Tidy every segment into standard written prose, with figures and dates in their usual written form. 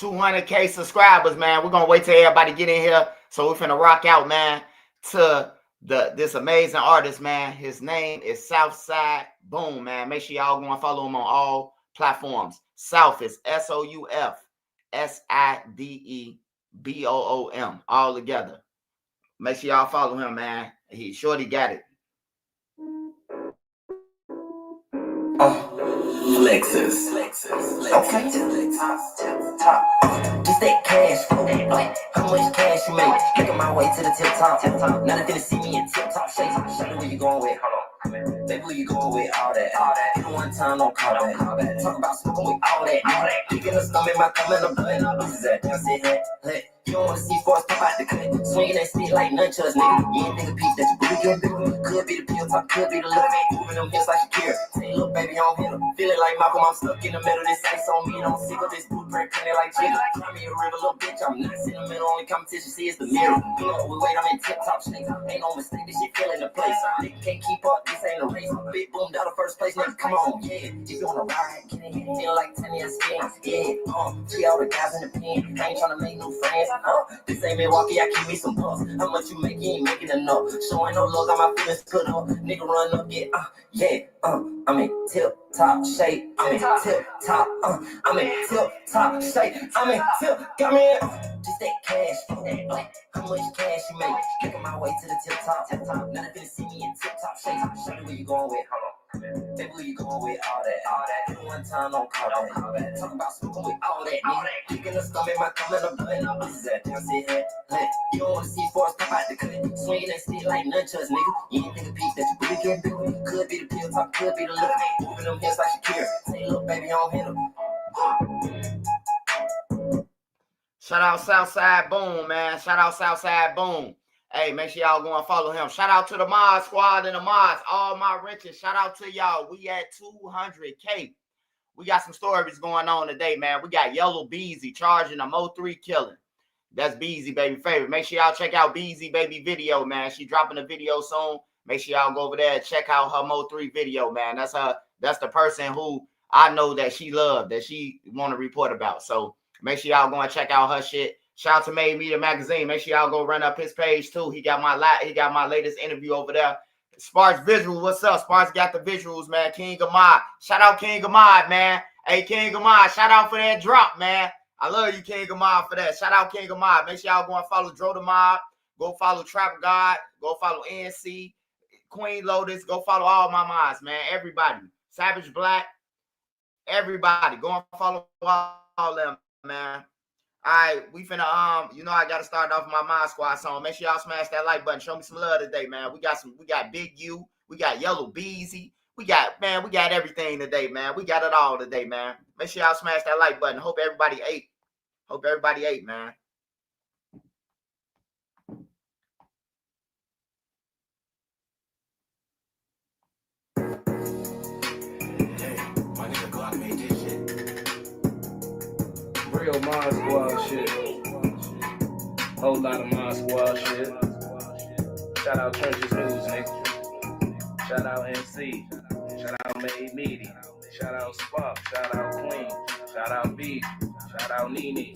200K subscribers, man. We're gonna wait till everybody get in here. So we're finna rock out, man, to this amazing artist, man. His name is Southside Boom, man. Make sure y'all go and follow him on all platforms. South is SOUFSIDEBOOM, all together. Make sure y'all follow him, man. He surely got it. Lexus. Okay. Just that cash flow. How much cash you make? Making my way to the tip top. Now they finna see me in tip top shape. Show me where you going with. Hold on. Baby, where you going with all that? Hit one time, don't call back. Talk about smoking with all that. Kicking the stomach, my thumb in the butt. This is that. I said, hey. You don't wanna see force pop out the cut. Swinging that stick like nunchucks, nigga. You ain't think a piece that you really get bigger. Could be the pill top, could be the look. Moving them hips like Shakira. Say, look, baby, I don't hit her. Feeling like Malcolm, I'm stuck in the middle. This ice on me, and I'm sick of this blueprint, cleaning like jigger. Try me a river, little bitch. I'm not in the middle. Only competition, see, it's the mirror. You know, we wait, I'm in tip top shape. Ain't no mistake, this shit filling the place. Nigga can't keep up, this ain't a race. Big boom down the first place, nigga, come on, yeah. If you wanna ride, get in here. Feel like 10 years skin, yeah. Free all the guys in the pen. I ain't tryna make new friends. This ain't Milwaukee, I keep me some bucks. How much you make, you ain't making enough. So ain't no love, got my feelings put up. Nigga run up, yeah, I'm in tip top shape. I'm in tip top, I'm in tip top shape. I'm in tip, got me in. Just that cash, how much cash you make? Making my way to the tip top. Now they finna see me in tip top shape. Show me where you going with, hold on. Baby, where you going with all that? Hit one time, don't call back. Talk about smoking with all that. Kicking the stomach, my thumb in the butt. This is that. I said, hey. You don't wanna see force pop out the cut. Swinging that stick like nunchucks, nigga. You ain't think a piece that you really get bigger. Could be the pill top, could be the look. Moving them hips like Shakira. Say, look, baby, I don't hit her. Shout out Southside Boom, man. Shout out Southside Boom. Hey, make sure y'all go and follow him. Shout out to the Mod Squad and the Mods, all my riches. Shout out to y'all. We at 200K. We got some stories going on today, man. We got Yellow Beezy charging a Mo3 killing. That's Beezy, baby favorite. Make sure y'all check out Beezy, baby video, man. She dropping a video soon. Make sure y'all go over there and check out her Mo3 video, man. That's her. That's the person who I know that she loved, that she want to report about. So make sure y'all go and check out her shit. Shout out to Made Media Magazine. Make sure y'all go run up his page too. He got my latest interview over there. Sparks Visual, what's up? Sparks got the visuals, man. King of Mod. Shout out King of Mod, man. Hey, King of Mod, shout out for that drop, man. I love you, King of Mod, for that. Shout out King of Mod. Make sure y'all go and follow Dro the Mob. Go follow Trap God. Go follow NC. Queen Lotus. Go follow all my mods, man. Everybody. Savage Black. Everybody. Go and follow all them, man. All right, we finna you know I gotta start off my Mod Squad song. Make sure y'all smash that like button. Show me some love today, man. We got Big U, we got Yellow Beezy, we got everything today, man. We got it all today, man. Make sure y'all smash that like button. Hope everybody ate. Hope everybody ate, man. Real Mod Squad shit. Whole lot of Mod Squad shit. Shout out Churches News, nigga. Shout out NC. Shout out Made Media. Shout out Spock. Shout out Queen. Shout out B. Shout out Nene.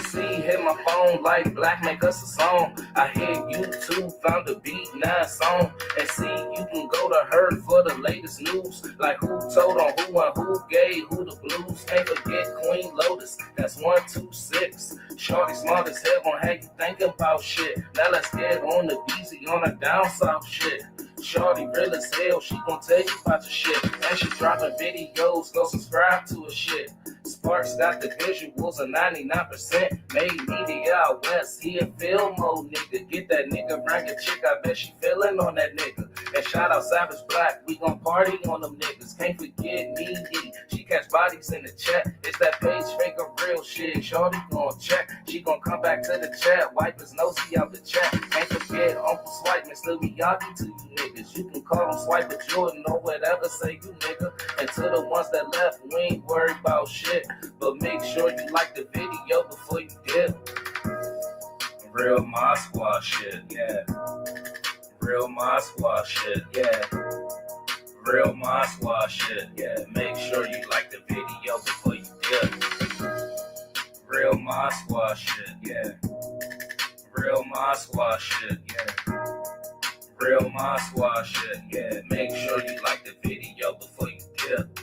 See, hit my phone like Black, make us a song. I hit YouTube, found a beat, 9 song. And see, you can go to her for the latest news. Like who told on who and who gave who the blues. Can't forget Queen Lotus, that's 126. Shorty smart as hell, gon' have you thinking about shit. Now let's get on the Beezy on a down south shit. Shorty real as hell, she gon' tell you about your shit. And she dropping videos, go subscribe to her shit. Sparks got the visuals of 99%. Made media out west, he a film mode nigga. Get that nigga, bring a chick, I bet she feelin' on that nigga. And shout out Savage Black, we gon' party on them niggas. Can't forget Nene, she catch bodies in the chat. It's that page fake of real shit, shorty gon' check. She gon' come back to the chat, wipe his nosy out the chat. Can't forget Uncle Swipe, Mr. Miyagi to you niggas. You can call him Swipe at Jordan or whatever, say you nigga. And to the ones that left, we ain't worried about shit. But make sure you like the video before you dip. Real Mod Squad shit, yeah. Real Mod Squad shit, yeah. Real Mod Squad shit, yeah. Make sure you like the video before you my squad shit, yeah. Real my squad shit, yeah. Real my squad shit, yeah. Make sure you like the video before you dip.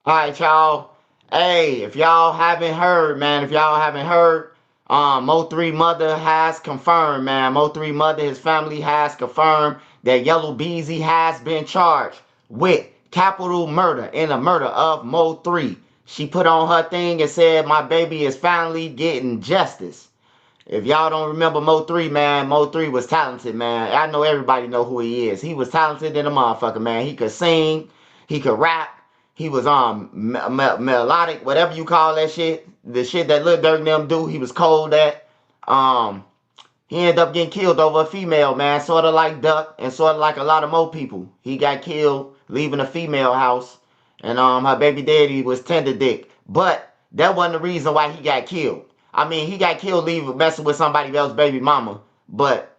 All right, y'all. Hey, if y'all haven't heard, man, Mo3 mother has confirmed, man. Mo3 mother, his family has confirmed that Yellow Beezy has been charged with capital murder in the murder of Mo3. She put on her thing and said, my baby is finally getting justice. If y'all don't remember Mo3, man, Mo3 was talented, man. I know everybody know who he is. He was talented than a motherfucker, man. He could sing, he could rap, he was melodic, whatever you call that shit. The shit that Lil Durk and them do, he was cold at. He ended up getting killed over a female, man. Sort of like Duck and sort of like a lot of more people. He got killed leaving a female house. And her baby daddy was tender dick. But that wasn't the reason why he got killed. I mean, he got killed leaving messing with somebody else's baby mama. But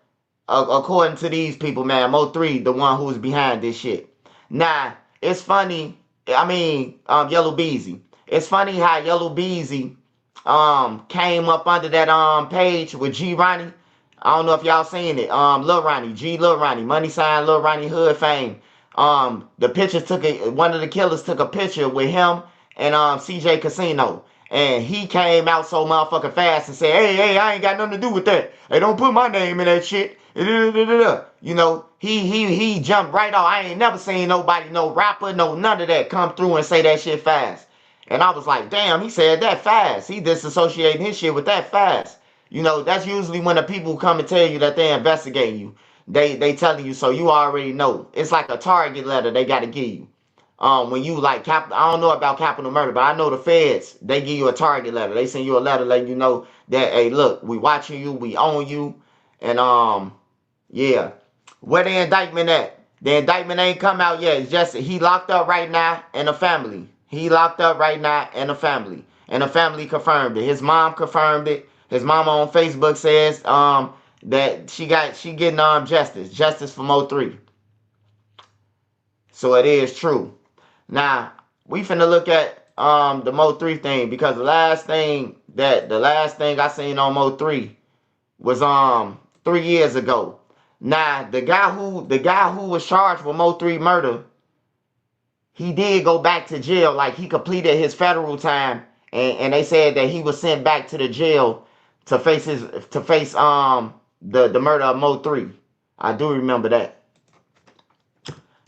according to these people, man, Mo3, the one who's behind this shit. Now, it's funny. I mean, Yellow Beezy. It's funny how Yellow Beezy came up under that page with G Ronnie. I don't know if y'all seen it. Lil Ronnie, Lil Ronnie, money sign Lil Ronnie Hood fame. The pictures one of the killers took a picture with him and CJ Casino. And he came out so motherfucking fast and said, hey, I ain't got nothing to do with that. Hey, don't put my name in that shit. You know, he jumped right off. I ain't never seen nobody, no rapper, no none of that come through and say that shit fast. And I was like, damn, he said that fast. He disassociating his shit with that fast. You know, that's usually when the people come and tell you that they're investigating you. They telling you, so you already know. It's like a target letter they got to give you. When you like, I don't know about capital murder, but I know the feds, they give you a target letter. They send you a letter letting you know that, hey, look, we watching you, we own you. And, yeah. Where the indictment at? The indictment ain't come out yet. It's just, he locked up right now in a family. He locked up right now in a family. And the family confirmed it. His mom confirmed it. His mama on Facebook says, that she getting justice for Mo3. So it is true. Now we finna look at the Mo3 thing, because the last thing I seen on Mo3 was 3 years ago. Now the guy who was charged with Mo3 murder, he did go back to jail. Like, he completed his federal time, and they said that he was sent back to the jail to face the murder of Mo3. I do remember that.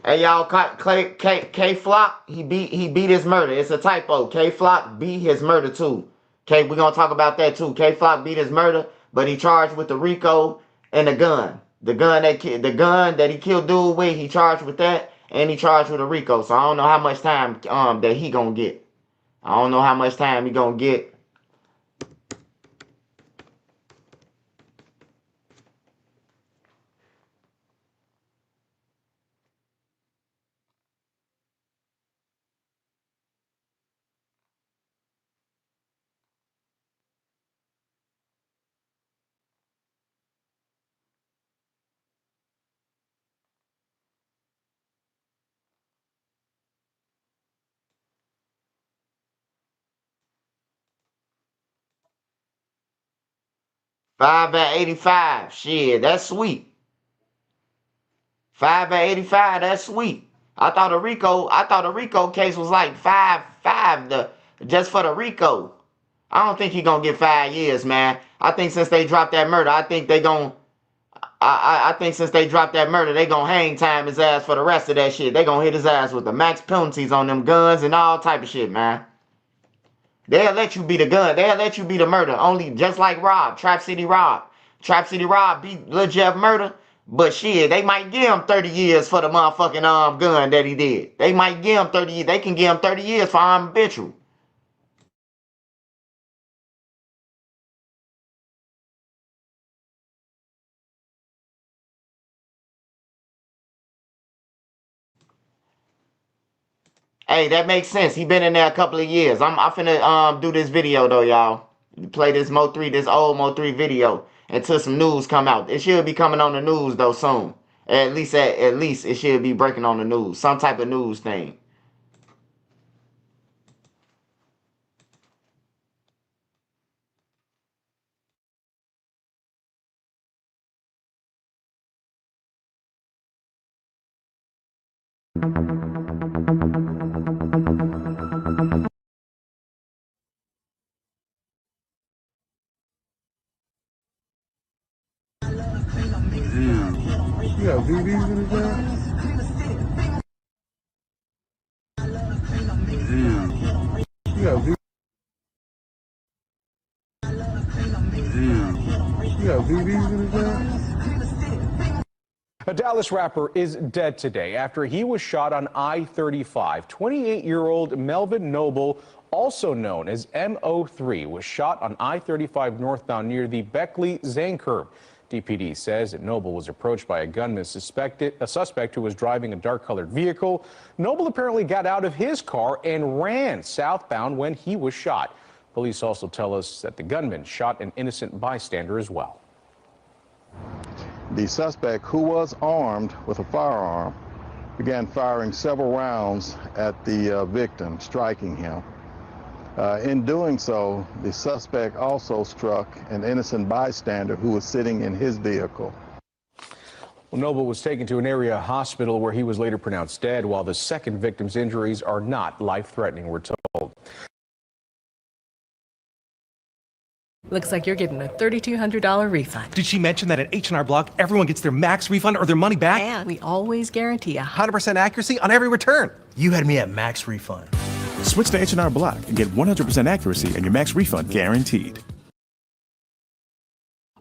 Hey y'all, K Flock, he beat his murder. It's a typo. K Flock beat his murder too. Okay, we're gonna talk about that too. K Flock beat his murder, but he charged with the RICO and the gun. The gun that he killed dude with, he charged with that, and he charged with a RICO. So I don't know how much time that he gonna get. I don't know how much time he gonna get. Five at 85. Shit, that's sweet. 5 at 85, that's sweet. I thought a RICO case was like five just for the RICO. I don't think he gonna get 5 years, man. I think since they dropped that murder, I think since they dropped that murder, they gonna hang time his ass for the rest of that shit. They gonna hit his ass with the max penalties on them guns and all type of shit, man. They'll let you be the gun. They'll let you be the murder. Only just like Rob, Trap City Rob. Trap City Rob beat Lil Jeff murder. But shit, they might give him 30 years for the motherfucking gun that he did. They might give him 30 years. They can give him 30 years for armed habitual. Hey, that makes sense. He been in there a couple of years. I'm finna do this video though, y'all. Play this Mo3, this old Mo3 video. until some news come out. It should be coming on the news though soon. At least it should be breaking on the news. Some type of news thing. You got VVs in the jar? You got VVs? You got VVs in the jar? A Dallas rapper is dead today after he was shot on I-35. 28-year-old Melvin Noble, also known as Mo3, was shot on I-35 northbound near the Beckley-Zane curve. DPD says that Noble was approached by a gunman a suspect who was driving a dark-colored vehicle. Noble apparently got out of his car and ran southbound when he was shot. Police also tell us that the gunman shot an innocent bystander as well. The suspect, who was armed with a firearm, began firing several rounds at the victim, striking him. In doing so, the suspect also struck an innocent bystander who was sitting in his vehicle. Well, Noble was taken to an area hospital where he was later pronounced dead, while the second victim's injuries are not life-threatening, we're told. Looks like you're getting a $3,200 refund. Did she mention that at H&R Block, everyone gets their max refund or their money back? And we always guarantee 100% accuracy on every return. You had me at max refund. Switch to H&R Block and get 100% accuracy and your max refund guaranteed.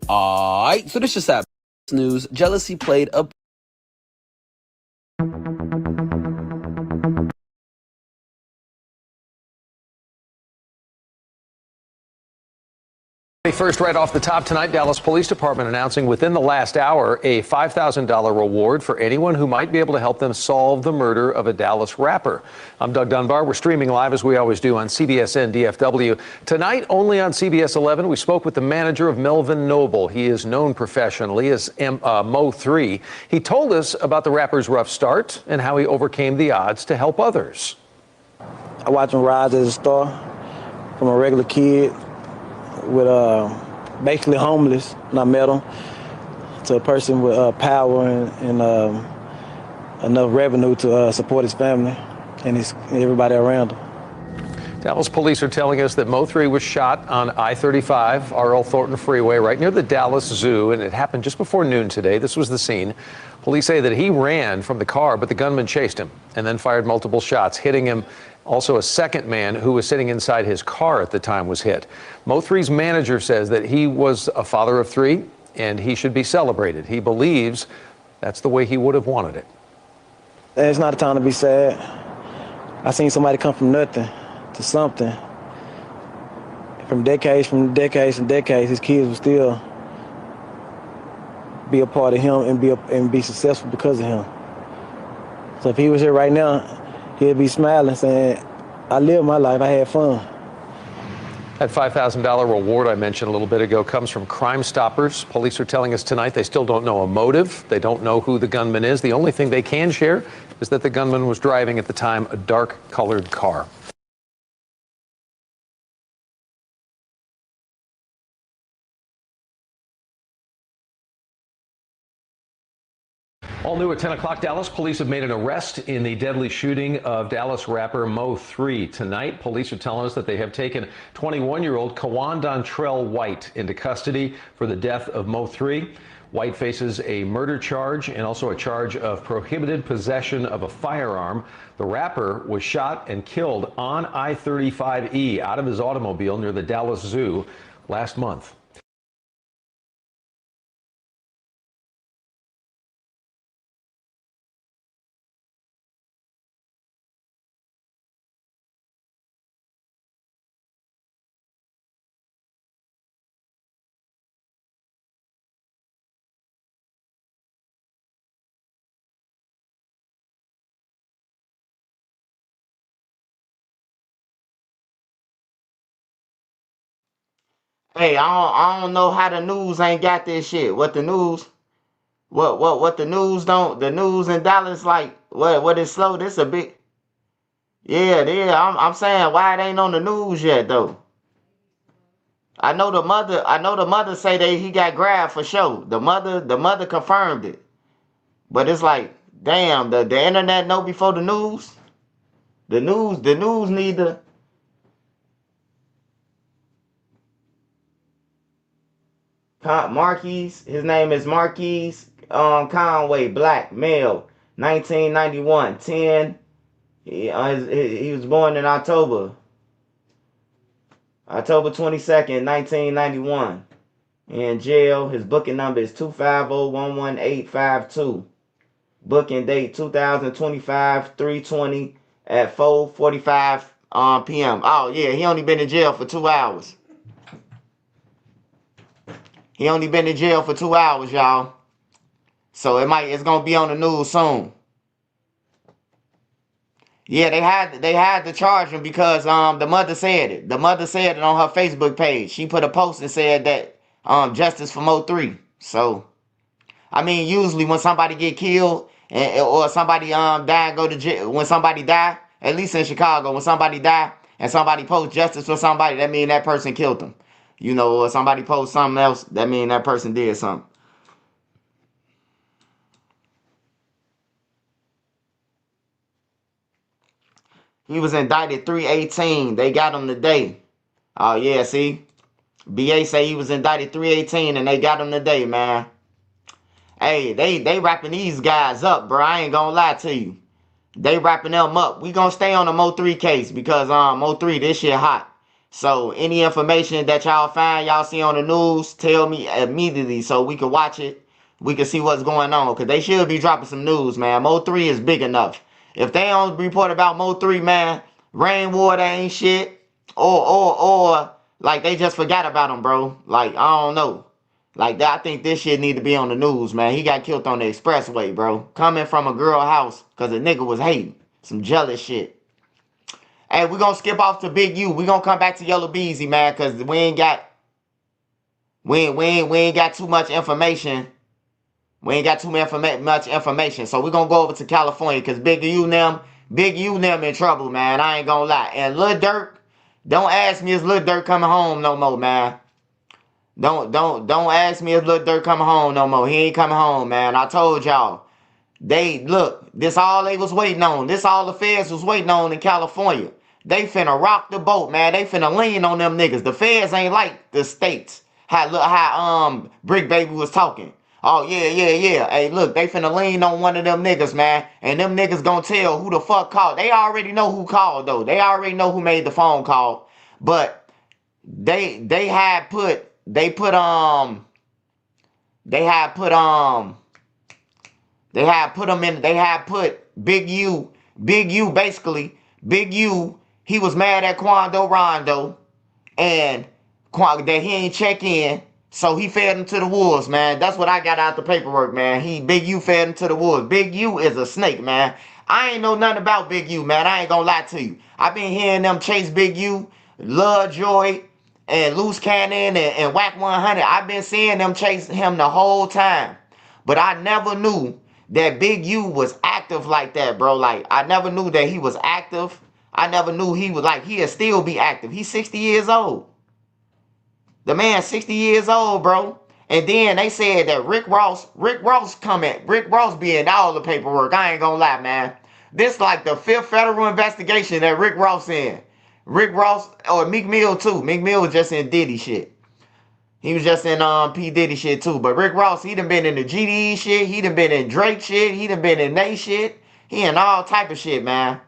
Alright, so this just happened. News, jealousy played a First, right off the top tonight, Dallas Police Department announcing within the last hour a $5,000 reward for anyone who might be able to help them solve the murder of a Dallas rapper. I'm Doug Dunbar. We're streaming live as we always do on CBSN DFW. Tonight, only on CBS 11, we spoke with the manager of Melvin Noble. He is known professionally as Mo3. He told us about the rapper's rough start and how he overcame the odds to help others. I watched him rise as a star from a regular kid with basically homeless, and I met him, to a person with power and enough revenue to support his family and everybody around him. Dallas police are telling us that Mo3 was shot on I-35, R.L. Thornton Freeway, right near the Dallas Zoo, and it happened just before noon today. This was the scene. Police say that he ran from the car, but the gunman chased him and then fired multiple shots, hitting him. Also, a second man who was sitting inside his car at the time was hit. Mo3's manager says that he was a father of three and he should be celebrated. He believes that's the way he would have wanted it. It's not a time to be sad. I seen somebody come from nothing to something. From decades, his kids will still be a part of him and be successful because of him. So if he was here right now, he'd be smiling, saying, I lived my life, I had fun. That $5,000 reward I mentioned a little bit ago comes from Crime Stoppers. Police are telling us tonight they still don't know a motive. They don't know who the gunman is. The only thing they can share is that the gunman was driving at the time a dark-colored car. All new at 10 o'clock, Dallas police have made an arrest in the deadly shooting of Dallas rapper Mo3. Tonight, police are telling us that they have taken 21-year-old Kawan Dontrell White into custody for the death of Mo3. White faces a murder charge and also a charge of prohibited possession of a firearm. The rapper was shot and killed on I-35E out of his automobile near the Dallas Zoo last month. Hey, I don't know how the news ain't got this shit. What the news? What the news don't? The news in Dallas like what is slow? This a big. Yeah, yeah. I'm saying why it ain't on the news yet though. I know the mother. I know the mother say that he got grabbed for sure. The mother confirmed it. But it's like, damn, the internet know before the news. The news need to. Marquise, his name is Marquise Conway, black, male, 1991, 10. He was born in October 22nd, 1991. In jail, his booking number is 250-11852. Booking date 2025, 3/20 at 4:45 p.m. Oh yeah, he only been in jail for 2 hours. He only been in jail for 2 hours, y'all. So it's gonna be on the news soon. Yeah, they had to charge him because the mother said it. The mother said it on her Facebook page. She put a post and said that justice for Mo3. So I mean, usually when somebody get killed or somebody die and go to jail, when somebody die, at least in Chicago, when somebody die and somebody post justice for somebody, that mean that person killed them. You know, or somebody post something else, that mean that person did something. He was indicted 3/18. They got him today. Oh yeah, see? BA say he was indicted 3/18 and they got him today, man. Hey, they wrapping these guys up, bro. I ain't gonna lie to you. They wrapping them up. We gonna stay on the Mo3 case because Mo3, this shit hot. So any information that y'all find, y'all see on the news, tell me immediately so we can watch it. We can see what's going on. Cause they should be dropping some news, man. Mo3 is big enough. If they don't report about Mo3, man, rainwater ain't shit. Or like they just forgot about him, bro. Like, I don't know. Like that, I think this shit need to be on the news, man. He got killed on the expressway, bro. Coming from a girl house because a nigga was hating. Some jealous shit. Hey, we gonna skip off to Big U. We gonna come back to Yellow Beezy, man, because we ain't got too much information. We ain't got too much information. So we gonna go over to California because Big U them in trouble, man. I ain't gonna lie. And Lil Durk, don't ask me is Lil Durk coming home no more, man. Don't ask me if Lil Durk coming home no more. He ain't coming home, man. I told y'all. This all they was waiting on. This all the feds was waiting on in California. They finna rock the boat, man. They finna lean on them niggas. The feds ain't like the states. How Brick Baby was talking. Oh yeah. Hey, look, they finna lean on one of them niggas, man. And them niggas gonna tell who the fuck called. They already know who called though. They already know who made the phone call. But they had put Big U basically. Big U, he was mad at Quando Rondo and that he ain't check in, so he fed him to the wolves, man. That's what I got out the paperwork, man. Big U fed him to the wolves. Big U is a snake, man. I ain't know nothing about Big U, man. I ain't gonna lie to you. I've been hearing them chase Big U, Lovejoy, and Loose Cannon and Wack 100. I've been seeing them chase him the whole time. But I never knew that Big U was active like that, bro. Like, I never knew that he was active. I never knew he was like, he'll still be active. He's 60 years old. The man's 60 years old, bro. And then they said that Rick Ross be in all the paperwork. I ain't gonna lie, man. This like the 5th federal investigation that Rick Ross in. Rick Ross, or Meek Mill too. Meek Mill was just in Diddy shit. He was just in P. Diddy shit too. But Rick Ross, he done been in the GDE shit. He done been in Drake shit. He done been in Nate shit. He in all type of shit, man.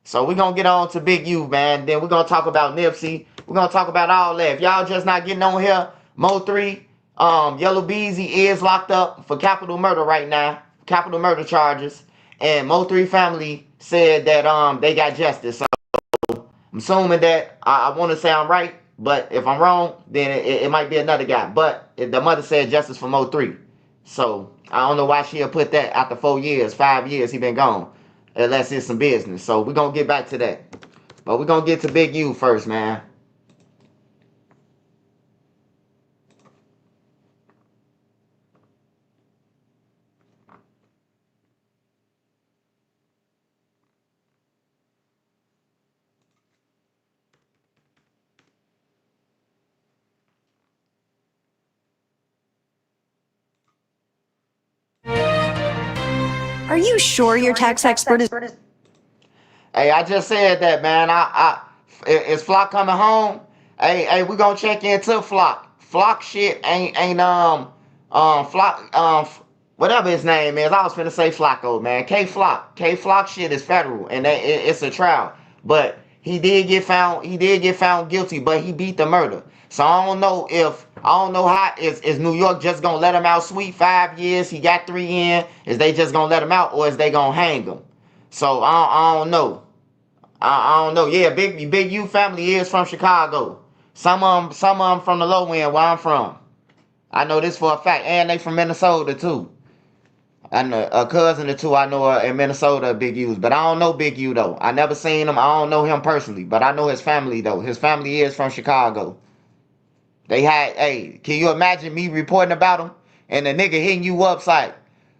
So we're going to get on to Big U, man. Then we're going to talk about Nipsey. We're going to talk about all that. If y'all just not getting on here, Mo3, Yellow Beezy is locked up for capital murder right now. Capital murder charges. And Mo3 family said that they got justice. So I'm assuming that I want to say I'm right. But if I'm wrong, then it might be another guy. But the mother said justice for Mo3. So I don't know why she'll put that after 4 years, 5 years he been gone. Unless it's some business. So we're going to get back to that. But we're going to get to Big U first, man. Are you sure your tax expert is... Hey, I just said that, man. Is Flock coming home? Hey, we gonna check into Flock. Flock shit ain't Flock whatever his name is. I was finna say Flocko, man. K Flock shit is federal, and it's a trial. But he did get found guilty, but he beat the murder. So I don't know how is New York just gonna let him out sweet 5 years? He got 3 in. Is they just gonna let him out, or is they gonna hang him? So I don't know. I don't know. Yeah, Big U family is from Chicago. Some of them from the low end where I'm from. I know this for a fact, and they from Minnesota too. I know a cousin or two I know in Minnesota, Big U's, but I don't know Big U though. I never seen him. I don't know him personally, but I know his family though. His family is from Chicago. Hey, can you imagine me reporting about him and the nigga hitting you up like,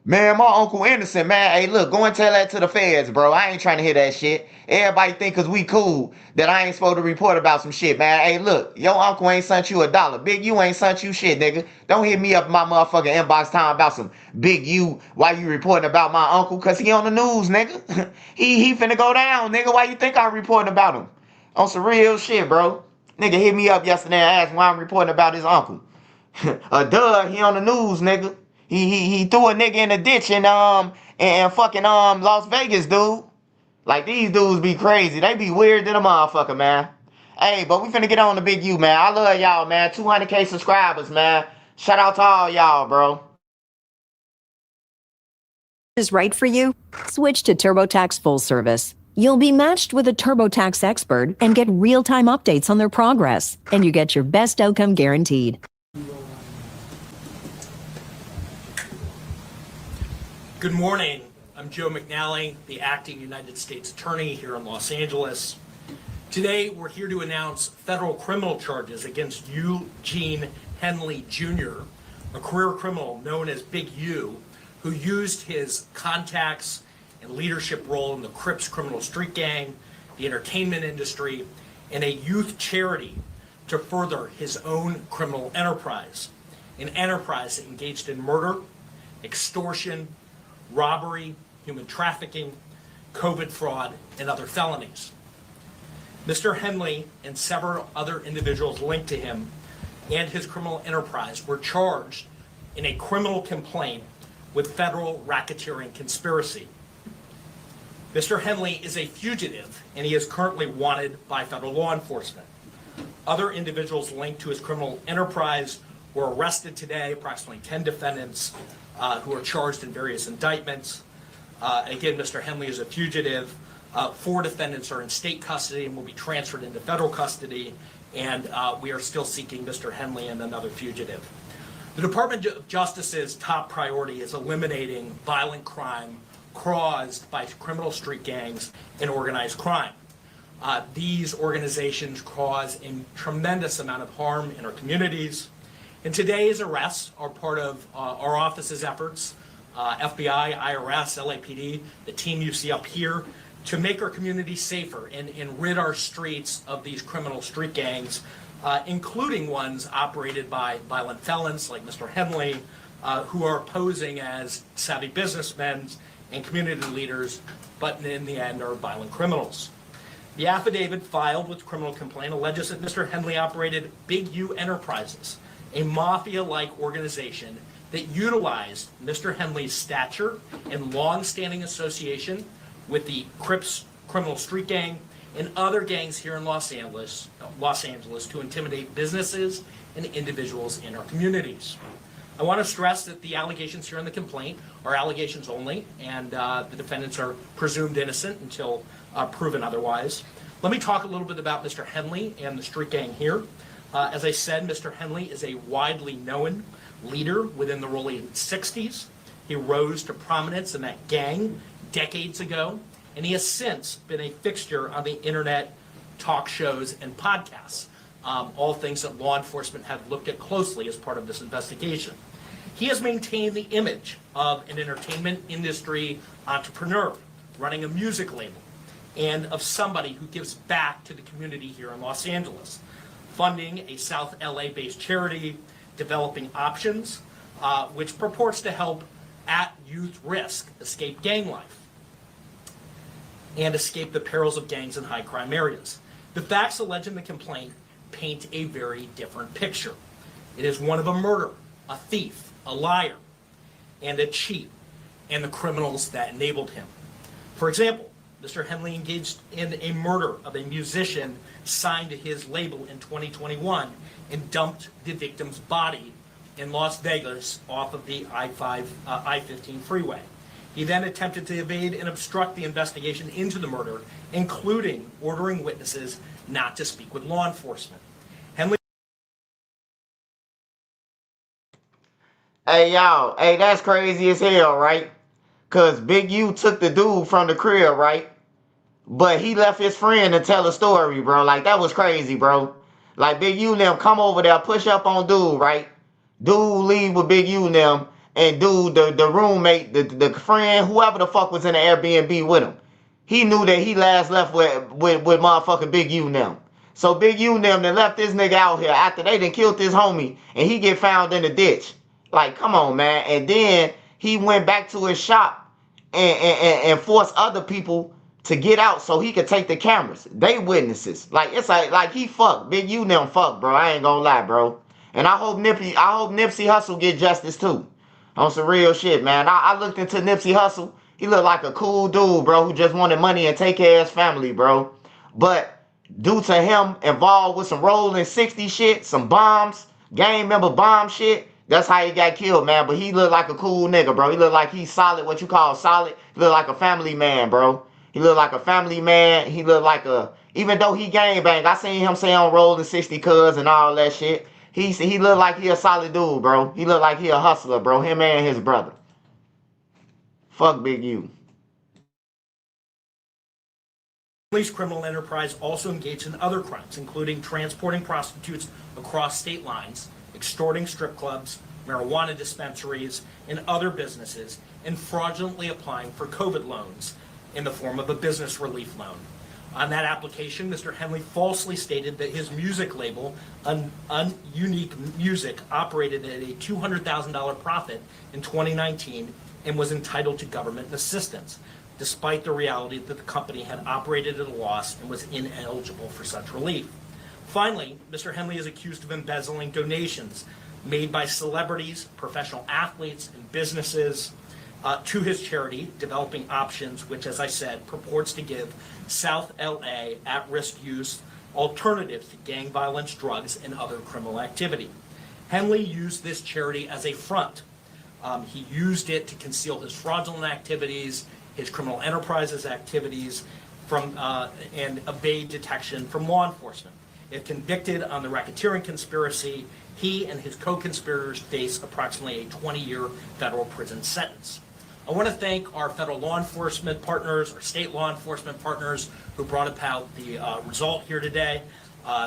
man, my uncle innocent, man. Hey, look, go and tell that to the feds, bro. I ain't trying to hear that shit. Everybody think cause we cool that I ain't supposed to report about some shit, man. Hey, look, your uncle ain't sent you $1. Big U ain't sent you shit, nigga. Don't hit me up in my motherfucking inbox talking about some Big U while you reporting about my uncle, cause he on the news, nigga. he finna go down, nigga. Why you think I'm reporting about him? On some real shit, bro. Nigga hit me up yesterday and asked why I'm reporting about his uncle. Duh, he on the news, nigga. He threw a nigga in a ditch in fucking Las Vegas, dude. Like, these dudes be crazy. They be weird than a motherfucker, man. Hey, but we finna get on the Big U, man. I love y'all, man. 200K subscribers, man. Shout out to all y'all, bro. is right for you? Switch to TurboTax Full Service. You'll be matched with a TurboTax expert and get real-time updates on their progress. And you get your best outcome guaranteed. Good morning. I'm Joe McNally, the acting United States Attorney here in Los Angeles. Today, we're here to announce federal criminal charges against Eugene Henley Jr., a career criminal known as Big U, who used his contacts and leadership role in the Crips criminal street gang, the entertainment industry, and a youth charity to further his own criminal enterprise, an enterprise that engaged in murder, extortion, robbery, human trafficking, COVID fraud, and other felonies. Mr. Henley and several other individuals linked to him and his criminal enterprise were charged in a criminal complaint with federal racketeering conspiracy. Mr. Henley is a fugitive, and he is currently wanted by federal law enforcement. Other individuals linked to his criminal enterprise were arrested today, approximately 10 defendants who are charged in various indictments. Again, Mr. Henley is a fugitive. 4 defendants are in state custody and will be transferred into federal custody, and we are still seeking Mr. Henley and another fugitive. The Department of Justice's top priority is eliminating violent crime caused by criminal street gangs and organized crime. These organizations cause a tremendous amount of harm in our communities. And today's arrests are part of our office's efforts, FBI, IRS, LAPD, the team you see up here, to make our communities safer and rid our streets of these criminal street gangs, including ones operated by violent felons like Mr. Henley, who are posing as savvy businessmen and community leaders, but in the end are violent criminals. The affidavit filed with the criminal complaint alleges that Mr. Henley operated Big U Enterprises, a mafia-like organization that utilized Mr. Henley's stature and long-standing association with the Crips criminal street gang and other gangs here in Los Angeles to intimidate businesses and individuals in our communities. I want to stress that the allegations here in the complaint are allegations only, and the defendants are presumed innocent until proven otherwise. Let me talk a little bit about Mr. Henley and the street gang here. As I said, Mr. Henley is a widely known leader within the early 60s. He rose to prominence in that gang decades ago, and he has since been a fixture on the internet talk shows, and podcasts, all things that law enforcement have looked at closely as part of this investigation. He has maintained the image of an entertainment industry entrepreneur running a music label and of somebody who gives back to the community here in Los Angeles, funding a South LA-based charity, developing options, which purports to help at youth risk escape gang life and escape the perils of gangs in high crime areas. The facts alleged in the complaint paint a very different picture. It is one of a murderer, a thief, a liar, and a cheat, and the criminals that enabled him. For example, Mr. Henley engaged in a murder of a musician signed to his label in 2021 and dumped the victim's body in Las Vegas off of the I-15 freeway. He then attempted to evade and obstruct the investigation into the murder, including ordering witnesses not to speak with law enforcement. Henley. Hey, y'all. Hey, that's crazy as hell, right? Because Big U took the dude from the crib, right? But he left his friend to tell a story, bro. Like, that was crazy, bro. Like, Big U and them come over there, push up on dude, right? Dude leave with Big U and them. And dude, the roommate, the friend, whoever the fuck was in the Airbnb with him, he knew that he last left with motherfucking Big U and them. So Big U and them, they left this nigga out here after they done killed this homie, and he get found in the ditch. Like, come on, man. And then he went back to his shop and forced other people to get out so he could take the cameras. They witnesses. Like, it's like he fucked. Big U and them fucked, bro. I ain't gonna lie, bro. And I hope Nipsey Hussle get justice too. On some real shit, man. I looked into Nipsey Hussle. He looked like a cool dude, bro, who just wanted money and take care of his family, bro. But due to him involved with some rolling 60 shit, some bombs, gang member bomb shit, that's how he got killed, man. But he looked like a cool nigga, bro. He looked like he's solid, what you call solid. He looked like a family man, bro. He looked like a family man. He looked like even though he gang banged, I seen him say on rolling 60 cuz and all that shit. He looked like he a solid dude, bro. He looked like he a hustler, bro. Him and his brother. Fuck Big U. Police criminal enterprise also engaged in other crimes, including transporting prostitutes across state lines, extorting strip clubs, marijuana dispensaries, and other businesses, and fraudulently applying for COVID loans in the form of a business relief loan. On that application, Mr. Henley falsely stated that his music label, Unique Music, operated at a $200,000 profit in 2019 and was entitled to government assistance, despite the reality that the company had operated at a loss and was ineligible for such relief. Finally, Mr. Henley is accused of embezzling donations made by celebrities, professional athletes, and businesses to his charity, Developing Options, which, as I said, purports to give South LA at-risk youth alternatives to gang violence, drugs, and other criminal activity. Henley used this charity as a front. He used it to conceal his fraudulent activities, his criminal enterprises activities, and evade detection from law enforcement. If convicted on the racketeering conspiracy, he and his co-conspirators face approximately a 20-year federal prison sentence. I want to thank our federal law enforcement partners, our state law enforcement partners who brought about the result here today.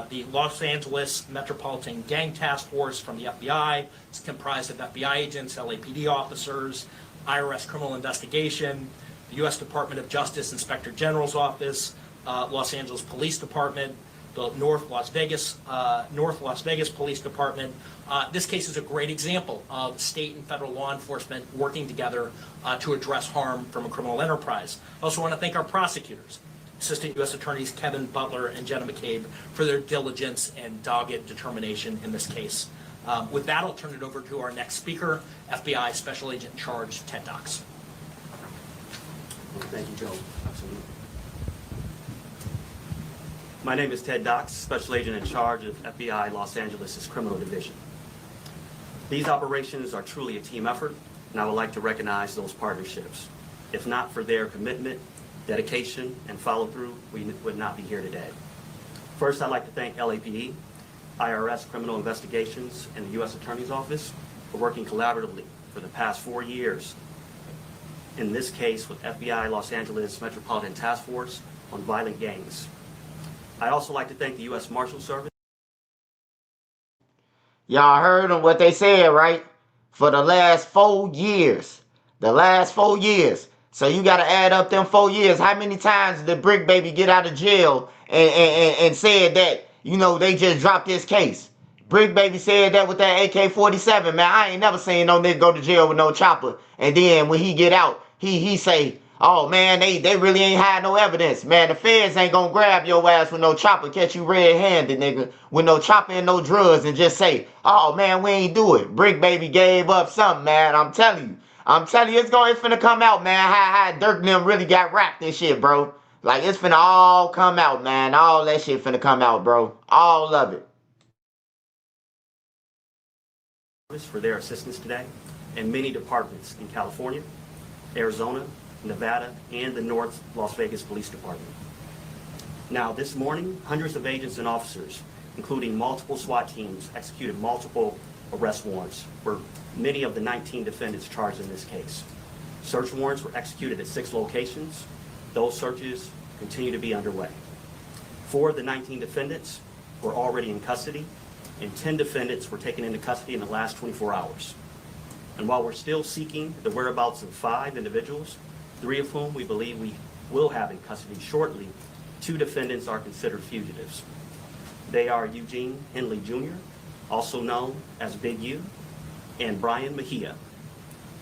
The Los Angeles Metropolitan Gang Task Force from the FBI. It's comprised of FBI agents, LAPD officers, IRS Criminal Investigation, the U.S. Department of Justice Inspector General's Office, Los Angeles Police Department, the North Las Vegas Police Department. This case is a great example of state and federal law enforcement working together to address harm from a criminal enterprise. I also want to thank our prosecutors, Assistant U.S. Attorneys Kevin Butler and Jenna McCabe, for their diligence and dogged determination in this case. With that, I'll turn it over to our next speaker, FBI Special Agent in Charge, Ted Dox. Thank you, Joe. Absolutely. My name is Ted Dox, Special Agent in Charge of FBI Los Angeles' Criminal Division. These operations are truly a team effort, and I would like to recognize those partnerships. If not for their commitment, dedication, and follow-through, we would not be here today. First, I'd like to thank LAPD, IRS Criminal Investigations, and the U.S. Attorney's Office for working collaboratively for the past 4 years. In this case, with FBI Los Angeles Metropolitan Task Force on violent gangs. I'd also like to thank the U.S. Marshal Service. Y'all heard them what they said, right? For the last 4 years. The last 4 years. So you got to add up them 4 years. How many times did Brick Baby get out of jail and said that, you know, they just dropped this case? Brick Baby said that with that AK-47, man. I ain't never seen no nigga go to jail with no chopper. And then when he get out, he say, oh, man, they really ain't had no evidence. Man, the feds ain't gonna grab your ass with no chopper, catch you red-handed, nigga, with no chopper and no drugs, and just say, oh, man, we ain't do it. Brick Baby gave up something, man. I'm telling you, it's finna come out, man, how Dirk and them really got wrapped and shit, bro. Like, it's finna all come out, man. All that shit finna come out, bro. All of it. For their assistance today, and many departments in California, Arizona, Nevada, and the North Las Vegas Police Department. Now, this morning, hundreds of agents and officers, including multiple SWAT teams, executed multiple arrest warrants for many of the 19 defendants charged in this case. Search warrants were executed at 6 locations. Those searches continue to be underway. 4 of the 19 defendants were already in custody, and 10 defendants were taken into custody in the last 24 hours. And while we're still seeking the whereabouts of 5 individuals, 3 of whom we believe we will have in custody shortly, 2 defendants are considered fugitives. They are Eugene Henley Jr., also known as Big U, and Brian Mejia.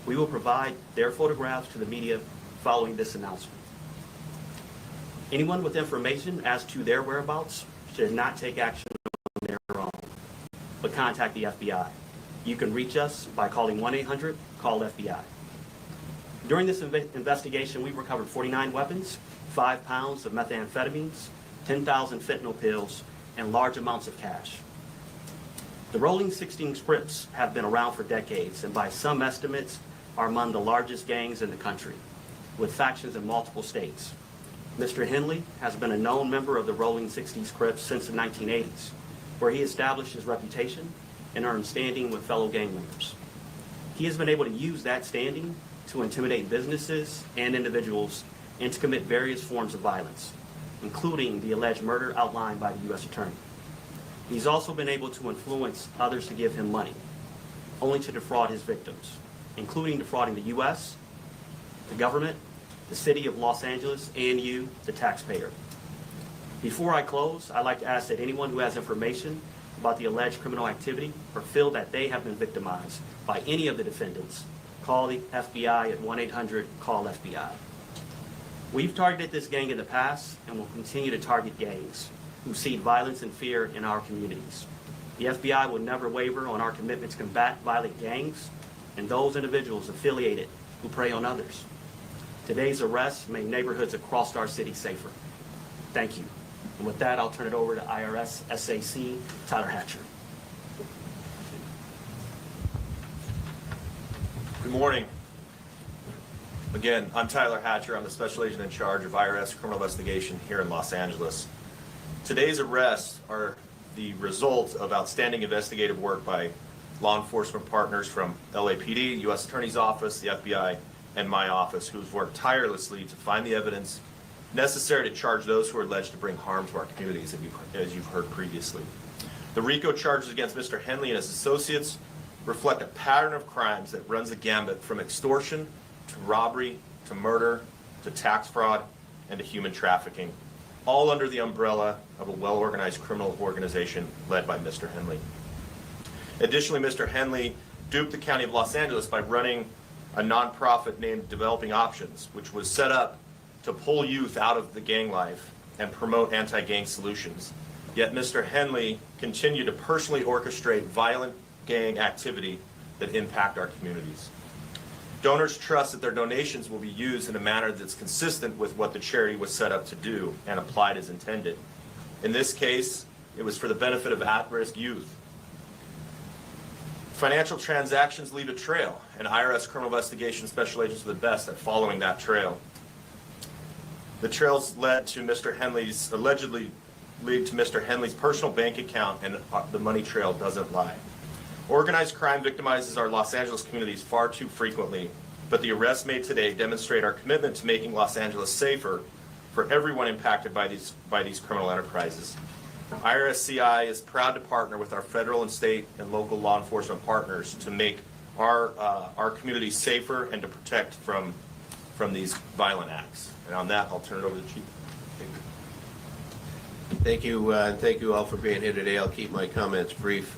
We will provide their photographs to the media following this announcement. Anyone with information as to their whereabouts should not take action on their own, but contact the FBI. You can reach us by calling 1-800-CALL-FBI. During this investigation, we recovered 49 weapons, 5 pounds of methamphetamines, 10,000 fentanyl pills, and large amounts of cash. The Rolling 16 Crips have been around for decades, and by some estimates are among the largest gangs in the country, with factions in multiple states. Mr. Henley has been a known member of the Rolling 16 Crips since the 1980s, where he established his reputation and earned standing with fellow gang members. He has been able to use that standing to intimidate businesses and individuals and to commit various forms of violence, including the alleged murder outlined by the U.S. Attorney. He's also been able to influence others to give him money, only to defraud his victims, including defrauding the U.S., the government, the city of Los Angeles, and you, the taxpayer. Before I close, I'd like to ask that anyone who has information about the alleged criminal activity or feel that they have been victimized by any of the defendants, call the FBI at 1-800-CALL-FBI. We've targeted this gang in the past and will continue to target gangs who seed violence and fear in our communities. The FBI will never waver on our commitment to combat violent gangs and those individuals affiliated who prey on others. Today's arrests make neighborhoods across our city safer. Thank you. And with that, I'll turn it over to IRS SAC Tyler Hatcher. Good morning. Again, I'm Tyler Hatcher. I'm the Special Agent in charge of IRS Criminal Investigation here in Los Angeles. Today's arrests are the result of outstanding investigative work by law enforcement partners from LAPD, U.S. Attorney's Office, the FBI, and my office, who's worked tirelessly to find the evidence necessary to charge those who are alleged to bring harm to our communities, as you've heard previously. The RICO charges against Mr. Henley and his associates reflect a pattern of crimes that runs a gambit from extortion to robbery to murder to tax fraud and to human trafficking, all under the umbrella of a well-organized criminal organization led by Mr. Henley. Additionally, Mr. Henley duped the County of Los Angeles by running a nonprofit named Developing Options, which was set up to pull youth out of the gang life and promote anti-gang solutions. Yet Mr. Henley continued to personally orchestrate violent gang activity that impact our communities. Donors trust that their donations will be used in a manner that's consistent with what the charity was set up to do and applied as intended. In this case, it was for the benefit of at-risk youth. Financial transactions leave a trail, and IRS Criminal Investigation Special Agents are the best at following that trail. The trails led to Mr. Henley's, allegedly lead to Mr. Henley's personal bank account, and the money trail doesn't lie. Organized crime victimizes our Los Angeles communities far too frequently, but the arrests made today demonstrate our commitment to making Los Angeles safer for everyone impacted by these criminal enterprises. IRSCI is proud to partner with our federal and state and local law enforcement partners to make our community safer and to protect from these violent acts. And on that, I'll turn it over to the Chief. Thank you, and thank you all for being here today. I'll keep my comments brief.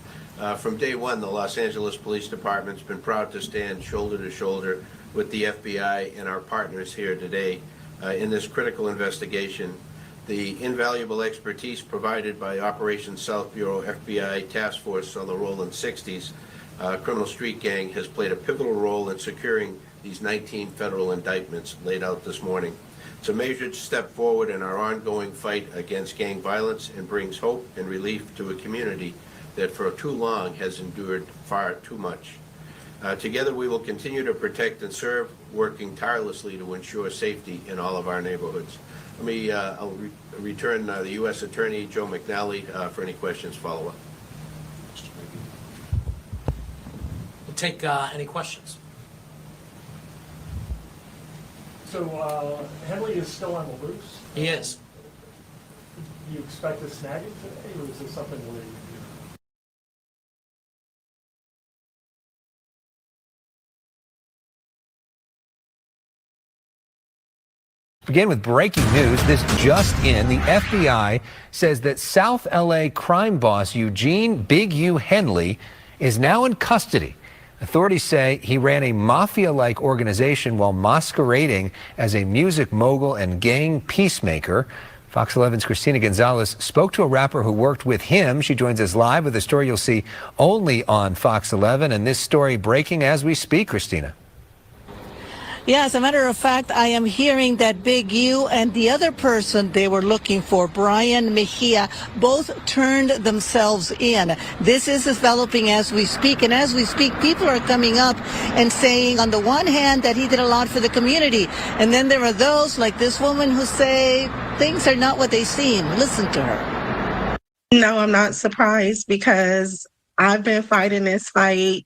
From day one, the Los Angeles Police Department's been proud to stand shoulder to shoulder with the FBI and our partners here today in this critical investigation. The invaluable expertise provided by Operation South Bureau FBI Task Force on the Rolling 60s criminal street gang has played a pivotal role in securing these 19 federal indictments laid out this morning. It's a measured step forward in our ongoing fight against gang violence and brings hope and relief to a community that for too long has endured far too much. Together we will continue to protect and serve, working tirelessly to ensure safety in all of our neighborhoods. I'll return the U.S. Attorney Joe McNally for any questions follow-up. We'll take any questions. So Henley is still on the loose? He is. Do you expect to snag it today, or is this something where you... Begin with breaking news. This just in. The FBI says that South LA crime boss Eugene Big U Henley is now in custody. Authorities say he ran a mafia-like organization while masquerading as a music mogul and gang peacemaker. Fox 11's Christina Gonzalez spoke to a rapper who worked with him. She joins us live with a story you'll see only on Fox 11. And this story breaking as we speak, Christina. Yeah, as a matter of fact, I am hearing that Big U and the other person they were looking for, Brian Mejia, both turned themselves in. This is developing as we speak. And as we speak, people are coming up and saying, on the one hand, that he did a lot for the community. And then there are those like this woman who say things are not what they seem. Listen to her. No, I'm not surprised because I've been fighting this fight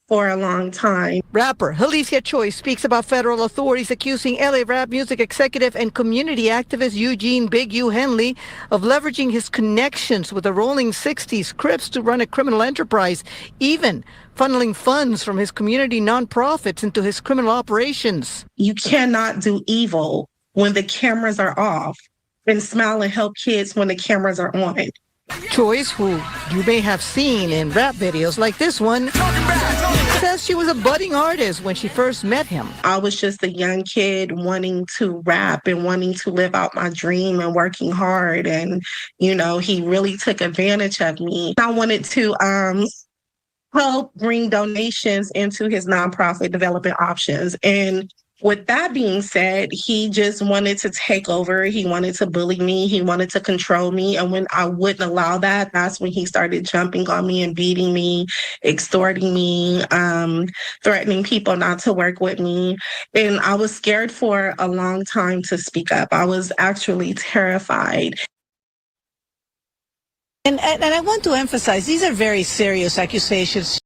for a long time. Rapper Alicia Choi speaks about federal authorities accusing LA rap music executive and community activist Eugene Big U Henley of leveraging his connections with the Rolling 60s Crips to run a criminal enterprise, even funneling funds from his community nonprofits into his criminal operations. You cannot do evil when the cameras are off and smile and help kids when the cameras are on. Choice, who you may have seen in rap videos like this one, says she was a budding artist when she first met him. I was just a young kid wanting to rap and wanting to live out my dream and working hard. And, you know, he really took advantage of me. I wanted to help bring donations into his nonprofit Development Options. And with that being said, he just wanted to take over. He wanted to bully me. He wanted to control me. And when I wouldn't allow that, that's when he started jumping on me and beating me, extorting me, threatening people not to work with me. And I was scared for a long time to speak up. I was actually terrified. And I want to emphasize, these are very serious accusations.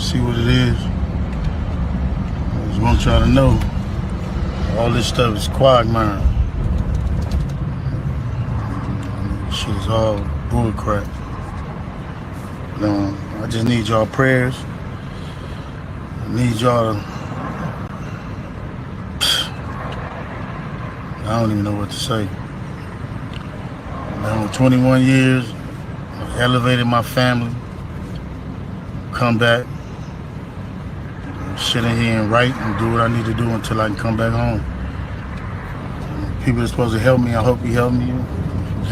See what it is. I just want y'all to know all this stuff is quagmire. Shit is all bullcrap. I just need y'all prayers. I need y'all to... I don't even know what to say. 21 years, I was elevated my family, come back, sit in here and write and do what I need to do until I can come back home. People are supposed to help me. I hope you help me. You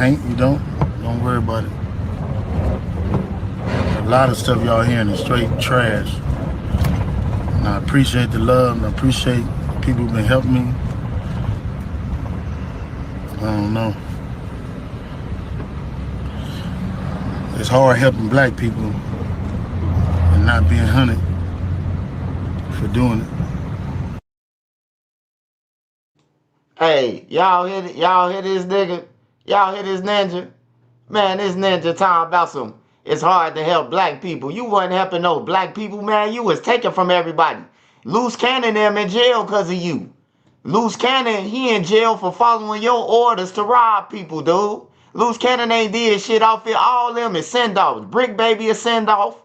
ain't, you don't worry about it. A lot of stuff y'all hearing is straight trash. And I appreciate the love, and I appreciate the people who've been helping me. I don't know. It's hard helping black people and not being hunted for doing it. Hey, y'all hear this nigga? Y'all hear this ninja? Man, this ninja talking about some, it's hard to help black people. You wasn't helping no black people, man. You was taking from everybody. Loose Cannon them in jail because of you. Loose Cannon, he in jail for following your orders to rob people, dude. Loose Cannon ain't did shit off it. All them is send-offs. Brick Baby is send-off.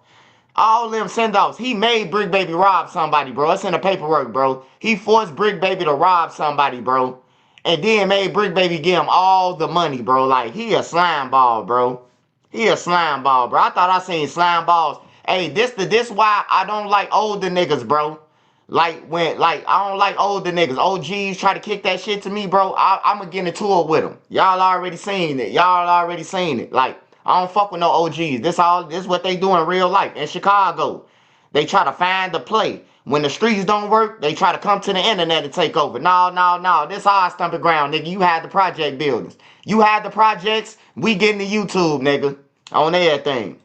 All them send-offs. He made Brick Baby rob somebody, bro. It's in the paperwork, bro. He forced Brick Baby to rob somebody, bro. And then made Brick Baby give him all the money, bro. Like, he a slime ball, bro. He a slime ball, bro. I thought I seen slime balls. Hey, this why I don't like older niggas, bro. I don't like older niggas. OGs try to kick that shit to me, bro. I'ma get into it with them. Y'all already seen it. Like, I don't fuck with no OGs. This what they do in real life. In Chicago, they try to find the play. When the streets don't work, they try to come to the internet and take over. No. This our stomping ground, nigga. You had the project buildings. You had the projects. We getting to YouTube, nigga. On everything.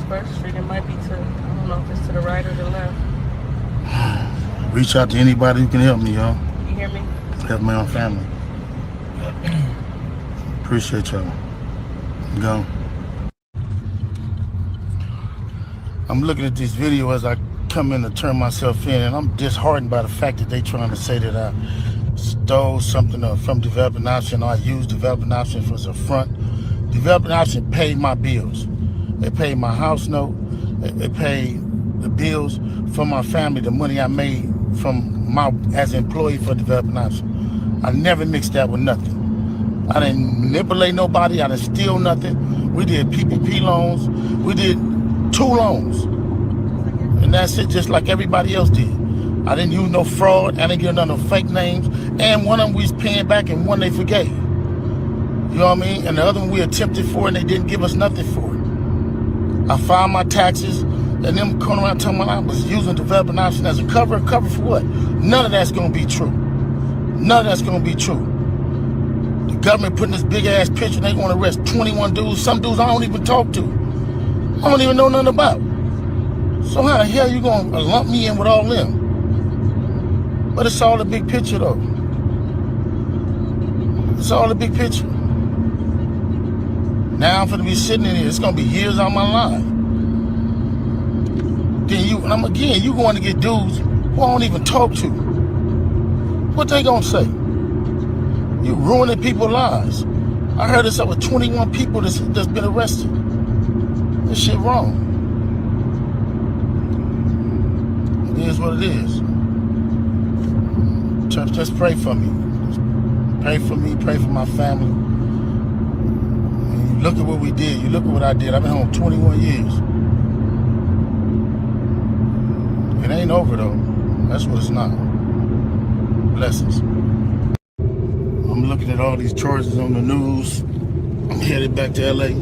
First Street, it might be to, I don't know if it's to the right or the left. Reach out to anybody who can help me, y'all. You hear me? Help my own family. Appreciate y'all. Go. I'm looking at this video as I come in to turn myself in, and I'm disheartened by the fact that they trying to say that I stole something from Developing Option, or I used Developing Option as a front. Developing Option paid my bills. They paid my house note. They paid the bills for my family, the money I made from as an employee for Developing Option. I never mixed that with nothing. I didn't manipulate nobody. I didn't steal nothing. We did PPP loans. We did 2 loans. And that's it, just like everybody else did. I didn't use no fraud. I didn't give none of fake names. And one of them we was paying back and one they forgave. You know what I mean? And the other one we attempted for and they didn't give us nothing for it. I filed my taxes, and them coming around telling me I was using Developing Option as a cover. Cover for what? None of that's gonna be true. None of that's gonna be true. The government putting this big ass picture, they gonna arrest 21 dudes, some dudes I don't even talk to. I don't even know nothing about. So how the hell you gonna lump me in with all them? But it's all the big picture though. It's all the big picture. Now I'm gonna be sitting in here. It's gonna be years out of my life. Then you going to get dudes who I don't even talk to. What they gonna say? You ruining people's lives. I heard it's over 21 people that's been arrested. This shit wrong. It is what it is. Church, just pray for me. Just pray for me. Pray for my family. Look at what we did. You look at what I did. I've been home 21 years. It ain't over though. That's what it's not. Blessings. I'm looking at all these charges on the news. I'm headed back to LA.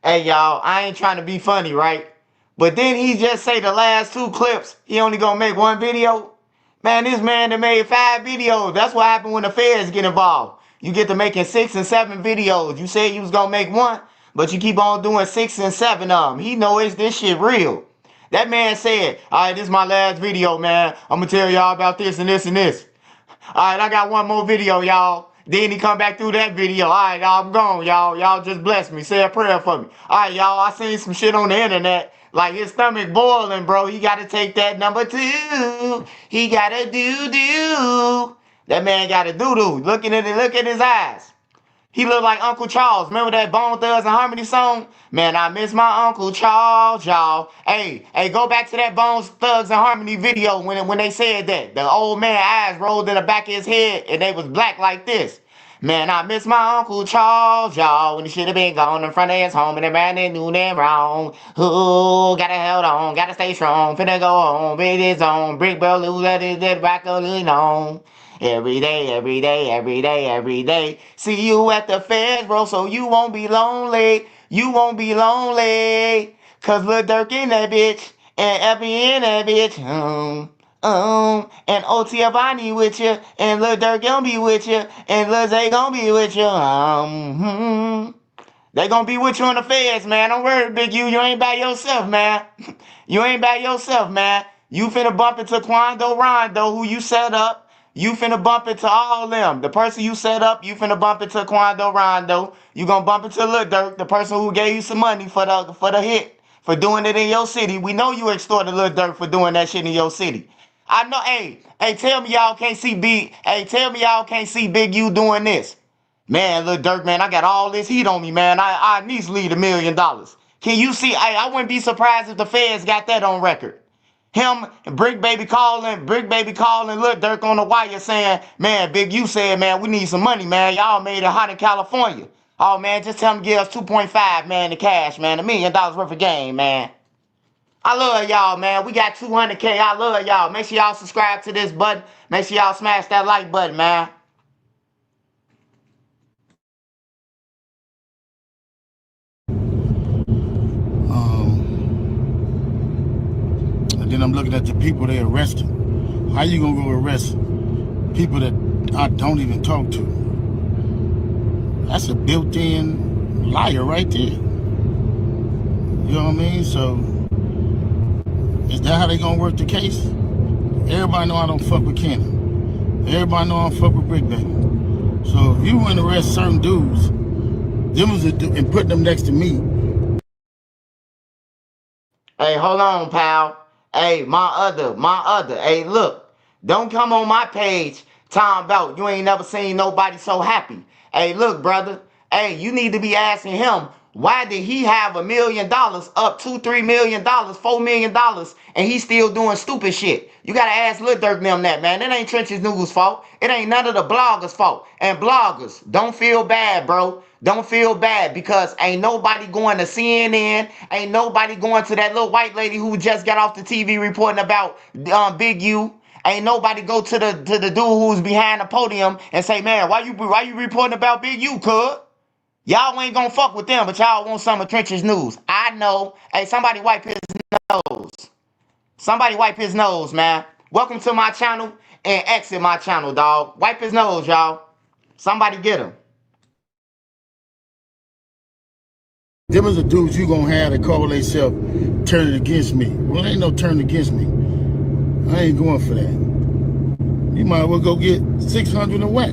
Hey y'all, I ain't trying to be funny, right? But then he just say the last 2 clips, he only gonna make 1 video. Man, this man that made 5 videos. That's what happened when the feds get involved. You get to making 6 and 7 videos. You said you was gonna make 1, but you keep on doing 6 and 7 of them. He knows this shit real. That man said, all right, this is my last video, man. I'm gonna tell y'all about this and this and this. All right, I got 1 more video, y'all. Then he come back through that video. All right, y'all, I'm gone, y'all. Y'all just bless me. Say a prayer for me. All right, y'all, I seen some shit on the internet. Like his stomach boiling, bro. He got to take that number 2. He got to do. That man got to do. Look at his eyes. He looked like Uncle Charles. Remember that Bone Thugs and Harmony song? Man, I miss my Uncle Charles, y'all. Hey, go back to that Bones Thugs and Harmony video when they said that. The old man eyes rolled in the back of his head and they was black like this. Man, I miss my Uncle Charles, y'all, when he should have been gone in front of his home and the man they knew them wrong. Ooh, gotta hold on, gotta stay strong, finna go home, with his own. Brick bro, lose that rock on. Every day, every day, every day, every day. See you at the feds, bro, so you won't be lonely. You won't be lonely. Cause Lil Durk in that bitch, and Effie in that bitch. And OT Avani with you, and Lil Durk gonna be with you, and Lil Zay gonna be with you. They gonna be with you on the feds, man. Don't worry, Big U. You ain't by yourself, man. You ain't by yourself, man. You finna bump into Quando Rondo, who you set up. You finna bump into all of them. The person you set up, you finna bump into Quando Rondo. You gonna bump into Lil Durk, the person who gave you some money for the hit, for doing it in your city. We know you extorted Lil Durk for doing that shit in your city. I know, hey, tell me y'all can't see Big U doing this. Man, Lil Durk, man, I got all this heat on me, man. I at least lead $1 million. Can you see? I wouldn't be surprised if the feds got that on record. Him and Brick Baby calling Lil Durk on the wire saying, man, Big U said, man, we need some money, man. Y'all made it hot in California. Oh, man, just tell him to give us 2.5, man, in cash, man. $1 million worth of game, man. I love y'all, man. We got 200K. I love y'all. Make sure y'all subscribe to this button. Make sure y'all smash that like button, man. And then I'm looking at the people they arrested. How you gonna go arrest people that I don't even talk to? That's a built-in liar right there. You know what I mean? So, is that how they gonna work the case? Everybody know I don't fuck with Cannon. Everybody know I don't fuck with Brick Baby. So if you want to arrest certain dudes, and put them next to me. Hey, hold on, pal. Hey, my other. Hey, look, don't come on my page talking about you ain't never seen nobody so happy. Hey, look, brother. Hey, you need to be asking him, why did he have $1 million up $2, $3 million, $4 million, and he's still doing stupid shit? You gotta ask Lil Durk them that, man. That ain't Trenches News' fault. It ain't none of the bloggers' fault. And bloggers, don't feel bad, bro. Don't feel bad, because ain't nobody going to CNN. Ain't nobody going to that little white lady who just got off the TV reporting about Big U. Ain't nobody go to the dude who's behind the podium and say, man, why you reporting about Big U, cuz? Y'all ain't gonna fuck with them, but y'all want some of Trenches News. I know. Hey, somebody wipe his nose. Somebody wipe his nose, man. Welcome to my channel and exit my channel, dog. Wipe his nose, y'all. Somebody get him. Them is the dudes you gonna have to call themselves turning against me. Well, ain't no turning against me. I ain't going for that. You might as well go get 600 and Wack.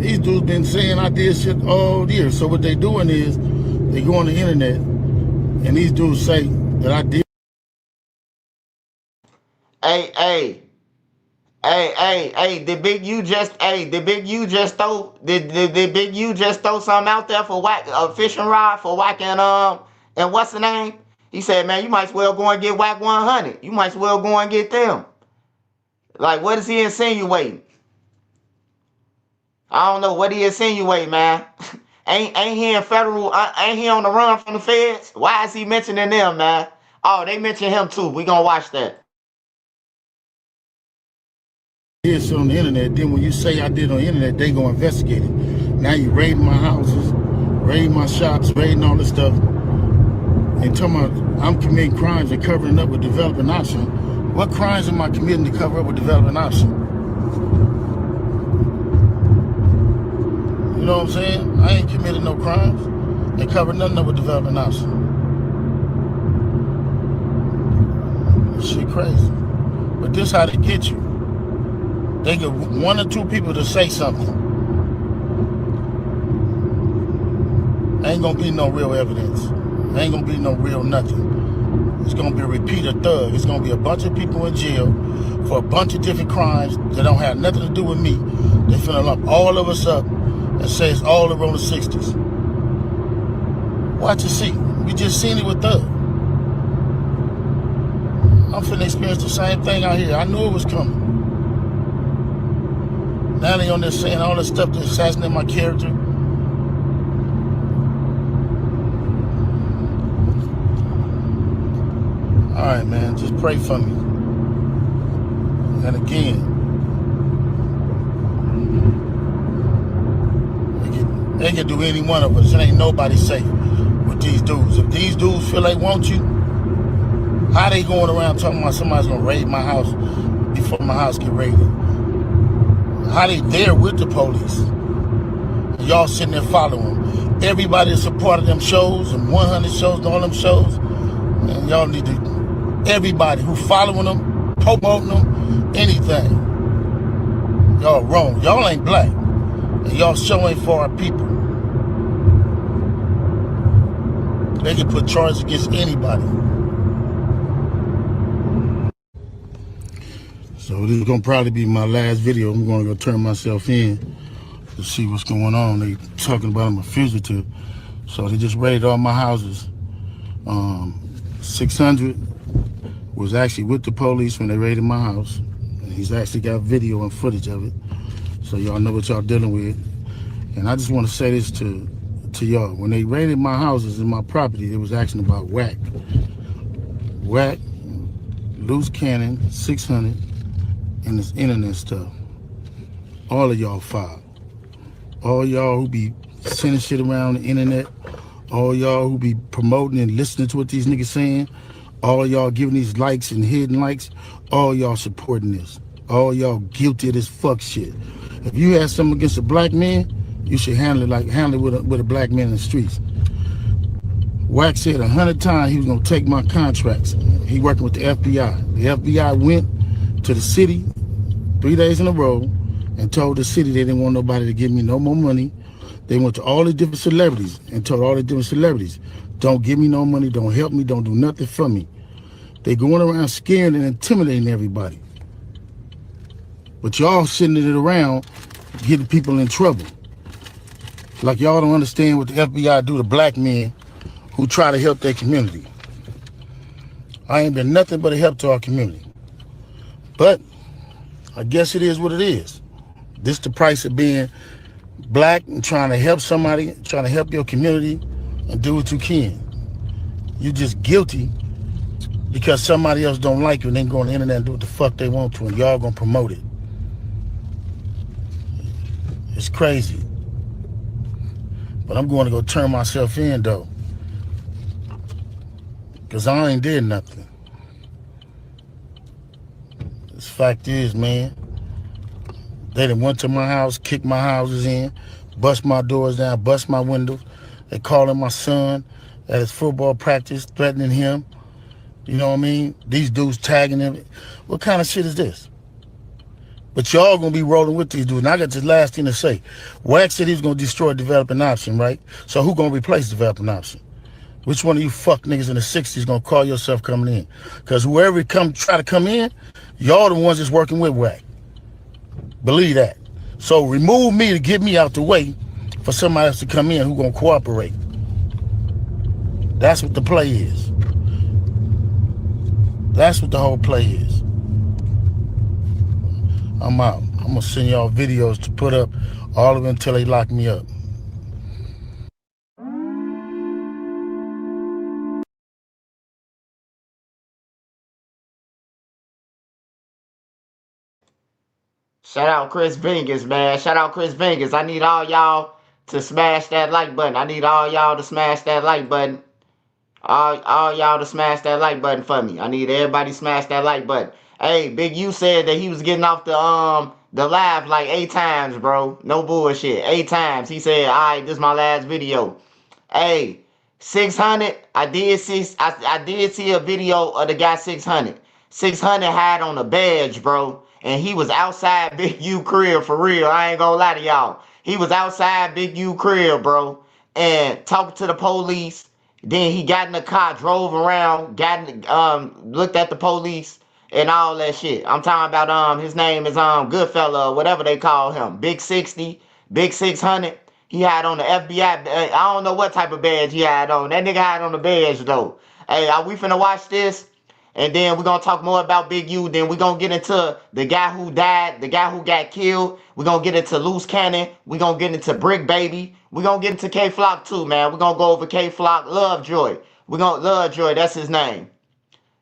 These dudes been saying I did shit all year. So what they doing is they go on the internet and these dudes say that I did. Hey, did Big U just throw something out there for Wack, a fishing rod for Wack and what's the name? He said, man, you might as well go and get Wack 100. You might as well go and get them. Like, what is he insinuating? I don't know what he insinuating, man. Ain't he in federal? Ain't he on the run from the feds? Why is he mentioning them, man? Oh, they mention him too. We gonna watch that. Did shit on the internet. Then when you say I did on the internet, they go investigate it. Now you raiding my houses, raiding my shops, raiding all this stuff, and talking about I'm committing crimes and covering up with developing option. What crimes am I committing to cover up with developing option? You know what I'm saying? I ain't committed no crimes and covered nothing up with developing option. This shit crazy. But this how they get you. They get one or two people to say something. Ain't gonna be no real evidence. Ain't gonna be no real nothing. It's going to be a repeater thug. It's going to be a bunch of people in jail for a bunch of different crimes that don't have nothing to do with me. They finna lump all of us up and say it's all around the 60s. Watch and see. We just seen it with thug. I'm finna experience the same thing out here. I knew it was coming. Now they on there saying all this stuff to assassinate my character. All right, man, just pray for me. And again, they can do any one of us. It ain't nobody safe with these dudes. If these dudes feel they want you, how they going around talking about somebody's gonna raid my house before my house get raided? How they there with the police? And y'all sitting there following them. Everybody that's a part of them shows and 100 shows and all them shows, and y'all need to, everybody who following them, promoting them, anything. Y'all wrong. Y'all ain't black. And y'all show ain't for our people. They can put charges against anybody. So this is gonna probably be my last video. I'm gonna go turn myself in to see what's going on. They talking about I'm a fugitive. So they just raided all my houses. 600 was actually with the police when they raided my house. And he's actually got video and footage of it. So y'all know what y'all dealing with. And I just want to say this to y'all. When they raided my houses and my property, it was asking about Wack. Wack, loose cannon, 600, and this internet stuff. All of y'all filed. All y'all who be sending shit around the internet, all y'all who be promoting and listening to what these niggas saying, all y'all giving these likes and hidden likes, all y'all supporting this. All y'all guilty of this fuck shit. If you had something against a black man, you should handle it with a black man in the streets. Wack said 100 times he was gonna take my contracts. He working with the FBI. The FBI went to the city 3 days in a row and told the city they didn't want nobody to give me no more money. They went to all the different celebrities and told all the different celebrities, don't give me no money, don't help me, don't do nothing for me. They going around scaring and intimidating everybody. But y'all sending it around getting people in trouble. Like y'all don't understand what the FBI do to black men who try to help their community. I ain't been nothing but a help to our community. But I guess it is what it is. This the price of being black and trying to help somebody, trying to help your community and do what you can. You just guilty because somebody else don't like you and they go on the internet and do what the fuck they want to and y'all gonna promote it. It's crazy. But I'm going to go turn myself in though. Cause I ain't did nothing. This fact is, man, they done went to my house, kicked my houses in, bust my doors down, bust my windows. They calling my son at his football practice, threatening him. You know what I mean? These dudes tagging him. What kind of shit is this? But y'all gonna be rolling with these dudes. And I got this last thing to say. Wack said he was gonna destroy developing option, right? So who gonna replace developing option? Which one of you fuck niggas in the 60s gonna call yourself coming in? Cause whoever try to come in, y'all the ones that's working with Wack. Believe that. So remove me to get me out the way for somebody else to come in who gonna cooperate. That's what the play is. That's what the whole play is. I'm out. I'm gonna send y'all videos to put up, all of them until they lock me up. Shout out Chris Vegas, man. Shout out Chris Vegas. I need all y'all to smash that like button. I need all y'all to smash that like button. All y'all to smash that like button for me. I need everybody to smash that like button. Hey, Big U said that he was getting off the live like 8 times, bro. No bullshit. 8 times. He said, alright, this is my last video. Hey, 600. I did see a video of the guy 600. 600 had on a badge, bro. And he was outside Big U crib for real. I ain't gonna lie to y'all. He was outside Big U crib, bro. And talking to the police, Then he got in the car, drove around, looked at the police and all that shit. I'm talking about his name is Goodfella or whatever they call him. Big 60, Big 600. He had on the FBI. I don't know what type of badge he had on. That nigga had on the badge though. Hey, are we finna watch this? And then we're going to talk more about Big U. Then we're going to get into the guy who died, the guy who got killed. We're going to get into Loose Cannon. We're going to get into Brick Baby. We're going to get into K-Flock too, man. We're going to go over K-Flock. Lovejoy. Lovejoy, that's his name.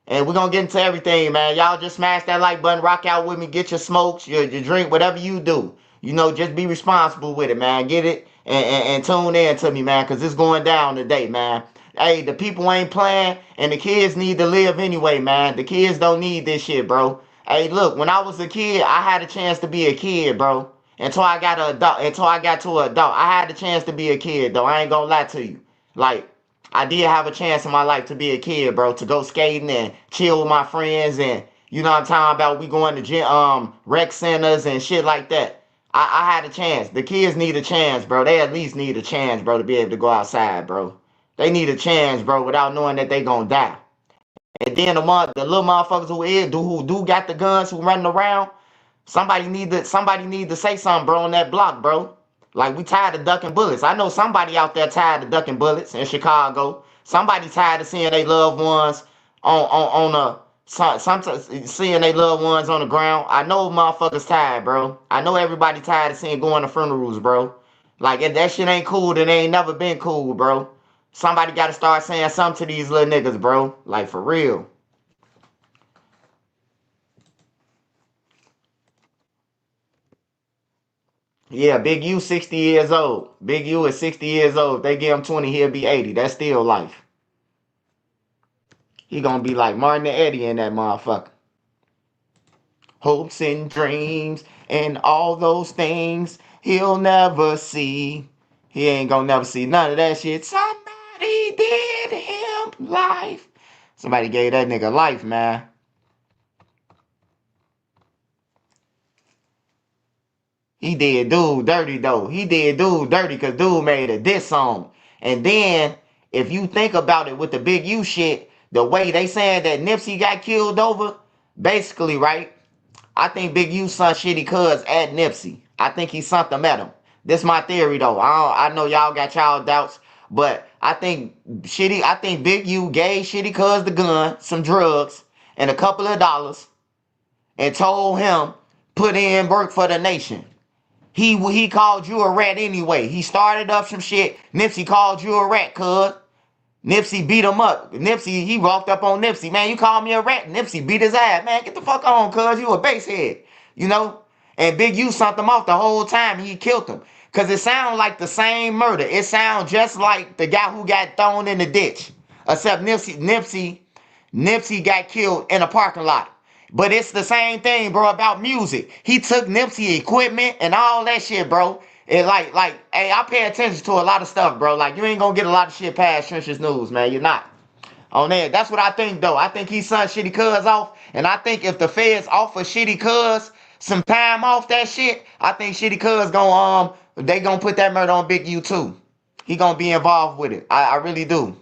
And we're going to get into everything, man. Y'all just smash that like button. Rock out with me. Get your smokes, your drink, whatever you do. You know, just be responsible with it, man. Get it and tune in to me, man, because it's going down today, man. Hey, the people ain't playing, and the kids need to live anyway, man. The kids don't need this shit, bro. Hey, look, when I was a kid, I had a chance to be a kid, bro. Until I got to adult. I had a chance to be a kid, though. I ain't gonna lie to you. Like, I did have a chance in my life to be a kid, bro. To go skating and chill with my friends, and you know what I'm talking about. We going to gym, rec centers and shit like that. I had a chance. The kids need a chance, bro. They at least need a chance, bro, to be able to go outside, bro. They need a chance, bro, without knowing that they gonna die. And then the little motherfuckers who do got the guns, who running around, somebody need to say something, bro, on that block, bro. Like, we tired of ducking bullets. I know somebody out there tired of ducking bullets in Chicago. Somebody tired of seeing their loved ones seeing their loved ones on the ground. I know motherfuckers tired, bro. I know everybody tired of seeing going to funerals, bro. Like, if that shit ain't cool, then it ain't never been cool, bro. Somebody got to start saying something to these little niggas, bro. Like, for real. Yeah, Big U 60 years old. Big U is 60 years old. If they give him 20, he'll be 80. That's still life. He gonna be like Martin and Eddie in that motherfucker. Hopes and dreams and all those things he'll never see. He ain't gonna never see none of that shit. Somebody did him life. Somebody gave that nigga life, man. He did dude dirty, though. He did dude dirty because dude made a diss song. And then, if you think about it with the Big U shit, the way they saying that Nipsey got killed over, basically, right? I think Big U son shitty cuz at Nipsey. I think he something at him. This my theory, though. I know y'all got y'all doubts, but I think Big U gave shitty cuz the gun, some drugs, and a couple of dollars, and told him, put in work for the nation. He called you a rat anyway. He started up some shit. Nipsey called you a rat, cuz. Nipsey beat him up. Nipsey, he walked up on Nipsey. Man, you called me a rat. Nipsey beat his ass. Man, get the fuck on, cuz. You a basehead. You know? And Big U sent him off the whole time. He killed him. Because it sounds like the same murder. It sounds just like the guy who got thrown in the ditch. Except Nipsey got killed in a parking lot. But it's the same thing, bro, about music. He took Nipsey equipment and all that shit, bro. It hey, I pay attention to a lot of stuff, bro. Like, you ain't gonna get a lot of shit past Trench's News, man. You're not. On there. That's what I think, though. I think he sent shitty cuz off. And I think if the feds offer shitty cuz some time off that shit, I think shitty cuz they gonna put that murder on Big U, too. He gonna be involved with it. I really do.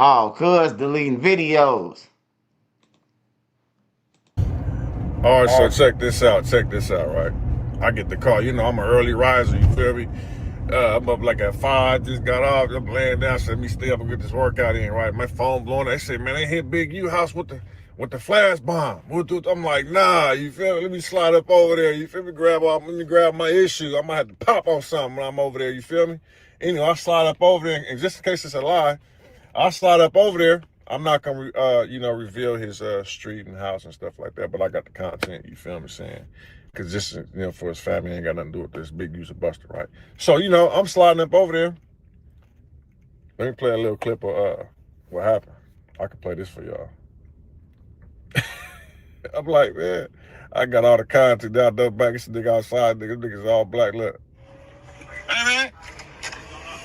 Oh, cuz deleting videos. All right, so check this out, right? I get the call. You know, I'm an early riser, you feel me? I'm up like at 5, just got off, I'm laying down, said, let me stay up and get this workout in, right? My phone blowing, they said, man, they hit Big U house with the flash bomb. I'm like, nah, you feel me? Let me slide up over there, you feel me? Let me grab my issue. I might have to pop on something when I'm over there, you feel me? Anyway, I slide up over there, and just in case it's a lie, I slide up over there. I'm not gonna, reveal his street and house and stuff like that, but I got the content. You feel me saying? Because this, for his family, ain't got nothing to do with this. Big U's a buster, right? So, I'm sliding up over there. Let me play a little clip of what happened. I can play this for y'all. I'm like, man, I got all the content out there back. This nigga outside, nigga. Niggas all black. Look. Hey man,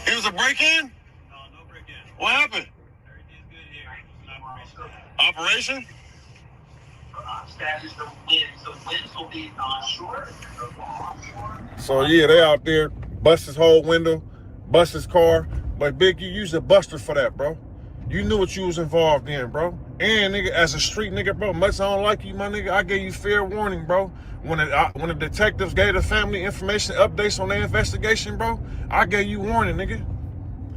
it was a break-in? No, no break-in. What happened? Everything's good here. Operation? So yeah, they out there, bust his whole window, bust his car. But Big, you used a buster for that, bro. You knew what you was involved in, bro. And nigga, as a street nigga, bro, much I don't like you, my nigga, I gave you fair warning, bro. When the detectives gave the family information updates on their investigation, bro, I gave you warning, nigga.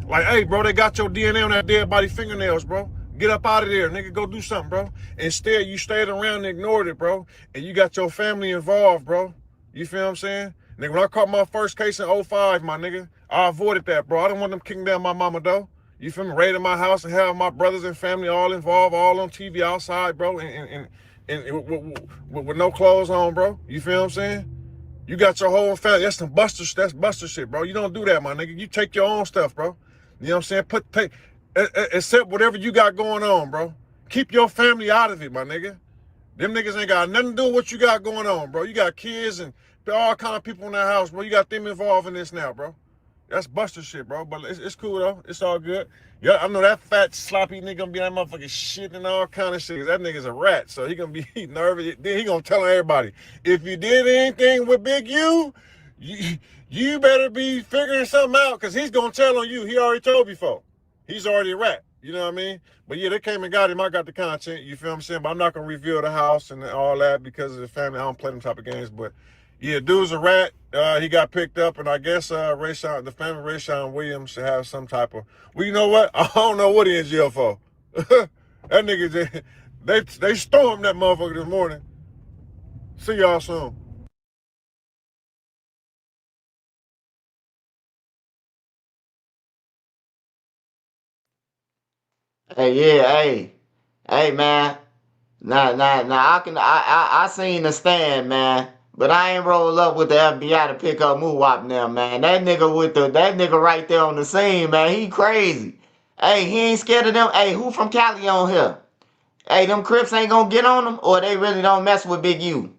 Like, hey, bro, they got your DNA on that dead body fingernails, bro. Get up out of there, nigga. Go do something, bro. Instead, you stayed around and ignored it, bro. And you got your family involved, bro. You feel what I'm saying? Nigga, when I caught my first case in 05, my nigga, I avoided that, bro. I didn't want them kicking down my mama, though. You feel me? Raiding my house and have my brothers and family all involved, all on TV outside, bro, and with no clothes on, bro. You feel what I'm saying? You got your whole family. That's buster shit, bro. You don't do that, my nigga. You take your own stuff, bro. You know what I'm saying? Accept whatever you got going on, bro. Keep your family out of it, my nigga. Them niggas ain't got nothing to do with what you got going on, bro. You got kids and all kind of people in that house, bro. You got them involved in this now, bro. That's buster shit, bro. But it's cool, though. It's all good. Yeah, I know that fat, sloppy nigga gonna be that motherfucking shit and all kind of shit. That nigga's a rat, so he gonna be nervous. Then he gonna tell everybody, if you did anything with Big U, you better be figuring something out, because he's gonna tell on you. He already told before. He's already a rat. You know what I mean? But yeah, they came and got him. I got the content. You feel what I'm saying? But I'm not gonna reveal the house and all that because of the family. I don't play them type of games. But yeah, dude's a rat. He got picked up, and I guess the family Raan Williams should have some type of. Well, you know what? I don't know what he in jail for. That nigga, they stormed that motherfucker this morning. See y'all soon. Hey, yeah, hey, man. Nah. I seen the stand, man. But I ain't roll up with the FBI to pick up Moowop now, man. That nigga right there on the scene, man. He crazy. Hey, he ain't scared of them. Hey, who from Cali on here? Hey, them Crips ain't gonna get on them, or they really don't mess with Big U.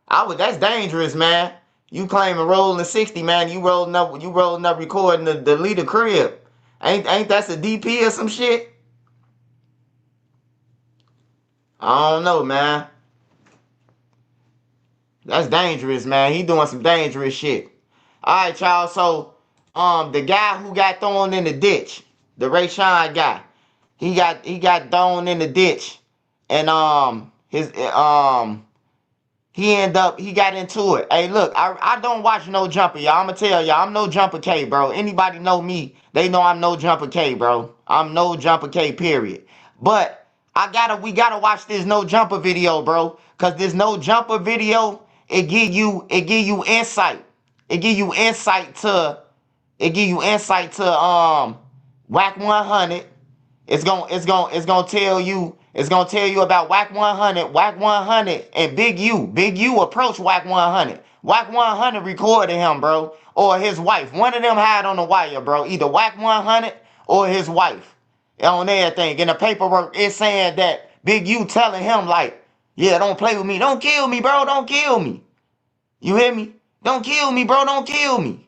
That's dangerous, man. You claiming rolling 60, man. You rolling up recording the leader crib. Ain't that the DP or some shit? I don't know, man. That's dangerous, man. He doing some dangerous shit. All right, y'all. So, the guy who got thrown in the ditch, the Raan guy, he got thrown in the ditch, and he got into it. Hey, look, I don't watch No Jumper, y'all. I'ma tell y'all, I'm No Jumper K, bro. Anybody know me, they know I'm No Jumper K, bro. I'm No Jumper K, period. But we gotta watch this No Jumper video, bro. Cause this No Jumper video, it give you insight. It give you insight to Wack 100. It's gonna tell you about Wack 100. Wack 100 and Big U. Big U approached Wack 100. Wack 100 recorded him, bro, or his wife. One of them had on the wire, bro. Either Wack 100 or his wife. On everything. In the paperwork, it's saying that Big U telling him like, yeah, don't play with me. Don't kill me, bro. Don't kill me. You hear me? Don't kill me, bro. Don't kill me.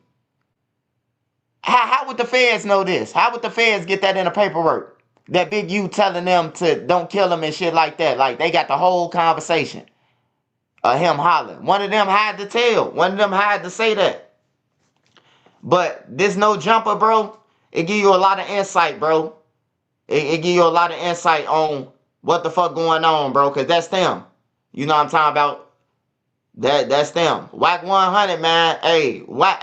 How would the feds know this? How would the feds get that in the paperwork? That Big U telling them to don't kill him and shit like that. Like, they got the whole conversation of him hollering. One of them had to tell. One of them had to say that. But this No Jumper, bro, it give you a lot of insight, bro. It give you a lot of insight on what the fuck going on, bro. Because that's them. You know what I'm talking about? That's them. Wack 100, man. Hey, Wack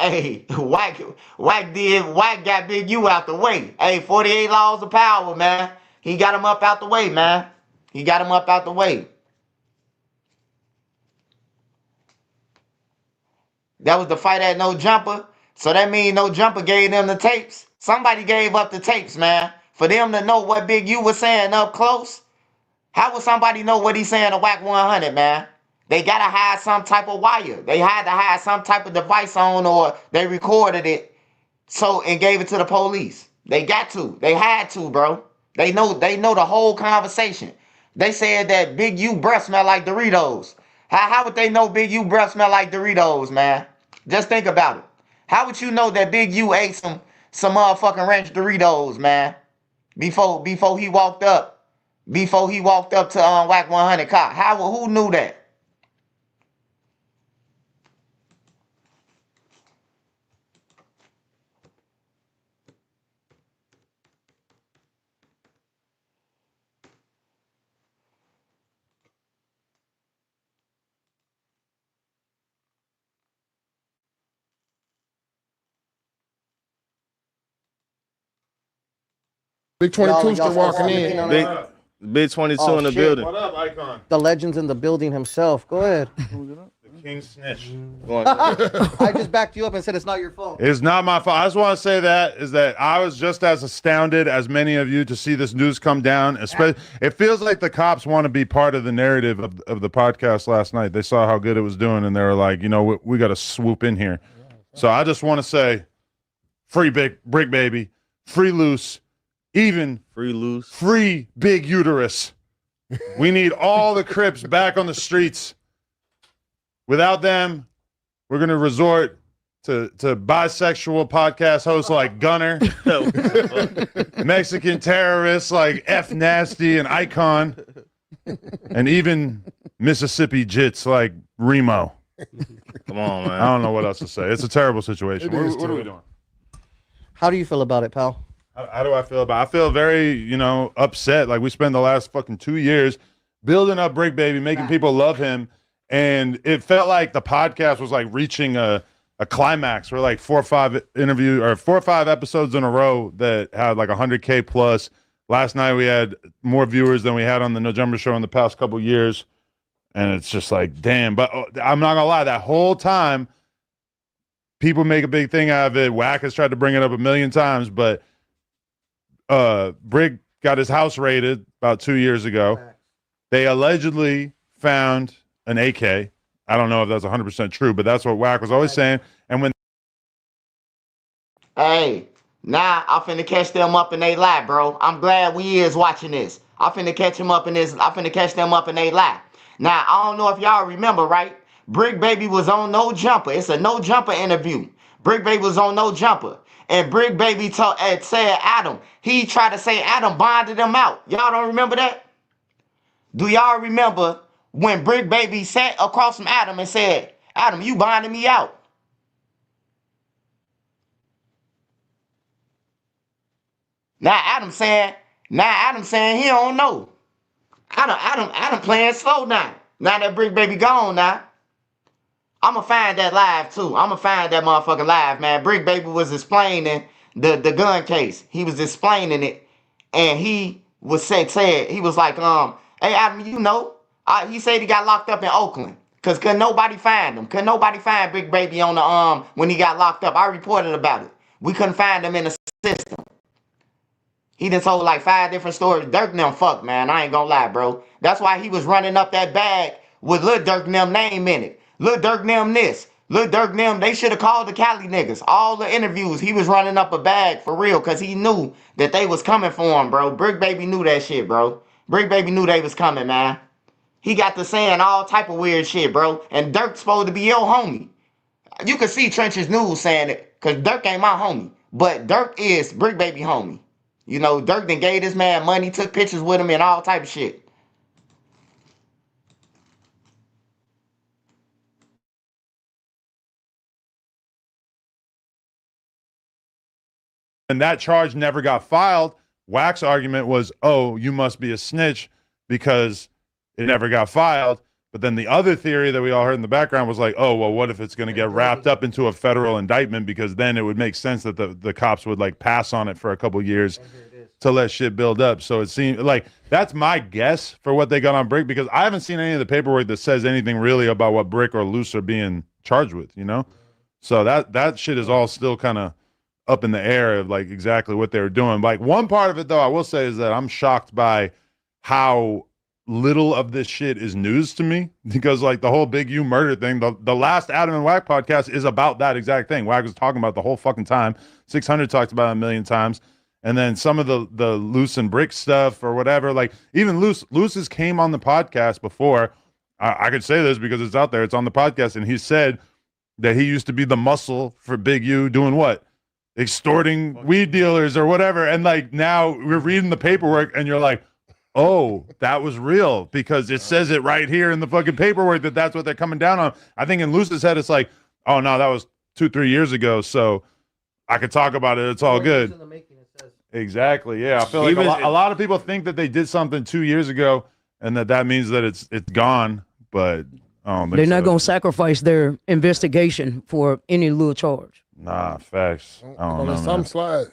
got Big U out the way. Hey, 48 laws of power, man. He got him up out the way, man. He got him up out the way. That was the fight at No Jumper. So that means No Jumper gave them the tapes. Somebody gave up the tapes, man. For them to know what Big U was saying up close. How would somebody know what he's saying to Wack 100, man? They gotta have some type of wire. They had to have some type of device on, or they recorded it and gave it to the police. They got to. They had to, bro. They know the whole conversation. They said that Big U breath smell like Doritos. How would they know Big U breath smell like Doritos, man? Just think about it. How would you know that Big U ate some motherfucking ranch Doritos, man? Before he walked up to Wack 100 cop. Who knew that? Big 22 still walking in. Big 22 in the shit. building. What up, Icon? The legend's in the building himself. Go ahead. The King Snitch. I just backed you up and said it's not your fault. It's not my fault. I just want to say that I was just as astounded as many of you to see this news come down. Especially, it feels like the cops want to be part of the narrative of the podcast last night. They saw how good it was doing, and they were like, we got to swoop in here. So I just want to say, free Brick Baby, free Loose, even free Big Uterus. We need all the Crips back on the streets. Without them, we're going to resort to bisexual podcast hosts like Gunner, Mexican terrorists like F Nasty and Icon, and even Mississippi Jits like Remo. Come on, man. I don't know what else to say. It's a terrible situation. What are we doing? How do you feel about it, pal? How do I feel about it? I feel very, upset. Like we spent the last fucking 2 years building up Brick Baby, making people love him. And it felt like the podcast was like reaching a climax. We're like 4 or 5 episodes in a row that had like 100K plus. Last night we had more viewers than we had on the November show in the past couple years. And it's just like, damn. But I'm not going to lie, that whole time, people make a big thing out of it. Wack has tried to bring it up a million times, but Brick got his house raided about 2 years ago. They allegedly found an AK. I don't know if that's 100% true, but that's what Wack was always saying. And when I'm finna catch them up in they lie, bro. I'm glad we is watching this. I'm finna catch them up in they lie. Now, I don't know if y'all remember, right? Brick Baby was on No Jumper. It's a No Jumper interview. Brick Baby was on No Jumper. And Brick Baby said Adam. He tried to say Adam bonded him out. Y'all don't remember that? Do y'all remember when Brick Baby sat across from Adam and said, Adam, you bonded me out? Now Adam saying he don't know. Adam playing slow now. Now that Brick Baby gone now. I'ma find that live too. I'ma find that motherfucking live, man. Brick Baby was explaining the gun case. He was explaining it, and he was said he was like, hey Adam, he said he got locked up in Oakland because couldn't nobody find him. Couldn't nobody find Brick Baby on the when he got locked up. I reported about it. We couldn't find him in the system. He done told like 5 different stories. Dirk and them fuck, man. I ain't gonna lie, bro. That's why he was running up that bag with Lil Dirk and them name in it. Lil Dirk and them this. Lil Dirk and them, they should have called the Cali niggas. All the interviews, he was running up a bag for real because he knew that they was coming for him, bro. Brick Baby knew that shit, bro. Brick Baby knew they was coming, man. He got to saying all type of weird shit, bro. And Dirk's supposed to be your homie. You can see Trench's News saying it because Dirk ain't my homie. But Dirk is Brick Baby homie. Dirk done gave this man money, took pictures with him and all type of shit. And that charge never got filed. Wack's argument was, oh, you must be a snitch because it never got filed. But then the other theory that we all heard in the background was like, oh, well, what if it's going to get wrapped up into a federal indictment? Because then it would make sense that the cops would like pass on it for a couple years to let shit build up. So it seemed like that's my guess for what they got on Brick, because I haven't seen any of the paperwork that says anything really about what Brick or Luce are being charged with, So that shit is all still kind of up in the air of like exactly what they were doing. Like one part of it though, I will say, is that I'm shocked by how little of this shit is news to me, because like the whole Big U murder thing, the last Adam and Wack podcast is about that exact thing. Wack was talking about the whole fucking time. 600 talked about it a million times. And then some of the Luce and Brick stuff or whatever, like even Luce's came on the podcast before I could say this because it's out there. It's on the podcast, and he said that he used to be the muscle for Big U doing what? Extorting weed dealers or whatever. And like now we're reading the paperwork, and you're like, oh, that was real because it says it right here in the fucking paperwork that that's what they're coming down on. I think in Luce's head, it's like, oh no, that was 2-3 years ago, so I could talk about it. It's all good. Exactly. Yeah, I feel like a lot of people think that they did something 2 years ago, and that means that it's gone. But they're not gonna sacrifice their investigation for any little charge. Nah, facts. I don't know, Some man. slide.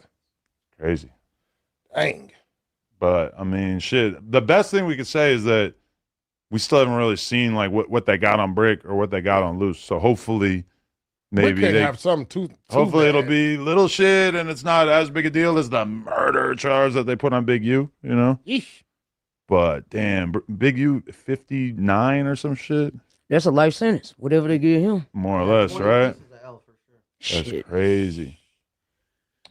Crazy. Dang. But I mean, shit. The best thing we could say is that we still haven't really seen like what they got on Brick or what they got on Loose. So hopefully, maybe they they have something too hopefully it'll bad. be little shit and it's not as big a deal as the murder charge that they put on Big U. You know. Yeesh. But damn, Big U 59 or some shit. That's a life sentence. Whatever they give him. More or less, right? That's Shit. crazy.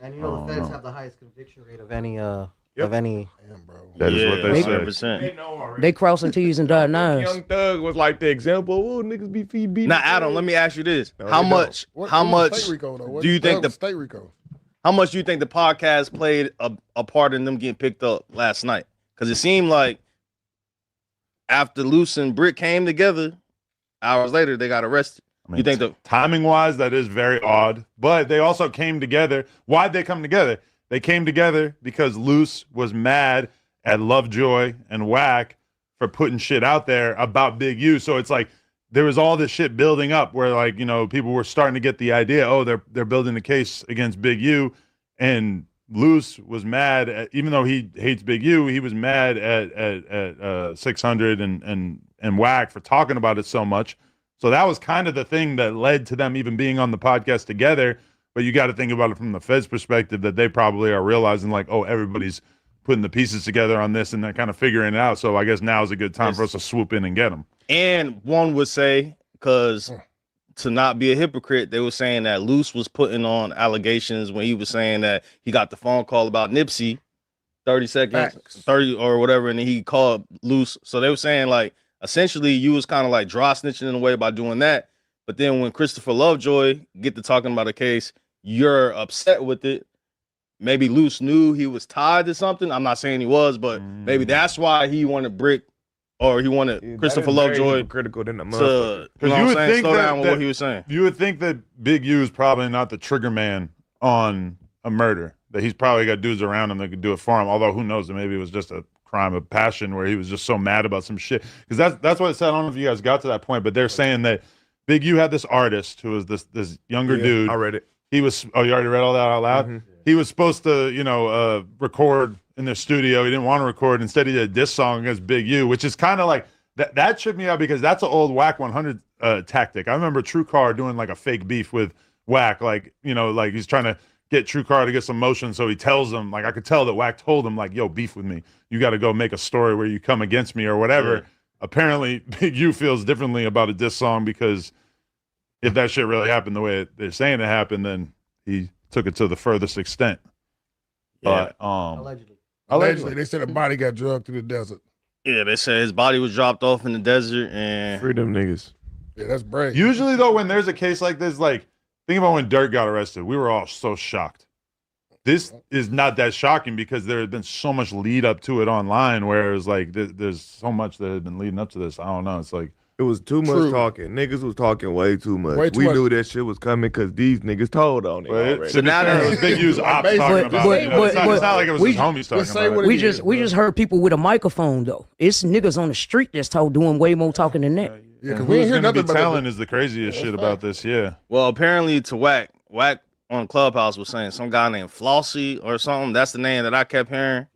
And you know the feds have the highest conviction rate of any Yep. of any. That is what they said. 100%. They crossing T's and dotting I's. Young Thug was like the example. Oh, niggas be beating. Now, Adam, let me ask you this: No, how they much? don't. How What much State Rico, though? What do you think was the State Rico? How much do you think the podcast played a part in them getting picked up last night? Because it seemed like after Luce and Brick came together, hours later they got arrested. I mean, You think the timing wise, that is very odd, but they also came together. Why'd they come together? They came together because Luce was mad at Lovejoy and Wack for putting shit out there about Big U. So it's like there was all this shit building up where, like, you know, people were starting to get the idea, oh, they're building a case against Big U. And Luce was mad at, even though he hates Big U, he was mad at 600 and Wack for talking about it so much. So that was kind of the thing that led to them even being on the podcast together. But you got to think about it from the Fed's perspective that they probably are realizing like, oh, everybody's putting the pieces together on this and they're kind of figuring it out. So I guess now is a good time for us to swoop in and get them. and one would say, because to not be a hypocrite, they were saying that Luce was putting on allegations when he was saying that he got the phone call about Nipsey, 30 seconds, Facts. 30 or whatever, and then he called Luce. So they were saying like essentially you was kind of like dry snitching in a way by doing that. But then when Christopher Lovejoy get to talking about a case, you're upset with it. Maybe Luce knew he was tied to something. I'm not saying he was, but maybe that's why he wanted Brick or he wanted Christopher Lovejoy critical than the to, motherfucker. you know what I'm saying, slow down with that what he was saying. You would think that Big U is probably not the trigger man on a murder, that he's probably got dudes around him that could do it for him. Although who knows, maybe it was just a crime of passion where he was just so mad about some shit. Because that's what it said. I don't know if you guys got to that point, but they're saying that Big U had this artist who was this younger dude. I read it. He was, oh, you already read all that out loud? Mm-hmm. He was supposed to, record in their studio. He didn't want to record. Instead, he did a diss song against Big U, which is kind of like, that tripped me out because that's an old Wack 100 tactic. I remember True Car doing like a fake beef with Wack, like he's trying to get True Car to get some motion. So he tells him, like, I could tell that Wack told him, like, yo, beef with me. You got to go make a story where you come against me or whatever. Yeah. Apparently, Big U feels differently about a diss song because if that shit really happened the way they're saying it happened, then he took it to the furthest extent. Yeah. But Allegedly, they said a body got drugged through the desert. Yeah, they said his body was dropped off in the desert and free them niggas. Yeah, that's brave. Usually, though, when there's a case like this, like, think about when Dirk got arrested. We were all so shocked. This is not that shocking because there had been so much lead up to it online, whereas, like, there's so much that had been leading up to this. I don't know. It's like, it was too much talking. Niggas was talking way too much. We knew that shit was coming because these niggas told on it already. So now that it was Big U's ops talking about it. It's not like it was his homies talking about it. We just heard people with a microphone though. It's niggas on the street that's doing way more talking than that. Yeah, because who's gonna be telling is the craziest shit about this. Yeah. Well, apparently to Wack on Clubhouse was saying some guy named Flossie or something. That's the name that I kept hearing.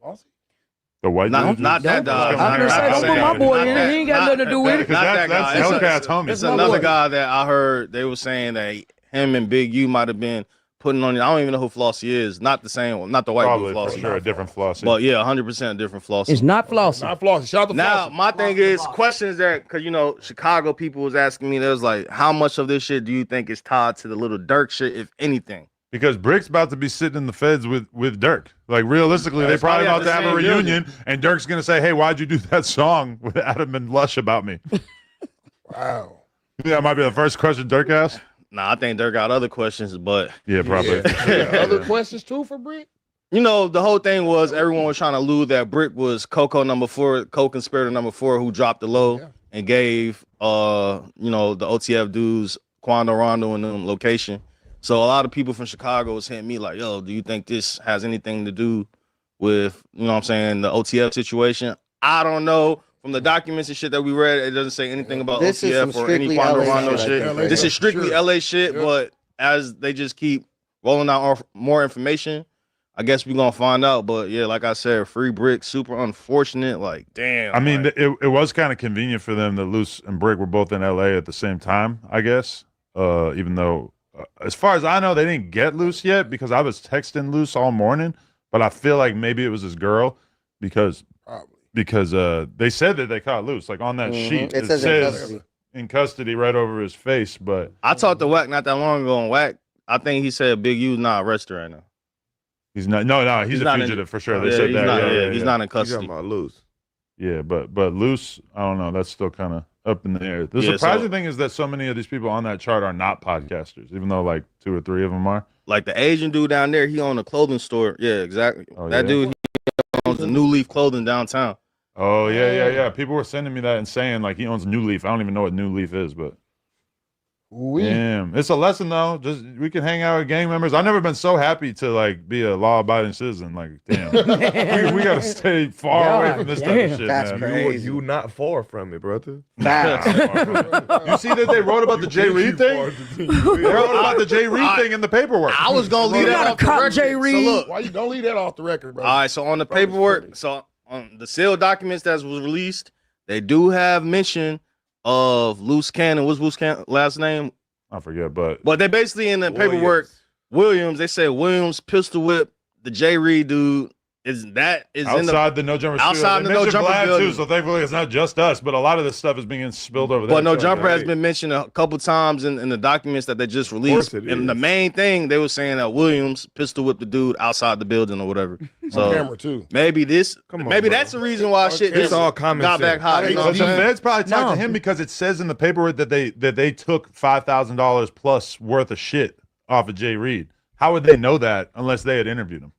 The white dude? Not that dog. I'm gonna say, don't put my boy in it. He ain't got nothing to do with it. Not that guy. That's Hellcat's homie. It's another guy that I heard they were saying that him and Big U might have been putting on. I don't even know who Flossie is. Not the same one. Not the white dude Flossie. For sure, a different Flossie. But yeah, 100% a different Flossie. It's not Flossie. Not Flossie. Shout out to Now, Flossie. my thing is questions that, because, Chicago people was asking me, they was like, how much of this shit do you think is tied to the little Dirk shit, if anything? Because Brick's about to be sitting in the feds with Dirk. Like, realistically, they probably about to have a reunion, and Dirk's going to say, hey, why'd you do that song with Adam and Lush about me? Wow. That might be the first question Dirk asked. Nah, I think Dirk got other questions, but yeah, probably. Other questions too for Brick? You know, the whole thing was everyone was trying to allude that Brick was co-conspirator number 4 who dropped the low and gave you know, the OTF dudes Quando Rondo and them location. So a lot of people from Chicago was hitting me like, yo, do you think this has anything to do with, you know what I'm saying, the OTF situation? I don't know. From the documents and shit that we read, it doesn't say anything about This is OTF some or any strictly Quando LA Rondo shit, shit. I think. This is strictly Sure. LA shit, but as they just keep rolling out more information, I guess we're gonna find out. But yeah, like I said, free Brick, super unfortunate. Like, damn. I mean, like, it was kind of convenient for them that Luce and Brick were both in LA at the same time, I guess. Even though, as far as I know, they didn't get Luce yet because I was texting Luce all morning. But I feel like maybe it was his girl because they said that they caught Luce. Like on that sheet, it says in custody right over his face. But I talked to Wack not that long ago, and Wack, I think he said Big U's not arrested right now. he's not. No, he's a not fugitive for sure. Yeah, They said he's that. not, he's not in You custody. talking about Luce? Yeah, but Luce, I don't know. That's still kind of up in the air. The Yeah, surprising thing is that so many of these people on that chart are not podcasters, even though like 2 or 3 of them are. Like the Asian dude down there, he owned a clothing store. Yeah, exactly. Oh, that yeah? dude, he owns a New Leaf clothing downtown. Oh yeah. People were sending me that and saying like he owns New Leaf. I don't even know what New Leaf is, but damn, it's a lesson though. Just we can hang out with gang members. I've never been so happy to like be a law-abiding citizen. Like, damn, we gotta stay far away from this type of shit. That's man. crazy. You not far from it, brother. You see that they wrote about the Jay Reed thing? They wrote about the Jay Reed thing in the paperwork. I was gonna leave that off the record. Jay Reed. So look, Why you gonna leave that off the record, bro? all right, so on the paperwork, so on the sealed documents that was released, they do have mention of Loose Cannon. What's Loose Cannon last name? I forget, but they basically in the paperwork, Williams, they say Williams pistol whip the Jay Reed dude. Is outside the No Jumper studio. outside They the No mentioned Jumper Vlad, building. too, so thankfully it's not just us, but a lot of this stuff is being spilled over there. But No too. Jumper has been mentioned a couple times in the documents that they just released. And the main thing, they were saying that Williams pistol whipped the dude outside the building or whatever. So On camera too. maybe that's the reason why shit It's just all common got sense. back hot. You know what I'm The saying? feds probably talked to him because it says in the paperwork that they took $5,000 plus worth of shit off of Jay Reed. How would they know that unless they had interviewed him?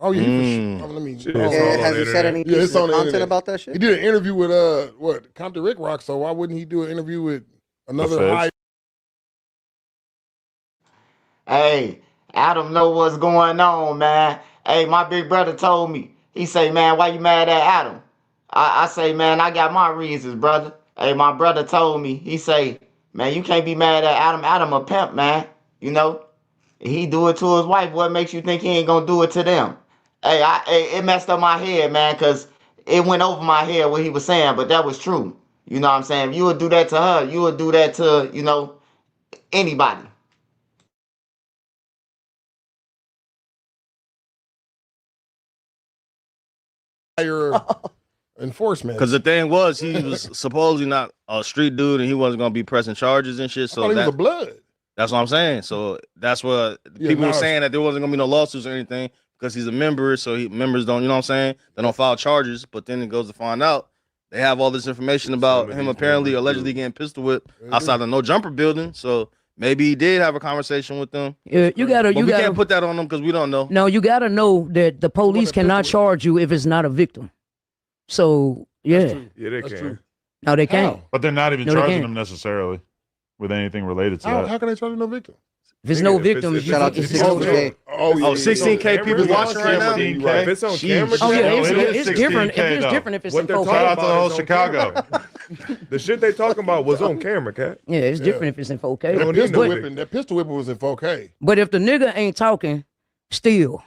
Oh yeah, he for sure. Let me. Has he said any Yeah, pieces it's on of the content internet. about that shit? He did an interview with Compton Rick Rock. So why wouldn't he do an interview with another feds? high? Hey, Adam know what's going on, man. Hey, my big brother told me. He say, man, why you mad at Adam? I say, man, I got my reasons, brother. Hey, my brother told me. He say, man, you can't be mad at Adam. Adam a pimp, man. You know, he do it to his wife. What makes you think he ain't gonna do it to them? Hey, it messed up my head, man, because it went over my head what he was saying, but that was true. You know what I'm saying? If you would do that to her, you would do that to, you know, anybody. Enforcement. Because the thing was, he was supposedly not a street dude, and he wasn't gonna be pressing charges and shit. So thought he was a blood. That's what I'm saying. So that's what Yeah, people now were it's- saying, that there wasn't gonna be no lawsuits or anything because he's a member. So members don't, you know what I'm saying? They don't file charges. But then it goes to find out they have all this information about him apparently allegedly getting pistol whipped outside the No Jumper building. So maybe he did have a conversation with them. You gotta, But we can't put that on them because we don't know. No, you gotta know that the police cannot charge you if it's not a victim. So yeah, Yeah, they can. no, they can't. But they're not even No, they charging can't. them necessarily with anything related to that. How can they charge no victim? If it's no victim, Shout out to 16K. Oh, yeah. 16K people watching right now. If it's on camera, Oh yeah, No, it is it's different. 16K It's though. different if it's What in they're 4K. talking Shout out to the about whole is on Chicago. The shit they talking about was on camera, cat. Yeah, it's different if it's in 4K. That pistol whipping was in 4K. But if the nigga ain't talking, still,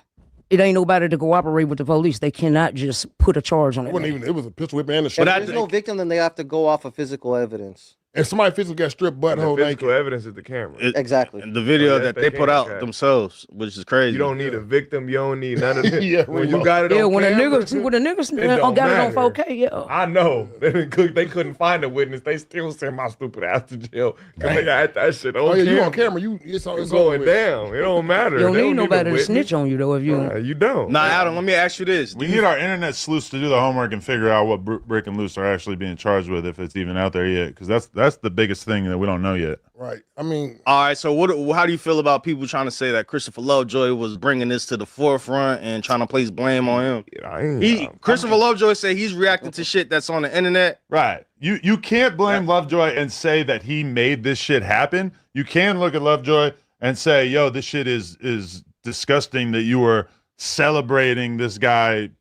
it ain't nobody to cooperate with the police. They cannot just put a charge on it. It was a pistol whipping and a If shot. there's no victim, then they have to go off of physical evidence. If somebody physically got stripped butthole The naked. physical evidence is the camera. Exactly. The video Oh, that they they put can't out track. themselves, which is crazy. You don't need a victim. You don't need none of that. Yeah, when you got it Yeah, on when a camera, nigga don't got it on matter. 4K, yeah. I know. They couldn't find a witness. They still sent my stupid ass to jail because they got that shit on Oh yeah, camera. you on camera. It's It's over going with. down. It don't matter. You don't They need a nobody to witness. snitch on you though if you. You don't. Now, Adam, let me ask you this. We need our internet sleuths to do the homework and figure out what Brick and Loose are actually being charged with, if it's even out there yet. Because that's That's the biggest thing that we don't know yet. Right. I mean, all right. So how do you feel about people trying to say that Christopher Lovejoy was bringing this to the forefront and trying to place blame on him? Christopher Lovejoy said he's reacting to shit that's on the internet. Right. You can't blame Lovejoy and say that he made this shit happen. You can look at Lovejoy and say, yo, this shit is disgusting that you were celebrating this guy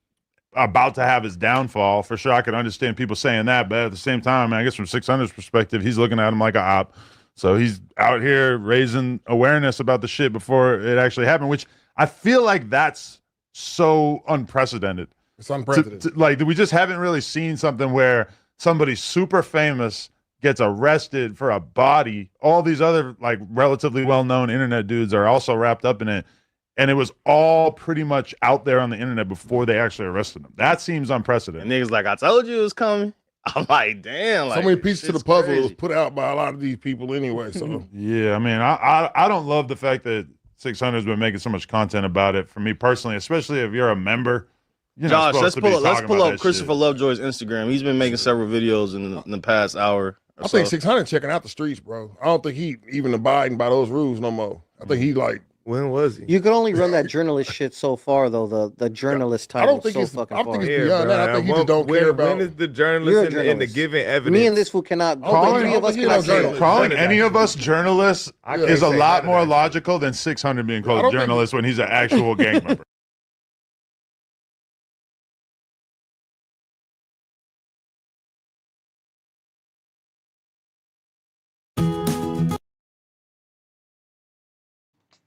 about to have his downfall. For sure, I can understand people saying that, but at the same time, I guess from 600's perspective, he's looking at him like a op. So he's out here raising awareness about the shit before it actually happened, which I feel like that's so unprecedented. It's unprecedented. Like, we just haven't really seen something where somebody super famous gets arrested for a body. All these other like relatively well-known internet dudes are also wrapped up in it. And it was all pretty much out there on the internet before they actually arrested him. That seems unprecedented. And niggas like, I told you it was coming. I'm like, damn. So many pieces to the puzzle was put out by a lot of these people anyway. So yeah, I mean, I don't love the fact that 600's been making so much content about it. For me personally, especially if you're a member. Josh, let's pull up Christopher Lovejoy's Instagram. He's been making several videos in the past hour. I think 600 checking out the streets, bro. I don't think he even abiding by those rules no more. I think he like. When was he? You can only run that journalist shit so far, though. The journalist title. I don't think so it's. fucking I think far. it's beyond that. I think he just don't care about. When is the journalist in the giving evidence? Me and this fool cannot. Calling any of us journalists is a lot more logical than 600 being called journalists when he's an actual gang member.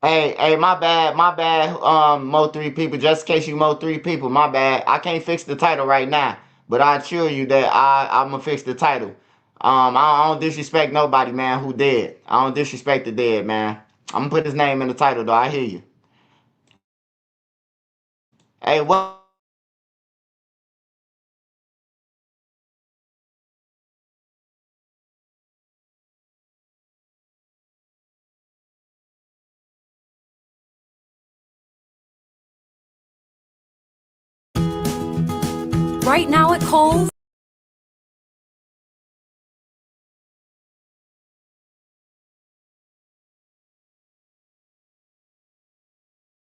Hey, my bad, Mo3 people. Just in case you Mo3 people, my bad. I can't fix the title right now, but I assure you that I'm gonna fix the title. I don't disrespect nobody, man, who dead. I don't disrespect the dead, man. I'm gonna put his name in the title, though. I hear you. Hey, what? Right now at Kohl's.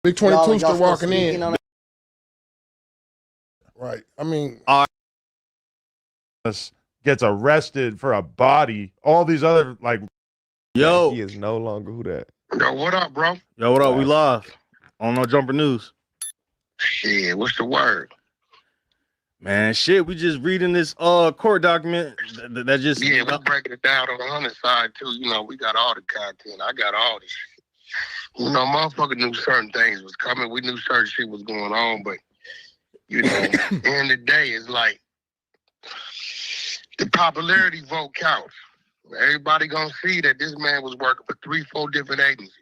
Big 22 still walking in. Right. I mean, gets arrested for a body. All these other like, yo, he is no longer who that. Yo, what up, bro? Yo, what up? We live on No Jumper News. Shit, what's the word? Man, shit, we just reading this court document that just we're breaking it down on the other side too. You know, we got all the content. I got all the shit. You know, motherfucker knew certain things was coming. We knew certain shit was going on, but you know, end of the day, it's like the popularity vote counts. Everybody gonna see that this man was working for 3-4 different agencies.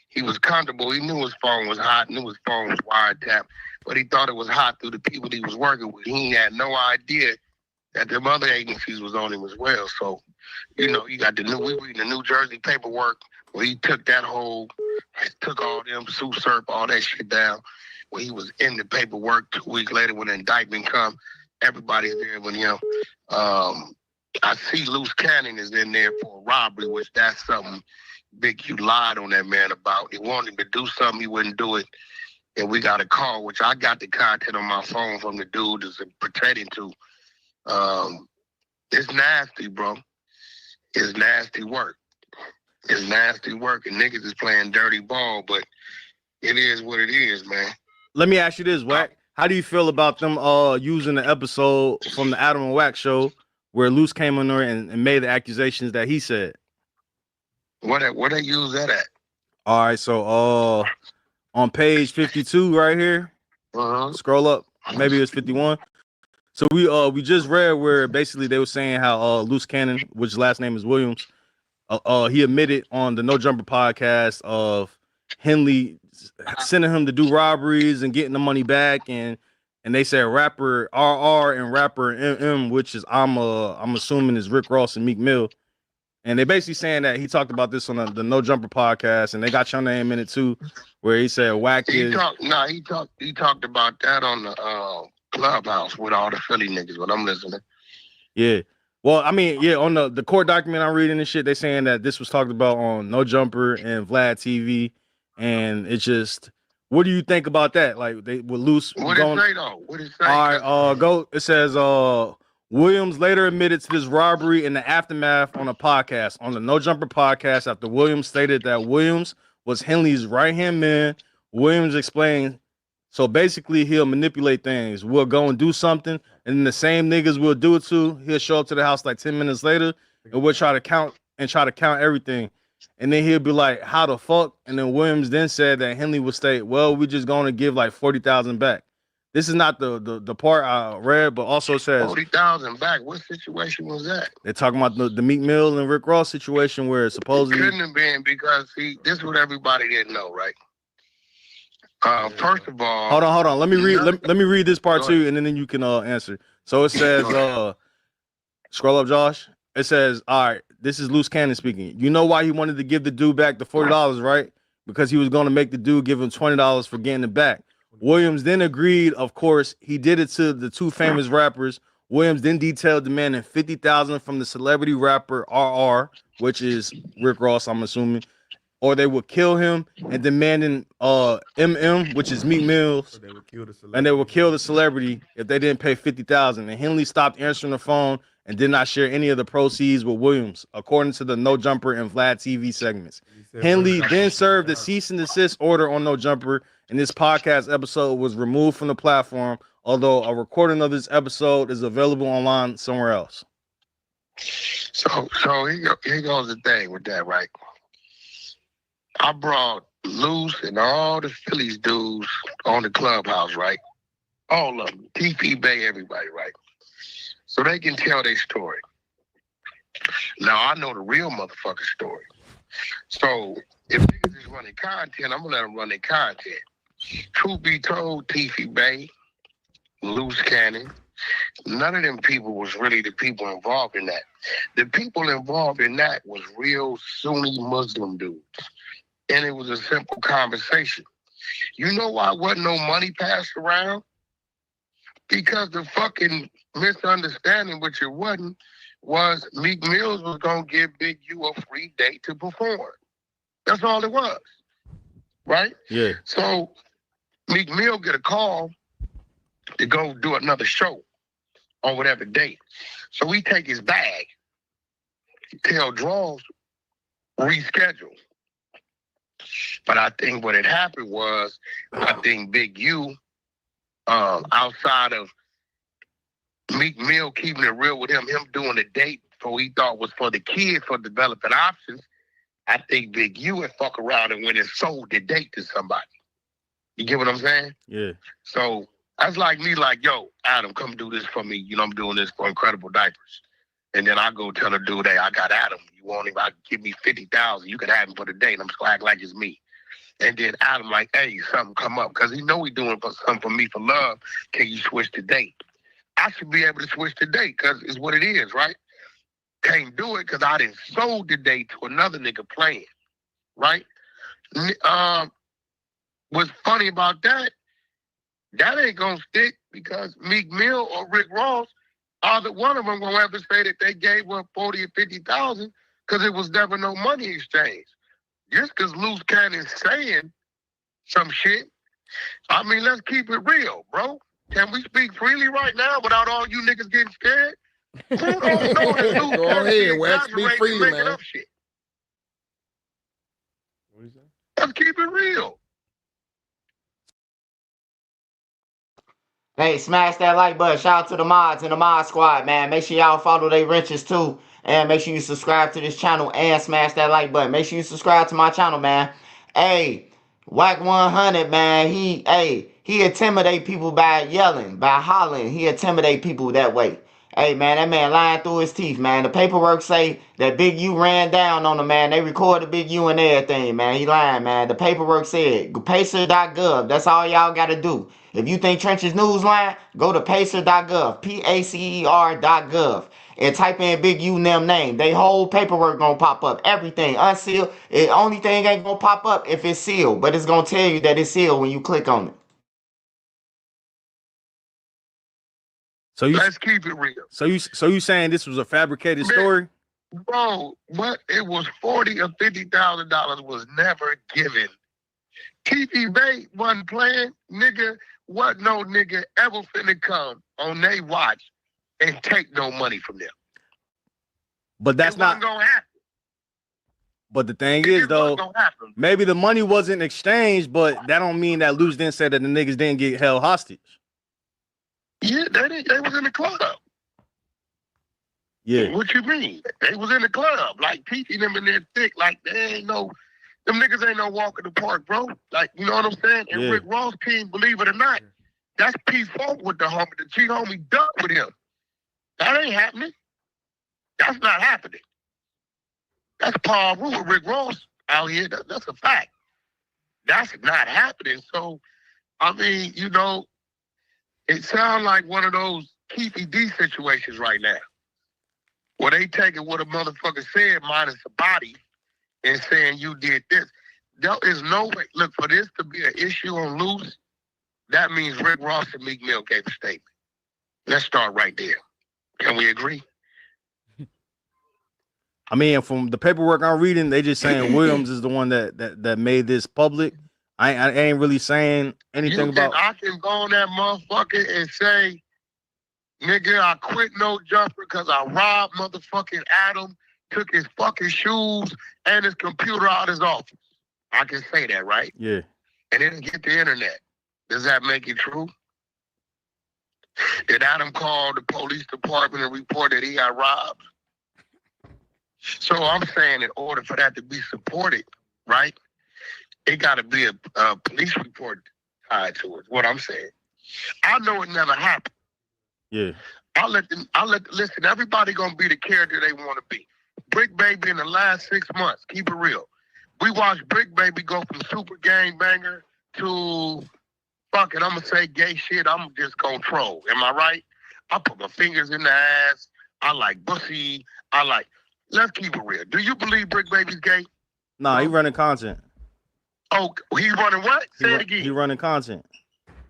He was comfortable. He knew his phone was hot, knew his phone was wiretapped, but he thought it was hot through the people he was working with. He had no idea that them other agencies was on him as well. So, you know, you got we reading the New Jersey paperwork where he took all them Sue Surf, all that shit down, where he was in the paperwork 2 weeks later when the indictment come. Everybody's there with him. I see Loose Cannon is in there for a robbery, which that's something Big Q lied on that man about. He wanted him to do something, he wouldn't do it. And we got a call, which I got the content on my phone from the dude that's pertaining to. It's nasty, bro. It's nasty work. It's nasty work, and niggas is playing dirty ball, but it is what it is, man. Let me ask you this, Wack. How do you feel about them using the episode from the Adam and Wack show where Luce came on there and made the accusations that he said? What they use that at? All right, so on page 52 right here, scroll up, maybe it's 51. So we just read where basically they were saying how Loose Cannon, which last name is Williams, he admitted on the No Jumper podcast of Henley sending him to do robberies and getting the money back, and they said rapper RR and rapper MM, which is I'm assuming is Rick Ross and Meek Mill. And they basically saying that he talked about this on the No Jumper podcast, and they got your name in it too, where he said Wack is. He talked about that on the Clubhouse with all the Philly niggas when I'm listening. Yeah, Well, I mean, yeah, on the court document I'm reading and shit, they saying that this was talked about on No Jumper and Vlad TV, and it's just, what do you think about that? Like they were loose. What it say though? What it say? All right, go. It says, Williams later admitted to this robbery in the aftermath on a podcast, on the No Jumper podcast, after Williams stated that Williams was Henley's right-hand man. Williams explained, so basically he'll manipulate things. We'll go and do something, and then the same niggas we'll do it to, he'll show up to the house like 10 minutes later, and we'll try to count everything. And then he'll be like, how the fuck? And then Williams then said that Henley would state, well, we're just going to give like 40,000 back. This is not the part I read, but also says 40,000 back. What situation was that? They're talking about the Meek Mill and Rick Ross situation where supposedly It couldn't have been because this is what everybody didn't know, right? First of all, hold on. Let me read this part too, and then you can answer. So it says, scroll up, Josh. It says, all right, this is Loose Cannon speaking. You know why he wanted to give the dude back the $40, right? Because he was going to make the dude give him $20 for getting it back. Williams then agreed, of course, he did it to the two famous rappers. Williams then detailed demanding $50,000 from the celebrity rapper RR, which is Rick Ross, I'm assuming, or they would kill him, and demanding MM, which is Meek Mills, and they would kill the celebrity if they didn't pay $50,000. And Henley stopped answering the phone and did not share any of the proceeds with Williams, according to the No Jumper and Vlad TV segments. Henley then served a cease and desist order on No Jumper, and this podcast episode was removed from the platform, although a recording of this episode is available online somewhere else. So here goes the thing with that, right? I brought Loose and all the Phillies dudes on the clubhouse, right? All of them, TP Bay, everybody, right? So they can tell their story. Now I know the real motherfucking story. So if niggas is running content, I'm gonna let them run their content. Truth be told, TP Bay, Loose Cannon, none of them people was really the people involved in that. The people involved in that was real Sunni Muslim dudes. And it was a simple conversation. You know why wasn't no money passed around? Because the fucking misunderstanding, which it wasn't, was Meek Mills was going to give Big U a free date to perform. That's all it was. Right? Yeah. So Meek Mill get a call to go do another show on whatever date. So we take his bag, tell Draws, reschedule. But I think what had happened was, I think Big U, outside of Meek Mill keeping it real with him doing a date for he thought was for the kids for developing options, I think Big U had fuck around and went and sold the date to somebody. You get what I'm saying? Yeah. So that's like me, like, yo, Adam, come do this for me. You know, I'm doing this for Incredible Diapers. And then I go tell the dude, hey, I got Adam. You want him? Give me 50,000. You can have him for the day. And I'm just act like it's me. And then Adam like, hey, something come up. Because he know he doing something for me for love. Can you switch the date? I should be able to switch the date because it's what it is, right? Can't do it because I done sold the date to another nigga playing, right? What's funny about that ain't going to stick because Meek Mill or Rick Ross, either one of them gonna have to say that they gave up 40 or 50,000 because it was never no money exchange. Just because Loose Cannon's saying some shit, I mean, let's keep it real, bro. Can we speak freely right now without all you niggas getting scared? Who don't know that Loose Go ahead, Wack, speak freely, man. Up shit? Let's keep it real. Hey, smash that like button. Shout out to the mods and the mod squad, man. Make sure y'all follow they wrenches too. And make sure you subscribe to this channel and smash that like button. Make sure you subscribe to my channel, man. Hey, Wack 100, man. He intimidate people by yelling, by hollering. He intimidate people that way. Hey, man, that man lying through his teeth, man. The paperwork say that Big U ran down on him, man. They recorded Big U and everything, man. He lying, man. The paperwork said, pacer.gov. That's all y'all got to do. If you think Trenches Newsline, go to pacer.gov, pacer.gov, and type in Big U and them name. They whole paperwork gonna pop up. Everything unsealed. The only thing ain't gonna pop up if it's sealed, but it's gonna tell you that it's sealed when you click on it. So you let's keep it real. So you saying this was a fabricated story? Bro, what it was $40,000 or $50,000 was never given. TV Bay wasn't playing, nigga. What no nigga ever finna come on they watch and take no money from them. But that's not gonna happen. But the thing is, though, maybe the money wasn't exchanged, but that don't mean that Luce didn't say that the niggas didn't get held hostage. Yeah, they was in the club. Yeah. What you mean? They was in the club. Like, teaching them in there thick. Like, them niggas ain't no walk in the park, bro. Like, you know what I'm saying? And Yeah. Rick Ross team, believe it or not, that's P4 with the homie. The G homie ducked with him. That ain't happening. That's not happening. That's Paul Rue with Rick Ross out here. That's a fact. That's not happening. So, I mean, you know, it sounds like one of those Keefy D situations right now, where they taking what a motherfucker said minus the body and saying you did this. There is no way. Look, for this to be an issue on Loose, that means Rick Ross and Meek Mill gave a statement. Let's start right there. Can we agree? I mean, from the paperwork I'm reading, they just saying Williams is the one that made this public. I ain't really saying anything about. I can go on that motherfucker and say, nigga, I quit No Jumper because I robbed motherfucking Adam, took his fucking shoes and his computer out of his office. I can say that, right? Yeah. And then get the internet. Does that make it true? Did Adam call the police department and report that he got robbed? So I'm saying in order for that to be supported, right, it got to be a police report tied to it. What I'm saying. I know it never happened. Yeah. Listen, everybody gonna be the character they want to be. Brick Baby in the last 6 months, keep it real. We watched Brick Baby go from super gangbanger to fucking, I'm gonna say gay shit, I'm just gonna troll. Am I right? I put my fingers in the ass. I like pussy. Let's keep it real. Do you believe Brick Baby's gay? Nah, he running content. Oh, he running what? Say it again. He running content.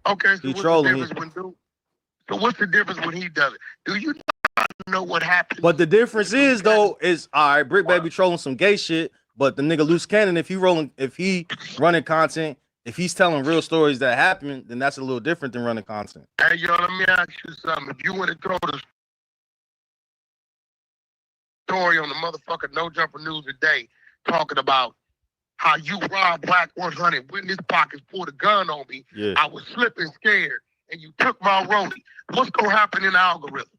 Okay, so He what's trolling. the difference So what's the difference when he does it? Do you not know what happens? But the difference is though, is all right, Brick Baby trolling some gay shit, but the nigga Loose Cannon, if he running content, if he's telling real stories that happen, then that's a little different than running content. Hey, yo, let me ask you something. If you want to throw the story on the motherfucking No Jumper News today, talking about how you robbed Wack 100, witness pockets, pulled a gun on me, Yeah. I was slipping scared, and you took my rollie. What's going to happen in the algorithm?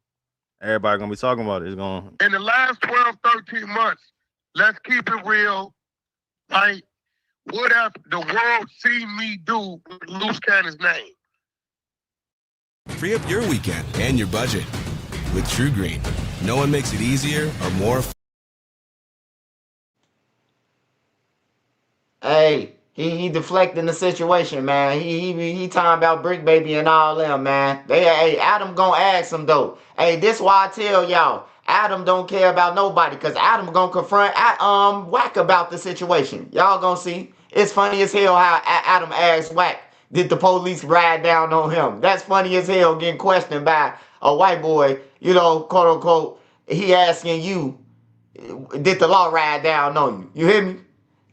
Everybody gonna be talking about it. It's gonna. In the last 12, 13 months, let's keep it real, right? What have the world seen me do with Loose Cannon's name? Free up your weekend and your budget with True Green. No one makes it easier or more. Hey, he deflecting the situation, man. He talking about Brick Baby and all them, man. Hey, Adam gonna ask him though. Hey, this why I tell y'all, Adam don't care about nobody, cause Adam gonna confront Wack about the situation. Y'all gonna see. It's funny as hell how Adam asked Wack, did the police ride down on him? That's funny as hell, getting questioned by a white boy, you know, quote unquote. He asking you, did the law ride down on you? You hear me?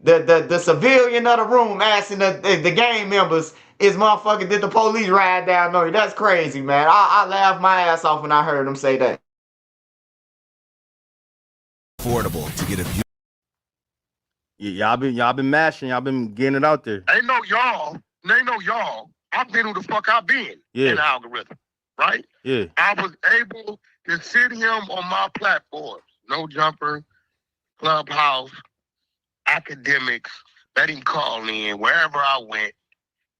The civilian of the room asking the gang members, is motherfucker, did the police ride down on you? That's crazy, man. I laughed my ass off when I heard him say that. Affordable to get a view. Yeah, y'all been mashing, y'all been getting it out there. Ain't no y'all. I've been who the fuck I've been in the algorithm, right? Yeah. I was able to sit him on my platforms, No Jumper, Clubhouse, Academics, let him call in wherever I went,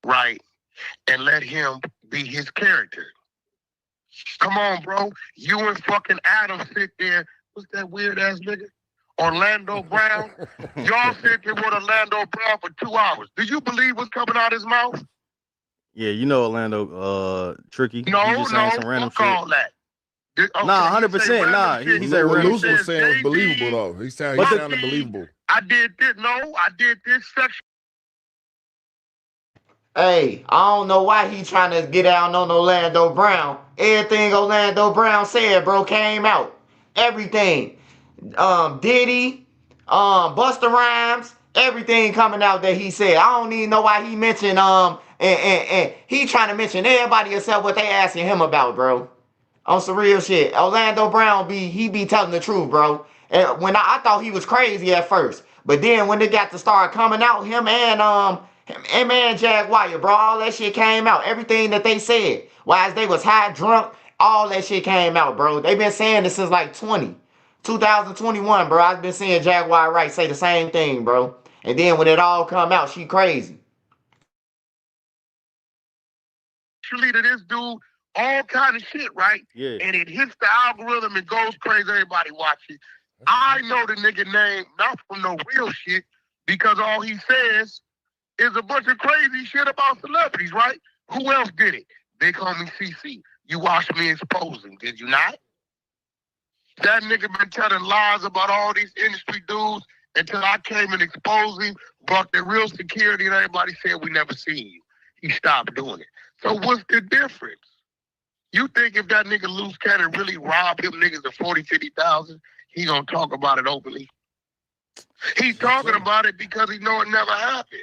right? And let him be his character. Come on, bro. You and fucking Adam sit there. What's that weird ass nigga? Orlando Brown. Y'all sit there with Orlando Brown for 2 hours. Do you believe what's coming out of his mouth? Yeah, you know Orlando Tricky. No, He just saying some random fuck all shit. that. Nah, 100%. Nah, he said what random Luce was saying was believable though. He sounded believable. I did this. No, I did this section. Hey, I don't know why he trying to get down on Orlando Brown. Everything Orlando Brown said, bro, came out. Everything. Diddy, Busta Rhymes, everything coming out that he said. I don't even know why he mentioned and he trying to mention everybody except what they asking him about, bro. On some real shit. Orlando Brown he be telling the truth, bro. And when I thought he was crazy at first, but then when they got to start coming out, him and Jaguar, bro, all that shit came out. Everything that they said, while they was high, drunk, all that shit came out, bro. They been saying this since like 2021, bro. I've been seeing Jaguar Wright say the same thing, bro. And then when it all come out, she crazy. Actually, to this dude, all kind of shit, right? Yeah. And it hits the algorithm and goes crazy. Everybody watches. I know the nigga name not from no real shit because all he says is a bunch of crazy shit about celebrities, right? Who else did it? Big homie CC. You watched me expose him, did you not? That nigga been telling lies about all these industry dudes until I came and exposed him, brought the real security, and everybody said we never seen you. He stopped doing it. So what's the difference? You think if that nigga Loose Cannon really robbed them niggas of 40, 50,000, he gonna talk about it openly? He's talking about it because he know it never happened.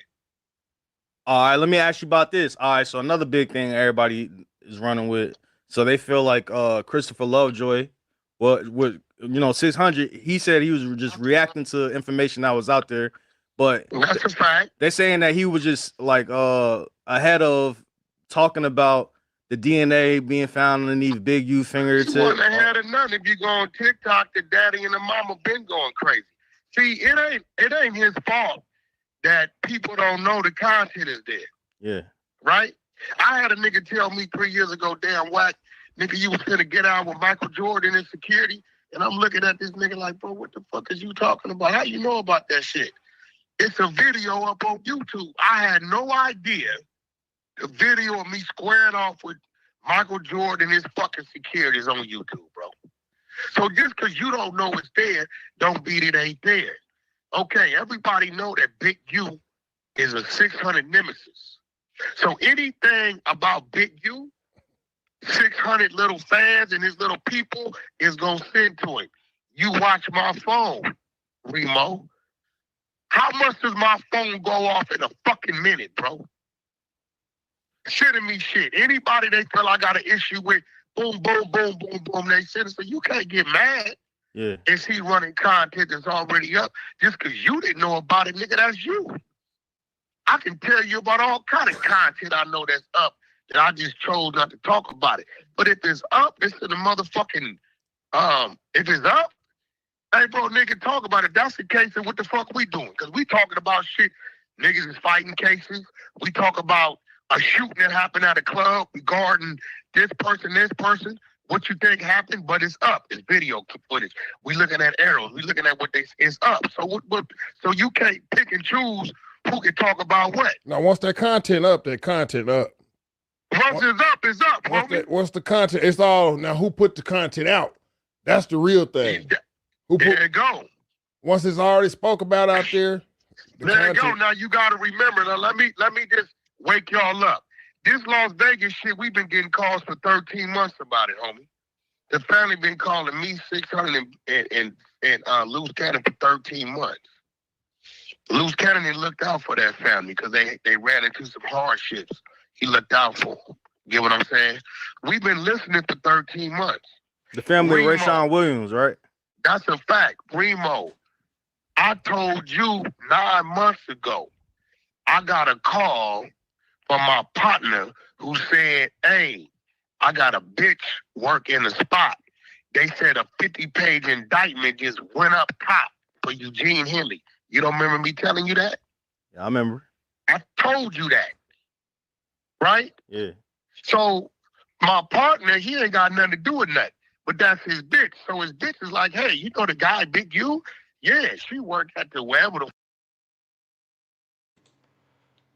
All right, let me ask you about this. All right, so another big thing everybody is running with. So they feel like Christopher Lovejoy, with 600, he said he was just reacting to information that was out there, but that's a fact. They're saying that he was just like ahead of talking about the DNA being found underneath Big U fingertips. He wasn't ahead of nothing. If you go on TikTok, the daddy and the mama been going crazy. See, it ain't his fault that people don't know the content is there. Yeah. Right? I had a nigga tell me 3 years ago, damn Wack, nigga, you was finna get out with Michael Jordan in security. And I'm looking at this nigga like, bro, what the fuck is you talking about? How you know about that shit? It's a video up on YouTube. I had no idea the video of me squaring off with Michael Jordan and his fucking security is on YouTube, bro. So just because you don't know it's there, don't mean it ain't there. Okay, everybody know that Big U is a 600 nemesis. So anything about Big U, 600 little fans and his little people is going to send to him. You watch my phone, Remo. How much does my phone go off in a fucking minute, bro? Sending me shit. Anybody they feel I got an issue with, boom, boom, boom, boom, boom, they send it. So you can't get mad. Yeah. Is he running content that's already up just because you didn't know about it, nigga? That's you. I can tell you about all kind of content I know that's up that I just chose not to talk about it. But if it's up, it's in the motherfucking, if it's up, hey, bro, nigga, talk about it. That's the case of what the fuck we doing. Because we talking about shit. Niggas is fighting cases. We talk about a shooting that happened at a club regarding this person. What you think happened, but it's up. It's video footage. We looking at arrows. We looking at it's up. So so you can't pick and choose who can talk about what. Now, once that content up, that content up. Once it's up, it's up. Once the content, it's all, now who put the content out? That's the real thing. There you go. Once it's already spoke about out there. There you go. Now you got to remember. Now let me just wake y'all up. This Las Vegas shit, we've been getting calls for 13 months about it, homie. The family been calling me 600 and Loose Cannon for 13 months. Loose Cannon looked out for that family because they ran into some hardships. He looked out for them. Get what I'm saying? We've been listening for 13 months. The family of Raan Williams, right? That's a fact. Remo, I told you 9 months ago, I got a call from my partner who said, hey, I got a bitch work in the spot. They said a 50-page indictment just went up top for Eugene Henley. You don't remember me telling you that? Yeah, I remember. I told you that. Right? Yeah. So my partner, he ain't got nothing to do with that. But that's his bitch. So his bitch is like, hey, you know the guy, Big U? Yeah, she worked at the wherever the...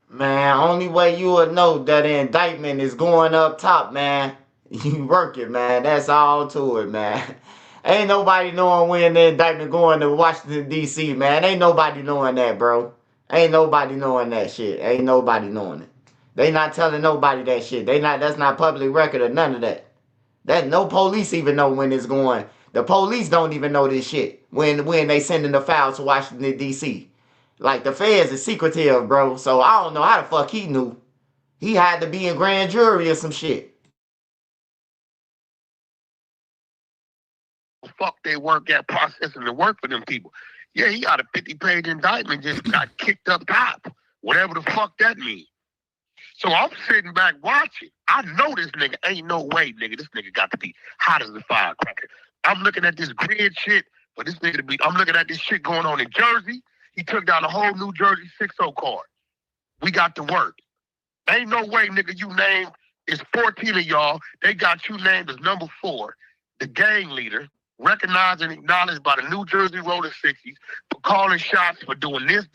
Man, only way you would know that the indictment is going up top, man. You work it, man. That's all to it, man. Ain't nobody knowing when the indictment going to Washington, D.C., man. Ain't nobody knowing that, bro. Ain't nobody knowing that shit. Ain't nobody knowing it. They not telling nobody that shit. That's not public record or none of that. That no police even know when it's going. The police don't even know this shit when they sending the files to Washington, D.C. Like, the feds is secretive, bro. So I don't know how the fuck he knew. He had to be in grand jury or some shit. Fuck they work at processing the work for them people. Yeah, he got a 50-page indictment, just got kicked up top. Whatever the fuck that means. So I'm sitting back watching. I know this nigga ain't no way, nigga. This nigga got to be hot as a firecracker. I'm looking at this grid shit, but this nigga to be. I'm looking at this shit going on in Jersey. He took down a whole New Jersey 6-0 card. We got to work. Ain't no way, nigga, you named, it's 14 of y'all. They got you named as number 4, the gang leader, recognized and acknowledged by the New Jersey Roller 60s for calling shots, for doing this,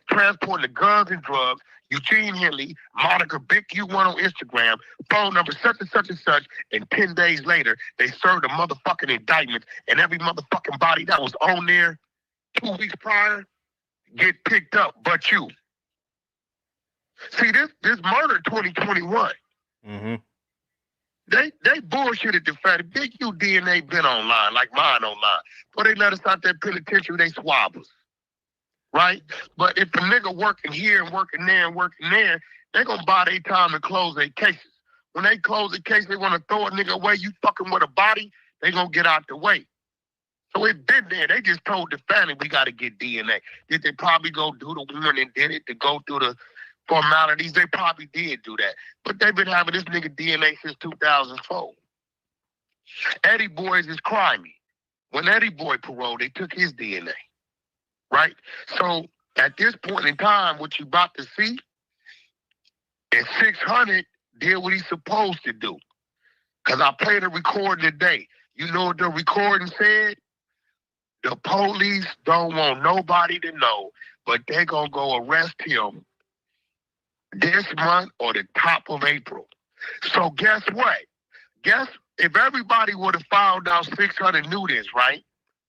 transporting the guns and drugs. Eugene Henley, moniker Big U1 on Instagram, phone number such and such and such, and 10 days later, they served a motherfucking indictment, and every motherfucking body that was on there 2 weeks prior get picked up, but you. See, this murder 2021. Mm-hmm. They bullshitted the fact Big U DNA been online, like mine online. But they let us out that penitentiary, they swab us. Right? But if the nigga working here and working there and working there, they gonna buy their time to close their cases. When they close the case, they wanna throw a nigga away, you fucking with a body, they gonna get out the way. So it been there. They just told the family we gotta get DNA. Did they probably go do the warning, did it to go through the formalities? They probably did do that. But they've been having this nigga DNA since 2004. Eddie Boys is crimey. When Eddie Boy paroled, they took his DNA. Right? So at this point in time, what you about to see is 600 did what he's supposed to do. Because I played a recording today. You know what the recording said? The police don't want nobody to know, but they're going to go arrest him this month or the top of April. So guess what? If everybody would have found out 600 knew this, right?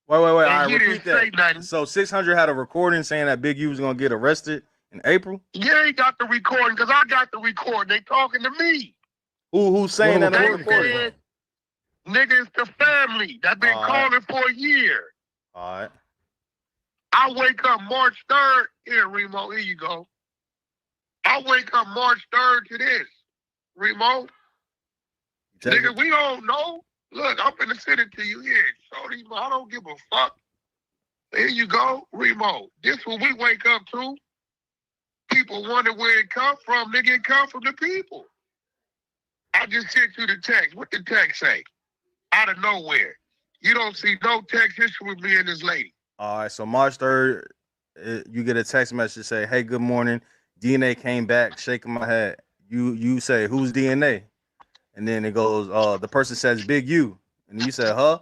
Wait. All And right, he repeat didn't say that. nothing. So 600 had a recording saying that Big U was going to get arrested in April? Yeah, he got the recording because I got the recording. They talking to me. Who's saying that? They recording? said, nigga, it's the family that been calling for a year. All right. I wake up March 3rd. Here, Remo, here you go. I wake up March 3rd to this. Remo. Nigga, we don't know. Look, I'm finna send it to you here. Shorty, I don't give a fuck. Here you go, Remo. This what we wake up to. People wonder where it come from. Nigga, it come from the people. I just sent you the text. What the text say? Out of nowhere. You don't see no text history with me and this lady. All right, so March 3rd, you get a text message say, hey, good morning. DNA came back, shaking my head. You say, who's DNA? And then it goes, the person says Big U. And you say, huh?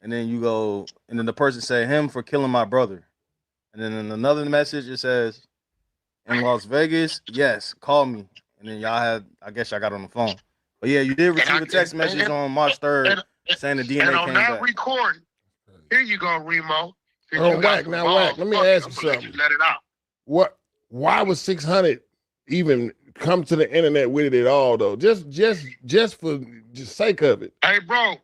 And then you go, and then the person say, him for killing my brother. And then in another message, it says, in Las Vegas, yes, call me. And then I guess y'all got on the phone. But yeah, you did receive a text message on March 3rd saying the DNA and on came that back. recording, here you go, Remo. Oh, Wack, Wack, let me ask you something. Let it out. Why was 600 even come to the internet with it at all, though? Just for the sake of it. Hey, bro,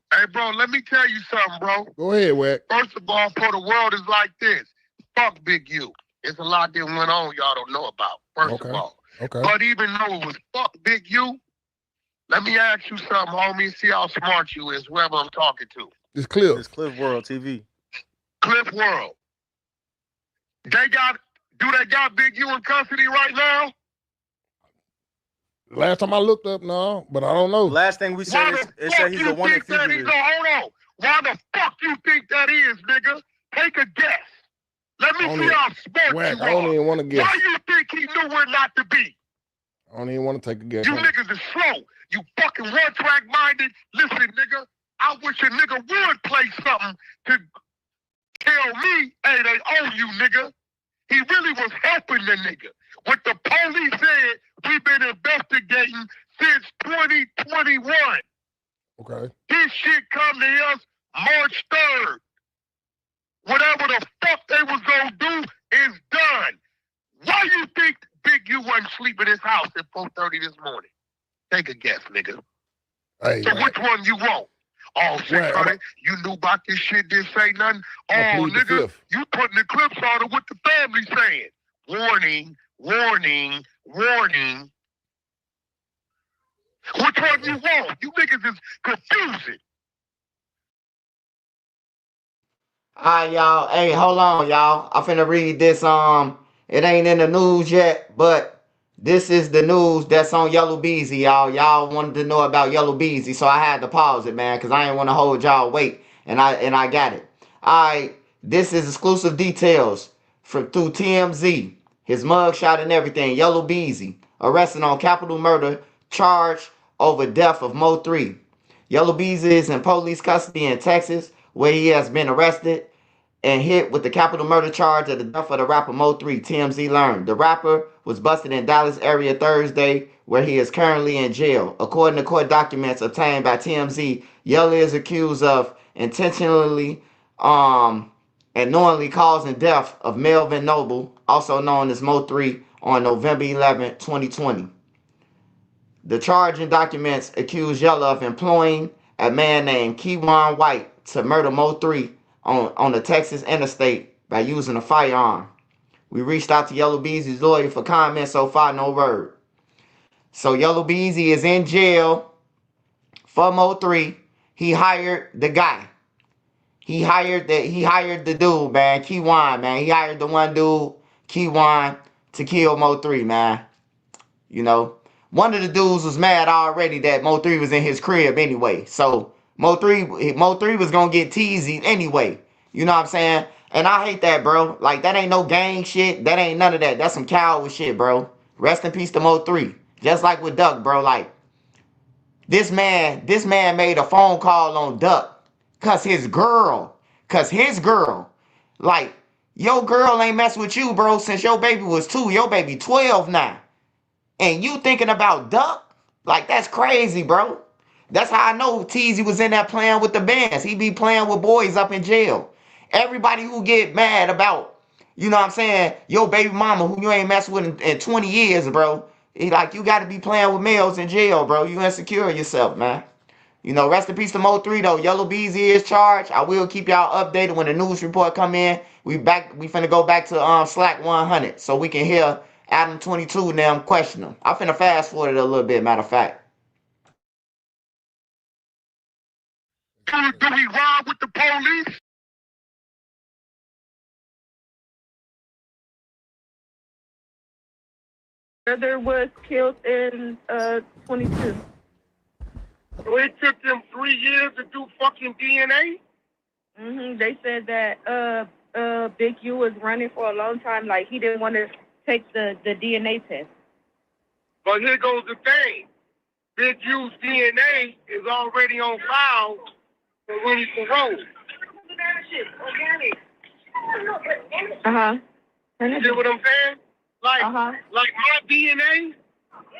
let me tell you something, bro. Go ahead, Wack. First of all, for the world is like this. Fuck Big U. It's a lot that went on y'all don't know about, first of all. Okay. But even though it was fuck Big U, let me ask you something, homie. See how smart you is, whoever I'm talking to. It's Cliff. It's Cliff World TV. Cliff World. Do they got Big U in custody right now? Last time I looked up, no, but I don't know. Last thing we said, it said he's a wanted fugitive. Hold on. Why the fuck you think that is, nigga? Take a guess. Let me see how smart Wack, you I don't are. even want to guess. Why you think he knew where not to be? I don't even want to take a guess. You niggas is slow. You fucking one-track minded. Listen, nigga, I wish a nigga would play something to tell me, hey, they owe you, nigga. He really was helping the nigga. What the police said, we've been investigating since 2021. Okay. This shit come to us March 3rd. Whatever the fuck they was gonna do is done. Why you think Big U wasn't sleep in his house at 4:30 this morning? Take a guess, nigga. Hey, so which one you want? Oh, 600, you knew about this shit, didn't say nothing? Oh, nigga, you putting the clips on it, what the family saying. Warning, warning, warning. Which one you want? You niggas is confusing. All right, y'all. Hey, hold on, y'all. I'm finna read this. It ain't in the news yet, but this is the news that's on Yellow Beezy, y'all. Y'all wanted to know about Yellow Beezy, so I had to pause it, man, because I didn't want to hold y'all wait, and I got it. All right, this is exclusive details through TMZ. His mugshot and everything. Yellow Beezy arrested on capital murder charge over death of Mo3. Yellow Beezy is in police custody in Texas, where he has been arrested and hit with the capital murder charge of the death of the rapper Mo3, TMZ learned. The rapper was busted in Dallas area Thursday, where he is currently in jail. According to court documents obtained by TMZ, Yella is accused of intentionally and knowingly causing death of Melvin Noble, also known as Mo3, on November 11, 2020. The charging documents accuse Yella of employing a man named Keywan White to murder Mo3 on the Texas interstate by using a firearm. We reached out to Yellow Beezy's lawyer for comment. So far, no word. So Yellow Beezy is in jail for Mo3. He hired the guy. He hired the dude, man. Keywan, man. He hired the one dude, Keywan, to kill Mo3, man. You know, one of the dudes was mad already that Mo3 was in his crib anyway. So Mo3 was gonna get teased anyway. You know what I'm saying? And I hate that, bro. Like, that ain't no gang shit. That ain't none of that. That's some coward shit, bro. Rest in peace to Mo3. Just like with Duck, bro. Like, this man made a phone call on Duck. Cause his girl, like, your girl ain't mess with you, bro, since your baby was 2. Your baby 12 now. And you thinking about Duck? Like, that's crazy, bro. That's how I know Teezy was in there playing with the bands. He be playing with boys up in jail. Everybody who get mad about, you know what I'm saying, your baby mama who you ain't messing with in 20 years, bro. He like, you got to be playing with males in jail, bro. You insecure yourself, man. You know, rest in peace to Mo3, though. Yellow Beezy is charged. I will keep y'all updated when the news report come in. We finna go back to Slack 100 so we can hear Adam 22 and them question them. I finna fast forward it a little bit, matter of fact. Do we ride with the police? Brother was killed in 22. So it took them 3 years to do fucking DNA? They said that Big U was running for a long time, like he didn't want to take the DNA test. But here goes the thing. Big U's DNA is already on file for when he's paroled. You see what I'm saying? Like my DNA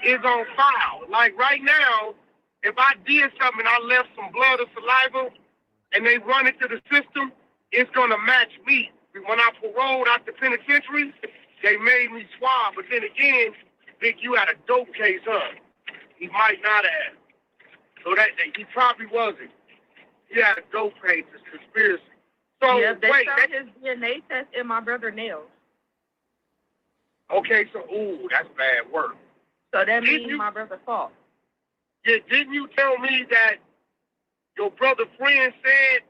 is on file. Like right now, if I did something and I left some blood or saliva and they run it to the system, it's gonna match me. When I paroled out the penitentiary, they made me swab. But then again, Big U had a dope case, huh? He might not have. So that he probably wasn't. He had a dope case, it's conspiracy. So yeah, they found his DNA test in my brother's nails. Okay, so that's bad work. So that means my brother's fault. Yeah, didn't you tell me that your brother friend said?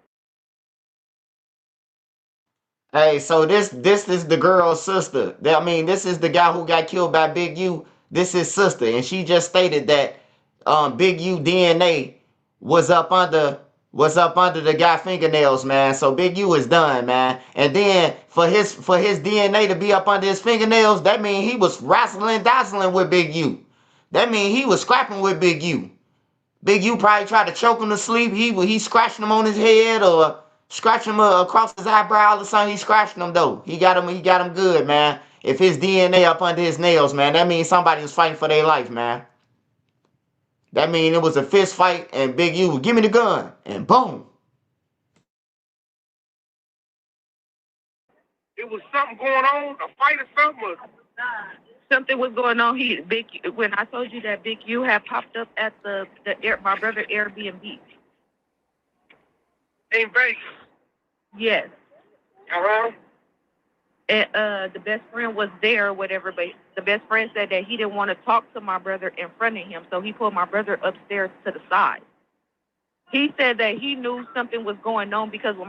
Hey, so this is the girl's sister. I mean, this is the guy who got killed by Big U. This is sister, and she just stated that Big U DNA was up under the guy fingernails, man. So Big U is done, man. And then for his DNA to be up under his fingernails, that means he was wrestling, dazzling with Big U. That means he was scrapping with Big U. Big U probably tried to choke him to sleep. He scratching him on his head or scratching him across his eyebrow or something. He scratching him though. He got him good, man. If his DNA up under his nails, man, that means somebody was fighting for their life, man. That means it was a fist fight and Big U, give me the gun, and boom. It was something going on, a fight or something. something was going on. When I told you that Big U had popped up at my brother Airbnb. In Vegas. Yes. Around? And the best friend was there or whatever, but the best friend said that he didn't want to talk to my brother in front of him, so he pulled my brother upstairs to the side. He said that he knew something was going on because when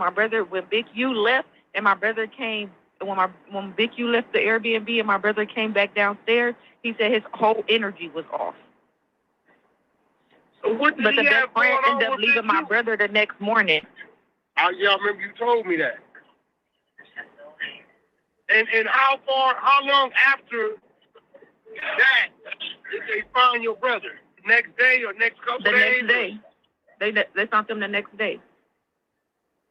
Big U left and my brother came, when Big U left the Airbnb and my brother came back downstairs, he said his whole energy was off. So what did But he the best have friend going on ended up with leaving Big my U? brother the next morning. Yeah, I remember you told me that. And how long after that did they find your brother? Next day or next couple The days? next day. They found him the next day.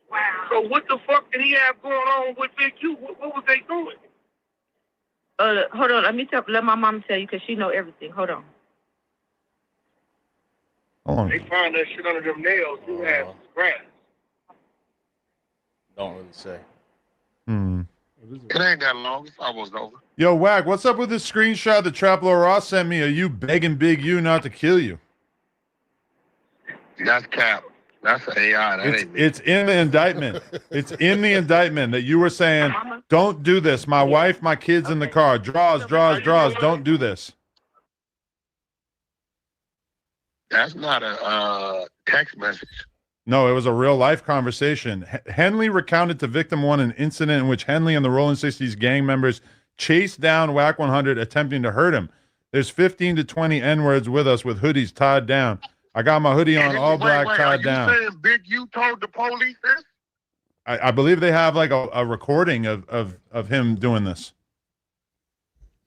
Wow. So what the fuck did he have going on with Big U? What was they doing? Hold on. Let my mom tell you because she know everything. Hold on. They found that shit under them nails. You had grass. Don't really say. It ain't that long. It's almost over. Yo, Wack, what's up with this screenshot that Traplo Ross sent me of you begging Big U not to kill you? That's cap. That's AI. It's in the indictment. It's in the indictment that you were saying, don't do this. My wife, my kids in the car. Draws. Don't do this. That's not a text message. No, it was a real life conversation. Henley recounted to Victim 1 an incident in which Henley and the Rolling 60s gang members chased down Wack 100 attempting to hurt him. There's 15 to 20 N-words with us with hoodies tied down. I got my hoodie on, all black, tied down. Are you saying Big U told the police this? I believe they have like a recording of him doing this.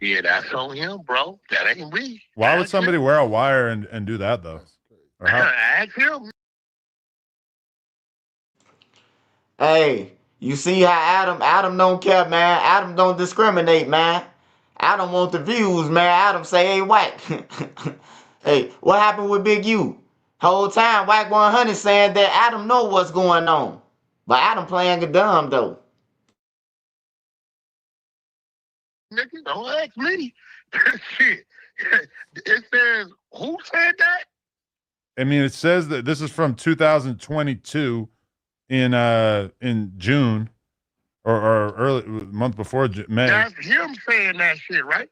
Yeah, that's on him, bro. That ain't me. Why would somebody wear a wire and do that, though? Or how? Ask him. Hey, you see how Adam don't care, man. Adam don't discriminate, man. Adam want the views, man. Adam say, hey, Wack. Hey, what happened with Big U? Whole time, Wack 100 saying that Adam know what's going on. But Adam playing the dumb, though. Nigga, don't ask me. Shit. It says, who said that? I mean, it says that this is from 2022 in June or early month before May. That's him saying that shit, right?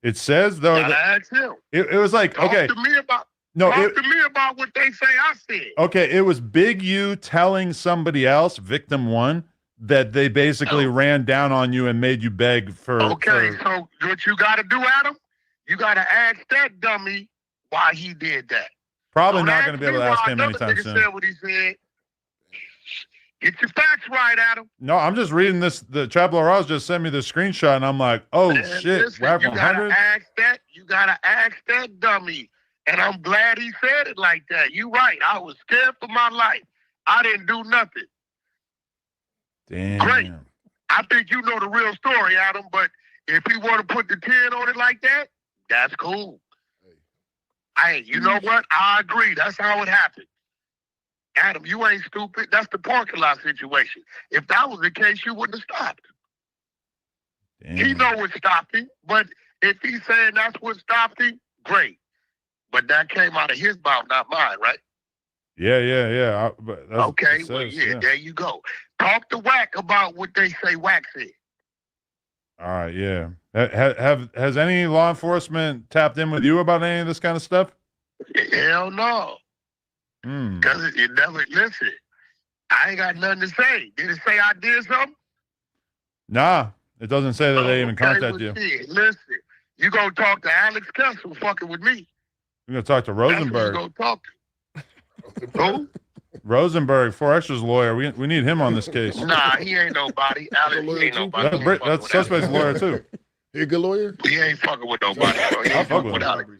It says though Gotta ask him. It was like Talk okay. to me about No, talk to me about what they say I said. Okay, it was Big U telling somebody else, Victim 1, that they basically ran down on you and made you beg for. Okay, so what you got to do, Adam? You got to ask that dummy why he did that. Probably Don't not going to be able to ask him anytime soon. Said what he said. Get your facts right, Adam. No, I'm just reading this. The Traplo Ross just sent me the screenshot, and I'm like, oh Man, shit, listen, Wack you 100. gotta ask that. You gotta ask that dummy. And I'm glad he said it like that. You right. I was scared for my life. I didn't do nothing. Damn. Great. I think you know the real story, Adam. But if he want to put the 10 on it like that, that's cool. Hey, you know what? I agree. That's how it happened. Adam, you ain't stupid. That's the parking lot situation. If that was the case, you wouldn't have stopped. Damn. He know what stopped him, but if he's saying that's what stopped him, great. But that came out of his mouth, not mine, right? Yeah. But that's okay, what it well, says, yeah, there you go. Talk to Wack about what they say Wack said. All right, yeah. Has any law enforcement tapped in with you about any of this kind of stuff? Hell no. Because it never, listen, I ain't got nothing to say. Did it say I did something? Nah, it doesn't say that they even contacted you. Shit, listen, you gonna talk to Alex Kessel fucking with me. We're going to talk to Rosenberg. That's who you gonna talk to. Who? Rosenberg, 4Extra's lawyer. We need him on this case. Nah, he ain't nobody. Alex, he ain't nobody. That's Suspect's lawyer, too. He a good lawyer? He ain't fucking with nobody. Bro. He ain't fucking with Alex.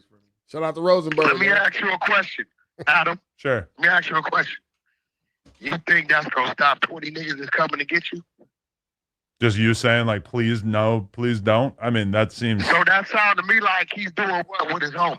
Shout out to Rosenberg. Let me ask you a question, Adam. Sure. Let me ask you a question. You think that's gonna stop 20 niggas that's coming to get you? Just you saying, like, please no, please don't? I mean, that seems... So that sounded to me like he's doing what with his homie?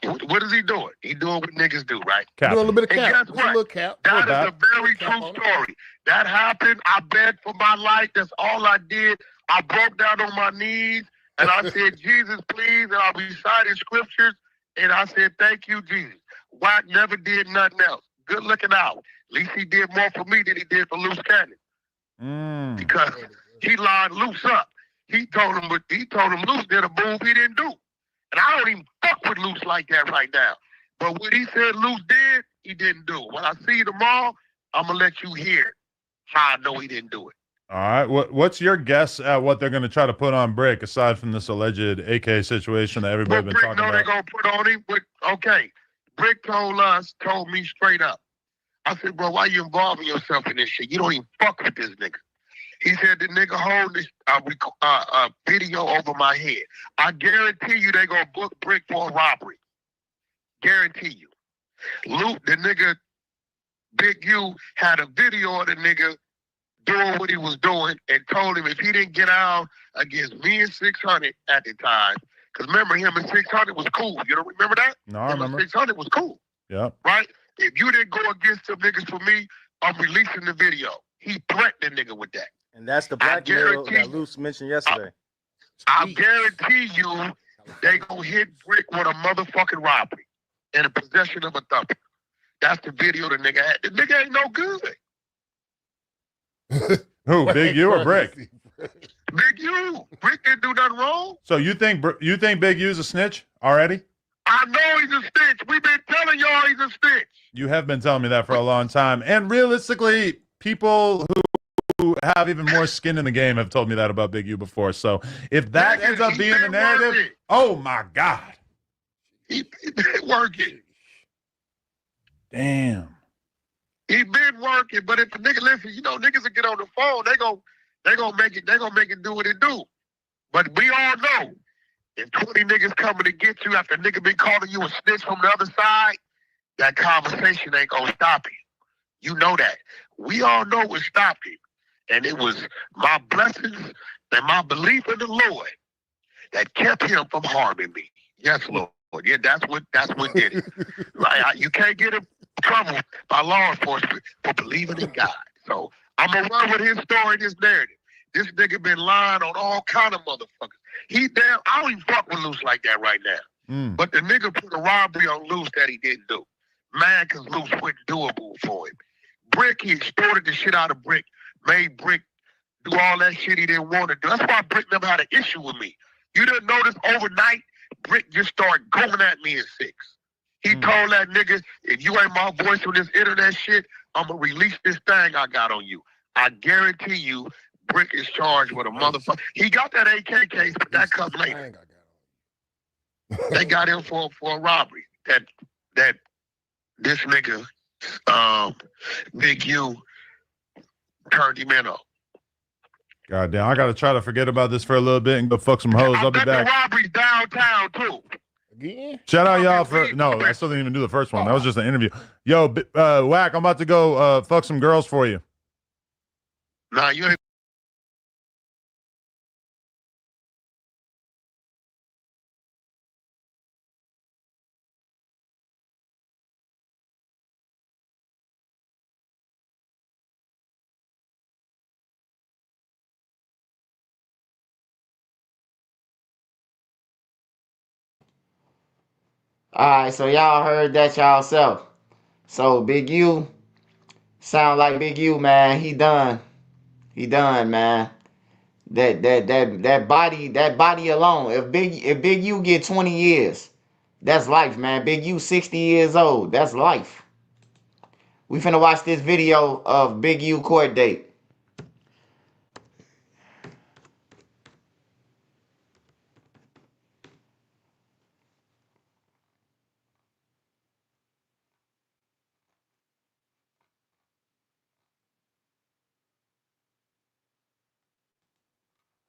What is he doing? He doing what niggas do, right? Doing a little bit of And cap. guess Just a little what? cap. That Little is a very true story. That happened. I begged for my life. That's all I did. I broke down on my knees and I said, Jesus, please. And I recited scriptures and I said, thank you, Jesus. Wack never did nothing else. Good looking out. At least he did more for me than he did for Loose Cannon. Because he lined Loose up. He told him Loose did a move he didn't do. And I don't even fuck with Loose like that right now. But what he said Loose did, he didn't do. When I see you tomorrow, I'm going to let you hear how I know he didn't do it. All right. What's your guess at what they're going to try to put on Brick, aside from this alleged AK situation that everybody's been talking about? They're going to put on him. But, okay, Brick told me straight up. I said, bro, why you involving yourself in this shit? You don't even fuck with this nigga. He said the nigga hold this video over my head. I guarantee you they gonna book Brick for a robbery. Guarantee you. Luke, the nigga, Big U, had a video of the nigga doing what he was doing and told him if he didn't get out against me and 600 at the time, because remember him and 600 was cool. You don't remember that? No, I remember. 600 was cool. Yeah. Right? If you didn't go against them niggas for me, I'm releasing the video. He threatened the nigga with that. And that's the blackmail that Luce mentioned yesterday. I guarantee you they gonna hit Brick with a motherfucking robbery and a possession of a thumper. That's the video the nigga had. The nigga ain't no good. Who, Big U or Brick? Big U. Brick didn't do nothing wrong. So you think Big U's a snitch already? I know he's a snitch. We've been telling y'all he's a snitch. You have been telling me that for a long time. And realistically, people who have even more skin in the game have told me that about Big U before. So if that ends up being the narrative, oh my God. He been working. Damn. He been working, but if a nigga listen, you know, niggas will get on the phone, they gonna make it do what it do. But we all know if 20 niggas coming to get you after a nigga been calling you a snitch from the other side, that conversation ain't gonna stop you. You know that. We all know what stopped him. And it was my blessings and my belief in the Lord that kept him from harming me. Yes, Lord. Yeah, that's what did it. Right? You can't get in trouble by law enforcement for believing in God. So I'm gonna run with his story, this narrative. This nigga been lying on all kind of motherfuckers. I don't even fuck with Luce like that right now. But the nigga put a robbery on Luce that he didn't do. Man, because Luce wouldn't do a move for him. Brick, he extorted the shit out of Brick, made Brick do all that shit he didn't want to do. That's why Brick never had an issue with me. You didn't notice overnight, Brick just started going at me in 6. He told that nigga, if you ain't my voice on this internet shit, I'm going to release this thing I got on you. I guarantee you, Brick is charged with a motherfucker. He got that AK case, but that comes later. They got him for a robbery that this nigga, Big U, turned him in on. God damn, I got to try to forget about this for a little bit and go fuck some hoes. I'll be back. The robbery's downtown, too. Again? Shout out y'all for... No, I still didn't even do the first one. That was just an interview. Yo, Wack, I'm about to go fuck some girls for you. Nah, you ain't. All right, so y'all heard that y'all self. So Big U, sound like Big U, man. He done. He done, man. That body alone. If Big U get 20 years, that's life, man. Big U 60 years old. That's life. We finna watch this video of Big U court date.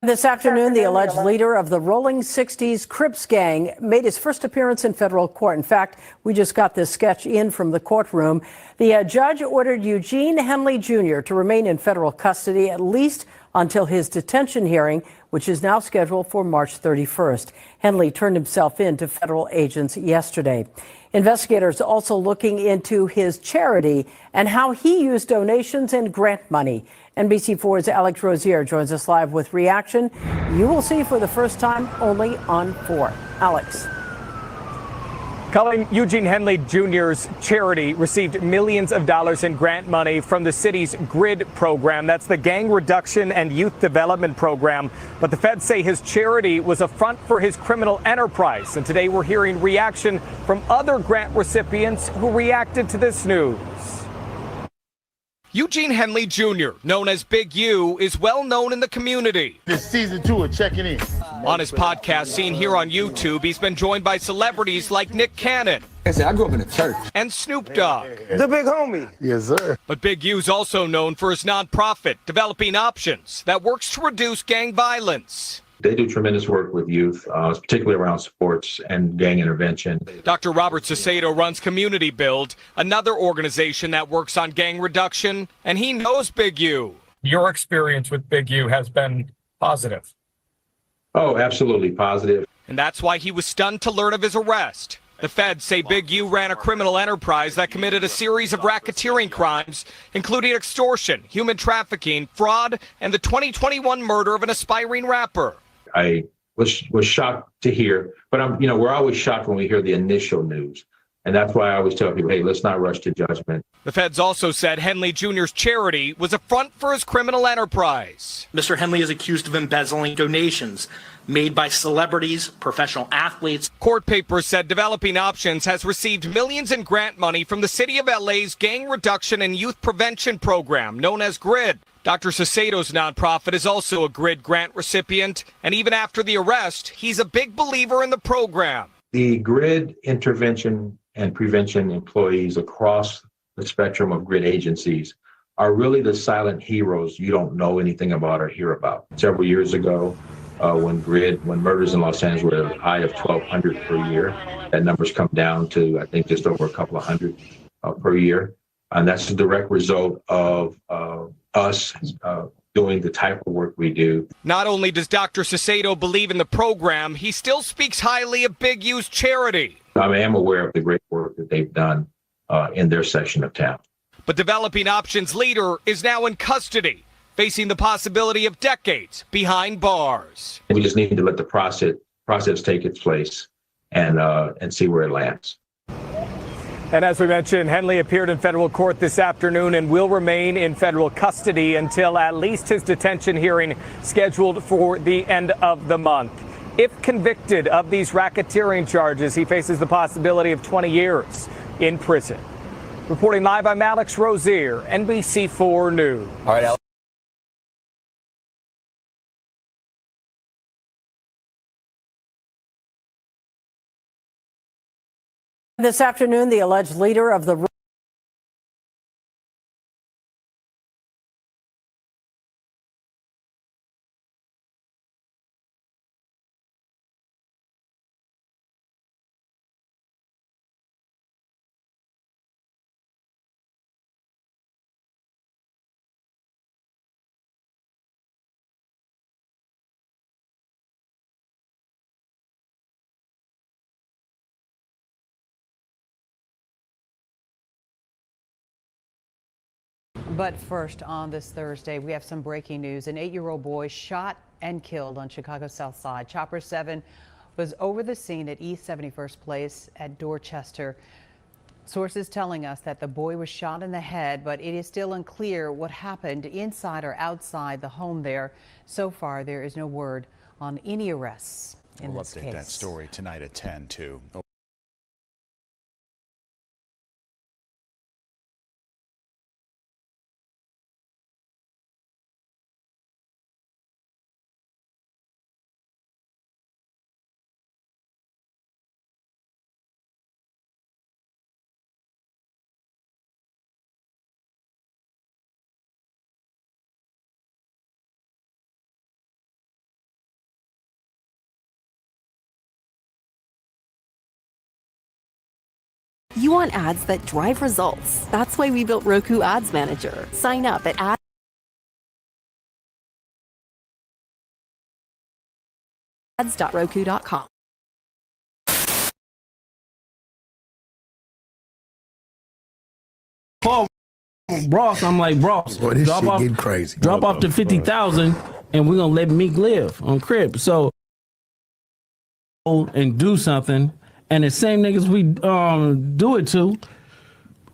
This afternoon, the alleged leader of the Rolling 60s Crips gang made his first appearance in federal court. In fact, we just got this sketch in from the courtroom. The judge ordered Eugene Henley Jr. to remain in federal custody at least until his detention hearing, which is now scheduled for March 31st. Henley turned himself in to federal agents yesterday. Investigators also looking into his charity and how he used donations and grant money. NBC4's Alex Rozier joins us live with reaction you will see for the first time only on 4. Alex. Colin, Eugene Henley Jr.'s charity received millions of dollars in grant money from the city's GRID program. That's the Gang Reduction and Youth Development Program. But the feds say his charity was a front for his criminal enterprise. And today we're hearing reaction from other grant recipients who reacted to this news. Eugene Henley Jr., known as Big U, is well known in the community. This season 2 of Checking In. On his podcast seen here on YouTube, he's been joined by celebrities like Nick Cannon. I grew up in a church. And Snoop Dogg. The big homie. Yes, sir. But Big U's also known for his nonprofit, Developing Options, that works to reduce gang violence. They do tremendous work with youth, particularly around sports and gang intervention. Dr. Robert Cicedo runs Community Build, another organization that works on gang reduction, and he knows Big U. Your experience with Big U has been positive. Oh, absolutely positive. And that's why he was stunned to learn of his arrest. The feds say Big U ran a criminal enterprise that committed a series of racketeering crimes, including extortion, human trafficking, fraud, and the 2021 murder of an aspiring rapper. I was shocked to hear, but we're always shocked when we hear the initial news. And that's why I always tell people, hey, let's not rush to judgment. The feds also said Henley Jr.'s charity was a front for his criminal enterprise. Mr. Henley is accused of embezzling donations made by celebrities, professional athletes. Court papers said Developing Options has received millions in grant money from the City of LA's Gang Reduction and Youth Prevention Program, known as GRID. Dr. Cicedo's nonprofit is also a GRID grant recipient, and even after the arrest, he's a big believer in the program. The GRID intervention and prevention employees across the spectrum of GRID agencies are really the silent heroes you don't know anything about or hear about. Several years ago, when murders in Los Angeles were at a high of 1,200 per year, that number's come down to, I think, just over a couple of hundred per year. And that's a direct result of us doing the type of work we do. Not only does Dr. Cicedo believe in the program, he still speaks highly of Big U's charity. I am aware of the great work that they've done in their section of town. But Developing Options leader is now in custody, facing the possibility of decades behind bars. We just need to let the process take its place and see where it lands. And as we mentioned, Henley appeared in federal court this afternoon and will remain in federal custody until at least his detention hearing scheduled for the end of the month. If convicted of these racketeering charges, he faces the possibility of 20 years in prison. Reporting live, I'm Alex Rozier, NBC4 News. All right, Alex. This afternoon, the alleged leader of the But first, on this Thursday, we have some breaking news. An 8-year-old boy shot and killed on Chicago's South Side. Chopper 7 was over the scene at East 71st Place at Dorchester. Sources telling us that the boy was shot in the head, but it is still unclear what happened inside or outside the home there. So far, there is no word on any arrests in this case. We'll update that story tonight at 10, too. You want ads that drive results. That's why we built Roku Ads Manager. Sign up at Ads.roku.com. Paul Ross, I'm like, Ross, boy, this shit getting crazy. Drop off the 50,000 and we're gonna let Meek live on crib. So and do something, and the same niggas we do it to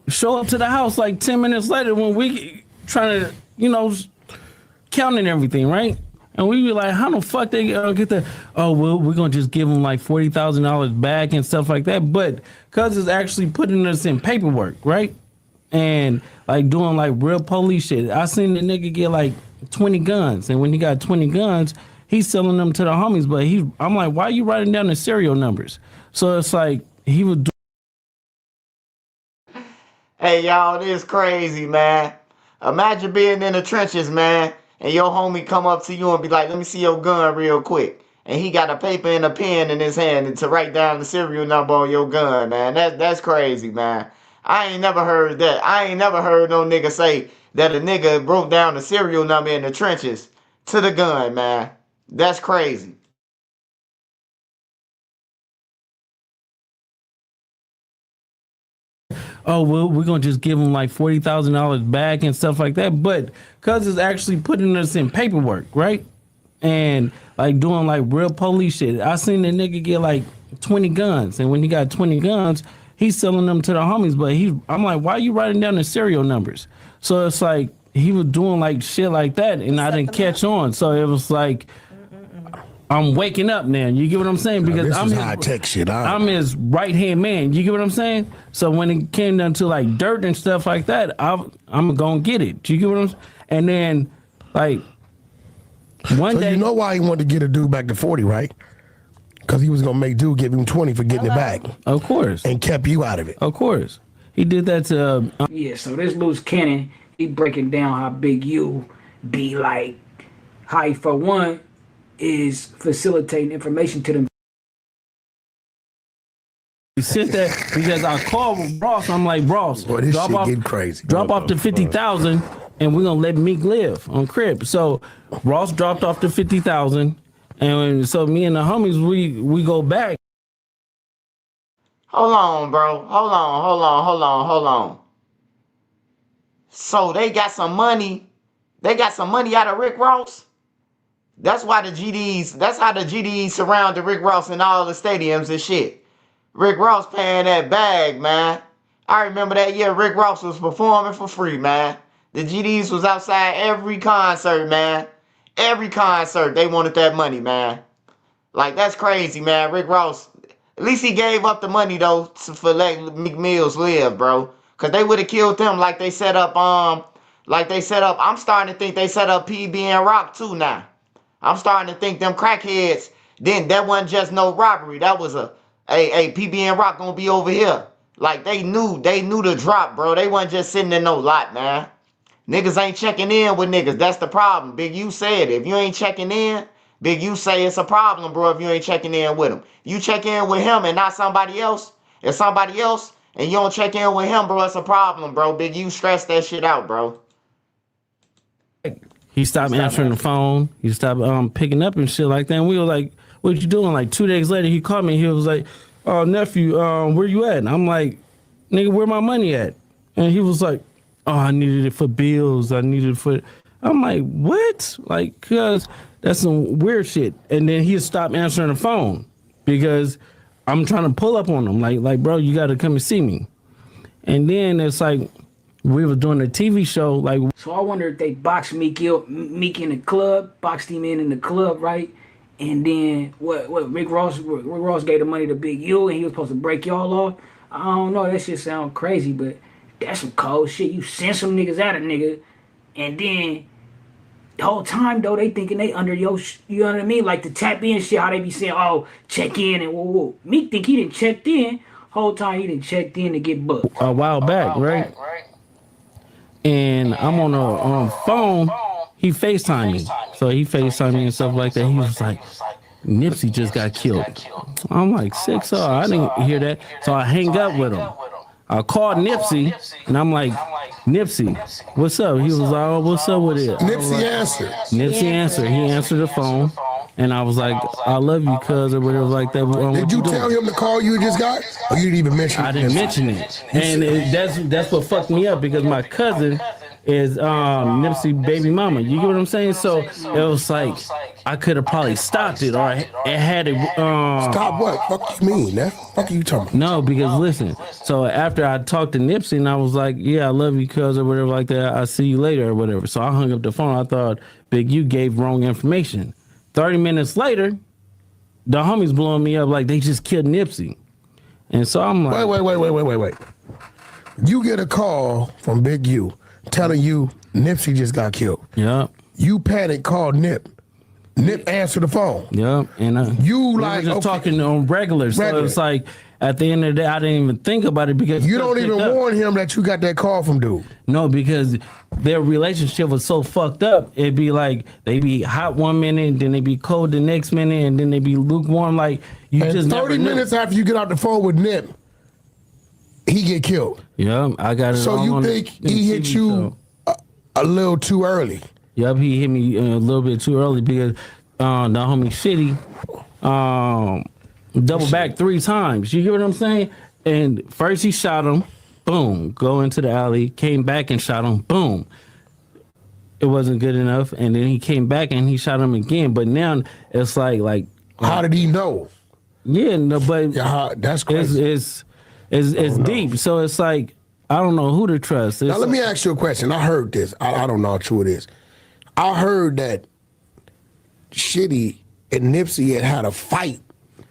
show up to the house like 10 minutes later when we trying to, you know, counting everything, right? And we be like, how the fuck they get that? Oh, well, we're gonna just give them like $40,000 back and stuff like that. But cause it's actually putting us in paperwork, right? And like doing like real police shit. I seen the nigga get like 20 guns, and when he got 20 guns, he's selling them to the homies. But I'm like, why are you writing down the serial numbers? So it's like he would do. Hey, y'all, this crazy, man. Imagine being in the trenches, man, and your homie come up to you and be like, let me see your gun real quick. And he got a paper and a pen in his hand to write down the serial number on your gun, man. That's crazy, man. I ain't never heard that. I ain't never heard no nigga say that a nigga broke down the serial number in the trenches to the gun, man. That's crazy. Oh, well, we're going to just give them like $40,000 back and stuff like that. But cause it's actually putting us in paperwork, right? And like doing like real police shit. I seen the nigga get like 20 guns, and when he got 20 guns, he's selling them to the homies. But I'm like, why are you writing down the serial numbers? So it's like he was doing like shit like that, and I didn't catch on. So it was like, I'm waking up now. You get what I'm saying? Because this is high tech shit. I'm his right hand man. You get what I'm saying? So when it came down to like dirt and stuff like that, I'm gonna get it. You get what I'm saying? And then like one day, you know why he wanted to get a dude back to 40, right? Because he was gonna make dude give him 20 for getting it back. Of course. And kept you out of it. Of course. He did that to. Yeah. So this loose cannon, he breaking down how big you be, like how he, for one, is facilitating information to them. He sent that because I called Ross. I'm like, Ross, boy, this shit getting crazy. Drop off the 50,000 and we're gonna let Meek live on crib. So Ross dropped off the 50,000, and so me and the homies we go back. Hold on, bro. Hold on. So they got some money. They got some money out of Rick Ross. That's why the GDs, that's how the GDs surrounded Rick Ross in all the stadiums and shit. Rick Ross paying that bag, man. I remember that year Rick Ross was performing for free, man. The GDs was outside every concert, man. Every concert, they wanted that money, man. Like, that's crazy, man. Rick Ross, at least he gave up the money, though, for letting McMills live, bro. Because they would have killed him like they set up, I'm starting to think they set up PB and Rock, too, now. I'm starting to think them crackheads, then that wasn't just no robbery. That was a PB and Rock gonna be over here. Like they knew the drop, bro. They wasn't just sitting in no lot, man. Niggas ain't checking in with niggas. That's the problem. Big U said it. If you ain't checking in, Big U say it's a problem, bro, if you ain't checking in with him. You check in with him and not somebody else. If somebody else and you don't check in with him, bro, it's a problem, bro. Big U stress that shit out, bro. He stopped answering the phone. He stopped picking up and shit like that. And we were like, what you doing? Like 2 days later, he called me. He was like, oh, nephew, where you at? And I'm like, nigga, where my money at? And he was like, oh, I needed it for bills. I'm like, what? Like, cause that's some weird shit. And then he stopped answering the phone because I'm trying to pull up on him. Like, bro, you got to come and see me. And then it's like, we were doing a TV show, like. So I wonder if they boxed Meek in the club, boxed him in the club, right? And then what Rick Ross gave the money to Big U, and he was supposed to break y'all off. I don't know, that shit sound crazy, but that's some cold shit. You send some niggas at a nigga, and then the whole time though they thinking they under your, you know what I mean? Like the tap in shit, how they be saying, oh, check in and whoa. Meek think he didn't checked in. Whole time he didn't checked in to get booked. A while back, right? And I'm on a phone, he FaceTimed me. So he FaceTimed me and stuff like that. He was like, Nipsey just got killed. I'm like, sick, so I didn't hear that. So I hang up with him. I called Nipsey, and I'm like, Nipsey, what's up? He was like, oh, what's up with it? Nipsey answered. Nipsey answered. He answered the phone. And I was like, I love you, cuz, or whatever like that. Did you tell him the call you just got? Or you didn't even mention it? I didn't mention it. And that's what fucked me up, because my cousin is Nipsey baby mama. You get what I'm saying? So it was like I could have probably stopped it, or it had it. Stop what? Fuck you mean? That fuck you talking about? No, because listen. So after I talked to Nipsey, and I was like, yeah, I love you, cuz, or whatever like that. I'll see you later, or whatever. So I hung up the phone. I thought Big U gave wrong information. 30 minutes later, the homies blowing me up like they just killed Nipsey. And so I'm like, wait. You get a call from Big U telling you Nipsey just got killed. Yeah. You panic, call Nip. Nip answered the phone. Yeah. And you we like were just talking on regular. So it's like at the end of the day, I didn't even think about it, because you don't even warn him that you got that call from dude. No, because their relationship was so fucked up. It'd be like they be hot one minute, then they be cold the next minute, and then they be lukewarm. Like you and just 30 minutes after you get out the phone with Nip, he get killed. Yeah, I got it. So you think he hit you a little too early? Yep, he hit me a little bit too early, because the homie Shitty double back 3 times. You get what I'm saying? And first he shot him, boom, go into the alley, came back and shot him, boom. It wasn't good enough, and then he came back and he shot him again. But now it's like how did he know? Yeah, no, but that's crazy. It's deep. So it's like I don't know who to trust. Now let me ask you a question. I heard this. I don't know how true it is. I heard that Shitty and Nipsey had a fight.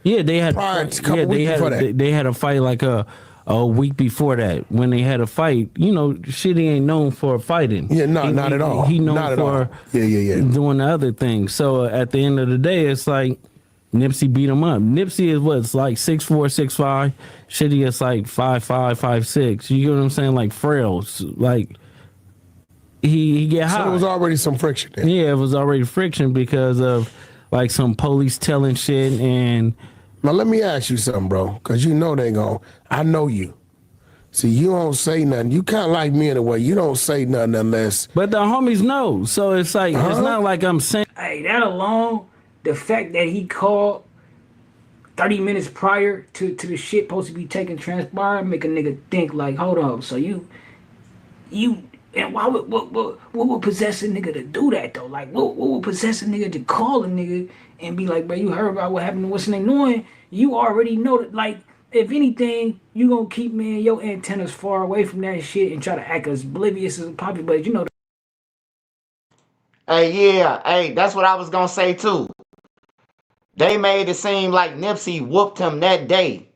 Yeah, they had. They had a fight like a week before that. When they had a fight, you know, Shitty ain't known for fighting. Yeah, not at all. He known not for doing the other things. So at the end of the day, it's like Nipsey beat him up. Nipsey is what's like 6'4", 6'5". Shitty is like 5'5", 5'6". You get what I'm saying? Like frail. Like he get high. So there was already some friction there. Yeah, it was already friction because of like some police telling shit. And now let me ask you something, bro, because you know they gon'. I know you. See, you don't say nothing. You kind of like me in a way. You don't say nothing unless. But the homies know. So it's like it's not like I'm saying. Hey, that alone, the fact that he called 30 minutes prior to the shit supposed to be taking transpire, make a nigga think like, hold up. So you, and why would what would possess a nigga to do that though? Like what would possess a nigga to call a nigga and be like, bro, you heard about what happened to what's name? Knowing you already know that, like, if anything, you gonna keep your antennas far away from that shit and try to act as oblivious as possible. But you know. Hey, that's what I was gonna say too. They made it seem like Nipsey whooped him that day.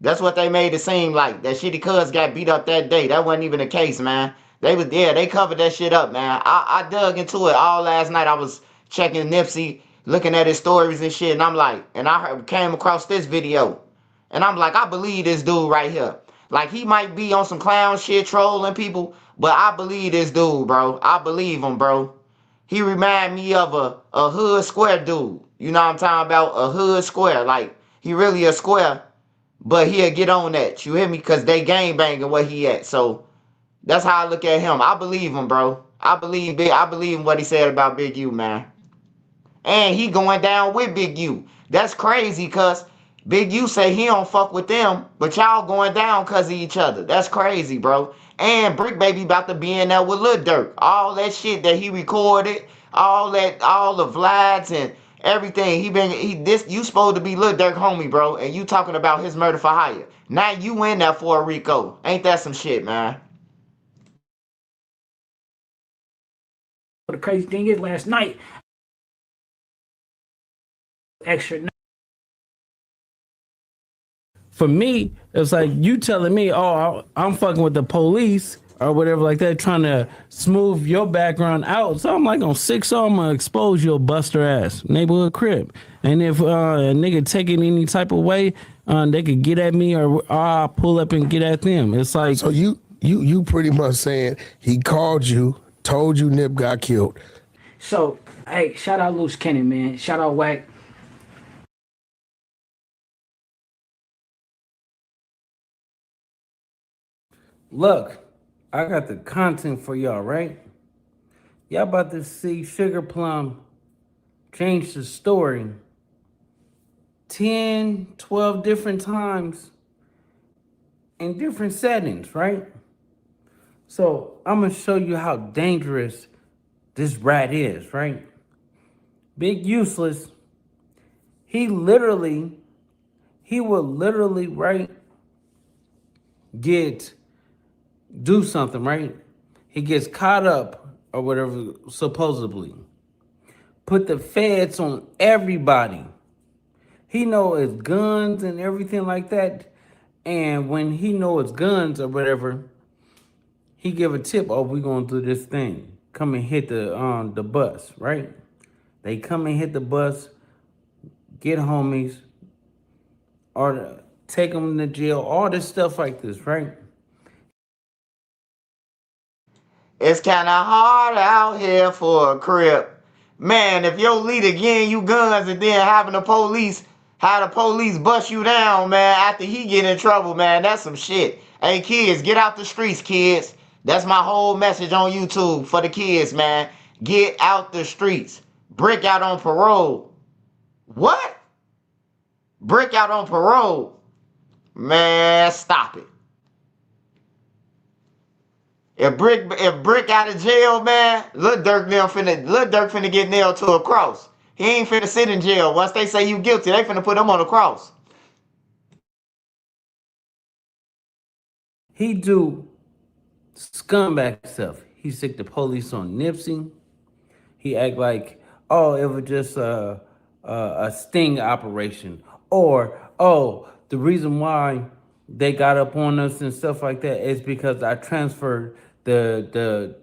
That's what they made it seem like. That Shitty Cuz got beat up that day. That wasn't even the case, man. They covered that shit up, man. I dug into it all last night. I was checking Nipsey, looking at his stories and shit, and I'm like, and I came across this video. And I'm like, I believe this dude right here. Like, he might be on some clown shit, trolling people, but I believe this dude, bro. I believe him, bro. He remind me of a hood square dude. You know what I'm talking about? A hood square. Like, he really a square, but he'll get on that. You hear me? Because they gang banging where he at. So that's how I look at him. I believe him, bro. I believe in what he said about Big U, man. And he going down with Big U. That's crazy, because Big U say he don't fuck with them, but y'all going down because of each other. That's crazy, bro. And Brick Baby about to be in there with Lil Durk. All that shit that he recorded, all the Vlads and everything. You supposed to be Lil Durk homie, bro, and you talking about his murder for hire. Now you in there for a RICO. Ain't that some shit, man? The crazy thing is, last night, for me, it's like you telling me, oh, I'm fucking with the police or whatever like that, trying to smooth your background out. So I'm like, on 6-0, I'm going to expose your buster ass neighborhood crib. And if a nigga take it any type of way, they could get at me, or I'll pull up and get at them. It's like. So you pretty much saying he called you, told you Nip got killed. So, hey, shout out Loose Cannon, man. Shout out Wack. Look, I got the content for y'all, right? Y'all about to see Sugar Plum changed the story 10, 12 different times in different settings, right? So I'm gonna show you how dangerous this rat is, right? Big Useless, he will literally, right, do something, right? He gets caught up or whatever, supposedly. Put the feds on everybody. He know it's guns and everything like that. And when he know it's guns or whatever, he give a tip, oh, we gonna do this thing. Come and hit the bus, right? They come and hit the bus, get homies, or take them to jail, all this stuff like this, right? It's kind of hard out here for a crip. Man, if your leader getting you guns and then have the police bust you down, man, after he get in trouble, man, that's some shit. Hey, kids, get out the streets, kids. That's my whole message on YouTube for the kids, man. Get out the streets. Brick out on parole. What? Brick out on parole? Man, stop it. If Brick out of jail, man, Lil Durk finna get nailed to a cross. He ain't finna sit in jail. Once they say you guilty, they finna put him on a cross. He do scumbag stuff. He sick the police on Nipsey. He act like, oh, it was just a sting operation. Or, oh, the reason why they got up on us and stuff like that is because I transferred the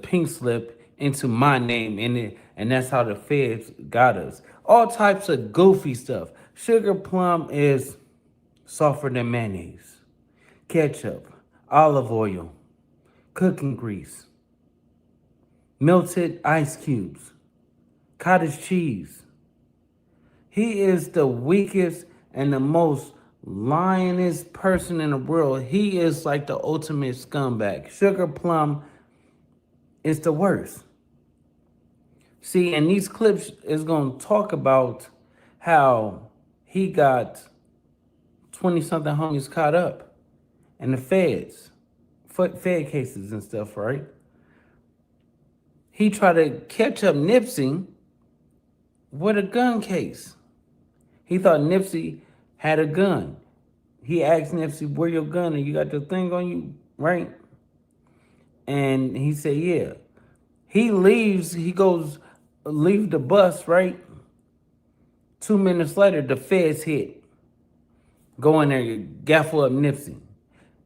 pink slip into my name in it, and that's how the feds got us. All types of goofy stuff. Sugar plum is softer than mayonnaise, ketchup, olive oil, cooking grease, melted ice cubes, cottage cheese. He is the weakest and the most lioness person in the world. He is like the ultimate scumbag. Sugar plum is the worst. See, and these clips is going to talk about how he got 20-something homies caught up in the fed cases and stuff, right? He tried to catch up Nipsey with a gun case. He thought Nipsey had a gun. He asked Nipsey, where your gun? And you got the thing on you, right? And he said, yeah. He leaves the bus, right? 2 minutes later, the feds hit. Go in there, gaffle up Nipsey.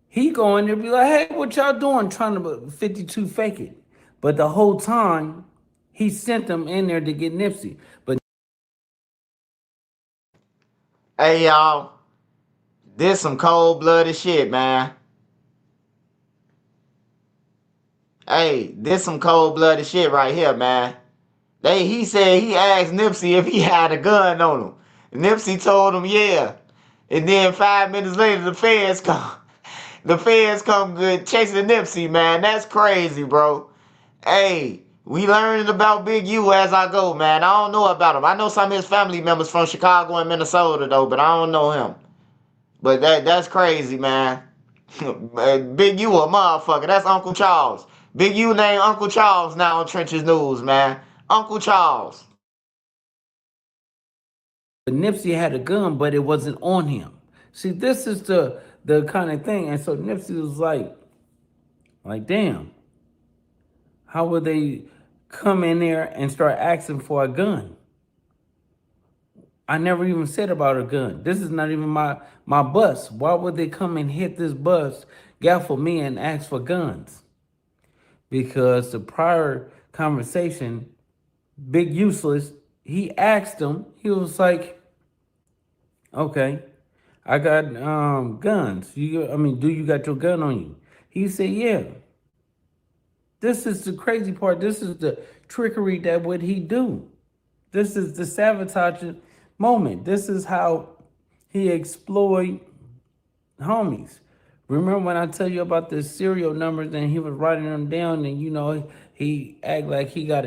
He go in there be like, hey, what y'all doing? Trying to 52 fake it. But the whole time, he sent them in there to get Nipsey. But hey, y'all, this some cold-blooded shit, man. Hey, this some cold-blooded shit right here, man. He said he asked Nipsey if he had a gun on him. Nipsey told him, yeah. And then 5 minutes later, the feds come. The feds come good chasing Nipsey, man. That's crazy, bro. Hey, we learning about Big U as I go, man. I don't know about him. I know some of his family members from Chicago and Minnesota, though, but I don't know him. But that's crazy, man. Big U a motherfucker. That's Uncle Charles. Big U named Uncle Charles now on Trenches News, man. Uncle Charles. Nipsey had a gun, but it wasn't on him. See, this is the kind of thing. And so Nipsey was like, damn, how would they come in there and start asking for a gun? I never even said about a gun. This is not even my bus. Why would they come and hit this bus, gaffle me, and ask for guns? Because the prior conversation, Big Useless, he asked him, he was like, okay, I got guns. Do you got your gun on you? He said, yeah. This is the crazy part. This is the trickery that what he do. This is the sabotage moment. This is how he exploit homies. Remember when I tell you about the serial numbers and he was writing them down and, he act like he got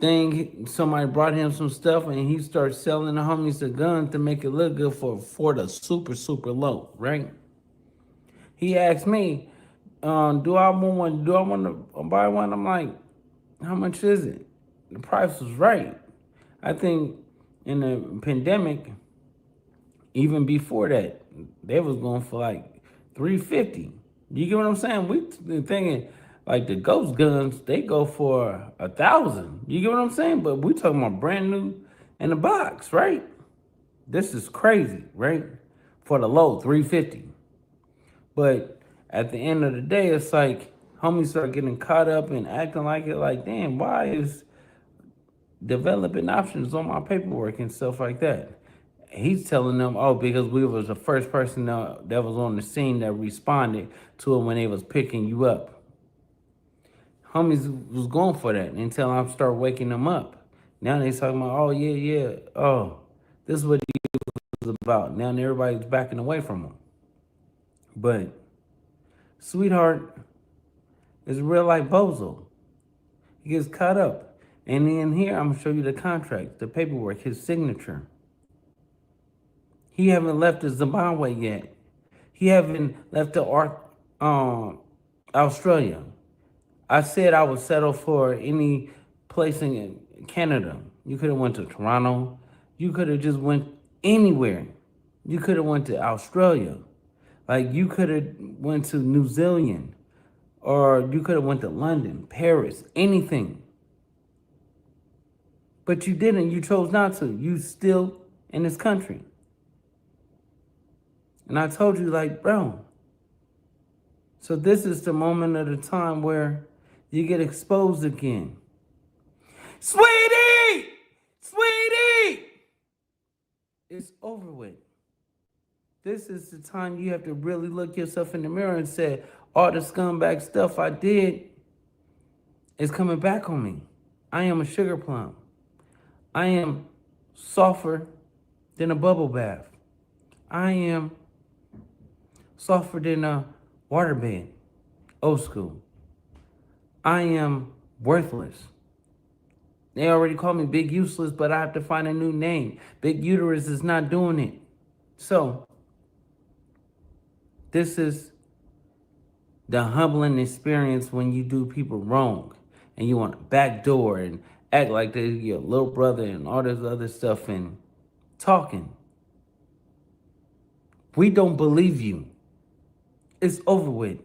thing, somebody brought him some stuff and he started selling the homies the gun to make it look good for the super, super low, right? He asked me, do I want to buy one? I'm like, how much is it? The price was right. I think in the pandemic, even before that, they was going for like $350. You get what I'm saying? We been thinking like the ghost guns, they go for $1,000. You get what I'm saying? But we talking about brand new in the box, right? This is crazy, right? For the low, $350. But at the end of the day, it's like homies start getting caught up and acting like it, like, damn, why is developing options on my paperwork and stuff like that? He's telling them, oh, because we was the first person that was on the scene that responded to it when they was picking you up. Homies was going for that until I start waking them up. Now they talking about, oh, yeah, oh, this is what he was about. Now everybody's backing away from him. But sweetheart is real life bozo. He gets caught up. And in here, I'm gonna show you the contract, the paperwork, his signature. He haven't left the Zimbabwe yet. He haven't left the Australia. I said I would settle for any place in Canada. You could have went to Toronto. You could have just went anywhere. You could have went to Australia. Like you could have went to New Zealand, or you could have went to London, Paris, anything. But you didn't. You chose not to. You still in this country. And I told you, like, bro. So this is the moment of the time where you get exposed again. Sweetie! Sweetie! It's over with. This is the time you have to really look yourself in the mirror and say, all the scumbag stuff I did is coming back on me. I am a sugar plum. I am softer than a bubble bath. I am softer than a waterbed. Old school. I am worthless. They already call me Big Useless, but I have to find a new name. Big Uterus is not doing it. So, this is the humbling experience when you do people wrong and you want to backdoor and act like they're your little brother and all this other stuff and talking. We don't believe you. It's over with.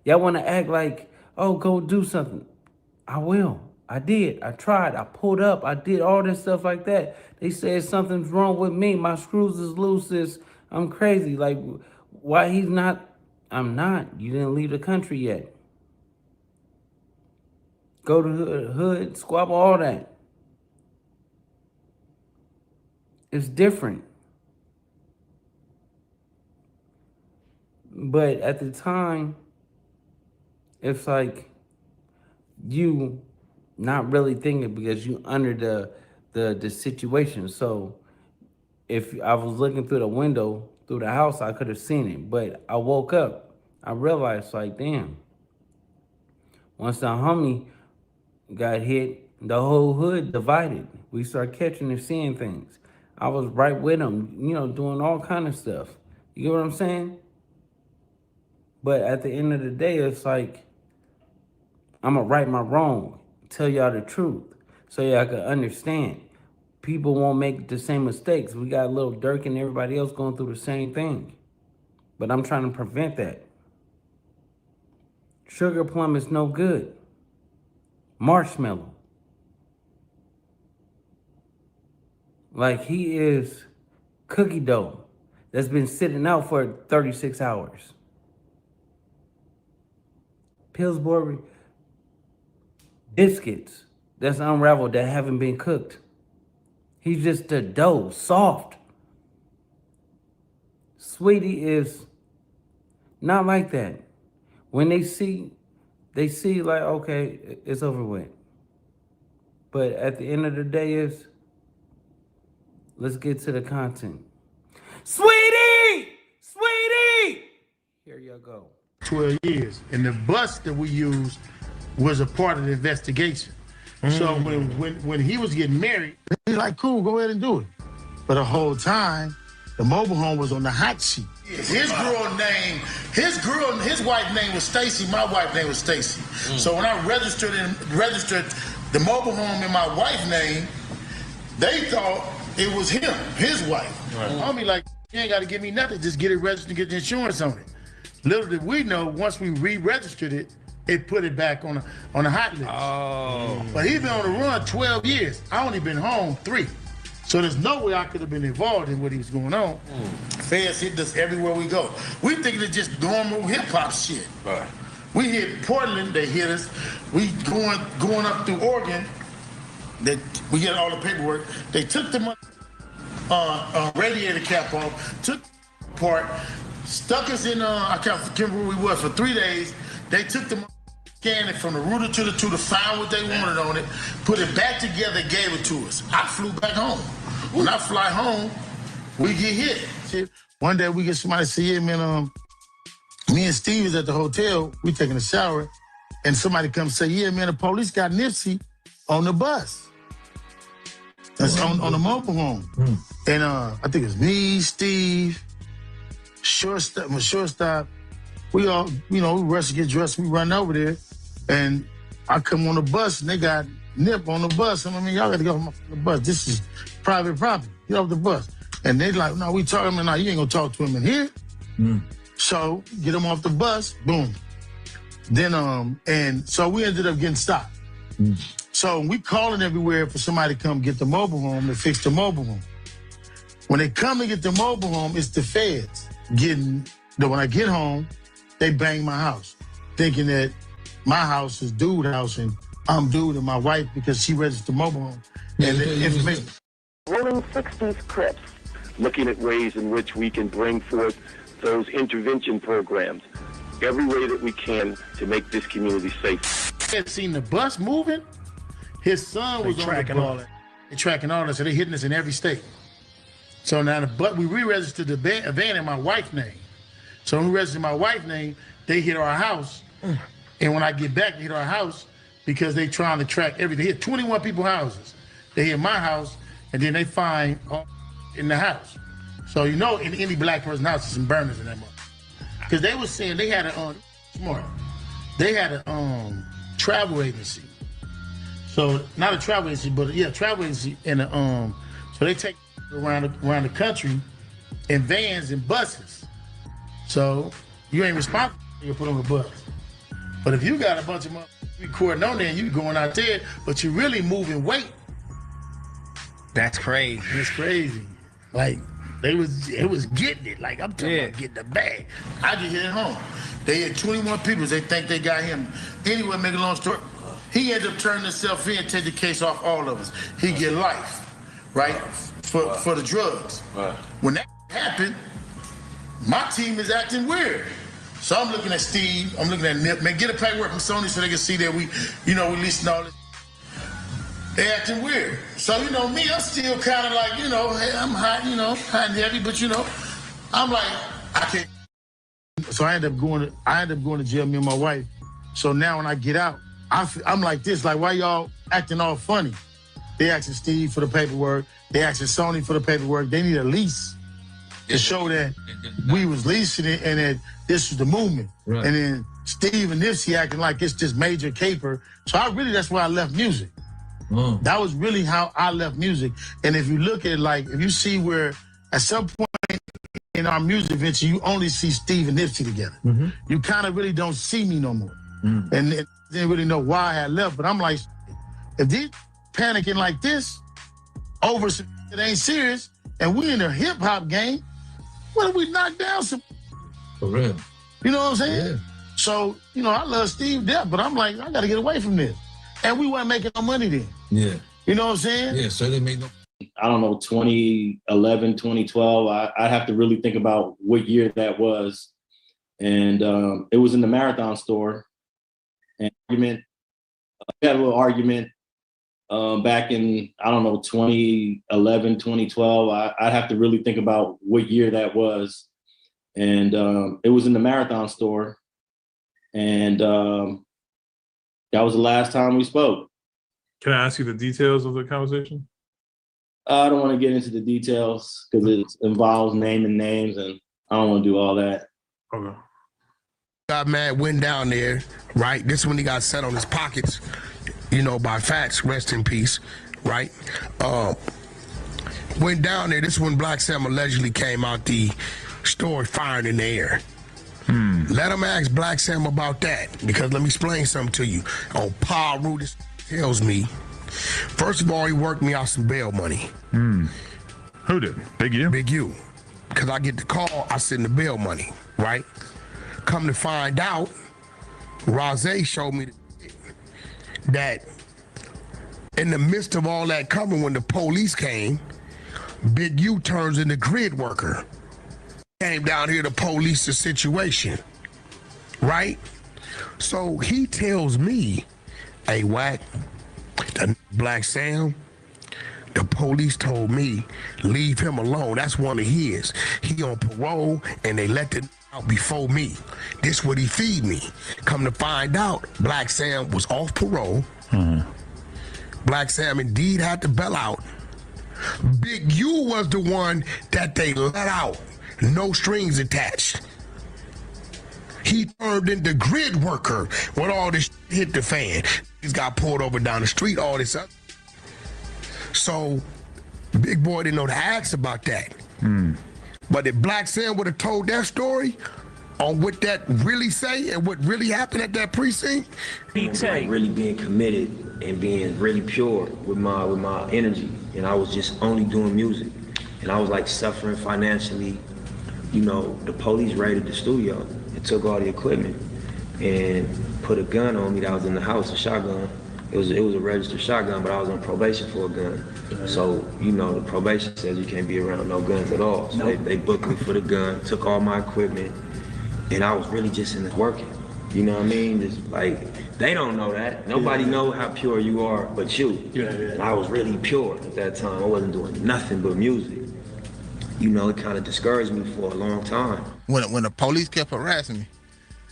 Y'all want to act like, oh, go do something. I will. I did. I tried. I pulled up. I did all this stuff like that. They said something's wrong with me. My screws is loose. I'm crazy. Like, why he's not? I'm not. You didn't leave the country yet. Go to the hood, squabble, all that. It's different. But at the time, it's like you not really thinking because you under the situation. So if I was looking through the window, through the house, I could have seen it. But I woke up, I realized like, damn, once the homie got hit, the whole hood divided. We started catching and seeing things. I was right with him, doing all kind of stuff. You get what I'm saying? But at the end of the day, it's like, I'm going to right my wrong, tell y'all the truth, so y'all can understand. People won't make the same mistakes. We got Lil Durk and everybody else going through the same thing. But I'm trying to prevent that. Sugar plum is no good. Marshmallow. Like he is cookie dough that's been sitting out for 36 hours. Pillsbury biscuits that's unraveled that haven't been cooked. He's just the dough, soft. Sweetie is not like that. When they see like, okay, it's over with. But at the end of the day let's get to the content. Sweetie! Sweetie! Here you go. 12 years. And the bus that we used was a part of the investigation. So when he was getting married, he's like, cool, go ahead and do it. But the whole time, the mobile home was on the hot seat. His wife name was Stacy. My wife name was Stacy. So when I registered the mobile home in my wife's name, they thought it was him, his wife. Homie, like, you ain't got to give me nothing. Just get it registered and get the insurance on it. Little did we know, once we re-registered it, it put it back on the hot list. Oh. But he's been on the run 12 years. I only been home 3. So there's no way I could have been involved in what he was going on. Feds hit us everywhere we go. We think it's just normal hip-hop shit. Right. We hit Portland, they hit us. We going up through Oregon, we get all the paperwork. They took the radiator cap off, took part, stuck us in, I can't remember where we was, for 3 days. They took the scanned it from the router to the tutor, found what they wanted on it, put it back together, gave it to us. I flew back home. When I fly home, we get hit. See, one day we get somebody to see him, and me and Steve is at the hotel, we taking a shower, and somebody comes say, yeah, man, the police got Nipsey on the bus. That's on the mobile home. And I think it's me, Steve, shortstop. We all, we rush to get dressed, we run over there, and I come on the bus, and they got Nip on the bus. I mean, y'all got to get off the bus. This is private property. Get off the bus. And they like, no, we talking, no, you ain't gonna talk to him in here. So get him off the bus, boom. Then, and so we ended up getting stopped. So we calling everywhere for somebody to come get the mobile home to fix the mobile home. When they come to get the mobile home, it's the feds when I get home, they bang my house, thinking that my house is dude's house and I'm dude and my wife because she registered the mobile home. And the information. Rolling 60s clips, looking at ways in which we can bring forth those intervention programs, every way that we can to make this community safe. He had seen the bus moving. His son was tracking all that. They're tracking all that, so they're hitting us in every state. So now we re-registered the van in my wife's name. So when we registered my wife's name, they hit our house. And when I get back, they hit our house because they trying to track everything. They hit 21 people's houses. They hit my house, and then they find all in the house. So in any black person's house, there's some burners in that mother. Because they were saying they had they had a travel agency. So not a travel agency, but travel agency, and so they take around the country in vans and buses. So you ain't responsible for put on the bus. But if you got a bunch of motherfuckers recording on there and you going out there, but you really moving weight. That's crazy. It's crazy. Like it was getting it. Like I'm talking about getting the bag. I just hit it home. They had 21 people. They think they got him. Anyway, make a long story. He ended up turning himself in, take the case off all of us. He get life, right? For the drugs. Right. When that happened, my team is acting weird. So I'm looking at Steve, I'm looking at Nip, man, get a paperwork from Sony so they can see that we leasing all this. They acting weird. So, me, I'm still kind of like, hey, I'm hot, hot and heavy, but I'm like, I can't. So I ended up going to jail, me and my wife. So now when I get out, I'm like this, like, why y'all acting all funny? They asking Steve for the paperwork. They asking Sony for the paperwork. They need a lease to show that we was leasing it and that this was the movement. Right. And then Steve and Nipsey acting like it's this major caper. So that's why I left music. That was really how I left music. And if you look at it, like, if you see where at some point in our music venture, you only see Steve and Nipsey together. You kind of really don't see me no more. And didn't really know why I had left, but I'm like, if these panicking like this over some it ain't serious, and we in a hip hop game, what if we knock down some? For real. You know what I'm saying? Yeah. So, I love Steve death, but I'm like, I gotta get away from this. And we weren't making no money then. Yeah. You know what I'm saying? Yeah, so they made no. I don't know, 2011, 2012. I have to really think about what year that was. And it was in the Marathon store. And we had a little argument back in, I don't know, 2011, 2012. I'd have to really think about what year that was. And it was in the Marathon store. And that was the last time we spoke. Can I ask you the details of the conversation? I don't want to get into the details because it involves naming names, and I don't want to do all that. Okay. Got mad, went down there, right? This is when he got set on his pockets, you know, by Fats, rest in peace, right? Went down there, this is when Black Sam allegedly came out the store firing in the air. Let him ask Black Sam about that, because let me explain something to you. On Paru, this tells me, first of all, he worked me out some bail money. Who did? Big U? Big U. Because I get the call, I send the bail money, right? Come to find out, Rosé showed me that in the midst of all that coming, when the police came, Big U turns into grid worker. Came down here to police the situation, right? So he tells me, hey, Wack, the Black Sam, the police told me, leave him alone. That's one of his. He on parole, and they let the out before me. This what he feed me. Come to find out, Black Sam was off parole. Black Sam indeed had to bail out. Big U was the one that they let out. No strings attached. He turned into grid worker when all this hit the fan. He's got pulled over down the street, all this up. So, Big Boy didn't know to ask about that. But if Black Sam would have told that story on what that really say and what really happened at that precinct, like really being committed and being really pure with my energy, and I was just only doing music, and I was like suffering financially. You know, the police raided the studio and took all the equipment and put a gun on me that was in the house, a shotgun. It was a registered shotgun, but I was on probation for a gun. So, you know, the probation says you can't be around no guns at all. So they booked me for the gun, took all my equipment, and I was really just in there working. You know what I mean? Just like, they don't know that. Nobody know how pure you are but you. And I was really pure at that time. I wasn't doing nothing but music. You know, it kind of discouraged me for a long time. When the police kept harassing me,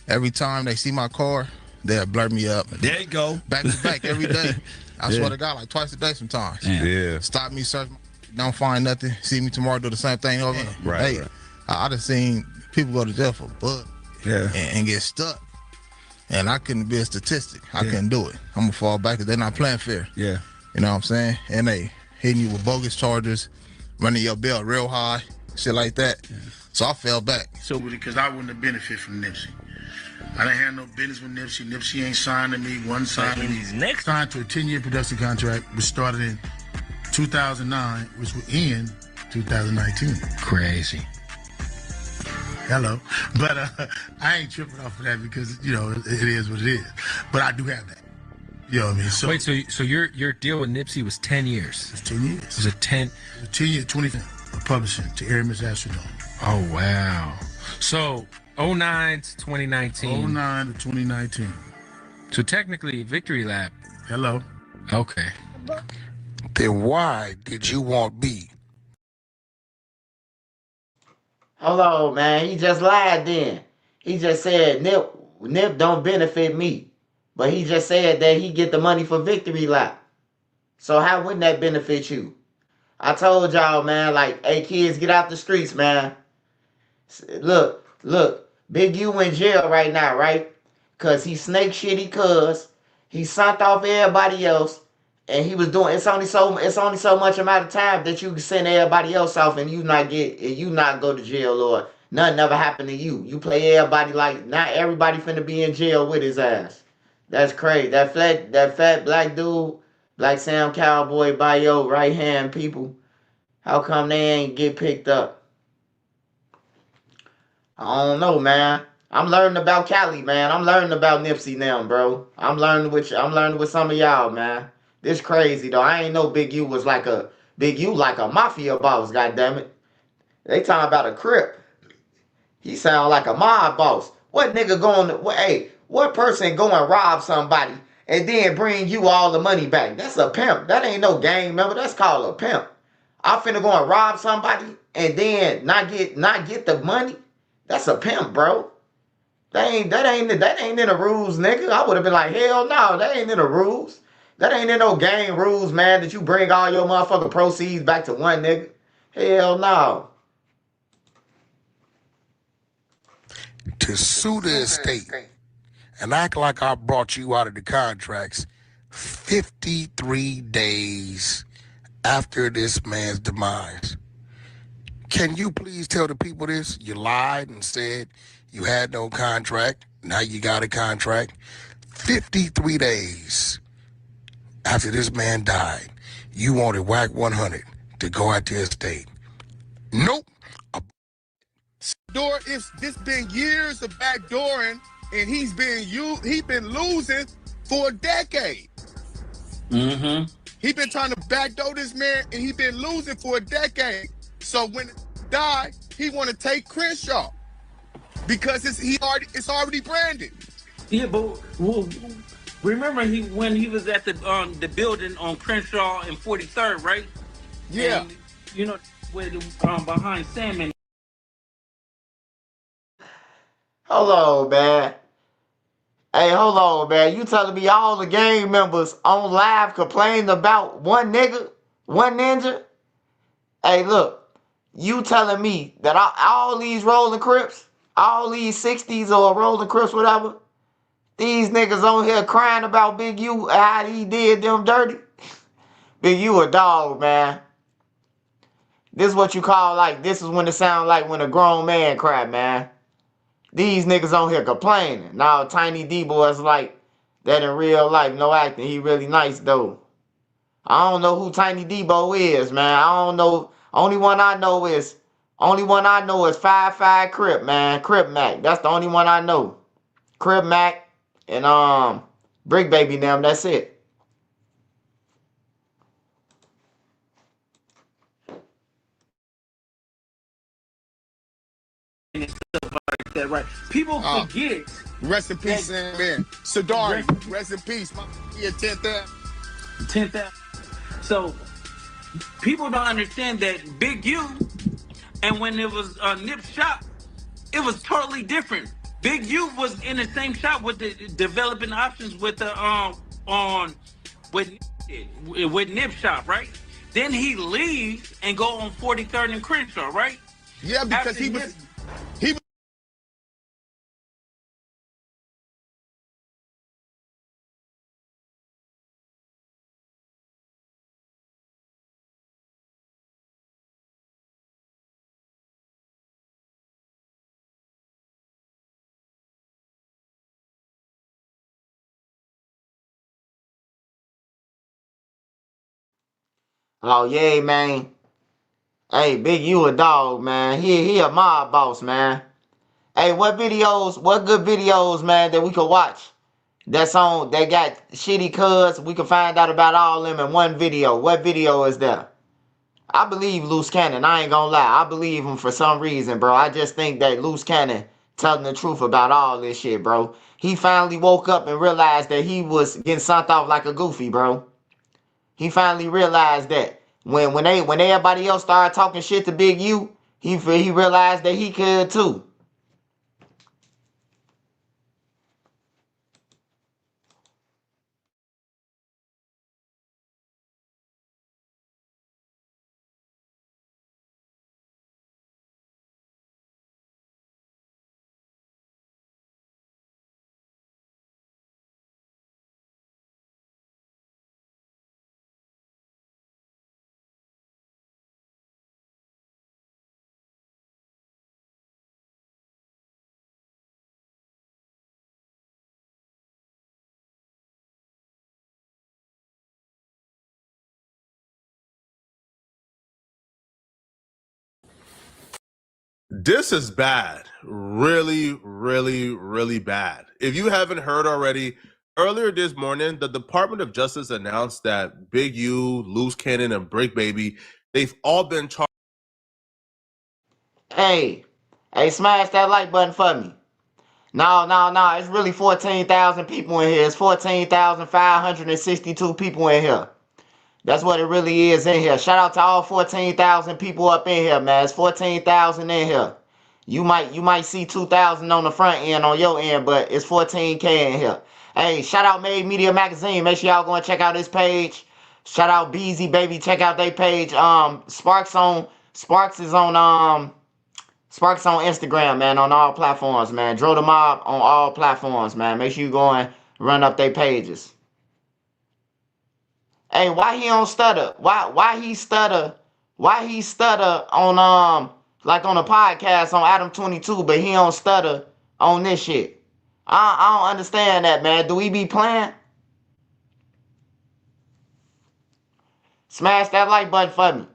every time they see my car, they'll blur me up. There you go. Back to back every day. I swear to God, like twice a day sometimes. Yeah. Stop me, search, don't find nothing. See me tomorrow, do the same thing over. Right. Hey, I just seen people go to jail for bug and get stuck. And I couldn't be a statistic. I couldn't do it. I'm gonna fall back because they're not playing fair. Yeah. You know what I'm saying? And they hitting you with bogus charges, running your bill real high, shit like that. So I fell back. So because I wouldn't have benefited from Nipsey. I didn't have no business with Nipsey. Nipsey ain't signed to me, wasn't signed to me. Signed to a 10-year production contract, which started in 2009, which will end 2019. Crazy. Hello. But I ain't tripping off of that because, you know, it is what it is. But I do have that. You know what I mean? So, wait, so your deal with Nipsey was 10 years? It's 10 years. It was a 10 years, 20 publishing to Aramis Astrodome. Oh, wow. So 09 to 2019. 09 to 2019. So technically, Victory Lap. Hello. Okay. Then why did you want B? Hold on, man. He just lied then. He just said Nip don't benefit me. But he just said that he get the money for Victory Lap. So how wouldn't that benefit you? I told y'all, man, like, hey, kids, get out the streets, man. Look, Big U in jail right now, right? Because he snake shitty cuz. He sent off everybody else. And he was doing, it's only so much amount of time that you can send everybody else off and you not go to jail or nothing ever happened to you. You play everybody like, not everybody finna be in jail with his ass. That's crazy. That fat black dude, Black Sam Cowboy by your right hand people, how come they ain't get picked up? I don't know, man. I'm learning about Cali, man. I'm learning about Nipsey now, bro. I'm learning with some of y'all, man. This crazy though. I ain't know Big U was like a mafia boss, goddammit. They talking about a Crip. He sound like a mob boss. What nigga what person go and rob somebody and then bring you all the money back? That's a pimp. That ain't no gang member. That's called a pimp. I finna go and rob somebody and then not get the money. That's a pimp, bro. That ain't in the rules, nigga. I would have been like, hell no, that ain't in the rules. That ain't in no game rules, man, that you bring all your motherfucking proceeds back to one nigga. Hell no. To sue the estate and act like I brought you out of the contracts 53 days after this man's demise. Can you please tell the people this? You lied and said you had no contract. Now you got a contract. 53 days after this man died, you wanted Wack 100 to go out to his estate. Nope. Door, it's been years of backdooring, and he been losing for a decade. Mm-hmm. He been trying to backdoor this man, and he been losing for a decade. So when it died, he want to take Crenshaw because it's already branded. Yeah, but remember when he was at the building on Crenshaw and 43rd, right? Yeah. And, you know, behind Salmon. Hold on, man. Hey, hold on, man. You telling me all the gang members on live complained about one nigga, one ninja? Hey, look. You telling me that all these rolling Crips, all these 60s or rolling Crips, whatever, these niggas on here crying about Big U, how he did them dirty? Big U a dog, man. This is what you call, like, this is when it sound like when a grown man cry, man. These niggas on here complaining. Now, Tiny D-Boy is like that in real life. No acting. He really nice, though. I don't know who Tiny D-Bo is, man. I don't know. Only one I know is 5-5 Crip, man. Crip Mac. That's the only one I know. Crip Mac and Brick Baby them. That's it. And stuff like that, right? People forget. Rest in peace, man. Sadari, rest in peace. My 10th. So people don't understand that Big U, and when it was Nip's shop, it was totally different. Big U was in the same shop with the developing options with the with Nip shop, right? Then he leaves and go on 43rd and Crenshaw, right? Yeah, because he was. Oh, yeah, man. Hey, Big U a dog, man. He a mob boss, man. Hey, what good videos, man, that we could watch? That got shitty cuds. We can find out about all them in one video. What video is there? I believe Loose Cannon. I ain't gonna lie. I believe him for some reason, bro. I just think that Loose Cannon telling the truth about all this shit, bro. He finally woke up and realized that he was getting sent off like a goofy, bro. He finally realized that when everybody else started talking shit to Big U, he realized that he could too. This is bad. Really, really, really bad. If you haven't heard already, earlier this morning, the Department of Justice announced that Big U, Loose Cannon, and Brick Baby, they've all been charged. Hey, smash that like button for me. No, it's really 14,000 people in here. It's 14,562 people in here. That's what it really is in here. Shout out to all 14,000 people up in here, man. It's 14,000 in here. You might see 2,000 on the front end on your end, but it's 14K in here. Hey, shout out Made Media Magazine. Make sure y'all go and check out his page. Shout out Beezy, baby. Check out their page. Sparks is on Instagram, man, on all platforms, man. Dro the Mob on all platforms, man. Make sure you go and run up their pages. Hey, why he don't stutter? Why he stutter? Why he stutter on like on a podcast on Adam 22, but he don't stutter on this shit? I don't understand that, man. Do we be playing? Smash that like button for me.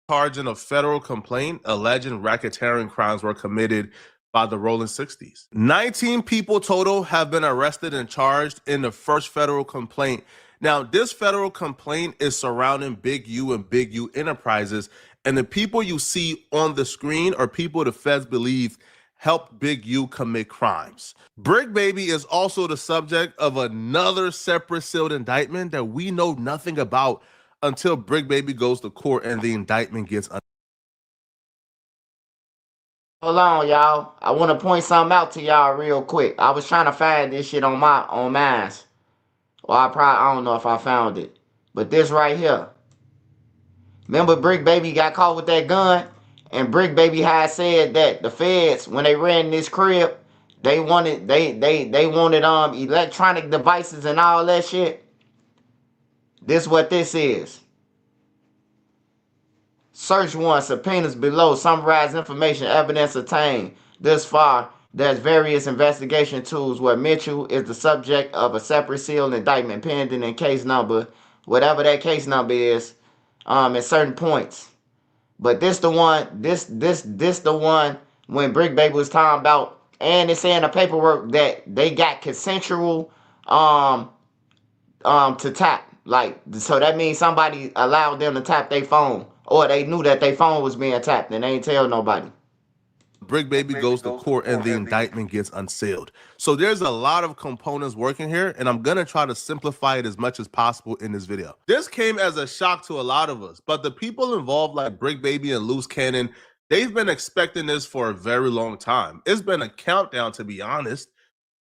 Charged in a federal complaint alleging racketeering crimes were committed by the Rolling 60s. 19 people total have been arrested and charged in the first federal complaint. Now, this federal complaint is surrounding Big U and Big U Enterprises, and the people you see on the screen are people the feds believe helped Big U commit crimes. Brick Baby is also the subject of another separate sealed indictment that we know nothing about until Brick Baby goes to court and the indictment gets Hold on, y'all. I want to point something out to y'all real quick. I was trying to find this shit on mine. Well, I don't know if I found it. But this right here. Remember Brick Baby got caught with that gun? And Brick Baby had said that the feds, when they ran this crib, they wanted electronic devices and all that shit. This what this is. Search warrant subpoenas below summarize information evidence obtained. Thus far, there's various investigation tools where Mitchell is the subject of a separate sealed indictment pending in case number, whatever that case number is, at certain points. But this the one when Brick Baby was talking about, and it's saying the paperwork that they got consensual to tap. Like, so that means somebody allowed them to tap their phone, or they knew that their phone was being tapped and they ain't tell nobody. Brick Baby goes to court and the indictment gets unsealed. So there's a lot of components working here, and I'm gonna try to simplify it as much as possible in this video. This came as a shock to a lot of us, but the people involved like Brick Baby and Loose Cannon, they've been expecting this for a very long time. It's been a countdown, to be honest.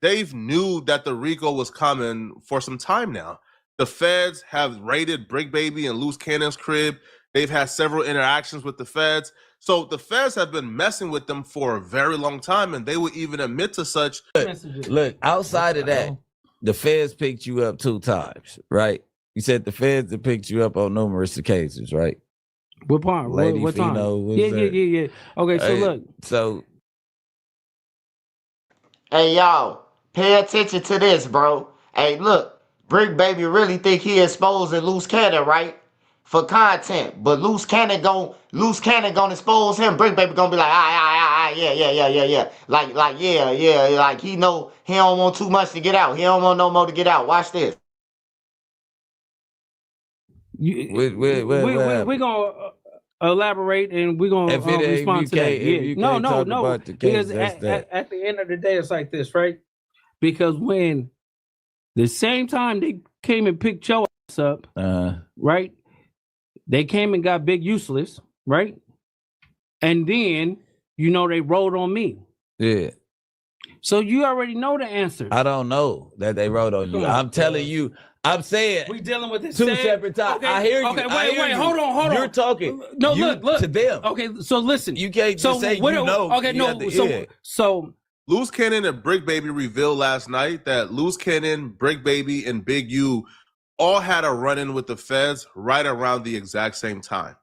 They've knew that the RICO was coming for some time now. The feds have raided Brick Baby and Loose Cannon's crib. They've had several interactions with the feds. So the feds have been messing with them for a very long time, and they would even admit to such. Look, outside of that, the feds picked you up 2 times, right? You said the feds have picked you up on numerous occasions, right? What part? Lady what time? Fino, Yeah. Okay, so look. So, hey, y'all, pay attention to this, bro. Hey, look. Brick Baby really think he exposing Loose Cannon, right? For content. But Loose Cannon gonna expose him. Brick Baby gonna be like, yeah. Like he know he don't want too much to get out. He don't want no more to get out. Watch this. We're gonna elaborate and we're gonna respond to that. Yeah. No. Because at the end of the day, it's like this, right? Because when the same time they came and picked your ass up, right? They came and got Big Useless, right? And then, they rolled on me. Yeah. So you already know the answer. I don't know that they rolled on you. I'm telling you. I'm saying we dealing with this 2 separate times. Okay, I hear you. Okay, wait. Hold on. You're talking. No, look to them. Okay, so listen. You can't just say Okay, no. So Loose Cannon and Brick Baby revealed last night that Loose Cannon, Brick Baby, and Big U all had a run-in with the feds right around the exact same time.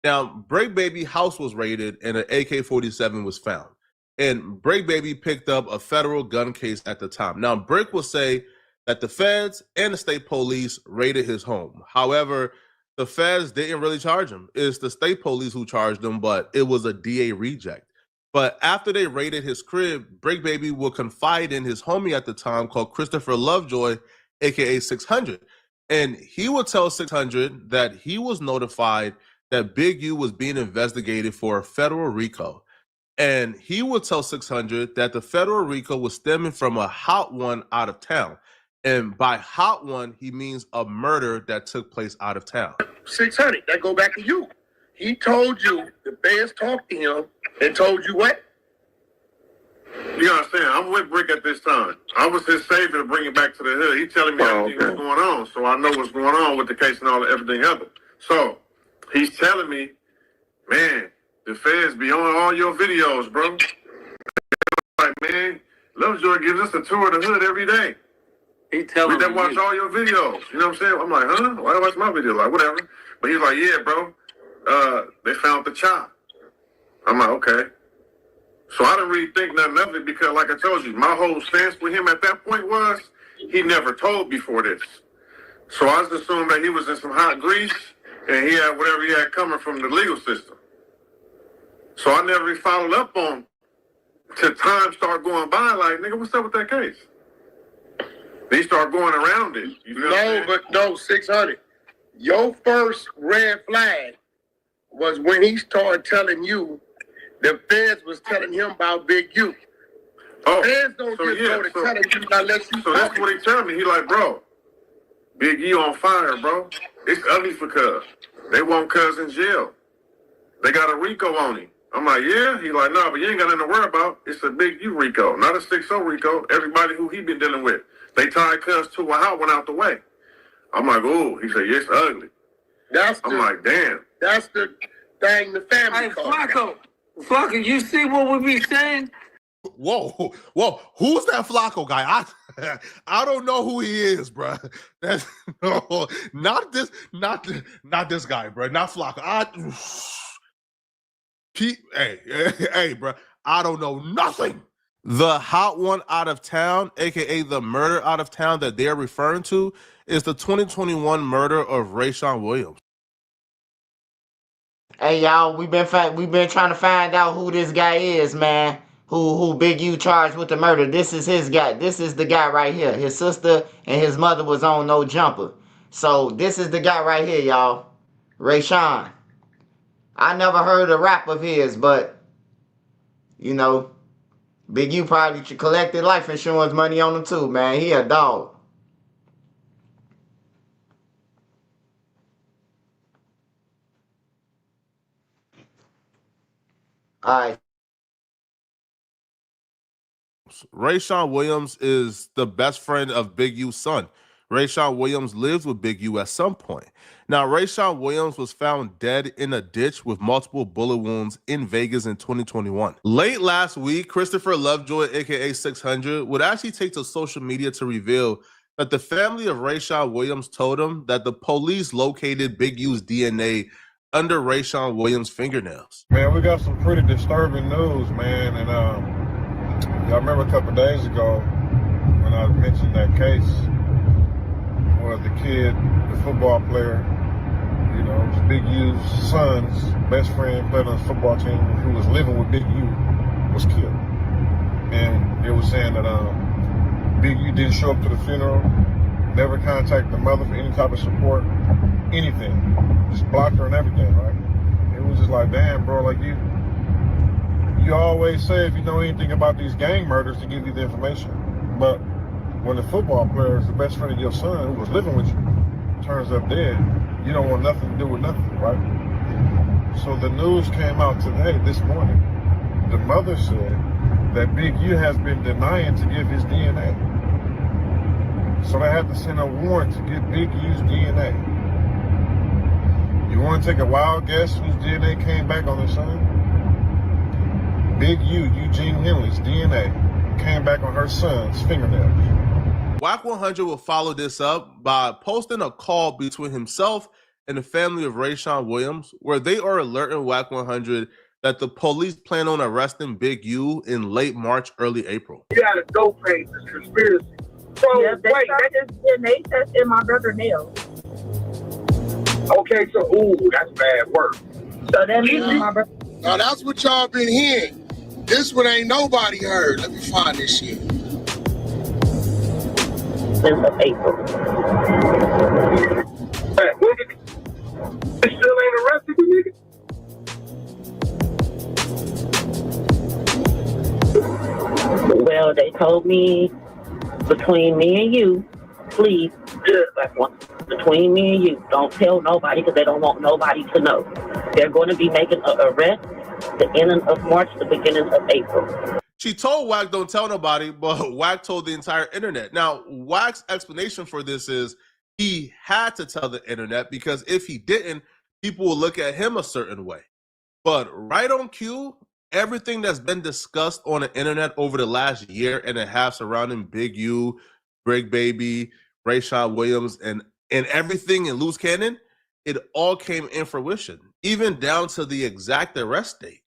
Now, Brick Baby house was raided and an AK-47 was found. And Brick Baby picked up a federal gun case at the time. Now, Brick will say that the feds and the state police raided his home. However, the feds didn't really charge him. It's the state police who charged him, but it was a DA reject. But after they raided his crib, Brick Baby will confide in his homie at the time called Christopher Lovejoy, aka 600. And he will tell 600 that he was notified that Big U was being investigated for a federal RICO. And he will tell 600 that the federal RICO was stemming from a hot one out of town. And by hot one, he means a murder that took place out of town. 600, that go back to you. He told you, the feds talked to him and told you what? You understand? I'm with Brick at this time. I was his savior to bring it back to the hood. He's telling me everything that's going on, so I know what's going on with the case and all everything other. So he's telling me, man, the feds be on all your videos, bro. Like, man, Lovejoy gives us a tour of the hood every day. He telling me. We watch all your videos. You know what I'm saying? I'm like, huh? Why do I watch my videos? Like, whatever. But he's like, yeah, bro. They found the chop. I'm like, okay. So I didn't really think nothing of it because, like I told you, my whole stance with him at that point was he never told before this. So I just assumed that he was in some hot grease and he had whatever he had coming from the legal system. So I never really followed up on till time started going by, like, nigga, what's up with that case? They start going around it. You know no, 600. Your first red flag was when he started telling you the feds was telling him about Big U. Oh, feds don't just go to telling you unless you. So that's what he told me. He like, bro, Big U on fire, bro. It's ugly for Cuz. They want Cuz in jail. They got a RICO on him. I'm like, yeah. He like, nah, but you ain't got nothing to worry about. It's a Big U RICO, not a 6-0 RICO. Everybody who he been dealing with, they tied Cuz to a house, went out the way. I'm like, ooh. He said, yeah, it's ugly. I'm like, damn. That's the thing the family Flacco. Flacco, you see what we be saying? Whoa, who's that Flacco guy? I don't know who he is, bro. That's no, not this guy, bro. Not Flacco. Hey, bro. I don't know nothing. The hot one out of town, aka the murder out of town that they're referring to, is the 2021 murder of Raan Williams. Hey y'all, we've been trying to find out who this guy is, man. Who Big U charged with the murder. This is his guy. This is the guy right here. His sister and his mother was on No Jumper. So this is the guy right here, y'all. Raan. I never heard a rap of his, but you know, Big U probably collected life insurance money on him too, man. He a dog. All right. Raan Williams is the best friend of Big U's son. Raan Williams lived with Big U at some point. Now, Raan Williams was found dead in a ditch with multiple bullet wounds in Vegas in 2021. Late last week, Christopher Lovejoy, aka 600, would actually take to social media to reveal that the family of Raan Williams told him that the police located Big U's DNA under Raan Williams' fingernails. Man, we got some pretty disturbing news, man. And I remember a couple of days ago when I mentioned that case where the kid, the football player, you know, Big U's son's best friend, played on the football team, who was living with Big U, was killed. And it was saying that Big U didn't show up to the funeral, never contacted the mother for any type of support, anything. Just blocked her and everything, right? It was just like, damn, bro, like you always say if you know anything about these gang murders to give you the information. But when the football player is the best friend of your son who was living with you turns up dead, you don't want nothing to do with nothing, right? So the news came out today, this morning. The mother said that Big U has been denying to give his DNA. So they had to send a warrant to get Big U's DNA. You want to take a wild guess whose DNA came back on his son? Big U, Eugene Henley's DNA came back on her son's fingernails. Wack 100 will follow this up by posting a call between himself and the family of Raan Williams, where they are alerting Wack 100 that the police plan on arresting Big U in late March, early April. You got a dope face, it's conspiracy. So, yeah, they found his DNA test in my brother's nails. Okay, so, that's bad work. So that means my brother. Now that's what y'all been hearing. This one ain't nobody heard. Let me find this shit. Since of April. They still ain't arrested you, nigga? Well, they told me between me and you, please, between me and you, don't tell nobody because they don't want nobody to know. They're going to be making an arrest the ending of March, the beginning of April. She told Wack, don't tell nobody, but Wack told the entire internet. Now, Wack's explanation for this is he had to tell the internet because if he didn't, people will look at him a certain way. But right on cue, everything that's been discussed on the internet over the last year and a half surrounding Big U, Brig Baby, Raan Williams, and everything in Loose Cannon, it all came in fruition, even down to the exact arrest date.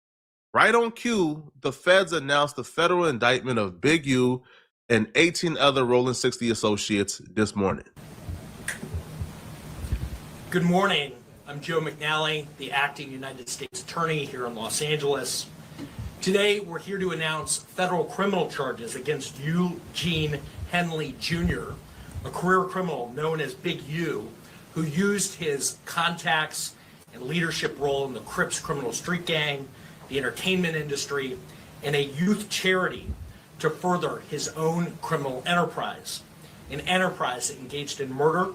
Right on cue, the feds announced the federal indictment of Big U and 18 other Rolling 60 associates this morning. Good morning. I'm Joe McNally, the acting United States Attorney here in Los Angeles. Today, we're here to announce federal criminal charges against Eugene Henley Jr., a career criminal known as Big U, who used his contacts and leadership role in the Crips criminal street gang, the entertainment industry, and a youth charity to further his own criminal enterprise, an enterprise that engaged in murder,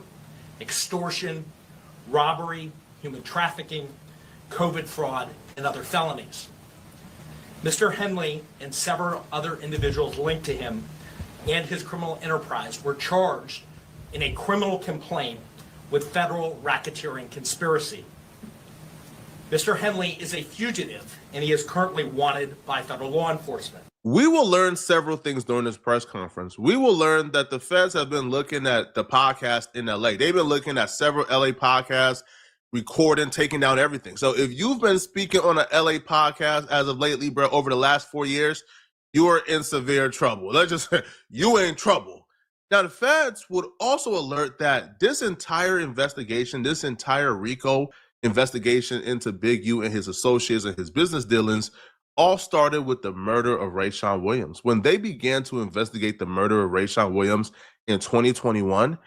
extortion, robbery, human trafficking, COVID fraud, and other felonies. Mr. Henley and several other individuals linked to him and his criminal enterprise were charged in a criminal complaint with federal racketeering conspiracy. Mr. Henley is a fugitive, and he is currently wanted by federal law enforcement. We will learn several things during this press conference. We will learn that the feds have been looking at the podcast in LA. They've been looking at several LA podcasts, recording, taking down everything. So if you've been speaking on an LA podcast as of lately, bro, over the last 4 years, you are in severe trouble. Let's just say you in trouble. Now, the feds would also alert that this entire investigation, this entire RICO investigation into Big U and his associates and his business dealings all started with the murder of Raan Williams. When they began to investigate the murder of Raan Williams in 2021,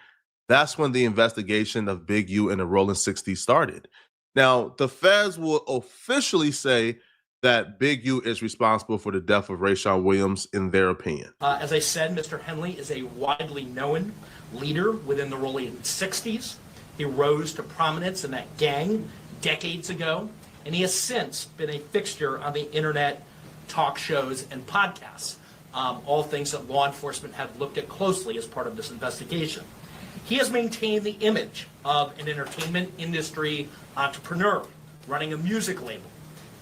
that's when the investigation of Big U and the Rolling 60 started. Now, the feds will officially say that Big U is responsible for the death of Raan Williams, in their opinion. As I said, Mr. Henley is a widely known leader within the Rolling 60s. He rose to prominence in that gang decades ago, and he has since been a fixture on the internet, talk shows, and podcasts, all things that law enforcement have looked at closely as part of this investigation. He has maintained the image of an entertainment industry entrepreneur running a music label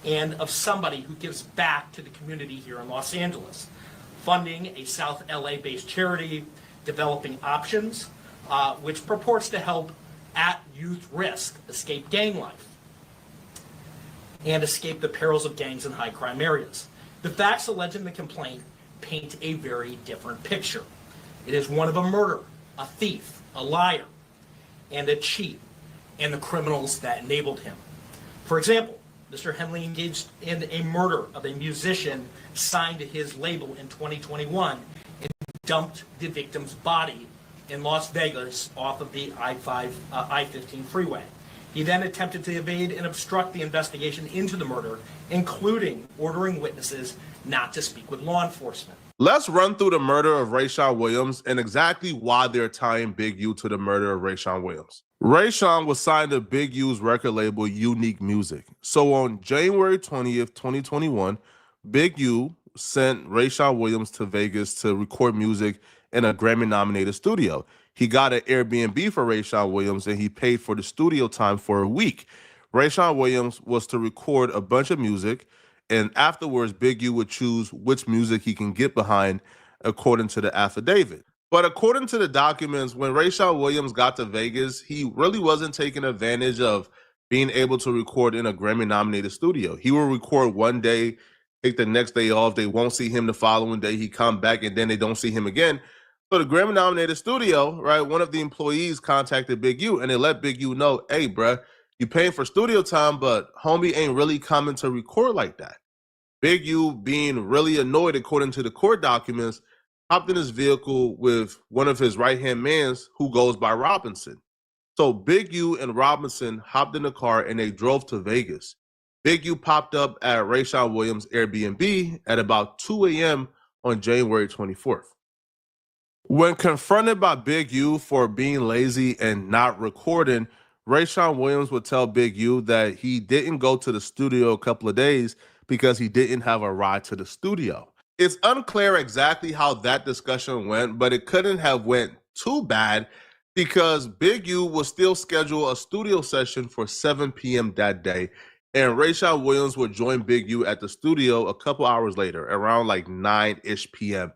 and of somebody who gives back to the community here in Los Angeles, funding a South LA-based charity, developing options, which purports to help at youth risk escape gang life and escape the perils of gangs in high crime areas. The facts alleged in the complaint paint a very different picture. It is one of a murderer, a thief, a liar, and a cheat, and the criminals that enabled him. For example, Mr. Henley engaged in a murder of a musician signed to his label in 2021 and dumped the victim's body in Las Vegas off of the I-15 freeway. He then attempted to evade and obstruct the investigation into the murder, including ordering witnesses not to speak with law enforcement. Let's run through the murder of Raan Williams and exactly why they're tying Big U to the murder of Raan Williams. Raan was signed to Big U's record label, Unique Music. So on January 20th, 2021, Big U sent Raan Williams to Vegas to record music in a Grammy-nominated studio. He got an Airbnb for Raan Williams, and he paid for the studio time for a week. Raan Williams was to record a bunch of music, and afterwards, Big U would choose which music he can get behind according to the affidavit. But according to the documents, when Raan Williams got to Vegas, he really wasn't taking advantage of being able to record in a Grammy-nominated studio. He will record one day, take the next day off. They won't see him the following day. He come back, and then they don't see him again. So the Grammy-nominated studio, right, one of the employees contacted Big U, and they let Big U know, hey, bruh, you paying for studio time, but homie ain't really coming to record like that. Big U, being really annoyed, according to the court documents, hopped in his vehicle with one of his right-hand mans who goes by Robinson. So Big U and Robinson hopped in the car, and they drove to Vegas. Big U popped up at Raan Williams' Airbnb at about 2 a.m. on January 24th. When confronted by Big U for being lazy and not recording, Raan Williams would tell Big U that he didn't go to the studio a couple of days because he didn't have a ride to the studio. It's unclear exactly how that discussion went, but it couldn't have went too bad because Big U was still scheduled a studio session for 7 p.m. that day, and Rayshon Williams would join Big U at the studio a couple hours later, around like 9-ish p.m.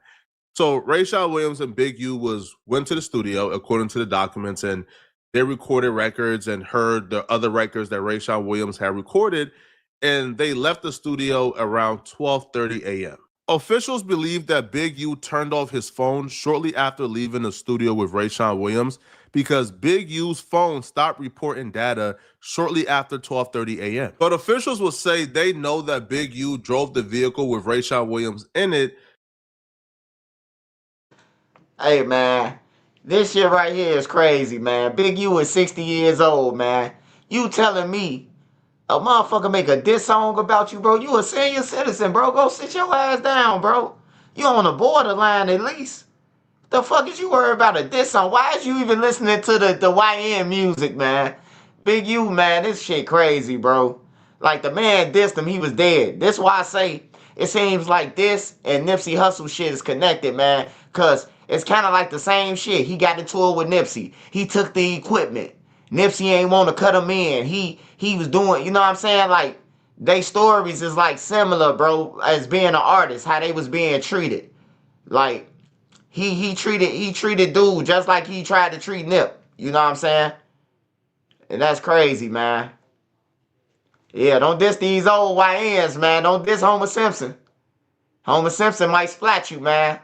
So Rayshon Williams and Big U went to the studio, according to the documents, and they recorded records and heard the other records that Rayshon Williams had recorded, and they left the studio around 12:30 a.m. Officials believe that Big U turned off his phone shortly after leaving the studio with Rayshon Williams because Big U's phone stopped reporting data shortly after 12:30 a.m. But officials will say they know that Big U drove the vehicle with Rayshon Williams in it. Hey, man, this shit right here is crazy, man. Big U is 60 years old, man. You telling me a motherfucker make a diss song about you, bro? You a senior citizen, bro. Go sit your ass down, bro. You on the borderline at least. The fuck is you worried about a diss song? Why is you even listening to the YN music, man? Big U, man, this shit crazy, bro. Like, the man dissed him, he was dead. That's why I say it seems like this and Nipsey Hussle shit is connected, man. Because it's kind of like the same shit. He got into it with Nipsey. He took the equipment. Nipsey ain't want to cut him in. He was doing, you know what I'm saying? Like, they stories is like similar, bro, as being an artist, how they was being treated. Like, he treated dude just like he tried to treat Nip. You know what I'm saying? And that's crazy, man. Yeah, don't diss these old YNs, man. Don't diss Homer Simpson. Homer Simpson might splat you, man.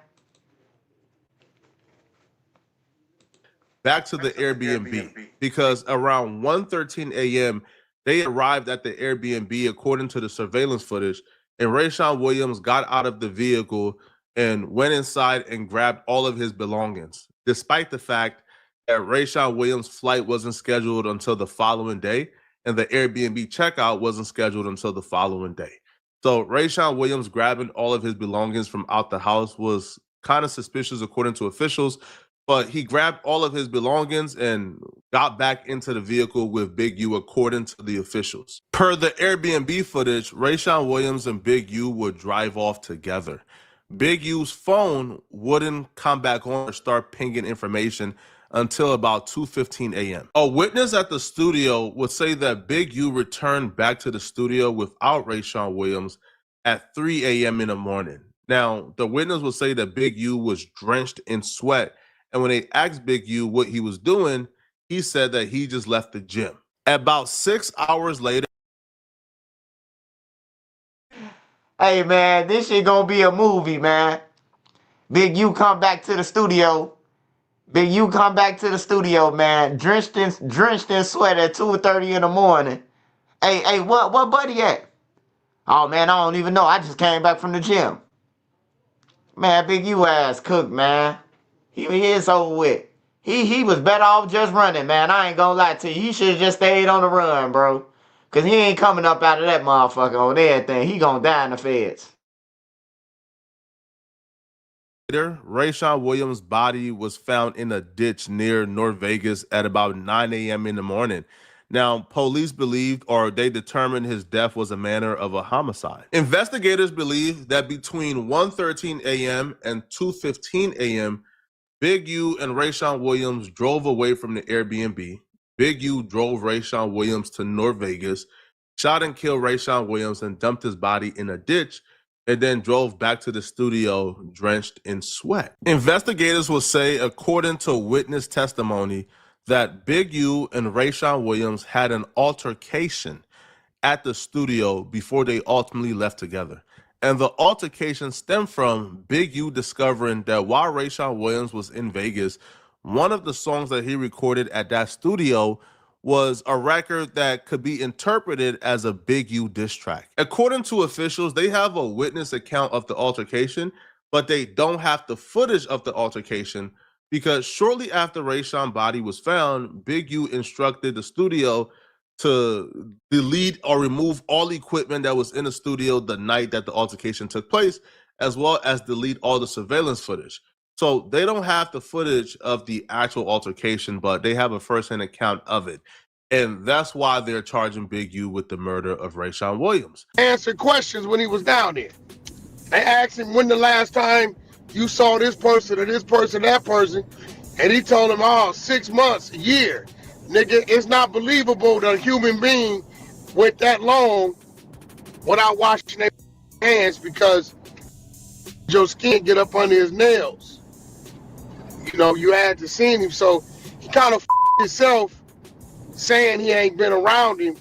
Back to the Airbnb, because around 1:13 a.m., they arrived at the Airbnb according to the surveillance footage, and Rayshon Williams got out of the vehicle and went inside and grabbed all of his belongings, despite the fact that Rayshon Williams' flight wasn't scheduled until the following day, and the Airbnb checkout wasn't scheduled until the following day. So Rayshon Williams grabbing all of his belongings from out the house was kind of suspicious according to officials, but he grabbed all of his belongings and got back into the vehicle with Big U according to the officials. Per the Airbnb footage, Rayshon Williams and Big U would drive off together. Big U's phone wouldn't come back on or start pinging information until about 2:15 a.m. A witness at the studio would say that Big U returned back to the studio without Rayshon Williams at 3 a.m. in the morning. Now, the witness would say that Big U was drenched in sweat, and when they asked Big U what he was doing, he said that he just left the gym. About 6 hours later, Hey, man, this shit gonna be a movie, man. Big U come back to the studio. Big U come back to the studio, man. Drenched in sweat at 2:30 in the morning. Hey, what buddy at? Oh, man, I don't even know. I just came back from the gym. Man, Big U ass cooked, man. He is over with. He was better off just running, man. I ain't gonna lie to you. He should have just stayed on the run, bro. Because he ain't coming up out of that motherfucker on everything. He gonna die in the feds. Rayshon Williams' body was found in a ditch near North Vegas at about 9 a.m. in the morning. Now, police believed, or they determined, his death was a manner of a homicide. Investigators believe that between 1:13 a.m. and 2:15 a.m., Big U and Rayshon Williams drove away from the Airbnb. Big U drove Rayshon Williams to North Vegas, shot and killed Rayshon Williams, and dumped his body in a ditch, and then drove back to the studio drenched in sweat. Investigators will say, according to witness testimony, that Big U and Rayshon Williams had an altercation at the studio before they ultimately left together. And the altercation stemmed from Big U discovering that while Rayshon Williams was in Vegas, one of the songs that he recorded at that studio was a record that could be interpreted as a Big U diss track. According to officials, they have a witness account of the altercation, but they don't have the footage of the altercation because shortly after Rayshon's body was found, Big U instructed the studio to delete or remove all equipment that was in the studio the night that the altercation took place, as well as delete all the surveillance footage. So they don't have the footage of the actual altercation, but they have a first-hand account of it. And that's why they're charging Big U with the murder of Rayshon Williams. Answer questions when he was down there. They asked him when the last time you saw this person or this person, that person, and he told them, oh, 6 months, a year. Nigga, it's not believable that a human being went that long without washing their hands because your skin get up under his nails. You know, you had to see him, so he kind of himself saying he ain't been around him,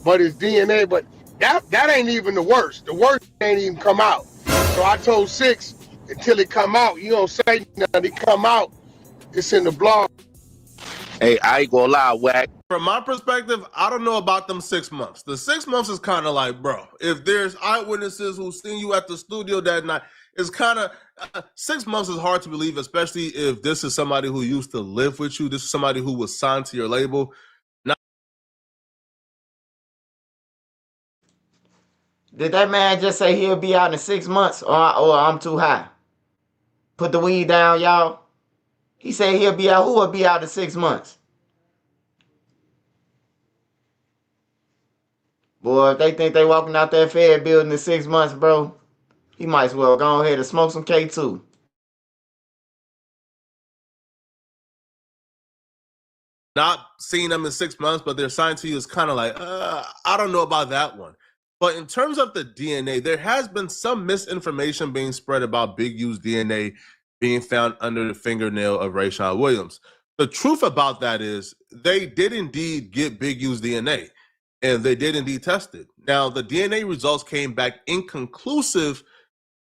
but his DNA, but that ain't even the worst. The worst ain't even come out. So I told Six, until it come out, you don't say nothing, it come out, it's in the blog. Hey, I ain't gonna lie, Wack. From my perspective, I don't know about them 6 months. The 6 months is kind of like, bro, if there's eyewitnesses who seen you at the studio that night, it's kind of 6 months is hard to believe, especially if this is somebody who used to live with you. This is somebody who was signed to your label. Did that man just say he'll be out in 6 months or I'm too high? Put the weed down, y'all. He said he'll be out. Who will be out in 6 months? Boy, if they think they walking out that Fed building in 6 months, bro, he might as well go ahead and smoke some K2. Not seeing them in 6 months, but they're signed to you is kind of like, I don't know about that one. But in terms of the DNA, there has been some misinformation being spread about Big U's DNA being found under the fingernail of Raan Williams. The truth about that is they did indeed get Big U's DNA, and they did indeed test it. Now, the DNA results came back inconclusive,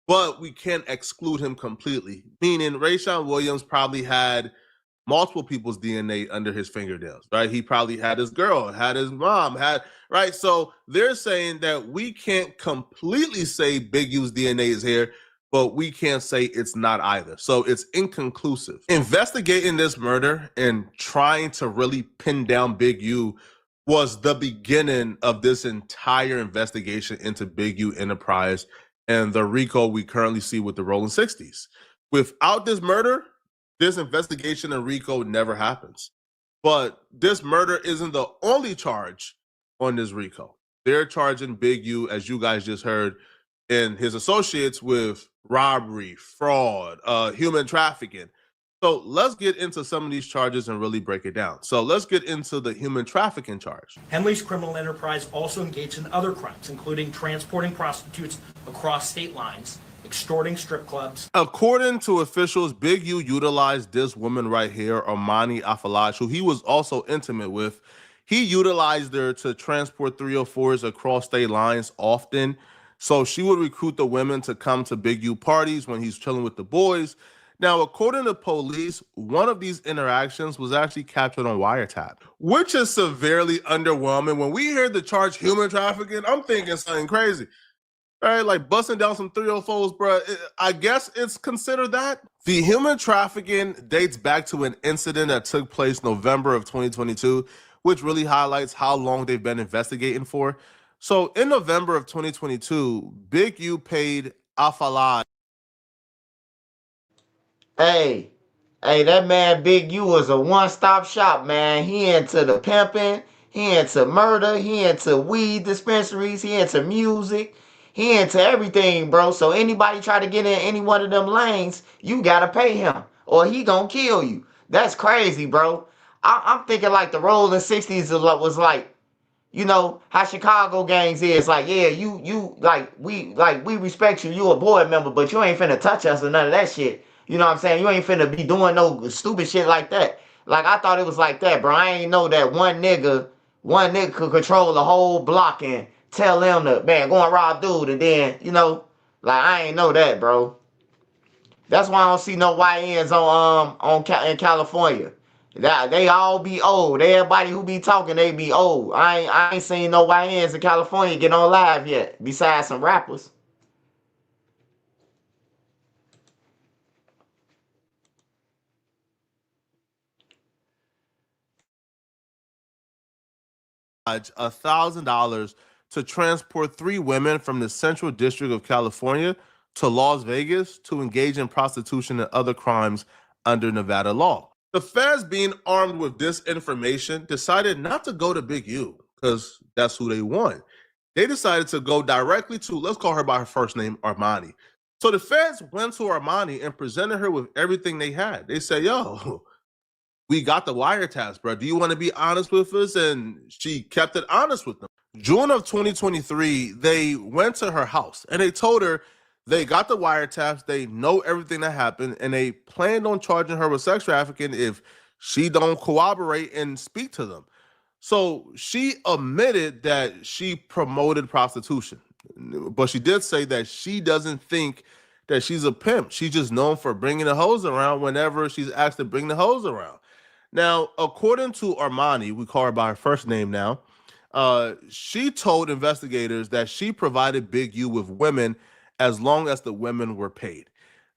but we can't exclude him completely, meaning Raan Williams probably had multiple people's DNA under his fingernails, right? He probably had his girl, had his mom, right? So they're saying that we can't completely say Big U's DNA is here, but we can't say it's not either. So it's inconclusive. Investigating this murder and trying to really pin down Big U was the beginning of this entire investigation into Big U Enterprise and the RICO we currently see with the Rolling 60s. Without this murder, this investigation in RICO never happens. But this murder isn't the only charge on this RICO. They're charging Big U, as you guys just heard, and his associates with robbery, fraud, human trafficking. So let's get into some of these charges and really break it down. So let's get into the human trafficking charge. Henley's criminal enterprise also engaged in other crimes, including transporting prostitutes across state lines, extorting strip clubs. According to officials, Big U utilized this woman right here, Armani Afalaj, who he was also intimate with. He utilized her to transport 304s across state lines often. So she would recruit the women to come to Big U parties when he's chilling with the boys. Now, according to police, one of these interactions was actually captured on wiretap, which is severely underwhelming. When we hear the charge human trafficking, I'm thinking something crazy. Right, like busting down some 304s, bro. I guess it's considered that. The human trafficking dates back to an incident that took place November of 2022, which really highlights how long they've been investigating for. So in November of 2022, Big U paid Afalaj. Hey, that man Big U is a one-stop shop, man. He into the pimping, he into murder, he into weed dispensaries, he into music. He into everything, bro. So anybody try to get in any one of them lanes, you gotta pay him or he gonna kill you. That's crazy, bro. I'm thinking like the Rolling 60s was like, you know, how Chicago gangs is like, yeah, you like we respect you. You a board member, but you ain't finna touch us or none of that shit. You know what I'm saying? You ain't finna be doing no stupid shit like that. Like I thought it was like that, bro. I ain't know that one nigga could control the whole block and tell them to, man, go and rob dude, and then, you know, like I ain't know that, bro. That's why I don't see no YNs in California. That they all be old. Everybody who be talking, they be old. I ain't seen no YNs in California get on live yet, besides some rappers. $1,000 to transport 3 women from the Central District of California to Las Vegas to engage in prostitution and other crimes under Nevada law. The feds, being armed with this information, decided not to go to Big U because that's who they want. They decided to go directly to, let's call her by her first name, Armani. So the feds went to Armani and presented her with everything they had. They said, yo, we got the wiretaps, bro. Do you want to be honest with us? And she kept it honest with them. June of 2023, they went to her house and they told her they got the wiretaps, they know everything that happened, and they planned on charging her with sex trafficking if she don't cooperate and speak to them. So she admitted that she promoted prostitution, but she did say that she doesn't think that she's a pimp. She's just known for bringing the hoes around whenever she's asked to bring the hoes around. Now, according to Armani, we call her by her first name now, she told investigators that she provided Big U with women as long as the women were paid.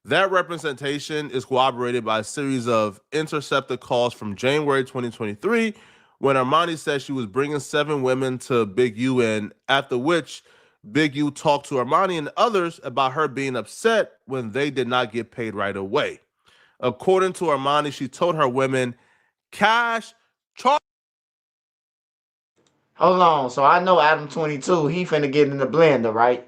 That representation is corroborated by a series of intercepted calls from January 2023, when Armani said she was bringing 7 women to Big U, and after which Big U talked to Armani and others about her being upset when they did not get paid right away. According to Armani, she told her women, cash, charge. Hold on. So I know Adam 22, he finna get in the blender, right?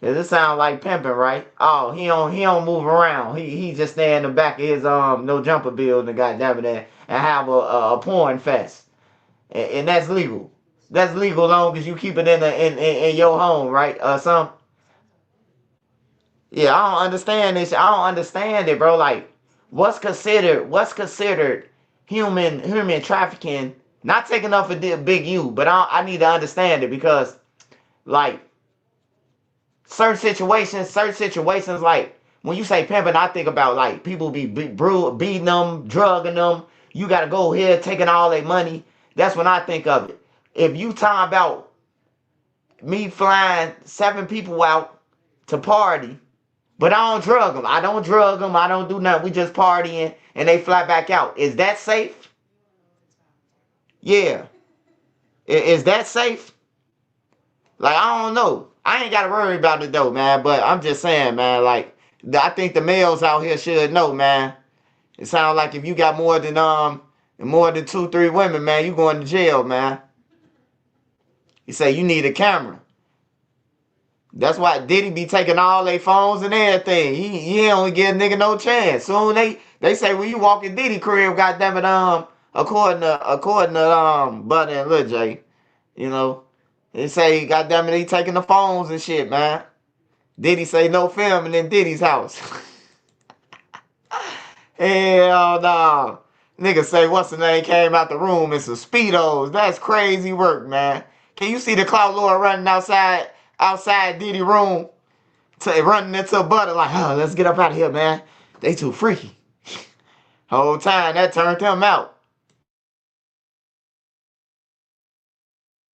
Does it sound like pimping, right? Oh, he don't move around. He just stay in the back of his no jumper building, goddamn it, and have a porn fest. And that's legal. That's legal long as you keep it in your home, right? Yeah, I don't understand this. I don't understand it, bro. Like, what's considered human trafficking? Not taking off a Big U, but I need to understand it, because, like, certain situations, like when you say pimping, I think about like people beating them, drugging them. You gotta go here, taking all their money. That's when I think of it. If you talking about me flying 7 people out to party, but I don't drug them. I don't do nothing. We just partying and they fly back out. Is that safe? Yeah. Is that safe? Like, I don't know. I ain't got to worry about it though, man. But I'm just saying, man, like, I think the males out here should know, man. It sounds like if you got more than 2-3 women, man, you going to jail, man. He say you need a camera. That's why Diddy be taking all their phones and everything. He don't give a nigga no chance. Soon they say when you walk in Diddy crib, goddamn it, according to Buddy and Lil J, you know, they say goddamn it, he taking the phones and shit, man. Diddy say no filming in Diddy's house. Hell no. Nigga say what's the name came out the room in some Speedos. That's crazy work, man. Can you see the Cloud Lord running outside Diddy room, running into a butter like, oh, let's get up out of here, man. They too freaky. Whole time that turned him out.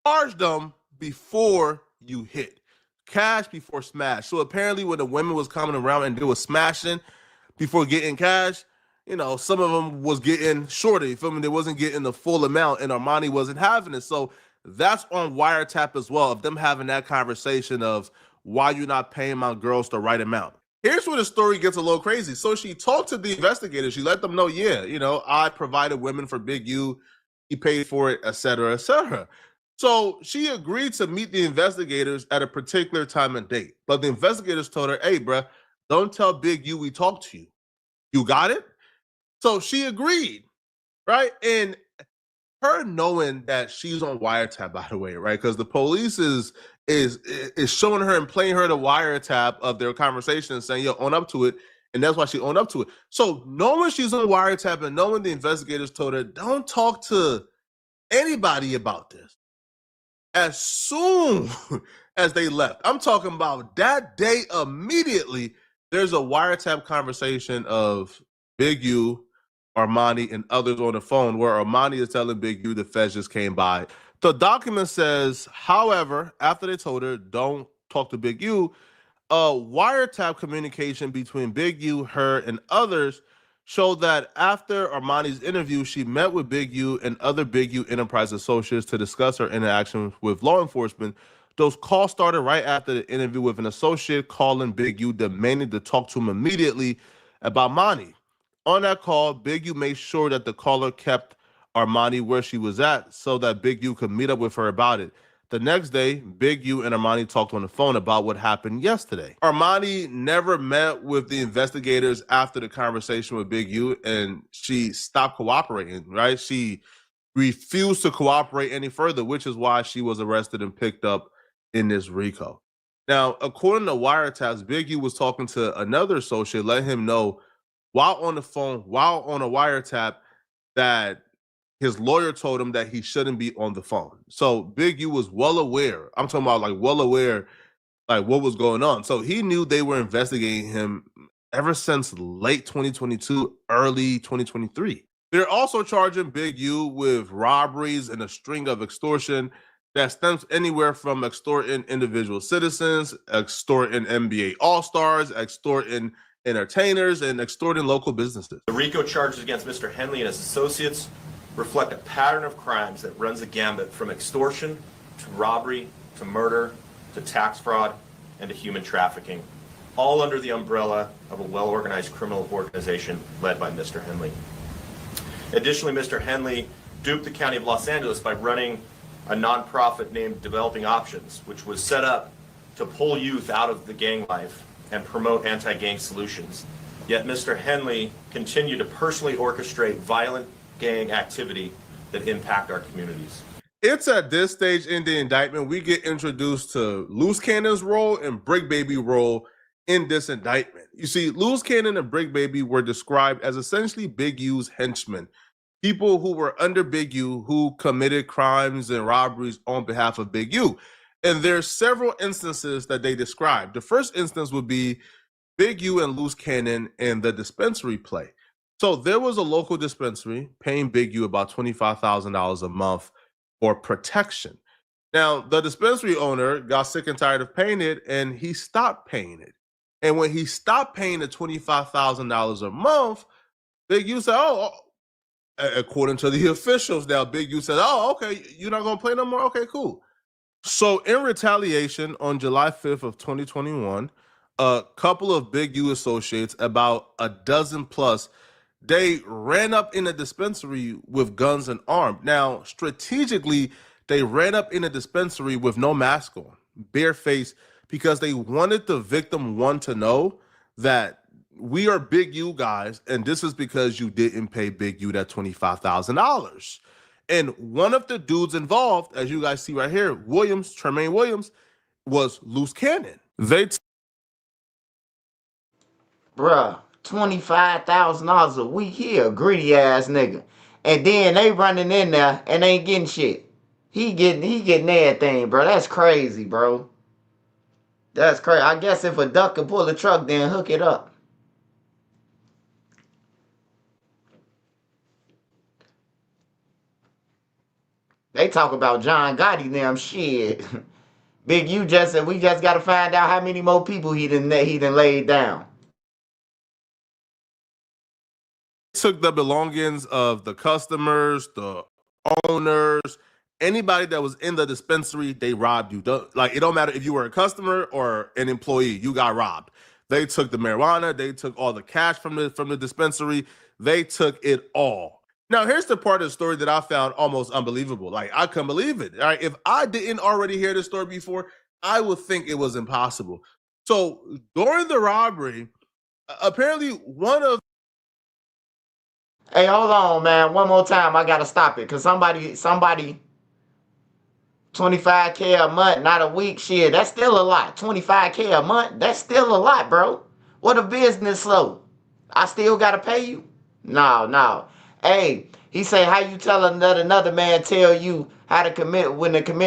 Charge them before you hit. Cash before smash. So apparently when the women was coming around and they was smashing before getting cash, you know, some of them was getting shorter. You feel me? They wasn't getting the full amount, and Armani wasn't having it. So that's on wiretap as well, of them having that conversation of why you not paying my girls the right amount. Here's where the story gets a little crazy. So she talked to the investigators. She let them know, yeah, you know, I provided women for Big U. He paid for it, etc., etc. So she agreed to meet the investigators at a particular time and date. But the investigators told her, hey, bruh, don't tell Big U we talked to you. You got it? So she agreed, right? And her knowing that she's on wiretap, by the way, right? Because the police is showing her and playing her the wiretap of their conversation and saying, yo, own up to it. And that's why she owned up to it. So knowing she's on wiretap and knowing the investigators told her, don't talk to anybody about this. As soon as they left, I'm talking about that day immediately, there's a wiretap conversation of Big U, Armani, and others on the phone where Armani is telling Big U the feds just came by. The document says, however, after they told her, don't talk to Big U, wiretap communication between Big U, her, and others showed that after Armani's interview, she met with Big U and other Big U Enterprise associates to discuss her interaction with law enforcement. Those calls started right after the interview with an associate calling Big U, demanding to talk to him immediately about money. On that call, Big U made sure that the caller kept Armani where she was at so that Big U could meet up with her about it. The next day, Big U and Armani talked on the phone about what happened yesterday. Armani never met with the investigators after the conversation with Big U, and she stopped cooperating, right? She refused to cooperate any further, which is why she was arrested and picked up in this RICO. Now, according to wiretaps, Big U was talking to another associate, letting him know while on the phone, while on a wiretap, that his lawyer told him that he shouldn't be on the phone. So Big U was well aware. I'm talking about like well aware, like what was going on. So he knew they were investigating him ever since late 2022, early 2023. They're also charging Big U with robberies and a string of extortion that stems anywhere from extorting individual citizens, extorting NBA All-Stars, extorting entertainers, and extorting local businesses. The RICO charges against Mr. Henley and his associates reflect a pattern of crimes that runs a gambit from extortion to robbery to murder to tax fraud and to human trafficking, all under the umbrella of a well-organized criminal organization led by Mr. Henley. Additionally, Mr. Henley duped the County of Los Angeles by running a nonprofit named Developing Options, which was set up to pull youth out of the gang life and promote anti-gang solutions. Yet Mr. Henley continued to personally orchestrate violent gang activity that impact our communities. It's at this stage in the indictment we get introduced to Loose Cannon's role and Brick Baby's role in this indictment. You see, Loose Cannon and Brick Baby were described as essentially Big U's henchmen, people who were under Big U who committed crimes and robberies on behalf of Big U. And there's several instances that they describe. The first instance would be Big U and Loose Cannon in the Dispensary play. So there was a local dispensary paying Big U about $25,000 a month for protection. Now, the dispensary owner got sick and tired of paying it, and he stopped paying it. And when he stopped paying the $25,000 a month, Big U said, according to the officials now, Big U said, okay, you're not going to play no more? Okay, cool. So in retaliation, on July 5th of 2021, a couple of Big U associates, about a dozen plus, they ran up in a dispensary with guns and armed. Now, strategically, they ran up in a dispensary with no mask on, barefaced, because they wanted the victim one to know that we are Big U guys, and this is because you didn't pay Big U that $25,000. And one of the dudes involved, as you guys see right here, Tremaine Williams, was Loose Cannon. Bruh, $25,000 a week. He a greedy ass nigga. And then they running in there and ain't getting shit. He getting everything, bro. That's crazy, bro. That's crazy. I guess if a duck can pull a truck, then hook it up. They talk about John Gotti them shit. Big U just said we just gotta find out how many more people he done laid down. Took the belongings of the customers, the owners, anybody that was in the dispensary. They robbed you. It don't matter if you were a customer or an employee, you got robbed. They took the marijuana, they took all the cash from the dispensary, they took it all. Now, here's the part of the story that I found almost unbelievable. Like, I couldn't believe it. All right, if I didn't already hear this story before, I would think it was impossible. So during the robbery, apparently one of... Hey, hold on, man. One more time. I gotta stop it. Cause somebody 25K a month, not a week. Shit, that's still a lot. 25K a month, that's still a lot, bro. What a business slow. I still gotta pay you? No. Hey, he say, how you tell another man tell you how to commit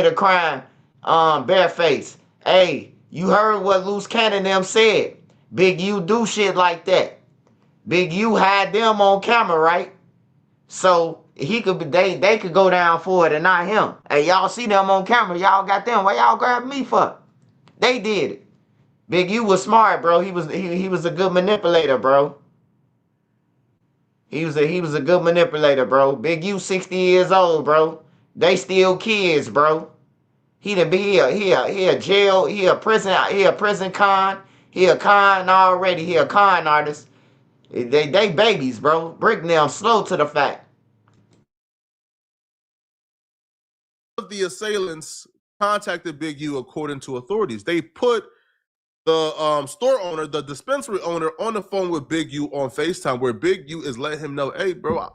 a crime bareface? Hey, you heard what Loose Cannon them said. Big U do shit like that. Big U had them on camera, right? So they could go down for it and not him. Hey, y'all see them on camera. Y'all got them. What y'all grabbing me for? They did it. Big U was smart, bro. He was a good manipulator, bro. He was a good manipulator, bro. Big U 60 years old, bro. They still kids, bro. He a jail, he a prison con. He a con already. He a con artist. They babies, bro. Brick them slow to the fact. The assailants contacted Big U according to authorities. They put the store owner, the dispensary owner, on the phone with Big U on FaceTime, where Big U is letting him know, hey, bro,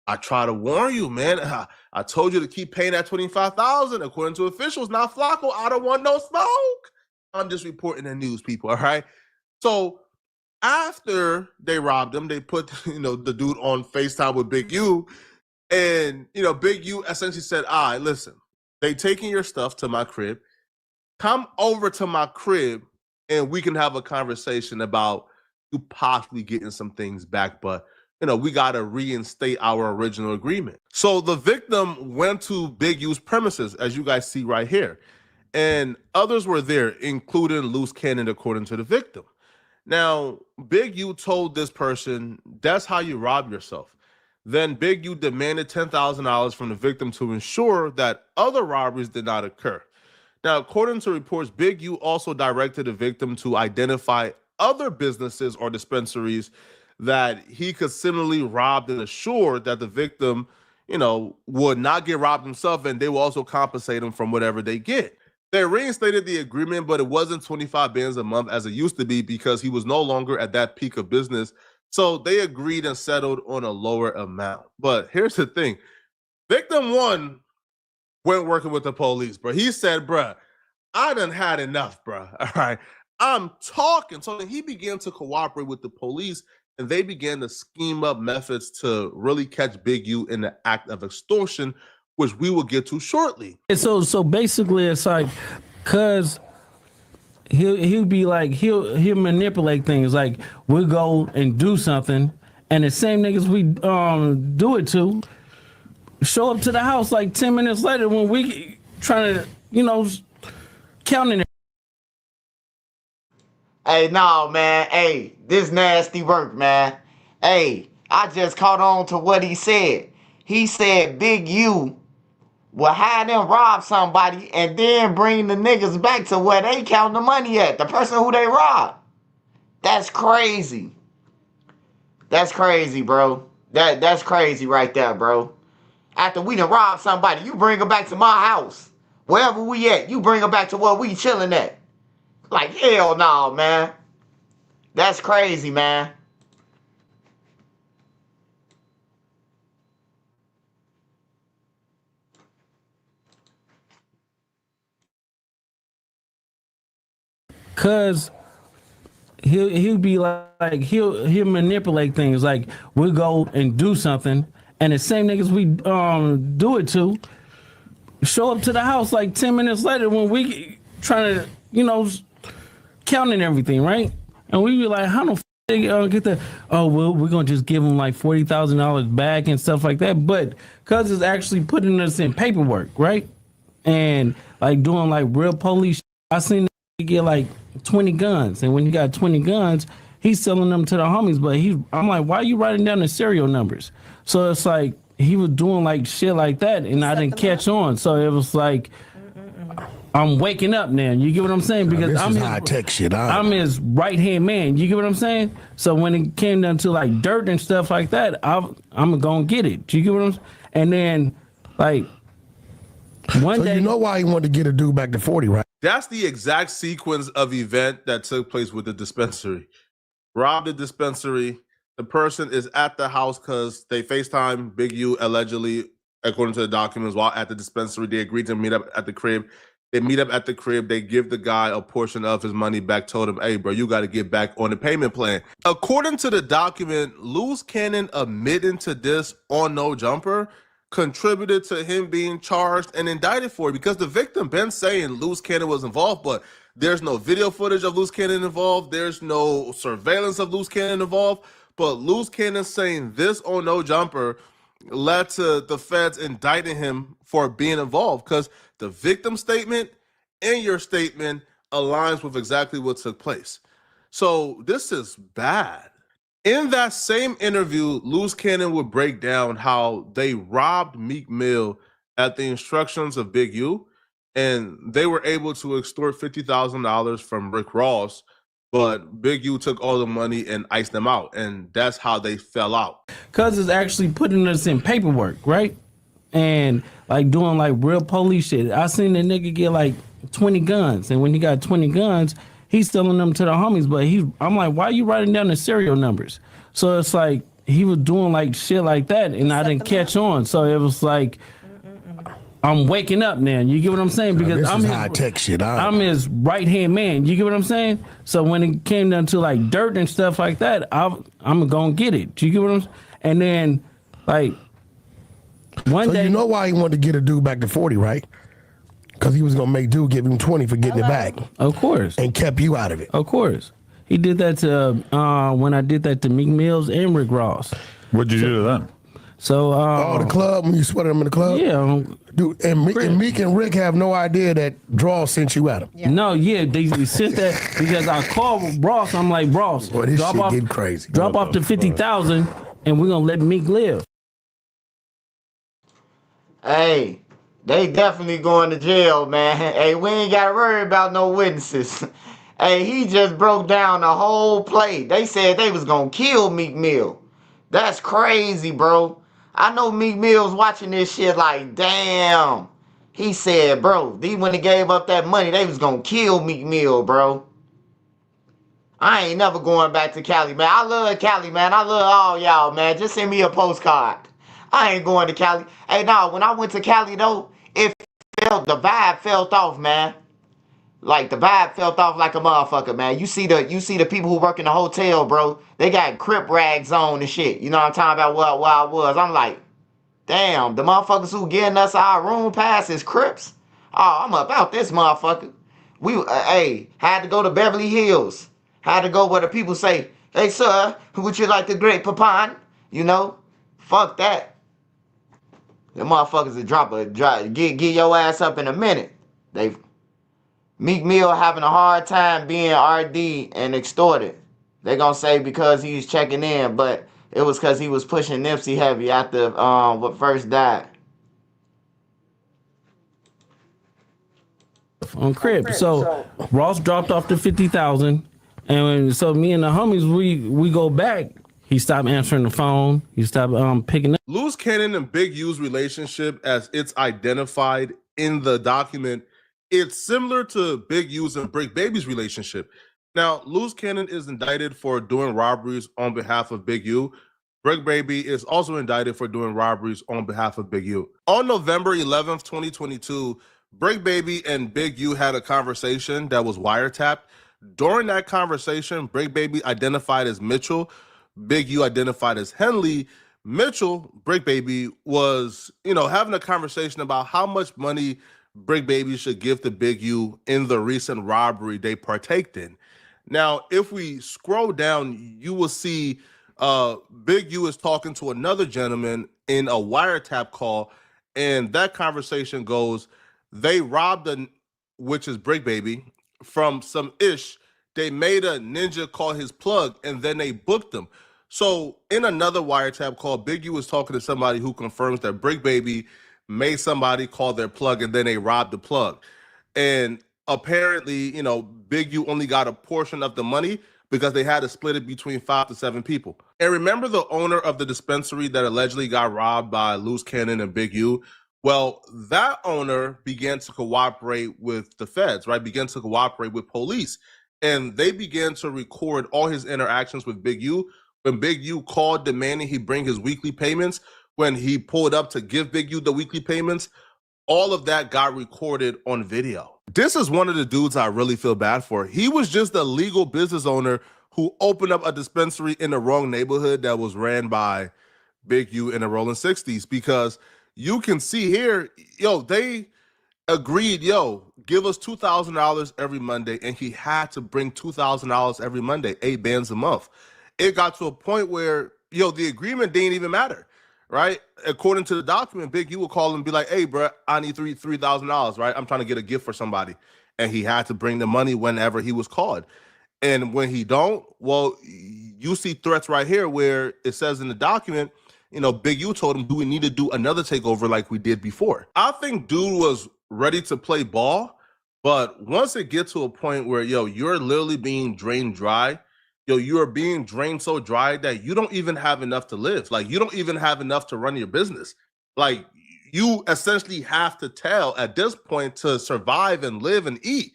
I try to warn you, man. I told you to keep paying that $25,000. According to officials, now Flacco, I don't want no smoke. I'm just reporting the news, people, all right? So after they robbed him, they put, the dude on FaceTime with Big U, and, Big U essentially said, all right, listen, they taking your stuff to my crib. Come over to my crib, and we can have a conversation about you possibly getting some things back, but we got to reinstate our original agreement. So the victim went to Big U's premises, as you guys see right here, and others were there, including Loose Cannon, according to the victim. Now, Big U told this person, that's how you rob yourself. Then Big U demanded $10,000 from the victim to ensure that other robberies did not occur. Now, according to reports, Big U also directed the victim to identify other businesses or dispensaries that he could similarly rob and assure that the victim, would not get robbed himself, and they will also compensate him from whatever they get. They reinstated the agreement, but it wasn't 25 bands a month as it used to be because he was no longer at that peak of business. So they agreed and settled on a lower amount. But here's the thing. Victim one went working with the police, bro. He said, bro, I done had enough, bro. All right. I'm talking. So then he began to cooperate with the police, and they began to scheme up methods to really catch Big U in the act of extortion, which we will get to shortly. And so basically it's like, cause he'll be like, he'll manipulate things. Like, we'll go and do something, and the same niggas we do it to show up to the house like 10 minutes later when we trying to, counting it. Hey, no, man. Hey, this nasty work, man. Hey, I just caught on to what he said. He said Big U will have them rob somebody and then bring the niggas back to where they count the money at, the person who they robbed. That's crazy. That's crazy, bro. That's crazy right there, bro. After we done robbed somebody, you bring them back to my house. Wherever we at, you bring them back to where we chilling at. Like, hell no, man. That's crazy, man. Cause he'll be like, he'll manipulate things. Like, we'll go and do something, and the same niggas we do it to show up to the house like 10 minutes later when we trying to, counting everything, right? And we be like, how the f they get that? Oh, well, we're gonna just give them like $40,000 back and stuff like that. But cause it's actually putting us in paperwork, right? And like doing like real police. I seen he get like 20 guns, and when he got 20 guns, he's selling them to the homies. But I'm like, why are you writing down the serial numbers? So it's like he was doing like shit like that, and I didn't catch on. So it was like, I'm waking up now. You get what I'm saying? Because this I'm is his, high-tech shit. I'm his right hand man. You get what I'm saying? So when it came down to like dirt and stuff like that, I'm gonna get it. You get what I'm saying? And then like one day, you know why he wanted to get a dude back to 40, right? That's the exact sequence of event that took place with the dispensary. Robbed the dispensary. The person is at the house because they FaceTime Big U allegedly, according to the documents, while at the dispensary. They agreed to meet up at the crib. They meet up at the crib. They give the guy a portion of his money back, told him, hey, bro, you got to get back on the payment plan. According to the document, Loose Cannon admitting to this on No Jumper contributed to him being charged and indicted for it, because the victim been saying Loose Cannon was involved, but there's no video footage of Loose Cannon involved. There's no surveillance of Loose Cannon involved. But Loose Cannon saying this on No Jumper led to the feds indicting him for being involved, because the victim statement and your statement aligns with exactly what took place. So this is bad. In that same interview, Loose Cannon would break down how they robbed Meek Mill at the instructions of Big U, and they were able to extort $50,000 from Rick Ross, but Big U took all the money and iced them out, and that's how they fell out. Cause it's actually putting us in paperwork, right? And like doing like real police shit. I seen the nigga get like 20 guns, and when he got 20 guns, he's selling them to the homies. But I'm like, why are you writing down the serial numbers? So it's like he was doing like shit like that, and I didn't catch on. So it was like, I'm waking up now. You get what I'm saying? Because this I'm is high-tech shit. I'm his right-hand man. You get what I'm saying? So when it came down to like dirt and stuff like that, I'm gonna get it. You get what I'm saying? And then like one day, you know why he wanted to get a dude back to 40, right? Because he was gonna make dude give him 20 for getting it back. Of course. And kept you out of it. Of course. He did that to when I did that to Meek Mills and Rick Ross. What'd you do to them? So the club, when you sweated them in the club? Yeah. Dude, and Meek and Rick have no idea that Draw sent you at him. Yeah. No, yeah, they sent that because I called Ross. I'm like, Ross, boy, this shit getting crazy. Drop off the 50,000 and we're gonna let Meek live. Hey, they definitely going to jail, man. Hey, we ain't got to worry about no witnesses. Hey, he just broke down the whole play. They said they was going to kill Meek Mill. That's crazy, bro. I know Meek Mill's watching this shit like, damn. He said, bro, when he gave up that money, they was going to kill Meek Mill, bro. I ain't never going back to Cali, man. I love Cali, man. I love all y'all, man. Just send me a postcard. I ain't going to Cali. Hey, nah, when I went to Cali, though, the vibe felt off, man. Like, the vibe felt off like a motherfucker, man. You see the people who work in the hotel, bro. They got Crip rags on and shit. You know what I'm talking about? Where I was. I'm like, damn, the motherfuckers who getting us our room pass is Crips. Oh, I'm about this motherfucker. We, had to go to Beverly Hills. Had to go where the people say, hey, sir, would you like the Great Papan? You know? Fuck that. The motherfuckers will get your ass up in a minute. Meek Mill having a hard time being RD and extorted. They gonna say because he's checking in, but it was because he was pushing Nipsey heavy after what first died. On Crib. So Ross dropped off the 50,000, and so me and the homies we go back. He stopped answering the phone. He stopped picking up. Loose Cannon and Big U's relationship, as it's identified in the document, it's similar to Big U's and Brick Baby's relationship. Now, Loose Cannon is indicted for doing robberies on behalf of Big U. Brick Baby is also indicted for doing robberies on behalf of Big U. On November 11th, 2022, Brick Baby and Big U had a conversation that was wiretapped. During that conversation, Brick Baby identified as Mitchell. Big U identified as Henley. Mitchell, Brick Baby, was, having a conversation about how much money Brick Baby should give to Big U in the recent robbery they partaked in. Now, if we scroll down, you will see Big U is talking to another gentleman in a wiretap call, and that conversation goes, they robbed which is Brick Baby, from some ish. They made a ninja call his plug, and then they booked him. So in another wiretap call, Big U was talking to somebody who confirms that Brick Baby made somebody call their plug and then they robbed the plug. And apparently, Big U only got a portion of the money because they had to split it between 5 to 7 people. And remember the owner of the dispensary that allegedly got robbed by Loose Cannon and Big U? Well, that owner began to cooperate with the feds, right? Began to cooperate with police. And they began to record all his interactions with Big U. When Big U called demanding he bring his weekly payments, when he pulled up to give Big U the weekly payments, all of that got recorded on video. This is one of the dudes I really feel bad for. He was just a legal business owner who opened up a dispensary in the wrong neighborhood that was ran by Big U in the rolling 60s, because you can see here, they agreed, give us $2,000 every Monday, and he had to bring $2,000 every Monday, 8 bands a month. It got to a point where, the agreement didn't even matter, right? According to the document, Big U would call him and be like, hey, bro, I need $3,000, right? I'm trying to get a gift for somebody. And he had to bring the money whenever he was called. And when he don't, well, you see threats right here where it says in the document, Big U told him, do we need to do another takeover like we did before? I think dude was ready to play ball, but once it gets to a point where, you're literally being drained dry, you are being drained so dry that you don't even have enough to live. Like, you don't even have enough to run your business. Like, you essentially have to tell at this point to survive and live and eat.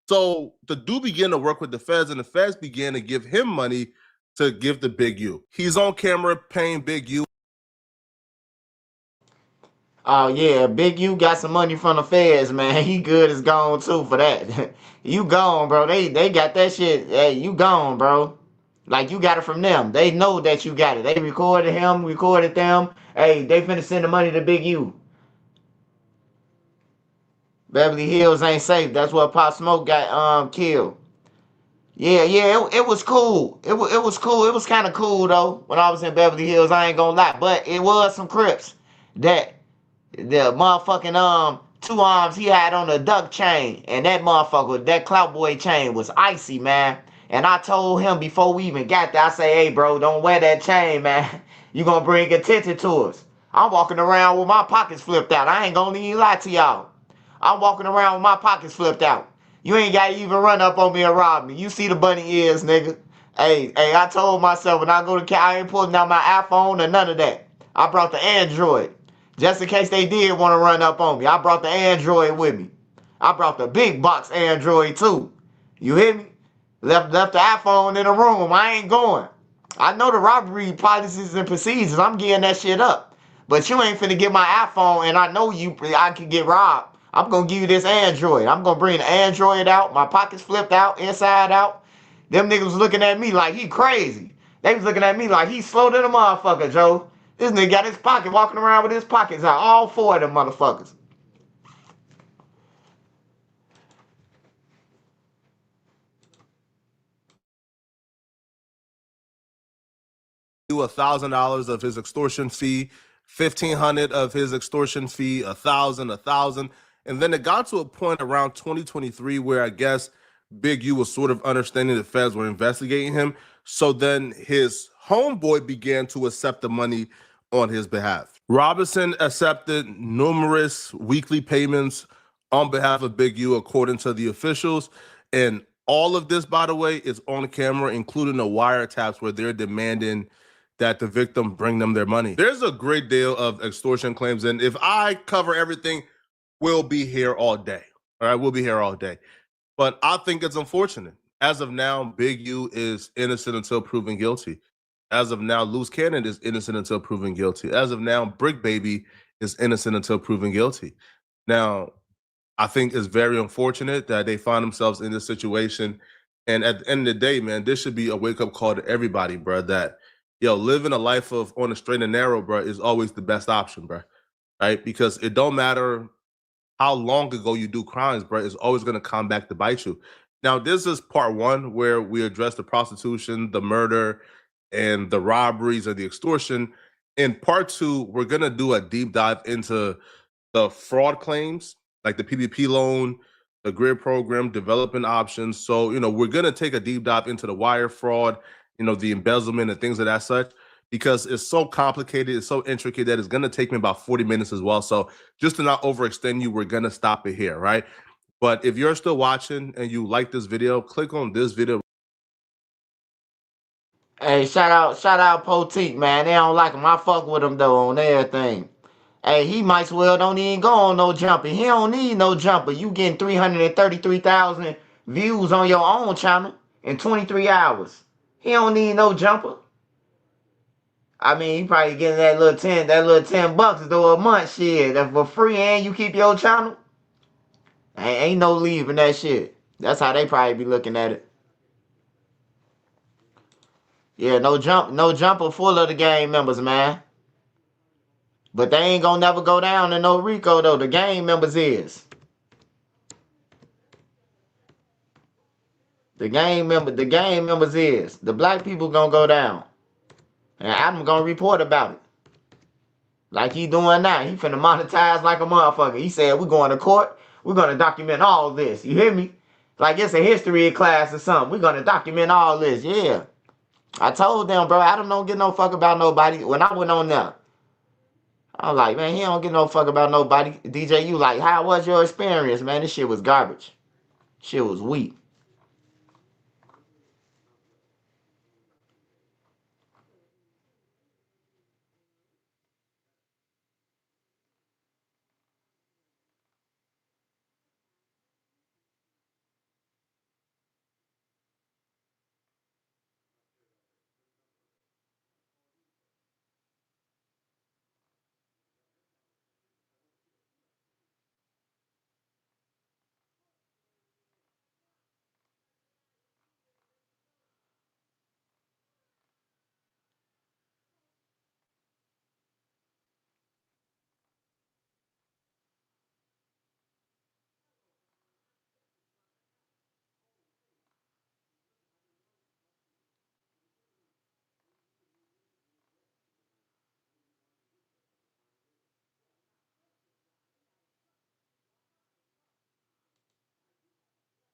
So the dude began to work with the feds, and the feds began to give him money to give to Big U. He's on camera paying Big U. Oh yeah, Big U got some money from the feds, man. He good as gone too for that. You gone, bro. They got that shit. Hey, you gone, bro. Like you got it from them. They know that you got it. They recorded him, recorded them. Hey, they finna send the money to Big U. Beverly Hills ain't safe. That's what Pop Smoke got killed. Yeah, it was cool. It was cool. It was kind of cool though when I was in Beverly Hills. I ain't gonna lie, but it was some Crips that the motherfucking two arms he had on the duck chain, and that motherfucker, that Clout Boy chain was icy, man. And I told him before we even got there, I say, hey bro, don't wear that chain, man. You gonna bring attention to us. I'm walking around with my pockets flipped out. I ain't gonna even lie to y'all. I'm walking around with my pockets flipped out. You ain't gotta even run up on me and rob me. You see the bunny ears, nigga. Hey, I told myself when I go to I ain't pulling out my iPhone or none of that. I brought the Android. Just in case they did want to run up on me. I brought the Android with me. I brought the big box Android too. You hear me? Left the iPhone in the room. I ain't going. I know the robbery policies and procedures. I'm getting that shit up. But you ain't finna get my iPhone and I know I can get robbed. I'm gonna give you this Android. I'm gonna bring the Android out. My pockets flipped out, inside out. Them niggas was looking at me like he crazy. They was looking at me like he slow than a motherfucker, Joe. This nigga got his pocket, walking around with his pockets out. All four of them motherfuckers. Do $1,000 of his extortion fee, $1,500 of his extortion fee, $1,000, and then it got to a point around 2023 where I guess Big U was sort of understanding the feds were investigating him. So then his homeboy began to accept the money on his behalf. Robinson accepted numerous weekly payments on behalf of Big U, according to the officials, and all of this, by the way, is on camera, including the wiretaps where they're demanding that the victim bring them their money. There's a great deal of extortion claims, and if I cover everything, we'll be here all day. All right, we'll be here all day. But I think it's unfortunate. As of now, Big U is innocent until proven guilty. As of now, Loose Cannon is innocent until proven guilty. As of now, Brick Baby is innocent until proven guilty. Now, I think it's very unfortunate that they find themselves in this situation. And at the end of the day, man, this should be a wake-up call to everybody, bro, that living a life of on the straight and narrow, bro, is always the best option, bro. Right? Because it don't matter how long ago you do crimes, bro, it's always going to come back to bite you. Now, this is part one where we address the prostitution, the murder, and the robberies and the extortion. In part two, we're going to do a deep dive into the fraud claims, like the PPP loan, the grid program, development options. So, we're going to take a deep dive into the wire fraud, the embezzlement and things of that such, because it's so complicated, it's so intricate that it's going to take me about 40 minutes as well. So just to not overextend you, we're going to stop it here, right? But if you're still watching and you like this video, click on this video. Hey, shout out Poteet, man. They don't like him. I fuck with him though on everything. Hey, he might as well don't even go on no jumper. He don't need no jumper. You getting 333,000 views on your own channel in 23 hours. He don't need no jumper. I mean, he probably getting that little $10 though a month shit. That's for free and you keep your channel. Ain't no leaving that shit. That's how they probably be looking at it. Yeah, no jumper full of the gang members, man. But they ain't gonna never go down in no RICO though. The gang members is. The gang members is. The black people gonna go down. And Adam gonna report about it. Like he doing now. He finna monetize like a motherfucker. He said, we're going to court. We're gonna document all this. You hear me? Like it's a history class or something. We're gonna document all this. Yeah. I told them, bro, Adam don't give no fuck about nobody. When I went on there, I was like, man, he don't give no fuck about nobody. DJ, you like, how was your experience, man? This shit was garbage. Shit was weak.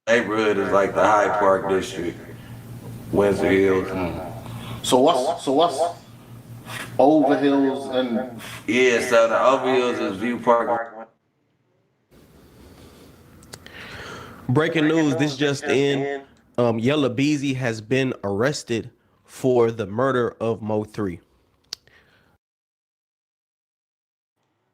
neighborhood is like the Hyde Park district, Windsor Hills. So what's Overhills and Yeah, so the Overhills is View Park. Breaking news, this just in. Yella Beezy has been arrested for the murder of Mo3.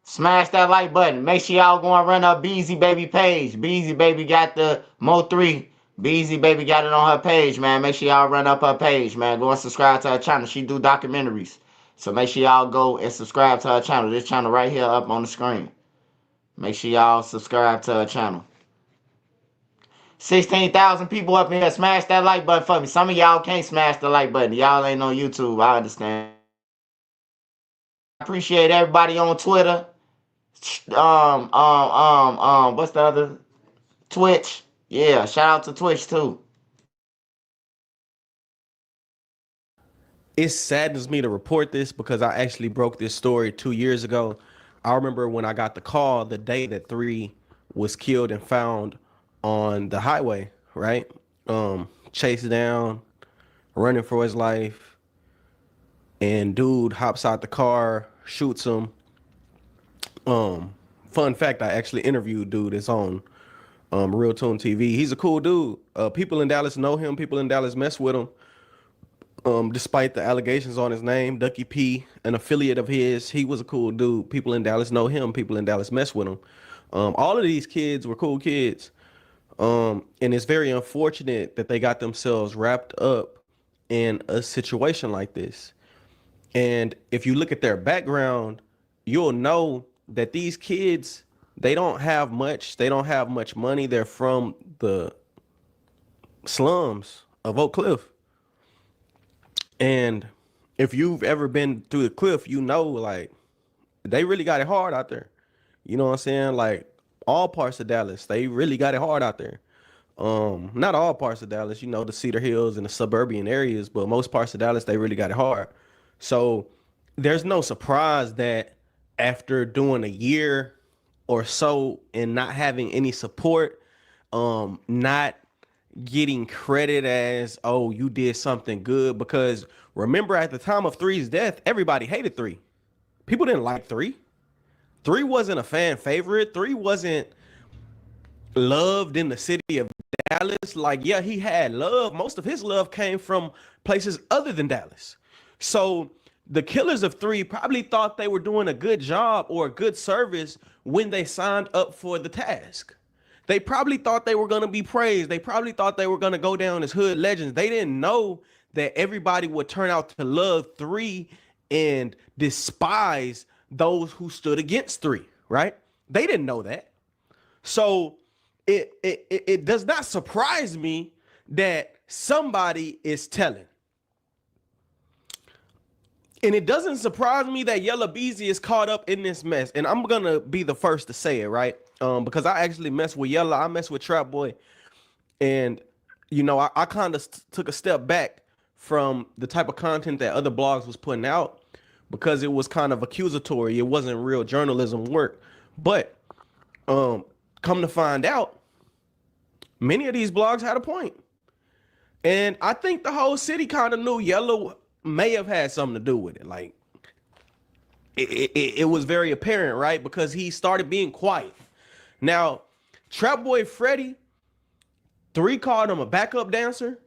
Smash that like button. Make sure y'all go and run up Beezy Baby page. Beezy Baby got the Mo3. Beezy Baby got it on her page, man. Make sure y'all run up her page, man. Go and subscribe to her channel. She do documentaries. So make sure y'all go and subscribe to her channel. This channel right here up on the screen. Make sure y'all subscribe to her channel. 16,000 people up in here. Smash that like button for me. Some of y'all can't smash the like button. Y'all ain't on YouTube. I understand. I appreciate everybody on Twitter. What's the other? Twitch. Yeah, shout out to Twitch too. It saddens me to report this because I actually broke this story 2 years ago. I remember when I got the call the day that 3 was killed and found on the highway, right? Chased down, running for his life, and dude hops out the car, shoots him. Fun fact, I actually interviewed dude. It's on Real Tune TV. He's a cool dude. People in Dallas know him. People in Dallas mess with him. Despite the allegations on his name, Ducky P, an affiliate of his, he was a cool dude. People in Dallas know him. People in Dallas mess with him. All of these kids were cool kids. And it's very unfortunate that they got themselves wrapped up in a situation like this. And if you look at their background, you'll know that these kids, they don't have much. They don't have much money. They're from the slums of Oak Cliff. And if you've ever been through the cliff, you know, like, they really got it hard out there. You know what I'm saying? Like, all parts of Dallas, they really got it hard out there. Not all parts of Dallas, you know, the Cedar Hills and the suburban areas, but most parts of Dallas, they really got it hard. So there's no surprise that after doing a year or so and not having any support, not getting credit as, oh, you did something good, because remember at the time of 3's death, everybody hated 3. People didn't like 3. 3 wasn't a fan favorite. 3 wasn't loved in the city of Dallas. Like, yeah, he had love. Most of his love came from places other than Dallas. So the killers of 3 probably thought they were doing a good job or a good service when they signed up for the task. They probably thought they were going to be praised. They probably thought they were going to go down as hood legends. They didn't know that everybody would turn out to love 3 and despise those who stood against 3, right? They didn't know that. So it does not surprise me that somebody is telling. And it doesn't surprise me that Yella Beezy is caught up in this mess. And I'm going to be the first to say it, right? Because I actually mess with Yella. I mess with Trap Boy. And, you know, I kind of took a step back from the type of content that other blogs was putting out because it was kind of accusatory. It wasn't real journalism work. But come to find out, many of these blogs had a point. And I think the whole city kind of knew Yella may have had something to do with it. Like, it was very apparent, right? Because he started being quiet. Now, Trap Boy Freddy, 3 called him a backup dancer,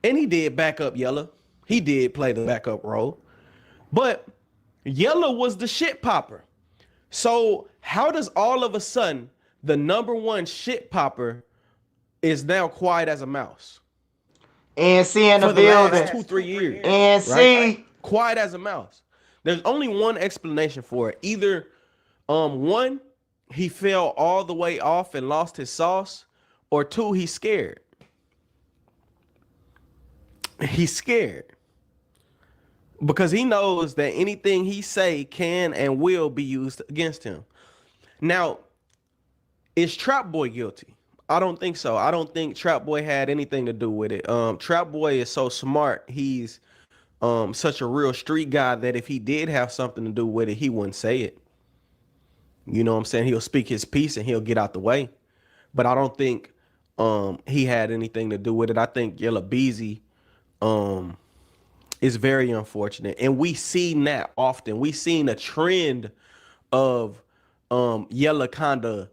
and he did back up Yella. He did play the backup role. But Yella was the shit popper. So how does all of a sudden the #1 shit popper is now quiet as a mouse? NC in the for building. the last 2-3 years. NC. Right? Quiet as a mouse. There's only one explanation for it. Either one, he fell all the way off and lost his sauce, or 2, he's scared. He's scared. Because he knows that anything he say can and will be used against him. Now, is Trap Boy guilty? I don't think so. I don't think Trap Boy had anything to do with it. Trap Boy is so smart. He's such a real street guy that if he did have something to do with it, he wouldn't say it. You know what I'm saying? He'll speak his piece and he'll get out the way. But I don't think he had anything to do with it. I think Yella Beezy is very unfortunate. And we seen that often. We seen a trend of Yella kind of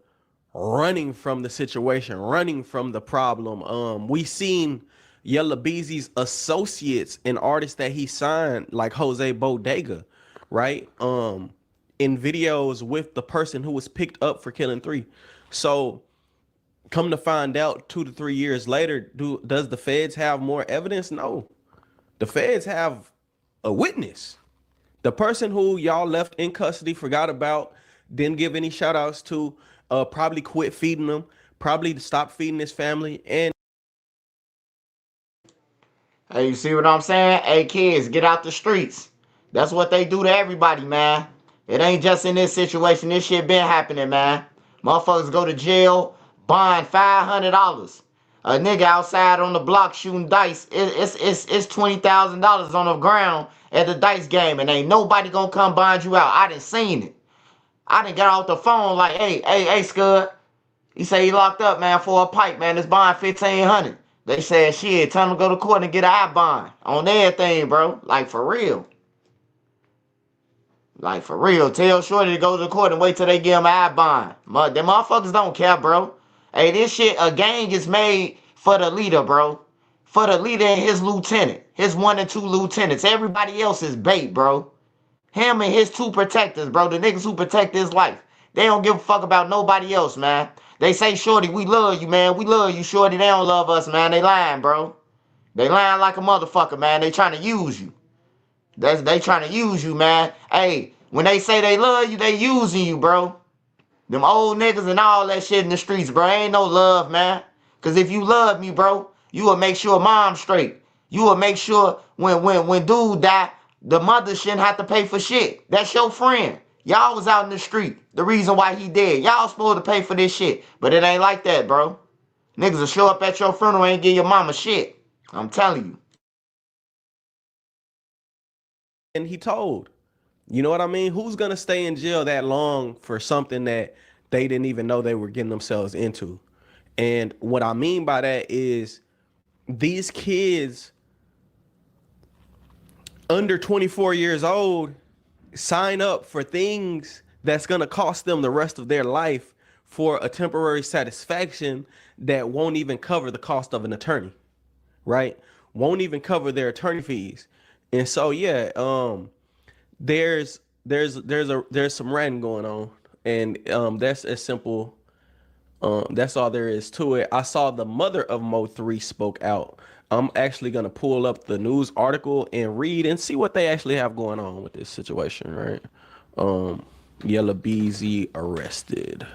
running from the situation, running from the problem. We seen Yella Beezy's associates and artists that he signed, like Jose Bodega, right? In videos with the person who was picked up for killing 3. So come to find out 2 to 3 years later, does the feds have more evidence? No. The feds have a witness. The person who y'all left in custody, forgot about, didn't give any shout outs to, probably quit feeding them, probably stopped feeding his family. And Hey, you see what I'm saying? Hey, kids, get out the streets. That's what they do to everybody, man. It ain't just in this situation. This shit been happening, man. Motherfuckers go to jail, bond $500. A nigga outside on the block shooting dice. It's $20,000 on the ground at the dice game, and ain't nobody gonna come bond you out. I done seen it. I done got off the phone like, hey, Scud. He say he locked up, man, for a pipe, man. This bond $1,500. They said, shit, tell him to go to court and get an eye bond on everything, bro. Like, for real. Like, for real. Tell Shorty to go to the court and wait till they give him an eye bond. Them motherfuckers don't care, bro. Hey, this shit, a gang is made for the leader, bro. For the leader and his lieutenant. His 1 and 2 lieutenants. Everybody else is bait, bro. Him and his 2 protectors, bro. The niggas who protect his life. They don't give a fuck about nobody else, man. They say, Shorty, we love you, man. We love you, Shorty. They don't love us, man. They lying, bro. They lying like a motherfucker, man. They trying to use you. They trying to use you, man. Hey, when they say they love you, they using you, bro. Them old niggas and all that shit in the streets, bro. Ain't no love, man. Because if you love me, bro, you will make sure mom's straight. You will make sure when dude die, the mother shouldn't have to pay for shit. That's your friend. Y'all was out in the street. The reason why he dead. Y'all supposed to pay for this shit. But it ain't like that, bro. Niggas will show up at your funeral and give your mama shit. I'm telling you. And he told, you know what I mean? Who's going to stay in jail that long for something that they didn't even know they were getting themselves into? And what I mean by that is these kids under 24 years old sign up for things that's going to cost them the rest of their life for a temporary satisfaction that won't even cover the cost of an attorney, right? Won't even cover their attorney fees. And so, yeah, there's some ranting going on, and that's as simple. That's all there is to it. I saw the mother of Mo3 spoke out. I'm actually going to pull up the news article and read and see what they actually have going on with this situation, right? Yellow Beezy arrested.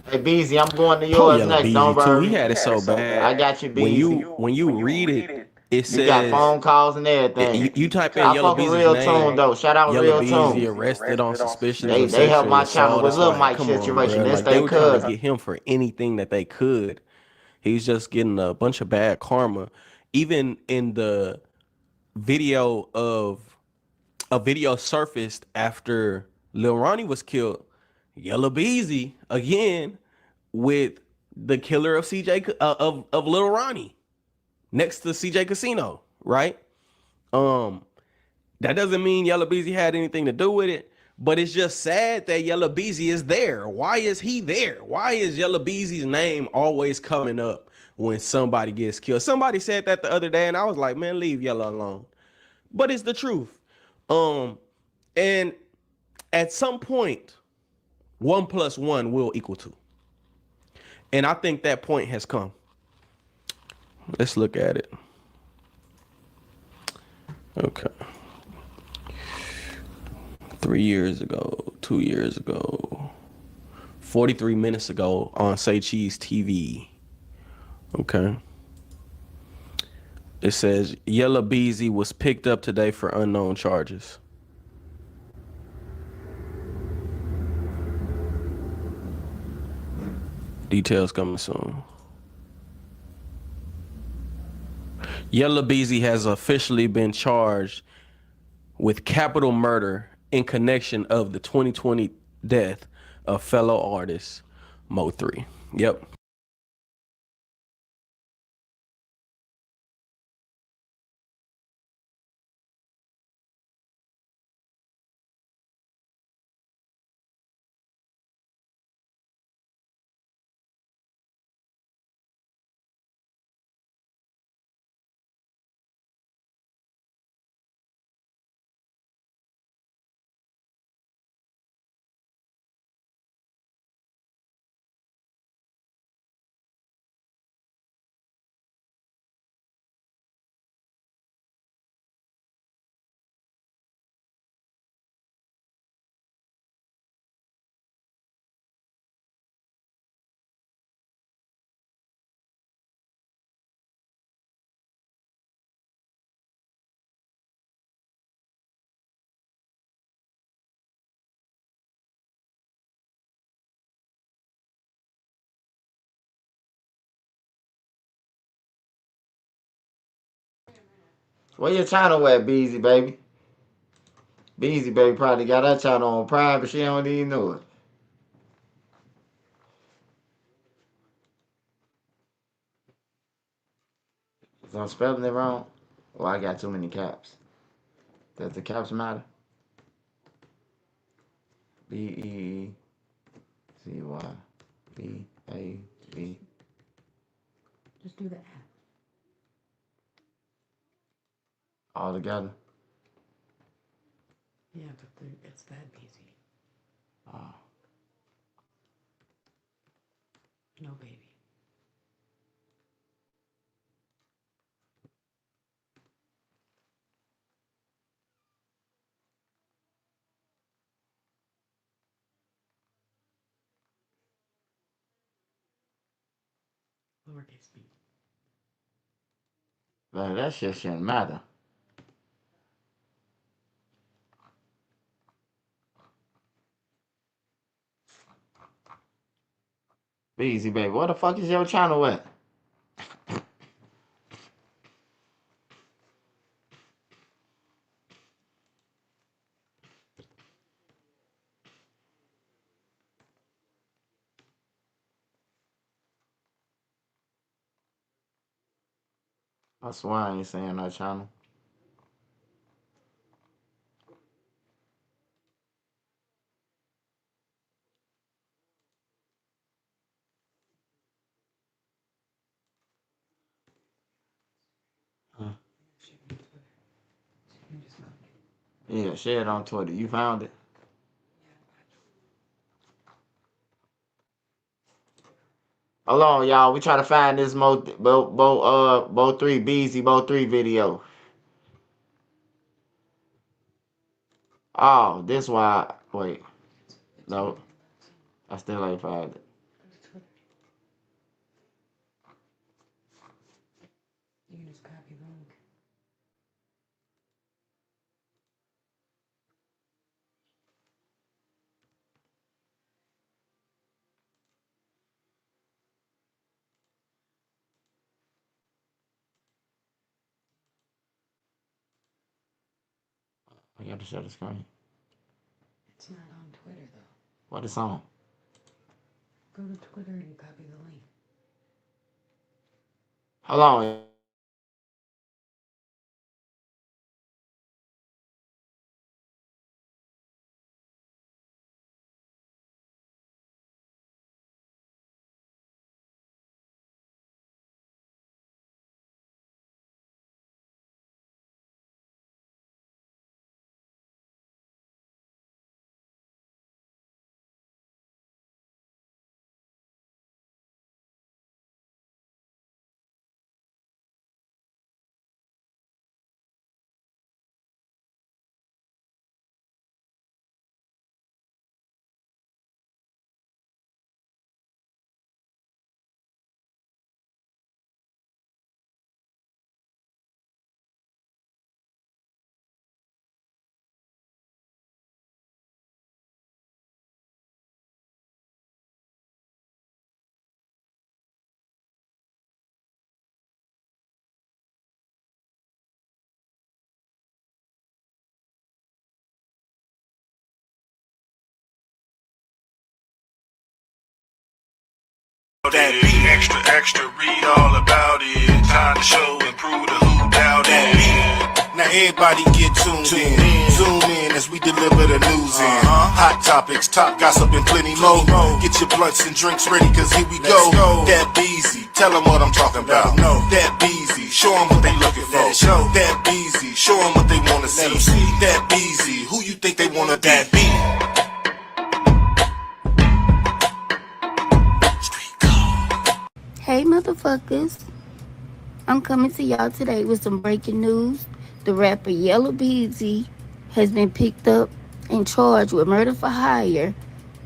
Hey, Beezy, I'm going to yours next. Beezy Don't too. worry. He had it so bad. I got you, Beezy. When you read it, it says you got phone calls and everything. You type in I Yellow fuck with Beezy's Real name. Tune though. Shout out Yellow Real Beezy Tune. arrested on suspicion of They sexual helped my channel assault. with It's Lil like, Mike come on, situation. bro. This Like, they they were trying to cousin. get him for anything that they could. He's just getting a bunch of bad karma. Even in the video of a video surfaced after Lil Ronnie was killed, Yella Beezy again with the killer of CJ of Lil Ronnie next to CJ Casino, right? That doesn't mean Yella Beezy had anything to do with it, but it's just sad that Yella Beezy is there. Why is he there? Why is Yella Beezy's name always coming up when somebody gets killed? Somebody said that the other day, and I was like, man, leave Yella alone. But it's the truth. And at some point, 1 + 1 will equal 2. And I think that point has come. Let's look at it. Okay. 3 years ago, 2 years ago, 43 minutes ago on Say Cheese TV. Okay. It says Yella Beezy was picked up today for unknown charges. Details coming soon. Yella Beezy has officially been charged with capital murder in connection of the 2020 death of fellow artist Mo3. Yep. Where your channel at, Beezy, baby? Beezy, baby, probably got her channel on Prime, but she don't even know it. Is I'm spelling it wrong? Or I got too many caps? Does the caps matter? B-E-E-C-Y-B-A-B. Just do that. All together? Yeah, but it's that Beezy. Oh. No baby. Lowercase b. Man, that shit shouldn't matter. Beezy, baby, what the fuck is your channel at? I swear I ain't saying that channel. Huh. Yeah, share it on Twitter. You found it? Hold on, y'all. We try to find this Mo3 Beezy Mo3 video. Oh, this why. Wait, no, I still ain't found it. You can just copy the link. I got to share the screen. It's not on Twitter though. What is on? Go to Twitter and copy the link. Hold on. that beat. Extra, extra, read all about it. Time to show and prove to who doubt it. Now everybody get tuned in. Zoom in as we deliver the news in. Hot topics, top gossip, and plenty more. Get your blunts and drinks ready, cause here we go. That Beezy, tell them what I'm talking about. That Beezy, show them what they looking for. That Beezy, show them what they wanna see. That Beezy, who you think they wanna be? That beat. Hey motherfuckers, I'm coming to y'all today with some breaking news. The rapper Yellow Beezy has been picked up and charged with murder for hire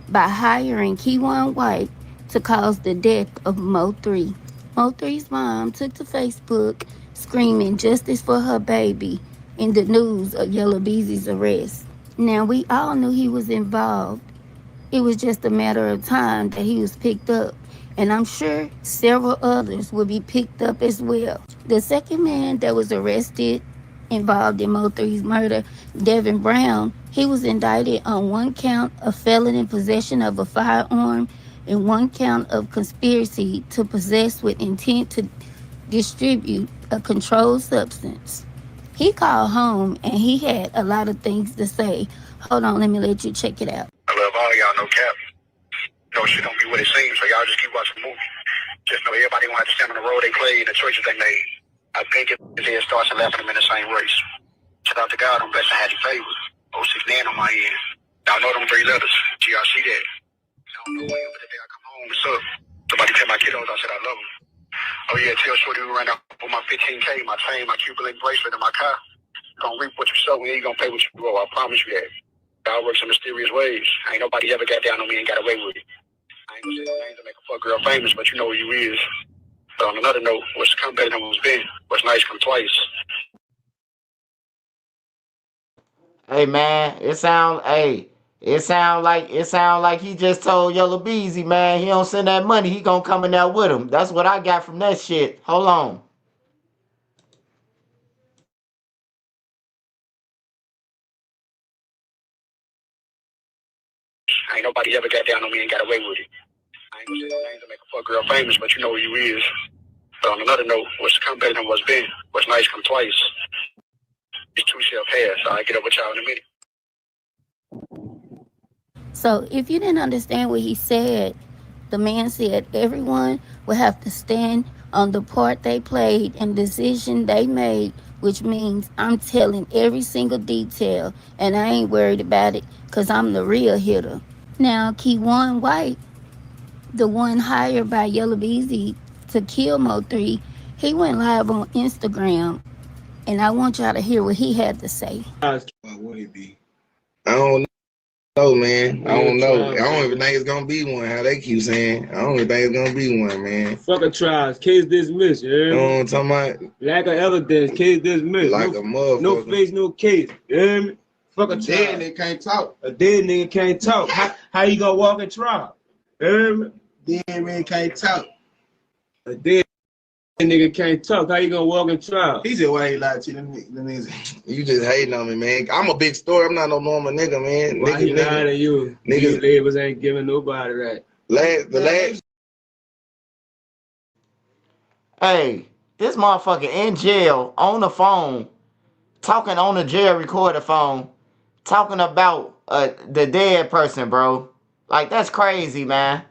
by hiring Keyone White to cause the death of Mo3. Mo3's mom took to Facebook screaming justice for her baby in the news of Yellow Beezy's arrest. Now we all knew he was involved. It was just a matter of time that he was picked up. And I'm sure several others will be picked up as well. The second man that was arrested involved in Mo3's murder, Devin Brown, he was indicted on 1 count of felon in possession of a firearm and 1 count of conspiracy to possess with intent to distribute a controlled substance. He called home and he had a lot of things to say. Hold on, let me let you check it out. I love all y'all, no cap. No shit don't be what it seems, so y'all just keep watching the movie. Just know everybody gonna have to stand on the road they played and the choices they made. I think his head starts and laughing them in the same race. Shout out to God, I'm blessed and had your favors. 069 on my end. Y'all know them 3 letters. GRC that. I don't know when, but the day I come home, what's up? Somebody tell my kiddos I said I love them. Oh yeah, tell Shorty we ran out with my 15K, my chain, my Cuban link bracelet, and my car. You gonna reap what you sow, and you gonna pay what you grow. I promise you that. God works in mysterious ways. Ain't nobody ever got down on me and got away with it. I ain't gonna say no names to make a fuck girl famous, but you know who you is. But on another note, what's come better than what's been? What's nice come twice. Hey man, it sound like he just told Yellow Beezy, man, he don't send that money, he gonna come in there with him. That's what I got from that shit. Hold on. Ain't nobody ever got down on me and got away with it. I ain't gonna say no names to make a fuck girl famous, but you know who you is. But on another note, what's come better than what's been? What's nice come twice. These 2 shall pass, so I'll get up with y'all in a minute. So if you didn't understand what he said, the man said everyone will have to stand on the part they played and decision they made, which means I'm telling every single detail and I ain't worried about it because I'm the real hitter. Now, Keyone White, the one hired by Yellow Beezy to kill Mo3, he went live on Instagram, and I want y'all to hear what he had to say. What would it be? I don't know, man. I don't know. I don't even think it's gonna be one. How they keep saying, I don't even think it's gonna be one, man. Fuck a trials, case dismissed. You know what I'm talking about? Lack of evidence, case dismissed. Like a motherfucker. No face, no case. You hear me? Fuck a dead trial. nigga can't talk. A dead nigga can't talk. How you gonna walk in trial? You hear me? Dead nigga can't talk. A dead nigga can't talk. How you gonna walk in trial? He said, why he lied to them niggas? You just hating on me, man. I'm a big story. I'm not no normal nigga, man. Why he lied to you? These labels ain't giving nobody that. Hey, this motherfucker in jail on the phone, talking on the jail recorder phone, talking about the dead person, bro. Like, that's crazy, man.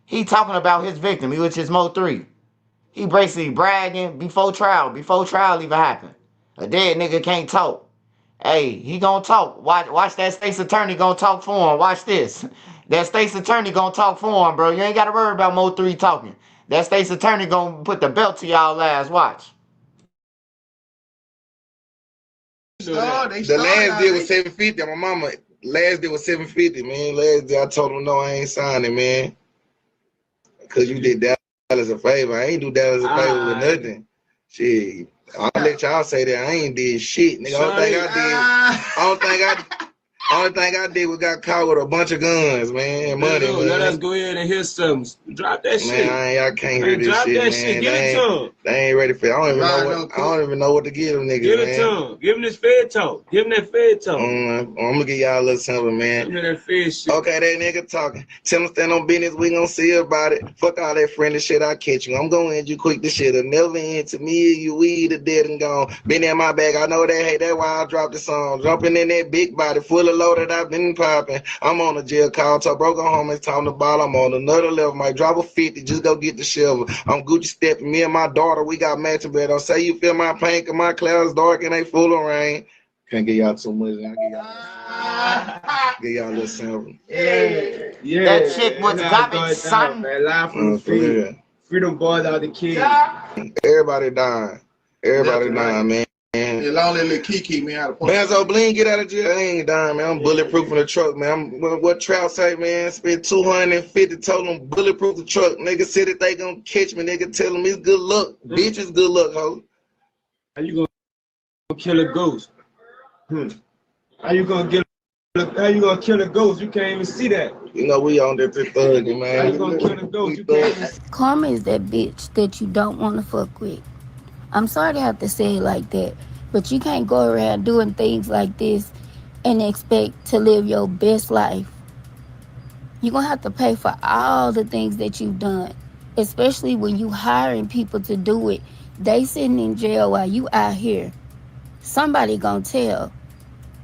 He talking about his victim, which is Mo3. He basically bragging before trial even happened. A dead nigga can't talk. Hey, he gonna talk. Watch that state's attorney gonna talk for him. Watch this. That state's attorney gonna talk for him, bro. You ain't gotta worry about Mo3 talking. That state's attorney gonna put the belt to y'all ass. Watch. The last deal was 750. My mama, last deal was 750, man. Last deal I told him no, I ain't signing, man. Cause you did that as a favor. I ain't do that as a favor with nothing. Shit. I'll let y'all say that I ain't did shit, nigga. I don't think I Only thing I did was got caught with a bunch of guns, man. Money, man. Let us go ahead and hear something. Drop that shit. Man, I can't hear this drop shit, that man. shit. Give it to him. They ain't ready for it. I don't even know what to give them niggas, Give it man. to him. Give him this fed talk. Give him that fed talk. I'm gonna give y'all a little something, man. Give me that fed shit. Okay, that nigga talking. Tell him stand on business, we gonna see about it. Fuck all that friendly shit, I catch you. I'm gonna end you quick, this shit'll never end. To me, you either dead and gone. Been in my bag, I know that hate, that's why I dropped the song. Jumping in that big body, full of loaded, I've been popping. I'm on a jail call, so broke home, it's time to ball. I'm on another level, might drop a 50, just go get the shovel. I'm Gucci stepping, me and my daughter, we got matching bed. Don't say you feel my pain, cause my clouds dark and they full of rain. Can't get y'all too much, I give y'all a little sample. Yeah. That chick was garbage, son. Live from the feed. Freedom boys out the kids. Everybody dying. Everybody dying, man. Yeah, long little Kiki, man, out of point. Benzo Bling, get out of jail. I ain't dying, man. I'm bulletproof in the truck, man. What Trout say, man? Spent 250, told them bulletproof the truck. Nigga said that they gonna catch me. Nigga tell them it's good luck. Bitch, it's good luck, ho. How you gonna kill a ghost? How you gonna kill a ghost? You can't even see that. You know we on there thugging, man. How you gonna kill a ghost? You can't even see. Karma is that bitch that you don't want to fuck with. I'm sorry to have to say it like that, but you can't go around doing things like this and expect to live your best life. You're gonna have to pay for all the things that you've done, especially when you hiring people to do it. They sitting in jail while you out here. Somebody gonna tell.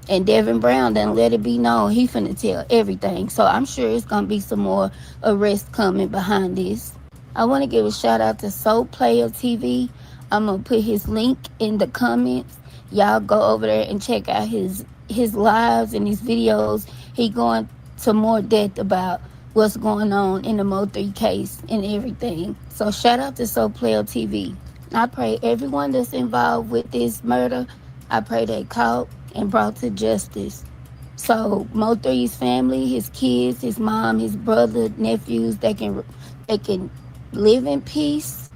And Devin Brown done let it be known he finna tell everything. So I'm sure it's gonna be some more arrests coming behind this. I wanna give a shout out to Soul Player TV. I'm gonna put his link in the comments. Y'all go over there and check out his lives and his videos. He going to more depth about what's going on in the Mo3 case and everything. So shout out to Soul Player TV. I pray everyone that's involved with this murder, I pray they caught and brought to justice. So Mo3's family, his kids, his mom, his brother, nephews, they can live in peace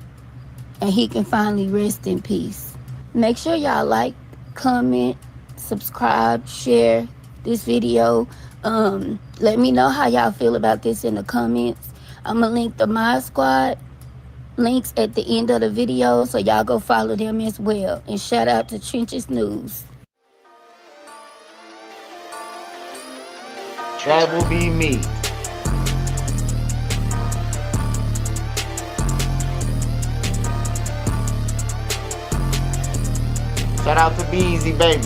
and he can finally rest in peace. Make sure y'all like, comment, subscribe, share this video. Let me know how y'all feel about this in the comments. I'm gonna link the Mod Squad links at the end of the video, so y'all go follow them as well. And shout out to Trenches News. That will be me. Shout out to Beezy, baby.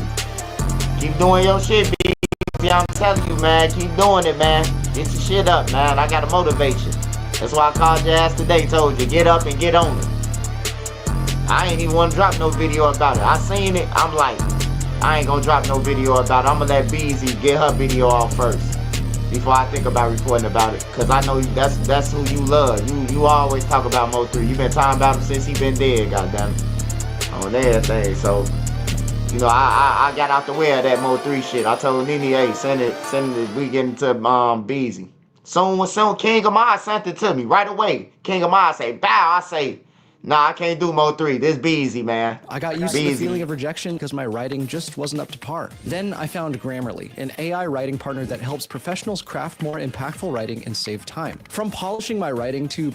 Keep doing your shit, Beezy. I'm telling you, man. Keep doing it, man. Get your shit up, man. I gotta motivate you. That's why I called your ass today. Told you, get up and get on it. I ain't even want to drop no video about it. I seen it. I'm like, I ain't gonna drop no video about it. I'm gonna let Beezy get her video off first before I think about reporting about it. Cause I know that's who you love. You always talk about Mo3. You been talking about him since he been dead, goddamn it. On everything. So, you know, I got out the way of that Mo3 shit. I told Nene, hey, send it, we getting to Beezy. Soon King of Mo3 sent it to me right away. King of Mo3 say, bow, I say, nah, I can't do Mo3. This Beezy, man. I got used to the feeling of rejection because my writing just wasn't up to par. Then I found Grammarly, an AI writing partner that helps professionals craft more impactful writing and save time. From polishing my writing to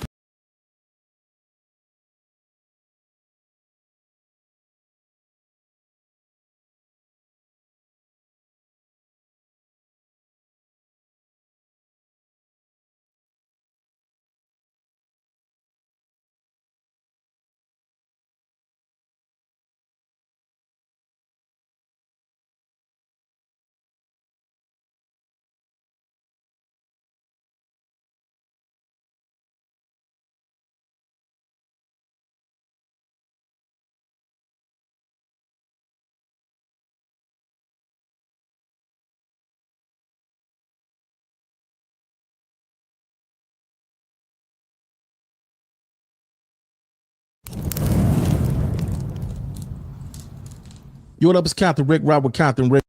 Yo, what up? It's Captain Rick. Ride with Captain Rick.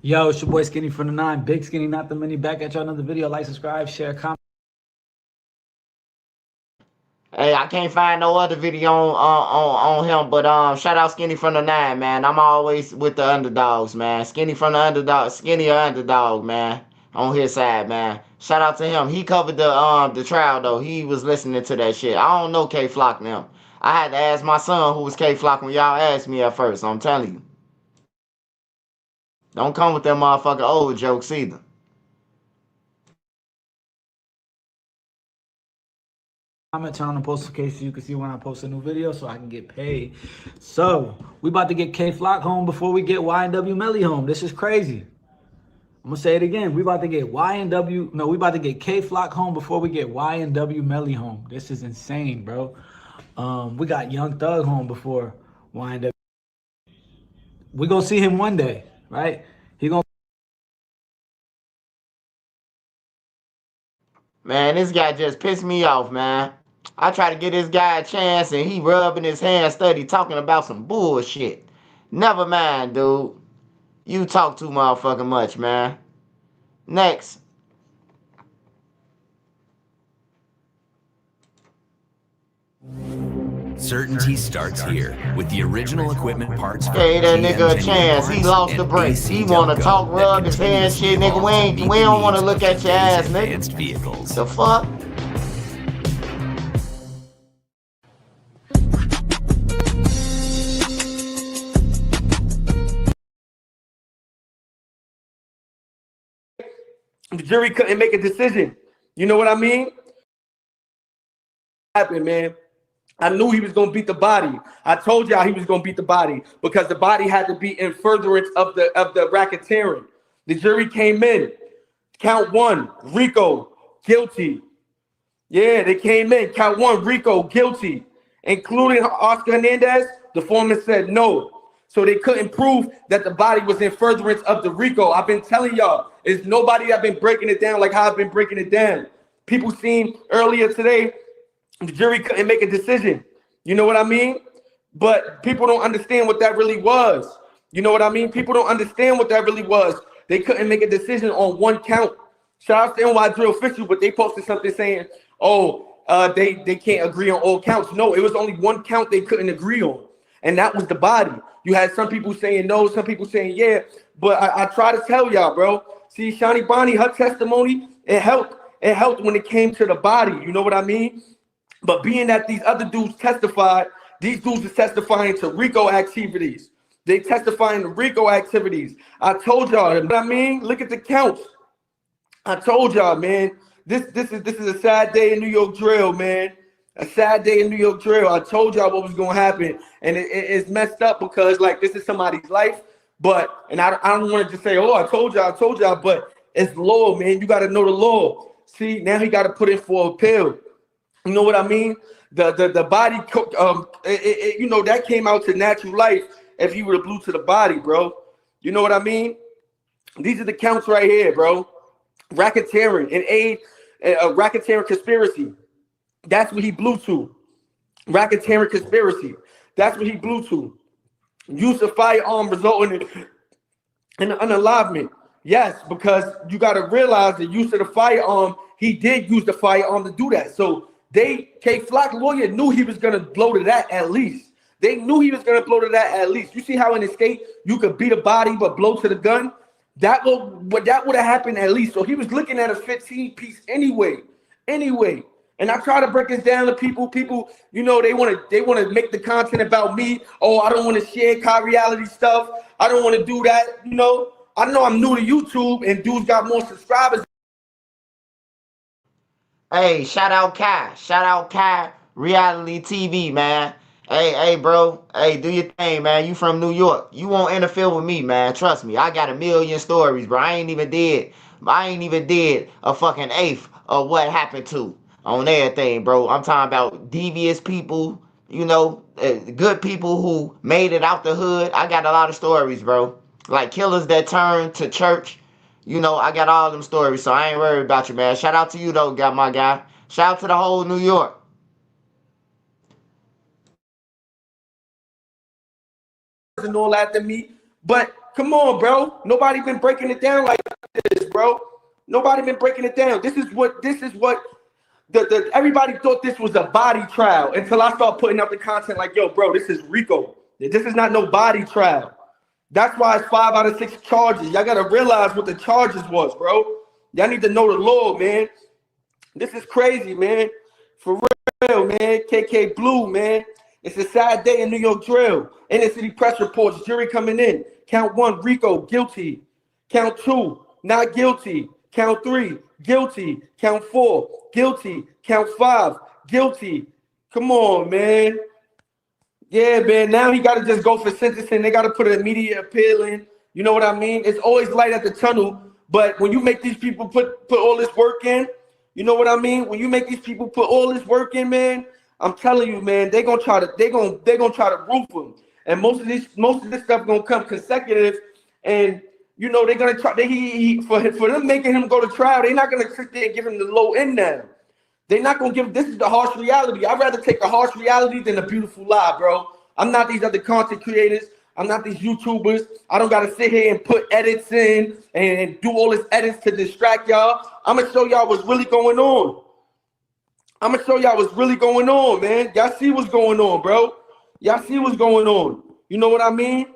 Yo, it's your boy Skinny from the 9. Big Skinny, not the mini. Back at y'all another video. Like, subscribe, share, comment. Hey, I can't find no other video on him, but shout out Skinny from the 9, man. I'm always with the underdogs, man. Skinny from the underdog, Skinny a underdog, man. On his side, man. Shout out to him. He covered the trial though. He was listening to that shit. I don't know K Flock now. I had to ask my son who was K Flock when y'all asked me at first. I'm telling you. Don't come with them motherfucking old jokes either. Comment, turn on the post notifications so you can see when I post a new video so I can get paid. So, we about to get K Flock home before we get Y&W Melly home. This is crazy. I'm gonna say it again. We about to get we about to get K Flock home before we get Y&W Melly home. This is insane, bro. We got Young Thug home before Y&W. We gonna see him one day, right? He gonna. Man, this guy just pissed me off, man. I try to get this guy a chance and he rubbing his hands steady talking about some bullshit. Never mind, dude. You talk too motherfucking much, man. Next. Certainty starts here with the original equipment parts. Gave that nigga a chance. He lost the break. He wanna talk, rub his hands, shit, nigga. We don't wanna look at your ass, nigga. Vehicles. The fuck? The jury couldn't make a decision. You know what I mean? Happened, man. I knew he was going to beat the body. I told y'all he was going to beat the body because the body had to be in furtherance of the racketeering. The jury came in. Count 1, RICO, guilty. Yeah, they came in. Count 1, RICO, guilty. Including Oscar Hernandez, the foreman said no. So they couldn't prove that the body was in furtherance of the RICO. I've been telling y'all, there's nobody that been breaking it down like how I've been breaking it down. People seen earlier today, the jury couldn't make a decision. You know what I mean? But people don't understand what that really was. You know what I mean? People don't understand what that really was. They couldn't make a decision on one count. Shout out to NY Drill Official, but they posted something saying, oh, they can't agree on all counts. No, it was only one count they couldn't agree on, and that was the body. You had some people saying no, some people saying yeah, but I try to tell y'all, bro. See, Shani Bonnie, her testimony, it helped. It helped when it came to the body. You know what I mean? But being that these other dudes testified, these dudes are testifying to RICO activities. They testifying to RICO activities. I told y'all, you know what I mean? Look at the counts. I told y'all, man. This is a sad day in New York drill, man. A sad day in New York drill. I told y'all what was gonna happen, and it's messed up because like this is somebody's life. But and I don't want to just say, oh, I told y'all, but it's law, man. You got to know the law. See, now he got to put in for appeal. You know what I mean? The body, you know, that came out to natural life if he would have blew to the body, bro. You know what I mean? These are the counts right here, bro. Racketeering and aid, racketeering conspiracy. That's what he blew to. Racketeering conspiracy. That's what he blew to. Use of firearm resulting in an unalivement. Yes, because you got to realize the use of the firearm, he did use the firearm to do that. So K Flock lawyer knew he was going to blow to that at least. They knew he was going to blow to that at least. You see how in the state you could beat a body but blow to the gun? That would have happened at least. So he was looking at a 15-piece anyway. And I try to break this down to people. People, you know, they want to make the content about me. Oh, I don't want to share car reality stuff. I don't want to do that. You know, I know I'm new to YouTube and dudes got more subscribers. Hey, shout out Kai Reality TV, man. Hey, bro. Hey, do your thing, man. You from New York. You won't interfere with me, man. Trust me. I got a million stories, bro. I ain't even did a fucking eighth of what happened to on everything, bro. I'm talking about devious people, you know, good people who made it out the hood. I got a lot of stories, bro. Like killers that turned to church. You know, I got all them stories, so I ain't worried about you, man. Shout out to you, though, my guy. Shout out to the whole New York. And all that to me, but Come on, bro. Nobody been breaking it down like this, bro. Nobody been breaking it down. This is what everybody thought this was a body trial until I start putting up the content like, yo, bro, this is RICO. This is not no body trial. That's why it's 5 out of 6 charges. Y'all gotta realize what the charges was, bro. Y'all need to know the law, man. This is crazy, man. For real, man. KK Blue, man. It's a sad day in New York drill. Inner city press reports, jury coming in. Count 1, RICO, guilty. Count 2, not guilty. Count 3, guilty. Count 4, guilty. Count 5, guilty. Come on, man. Yeah, man. Now he got to just go for sentencing. They got to put an immediate appeal in. You know what I mean? It's always light at the tunnel. But when you make these people put all this work in, you know what I mean? When you make these people put all this work in, man, I'm telling you, man, they're gonna try to roof them. And most of this stuff gonna come consecutive. And you know they're gonna try. For them making him go to trial, they're not gonna sit there and give him the low end now. They're not gonna give. This is the harsh reality. I'd rather take a harsh reality than a beautiful lie, bro. I'm not these other content creators. I'm not these YouTubers. I don't gotta sit here and put edits in and do all this edits to distract y'all. I'm gonna show y'all what's really going on. I'm gonna show y'all what's really going on, man. Y'all see what's going on, bro. Y'all see what's going on. You know what I mean?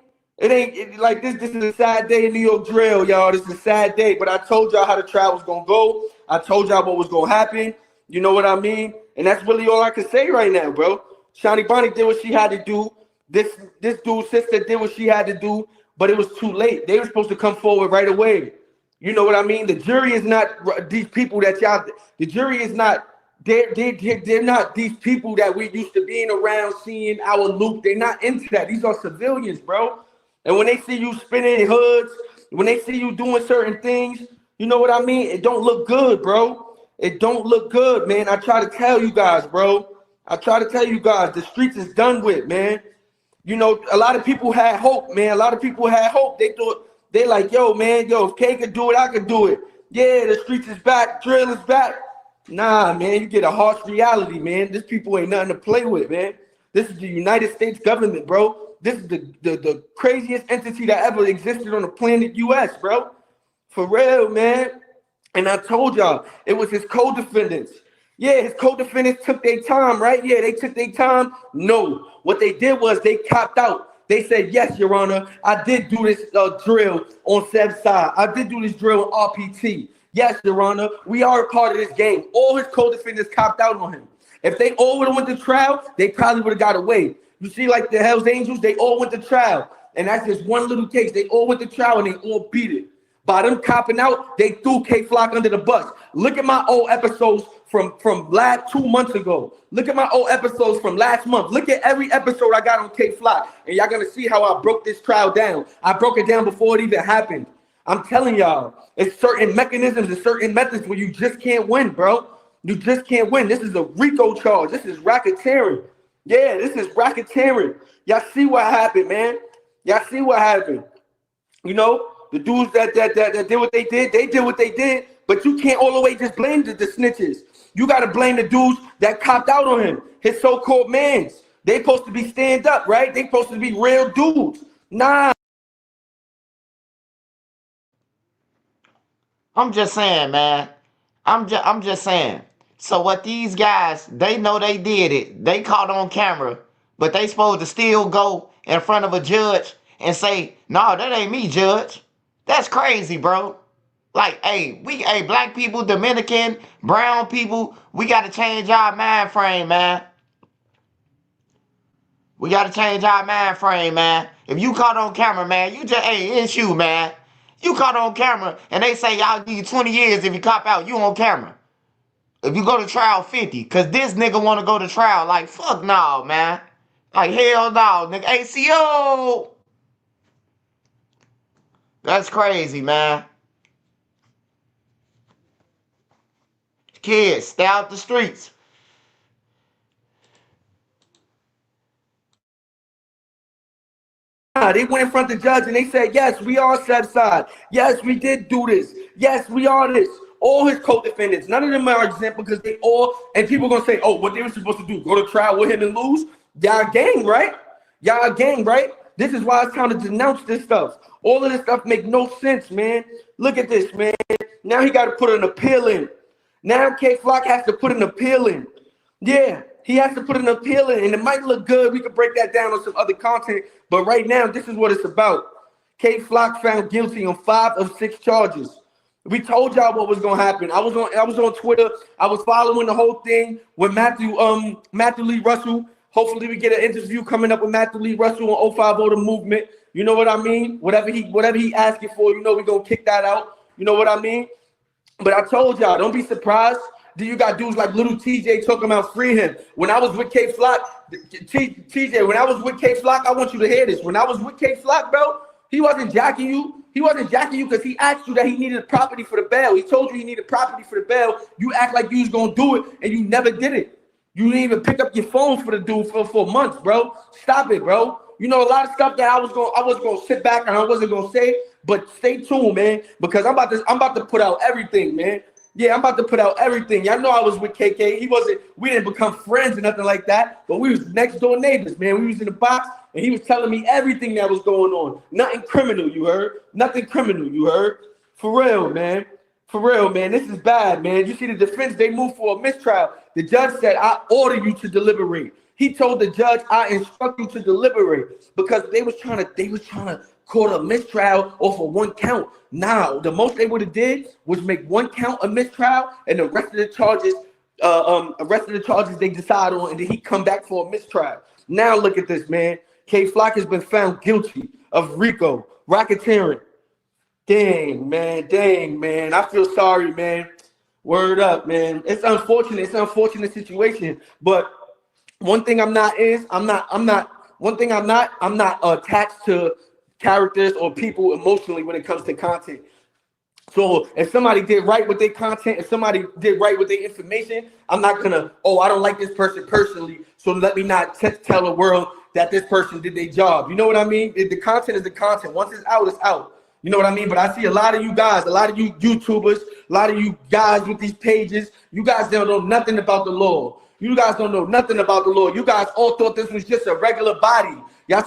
Like this is a sad day in New York drill, y'all. This is a sad day, but I told y'all how the trial was gonna go. I told y'all what was gonna happen. You know what I mean? And that's really all I can say right now, bro. Shani Bonnie did what she had to do. This dude's sister did what she had to do, but it was too late. They were supposed to come forward right away. You know what I mean? The jury is not these people that y'all. The jury is not. They're not these people that we used to being around, seeing our loop. They're not into that. These are civilians, bro. And when they see you spinning hoods, when they see you doing certain things, you know what I mean? It don't look good, bro. It don't look good, man. I try to tell you guys, bro. I try to tell you guys, the streets is done with, man. You know, a lot of people had hope, man. A lot of people had hope. They thought, they like, yo, man, if K could do it, I could do it. Yeah, the streets is back. Drill is back. Nah, man, you get a harsh reality, man. This people ain't nothing to play with, man. This is the United States government, bro. This is the craziest entity that ever existed on the planet US, bro. For real, man. And I told y'all, it was his co-defendants. Yeah, his co-defendants took their time, right? Yeah, they took their time. No, what they did was they copped out. They said, yes, Your Honor, I did do this drill on Seb's side. I did do this drill on RPT. Yes, Your Honor, we are a part of this game. All his co-defendants copped out on him. If they all would have went to trial, they probably would have got away. You see, like the Hells Angels, they all went to trial. And that's just one little case. They all went to trial and they all beat it. By them copping out, they threw K-Flock under the bus. Look at my old episodes from last 2 months ago. Look at my old episodes from last month. Look at every episode I got on K-Flock. And y'all gonna see how I broke this trial down. I broke it down before it even happened. I'm telling y'all, it's certain mechanisms and certain methods where you just can't win, bro. You just can't win. This is a RICO charge. This is racketeering. Yeah, this is racketeering. Y'all see what happened, man. Y'all see what happened. You know, the dudes that did what they did what they did, but you can't all the way just blame the snitches. You got to blame the dudes that copped out on him, his so-called mans. They supposed to be stand up, right? They supposed to be real dudes. Nah. I'm just saying, man. I'm just saying. So what these guys, they know they did it. They caught on camera, but they supposed to still go in front of a judge and say, no, that ain't me, judge. That's crazy, bro. Like, hey, black people, Dominican, brown people, we got to change our mind frame, man. We got to change our mind frame, man. If you caught on camera, man, you just, hey, it's you, man. You caught on camera, and they say y'all give you 20 years if you cop out, you on camera. If you go to trial, 50. Because this nigga want to go to trial. Like, fuck no, man. Like, hell no, nigga. ACO. That's crazy, man. Kids, stay out the streets. They went in front of the judge and they said, yes, we are Seb's side. Yes, we did do this. Yes, we are this. All his co-defendants, none of them are exempt because they all, and people are going to say, oh, what they were supposed to do, go to trial with him and lose? Y'all gang, right? Y'all gang, right? This is why it's time to denounce this stuff. All of this stuff make no sense, man. Look at this, man. Now he got to put an appeal in. Now K Flock has to put an appeal in. Yeah, he has to put an appeal in, and it might look good. We could break that down on some other content, but right now, this is what it's about. K Flock found guilty on 5 of 6 charges. We told y'all what was gonna happen. I was on Twitter. I was following the whole thing with Matthew Lee Russell. Hopefully we get an interview coming up with Matthew Lee Russell on 050 The Movement. You know what I mean? Whatever he asking for, you know we're gonna kick that out. You know what I mean? But I told y'all, don't be surprised. Do you got dudes like Little TJ talking about free him? When I was with K Flock, TJ, when I was with K Flock, I want you to hear this. When I was with K Flock, bro, he wasn't jacking you. He wasn't jacking you because he asked you that he needed property for the bail. He told you he needed property for the bail. You act like you was gonna do it, and you never did it. You didn't even pick up your phone for the dude for months, bro. Stop it, bro. You know, a lot of stuff that I was gonna sit back and I wasn't gonna say, but stay tuned, man, because I'm about to put out everything, man. Yeah, I'm about to put out everything. Y'all know I was with KK. We didn't become friends or nothing like that, but we was next door neighbors, man. We was in the box, and he was telling me everything that was going on. Nothing criminal, you heard? Nothing criminal, you heard? For real, man. For real, man. This is bad, man. You see the defense, they moved for a mistrial. The judge said, I order you to deliberate. He told the judge, I instruct you to deliberate, because they was trying to court a mistrial off of 1 count. Now, the most they would have did was make 1 count a mistrial, and the rest of the charges they decide on, and then he come back for a mistrial. Now look at this, man. K Flock has been found guilty of RICO, racketeering. Dang, man. I feel sorry, man. Word up, man. It's unfortunate. It's an unfortunate situation. But one thing I'm not attached to characters or people emotionally when it comes to content. So if somebody did right with their content, if somebody did right with their information, I'm not gonna, I don't like this person personally, so let me not tell the world that this person did their job. You know what I mean? The content is the content. Once it's out, it's out. You know what I mean? But I see a lot of you guys, a lot of you YouTubers, a lot of you guys with these pages, you guys don't know nothing about the law. You guys don't know nothing about the law. You guys all thought this was just a regular body. Y'all.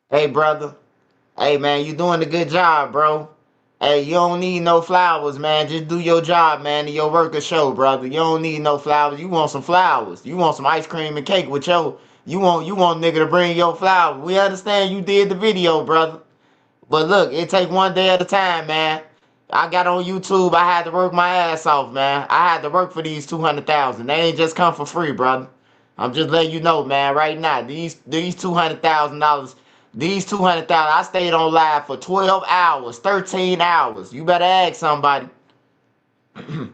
Hey, brother. Hey, man, you doing a good job, bro. Hey, you don't need no flowers, man. Just do your job, man, and your work will show, brother. You don't need no flowers. You want some flowers. You want some ice cream and cake with you want nigga to bring your flowers. We understand you did the video, brother. But look, it take one day at a time, man. I got on YouTube. I had to work my ass off, man. I had to work for these 200,000. They ain't just come for free, brother. I'm just letting you know, man, right now. These $200,000. These 200,000, I stayed on live for 12 hours, 13 hours. You better ask somebody. We're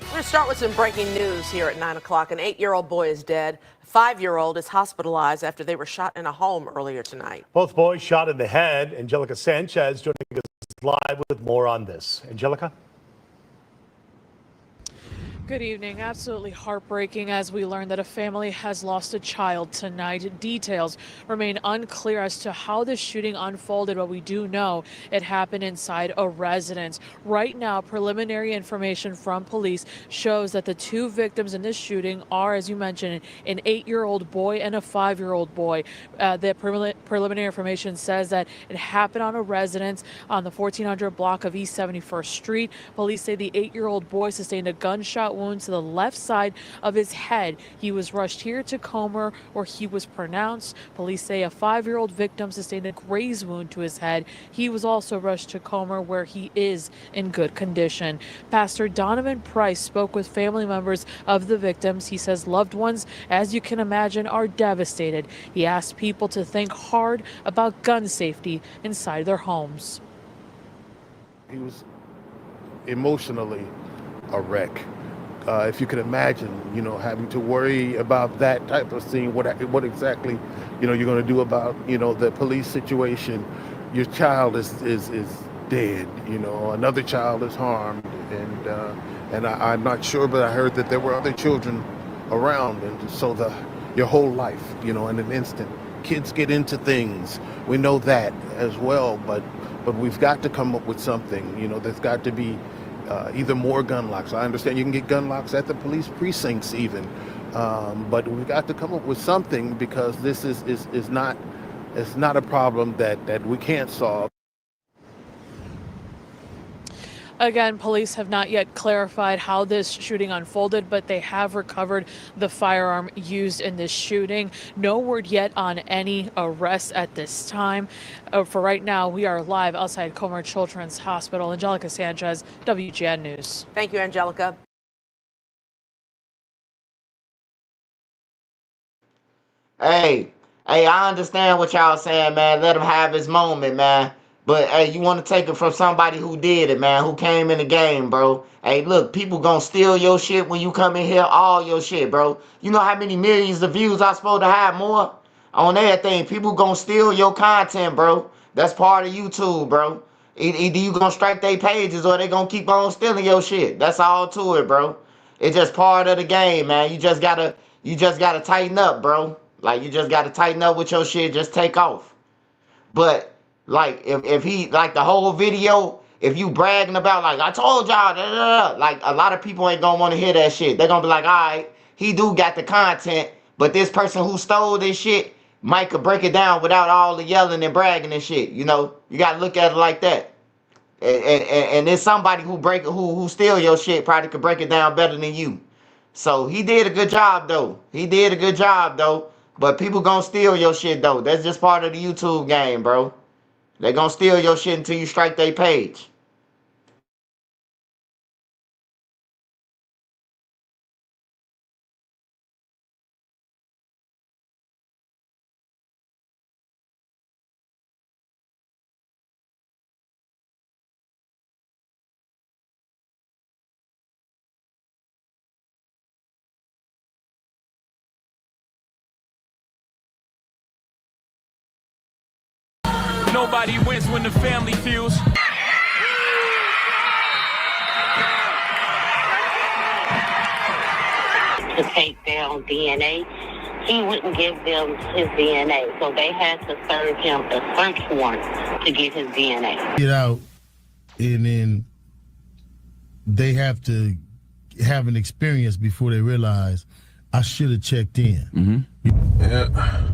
going to start with some breaking news here at 9 o'clock. An 8-year-old boy is dead. A 5-year-old is hospitalized after they were shot in a home earlier tonight. Both boys shot in the head. Angelica Sanchez joining us live with more on this. Angelica? Good evening. Absolutely heartbreaking as we learn that a family has lost a child tonight. Details remain unclear as to how this shooting unfolded, but we do know it happened inside a residence. Right now, preliminary information from police shows that the 2 victims in this shooting are, as you mentioned, an 8-year-old boy and a 5-year-old boy. The preliminary information says that it happened on a residence on the 1400 block of East 71st Street. Police say the 8-year-old boy sustained a gunshot wound to the left side of his head. He was rushed here to Comer, where he was pronounced. Police say a 5-year-old victim sustained a graze wound to his head. He was also rushed to Comer, where he is in good condition. Pastor Donovan Price spoke with family members of the victims. He says loved ones, as you can imagine, are devastated. He asked people to think hard about gun safety inside their homes. He was emotionally a wreck. If you can imagine, having to worry about that type of thing, what exactly, you're going to do about, the police situation. Your child is dead, another child is harmed, and I'm not sure, but I heard that there were other children around, and so your whole life, in an instant, kids get into things. We know that as well, but we've got to come up with something, there's got to be either more gun locks. I understand you can get gun locks at the police precincts even, but we've got to come up with something because this is not a problem that we can't solve. Again, police have not yet clarified how this shooting unfolded, but they have recovered the firearm used in this shooting. No word yet on any arrests at this time. For right now, we are live outside Comer Children's Hospital. Angelica Sanchez, WGN News. Thank you, Angelica. Hey, I understand what y'all saying, man. Let him have his moment, man. But, hey, you want to take it from somebody who did it, man, who came in the game, bro. Hey, look, people gonna steal your shit when you come in here, all your shit, bro. You know how many millions of views I'm supposed to have more? On everything, people gonna steal your content, bro. That's part of YouTube, bro. Either you gonna strike their pages or they gonna keep on stealing your shit. That's all to it, bro. It's just part of the game, man. You just gotta tighten up, bro. Like, you just gotta tighten up with your shit. Just take off. But like, if he, like, the whole video, if you bragging about, like, I told y'all, like, a lot of people ain't gonna want to hear that shit. They're gonna be like, all right, he do got the content, but this person who stole this shit might could break it down without all the yelling and bragging and shit. You know, you gotta look at it like that. And there's somebody who steal your shit probably could break it down better than you. So he did a good job though. But people gonna steal your shit though. That's just part of the YouTube game, bro. They gonna steal your shit until you strike their page. Nobody wins when the family feels. To take down DNA, he wouldn't give them his DNA, so they had to serve him a search warrant to get his DNA. Get out, and then they have to have an experience before they realize I should have checked in. Yeah.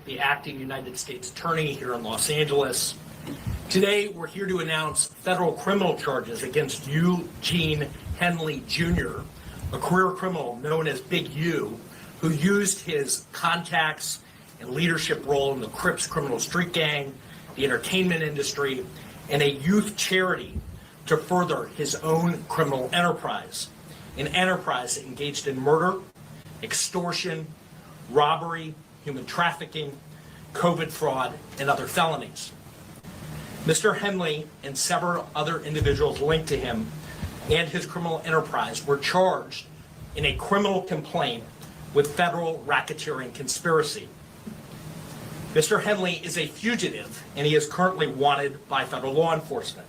The acting United States Attorney here in Los Angeles. Today, we're here to announce federal criminal charges against Eugene Henley Jr., a career criminal known as Big U, who used his contacts and leadership role in the Crips criminal street gang, the entertainment industry, and a youth charity to further his own criminal enterprise, an enterprise that engaged in murder, extortion, robbery, human trafficking, COVID fraud, and other felonies. Mr. Henley and several other individuals linked to him and his criminal enterprise were charged in a criminal complaint with federal racketeering conspiracy. Mr. Henley is a fugitive and he is currently wanted by federal law enforcement.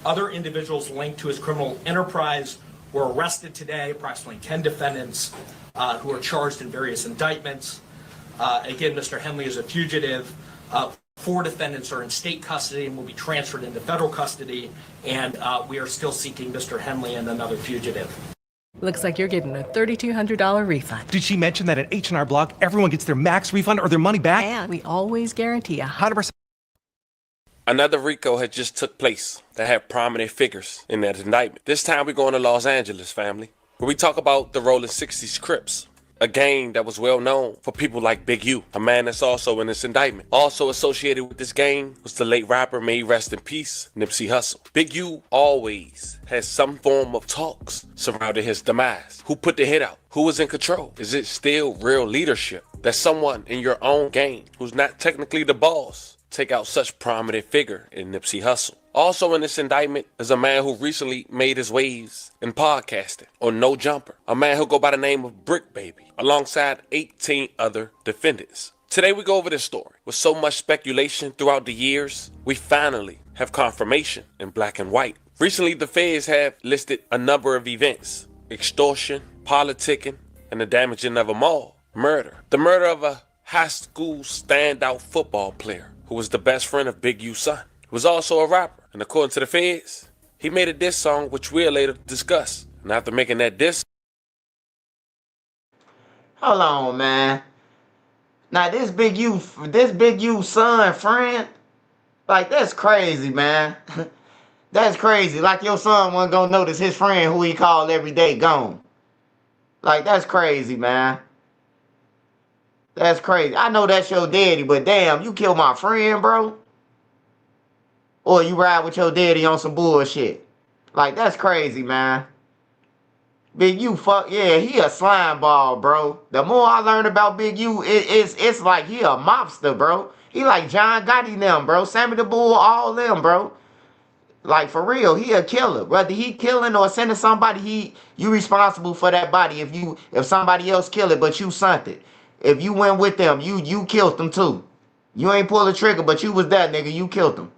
Other individuals linked to his criminal enterprise were arrested today, approximately 10 defendants who are charged in various indictments. Again, Mr. Henley is a fugitive. 4 defendants are in state custody and will be transferred into federal custody, and we are still seeking Mr. Henley and another fugitive. Looks like you're getting a $3,200 refund. Did she mention that at H&R Block, everyone gets their max refund or their money back? And we always guarantee 100%. Another RICO had just took place that had prominent figures in that indictment. This time we're going to Los Angeles, family, where we talk about the Rolling 60s Crips, a gang that was well known for people like Big U, a man that's also in this indictment. Also associated with this gang was the late rapper, may he rest in peace, Nipsey Hussle. Big U always has some form of talks surrounding his demise. Who put the hit out? Who was in control? Is it still real leadership that someone in your own gang, who's not technically the boss, take out such prominent figure in Nipsey Hussle? Also in this indictment is a man who recently made his waves in podcasting on No Jumper, a man who'll go by the name of Brick Baby, alongside 18 other defendants. Today we go over this story. With so much speculation throughout the years, we finally have confirmation in black and white. Recently, the feds have listed a number of events: extortion, politicking, and the damaging of them all. Murder. The murder of a high school standout football player who was the best friend of Big U's son. He was also a rapper, and according to the feds, he made a diss song which we'll later discuss. And after making that diss... Hold on, man. Now this Big U son friend, like that's crazy, man. That's crazy. Like your son wasn't gonna notice his friend who he called every day gone. Like that's crazy, man. That's crazy. I know that's your daddy, but damn, you killed my friend, bro. Or you ride with your daddy on some bullshit. Like that's crazy, man. Big U, he a slime ball, bro. The more I learn about Big U, it's like he a mobster, bro. He like John Gotti them, bro. Sammy the Bull, all them, bro. Like for real, he a killer. Whether he killing or sending somebody, you responsible for that body. If somebody else kill it, but you sent it. If you went with them, you killed them too. You ain't pull the trigger, but you was that nigga. You killed them.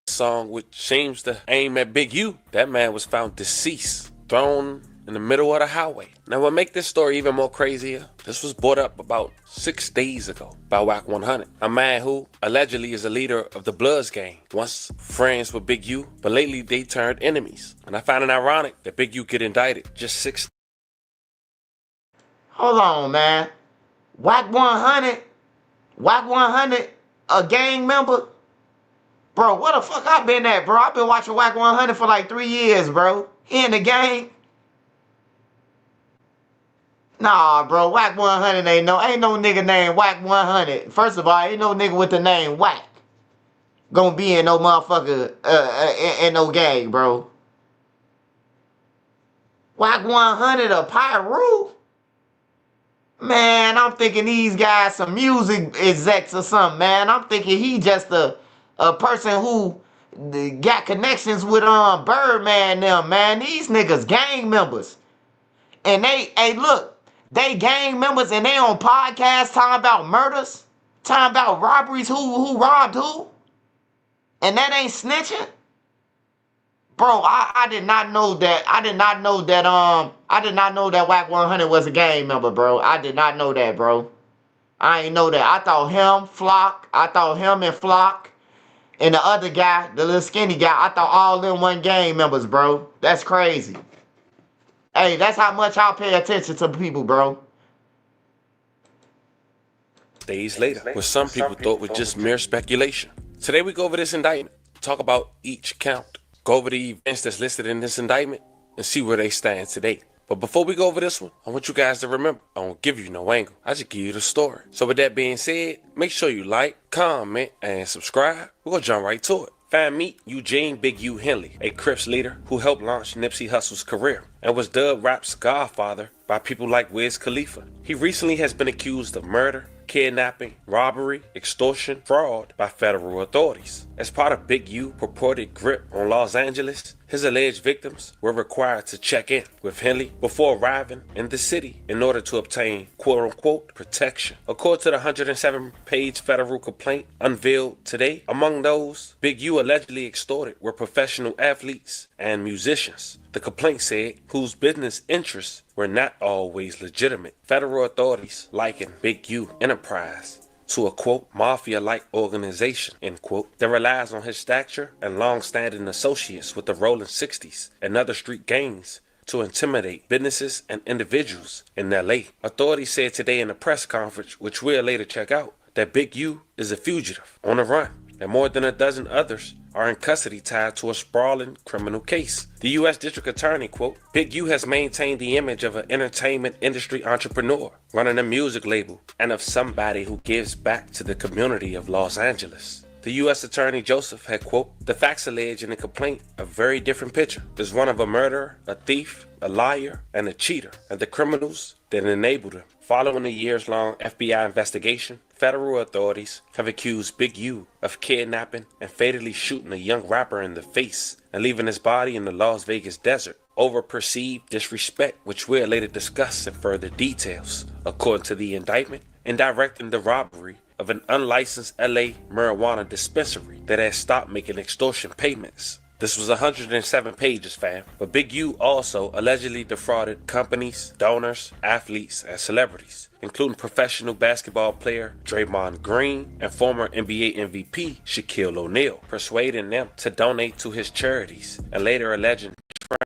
Song which seems to aim at Big U. That man was found deceased, thrown in the middle of the highway. Now what make this story even more crazier, this was brought up about 6 days ago by Wack 100, a man who allegedly is a leader of the Bloods gang, once friends with Big U, but lately they turned enemies. And I find it ironic that Big U get indicted just 6. Hold on, man. Wack 100, a gang member? Bro, what the fuck I been at, bro? I've been watching Wack 100 for like 3 years, bro. He in the gang? Nah, bro. Wack 100 ain't no nigga named Wack 100. First of all, ain't no nigga with the name Wack gonna be in no motherfucker in no gang, bro. Wack 100 a Pyru? Man, I'm thinking these guys some music execs or something, man. I'm thinking he just a person who got connections with Birdman them, man. These niggas gang members. And they gang members and they on podcasts talking about murders, talking about robberies, who robbed who. And that ain't snitching? Bro, I did not know that. I did not know that Wack 100 was a gang member, bro. I did not know that, bro. I ain't know that. I thought him and Flock and the other guy, the little skinny guy, I thought all them one gang members, bro. That's crazy. Hey, that's how much I pay attention to people, bro. Days later, what some people thought was just mere speculation. Today we go over this indictment, talk about each count, go over the events that's listed in this indictment, and see where they stand today. But before we go over this one, I want you guys to remember, I won't give you no angle. I just give you the story. So with that being said, make sure you like, comment, and subscribe. We're going to jump right to it. Find me, Eugene Big U Henley, a Crips leader who helped launch Nipsey Hussle's career and was dubbed rap's godfather by people like Wiz Khalifa. He recently has been accused of murder, kidnapping, robbery, extortion, fraud by federal authorities. As part of Big U's purported grip on Los Angeles, his alleged victims were required to check in with Henley before arriving in the city in order to obtain quote-unquote protection. According to the 107-page federal complaint unveiled today, among those Big U allegedly extorted were professional athletes and musicians. The complaint said, whose business interests were not always legitimate. Federal authorities likened Big U Enterprise to a, quote, mafia-like organization, end quote, that relies on his stature and long-standing associates with the Rolling 60s and other street gangs to intimidate businesses and individuals in LA. Authorities said today in a press conference, which we'll later check out, that Big U is a fugitive on the run, and more than a dozen others are in custody tied to a sprawling criminal case. The U.S. District Attorney, quote, Big U has maintained the image of an entertainment industry entrepreneur, running a music label, and of somebody who gives back to the community of Los Angeles. The U.S. Attorney Joseph had, quote, "The facts alleged in the complaint a very different picture. There's one of a murderer, a thief, a liar, and a cheater, and the criminals that enabled him." Following a years-long FBI investigation, federal authorities have accused Big U of kidnapping and fatally shooting a young rapper in the face and leaving his body in the Las Vegas desert over perceived disrespect, which we'll later discuss in further details. According to the indictment, in directing the robbery of an unlicensed LA marijuana dispensary that had stopped making extortion payments. This was 107 pages, fam. But Big U also allegedly defrauded companies, donors, athletes, and celebrities, including professional basketball player Draymond Green and former NBA MVP Shaquille O'Neal, persuading them to donate to his charities and later alleging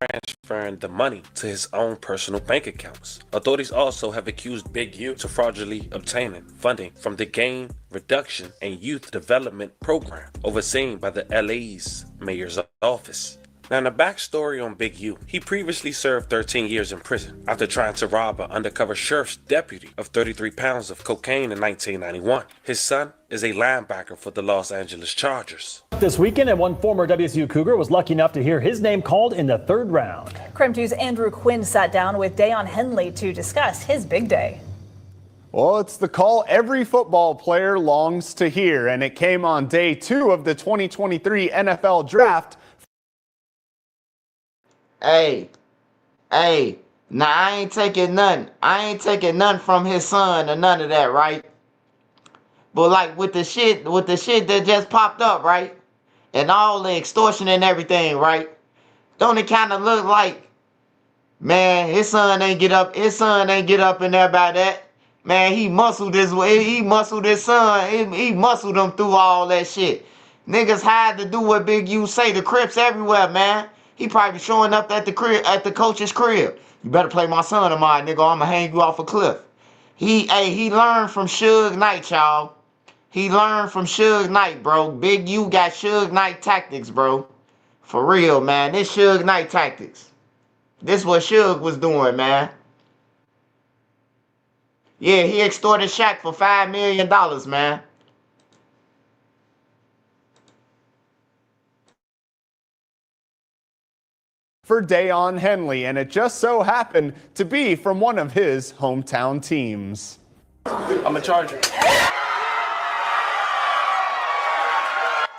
transferring the money to his own personal bank accounts. Authorities also have accused Big U to fraudulently obtaining funding from the Game Reduction and Youth Development Program, overseen by the LA's mayor's office. Now, the backstory on Big U, he previously served 13 years in prison after trying to rob an undercover sheriff's deputy of 33 pounds of cocaine in 1991. His son is a linebacker for the Los Angeles Chargers. This weekend, and one former WSU Cougar was lucky enough to hear his name called in the third round. KREM 2's Andrew Quinn sat down with Dayon Henley to discuss his big day. Well, it's the call every football player longs to hear, and it came on day 2 of the 2023 NFL Draft. Hey, now I ain't taking nothing. I ain't taking nothing from his son or none of that, right? But like with the shit that just popped up, right? And all the extortion and everything, right? Don't it kind of look like, man, his son ain't get up in there by that. Man, he muscled his way. He muscled his son. He muscled him through all that shit. Niggas had to do what Big U say. The Crips everywhere, man. He probably showing up at the crib, at the coach's crib. You better play my son of mine, nigga. I'ma hang you off a cliff. He learned from Suge Knight, y'all. He learned from Suge Knight, bro. Big U got Suge Knight tactics, bro. For real, man. This Suge Knight tactics. This what Suge was doing, man. Yeah, he extorted Shaq for $5 million, man. For Dayon Henley, and it just so happened to be from one of his hometown teams. I'm a Charger.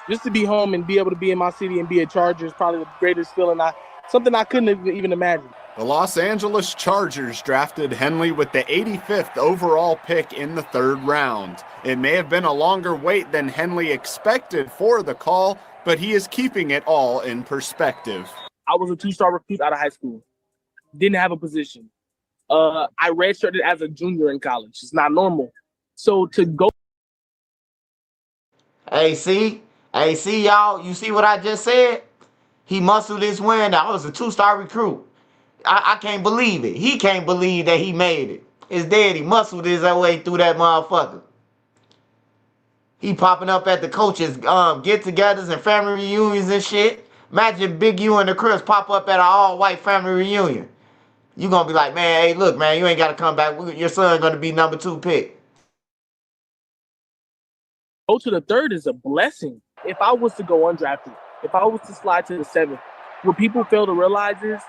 Just to be home and be able to be in my city and be a Charger is probably the greatest feeling. Something I couldn't even imagine. The Los Angeles Chargers drafted Henley with the 85th overall pick in the third round. It may have been a longer wait than Henley expected for the call, but he is keeping it all in perspective. I was a 2-star recruit out of high school. Didn't have a position. I redshirted as a junior in college. It's not normal. So to go. Hey, see, y'all. You see what I just said? He muscled his way. I was a 2-star recruit. I can't believe it. He can't believe that he made it. His daddy muscled his way through that motherfucker. He popping up at the coaches' get-togethers and family reunions and shit. Imagine Big U and the Crips pop up at an all-white family reunion. You gonna be like, man, hey, look, man, you ain't gotta come back. Your son gonna be number 2 pick. Go to the third is a blessing. If I was to go undrafted, if I was to slide to the 7th, what people fail to realize is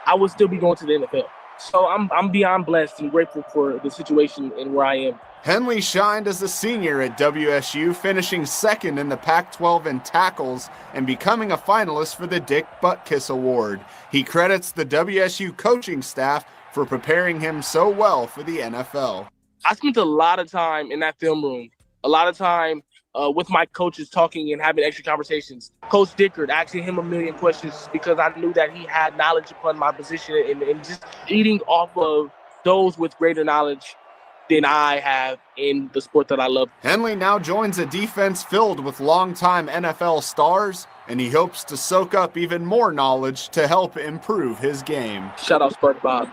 I would still be going to the NFL. So I'm beyond blessed and grateful for the situation and where I am. Henley shined as a senior at WSU, finishing second in the Pac-12 in tackles and becoming a finalist for the Dick Butkus Award. He credits the WSU coaching staff for preparing him so well for the NFL. I spent a lot of time in that film room, a lot of time with my coaches talking and having extra conversations. Coach Dickard, asking him a million questions because I knew that he had knowledge upon my position and just eating off of those with greater knowledge than I have in the sport that I love. Henley now joins a defense filled with longtime NFL stars, and he hopes to soak up even more knowledge to help improve his game. Shout out SpongeBob.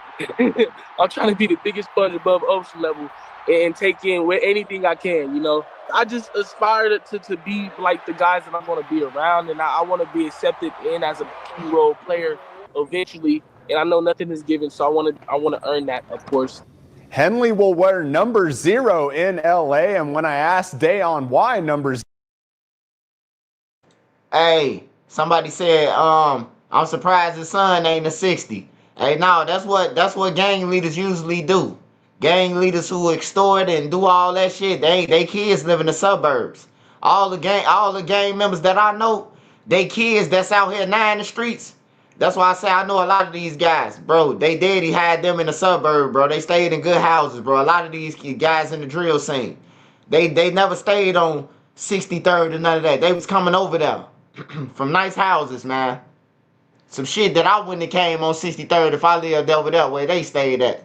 I'm trying to be the biggest sponge above ocean level and take in anything I can, you know. I just aspire to be like the guys that I'm going to be around, and I want to be accepted in as a key role player eventually. And I know nothing is given, so I want to earn that, of course. Henley will wear number 0 in LA, and when I asked Dayon why number 0, Hey, somebody said, I'm surprised his son ain't a 60. Hey, no, that's what gang leaders usually do. Gang leaders who extort and do all that shit, they kids live in the suburbs. All the gang members that I know, they kids that's out here now in the streets. That's why I say I know a lot of these guys, bro. They daddy had them in the suburb, bro. They stayed in good houses, bro. A lot of these guys in the drill scene, they never stayed on 63rd and none of that. They was coming over there from nice houses, man. Some shit that I wouldn't have came on 63rd if I lived over there where they stayed at.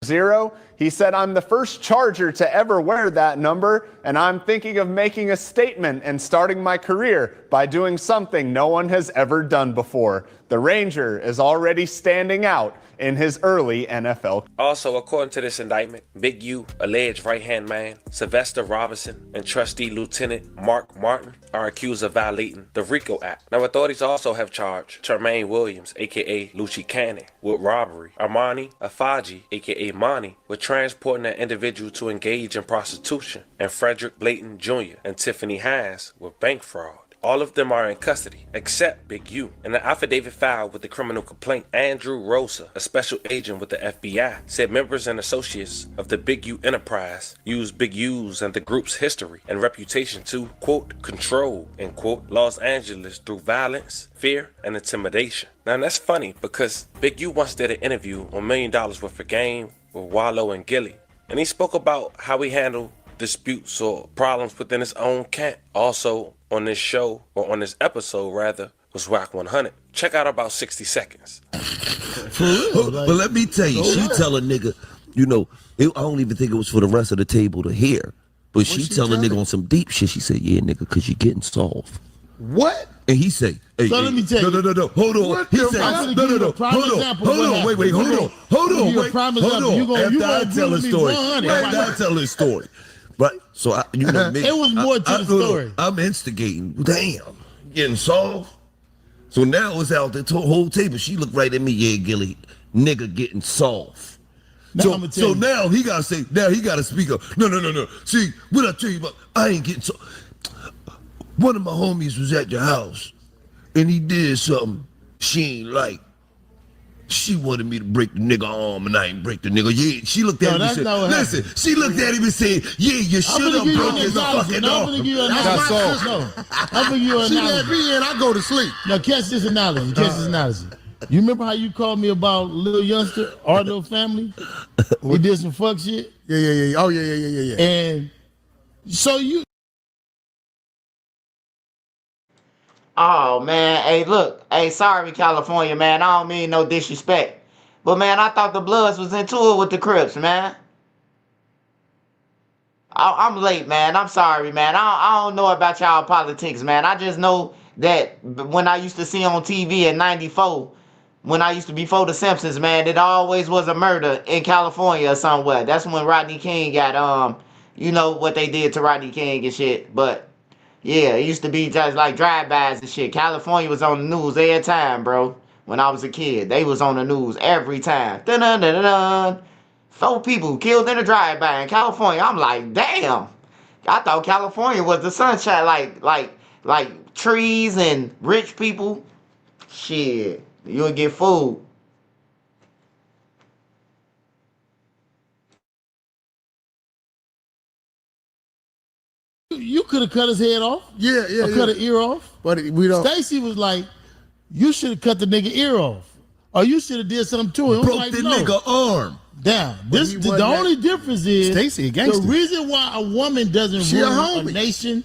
Zero. He said, I'm the first Charger to ever wear that number, and I'm thinking of making a statement and starting my career by doing something no one has ever done before. The Ranger is already standing out in his early NFL. Also, according to this indictment, Big U, alleged right-hand man, Sylvester Robinson, and trustee Lieutenant Mark Martin are accused of violating the RICO Act. Now, authorities also have charged Raan Williams, aka Lucci Cannon, with robbery, Armani Afaji, aka Monty, with transporting an individual to engage in prostitution, and Frederick Blayton Jr. and Tiffany Hines with bank fraud. All of them are in custody, except Big U. In an affidavit filed with the criminal complaint, Andrew Rosa, a special agent with the FBI, said members and associates of the Big U enterprise used Big U's and the group's history and reputation to, quote, control, end quote, Los Angeles through violence, fear, and intimidation. Now that's funny because Big U once did an interview on $1 Million Worth of Game with Wallow and Gilly, and he spoke about how he handled disputes or problems within his own camp. Also on this show, or on this episode rather, was Wack 100. Check out about 60 seconds. But let me tell you, she tell a nigga, you know, I don't even think it was for the rest of the table to hear, but she tell a nigga on some deep shit. She said, yeah, nigga, because you're getting soft. What? And he say, hey, So let me tell you. no, hold on. What He the said, fuck? hold on, wait, hold on. After I tell a story, after I tell a story. But so you know me. It was more to the story. I'm instigating. Damn, getting soft. So now it's out the whole table. She looked right at me. Yeah, Gilly, nigga, getting soft. So now he gotta say. Now he gotta speak up. No. See what I tell you about? I ain't getting soft. One of my homies was at the house, and he did something she ain't like. She wanted me to break the nigga arm, and I ain't break the nigga. Yeah, she looked at him and said, listen, she looked at him and said, yeah, you should have broke his fucking arm. I'm gonna give you an analogy. She let me in, I go to sleep. Now catch this analogy. You remember how you called me about little youngster, our little family? We did some fuck shit? Yeah. Oh, yeah. And so you... Oh, man. Hey, look. Hey, sorry, California, man. I don't mean no disrespect. But, man, I thought the Bloods was into it with the Crips, man. I'm late, man. I'm sorry, man. I don't know about y'all politics, man. I just know that when I used to see on TV in 94, when I used to be for the Simpsons, man, it always was a murder in California or somewhere. That's when Rodney King got, you know, what they did to Rodney King and shit. But... yeah, it used to be just like drive-bys and shit. California was on the news every time, bro. When I was a kid, they was on the news every time. Dun-dun-dun-dun-dun. 4 people killed in a drive-by in California. I'm like, damn. I thought California was the sunshine, like trees and rich people. Shit, you would get food. You could have cut his head off. Yeah. Or cut an ear off. But we don't. Stacy was like, you should have cut the nigga ear off. Or you should have did something to him. Broke the nigga arm. Down. The only difference is Stacy, the reason why a woman doesn't rule a nation,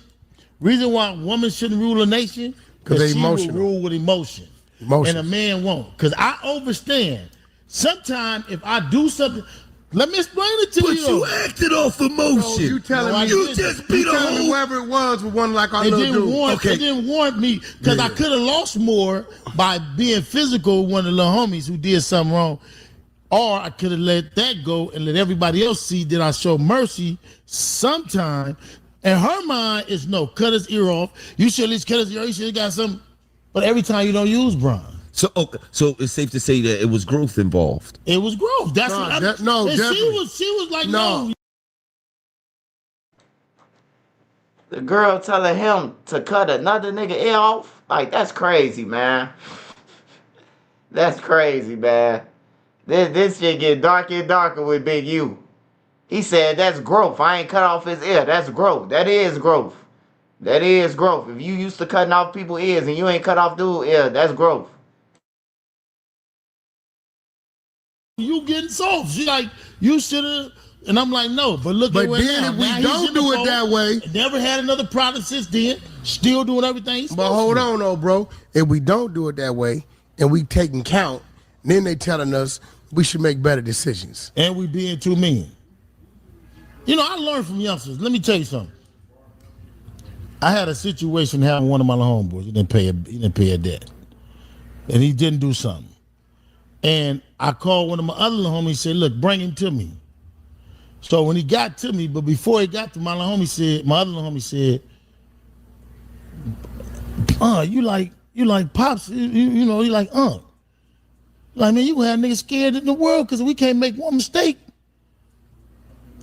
reason why a woman shouldn't rule a nation, because she will rule with emotion. And a man won't. Because I understand. Sometimes if I do something... let me explain it to you. But you acted off emotion. No, you telling me you just beat a whole... whoever it was with one like our little dude. It didn't warrant me, because I could have lost more by being physical with one of the little homies who did something wrong. Or I could have let that go and let everybody else see that I show mercy sometime. And her mind is, no, cut his ear off. You should at least cut his ear off. You should have got something. But every time you don't use Bron. So it's safe to say that it was growth involved. It was growth. That's what she was like, no. The girl telling him to cut another nigga ear off? Like, that's crazy, man. That's crazy, man. This shit get darker and darker with Big U. He said that's growth. I ain't cut off his ear. That's growth. That is growth. That is growth. If you used to cutting off people's ears and you ain't cut off dude's ear, that's growth. You getting soft. She like, you should have, and I'm like, no, but look at what now. If we don't do it that way, never had another product since then, still doing everything. But hold on though, bro. If we don't do it that way and we taking count, then they telling us we should make better decisions. And we being too mean. You know, I learned from youngsters. Let me tell you something. I had a situation happen with one of my homeboys. He didn't pay a debt. And he didn't do something. And I called one of my other little homies and said, look, bring him to me. So when he got to me, but before he got to my other little homie said, you like Pops, you know, he like, Like, man, you gonna have niggas scared in the world because we can't make one mistake.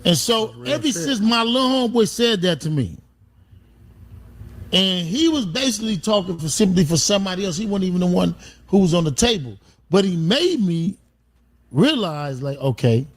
And so ever since my little homeboy said that to me, and he was basically talking simply for somebody else. He wasn't even the one who was on the table. But he made me realize, like, okay,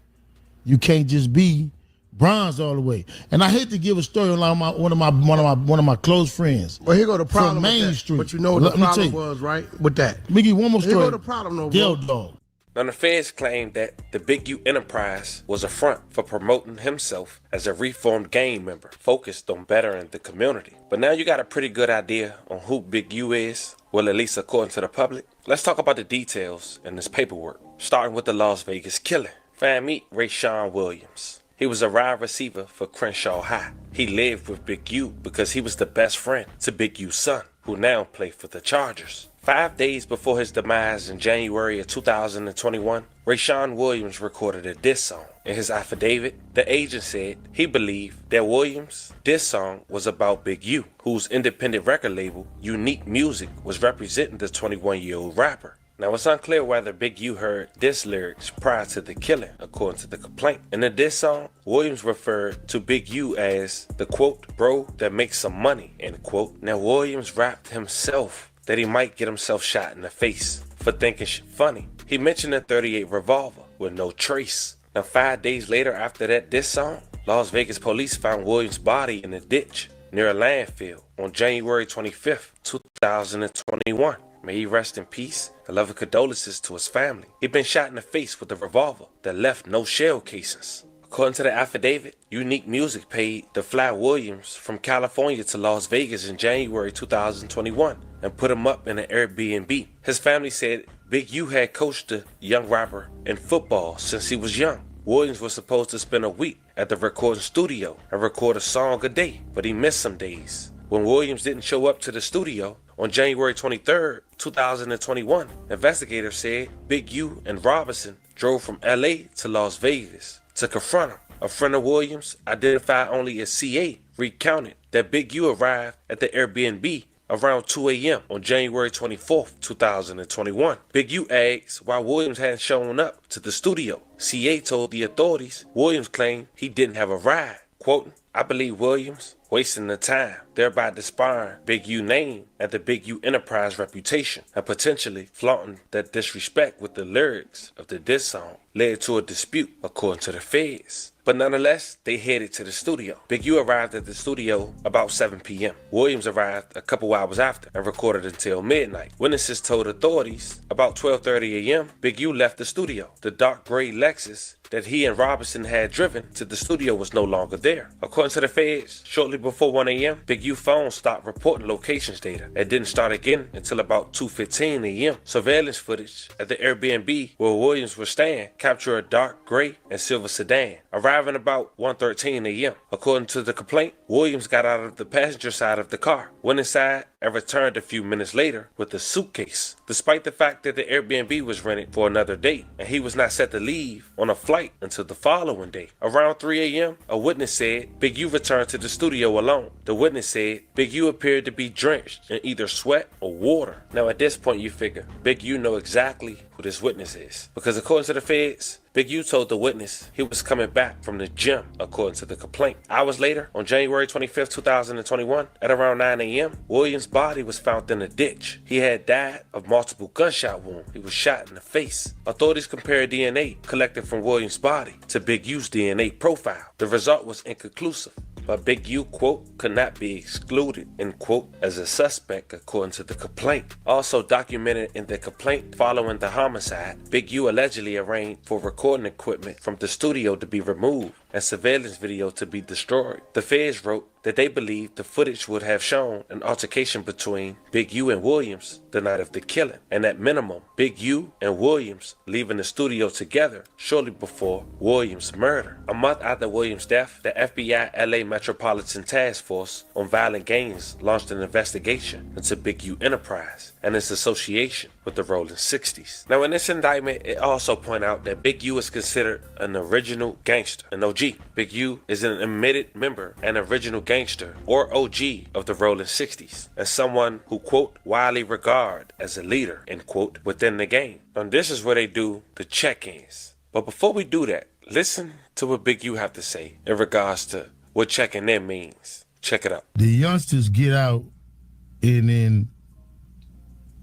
you can't just be bronze all the way. And I hate to give a story on one of my close friends. Well, here go the problem from Main Street. But you know what the problem was, right? With that. Let me give you one more story. Here go the problem, though, bro. Dog. Now, the feds claimed that the Big U enterprise was a front for promoting himself as a reformed gang member focused on bettering the community. But now you got a pretty good idea on who Big U is, well, at least according to the public. Let's talk about the details in this paperwork, starting with the Las Vegas killing. Fam, meet Raan Williams. He was a wide receiver for Crenshaw High. He lived with Big U because he was the best friend to Big U's son, who now played for the Chargers. 5 days before his demise in January of 2021, Raan Williams recorded a diss song. In his affidavit, the agent said he believed that Williams' diss song was about Big U, whose independent record label, Unique Music, was representing the 21-year-old rapper. Now, it's unclear whether Big U heard diss lyrics prior to the killing, according to the complaint. In the diss song, Williams referred to Big U as the, quote, bro that makes some money, end quote. Now, Williams rapped himself that he might get himself shot in the face for thinking shit funny. He mentioned a .38 revolver with no trace. Now, 5 days later after that diss song, Las Vegas police found Williams' body in a ditch near a landfill on January 25th, 2021. May he rest in peace and love and condolences to his family. He'd been shot in the face with a revolver that left no shell casings. According to the affidavit, Unique Music paid to fly Williams from California to Las Vegas in January 2021 and put him up in an Airbnb. His family said Big U had coached the young rapper in football since he was young. Williams was supposed to spend a week at the recording studio and record a song a day, but he missed some days. When Williams didn't show up to the studio on January 23rd, 2021, investigators said Big U and Robinson drove from LA to Las Vegas to confront him. A friend of Williams, identified only as CA, recounted that Big U arrived at the Airbnb around 2 a.m. on January 24th, 2021. Big U asked why Williams hadn't shown up to the studio. CA told the authorities Williams claimed he didn't have a ride. Quoting, I believe Williams wasting the time, thereby disparring Big U name and the Big U enterprise reputation, and potentially flaunting that disrespect with the lyrics of the diss song led to a dispute, according to the feds. But nonetheless, they headed to the studio. Big U arrived at the studio about 7 p.m. Williams arrived a couple hours after and recorded until midnight. Witnesses told authorities about 12:30 a.m. Big U left the studio. The dark gray Lexus that he and Robinson had driven to the studio was no longer there. According to the feds, shortly before 1 a.m., Big U's phone stopped reporting locations data. It didn't start again until about 2:15 a.m. Surveillance footage at the Airbnb where Williams was staying captured a dark gray and silver sedan, arriving about 1:13 a.m. According to the complaint, Williams got out of the passenger side of the car, went inside, and returned a few minutes later with a suitcase. Despite the fact that the Airbnb was rented for another date and he was not set to leave on a flight until the following day. Around 3 a.m., a witness said Big U returned to the studio alone. The witness said Big U appeared to be drenched in either sweat or water. Now at this point you figure Big U know exactly who this witness is, because according to the feds, Big U told the witness he was coming back from the gym, according to the complaint. Hours later, on January 25th, 2021, at around 9 a.m., Williams' body was found in a ditch. He had died of multiple gunshot wounds. He was shot in the face. Authorities compared DNA collected from Williams' body to Big U's DNA profile. The result was inconclusive, but Big U, quote, could not be excluded, end quote, as a suspect, according to the complaint. Also documented in the complaint following the homicide, Big U allegedly arranged for recording equipment from the studio to be removed and surveillance video to be destroyed. The feds wrote that they believed the footage would have shown an altercation between Big U and Williams the night of the killing, and at minimum, Big U and Williams leaving the studio together shortly before Williams' murder. A month after Williams' death, the FBI LA Metropolitan Task Force on Violent Gangs launched an investigation into Big U Enterprise and its association with the Rolling 60s. Now, in this indictment, it also pointed out that Big U is considered an original gangster, an OG. Big U is an admitted member and original gangster, or OG, of the Rolling 60s, and someone who, quote, widely regarded as a leader, end quote, within the game. And this is where they do the check-ins. But before we do that, listen to what Big U have to say in regards to what checking in means. Check it out. The youngsters get out and then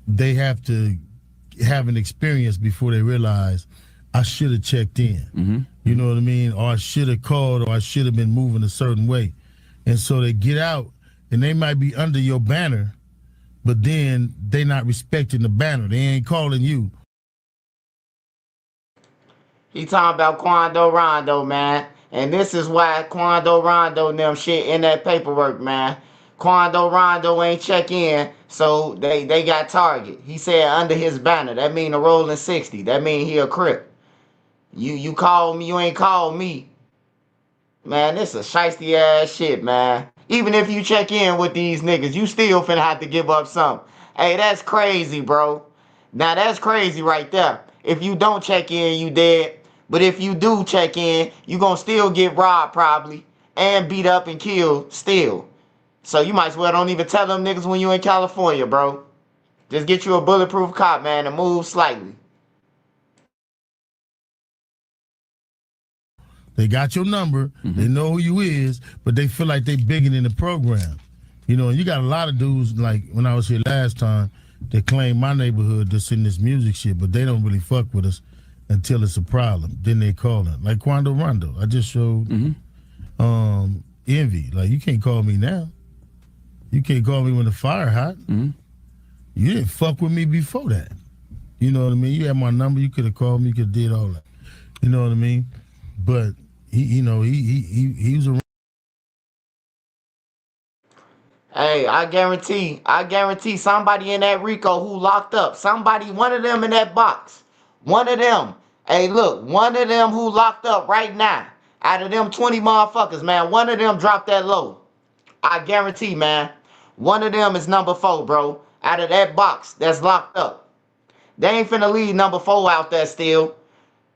they have to have an experience before they realize I should have checked in. You know what I mean? Or I should have called, or I should have been moving a certain way. And so they get out and they might be under your banner, but then they not respecting the banner. They ain't calling you. He talking about Quando Rondo, man. And this is why Quando Rondo and them shit in that paperwork, man. Quando Rondo ain't check in, so they got target. He said under his banner. That mean a rolling 60. That mean he a Crip. You call me, you ain't call me. Man, this is shiesty ass shit, man. Even if you check in with these niggas, you still finna have to give up something. Hey, that's crazy, bro. Now that's crazy right there. If you don't check in, you dead. But if you do check in, you gonna still get robbed probably and beat up and killed still. So you might as well don't even tell them niggas when you in California, bro. Just get you a bulletproof cop, man, and move slightly. They got your number, they know who you is, but they feel like they bigger than the program. You know, and you got a lot of dudes, like when I was here last time, that claim my neighborhood that's in this music shit, but they don't really fuck with us until it's a problem. Then they call it. Like Quando Rondo. I just showed Envy. Like, you can't call me now. You can't call me when the fire hot. You didn't fuck with me before that. You know what I mean? You had my number, you could have called me, you could have did all that. You know what I mean? But he was a. Hey, I guarantee somebody in that RICO who locked up, one of them in that box, one of them. Hey, look, one of them who locked up right now, out of them 20 motherfuckers, man, one of them dropped that low. I guarantee, man, one of them is number 4, bro, out of that box that's locked up. They ain't finna leave number 4 out there still.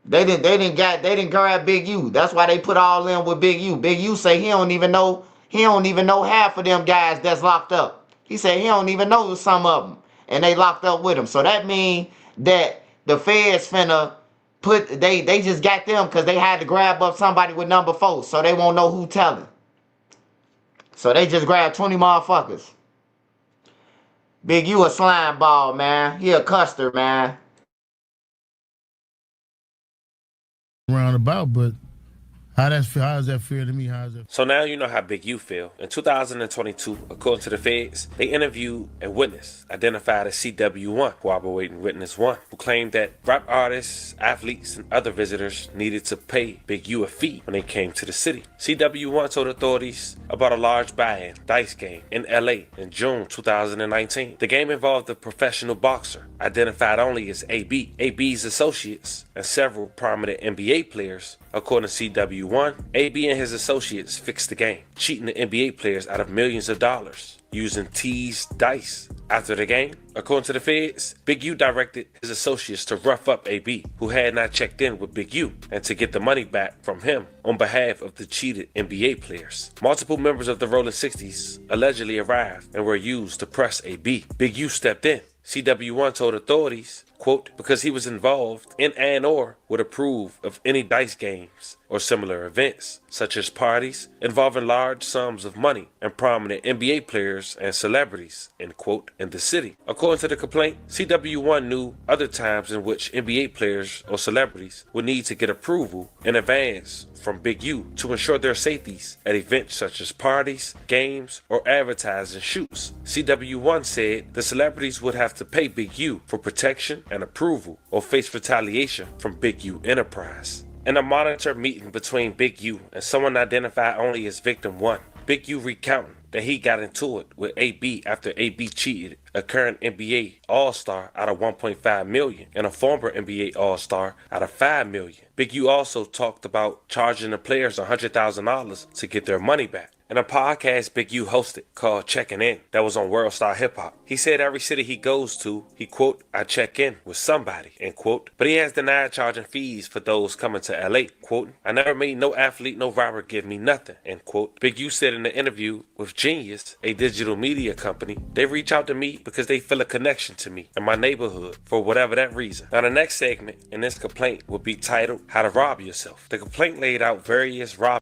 They didn't grab Big U. That's why they put all in with Big U. Big U say he don't even know half of them guys that's locked up. He said he don't even know some of them, and they locked up with him. So that mean that the feds finna they just got them because they had to grab up somebody with number 4, so they won't know who telling. So they just grabbed 20 motherfuckers. Big U a slime ball, man. He a custer, man. Roundabout, but how is that fair to me? How is that? So now you know how Big U feel. In 2022, according to the feds, they interviewed a witness identified as CW1, cooperating witness 1, who claimed that rap artists, athletes, and other visitors needed to pay Big U a fee when they came to the city. CW1 told authorities about a large buy-in dice game in LA in June 2019. The game involved a professional boxer identified only as AB, AB's associates, and several prominent NBA players. According to CW1, AB and his associates fixed the game, cheating the NBA players out of millions of dollars using teased dice. After the game, according to the feds, Big U directed his associates to rough up AB, who had not checked in with Big U, and to get the money back from him on behalf of the cheated NBA players. Multiple members of the Rolling 60s allegedly arrived and were used to press AB. Big U stepped in, CW1 told authorities, quote, because he was involved in and/or would approve of any dice games or similar events, such as parties involving large sums of money and prominent NBA players and celebrities, end quote, in the city. According to the complaint, CW1 knew other times in which NBA players or celebrities would need to get approval in advance from Big U to ensure their safeties at events such as parties, games, or advertising shoots. CW1 said the celebrities would have to pay Big U for protection and approval or face retaliation from Big U Enterprise. In a monitor meeting between Big U and someone identified only as Victim 1, Big U recounting that he got into it with AB after AB cheated a current NBA All-Star out of $1.5 million and a former NBA All-Star out of $5 million. Big U also talked about charging the players $100,000 to get their money back. In a podcast Big U hosted called Checking In that was on World Star Hip Hop, he said every city he goes to, he quote, I check in with somebody, end quote. But he has denied charging fees for those coming to LA, quote, I never made no athlete, no robber give me nothing, end quote. Big U said in the interview with Genius, a digital media company, they reach out to me because they feel a connection to me and my neighborhood for whatever that reason. Now the next segment in this complaint will be titled How to Rob Yourself. The complaint laid out various robberies.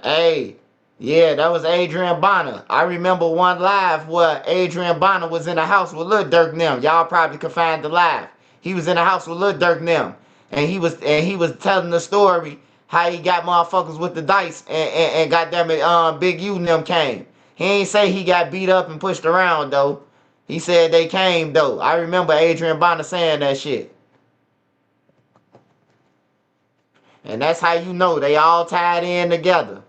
Hey, yeah, that was Adrian Bonner. I remember one live where Adrian Bonner was in the house with Lil Durk and them. Y'all probably can find the live. He was in the house with Lil Durk and them, and he was telling the story how he got motherfuckers with the dice and goddamn it, Big U and them came. He ain't say he got beat up and pushed around though. He said they came though. I remember Adrian Bonner saying that shit. And that's how you know they all tied in together.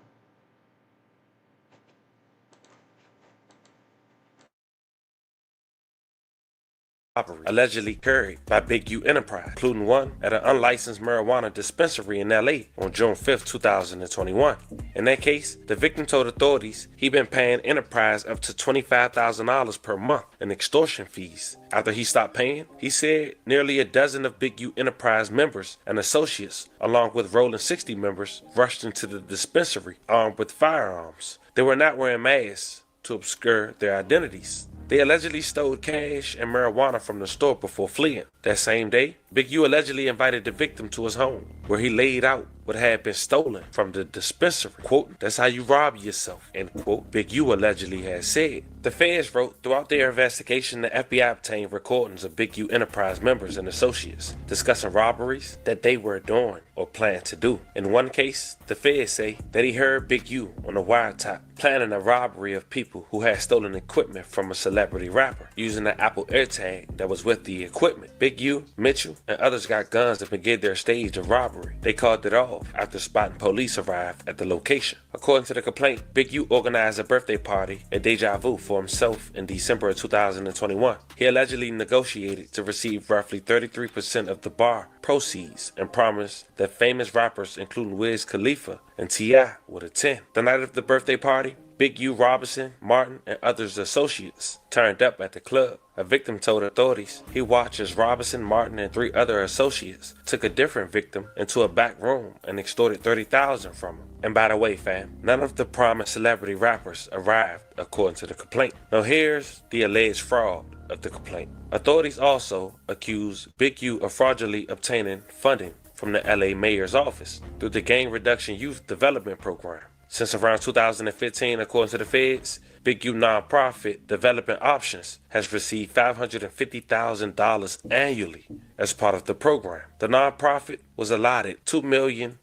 Allegedly carried by Big U Enterprise, including one at an unlicensed marijuana dispensary in LA on June 5th, 2021. In that case, the victim told authorities he'd been paying Enterprise up to $25,000 per month in extortion fees. After he stopped paying, he said nearly a dozen of Big U Enterprise members and associates, along with Rolling 60 members, rushed into the dispensary armed with firearms. They were not wearing masks to obscure their identities. They allegedly stole cash and marijuana from the store before fleeing. That same day, Big U allegedly invited the victim to his home, where he laid out what had been stolen from the dispensary. Quote, that's how you rob yourself, end quote, Big U allegedly had said. The feds wrote throughout their investigation the FBI obtained recordings of Big U Enterprise members and associates discussing robberies that they were doing or planned to do. In one case, the feds say that he heard Big U on a wiretap planning a robbery of people who had stolen equipment from a celebrity rapper using the Apple AirTag that was with the equipment. Big U, Mitchell, and others got guns to begin their stage of robbery. They called it off after spotting police arrived at the location. According to the complaint, Big U organized a birthday party at Deja Vu for himself in December of 2021. He allegedly negotiated to receive roughly 33% of the bar proceeds and promised that famous rappers including Wiz Khalifa and T.I. would attend. The night of the birthday party, Big U, Robinson, Martin, and others associates turned up at the club. A victim told authorities he watched as Robinson, Martin, and 3 other associates took a different victim into a back room and extorted $30,000 from him. And by the way, fam, none of the prominent celebrity rappers arrived according to the complaint. Now here's the alleged fraud of the complaint. Authorities also accused Big U of fraudulently obtaining funding from the LA mayor's office through the Gang Reduction Youth Development Program. Since around 2015, according to the feds, Big U nonprofit Development Options has received $550,000 annually as part of the program. The nonprofit was allotted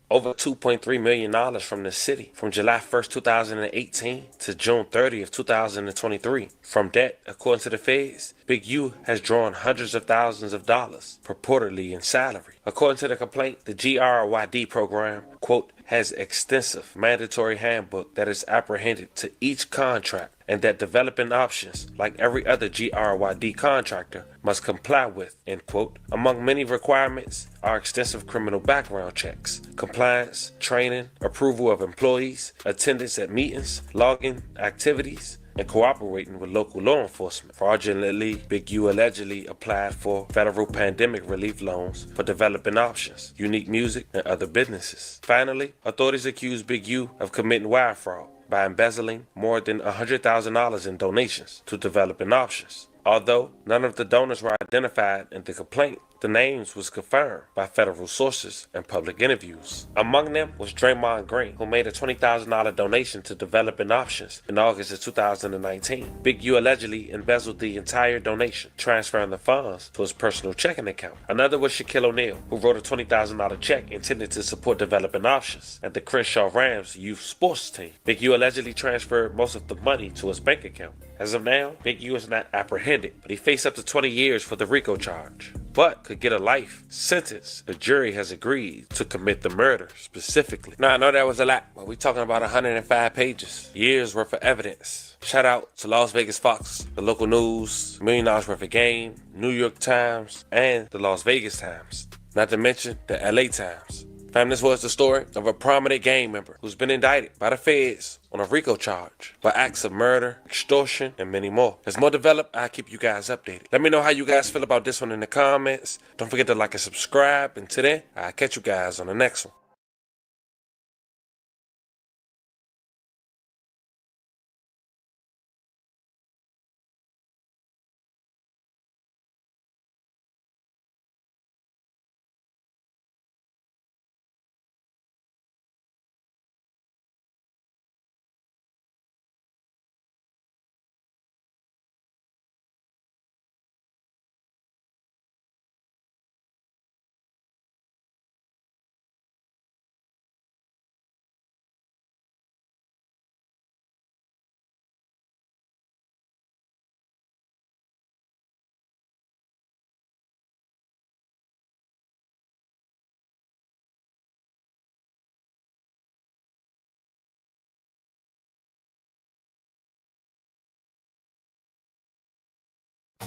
over $2.3 million from the city from July 1st, 2018 to June 30th, 2023. From that, according to the feds, Big U has drawn hundreds of thousands of dollars, purportedly in salary. According to the complaint, the GRYD program, quote, has extensive mandatory handbook that is apprehended to each contract and that Developing Options, like every other GRYD contractor, must comply with, end quote. Among many requirements are extensive criminal background checks, compliance, training, approval of employees, attendance at meetings, logging activities, and cooperating with local law enforcement. Fraudulently, Big U allegedly applied for federal pandemic relief loans for Developing Options, Unique Music, and other businesses. Finally, authorities accused Big U of committing wire fraud. by embezzling more than $100,000 in donations to developing options. Although none of the donors were identified in the complaint, the names was confirmed by federal sources and public interviews. Among them was Draymond Green, who made a $20,000 donation to Developing Options in August of 2019. Big U allegedly embezzled the entire donation, transferring the funds to his personal checking account. Another was Shaquille O'Neal, who wrote a $20,000 check intended to support Developing Options and the Crenshaw Rams youth sports team. Big U allegedly transferred most of the money to his bank account. As of now, Big U is not apprehended, but he faced up to 20 years for the RICO charge, but could get a life sentence. The jury has agreed to commit the murder specifically. Now, I know that was a lot, but we're talking about 105 pages, years worth of evidence. Shout out to Las Vegas Fox, the local news, $1 million worth of game, New York Times, and the Las Vegas Times. Not to mention the LA Times. Fam, this was the story of a prominent gang member who's been indicted by the feds on a RICO charge for acts of murder, extortion, and many more. As more develop, I'll keep you guys updated. Let me know how you guys feel about this one in the comments. Don't forget to like and subscribe. Until then, I'll catch you guys on the next one.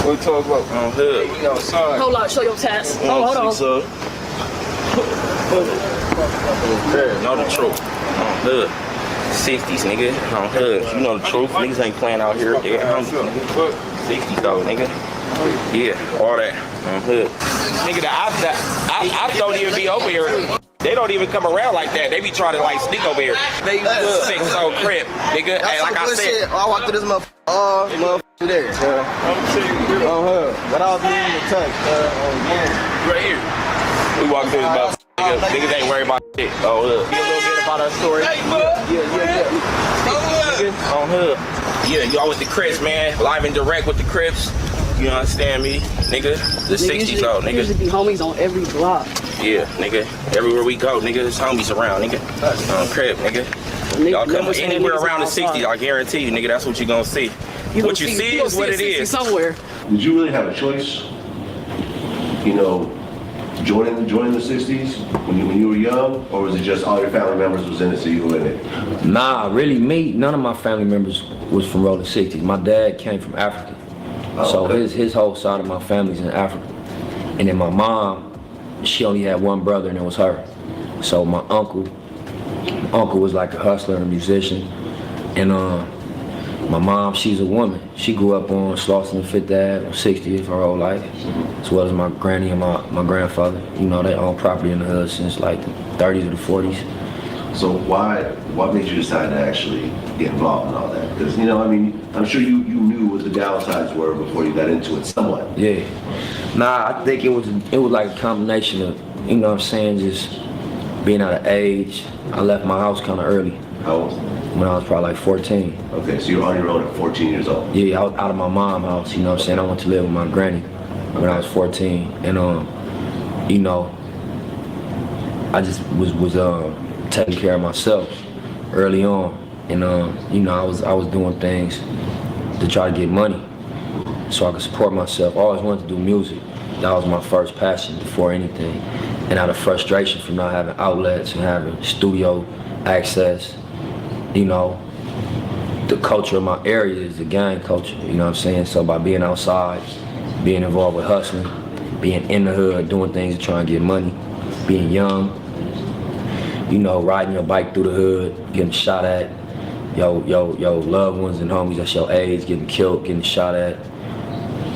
What we talk about? On hood. We outside. Hold on, show your tats. Hold on. Know the truth. On hood. 60s, nigga. On hood. You know the truth. Niggas ain't playing out here. They 60s though, nigga. Yeah, all that. On hood. Nigga, I don't even be over here. They don't even come around like that. They be trying to like sneak over here. They sick so crib, nigga. Hey, like I said, I walked through this motherfucker there. On her. But I'll be in the touch. Right here. We walk through this motherfucker. Niggas ain't worried about shit. Oh, look. Be a little bit about our story. Yeah. On her. Yeah, y'all with the Crips, man. Live and direct with the Crips. You understand me? Nigga, the 60s though, nigga. Usually be homies on every block. Yeah, nigga. Everywhere we go, nigga, there's homies around, nigga. Crib, nigga. Y'all come anywhere around the 60s, I guarantee you, nigga, that's what you gonna see. What you see is what it is. Somewhere. Did you really have a choice? You know, joining the 60s when you were young, or was it just all your family members was in it, so you were in it? Nah, really me, none of my family members was from rolling 60s. My dad came from Africa. So his whole side of my family's in Africa. And then my mom, she only had one brother and it was her. So my uncle was like a hustler and a musician. And my mom, she's a woman. She grew up on Slauson and Fifth Ave, 60th her whole life, as well as my granny and my grandfather. You know, they own property in the hood since like the 30s or the 40s. So what made you decide to actually get involved in all that? Because, you know, I mean, I'm sure you knew what the downsides were before you got into it somewhat. Yeah. Nah, I think it was like a combination of, you know what I'm saying, just being out of age. I left my house kind of early. How old? When I was probably like 14. Okay, so you were on your own at 14 years old? Yeah, I was out of my mom's house, you know what I'm saying? I went to live with my granny when I was 14. And, you know, I just was taking care of myself early on, and you know, I was doing things to try to get money so I could support myself. I always wanted to do music. That was my first passion before anything. And out of frustration from not having outlets and having studio access, you know, the culture of my area is the gang culture, you know what I'm saying? So by being outside, being involved with hustling, being in the hood, doing things to try and get money, being young, you know, riding your bike through the hood, getting shot at, your loved ones and homies that's your age, getting killed, getting shot at,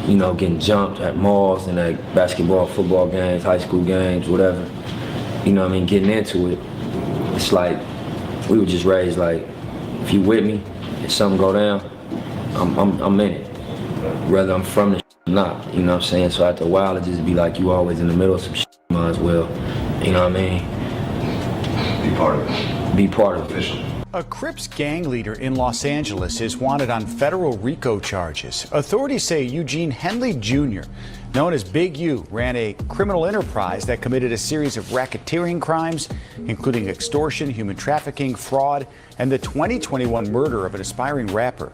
you know, getting jumped at malls and at basketball, football games, high school games, whatever. You know what I mean, getting into it. It's like, we were just raised like, if you with me, if something go down, I'm in it. Whether I'm from the or not, you know what I'm saying? So after a while, it just be like you always in the middle of some shit, might as well, you know what I mean? Be part of it. Be part of it. A Crips gang leader in Los Angeles is wanted on federal RICO charges. Authorities say Eugene Henley Jr., known as Big U, ran a criminal enterprise that committed a series of racketeering crimes, including extortion, human trafficking, fraud, and the 2021 murder of an aspiring rapper.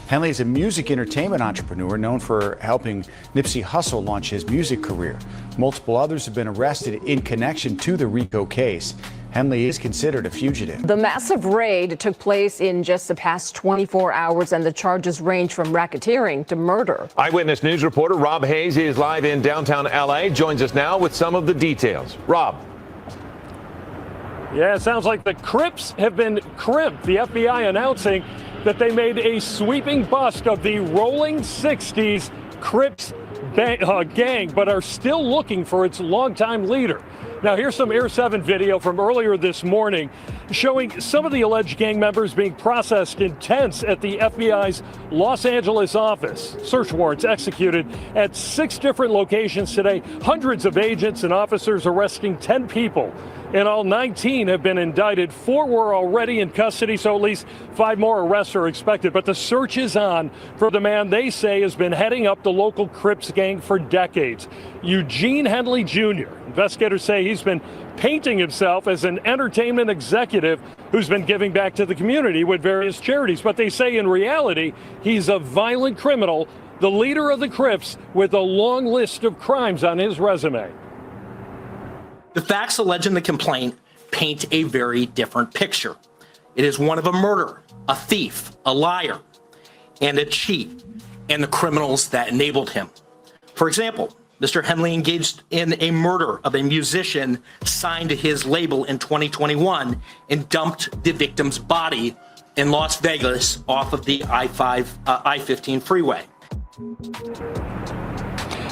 Henley is a music entertainment entrepreneur known for helping Nipsey Hussle launch his music career. Multiple others have been arrested in connection to the RICO case. Henley is considered a fugitive. The massive raid took place in just the past 24 hours, and the charges range from racketeering to murder. Eyewitness News reporter Rob Hayes is live in downtown L.A. Joins us now with some of the details. Rob. Yeah, it sounds like the Crips have been crimped. The FBI announcing that they made a sweeping bust of the Rolling 60s Crips gang, but are still looking for its longtime leader. Now, here's some Air 7 video from earlier this morning showing some of the alleged gang members being processed in tents at the FBI's Los Angeles office. Search warrants executed at 6 different locations today. Hundreds of agents and officers arresting 10 people. In all, 19 have been indicted. 4 were already in custody, so at least 5 more arrests are expected. But the search is on for the man they say has been heading up the local Crips gang for decades, Eugene Henley Jr. Investigators say he's been painting himself as an entertainment executive who's been giving back to the community with various charities. But they say in reality, he's a violent criminal, the leader of the Crips with a long list of crimes on his resume. The facts alleged in the complaint paint a very different picture. It is one of a murderer, a thief, a liar, and a cheat, and the criminals that enabled him. For example, Mr. Henley engaged in a murder of a musician signed to his label in 2021 and dumped the victim's body in Las Vegas off of the I-15 freeway.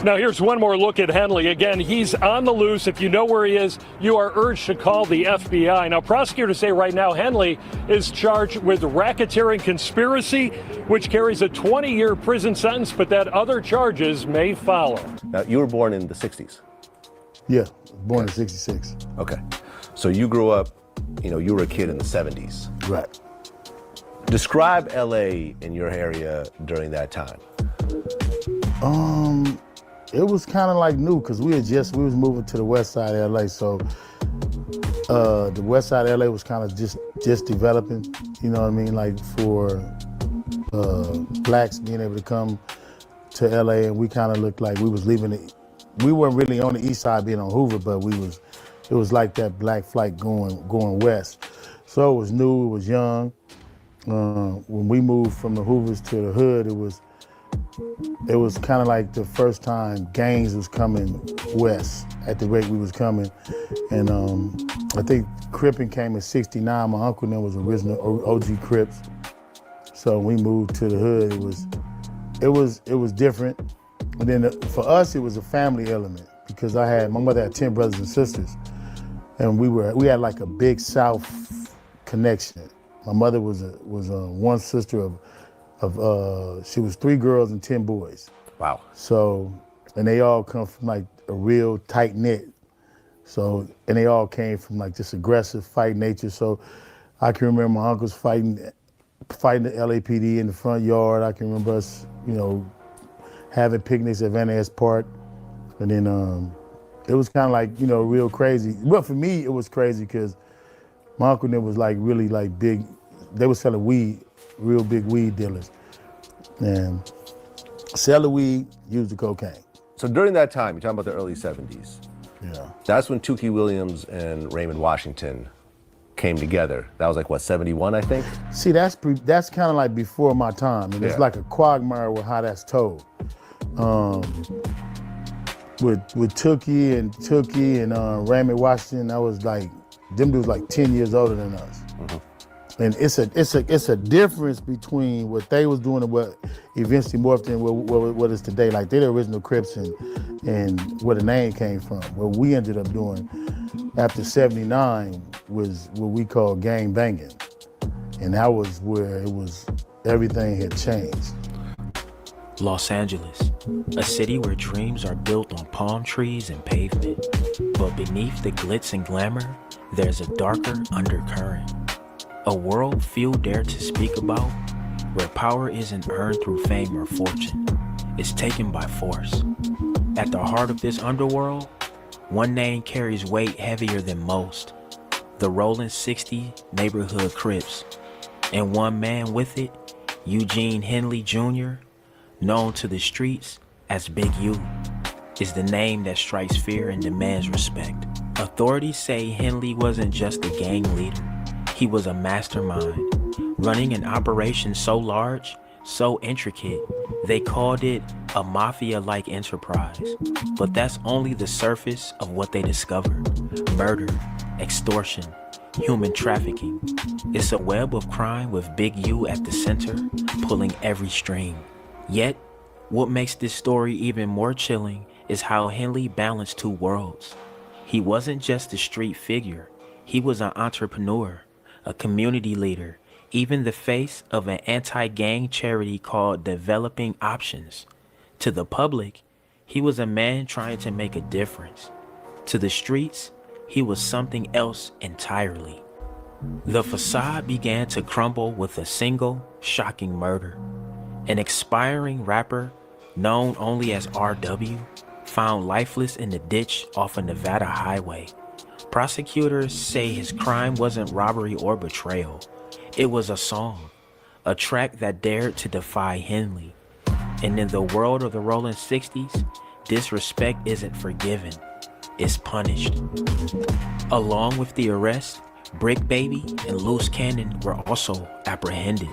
Now, here's one more look at Henley. Again, he's on the loose. If you know where he is, you are urged to call the FBI. Now, prosecutors say right now Henley is charged with racketeering conspiracy, which carries a 20-year prison sentence, but that other charges may follow. Now, you were born in the 60s? Yeah, born in 66. Okay. So you grew up, you were a kid in the 70s. Right. Describe LA in your area during that time. It was kind of like new because we was moving to the west side of LA. So the west side of LA was kind of just developing, you know what I mean? Like for blacks being able to come to LA, and we kind of looked like we was leaving it. We weren't really on the east side being on Hoover, but it was like that black flight going west. So it was new, it was young. When we moved from the Hoovers to the hood, it was kind of like the first time gangs was coming west at the rate we was coming. And I think Crippin came in '69. My uncle then was original OG Crips. So we moved to the hood. It was different. And then for us, it was a family element because my mother had 10 brothers and sisters. And we had like a big South connection. My mother was one sister of she was 3 girls and 10 boys. Wow. So, and they all come from like a real tight knit. So, and they all came from like this aggressive fight nature. So I can remember my uncles fighting the LAPD in the front yard. I can remember us, having picnics at Van Ness Park. And then it was kind of like, real crazy. Well, for me, it was crazy because my uncle then was like really like big. They were selling weed, real big weed dealers. And sell the weed, use the cocaine. So during that time, you're talking about the early 70s. Yeah. That's when Tukey Williams and Raymond Washington came together. That was like, what, 71, I think? See, that's kind of like before my time. And it's like a quagmire with how that's told. With Tukey and Raymond Washington, I was like, them dudes like 10 years older than us. Mm-hmm. And it's a difference between what they was doing and what eventually morphed in what is today. Like they're the original Crips and where the name came from. What we ended up doing after '79 was what we call gang banging. And that was where everything had changed. Los Angeles, a city where dreams are built on palm trees and pavement. But beneath the glitz and glamour, there's a darker undercurrent. A world few dare to speak about, where power isn't earned through fame or fortune. It's taken by force. At the heart of this underworld, one name carries weight heavier than most. The Rolling 60 neighborhood Crips. And one man with it, Eugene Henley Jr., known to the streets as Big U, is the name that strikes fear and demands respect. Authorities say Henley wasn't just a gang leader. He was a mastermind, running an operation so large, so intricate, they called it a mafia-like enterprise. But that's only the surface of what they discovered. Murder, extortion, human trafficking. It's a web of crime with Big U at the center, pulling every string. Yet, what makes this story even more chilling is how Henley balanced two worlds. He wasn't just a street figure. He was an entrepreneur, a community leader, even the face of an anti-gang charity called Developing Options. To the public, he was a man trying to make a difference. To the streets, he was something else entirely. The facade began to crumble with a single, shocking murder. An expiring rapper, known only as RW, found lifeless in the ditch off a Nevada highway. Prosecutors say his crime wasn't robbery or betrayal. It was a song, a track that dared to defy Henley. And in the world of the Rolling 60s, disrespect isn't forgiven, it's punished. Along with the arrest, Brick Baby and Loose Cannon were also apprehended.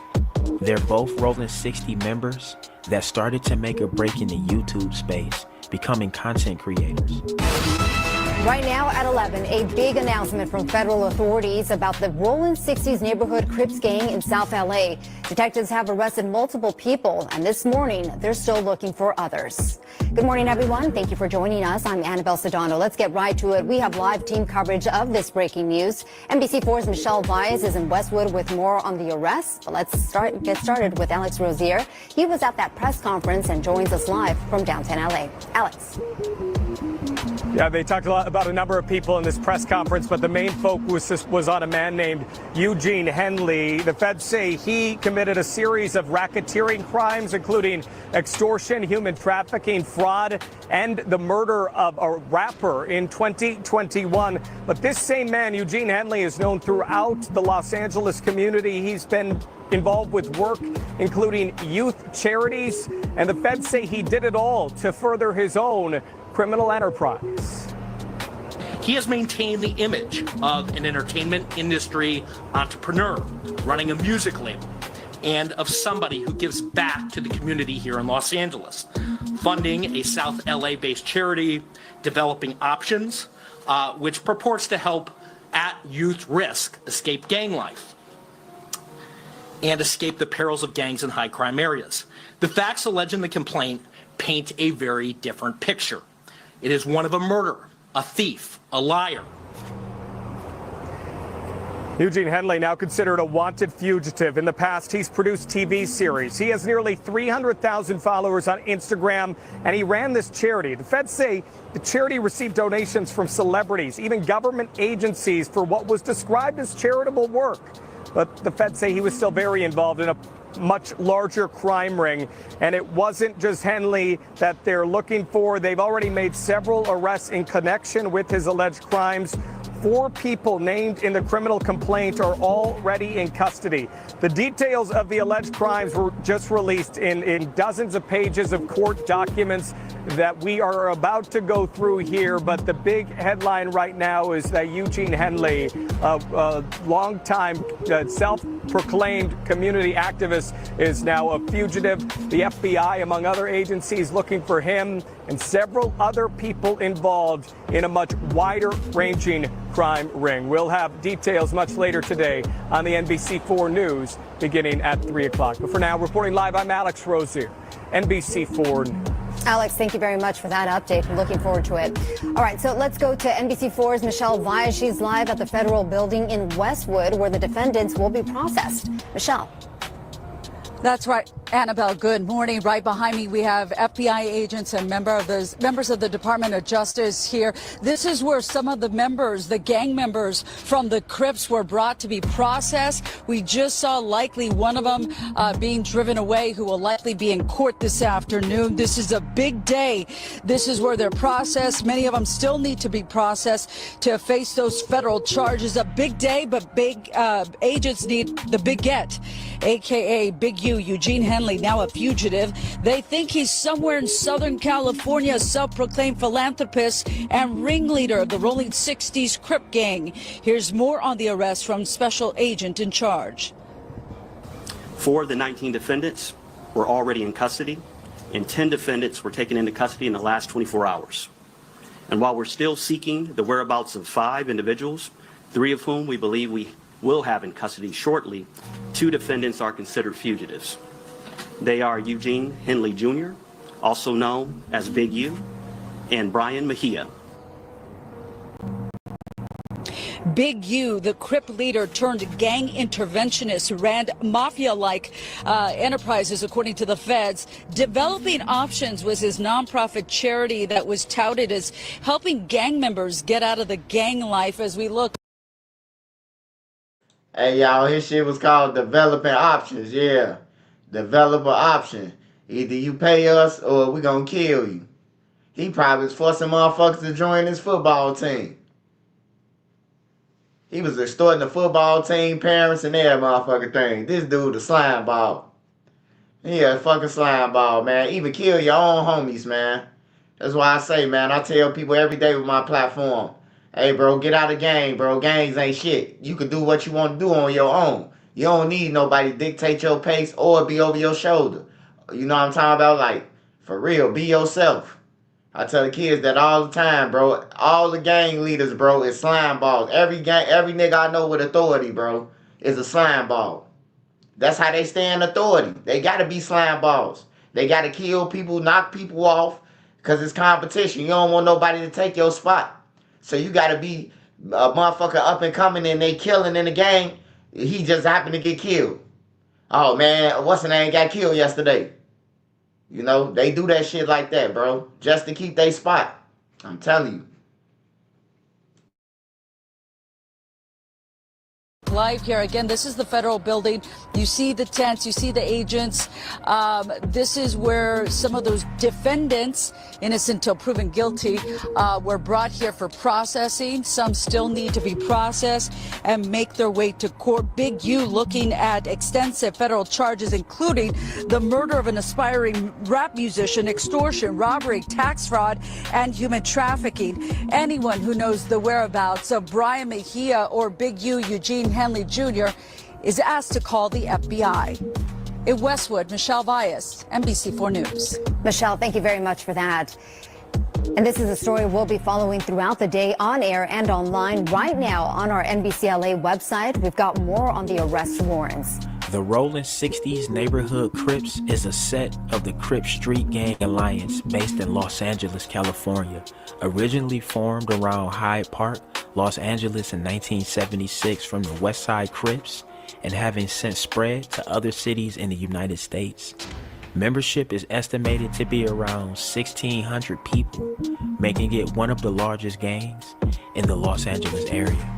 They're both Rolling 60 members that started to make a break in the YouTube space, becoming content creators. Right now at 11, a big announcement from federal authorities about the Rolling 60s neighborhood Crips gang in South LA. Detectives have arrested multiple people, and this morning they're still looking for others. Good morning, everyone. Thank you for joining us. I'm Annabelle Sedano. Let's get right to it. We have live team coverage of this breaking news. NBC4's Michelle Baez is in Westwood with more on the arrest. But let's get started with Alex Rozier. He was at that press conference and joins us live from downtown LA. Alex. Yeah, they talked a lot about a number of people in this press conference, but the main focus was on a man named Eugene Henley. The feds say he committed a series of racketeering crimes, including extortion, human trafficking, fraud, and the murder of a rapper in 2021. But this same man, Eugene Henley, is known throughout the Los Angeles community. He's been involved with work, including youth charities, and the feds say he did it all to further his own criminal enterprise. He has maintained the image of an entertainment industry entrepreneur running a music label and of somebody who gives back to the community here in Los Angeles, funding a South LA-based charity, Developing Options, which purports to help at youth risk escape gang life and escape the perils of gangs in high crime areas. The facts alleged in the complaint paint a very different picture. It is one of a murderer, a thief, a liar. Eugene Henley, now considered a wanted fugitive. In the past, he's produced TV series. He has nearly 300,000 followers on Instagram, and he ran this charity. The feds say the charity received donations from celebrities, even government agencies, for what was described as charitable work. But the feds say he was still very involved in a much larger crime ring, and it wasn't just Henley that they're looking for. They've already made several arrests in connection with his alleged crimes. 4 people named in the criminal complaint are already in custody. The details of the alleged crimes were just released in dozens of pages of court documents that we are about to go through here. But the big headline right now is that Eugene Henley, a longtime self-proclaimed community activist, is now a fugitive. The FBI, among other agencies, looking for him and several other people involved in a much wider-ranging crime ring. We'll have details much later today on the NBC4 News beginning at 3 o'clock. But for now, reporting live, I'm Alex Rozier, NBC4 News. Alex, thank you very much for that update. We're looking forward to it. All right, so let's go to NBC4's Michelle Vyas. She's live at the federal building in Westwood where the defendants will be processed. Michelle. That's right, Annabelle. Good morning. Right behind me, we have FBI agents and members of the Department of Justice here. This is where some of the members, the gang members from the Crips, were brought to be processed. We just saw likely one of them being driven away, who will likely be in court this afternoon. This is a big day. This is where they're processed. Many of them still need to be processed to face those federal charges. A big day, but big agents need the big get, a.k.a. Big U. Eugene Henley, now a fugitive. They think he's somewhere in Southern California, a self-proclaimed philanthropist and ringleader of the Rolling 60s Crip gang. Here's more on the arrest from Special Agent in charge. 4 of the 19 defendants were already in custody, and 10 defendants were taken into custody in the last 24 hours. And while we're still seeking the whereabouts of 5 individuals, 3 of whom we believe we will have in custody shortly, 2 defendants are considered fugitives. They are Eugene Henley Jr., also known as Big U, and Brian Mejia. Big U, the Crip leader turned gang interventionist who ran mafia-like enterprises, according to the feds. Developing Options was his nonprofit charity that was touted as helping gang members get out of the gang life. As we look. Hey, y'all, his shit was called Developing Options. Yeah, developer option. Either you pay us or we gonna kill you. He probably was forcing motherfuckers to join his football team. He was extorting the football team, parents, and every motherfucking thing. This dude a slime ball. He a fucking slime ball, man. Even kill your own homies, man. That's why I say, man, I tell people every day with my platform, hey, bro, get out of the game, bro. Gangs ain't shit. You can do what you want to do on your own. You don't need nobody to dictate your pace or be over your shoulder. You know what I'm talking about? Like, for real, be yourself. I tell the kids that all the time, bro. All the gang leaders, bro, is slime balls. Every nigga I know with authority, bro, is a slime ball. That's how they stay in authority. They got to be slime balls. They got to kill people, knock people off, because it's competition. You don't want nobody to take your spot. So you got to be a motherfucker up and coming and they killing in the gang. He just happened to get killed. Oh, man, what's the name got killed yesterday? You know, they do that shit like that, bro, just to keep their spot. I'm telling you. Live here again. This is the federal building. You see the tents, you see the agents. This is where some of those defendants, innocent till proven guilty, were brought here for processing. Some still need to be processed and make their way to court. Big U looking at extensive federal charges, including the murder of an aspiring rap musician, extortion, robbery, tax fraud, and human trafficking. Anyone who knows the whereabouts of Brian Mejia or Big U, Eugene Henley Jr., is asked to call the FBI. In Westwood, Michelle Vyas, NBC4 News. Michelle, thank you very much for that. And this is a story we'll be following throughout the day on air and online. Right now on our NBCLA website, we've got more on the arrest warrants. The Rolling 60s Neighborhood Crips is a set of the Crip Street Gang Alliance based in Los Angeles, California. Originally formed around Hyde Park, Los Angeles in 1976 from the West Side Crips, and having since spread to other cities in the United States. Membership is estimated to be around 1,600 people, making it one of the largest gangs in the Los Angeles area.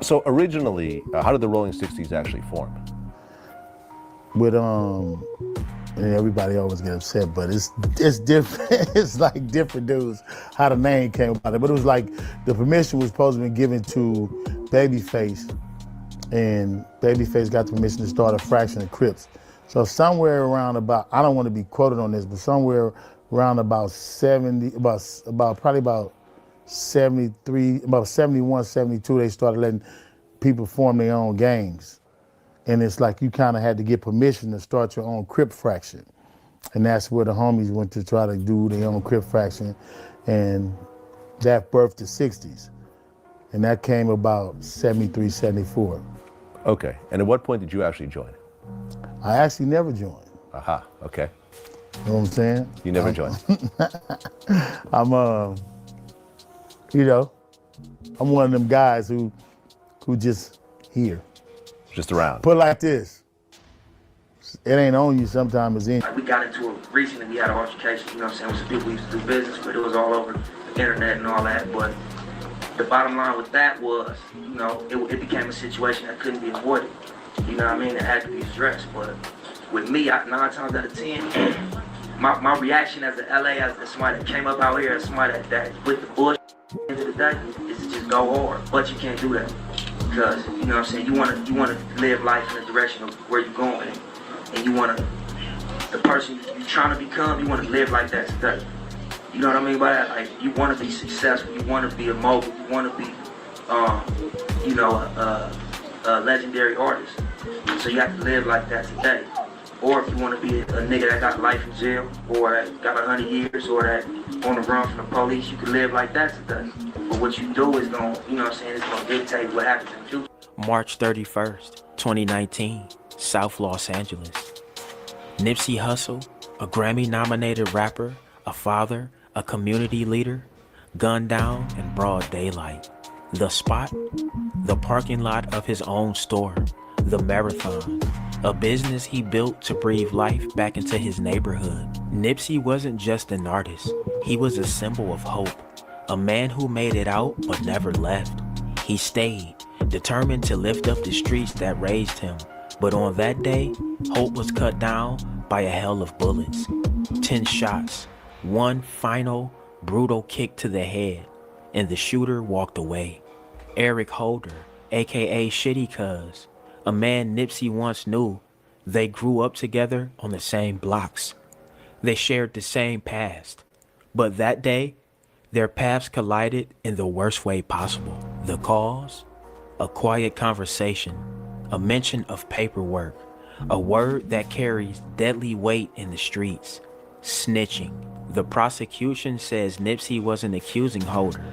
So originally, how did the Rolling 60s actually form? With and everybody always get upset, but it's different. It's like different dudes how the name came about it. But it was like the permission was supposed to be given to Babyface, and Babyface got the permission to start a fraction of Crips. So somewhere around about, I don't want to be quoted on this, but somewhere around about 70, probably about 73, about 71, 72, they started letting people form their own gangs. And it's like you kind of had to get permission to start your own Crip fraction. And that's where the homies went to try to do their own Crip fraction. And that birthed the 60s. And that came about 73, 74. Okay, and at what point did you actually join? I actually never joined. Aha, okay. You know what I'm saying? You never joined. I'm you know, I'm one of them guys who just here. Just around. Put it like this. It ain't on you, sometimes it's in. Like we got into it recently, we had an altercation, you know what I'm saying, with some people we used to do business with. It was all over the internet and all that, but the bottom line with that was, you know, it became a situation that couldn't be avoided. You know what I mean? It had to be addressed, but with me, 9 times out of 10, my reaction as an LA, as somebody that came up out here, as somebody that with the bullshit at the end of the day, is to just go hard. But you can't do that. Because, you know what I'm saying, you wanna live life in the direction of where you're going. And you wanna, the person you're trying to become, you wanna live like that today. You know what I mean by that? Like, you wanna be successful, you wanna be a mogul, you wanna be, you know, a legendary artist. So you have to live like that today. Or if you want to be a nigga that got life in jail, or that got 100 years, or that on the run from the police, you can live like that today. But what you do is going to, you know what I'm saying, it's going to dictate what happens in the future. March 31st, 2019, South Los Angeles. Nipsey Hussle, a Grammy-nominated rapper, a father, a community leader, gunned down in broad daylight. The spot? The parking lot of his own store, The Marathon, a business he built to breathe life back into his neighborhood. Nipsey wasn't just an artist, he was a symbol of hope, a man who made it out but never left. He stayed, determined to lift up the streets that raised him. But on that day, hope was cut down by a hail of bullets. 10 shots, one final, brutal kick to the head, and the shooter walked away. Eric Holder, aka Shitty Cuz, a man Nipsey once knew. They grew up together on the same blocks. They shared the same past. But that day, their paths collided in the worst way possible. The cause? A quiet conversation, a mention of paperwork, a word that carries deadly weight in the streets: snitching. The prosecution says Nipsey wasn't accusing Holder.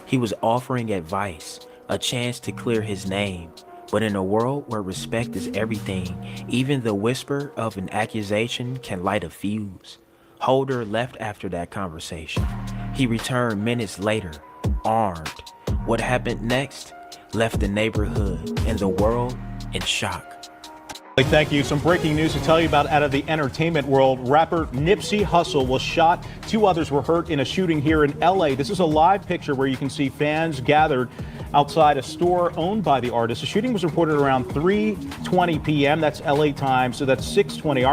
He was offering advice, a chance to clear his name. But in a world where respect is everything, even the whisper of an accusation can light a fuse. Holder left after that conversation. He returned minutes later, armed. What happened next left the neighborhood and the world in shock. Thank you. Some breaking news to tell you about out of the entertainment world. Rapper Nipsey Hussle was shot. 2 others were hurt in a shooting here in LA. This is a live picture where you can see fans gathered outside a store owned by the artist. The shooting was reported around 3:20 p.m. That's LA time, so that's 6:20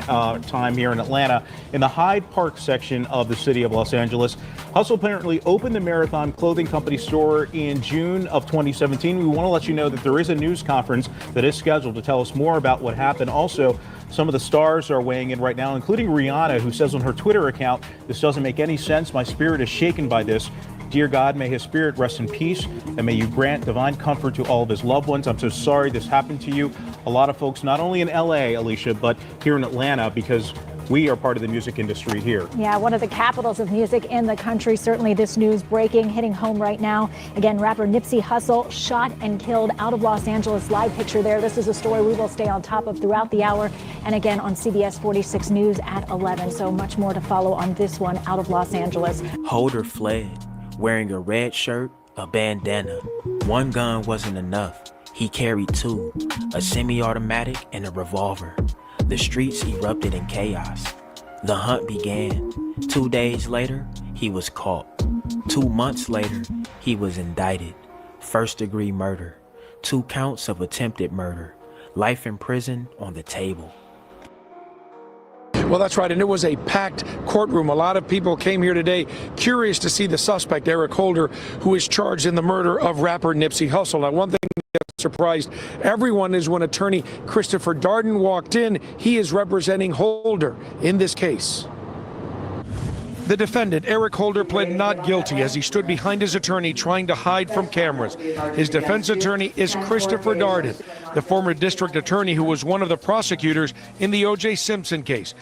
our time here in Atlanta, in the Hyde Park section of the city of Los Angeles. Hussle apparently opened the Marathon Clothing Company store in June of 2017. We want to let you know that there is a news conference that is scheduled to tell us more about what happened. Also, some of the stars are weighing in right now, including Rihanna, who says on her Twitter account, "This doesn't make any sense. My spirit is shaken by this. Dear God, may his spirit rest in peace, and may you grant divine comfort to all of his loved ones. I'm so sorry this happened to you." A lot of folks, not only in LA, Alicia, but here in Atlanta, because we are part of the music industry here. Yeah, one of the capitals of music in the country. Certainly this news breaking, hitting home right now. Again, rapper Nipsey Hussle shot and killed out of Los Angeles. Live picture there. This is a story we will stay on top of throughout the hour. And again, on CBS 46 News at 11. So much more to follow on this one out of Los Angeles. Holder fled, wearing a red shirt, a bandana. One gun wasn't enough. He carried 2, a semi-automatic and a revolver. The streets erupted in chaos. The hunt began. 2 days later, he was caught. 2 months later, he was indicted. First-degree murder. 2 counts of attempted murder. Life in prison on the table. Well, that's right, and it was a packed courtroom. A lot of people came here today curious to see the suspect, Eric Holder, who is charged in the murder of rapper Nipsey Hussle. Now, one thing that surprised everyone is when attorney Christopher Darden walked in. He is representing Holder in this case. The defendant, Eric Holder, pled not guilty as he stood behind his attorney trying to hide from cameras. His defense attorney is Christopher Darden, the former district attorney who was one of the prosecutors in the O.J. Simpson case.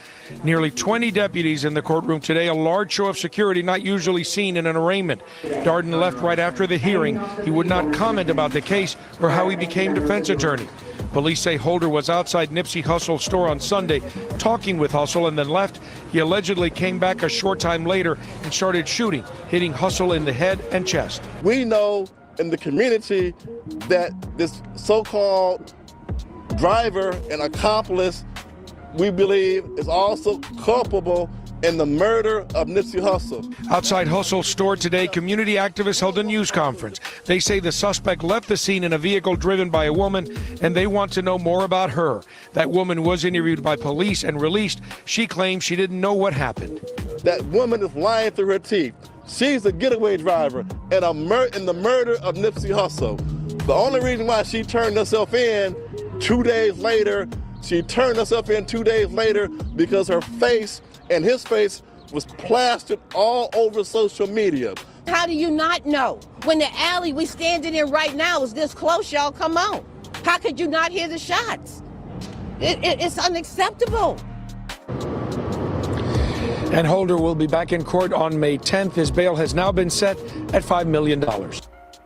Nearly 20 deputies in the courtroom today, a large show of security not usually seen in an arraignment. Darden left right after the hearing. He would not comment about the case or how he became defense attorney. Police say Holder was outside Nipsey Hussle's store on Sunday talking with Hussle and then left. He allegedly came back a short time later and started shooting, hitting Hussle in the head and chest. We know in the community that this so-called driver and accomplice, we believe, is also culpable in the murder of Nipsey Hussle. Outside Hussle's store today, community activists held a news conference. They say the suspect left the scene in a vehicle driven by a woman, and they want to know more about her. That woman was interviewed by police and released. She claims she didn't know what happened. That woman is lying through her teeth. She's a getaway driver in the murder of Nipsey Hussle. The only reason why she turned herself in 2 days later, because her face and his face was plastered all over social media. How do you not know? When the alley we standing in right now is this close, y'all, come on. How could you not hear the shots? It's unacceptable. And Holder will be back in court on May 10th. His bail has now been set at $5 million.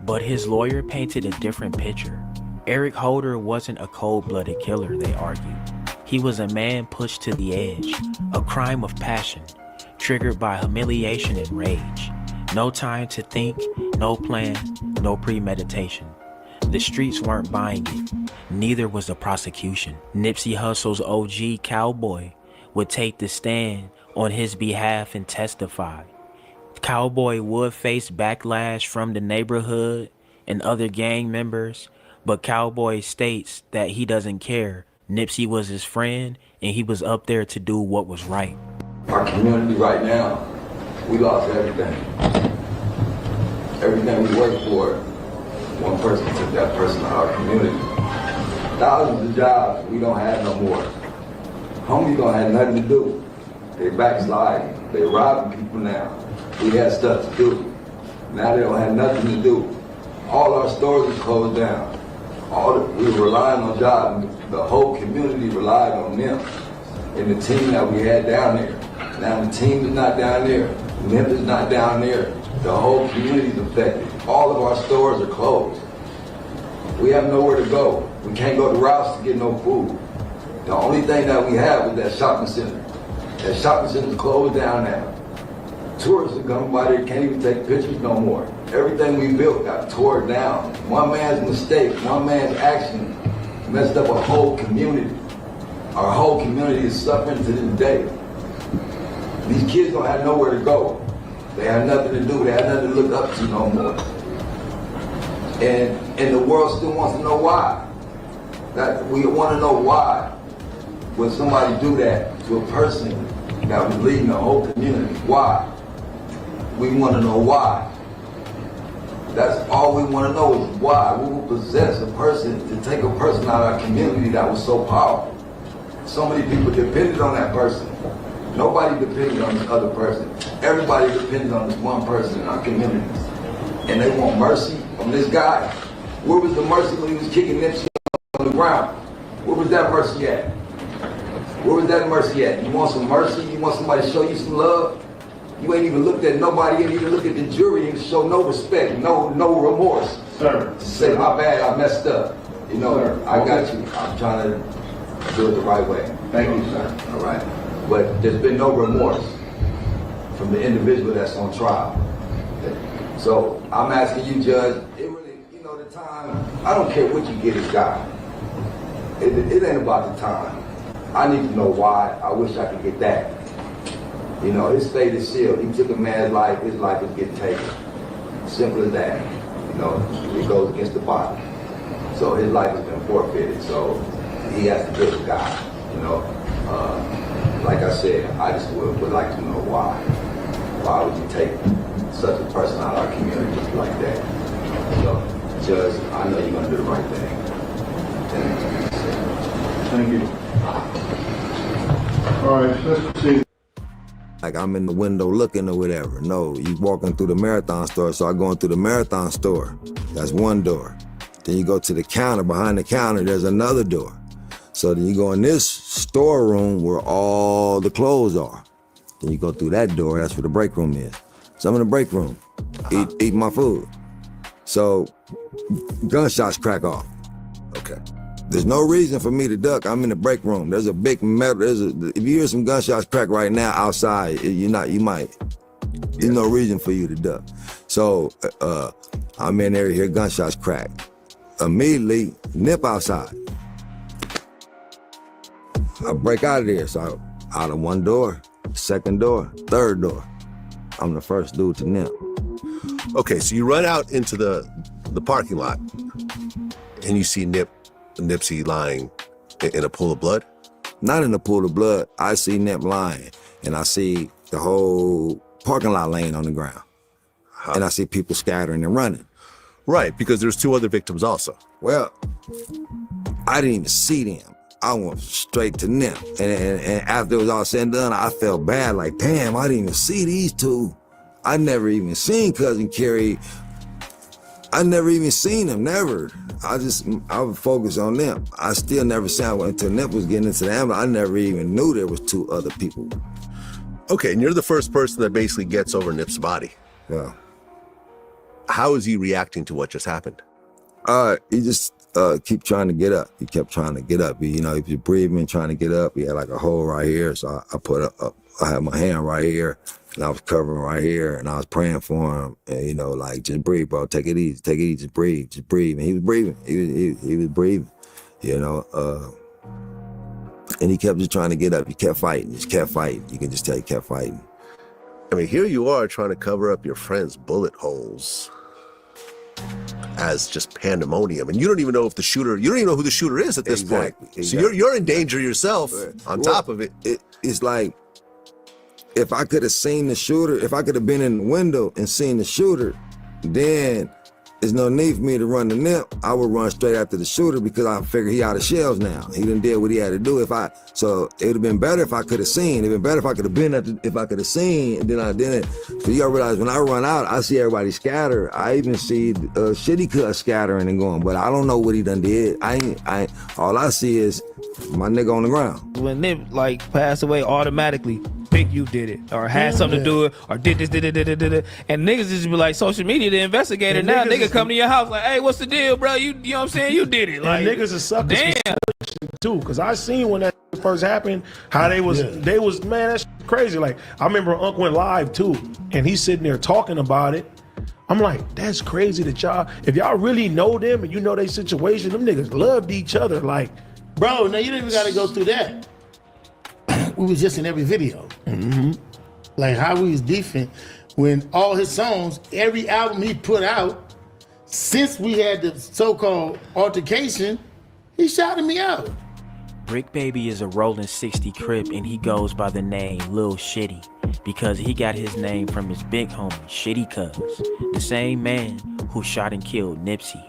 But his lawyer painted a different picture. Eric Holder wasn't a cold-blooded killer, they argued. He was a man pushed to the edge, a crime of passion, triggered by humiliation and rage. No time to think, no plan, no premeditation. The streets weren't buying it. Neither was the prosecution. Nipsey Hussle's OG Cowboy would take the stand on his behalf and testify. Cowboy would face backlash from the neighborhood and other gang members, but Cowboy states that he doesn't care. Nipsey was his friend, and he was up there to do what was right. Our community right now, we lost everything. Everything we worked for, one person took that person out of our community. Thousands of jobs we don't have no more. Homies don't have nothing to do. They backsliding. They robbing people now. We had stuff to do. Now they don't have nothing to do. All our stores are closed down. We were relying on jobs. The whole community relied on them and the team that we had down there. Now the team is not down there. Nip is not down there. The whole community is affected. All of our stores are closed. We have nowhere to go. We can't go to Rouse to get no food. The only thing that we have is that shopping center. That shopping center is closed down now. Tourists are coming by there, can't even take pictures no more. Everything we built got torn down. One man's mistake, one man's action messed up a whole community. Our whole community is suffering to this day. These kids don't have nowhere to go. They have nothing to do. They have nothing to look up to no more. And the world still wants to know why. That we want to know why would somebody do that to a person that was leading the whole community. Why? We want to know why. That's all we want to know is why. We will possess a person to take a person out of our community that was so powerful. So many people depended on that person. Nobody depended on this other person. Everybody depended on this one person in our community. And they want mercy from this guy. Where was the mercy when he was kicking Nipsey on the ground? Where was that mercy at? Where was that mercy at? You want some mercy? You want somebody to show you some love? You ain't even looked at nobody, you ain't even looked at the jury and show no respect, no remorse. Sir. Say, my bad, I messed up. You know, sir, I got you. I'm trying to do it the right way. Thank you, sir. All right. But there's been no remorse from the individual that's on trial. So I'm asking you, Judge, it really, you know, the time, I don't care what you get this guy. It ain't about the time. I need to know why. I wish I could get that. You know, his fate is sealed. He took a man's life, his life is getting taken. Simple as that. You know, it goes against the body. So his life has been forfeited. So he has to get the guy. You know, like I said, I just would like to know why. Why would you take such a person out of our community just like that? So, Judge, I know you're going to do the right thing. Thank you. All right, let's proceed. like I'm in the window looking or whatever. No, you walking through the Marathon store, so I go into the Marathon store. That's one door. Then you go to the counter. Behind the counter, there's another door. So then you go in this storeroom where all the clothes are. Then you go through that door, that's where the break room is. So I'm in the break room, eat my food. So gunshots crack off. Okay. There's no reason for me to duck. I'm in the break room. There's a big metal, if you hear some gunshots crack right now outside, you might. There's no reason for you to duck. So I'm in there, hear gunshots crack. Immediately, nip outside. I break out of there, so out of one door, second door, third door. I'm the first dude to nip. Okay, so you run out into the parking lot and you see Nipsey lying in a pool of blood? Not in a pool of blood. I see Nip lying, and I see the whole parking lot laying on the ground. And I see people scattering and running. Right, because there's 2 other victims also. Well, I didn't even see them. I went straight to Nip. And after it was all said and done, I felt bad, like, damn, I didn't even see these 2. I never even seen Cousin Kerry. I never even seen him, never. I was focused on them. I still never seen until Nip was getting into the ambulance. I never even knew there was 2 other people. Okay, and you're the first person that basically gets over Nip's body. Yeah. How is he reacting to what just happened? He just keep trying to get up. He kept trying to get up. He was breathing, trying to get up. He had like a hole right here, so I had my hand right here, and I was covering right here, and I was praying for him. And like, just breathe, bro. Take it easy, just breathe. And he was breathing. He was breathing. And he kept just trying to get up. He kept fighting. Just kept fighting. You can just tell he kept fighting. I mean, here you are trying to cover up your friend's bullet holes as just pandemonium, and you don't even know if you don't even know who the shooter is at this point. Exactly. So you're in danger yourself on top of it. It's like, if I could have seen the shooter, if I could have been in the window and seen the shooter, then there's no need for me to run the Nip. I would run straight after the shooter because I figure he out of shells now. He done did what he had to do. So it would have been better if I could have seen. It'd been better if I could have been if I could have seen, and then I didn't. So you gotta realize, when I run out, I see everybody scatter. I even see Shitty Cut scattering and going, but I don't know what he done did. All I see is my nigga on the ground. When Nip passed away, automatically Big U did it, or had something to do it, or did this, and niggas just be like, social media, the investigator, now nigga come to your house like, hey, what's the deal, bro? You know what I'm saying? You did it. Like, and niggas are suckers damn. too, because I seen when that first happened, how they was man, that's crazy. Like, I remember Unc went live too, and he's sitting there talking about it. I'm like, that's crazy that y'all, if y'all really know them and you know their situation, them niggas loved each other. Like, bro, now you don't even gotta go through that. We was just in every video. Mm-hmm. Like how we was beefing when all his songs, every album he put out, since we had the so-called altercation, he shouted me out. Brick Baby is a rolling 60 Crip, and he goes by the name Lil Shitty because he got his name from his big homie, Shitty Cuz, the same man who shot and killed Nipsey.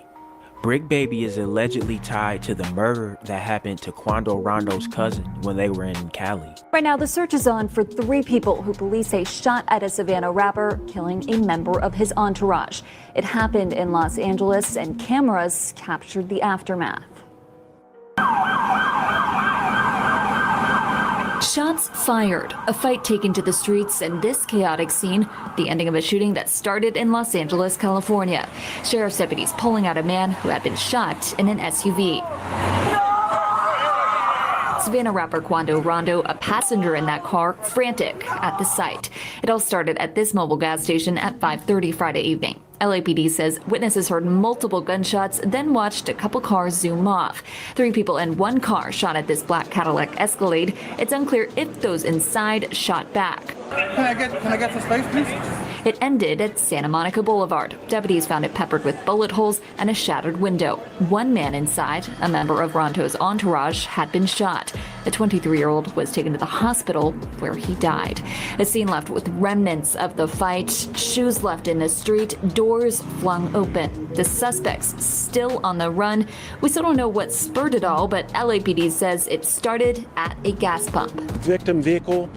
Brick Baby is allegedly tied to the murder that happened to Quando Rondo's cousin when they were in Cali. Right now, the search is on for 3 people who police say shot at a Savannah rapper, killing a member of his entourage. It happened in Los Angeles, and cameras captured the aftermath. Shots fired, a fight taken to the streets, and this chaotic scene, the ending of a shooting that started in Los Angeles, California. Sheriff's deputies pulling out a man who had been shot in an SUV. Savannah rapper Quando Rondo, a passenger in that car, frantic at the site. It all started at this mobile gas station at 5:30 Friday evening. LAPD says witnesses heard multiple gunshots, then watched a couple cars zoom off. 3 people in one car shot at this black Cadillac Escalade. It's unclear if those inside shot back. Can I get some space, please? It ended at Santa Monica Boulevard. Deputies found it peppered with bullet holes and a shattered window. One man inside, a member of Ronto's entourage, had been shot. The 23-year-old was taken to the hospital where he died. A scene left with remnants of the fight, shoes left in the street, doors flung open. The suspects still on the run. We still don't know what spurred it all, but LAPD says it started at a gas pump. Victim vehicle,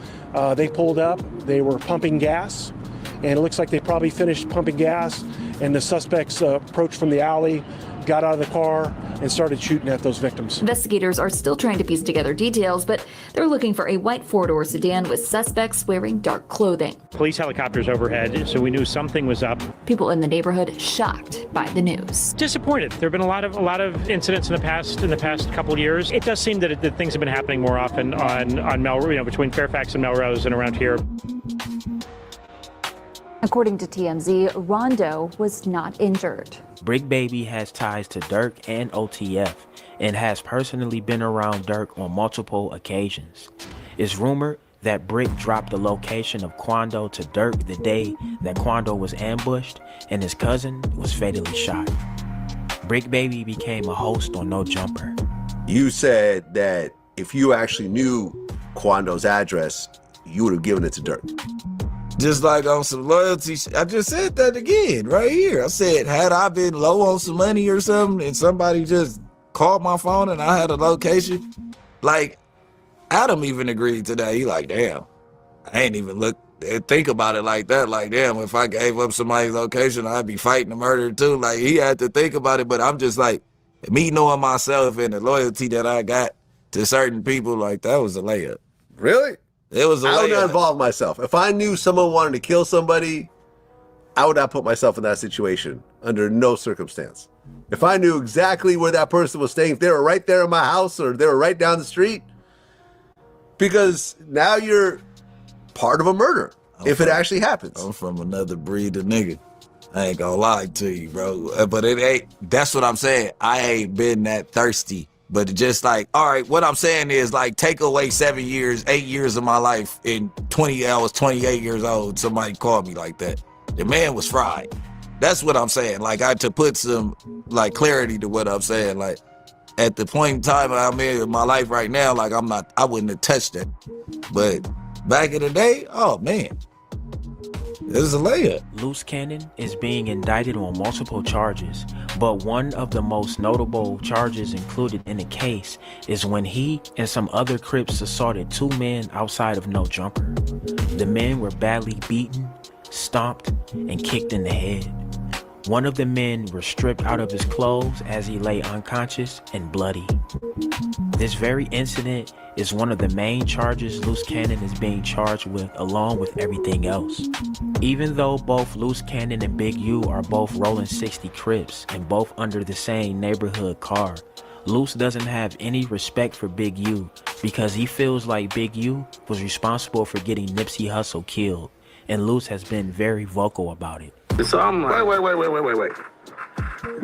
they pulled up, they were pumping gas, and it looks like they probably finished pumping gas, and the suspects approached from the alley, got out of the car, and started shooting at those victims. Investigators are still trying to piece together details, but they're looking for a white four-door sedan with suspects wearing dark clothing. Police helicopters overhead, so we knew something was up. People in the neighborhood shocked by the news. Disappointed. There have been a lot of incidents in the past couple of years. It does seem that things have been happening more often on Melrose, between Fairfax and Melrose and around here. According to TMZ, Rondo was not injured. Brick Baby has ties to Dirk and OTF and has personally been around Dirk on multiple occasions. It's rumored that Brick dropped the location of Quando to Dirk the day that Quando was ambushed and his cousin was fatally shot. Brick Baby became a host on No Jumper. You said that if you actually knew Quando's address, you would have given it to Dirk. Just like on some loyalty, I just said that again right here. I said, had I been low on some money or something and somebody just called my phone and I had a location, like Adam even agreed today. He like, damn, I ain't even think about it like that. Like, damn, if I gave up somebody's location, I'd be fighting a murder too. Like, he had to think about it, but I'm just like, me knowing myself and the loyalty that I got to certain people, like, that was a layup. Really? It was a I would not layup. involve myself. If I knew someone wanted to kill somebody, I would not put myself in that situation under no circumstance. If I knew exactly where that person was staying, if they were right there in my house or they were right down the street, because now you're part of a murder if it actually happens. I'm from another breed of nigga. I ain't gonna lie to you, bro. But it ain't, that's what I'm saying. I ain't been that thirsty. But it just like, all right, what I'm saying is like, take away 8 years of my life in I was 28 years old. Somebody called me like that. The man was fried. That's what I'm saying. Like, I had to put some like clarity to what I'm saying. Like, at the point in time I'm in my life right now, like I wouldn't have touched it. But back in the day, oh man, it was a layup. Loose Cannon is being indicted on multiple charges, but one of the most notable charges included in the case is when he and some other Crips assaulted 2 men outside of No Jumper. The men were badly beaten, stomped, and kicked in the head. One of the men was stripped out of his clothes as he lay unconscious and bloody. This very incident is one of the main charges Loose Cannon is being charged with, along with everything else. Even though both Loose Cannon and Big U are both rolling 60 Crips and both under the same neighborhood car, Loose doesn't have any respect for Big U because he feels like Big U was responsible for getting Nipsey Hussle killed, and Loose has been very vocal about it. So I'm like, wait.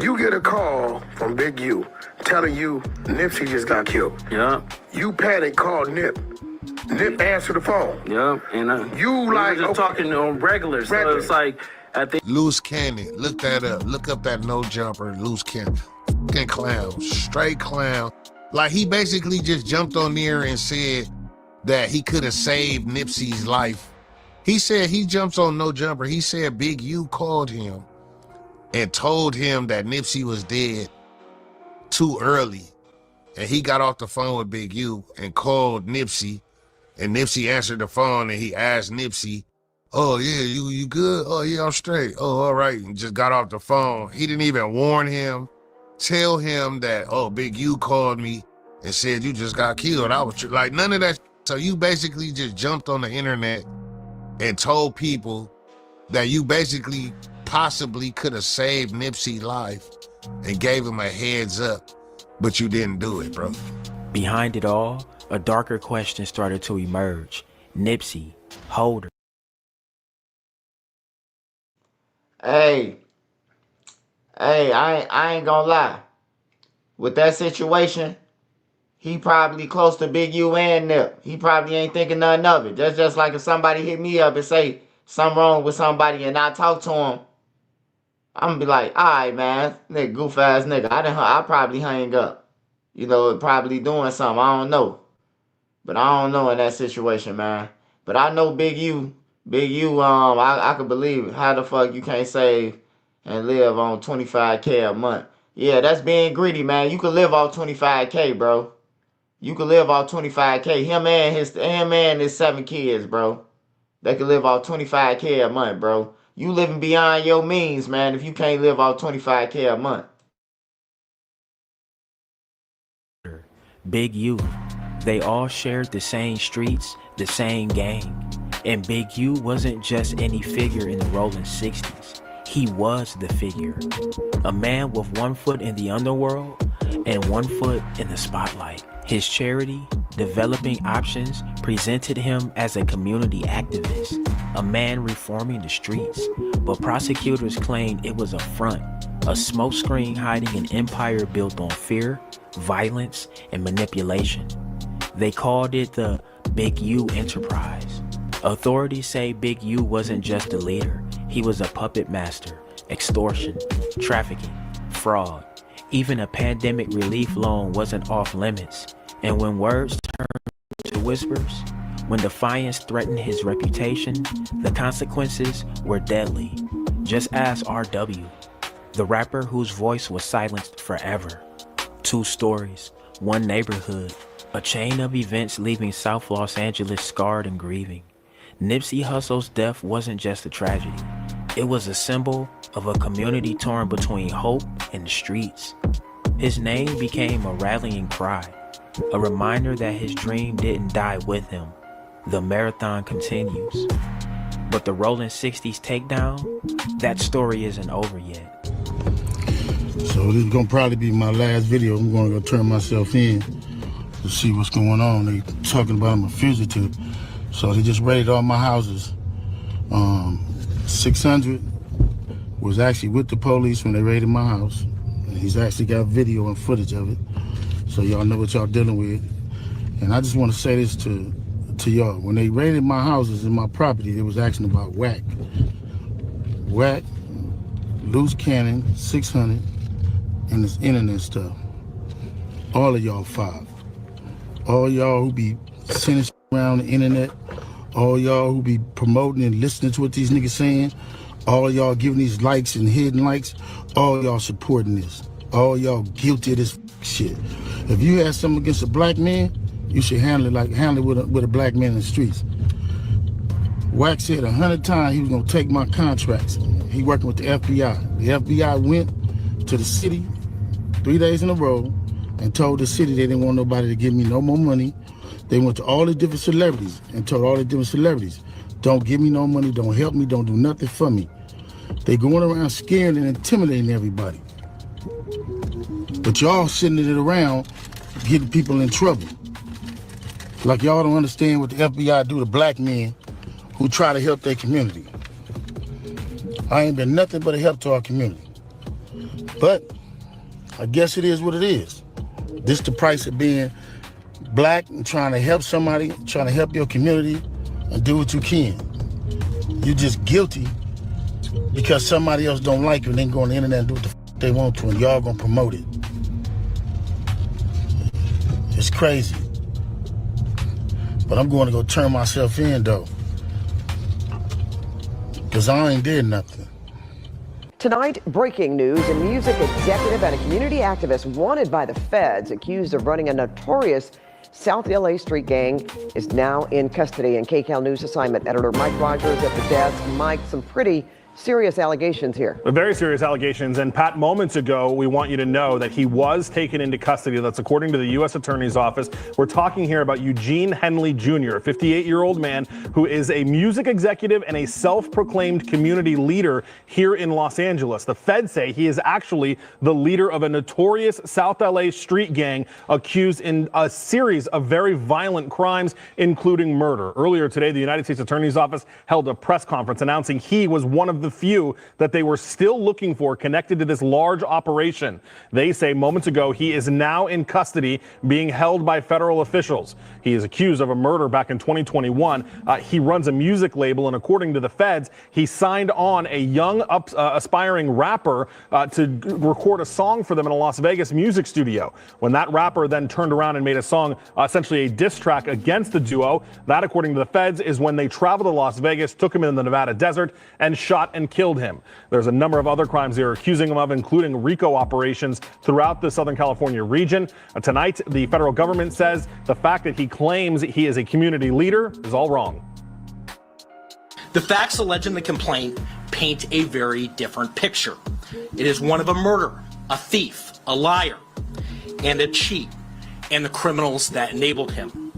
You get a call from Big U telling you Nipsey just got killed. Yeah. You panic, call Nip. Nip answer the phone. Yeah. And you like just talking on regular. So it's like at the Loose Cannon. Look that up. Look up that No Jumper. Loose Cannon. Fucking clown. Straight clown. Like, he basically just jumped on there and said that he could have saved Nipsey's life. He said he jumps on No Jumper. He said Big U called him and told him that Nipsey was dead too early. And he got off the phone with Big U and called Nipsey. And Nipsey answered the phone and he asked Nipsey, oh yeah, you good? Oh yeah, I'm straight. Oh, all right. And just got off the phone. He didn't even warn him, tell him that, oh, Big U called me and said you just got killed. I was like, none of that. So you basically just jumped on the internet and told people that you basically possibly could have saved Nipsey's life and gave him a heads up, but you didn't do it, bro. Behind it all, a darker question started to emerge. Nipsey, Holder. Hey, I ain't gonna lie. With that situation, he probably close to Big U and Nip. He probably ain't thinking nothing of it. That's just like if somebody hit me up and say, something wrong with somebody and I talk to him, I'm gonna be like, all right, man, nigga, goof ass nigga. I probably hang up. You know, probably doing something. I don't know. But I don't know in that situation, man. But I know Big U, I could believe how the fuck you can't save and live on $25K a month. Yeah, that's being greedy, man. You could live off $25K, bro. You could live off $25K. Him and his 7 kids, bro. They could live off $25K a month, bro. You living beyond your means, man, if you can't live off $25K a month. Big U. They all shared the same streets, the same gang. And Big U wasn't just any figure in the rolling 60s. He was the figure. A man with 1 foot in the underworld and 1 foot in the spotlight. His charity, Developing Options, presented him as a community activist, a man reforming the streets. But prosecutors claimed it was a front, a smokescreen hiding an empire built on fear, violence, and manipulation. They called it the Big U enterprise. Authorities say Big U wasn't just a leader. He was a puppet master, extortion, trafficking, fraud. Even a pandemic relief loan wasn't off limits. And when words turned to whispers, when defiance threatened his reputation, the consequences were deadly. Just ask RW, the rapper whose voice was silenced forever. 2 stories, 1 neighborhood, a chain of events leaving South Los Angeles scarred and grieving. Nipsey Hussle's death wasn't just a tragedy. It was a symbol of a community torn between hope and the streets. His name became a rallying cry, a reminder that his dream didn't die with him. The marathon continues. But the rolling 60s takedown, that story isn't over yet. So this is gonna probably be my last video. I'm gonna go turn myself in to see what's going on. They talking about I'm a fugitive. So they just raided all my houses. 600 was actually with the police when they raided my house. And he's actually got video and footage of it. So y'all know what y'all dealing with. And I just want to say this to y'all. When they raided my houses and my property, they was asking about Wack. Wack, loose cannon, 600, and this internet stuff. All of y'all 5. All y'all who be sending shit around the internet, all y'all who be promoting and listening to what these niggas saying, all y'all giving these likes and hidden likes, all y'all supporting this. All y'all guilty of this shit. If you had something against a black man, you should handle it with a black man in the streets. Wack said 100 times he was gonna take my contracts. He working with the FBI. The FBI went to the city 3 days in a row and told the city they didn't want nobody to give me no more money. They went to all the different celebrities and told all the different celebrities, don't give me no money, don't help me, don't do nothing for me. They going around scaring and intimidating everybody. But y'all sending it around getting people in trouble. Like y'all don't understand what the FBI do to black men who try to help their community. I ain't been nothing but a help to our community. But I guess it is what it is. This the price of being black and trying to help somebody, trying to help your community and do what you can. You're just guilty because somebody else don't like you and they can go on the internet and do what the they want to and y'all gonna promote it. It's crazy. But I'm going to go turn myself in though. Because I ain't did nothing. Tonight, breaking news, a music executive and a community activist wanted by the feds, accused of running a notorious South LA street gang, is now in custody. And KCAL News assignment editor Mike Rogers at the desk. Mike, some pretty serious allegations here. Very serious allegations. And Pat, moments ago, we want you to know that he was taken into custody. That's according to the U.S. Attorney's Office. We're talking here about Eugene Henley Jr., a 58-year-old man who is a music executive and a self-proclaimed community leader here in Los Angeles. The feds say he is actually the leader of a notorious South LA street gang accused in a series of very violent crimes, including murder. Earlier today, the United States Attorney's Office held a press conference announcing he was one of the the few that they were still looking for connected to this large operation. They say moments ago he is now in custody, being held by federal officials. He is accused of a murder back in 2021. He runs a music label, and according to the feds, he signed on a young aspiring rapper to record a song for them in a Las Vegas music studio. When that rapper then turned around and made a song, essentially a diss track against the duo, that, according to the feds, is when they traveled to Las Vegas, took him in the Nevada desert, and shot and killed him. There's a number of other crimes they're accusing him of, including RICO operations throughout the Southern California region. Tonight, the federal government says the fact that he claims he is a community leader is all wrong. The facts alleged in the complaint paint a very different picture. It is one of a murderer, a thief, a liar, and a cheat, and the criminals that enabled him.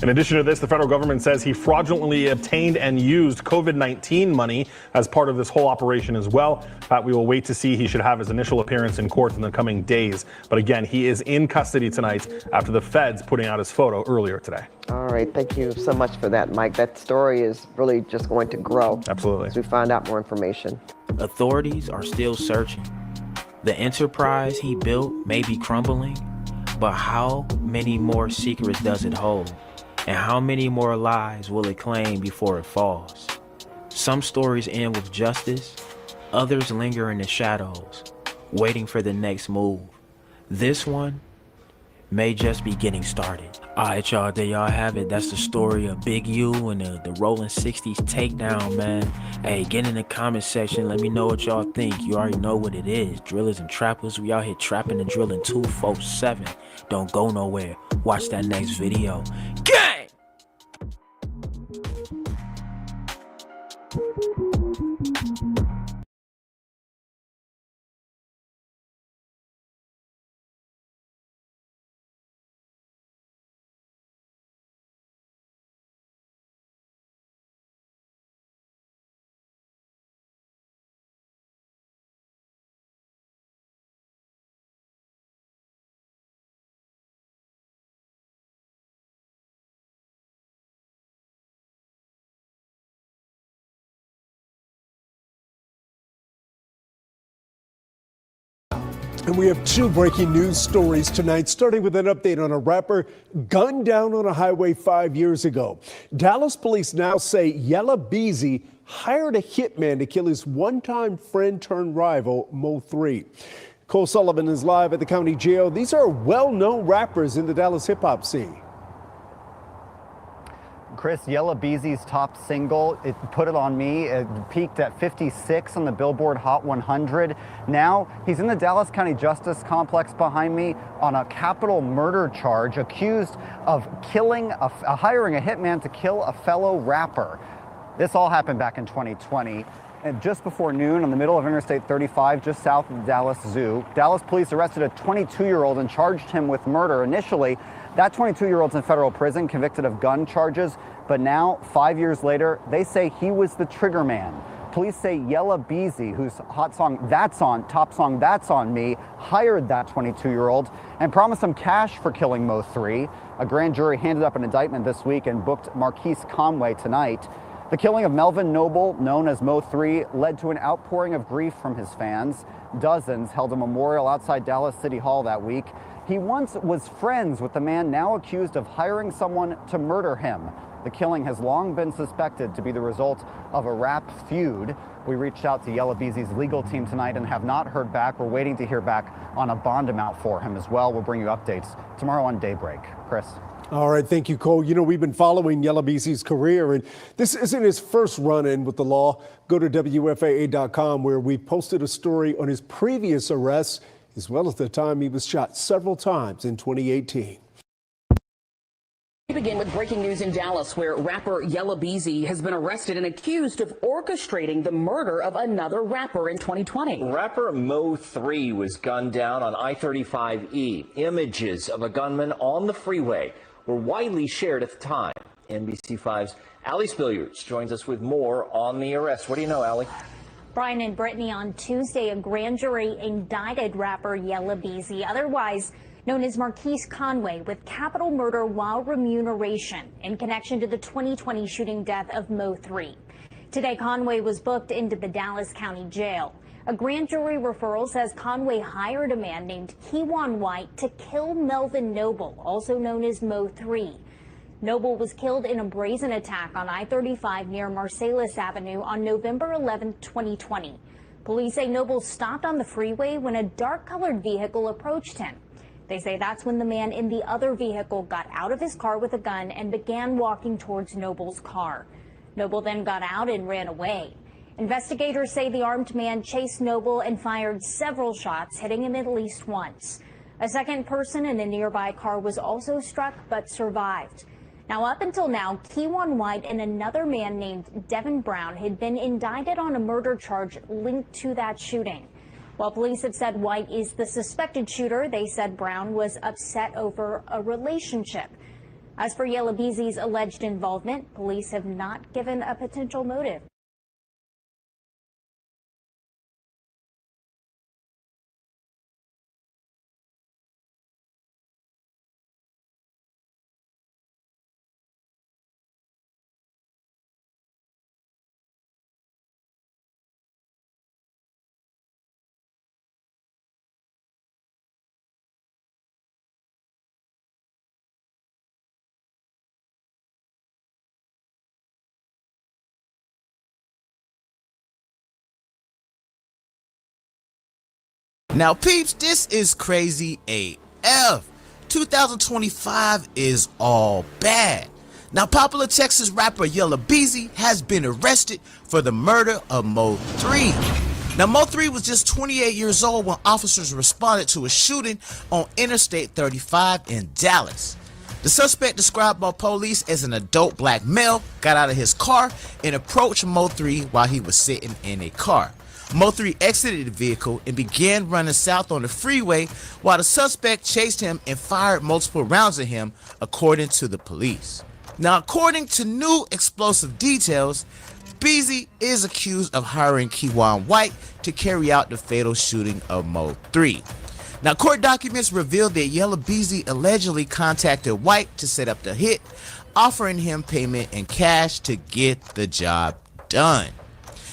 In addition to this, the federal government says he fraudulently obtained and used COVID-19 money as part of this whole operation as well. We will wait to see. He should have his initial appearance in court in the coming days. But again, he is in custody tonight after the feds putting out his photo earlier today. All right. Thank you so much for that, Mike. That story is really just going to grow. Absolutely. As we find out more information. Authorities are still searching. The enterprise he built may be crumbling, but how many more secrets does it hold? And how many more lies will it claim before it falls? Some stories end with justice, others linger in the shadows, waiting for the next move. This one may just be getting started. All right, y'all, there y'all have it. That's the story of Big U and the Rolling 60s takedown, man. Hey, get in the comment section. Let me know what y'all think. You already know what it is. Drillers and trappers, we out here trapping and drilling 247. Don't go nowhere. Watch that next video. Gang! And we have two breaking news stories tonight, starting with an update on a rapper gunned down on a highway 5 years ago. Dallas police now say Yella Beezy hired a hitman to kill his one-time friend turned rival, Mo3. Cole Sullivan is live at the county jail. These are well-known rappers in the Dallas hip-hop scene. Chris, Yella Beezy's top single, It Put It On Me, it peaked at 56 on the Billboard Hot 100. Now he's in the Dallas County Justice Complex behind me on a capital murder charge, accused of hiring a hitman to kill a fellow rapper. This all happened back in 2020. And just before noon on the middle of Interstate 35, just south of the Dallas Zoo, Dallas police arrested a 22-year-old and charged him with murder. Initially, that 22-year-old's in federal prison, convicted of gun charges, but now, 5 years later, they say he was the trigger man. Police say Yella Beezy, whose hot song top song That's On Me, hired that 22-year-old and promised him cash for killing Mo3. A grand jury handed up an indictment this week and booked Marquise Conway tonight. The killing of Melvin Noble, known as Mo3, led to an outpouring of grief from his fans. Dozens held a memorial outside Dallas City Hall that week. He once was friends with the man now accused of hiring someone to murder him. The killing has long been suspected to be the result of a rap feud. We reached out to Yella Beezy's legal team tonight and have not heard back. We're waiting to hear back on a bond amount for him as well. We'll bring you updates tomorrow on Daybreak. Chris. All right, thank you, Cole. You know, we've been following Yella Beezy's career, and this isn't his first run-in with the law. Go to WFAA.com, where we posted a story on his previous arrests, as well as the time he was shot several times in 2018. We begin with breaking news in Dallas, where rapper Yella Beezy has been arrested and accused of orchestrating the murder of another rapper in 2020. Rapper Mo3 was gunned down on I-35E. Images of a gunman on the freeway were widely shared at the time. NBC5's Allie Spilliards joins us with more on the arrest. What do you know, Allie? Brian and Brittany, on Tuesday, a grand jury indicted rapper Yella Beezy, otherwise known as Marquise Conway, with capital murder while remuneration in connection to the 2020 shooting death of Mo3. Today, Conway was booked into the Dallas County Jail. A grand jury referral says Conway hired a man named Keywan White to kill Melvin Noble, also known as Mo3. Noble was killed in a brazen attack on I-35 near Marsalis Avenue on November 11, 2020. Police say Noble stopped on the freeway when a dark-colored vehicle approached him. They say that's when the man in the other vehicle got out of his car with a gun and began walking towards Noble's car. Noble then got out and ran away. Investigators say the armed man chased Noble and fired several shots, hitting him at least once. A second person in a nearby car was also struck but survived. Now, up until now, Keywan White and another man named Devin Brown had been indicted on a murder charge linked to that shooting. While police have said White is the suspected shooter, they said Brown was upset over a relationship. As for Yella Beezy's alleged involvement, police have not given a potential motive. Now peeps, this is crazy AF. 2025 is all bad. Now popular Texas rapper Yella Beezy has been arrested for the murder of Mo3. Now Mo3 was just 28 years old when officers responded to a shooting on Interstate 35 in Dallas. The suspect, described by police as an adult black male, got out of his car and approached Mo3 while he was sitting in a car. Mo3 exited the vehicle and began running south on the freeway while the suspect chased him and fired multiple rounds at him, according to the police. Now, according to new explosive details, Beezy is accused of hiring Keywan White to carry out the fatal shooting of Mo3. Now, court documents reveal that Yella Beezy allegedly contacted White to set up the hit, offering him payment in cash to get the job done.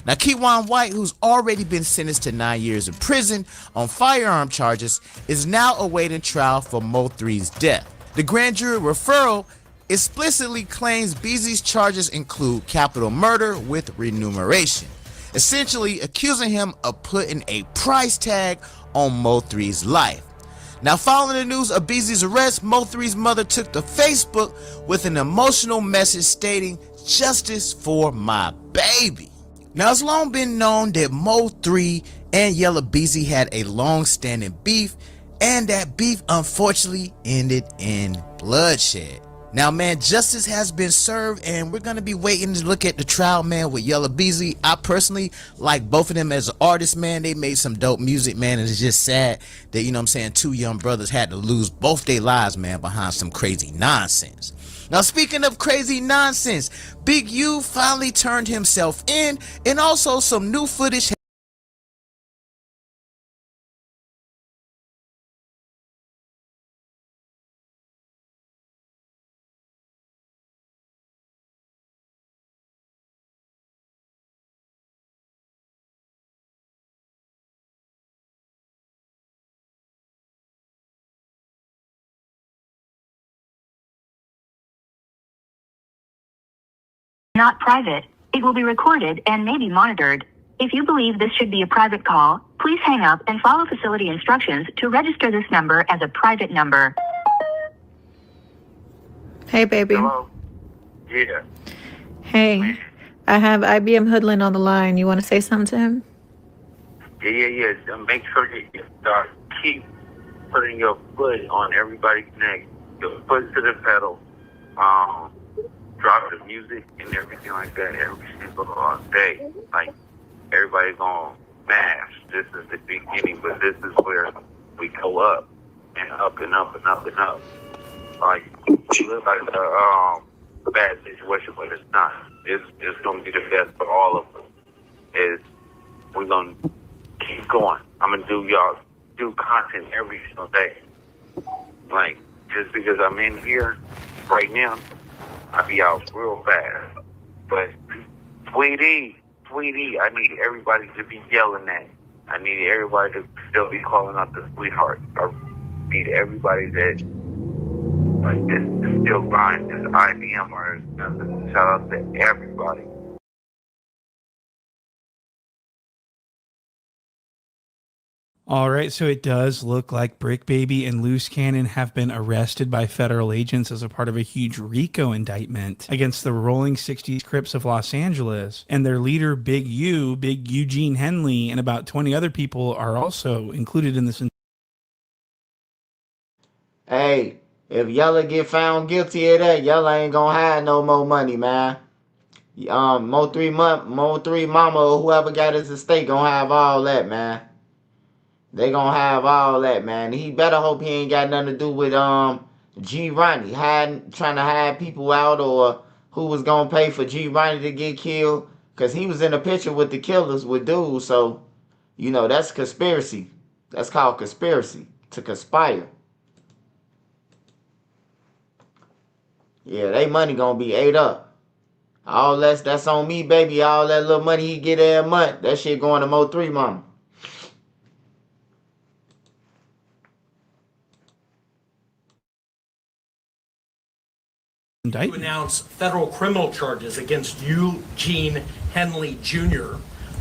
Now, Keywan White, who's already been sentenced to 9 years in prison on firearm charges, is now awaiting trial for Mo3's death. The grand jury referral explicitly claims Beezy's charges include capital murder with remuneration, essentially accusing him of putting a price tag on Mo3's life. Now, following the news of Beezy's arrest, Mo3's mother took to Facebook with an emotional message stating, "Justice for my baby." Now, it's long been known that Mo3 and Yella Beezy had a long-standing beef, and that beef unfortunately ended in bloodshed. Now, man, justice has been served, and we're going to be waiting to look at the trial, man, with Yella Beezy. I personally like both of them as artists, man. They made some dope music, man, and it's just sad that, you know what I'm saying, two young brothers had to lose both their lives, man, behind some crazy nonsense. Now, speaking of crazy nonsense, Big U finally turned himself in, and also some new footage. Not private. It will be recorded and may be monitored. If you believe this should be a private call, please hang up and follow facility instructions to register this number as a private number. Hey, baby. Hello? Yeah. Hey, I have IBM Hoodlin on the line. You want to say something to him? Yeah. Make sure you keep putting your foot on everybody's neck. Your foot to the pedal. Drop the music and everything like that every single day. Like, everybody gonna smash. This is the beginning, but this is where we go up and up and up and up and up. Like, it looks like a bad situation, but it's not. It's gonna be the best for all of us. We're gonna keep going. I'm gonna do content every single day. Like, just because I'm in here right now, I be out real fast. But Sweetie, I need everybody to be yelling that. I need everybody to still be calling out the sweetheart. I need everybody that is still buying this IBM or something. Shout out to everybody. All right, so it does look like Brick Baby and Loose Cannon have been arrested by federal agents as a part of a huge RICO indictment against the Rolling 60s Crips of Los Angeles. And their leader, Big Eugene Henley, and about 20 other people are also included in this. Hey, if Yella get found guilty of that, Yella ain't gonna have no more money, man. Mo3 mama or whoever got his estate gonna have all that, man. They gonna have all that, man. He better hope he ain't got nothing to do with G Ronnie trying to hide people out, or who was gonna pay for G Ronnie to get killed, cause he was in a picture with the killers with dudes. So, you know, that's conspiracy. That's called conspiracy, to conspire. Yeah, they money gonna be ate up. All that's on me, baby. All that little money he get every month, that shit going to Mo3 mama. To announce federal criminal charges against Eugene Henley Jr.,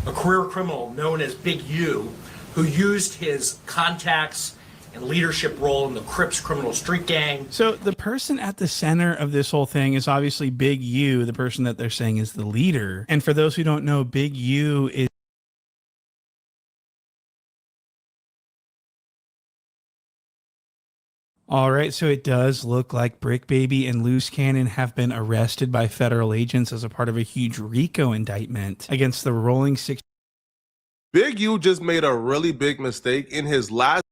a career criminal known as Big U, who used his contacts and leadership role in the Crips criminal street gang. So the person at the center of this whole thing is obviously Big U, the person that they're saying is the leader. And for those who don't know, Big U is all right, so it does look like Brick Baby and Loose Cannon have been arrested by federal agents as a part of a huge RICO indictment against the Rolling 60s. Big U just made a really big mistake in his last.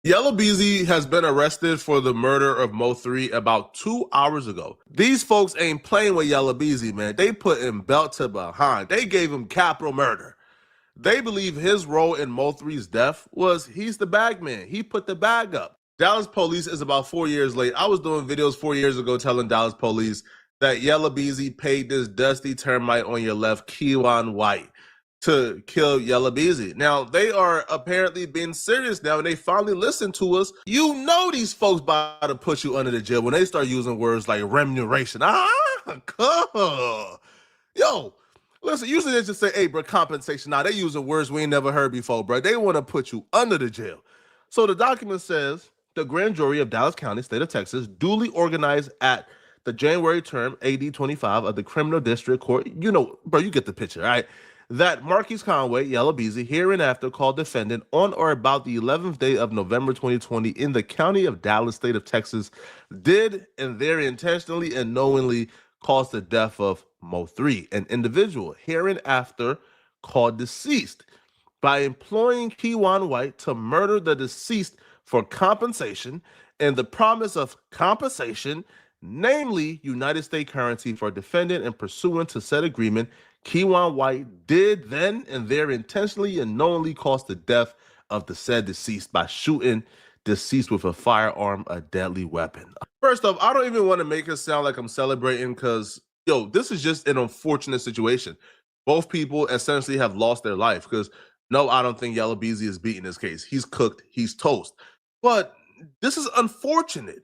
Yellow Beezy has been arrested for the murder of Mo3 about 2 hours ago. These folks ain't playing with Yellow Beezy, man. They put him belt to behind. They gave him capital murder. They believe his role in Mo3's death was he's the bag man. He put the bag up. Dallas police is about 4 years late. I was doing videos 4 years ago telling Dallas police that Yella Beezy paid this dusty termite on your left, Kewan White, to kill Yella Beezy. Now, they are apparently being serious now, and they finally listen to us. You know these folks about to put you under the jail when they start using words like remuneration. Cool. Yo, listen, usually they just say, hey, bro, compensation. Now, they using words we ain't never heard before, bro. They want to put you under the jail. So the document says the grand jury of Dallas County, state of Texas, duly organized at the January term, AD 25 of the Criminal District Court. You know, bro, you get the picture, all right? That Marquise Conway, Yella Beezy, hereinafter called defendant on or about the 11th day of November 2020 in the county of Dallas, state of Texas, did and very intentionally and knowingly caused the death of Mo3, an individual hereinafter called deceased, by employing Kewan White to murder the deceased for compensation and the promise of compensation, namely United States currency for defendant, and pursuant to said agreement, Kewan White did then and there intentionally and knowingly cause the death of the said deceased by shooting deceased with a firearm, a deadly weapon. First off, I don't even want to make it sound like I'm celebrating because, yo, this is just an unfortunate situation. Both people essentially have lost their life because, no, I don't think Yella Beezy is beating this case. He's cooked, he's toast. But this is unfortunate.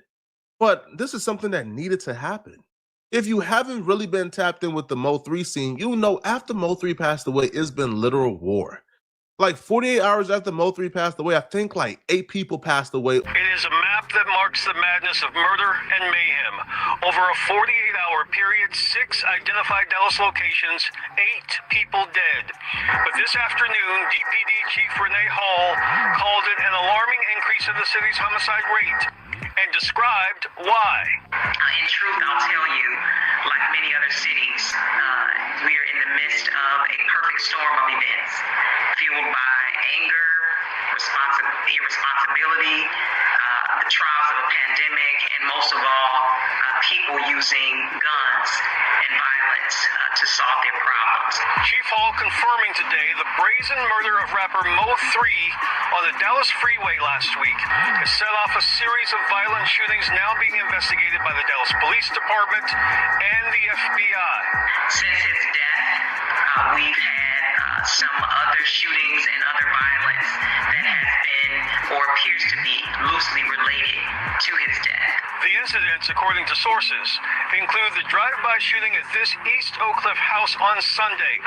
But this is something that needed to happen. If you haven't really been tapped in with the Mo3 scene, you know after Mo3 passed away, it's been literal war. Like 48 hours after Mo3 passed away, I think like 8 people passed away. It is a map that marks the madness of murder and mayhem. Over a 48-hour period, 6 identified Dallas locations, 8 people dead. But this afternoon, DPD Chief Renee Hall called it an alarming increase in the city's homicide rate and described why. In truth, I'll tell you, like many other cities, we are in the midst of a perfect storm of events, fueled by anger, irresponsibility, the trials of a pandemic, and most of all, people using guns drugs and violence to solve their problems. Chief Hall confirming today the brazen murder of rapper Mo3 on the Dallas freeway last week has set off a series of violent shootings now being investigated by the Dallas Police Department and the FBI. Since his death, we've had some other shootings and other violence that has been or appears to be loosely related to his death. The incidents, according to sources, include the drive-by shooting at this East Oak Cliff house on Sunday.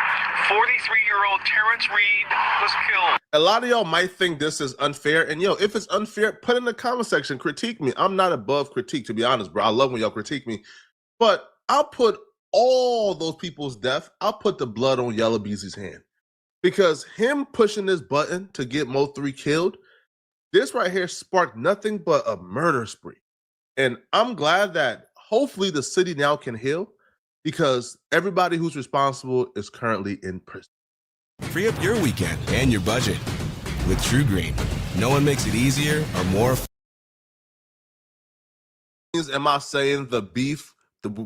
43-year-old Terrence Reed was killed. A lot of y'all might think this is unfair, and if it's unfair, put it in the comment section, critique me. I'm not above critique, to be honest, bro. I love when y'all critique me, but I'll put all those people's death, I'll put the blood on Yella Beezy's hand, because him pushing this button to get Mo3 killed, this right here sparked nothing but a murder spree. And I'm glad that hopefully the city now can heal, because everybody who's responsible is currently in prison. Free up your weekend and your budget with True Green. No one makes it easier or more. Am I saying the beef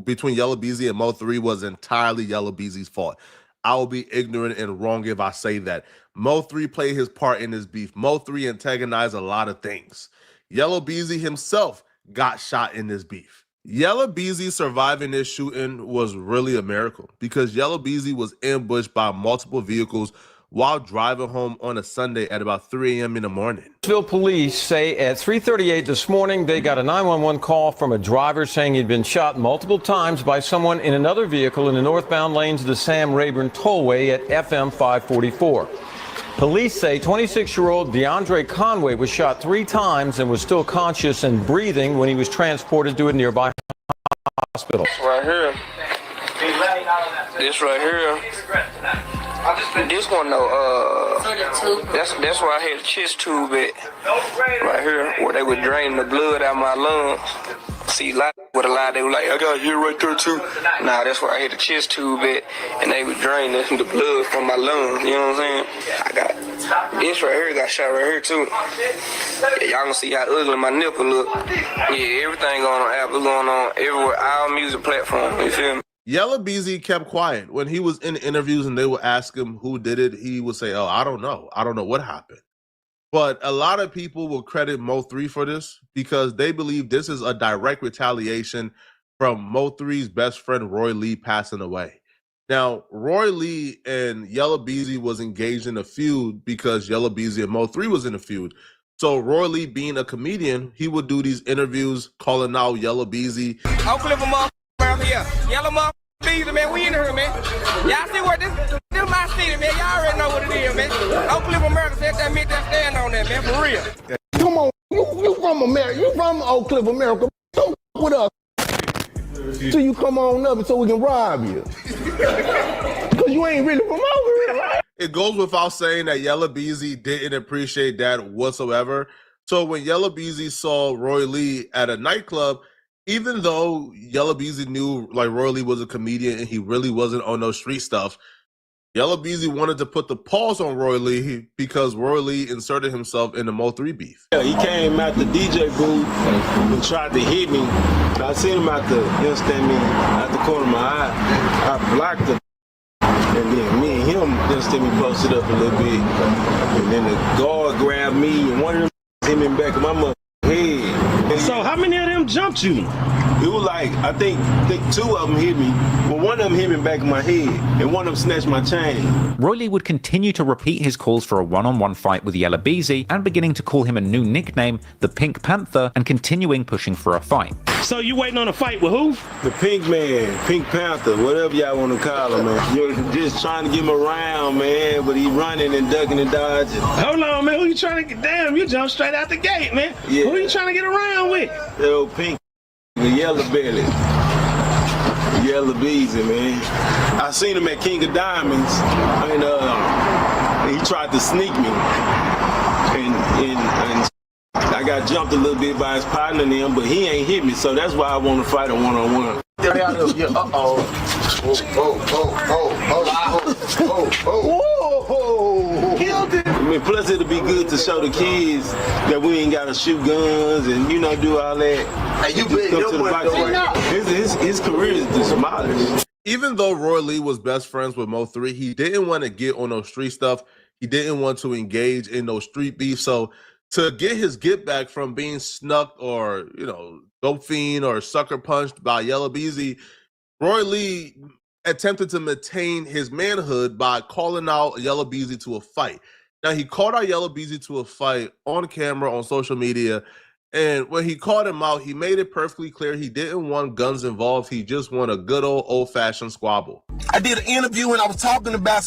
between Yella Beezy and Mo3 was entirely Yella Beezy's fault? I will be ignorant and wrong if I say that. Mo3 played his part in this beef. Mo3 antagonized a lot of things. Yella Beezy himself got shot in this beef. Yella Beezy surviving this shooting was really a miracle, because Yella Beezy was ambushed by multiple vehicles while driving home on a Sunday at about 3 a.m. in the morning. Nashville police say at 3:38 this morning, they got a 911 call from a driver saying he'd been shot multiple times by someone in another vehicle in the northbound lanes of the Sam Rayburn Tollway at FM 544. Police say 26-year-old DeAndre Conway was shot 3 times and was still conscious and breathing when he was transported to a nearby hospital. Right here. This right here. This one though, that's where I had a chest tube at. Right here, where they would drain the blood out of my lungs. See, with a lot, they were like, I got here right there too. Nah, that's where I had a chest tube at, and they would drain the blood from my lungs. You know what I'm saying? I got this right here, got shot right here too. Yeah, y'all gonna see how ugly my nipple look. Yeah, everything going on Apple, going on everywhere, all music platforms. You feel me? Yella Beezy kept quiet. When he was in interviews and they would ask him who did it, he would say, oh, I don't know. I don't know what happened. But a lot of people will credit Mo3 for this, because they believe this is a direct retaliation from Mo3's best friend, Roy Lee, passing away. Now, Roy Lee and Yella Beezy was engaged in a feud because Yella Beezy and Mo3 was in a feud. So Roy Lee, being a comedian, he would do these interviews calling out Yella Beezy. I'll flip them up around here. Yellow motherfucker Beezy, man, we in here, man. Y'all see what this is my city, man. Y'all already know what it is, man. Oak Cliff, America, set that meat that stand on that, man, for real. Come on, you from America. You from Oak Cliff, America. Don't with us. So you come on up so we can rob you. Because you ain't really from over here, right? It goes without saying that Yella Beezy didn't appreciate that whatsoever. So when Yella Beezy saw Roy Lee at a nightclub, even though Yella Beezy knew like Roy Lee was a comedian and he really wasn't on no street stuff, Yella Beezy wanted to put the pause on Roy Lee because Roy Lee inserted himself in the Mo3 beef. Yeah, he came out the DJ booth and tried to hit me. I seen him out the, you understand me, out the corner of my eye. I blocked him. And then me and him, understand me, posted up a little bit. And then the guard grabbed me and one of them hit me in the back of my mother head. So how many of them jumped you? It was like, I think 2 of them hit me. Well, one of them hit me back of my head, and one of them snatched my chain. Roy Lee would continue to repeat his calls for a one-on-one fight with Yella Beezy, and beginning to call him a new nickname, the Pink Panther, and continuing pushing for a fight. So you waiting on a fight with who? The Pink Man, Pink Panther, whatever y'all want to call him, man. You're just trying to get him around, man, but he running and ducking and dodging. Hold on, man, who you trying to get? Damn, you jumped straight out the gate, man. Yeah. Who you trying to get around with? Yo, Pink. The yellow belly, Yella Beezy, man. I seen him at King of Diamonds, and he tried to sneak me, and I got jumped a little bit by his partner and him, but he ain't hit me, so that's why I want to fight a one-on-one. Whoa! Killed it. mean, plus it'll be good to show the kids that we ain't gotta shoot guns and, you know, do all that. Hey, you been his career is demolished. Even though Roy Lee was best friends with Mo3, he didn't want to get on those street stuff. He didn't want to engage in those street beef. So to get his get back from being snucked or, you know, dope fiend or sucker punched by Yellow Beezy, Roy Lee attempted to maintain his manhood by calling out Yellow Beezy to a fight. Now, he called out Yellow Beezy to a fight on camera, on social media, and when he called him out, he made it perfectly clear he didn't want guns involved. He just wanted a good old-fashioned squabble. I did an interview and I was talking about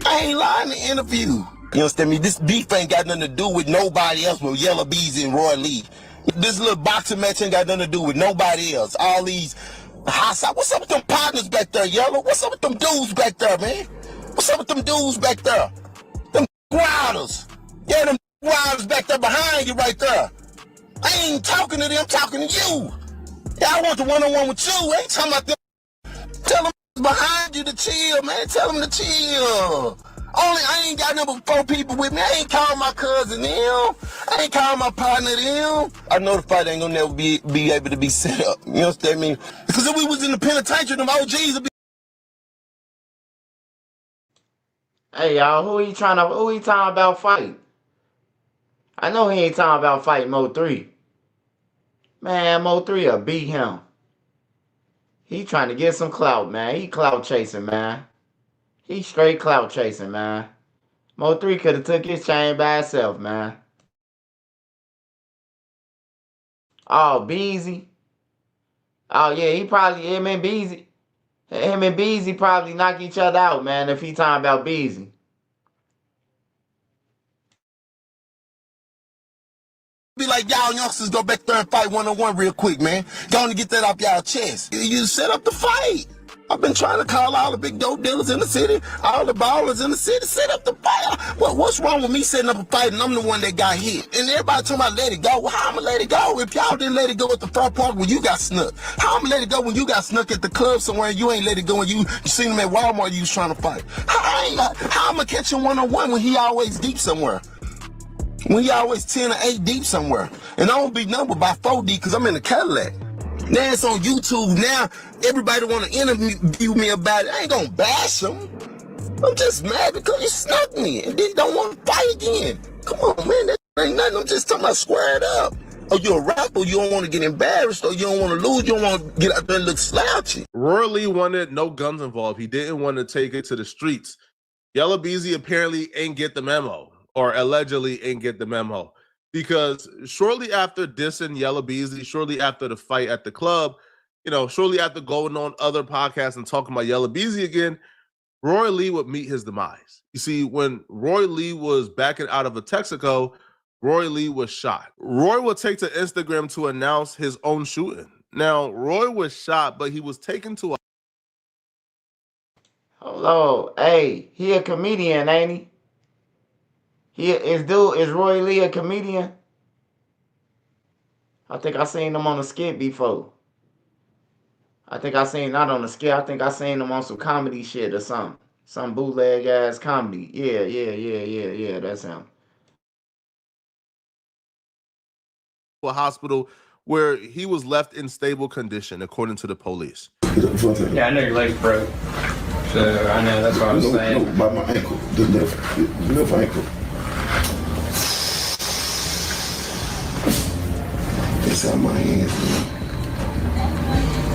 I ain't lying in the interview. You understand me? This beef ain't got nothing to do with nobody else but Yellow Beezy and Roy Lee. This little boxing match ain't got nothing to do with nobody else. All these hostile. What's up with them partners back there, Yellow? What's up with them dudes back there, man? What's up with them dudes back there? Them riders. Yeah, them riders back there behind you right there. I ain't talking to them, I'm talking to you. Yeah, I want the one-on-one with you. I ain't talking about them. Tell them behind you to chill, man. Tell them to chill. I ain't got number 4 people with me. I ain't calling my cousin them. I ain't calling my partner them. I know the fight ain't gonna never be able to be set up. You understand me? Because if we was in the penitentiary, them OGs would be. Hey y'all, who he talking about fighting? I know he ain't talking about fighting Mo3. Man, Mo3 will beat him. He trying to get some clout, man. He clout chasing, man. He straight clout chasing, man. Mo3 could have took his chain by himself, man. Oh, Beezy. Oh, yeah, him and Beezy probably knock each other out, man, if he talking about Beezy. Be like, y'all youngsters go back there and fight one-on-one real quick, man. Go on and get that off y'all chest. You set up the fight. I've been trying to call all the big dope dealers in the city, all the ballers in the city, set up the fight. What's wrong with me setting up a fight and I'm the one that got hit? And everybody talking about let it go. Well, how I'm gonna let it go if y'all didn't let it go at the front park when you got snuck? How I'm gonna let it go when you got snuck at the club somewhere and you ain't let it go and you seen him at Walmart you was trying to fight? How I'm gonna catch him one-on-one when he always deep somewhere? When he always 10 or 8 deep somewhere. And I don't be numbered by 4 deep because I'm in the Cadillac. Now it's on YouTube. Now everybody want to interview me about it. I ain't gonna bash him. I'm just mad because you snuck me and then don't want to fight again. Come on, man. That ain't nothing. I'm just talking about squared up. Oh, you're a rapper. You don't want to get embarrassed or you don't want to lose. You don't want to get out there and look slouchy. Roy Lee wanted no guns involved. He didn't want to take it to the streets. Yellow Beezy apparently ain't get the memo, or allegedly ain't get the memo. Because shortly after dissing Yellow Beezy, shortly after the fight at the club, you know, shortly after going on other podcasts and talking about Yellow Beezy again, Roy Lee would meet his demise. You see, when Roy Lee was backing out of a Texaco, Roy Lee was shot. Roy would take to Instagram to announce his own shooting. Now, Roy was shot, but he was taken to a... Hello, hey, he a comedian, ain't he? Is Roy Lee a comedian? I think I seen him on a skit before. I think I seen him on some comedy shit or something. Some bootleg ass comedy. Yeah, that's him. A hospital where he was left in stable condition, according to the police. Yeah, I know your leg's broke. So I know, that's what I was saying. No, by my ankle. The left ankle. It's out my hands, man.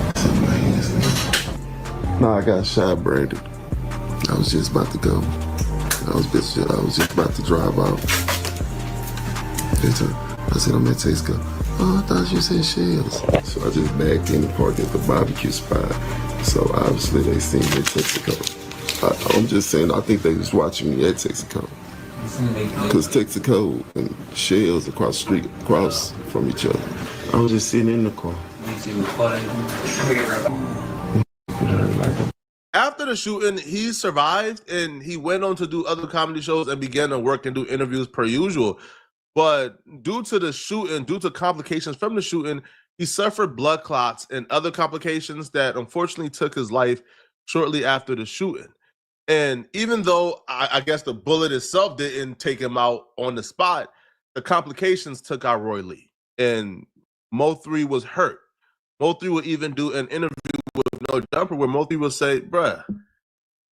It's out my hands, man. No, I got shot, Brandon. I was just about to go. I was just about to drive out. I said, I'm at Texaco. Oh, I thought you said shells. So I just backed in and parked at the barbecue spot. So obviously they seen me at Texaco. I'm just saying, I think they was watching me at Texaco. Because Texaco and shells across the street, across from each other. I was just sitting in the car. After the shooting, he survived and he went on to do other comedy shows and began to work and do interviews per usual. But due to the shooting, due to complications from the shooting, he suffered blood clots and other complications that unfortunately took his life shortly after the shooting. And even though I guess the bullet itself didn't take him out on the spot, the complications took out Roy Lee. And Mo3 was hurt. Mo3 would even do an interview with No Jumper where Mo3 would say, bruh,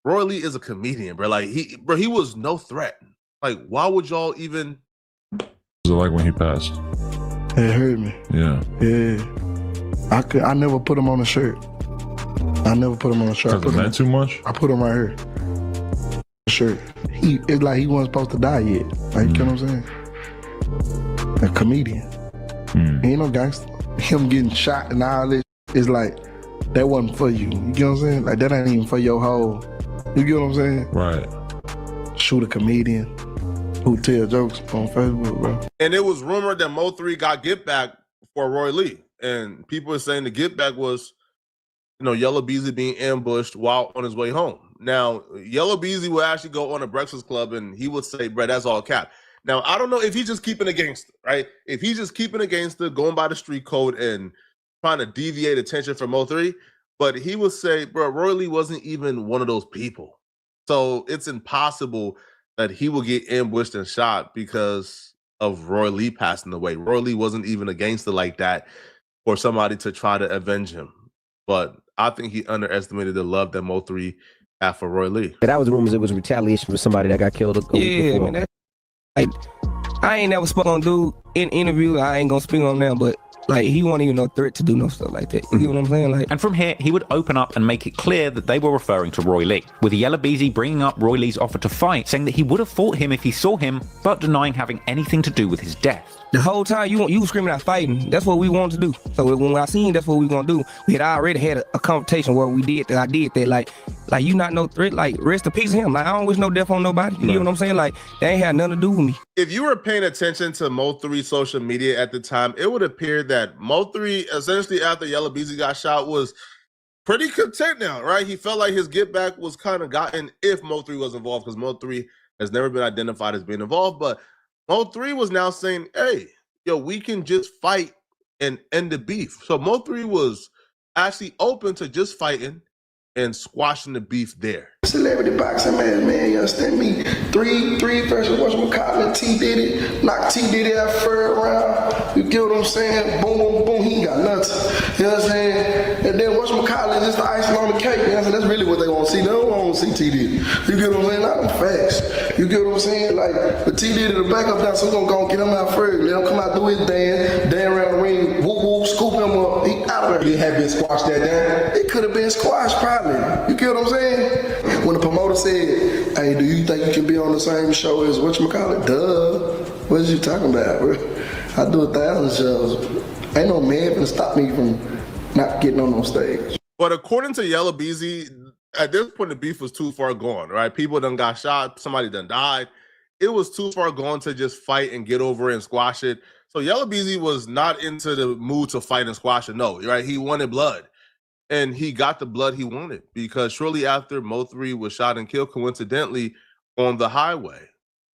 Roy Lee is a comedian, bro. Like he was no threat. Like, why would y'all even? Was it like when he passed? It hurt me. Yeah. Yeah. I never put him on a shirt. I never put him on a shirt. Because it meant too much? I put him right here. Shirt. It's like he wasn't supposed to die yet. Like, you know what I'm saying? A comedian. He ain't no gangster. Him getting shot and all this, it's like, that wasn't for you. You get what I'm saying? Like, that ain't even for your whole. You get what I'm saying? Right. Shoot a comedian who tell jokes on Facebook, bro. And it was rumored that Mo3 got get back for Roy Lee. And people were saying the get back was, you know, Yellow Beezy being ambushed while on his way home. Now, Yellow Beezy would actually go on a Breakfast Club and he would say, bro, that's all cap. Now, I don't know if he's just keeping a gangster, right? If he's just keeping a gangster, going by the street code and trying to deviate attention from Mo3, but he would say, bro, Roy Lee wasn't even one of those people. So it's impossible that he will get ambushed and shot because of Roy Lee passing away. Roy Lee wasn't even a gangster like that for somebody to try to avenge him. But I think he underestimated the love that Mo3 had for Roy Lee. That was rumors it was retaliation for somebody that got killed. Yeah, man. That, like, I ain't never spoke on dude in interview. I ain't gonna speak on them, but like he wasn't even no threat to do no stuff like that. You know what I'm saying? Like, and from here, he would open up and make it clear that they were referring to Roy Lee, with Yella Beezy bringing up Roy Lee's offer to fight, saying that he would have fought him if he saw him, but denying having anything to do with his death. The whole time you were screaming out fighting. That's what we wanted to do. So when I seen that's what we gonna do, we had already had a conversation where we did that. I did that. Like you not no threat. Like rest in peace to him. Like I don't wish no death on nobody. You know what I'm saying? Like they ain't had nothing to do with me. If you were paying attention to Mo3 social media at the time, it would appear that Mo3, essentially after Yella Beezy got shot, was pretty content now, right? He felt like his get back was kind of gotten if Mo3 was involved, because Mo3 has never been identified as being involved, but Mo3 was now saying, hey, yo, we can just fight and end the beef. So Mo3 was actually open to just fighting and squashing the beef there. Celebrity boxing, man, you understand me? Three versus whatchamacallit, T Diddy, knock T Diddy out third round. You get what I'm saying? Boom, boom, boom, he ain't got nothing. You know what I'm saying? And then whatchamacallit is the icing on the cake. You know what I'm saying? That's really what they want to see. They don't want to see T Diddy. You get what I'm saying? Not them facts. You get what I'm saying? Like, the T Diddy, the backup down, so we're going to get him out first. Let him come out, do his dance around the ring, whoop, whoop, scoop him up. He out of there. He had been squashed that down. It could have been squashed, probably. You get what I'm saying? When the promoter said, hey, do you think you can be on the same show as whatchamacallit? Duh. What is you talking about, bro? I do 1,000 shows. Ain't no man gonna stop me from not getting on stage. But according to Yella Beezy, at this point, the beef was too far gone, right? People done got shot. Somebody done died. It was too far gone to just fight and get over it and squash it. So Yella Beezy was not into the mood to fight and squash it. No, right? He wanted blood. And he got the blood he wanted, because shortly after, Mo3 was shot and killed coincidentally on the highway,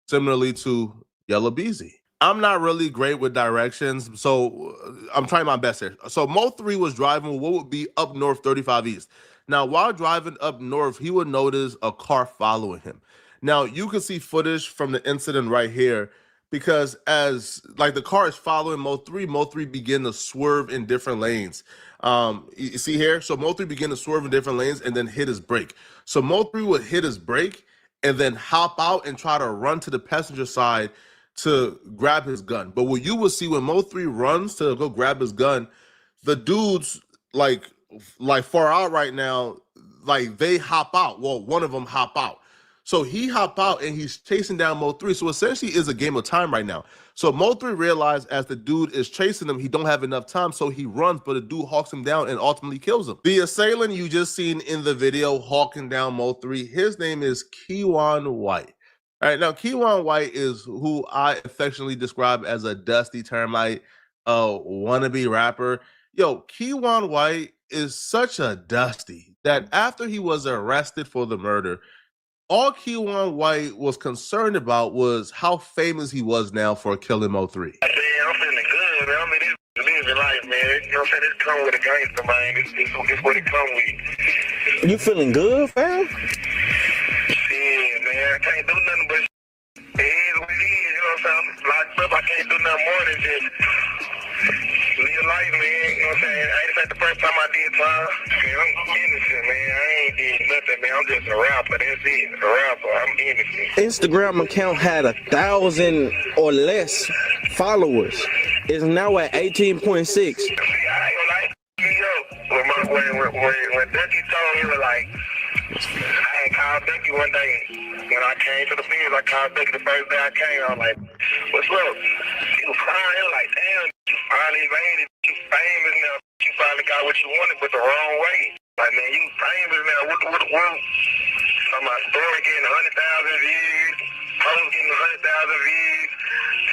similarly to Yella Beezy. I'm not really great with directions, so I'm trying my best here. So Mo3 was driving what would be up north 35 East. Now, while driving up north, he would notice a car following him. Now, you can see footage from the incident right here, because as like the car is following Mo3 began to swerve in different lanes. You see here? So Mo3 began to swerve in different lanes and then hit his brake. So Mo3 would hit his brake and then hop out and try to run to the passenger side to grab his gun. But what you will see when Mo3 runs to go grab his gun, the dudes like far out right now, like they hop out. Well, one of them hop out. So he hop out and he's chasing down Mo3. So essentially it's a game of time right now. So Mo3 realized as the dude is chasing him, he don't have enough time. So he runs, but the dude hawks him down and ultimately kills him. The assailant you just seen in the video hawking down Mo3, his name is Keywan White. All right, now Keywan White is who I affectionately describe as a dusty termite, wannabe rapper. Yo, Keywan White is such a dusty that after he was arrested for the murder, all Keywan White was concerned about was how famous he was now for killing Mo3. Man, I'm feeling good, man. I mean, this living life, man. You know what I'm saying? This come with a gangster, man. This what it come with. You feeling good, fam? I can't do nothing but it is what it is, you know what I'm saying? I'm locked up, I can't do nothing more than just live life, man, you know what I'm saying? This ain't the first time I did time. Man, I'm innocent, man. I ain't did nothing, man. I'm just a rapper, that's it. A rapper, I'm innocent. Instagram account had 1,000 or less followers. It's now at 18.6. See, I ain't gonna lie, when Ducky told me, like, I had called Ducky one day. When I came to the field, I called Ducky the first day I came. I was like, what's up? He was crying. He was like, damn, you finally made it. You famous now. You finally got what you wanted, but the wrong way. Like, man, you famous now. What? So my story getting 100,000 views. Post getting 100,000 views.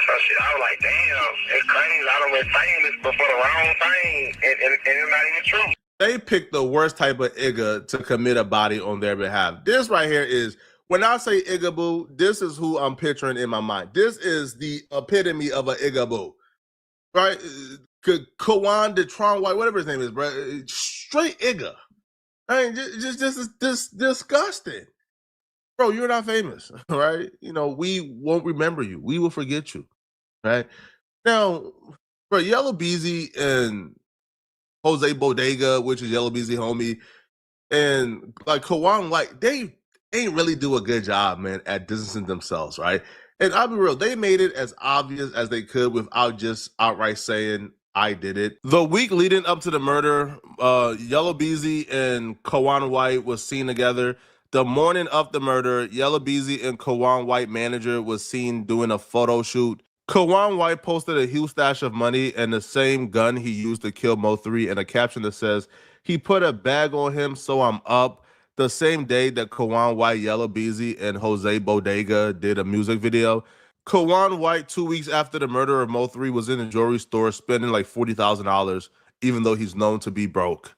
So shit, I was like, damn, it's crazy. I done been famous, but for the wrong thing. And it's not even true. They picked the worst type of Igga to commit a body on their behalf. This right here is, when I say Igga-boo, this is who I'm picturing in my mind. This is the epitome of an Igga-boo, right? Kawan, Detron White, whatever his name is, bro. Straight Igga. I mean, just disgusting. Bro, you're not famous, right? You know, we won't remember you. We will forget you, right? Now, bro, Yellow Beezy and Jose Bodega, which is Yellow Beezy homie, and like Kawan White, they ain't really do a good job, man, at distancing themselves, right? And I'll be real, they made it as obvious as they could without just outright saying, I did it. The week leading up to the murder, Yellow Beezy and Kawan White was seen together. The morning of the murder, Yellow Beezy and Kawan White manager was seen doing a photo shoot. Kawan White posted a huge stash of money and the same gun he used to kill Mo3 and a caption that says, he put a bag on him, so I'm up. The same day that Kawan White, Yellow Beezy, and Jose Bodega did a music video. Kawan White, 2 weeks after the murder of Mo3, was in a jewelry store spending like $40,000, even though he's known to be broke.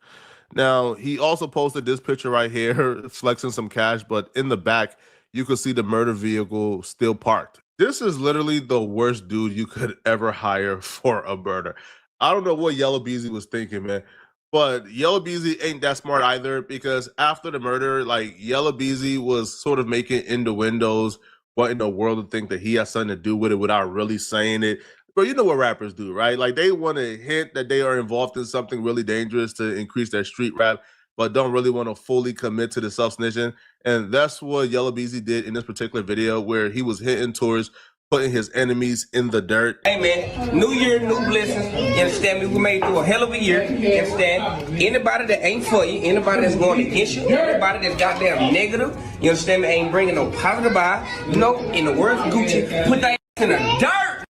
Now, he also posted this picture right here, flexing some cash, but in the back, you could see the murder vehicle still parked. This is literally the worst dude you could ever hire for a murder. I don't know what Yellow Beezy was thinking, man. But Yellow Beezy ain't that smart either, because after the murder, like, Yellow Beezy was sort of making innuendos, what in the world to think that he has something to do with it without really saying it. But you know what rappers do, right? Like, they want to hint that they are involved in something really dangerous to increase their street rap, but don't really want to fully commit to the self-snitching. And that's what Yellow Beezy did in this particular video, where he was hinting towards putting his enemies in the dirt. Hey man, new year, new blessings. You understand me? We made through a hell of a year. You understand? Anybody that ain't for you, anybody that's going against you, anybody that's goddamn negative, you understand me, ain't bringing no positive vibe. You know, in the words of Gucci, put that in the dirt.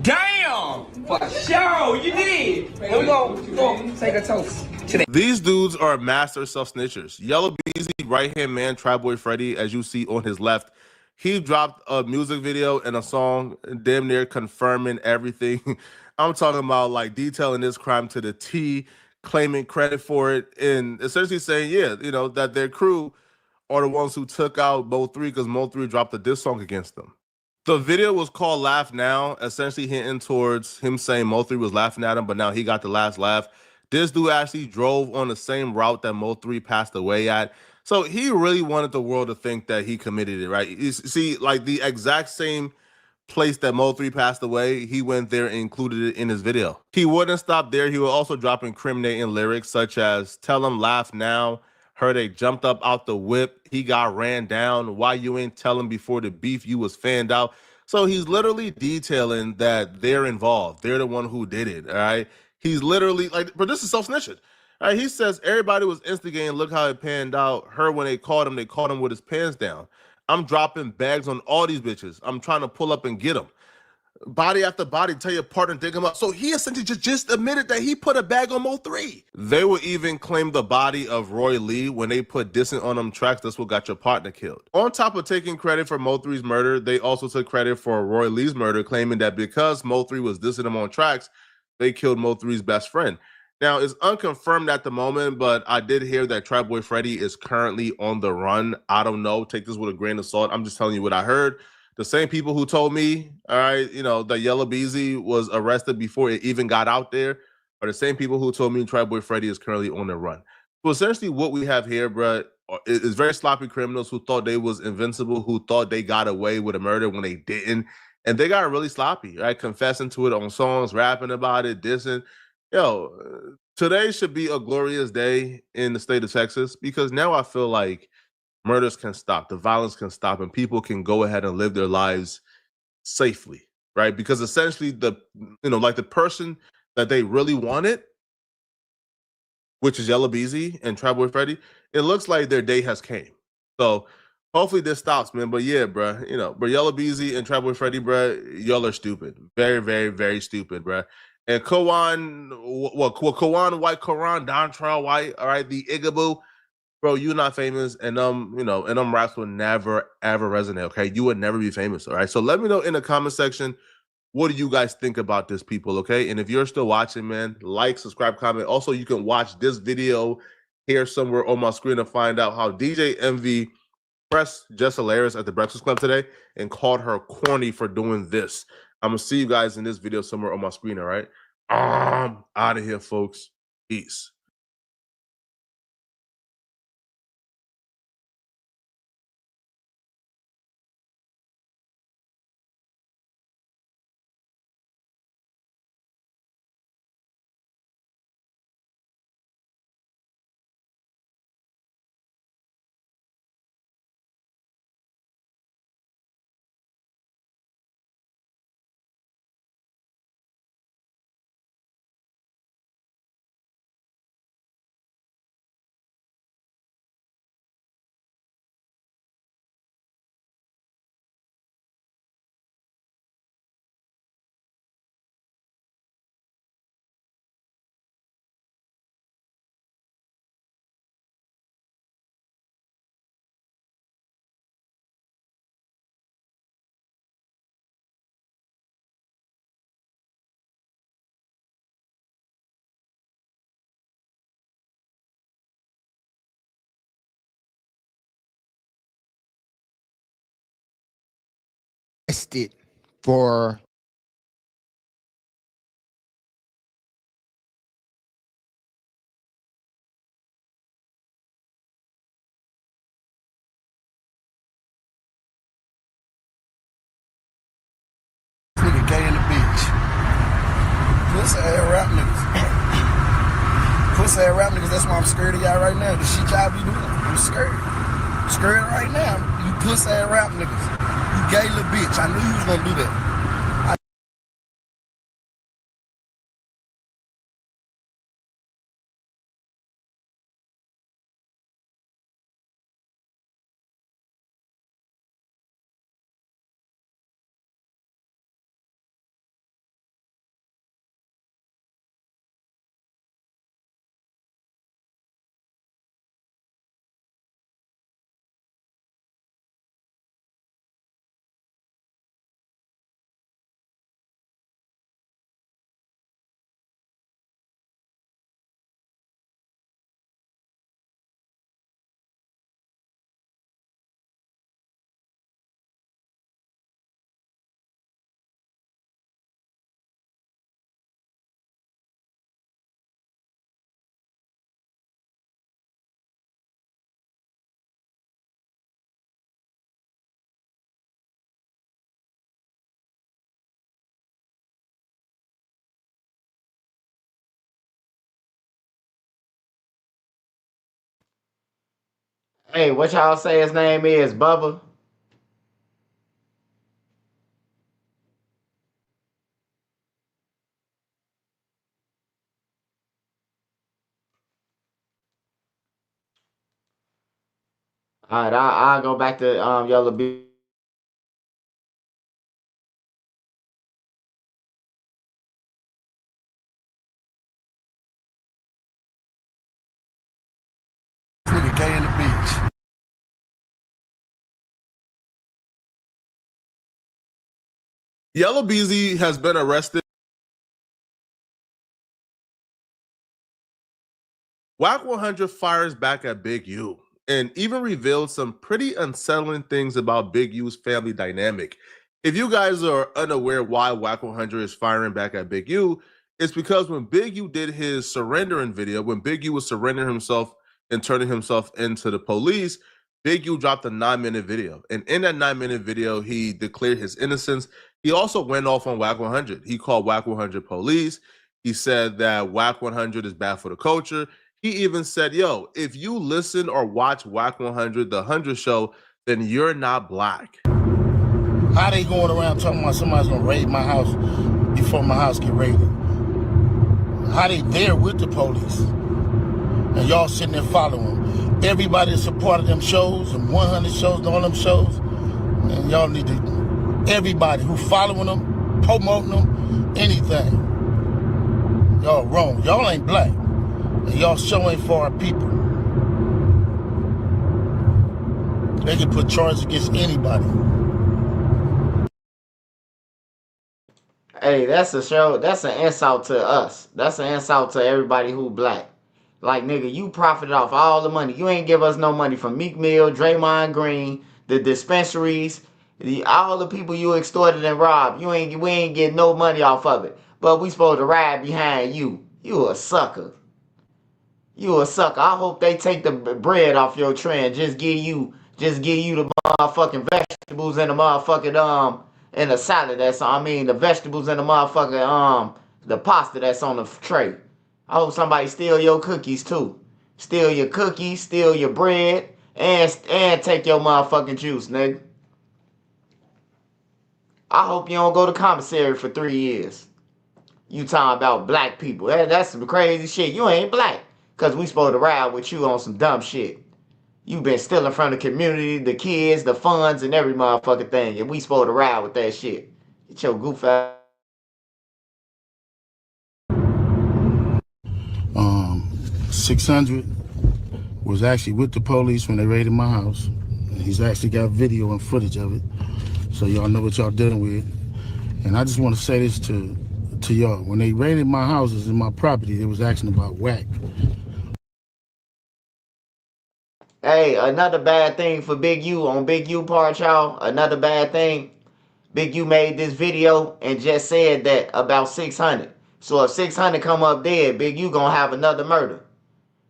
Damn! For sure, you did. And we gonna take a toast today. These dudes are master self-snitchers. Yellow Beezy, right-hand man, Tri-Boy Freddy, as you see on his left, he dropped a music video and a song damn near confirming everything. I'm talking about, like, detailing this crime to the T, claiming credit for it, and essentially saying, yeah, you know, that their crew are the ones who took out Mo3 because Mo3 dropped a diss song against them. The video was called Laugh Now, essentially hinting towards him saying Mo3 was laughing at him, but now he got the last laugh. This dude actually drove on the same route that Mo3 passed away at. So he really wanted the world to think that he committed it, right? You see, like, the exact same place that Mo3 passed away, he went there and included it in his video. He wouldn't stop there. He would also drop incriminating lyrics such as, tell him laugh now, heard they jumped up out the whip, he got ran down, why you ain't tell him before the beef you was fanned out. So he's literally detailing that they're involved. They're the one who did it, all right? He's literally, like, but this is self-snitching. All right, he says everybody was instigating. Look how it panned out. Her, when they caught him with his pants down. I'm dropping bags on all these bitches. I'm trying to pull up and get them. Body after body, tell your partner, dig him up. So he essentially just admitted that he put a bag on Mo3. They would even claim the body of Roy Lee when they put dissing on them tracks. That's what got your partner killed. On top of taking credit for Mo3's murder, they also took credit for Roy Lee's murder, claiming that because Mo3 was dissing him on tracks, they killed Mo3's best friend. Now, it's unconfirmed at the moment, but I did hear that Tri-Boy Freddy is currently on the run. I don't know. Take this with a grain of salt. I'm just telling you what I heard. The same people who told me, all right, you know, that Yellow Beezy was arrested before it even got out there are the same people who told me Tri-Boy Freddy is currently on the run. So essentially what we have here, bro, it's very sloppy criminals who thought they was invincible, who thought they got away with a murder when they didn't. And they got really sloppy, right? Confessing to it on songs, rapping about it, dissing. Yo, today should be a glorious day in the state of Texas because now I feel like murders can stop, the violence can stop, and people can go ahead and live their lives safely, right? Because essentially like the person that they really wanted, which is Yella Beezy and Trap Boy Freddy, it looks like their day has came. So hopefully this stops, man. But yeah, bro, but Yella Beezy and Trap Boy Freddy, bro, y'all are stupid. Very, very, very stupid, bro. And Kawan, Kawan White, Karan, Dontrell White, all right, the Igaboo, bro, you not famous, and and raps will never ever resonate. Okay, you would never be famous. All right, so let me know in the comment section, what do you guys think about this, people? Okay, and if you're still watching, man, like, subscribe, comment. Also, you can watch this video here somewhere on my screen to find out how DJ Envy pressed Jess Hilarious at the Breakfast Club today and called her corny for doing this. I'm gonna see you guys in this video somewhere on my screen. All right, I'm out of here, folks. Peace. It for nigga gay in the bitch. Pussy ass rap niggas. Pussy ass rap niggas, that's why I'm scared of y'all right now. The shit y'all be doing. I'm scared. I'm scared right now. You pussy ass rap niggas. You gay little bitch. I knew you was gonna do that. Hey, what y'all say his name is, Bubba? All right, I'll go back to Yellow Beezy. Nigga gay in the bitch. Yella Beezy has been arrested. Wack 100 fires back at Big U and even revealed some pretty unsettling things about Big U's family dynamic. If you guys are unaware why Wack 100 is firing back at Big U, it's because when Big U did his surrendering video, when Big U was surrendering himself and turning himself into the police, Big U dropped a 9-minute video. And in that 9-minute video, he declared his innocence. He also went off on Wack 100. He called Wack 100 police. He said that Wack 100 is bad for the culture. He even said, yo, if you listen or watch Wack 100, the 100 show, then you're not black. How they going around talking about somebody's gonna raid my house before my house get raided? How they there with the police? And y'all sitting there following them. Everybody that supported them shows, them 100 shows, and all them shows, and y'all need to, everybody who following them, promoting them, anything. Y'all wrong. Y'all ain't black. And y'all showing for our people. They can put charges against anybody. Hey, that's a show. That's an insult to us. That's an insult to everybody who black. Like, nigga, you profited off all the money. You ain't give us no money from Meek Mill, Draymond Green, the dispensaries, all the people you extorted and robbed. We ain't get no money off of it. But we supposed to ride behind you. You a sucker. You a sucker. I hope they take the bread off your tray and just give you the motherfucking vegetables and the motherfucking and the salad the vegetables and the motherfucking the pasta that's on the tray. I hope somebody steal your cookies too. Steal your cookies, steal your bread, and take your motherfucking juice, nigga. I hope you don't go to commissary for 3 years. You talking about black people. That's some crazy shit. You ain't black. Because we supposed to ride with you on some dumb shit. You been stealing from the community, the kids, the funds, and every motherfucking thing. And we supposed to ride with that shit. Get your goof out. 600 was actually with the police when they raided my house. And he's actually got video and footage of it. So y'all know what y'all dealing with. And I just want to say this to y'all. When they raided my houses and my property, they was asking about Wack. Hey, another bad thing for Big U on Big U part, y'all. Another bad thing. Big U made this video and just said that about 600. So if 600 come up dead, Big U gonna have another murder.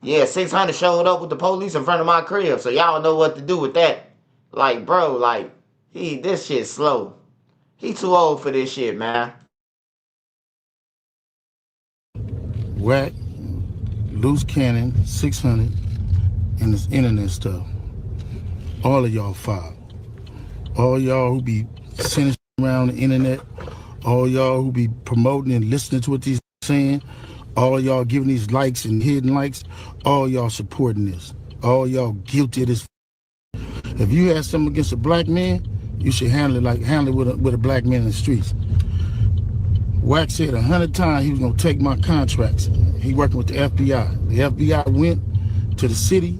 Yeah, 600 showed up with the police in front of my crib, so y'all know what to do with that. Like, bro, like, this shit slow. He too old for this shit, man. Wack, loose cannon, 600, and this internet stuff. All of y'all filed. All y'all who be sending around the internet, all y'all who be promoting and listening to what these saying, all y'all giving these likes and hidden likes, all y'all supporting this. All y'all guilty of this. If you had something against a black man, you should handle it with a black man in the streets. Wack said 100 times he was gonna take my contracts. He working with the FBI. The FBI went to the city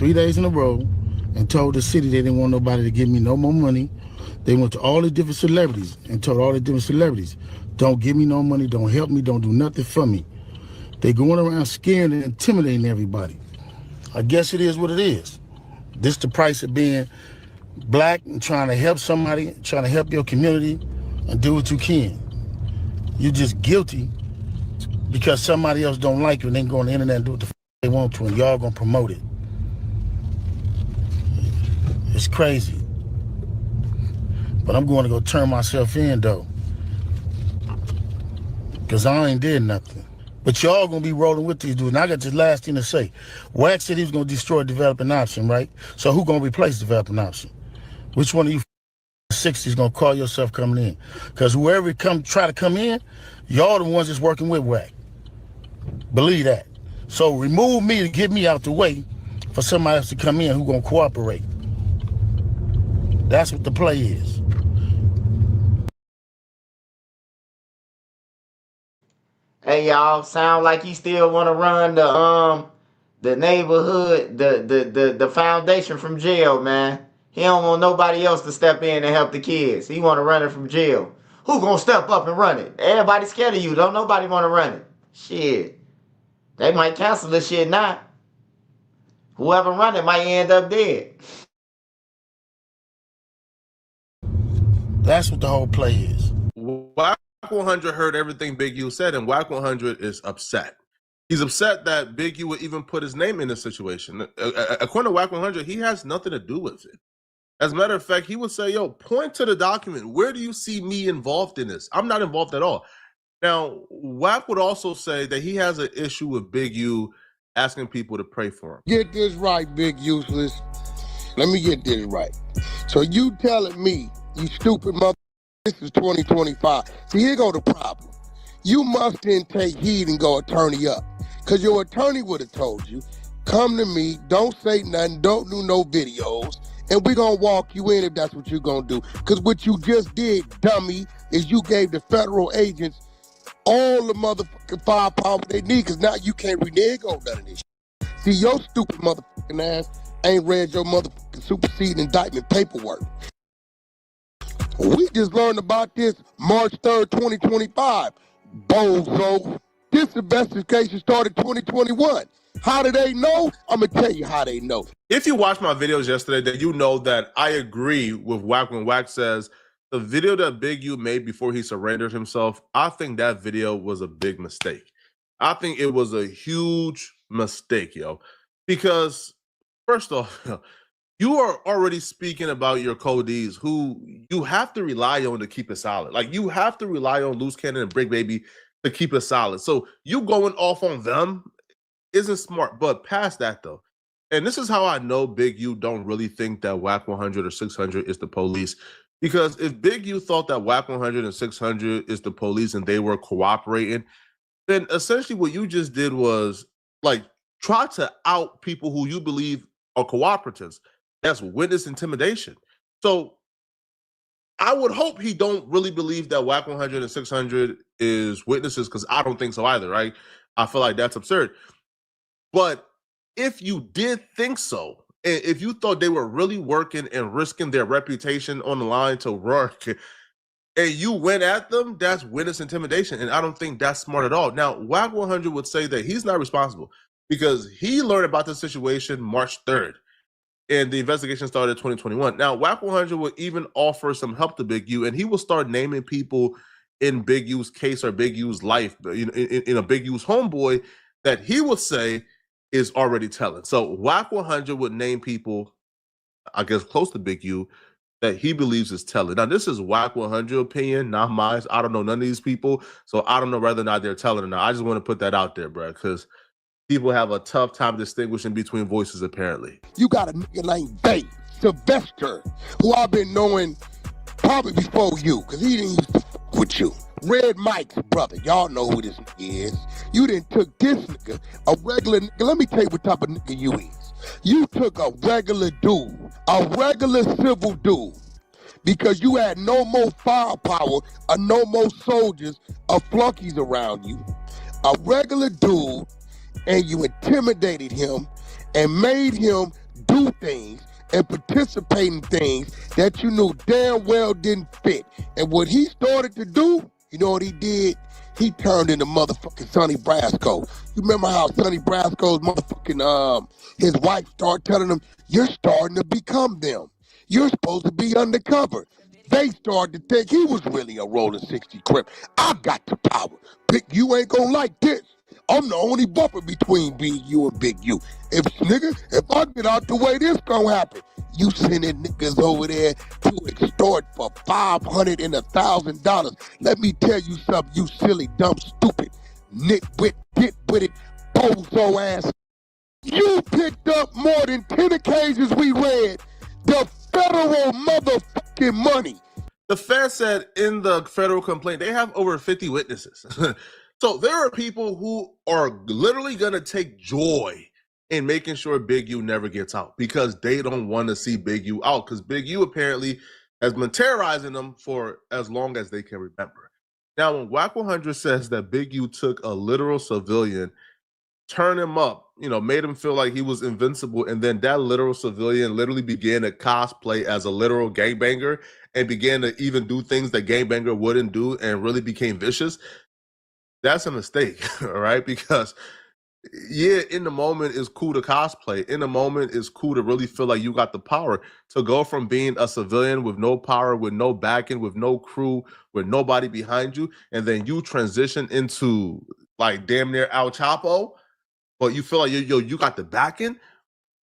3 days in a row and told the city they didn't want nobody to give me no more money. They went to all the different celebrities and told all the different celebrities, don't give me no money, don't help me, don't do nothing for me. They going around scaring and intimidating everybody. I guess it is what it is. This the price of being black and trying to help somebody, trying to help your community and do what you can. You're just guilty because somebody else don't like you and they go on the internet and do what the they want to and y'all gonna promote it. It's crazy. But I'm going to go turn myself in though. Because I ain't did nothing. But y'all gonna be rolling with these dudes. And I got this last thing to say. Wack said he was gonna destroy developing option, right? So who gonna replace developing option? Which one of you 60s gonna call yourself coming in? Because whoever try to come in, y'all the ones that's working with Wack. Believe that. So remove me to get me out the way for somebody else to come in who gonna cooperate. That's what the play is. Hey y'all, sound like he still want to run the neighborhood, the foundation from jail, man. He don't want nobody else to step in and help the kids. He want to run it from jail. Who gonna step up and run it? Everybody scared of you. Don't nobody want to run it. Shit. They might cancel this shit now. Whoever run it might end up dead. That's what the whole play is. Wack 100 heard everything Big U said, and Wack 100 is upset. He's upset that Big U would even put his name in this situation. According to Wack 100, he has nothing to do with it. As a matter of fact, he would say, yo, point to the document. Where do you see me involved in this? I'm not involved at all. Now, Wack would also say that he has an issue with Big U asking people to pray for him. Get this right, Big Useless. Let me get this right. So you telling me, you stupid mother, this is 2025. See, here go the problem. You must then take heed and go attorney up. Because your attorney would have told you, come to me, don't say nothing, don't do no videos, and we're going to walk you in if that's what you're going to do. Because what you just did, dummy, is you gave the federal agents all the motherfucking firepower they need, because now you can't renege on none of this shit. See, your stupid motherfucking ass ain't read your motherfucking superseding indictment paperwork. We just learned about this March 3rd, 2025. Bozo. This investigation started 2021. How do they know? I'm going to tell you how they know. If you watched my videos yesterday, then you know that I agree with Wack when Wack says the video that Big U made before he surrendered himself, I think that video was a big mistake. I think it was a huge mistake, yo. Because, first off, you are already speaking about your codees who you have to rely on to keep it solid. Like, you have to rely on Loose Cannon and Brick Baby to keep it solid. So you going off on them isn't smart. But past that, though, and this is how I know Big U don't really think that Wack 100 or 600 is the police. Because if Big U thought that Wack 100 and 600 is the police and they were cooperating, then essentially what you just did was, like, try to out people who you believe are cooperatives. That's witness intimidation. So I would hope he don't really believe that Wack 100 and 600 is witnesses, because I don't think so either, right? I feel like that's absurd. But if you did think so, and if you thought they were really working and risking their reputation on the line to work, and you went at them, that's witness intimidation, and I don't think that's smart at all. Now, Wack 100 would say that he's not responsible because he learned about the situation March 3rd. And the investigation started in 2021. Now, Wack 100 would even offer some help to Big U, and he will start naming people in Big U's case or Big U's life, in a Big U's homeboy that he would say is already telling. So Wack 100 would name people, I guess, close to Big U that he believes is telling. Now, this is Wack 100 opinion, not mine. I don't know none of these people, so I don't know whether or not they're telling or not. I just want to put that out there, bro, because people have a tough time distinguishing between voices, apparently. You got a nigga named Dave Sylvester, who I've been knowing probably before you, because he didn't used to fuck with you. Red Mike's brother, y'all know who this nigga is. You done took this nigga, a regular nigga. Let me tell you what type of nigga you is. You took a regular dude, a regular civil dude, because you had no more firepower or no more soldiers or flunkies around you. A regular dude, and you intimidated him and made him do things and participate in things that you knew damn well didn't fit. And what he started to do, you know what he did? He turned into motherfucking Sonny Brasco. You remember how Sonny Brasco's motherfucking, his wife started telling him, you're starting to become them. You're supposed to be undercover. They started to think he was really a rolling 60 Crip. I got the power. You ain't gonna like this. I'm the only buffer between Big U and Big U. If I get out the way, this gonna happen. You sending niggas over there to extort for $500 and $1,000. Let me tell you something, you silly, dumb, stupid, nitwit, get with it, bozo ass. You picked up more than 10 occasions we read the federal motherfucking money. The Fed said in the federal complaint, they have over 50 witnesses. So there are people who are literally going to take joy in making sure Big U never gets out because they don't want to see Big U out, because Big U apparently has been terrorizing them for as long as they can remember. Now, when Wack 100 says that Big U took a literal civilian, turned him up, made him feel like he was invincible, and then that literal civilian literally began to cosplay as a literal gangbanger and began to even do things that gangbanger wouldn't do and really became vicious, that's a mistake, all right? Because, yeah, in the moment it's cool to cosplay. In the moment it's cool to really feel like you got the power to go from being a civilian with no power, with no backing, with no crew, with nobody behind you, and then you transition into like damn near El Chapo. but you feel like you got the backing,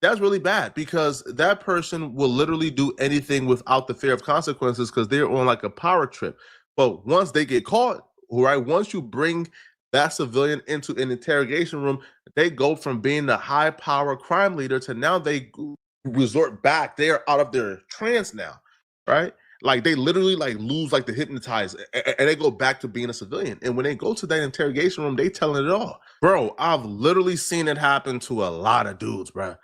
that's really bad because that person will literally do anything without the fear of consequences because they're on like a power trip. But once they get caught, right, once you bring that civilian into an interrogation room, they go from being the high power crime leader to now they resort back. They are out of their trance now, right? Like they literally like lose like the hypnotized and they go back to being a civilian. And when they go to that interrogation room, they telling it all. Bro, I've literally seen it happen to a lot of dudes, bro.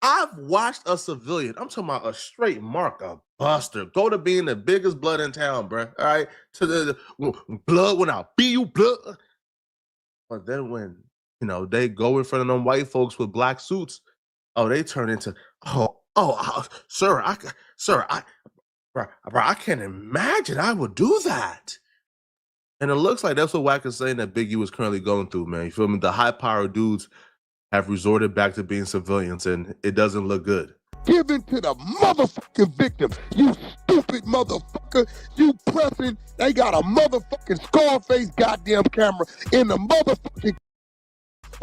I've watched a civilian, I'm talking about a straight mark, a buster, go to being the biggest blood in town, bro. All right, to the blood when I beat you, blood. But then when, they go in front of them white folks with black suits, oh, they turn into, sir, I can't imagine I would do that. And it looks like that's what Wack is saying that Big U is currently going through, man. You feel me? The high-powered dudes have resorted back to being civilians, and it doesn't look good. Given to the motherfucking victim, you stupid motherfucker. You pressing, they got a motherfucking Scarface goddamn camera in the motherfucking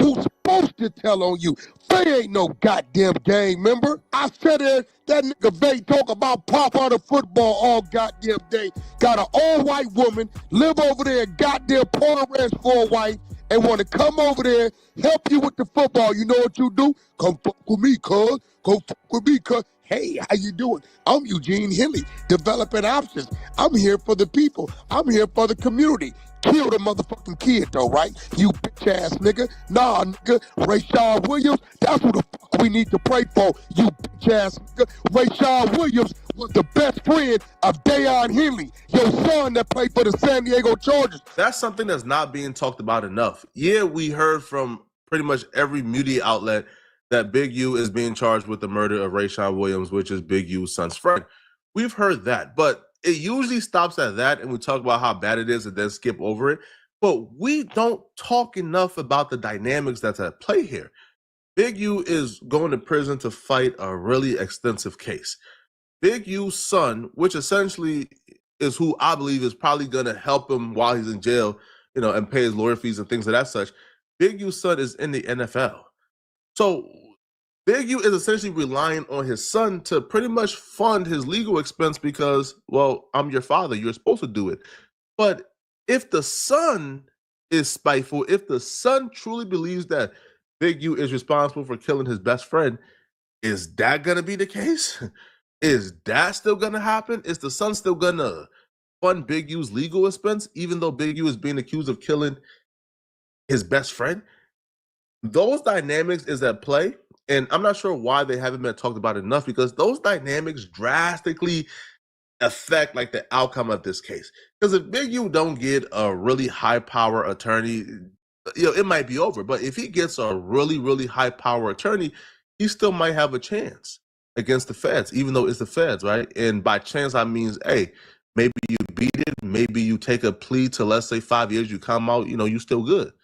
who's supposed to tell on you. They ain't no goddamn gang member. I said it, that nigga Vay talk about pop out of football all goddamn day. Got an all-white woman, live over there in goddamn Port Ranch for a wife, and want to come over there, help you with the football. You know what you do? Come fuck with me, cuz. Go fuck with me, cuz. Hey, how you doing? I'm Eugene Henley, developing options. I'm here for the people. I'm here for the community. Kill the motherfucking kid, though, right? You bitch-ass nigga. Nah, nigga. Raan Williams, that's who the fuck we need to pray for. You bitch-ass nigga. Raan Williams was the best friend of Dayon Henley, your son that played for the San Diego Chargers. That's something that's not being talked about enough. Yeah, we heard from pretty much every media outlet that Big U is being charged with the murder of Raan Williams, which is Big U's son's friend. We've heard that, but it usually stops at that, and we talk about how bad it is and then skip over it. But we don't talk enough about the dynamics that's at play here. Big U is going to prison to fight a really extensive case. Big U's son, which essentially is who I believe is probably going to help him while he's in jail, and pay his lawyer fees and things of that such. Big U's son is in the NFL. So Big U is essentially relying on his son to pretty much fund his legal expense because, well, I'm your father. You're supposed to do it. But if the son is spiteful, if the son truly believes that Big U is responsible for killing his best friend, is that going to be the case? Is that still going to happen? Is the son still going to fund Big U's legal expense, even though Big U is being accused of killing his best friend? Those dynamics is at play. And I'm not sure why they haven't been talked about enough because those dynamics drastically affect like the outcome of this case. Because if Big U don't get a really high power attorney, it might be over. But if he gets a really, really high power attorney, he still might have a chance against the feds, even though it's the feds, right? And by chance, I mean, hey, maybe you beat it, maybe you take a plea to, let's say, 5 years, you come out, you still good,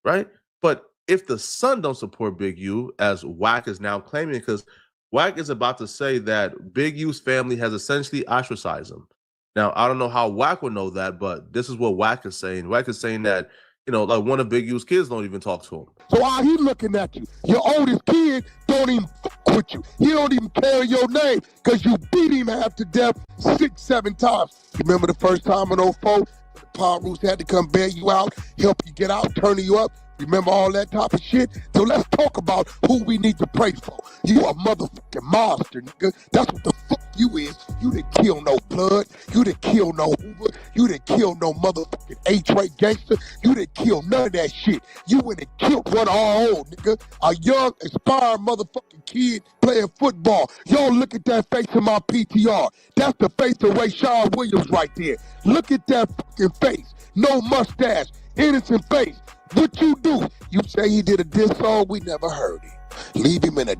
right? But if the son don't support Big U, as Wack is now claiming, because Wack is about to say that Big U's family has essentially ostracized him. Now, I don't know how Wack would know that, but this is what Wack is saying. Wack is saying that, like one of Big U's kids don't even talk to him. So while he's looking at you, your oldest kid don't even fuck with you. He don't even carry your name because you beat him half to death 6-7 times. Remember the first time in 04, the Power Roots had to come bail you out, help you get out, turn you up? Remember all that type of shit? So let's talk about who we need to pray for. You a motherfucking monster, nigga. That's what the fuck you is. You didn't kill no blood. You didn't kill no Hoover. You didn't kill no motherfucking H-rate gangster. You didn't kill none of that shit. You went and killed one of our own, nigga. A young, aspiring motherfucking kid playing football. Y'all look at that face in my PTR. That's the face of Raan Williams right there. Look at that fucking face. No mustache. Innocent face. What you do? You say he did a diss song, we never heard it. Leave him in a...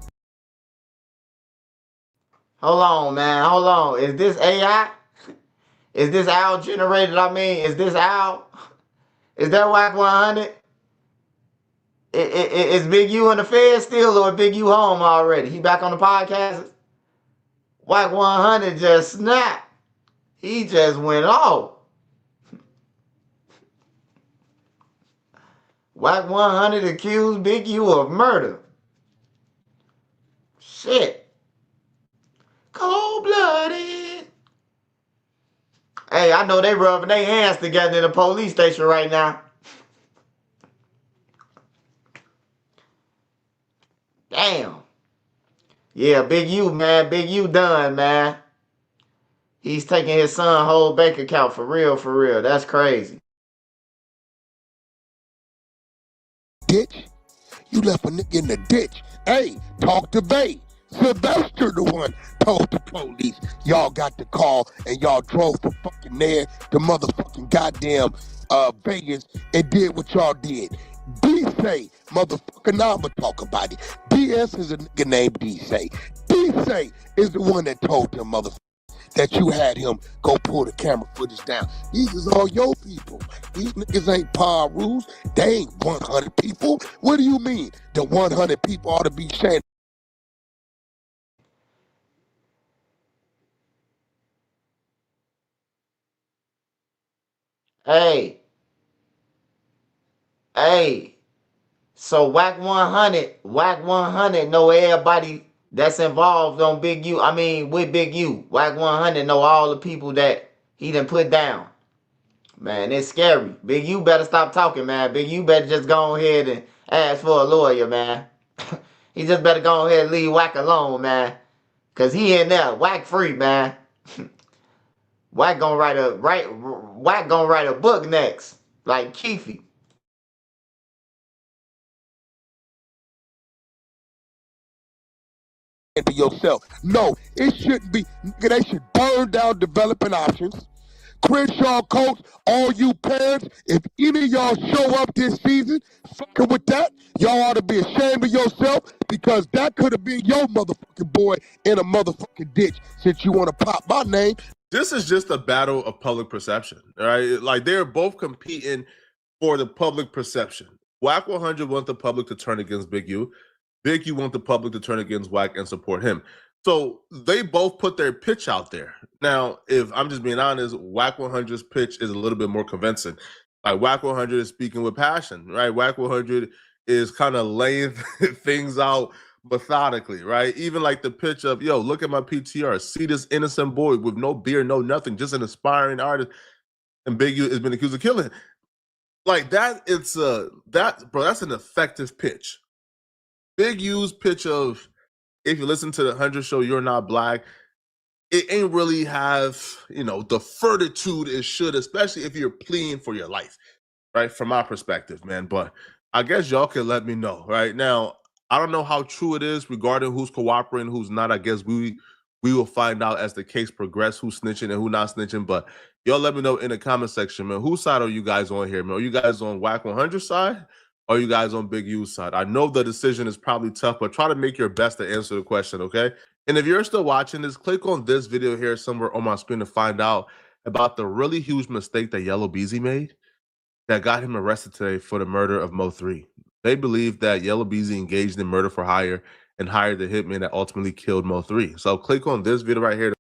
Hold on, man. Hold on. Is this AI? Is this Al generated? Is this Al? Is that Wack 100? Is Big U in the Fed still, or Big U home already? He back on the podcast? Wack 100 just snapped. He just went off. Wack 100 accused Big U of murder. Shit. Cold-blooded. Hey, I know they rubbing their hands together in the police station right now. Damn. Yeah, Big U, man. Big U done, man. He's taking his son's whole bank account for real, for real. That's crazy. Ditch? You left a nigga in the ditch. Hey, talk to Bay. Sylvester the one told the police. Y'all got the call and y'all drove from fucking there to motherfucking goddamn Vegas and did what y'all did. D-Say, motherfucker, now I'ma talk about it. DS is a nigga named D-Say. D-Say is the one that told them motherfucker that you had him go pull the camera footage down. These is all your people. These niggas ain't power rules. They ain't 100 people. What do you mean? The 100 people ought to be shamed. Hey, so Wack 100 know everybody that's involved on Big U. I mean, with Big U. Wack 100 know all the people that he done put down. Man, it's scary. Big U better stop talking, man. Big U better just go ahead and ask for a lawyer, man. He just better go ahead and leave Wack alone, man. Cause he in there. Wack free, man. Wack gonna write a book next. Like Keefy. For yourself. No, it shouldn't be. They should burn down developing options. Crenshaw Coach, all you parents, if any of y'all show up this season fucking with that, y'all ought to be ashamed of yourself because that could have been your motherfucking boy in a motherfucking ditch since you want to pop my name. This is just a battle of public perception, right? Like they're both competing for the public perception. Wack 100 want the public to turn against Big U. Big U want the public to turn against Wack and support him. So they both put their pitch out there. Now, if I'm just being honest, Wack 100's pitch is a little bit more convincing. Like Wack 100 is speaking with passion, right? Wack 100 is kind of laying things out methodically, right? Even like the pitch of, yo, look at my PTR. See this innocent boy with no beard, no nothing, just an aspiring artist. And Big U has been accused of killing. Like that, that's an effective pitch. Big U's pitch of, if you listen to the 100 show, You're Not Black, it ain't really have, the fortitude it should, especially if you're pleading for your life, right? From my perspective, man. But I guess y'all can let me know, right? Now, I don't know how true it is regarding who's cooperating, who's not. I guess we will find out as the case progresses, who's snitching and who not snitching. But y'all let me know in the comment section, man. Whose side are you guys on here, man? Are you guys on Wack 100 side? Or are you guys on Big U's side? I know the decision is probably tough, but try to make your best to answer the question, okay? And if you're still watching this, click on this video here somewhere on my screen to find out about the really huge mistake that Yellow Beezy made that got him arrested today for the murder of Mo3. They believe that Yellow Beezy engaged in murder for hire and hired the hitman that ultimately killed Mo3. So click on this video right here.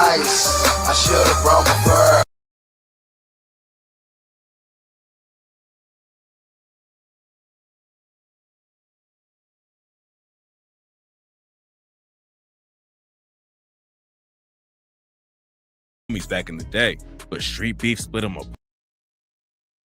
I should have brought my bird. Back in the day, but street beef split them up.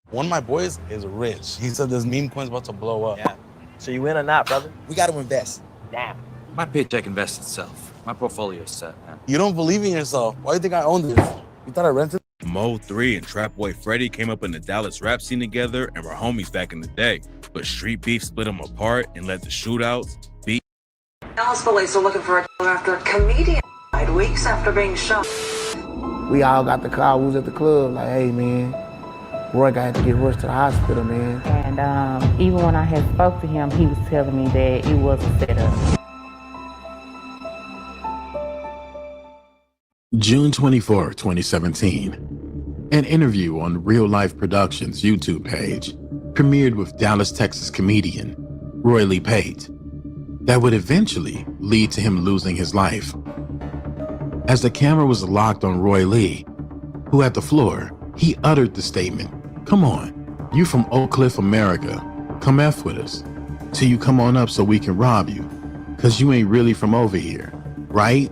One of my boys is rich. He said this meme coin's about to blow up. Yeah. So you in or not, brother? We got to invest. Damn. My paycheck invests itself. My portfolio's set, man. You don't believe in yourself. Why do you think I own this? You thought I rented? Mo3 and Trap Boy Freddy came up in the Dallas rap scene together and were homies back in the day. But street beef split them apart and led to shootouts, beef. Dallas police are looking for a killer after a comedian died weeks after being shot. we all got the call. We was at the club like, hey man, Roy got to get rushed to the hospital, man. And even when I had spoke to him, he was telling me that it was a setup. June 24, 2017. An interview on Real Life Productions' YouTube page premiered with Dallas, Texas comedian Roy Lee Pate that would eventually lead to him losing his life. As the camera was locked on Roy Lee, who at the floor, he uttered the statement, "Come on, you from Oak Cliff, America, come F with us, till you come on up so we can rob you, cause you ain't really from over here, right?"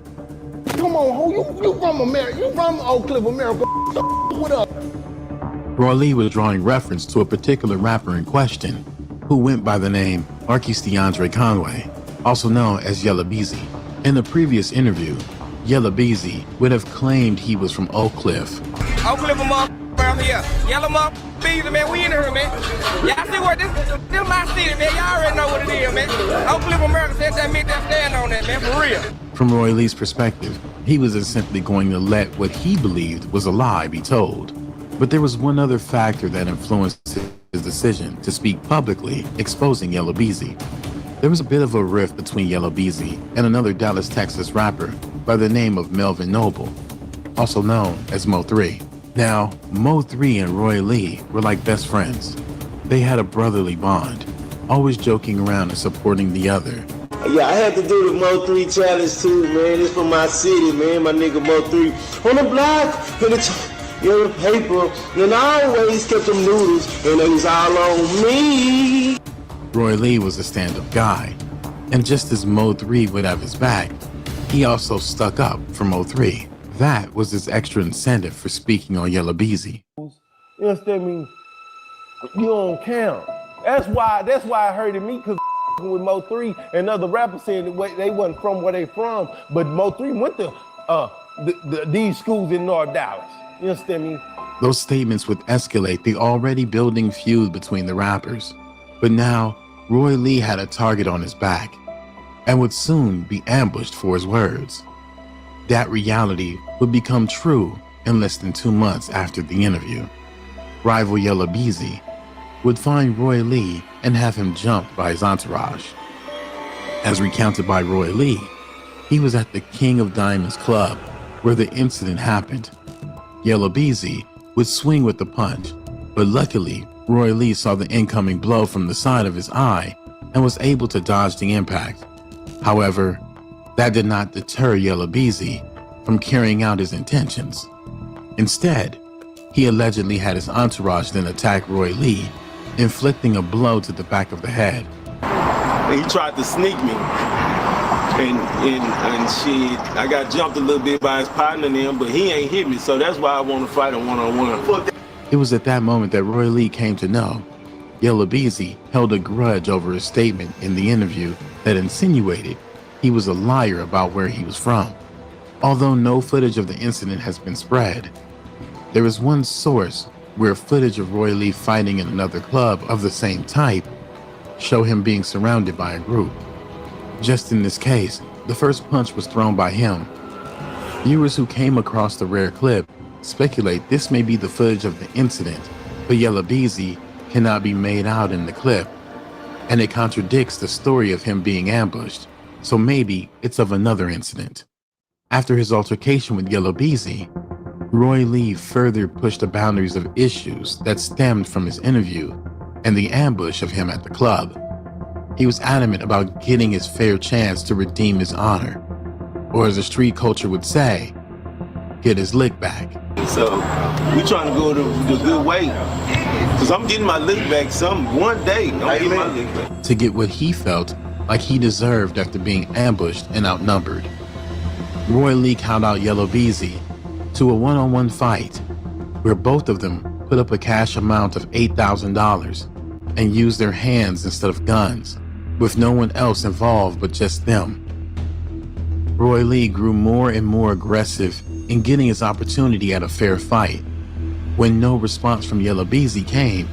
Come on, ho, you from America, you from Oak Cliff, America, what up? Roy Lee was drawing reference to a particular rapper in question, who went by the name Marquis DeAndre Conway, also known as Yella Beezy. In the previous interview, Yella Beezy would have claimed he was from Oak Cliff. Oak Cliff around here. Yellow Beezy, man, we in here, man. Y'all see what this my city, man. Y'all already know what it is, man. Oak Cliff America said that meant that stand on that, man, for real. From Roy Lee's perspective, he was simply going to let what he believed was a lie be told. But there was one other factor that influenced his decision to speak publicly, exposing Yella Beezy. There was a bit of a rift between Yella Beezy and another Dallas, Texas rapper by the name of Melvin Noble, also known as Mo3. Now, Mo3 and Roy Lee were like best friends. They had a brotherly bond, always joking around and supporting the other. Yeah, I had to do the Mo3 challenge too, man. It's from my city, man. My nigga Mo3 on the block, in the paper, and I always kept them noodles, and they was all on me. Roy Lee was a stand-up guy, and just as Mo3 would have his back, he also stuck up for Mo3. That was his extra incentive for speaking on Yella Beezy. You understand me? You don't count. That's why it hurted me, because with Mo3 and other rappers saying they wasn't from where they from, but Mo3 went to these schools in North Dallas. You understand me? Those statements would escalate the already building feud between the rappers. But now, Roy Lee had a target on his back and would soon be ambushed for his words. That reality would become true in less than 2 months after the interview. Rival Yella Beezy would find Roy Lee and have him jumped by his entourage. As recounted by Roy Lee, he was at the King of Diamonds club where the incident happened. Yella Beezy would swing with the punch, but luckily, Roy Lee saw the incoming blow from the side of his eye and was able to dodge the impact. However, that did not deter Yella Beezy from carrying out his intentions. Instead, he allegedly had his entourage then attack Roy Lee, inflicting a blow to the back of the head. He tried to sneak me, and shit, I got jumped a little bit by his partner and him, but he ain't hit me, so that's why I want to fight a one-on-one. It was at that moment that Roy Lee came to know Yella Beezy held a grudge over a statement in the interview that insinuated he was a liar about where he was from. Although no footage of the incident has been spread, there is one source where footage of Roy Lee fighting in another club of the same type show him being surrounded by a group. Just in this case, the first punch was thrown by him. Viewers who came across the rare clip speculate this may be the footage of the incident, but Yella Beezy cannot be made out in the clip, and it contradicts the story of him being ambushed, so maybe it's of another incident. After his altercation with Yella Beezy, Roy Lee further pushed the boundaries of issues that stemmed from his interview and the ambush of him at the club. He was adamant about getting his fair chance to redeem his honor, or as the street culture would say, get his lick back. So we trying to go the good way, because I'm getting my lick back one day. I'm getting my lick back. To get what he felt like he deserved after being ambushed and outnumbered. Roy Lee called out Yella Beezy to a one-on-one fight where both of them put up a cash amount of $8,000 and used their hands instead of guns, with no one else involved but just them. Roy Lee grew more and more aggressive in getting his opportunity at a fair fight. When no response from Yella Beezy came,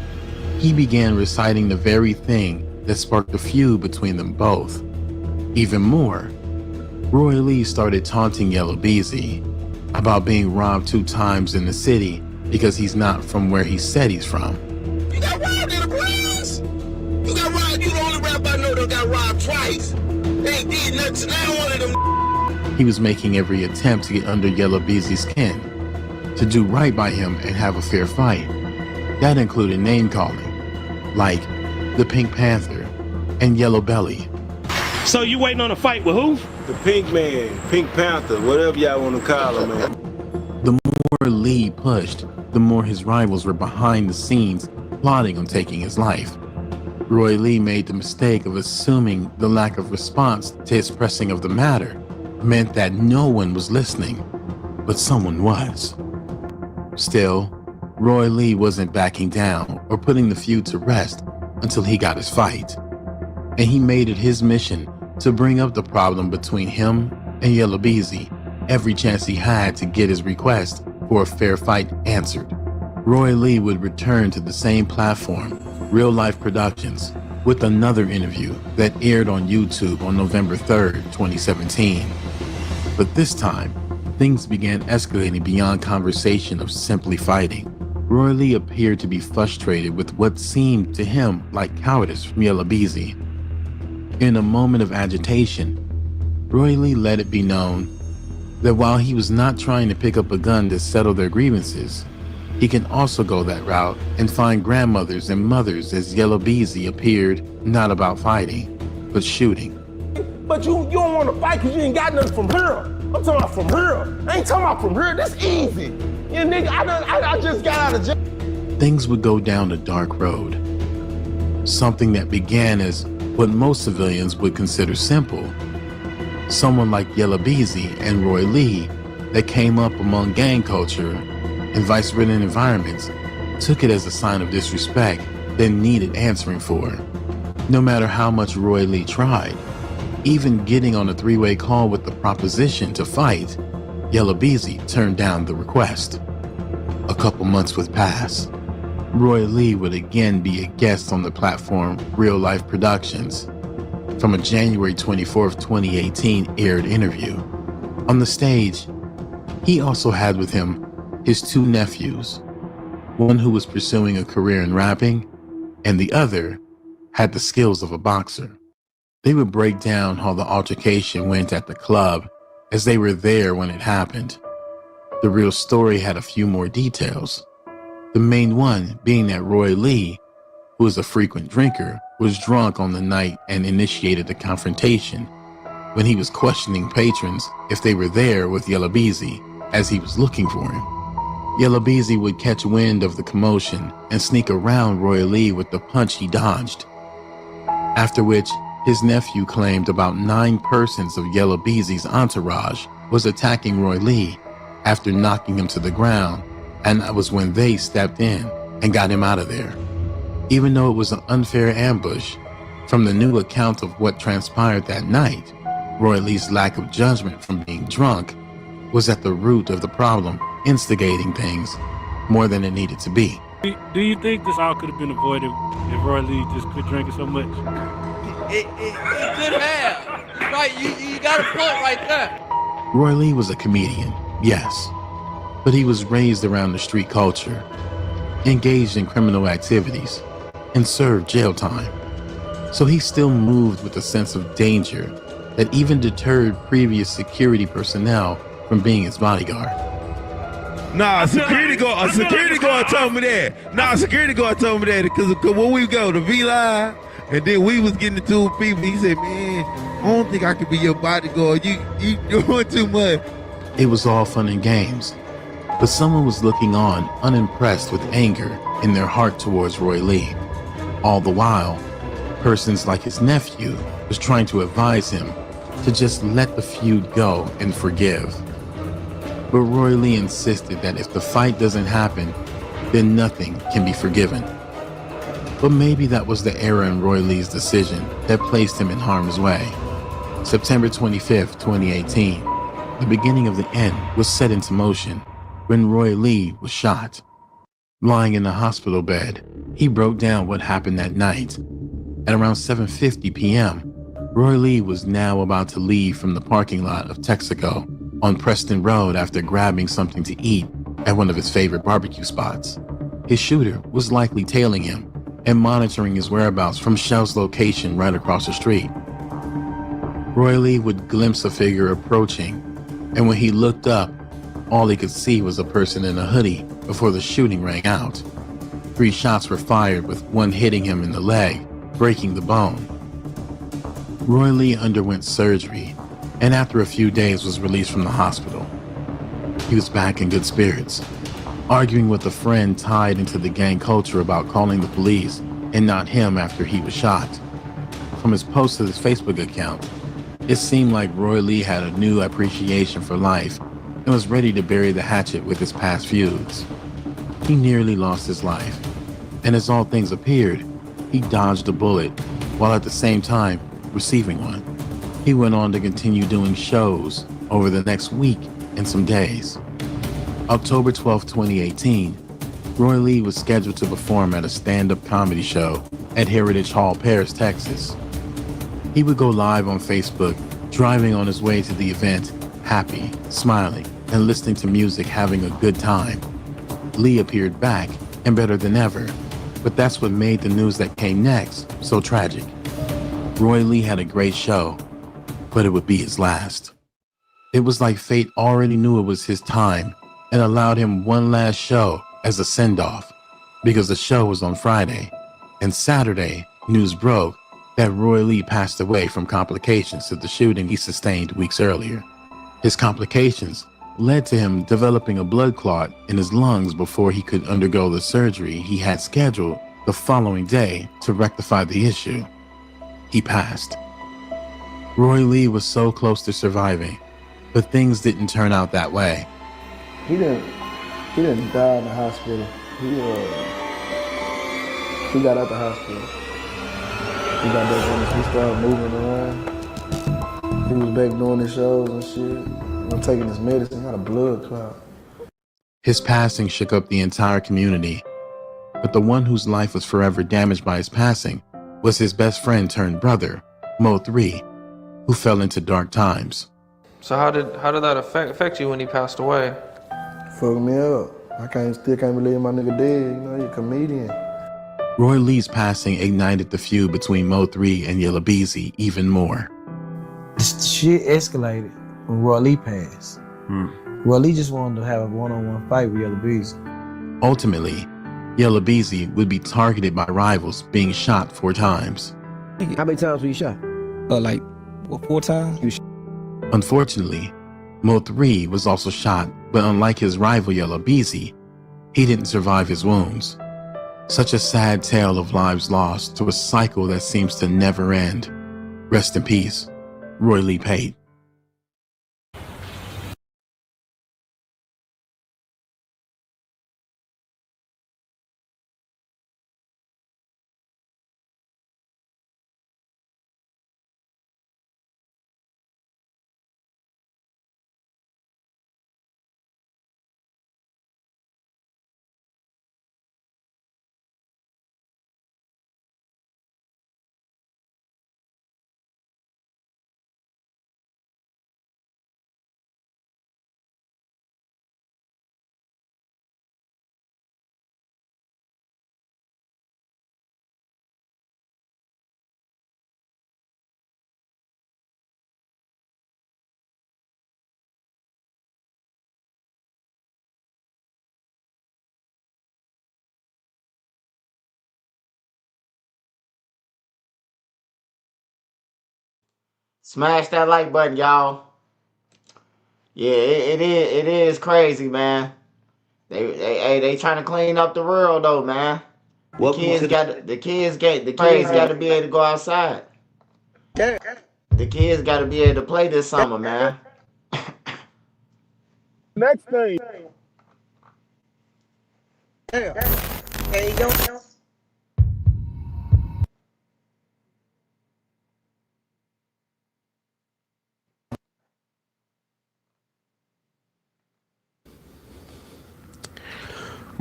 he began reciting the very thing that sparked a feud between them both. Even more, Roy Lee started taunting Yella Beezy, about being robbed 2 times in the city because he's not from where he said he's from. You got robbed in the Bronx. You got robbed. You the only rapper I know that got robbed twice. They ain't did nothing to not one of them. He was making every attempt to get under Yellow Beezy's skin, to do right by him and have a fair fight. That included name calling, like the Pink Panther and Yellow Belly. So you waiting on a fight with who? The Pink Man, Pink Panther, whatever y'all want to call him, man. The more Lee pushed, the more his rivals were behind the scenes plotting on taking his life. Roy Lee made the mistake of assuming the lack of response to his pressing of the matter meant that no one was listening, but someone was. Still, Roy Lee wasn't backing down or putting the feud to rest until he got his fight. And he made it his mission to bring up the problem between him and Yellow Beezy every chance he had to get his request for a fair fight answered. Roy Lee would return to the same platform, Real Life Productions, with another interview that aired on YouTube on November 3rd, 2017. But this time, things began escalating beyond conversation of simply fighting. Roy Lee appeared to be frustrated with what seemed to him like cowardice from Yella Beezy. In a moment of agitation, Roy Lee let it be known that while he was not trying to pick up a gun to settle their grievances, he can also go that route and find grandmothers and mothers as Yellow Beezy appeared not about fighting, but shooting. But you don't want to fight because you ain't got nothing from here. I'm talking about from here. I ain't talking about from here. That's easy. Yeah, nigga, I just got out of jail. Things would go down a dark road. Something that began as what most civilians would consider simple. Someone like Yella Beezy and Roy Lee that came up among gang culture and vice-ridden environments took it as a sign of disrespect that needed answering for. No matter how much Roy Lee tried, even getting on a 3-way call with the proposition to fight, Yella Beezy turned down the request. A couple months would pass. Roy Lee would again be a guest on the platform Real Life Productions. From a January 24th, 2018 aired interview. On the stage, he also had with him his 2 nephews, one who was pursuing a career in rapping, and the other had the skills of a boxer. They would break down how the altercation went at the club as they were there when it happened. The real story had a few more details. The main one being that Roy Lee, who is a frequent drinker, was drunk on the night and initiated the confrontation when he was questioning patrons if they were there with Yella Beezy as he was looking for him. Yella Beezy would catch wind of the commotion and sneak around Roy Lee with the punch he dodged. After which, his nephew claimed about 9 persons of Yella Beezy's entourage was attacking Roy Lee after knocking him to the ground, and that was when they stepped in and got him out of there. Even though it was an unfair ambush, from the new account of what transpired that night, Roy Lee's lack of judgment from being drunk was at the root of the problem, instigating things more than it needed to be. Do you think this all could have been avoided if Roy Lee just quit drinking so much? It could have. Right, you got a point right there. Roy Lee was a comedian, yes, but he was raised around the street culture, engaged in criminal activities, and served jail time. So he still moved with a sense of danger that even deterred previous security personnel from being his bodyguard. Nah, security guard told me that. Security guard told me that because when we go to V-Line and then we was getting into it with people, he said, man, I don't think I could be your bodyguard. You doing too much. It was all fun and games, but someone was looking on unimpressed with anger in their heart towards Roy Lee. All the while, persons like his nephew was trying to advise him to just let the feud go and forgive. But Roy Lee insisted that if the fight doesn't happen, then nothing can be forgiven. But maybe that was the error in Roy Lee's decision that placed him in harm's way. September 25th, 2018, the beginning of the end was set into motion when Roy Lee was shot. Lying in a hospital bed, he broke down what happened that night. At around 7:50 p.m., Roy Lee was now about to leave from the parking lot of Texaco on Preston Road after grabbing something to eat at one of his favorite barbecue spots. His shooter was likely tailing him and monitoring his whereabouts from Shell's location right across the street. Roy Lee would glimpse a figure approaching, and when he looked up, all he could see was a person in a hoodie before the shooting rang out. 3 shots were fired, with one hitting him in the leg, breaking the bone. Roy Lee underwent surgery, and after a few days was released from the hospital. He was back in good spirits, arguing with a friend tied into the gang culture about calling the police and not him after he was shot. From his post to his Facebook account, it seemed like Roy Lee had a new appreciation for life and was ready to bury the hatchet with his past feuds. He nearly lost his life, and as all things appeared, he dodged a bullet while at the same time receiving one. He went on to continue doing shows over the next week and some days. October 12, 2018, Roy Lee was scheduled to perform at a stand-up comedy show at Heritage Hall, Paris, Texas. He would go live on Facebook, driving on his way to the event, happy, smiling, and listening to music, having a good time. Lee appeared back, and better than ever, but that's what made the news that came next so tragic. Roy Lee had a great show, but it would be his last. It was like fate already knew it was his time and allowed him one last show as a send-off, because the show was on Friday, and Saturday, news broke that Roy Lee passed away from complications to the shooting he sustained weeks earlier. His complications led to him developing a blood clot in his lungs before he could undergo the surgery he had scheduled the following day to rectify the issue. He passed. Roy Lee was so close to surviving, but things didn't turn out that way. He didn't die in the hospital. He got out the hospital. He got back on his, he started moving around. He was back doing his shows and shit. I'm taking his medicine, got a blood clot. His passing shook up the entire community, but the one whose life was forever damaged by his passing was his best friend turned brother, Mo3, who fell into dark times. So how did that affect you when he passed away? Fucked me up. Still can't believe my nigga dead. You know, he a comedian. Roy Lee's passing ignited the feud between Mo3 and Yellow Beezy even more. Shit escalated when Roy Lee passed. Roy Lee just wanted to have a one-on-one fight with Yellow Beezy. Ultimately, Yellow Beezy would be targeted by rivals, being shot 4 times. How many times were you shot? 4 times? Unfortunately, Mo3 was also shot, but unlike his rival Yellow Beezy, he didn't survive his wounds. Such a sad tale of lives lost to a cycle that seems to never end. Rest in peace, Roy Lee Pate. Smash that like button, y'all. Yeah, it is crazy, man. They trying to clean up the world though, man. The kids got to be able to go outside. The kids got to be able to play this summer, man. Next thing. There you go.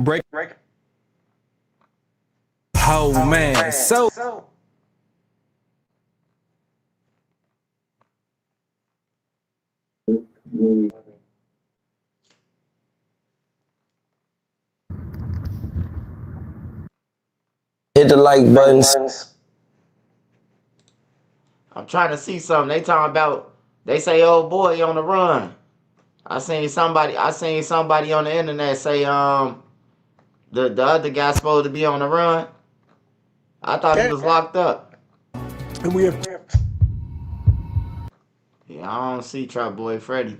Break. Oh man, so hit the like buttons. I'm trying to see something. They talking about, they say old boy on the run. I seen somebody on the internet say the other guy's supposed to be on the run. I thought he was locked up. And we have Yeah, I don't see Trap Boy Freddy.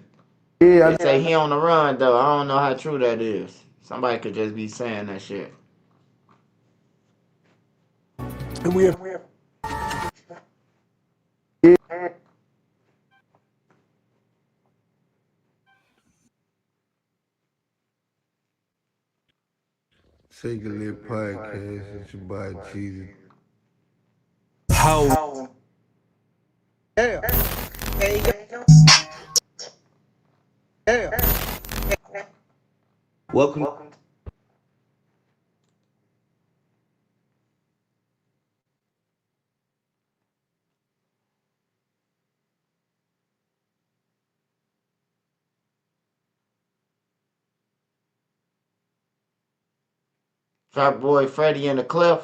Yeah, They say he on the run though. I don't know how true that is. Somebody could just be saying that shit. and we have Single Lit Podcast. It's your boy Jesus. how Yeah. Welcome. Trap Boy Freddy in the cliff.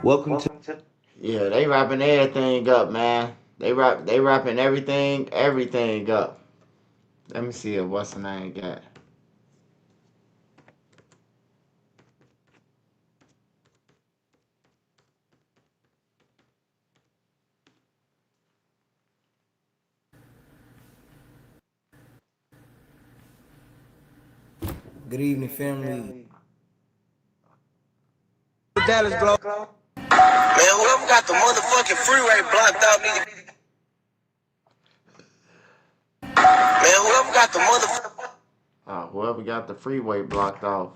Welcome to. Yeah, they wrapping everything up, man. They wrapping everything up. Let me see what's the name got. Good evening, family. Dallas, bro. Man, whoever got the motherfucking freeway blocked out need to... Man, whoever got the motherfucking... Whoever got the freeway blocked off.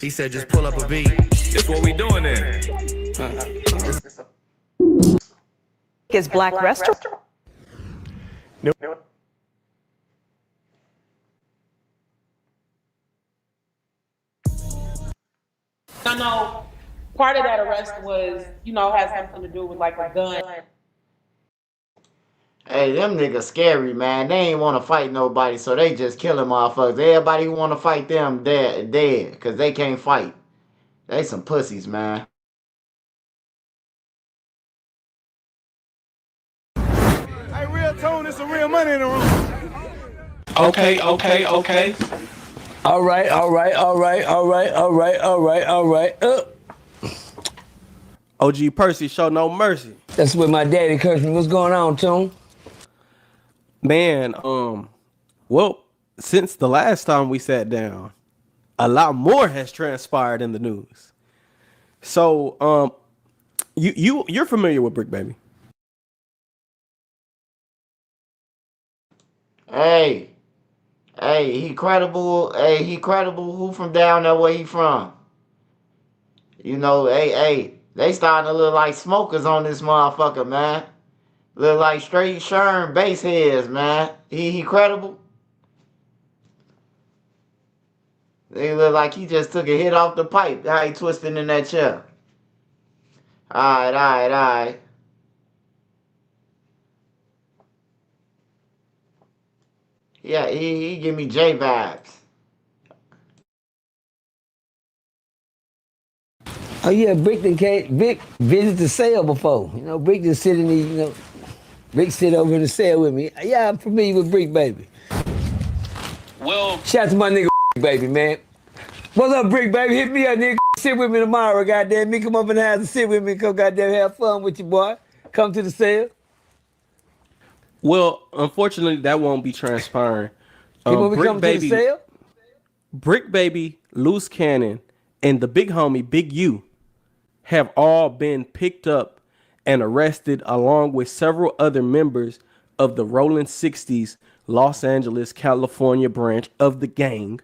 He said, just pull up a beat. That's what we doing there. Is Black Restaurant? Nope. I know part of that arrest was, has something to do with like a gun. Hey, them niggas scary, man. They ain't want to fight nobody, so they just killing motherfuckers. Everybody who want to fight them dead, because they can't fight. They some pussies, man. Hey, real tone, there's some real money in the room. Okay. All right. OG Percy, show no mercy. That's what my daddy cursed me. What's going on, Tone? Man, well, since the last time we sat down, a lot more has transpired in the news. So, you're familiar with Brick Baby? Hey, he credible. Hey, he credible. Who from down there where he from? They starting to look like smokers on this motherfucker, man. Look like straight Sherm base heads, man. He credible. They look like he just took a hit off the pipe. How he twisting in that chair. All right. Yeah, he give me J vibes. Oh yeah, Brick visited the cell before. Brick just sit in the, Brick sit over in the cell with me. Yeah, I'm familiar with Brick Baby. Well, shout out to my nigga Baby, man. What's up, Brick Baby? Hit me up, nigga. Sit with me tomorrow, goddamn me. Come up in the house and sit with me. Come goddamn have fun with you, boy. Come to the cell. Well, unfortunately, that won't be transpiring. Brick Baby, to the cell? Brick Baby, Loose Cannon, and the big homie Big U have all been picked up and arrested along with several other members of the Rolling 60s Los Angeles, California branch of the gang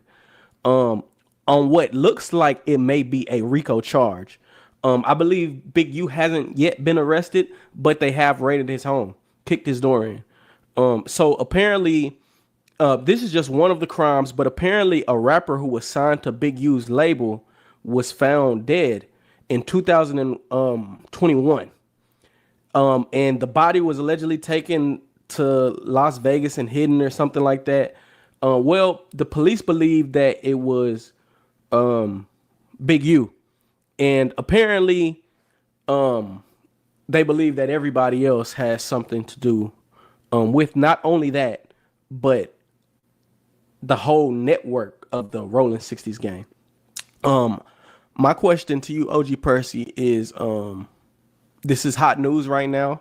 on what looks like it may be a RICO charge. I believe Big U hasn't yet been arrested, but they have raided his home, kicked his door in. So apparently, this is just one of the crimes, but apparently a rapper who was signed to Big U's label was found dead in 2021. And the body was allegedly taken to Las Vegas and hidden or something like that. Well, the police believe that it was Big U. And apparently, they believe that everybody else has something to do with not only that, but the whole network of the Rolling 60s game. My question to you, OG Percy, is this is hot news right now.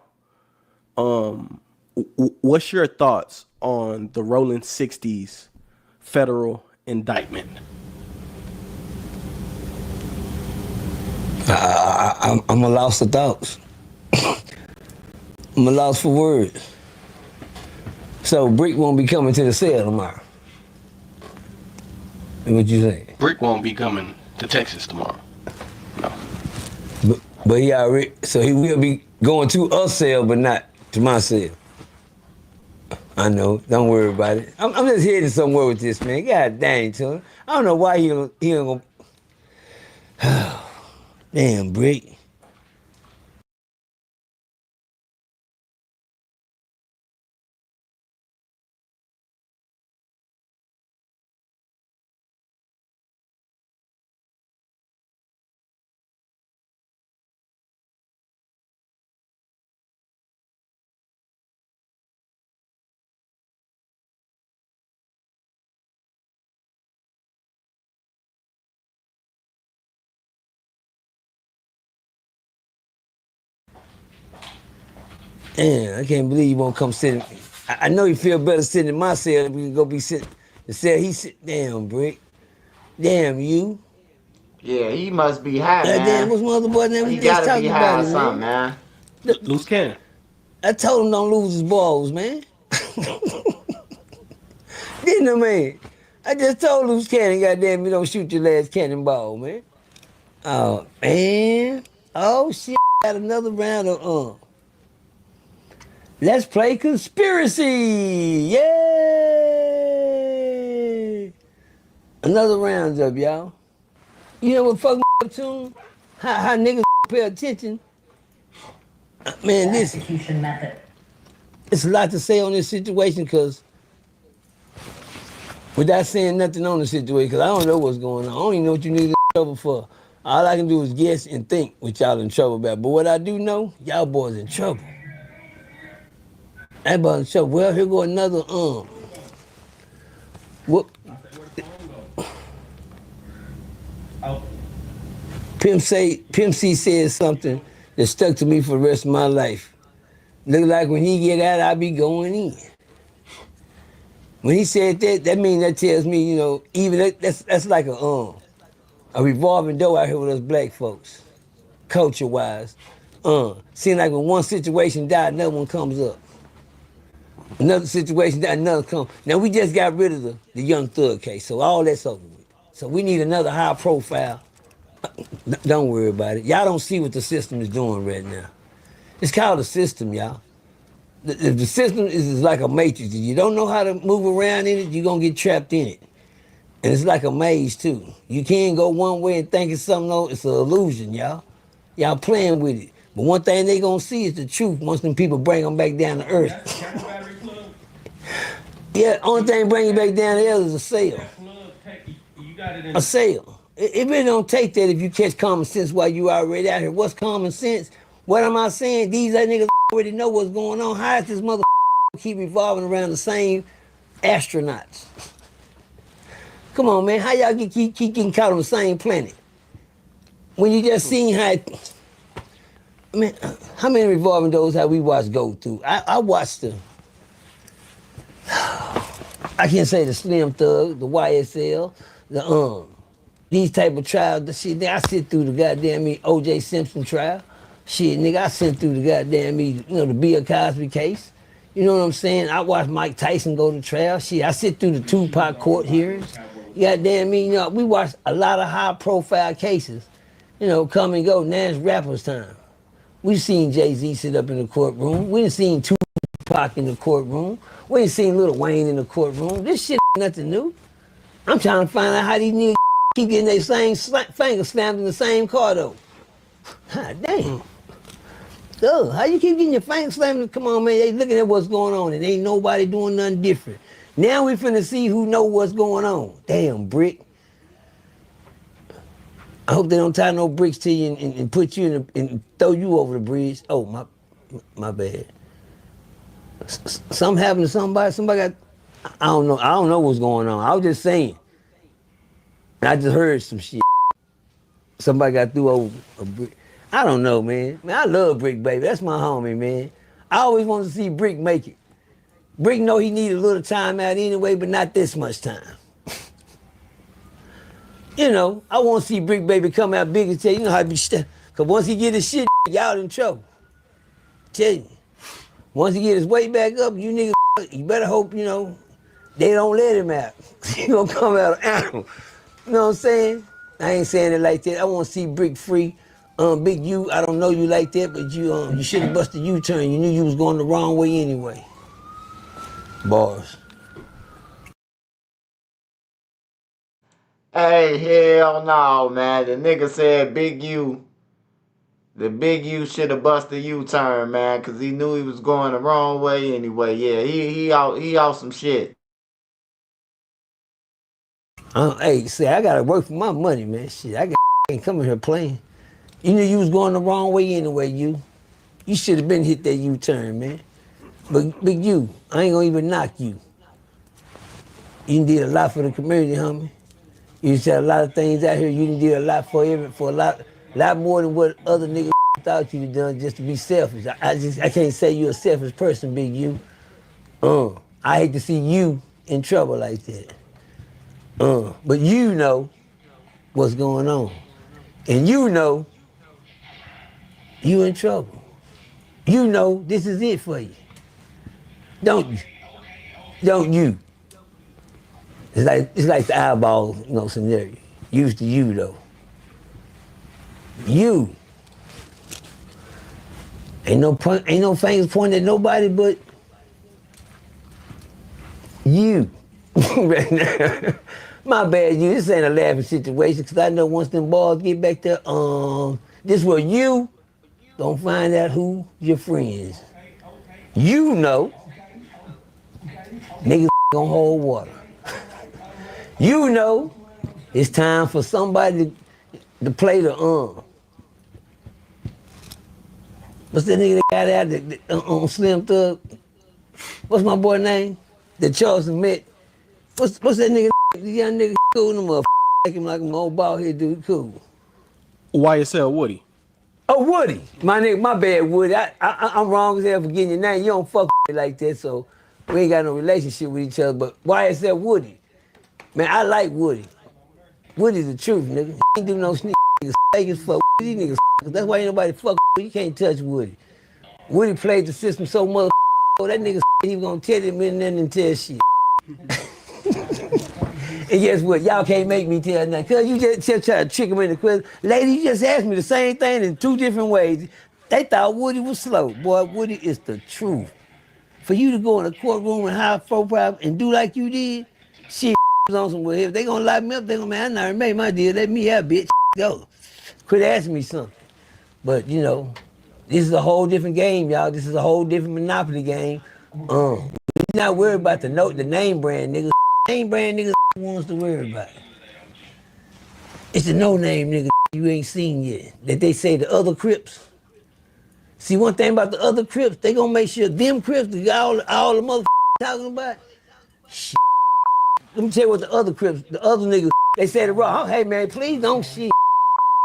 What's your thoughts on the Rolling 60s federal indictment? I'm a loss of thoughts. I'm a loss for words. So Brick won't be coming to the cell tomorrow. What you say? Brick won't be coming to Texas tomorrow. No. But he already, so he will be going to a cell, but not to my cell. I know. Don't worry about it. I'm just heading somewhere with this, man. God dang, son. I don't know why he don't go. Damn, Brick. Damn, I can't believe you won't come sit. I know you feel better sitting in my cell than we can go be sitting. The cell he sit. Damn, Brick. Damn, you. Yeah, he must be high, man. Damn, what's my other boy name? He We just gotta talked be high about or it, something, man. man. Loose cannon. I told him don't lose his balls, man. Didn't I, man? I just told Loose Cannon, goddamn, you don't shoot your last cannonball, man. Oh, man. Oh, shit. Got another round of, Let's play Conspiracy. Yay! Another round's up, y'all. You know what fuck up tune? How niggas pay attention? Man, listen. Execution method. It's a lot to say on this situation, because without saying nothing on the situation, because I don't know what's going on. I don't even know what you niggas in trouble for. All I can do is guess and think what y'all in trouble about. But what I do know, y'all boys in trouble. That boy in trouble. Well, here go another, Whoop. Pimp C said something that stuck to me for the rest of my life. Look like when he get out, I be going in. When he said that, that means that tells me, you know, even that's like a revolving door out here with us black folks, culture-wise. Seems like when one situation dies, another one comes up. Another situation dies, another comes. Now we just got rid of the Young Thug case, so all that's over with. So we need another high profile. Don't worry about it. Y'all don't see what the system is doing right now. It's called a system, y'all. The system is like a matrix. If you don't know how to move around in it, you're gonna get trapped in it. And it's like a maze too. You can't go one way and think it's something else. It's an illusion, y'all. Y'all playing with it. But one thing they gonna see is the truth once them people bring them back down to earth. Yeah, only thing bring you back down to earth is a sale. A sale. It really don't take that if you catch common sense while you already out here. What's common sense? What am I saying? These other niggas already know what's going on. How does this mother keep revolving around the same astronauts? Come on, man. How y'all keep getting caught on the same planet? When you just seen how man, how many revolving doors have we watched go through? I watched the, I can't say the Slim Thug, the YSL, the these type of trials. The shit, I sit through the goddamn O.J. Simpson trial. Shit, nigga, I sit through the goddamn the Bill Cosby case. You know what I'm saying? I watched Mike Tyson go to trial. Shit, I sit through the Tupac court hearings. Goddamn me, we watched a lot of high-profile cases, come and go. Now it's rappers' time. We've seen Jay-Z sit up in the courtroom. We done seen Tupac Pac in the courtroom. We ain't seen Lil Wayne in the courtroom. This shit ain't nothing new. I'm trying to find out how these niggas keep getting their same finger slammed in the same car though. God damn. Ugh, how you keep getting your finger slammed? Come on, man, they looking at what's going on and ain't nobody doing nothing different. Now we finna see who know what's going on. Damn, Brick. I hope they don't tie no bricks to you and put you in and throw you over the bridge. Oh, my bad. Something happened to somebody. Somebody got, I don't know what's going on. I was just saying. I just heard some shit. Somebody got through over a brick. I don't know, man. Man, I love Brick, baby. That's my homie, man. I always wanted to see Brick make it. Brick know he needed a little time out anyway, but not this much time. You know, I want to see Brick Baby come out big and tell you know how to be because once he get his shit, y'all in trouble. Tell you. Once he get his weight back up, you niggas, you better hope, you know, they don't let him out. He gonna come out an animal. You know what I'm saying? I ain't saying it like that. I want to see Brick free. Big U, I don't know you like that, but you should have busted U-turn. You knew you was going the wrong way anyway. Bars. Hey, hell no, man. The nigga said Big U. The Big U should have busted U-turn, man, because he knew he was going the wrong way anyway. Yeah, he out some shit. Hey, see, I gotta work for my money, man. Shit, I ain't coming here playing. You knew you was going the wrong way anyway, you. You should have been hit that U-turn, man. But Big U, I ain't gonna even knock you. You did a lot for the community, homie. You said a lot of things out here. You done did a lot for a lot more than what other niggas thought you'd done just to be selfish. I can't say you're a selfish person, Big U. I hate to see you in trouble like that. But you know what's going on. And you know you in trouble. You know this is it for you. Don't you? Don't you? It's like the eyeball, you know, scenario. Used to you though. You. Ain't no fingers pointing at nobody but you. Right now. My bad, you. This ain't a laughing situation, cause I know once them balls get back there, this where you gonna find out who your friends. You know, niggas gonna hold water. You know, it's time for somebody to play the what's that nigga that got out on Slim Thug? What's my boy name? That Charleston met. What's that nigga? The young nigga cool, them motherfucker like him like an old bald head dude cool. YSL Woody. Oh, Woody. My nigga, my bad, Woody. I'm wrong as hell for getting your name. You don't fuck with me like that, so we ain't got no relationship with each other, but YSL Woody. Man, I like Woody. Woody's the truth, nigga. He ain't do no sneak niggas fake as fuck. These niggas that's why ain't nobody fuck with you. can't touch Woody. Woody played the system so mother that nigga he was gonna tell him and then and tell shit. And guess what? Y'all can't make me tell nothing. Cause you just try to trick him in the question. Lady, you just asked me the same thing in 2 different ways. They thought Woody was slow. Boy, Woody is the truth. For you to go in a courtroom and high profile and do like you did, shit on some way. If they gonna lock me up, they gonna, man, I never made my deal. Let me out, bitch. Go. Quit asking me something. But, you know, this is a whole different game, y'all. This is a whole different Monopoly game. You're not worried about the name brand niggas. Name brand niggas wants to worry about it. It's the no-name niggas you ain't seen yet. That they say the other Crips. See, one thing about the other Crips, they gonna make sure them Crips, all the motherfuckers talking about, shit. Let me tell you what the other Crips, the other niggas, they said it wrong. Hey man, please don't shit.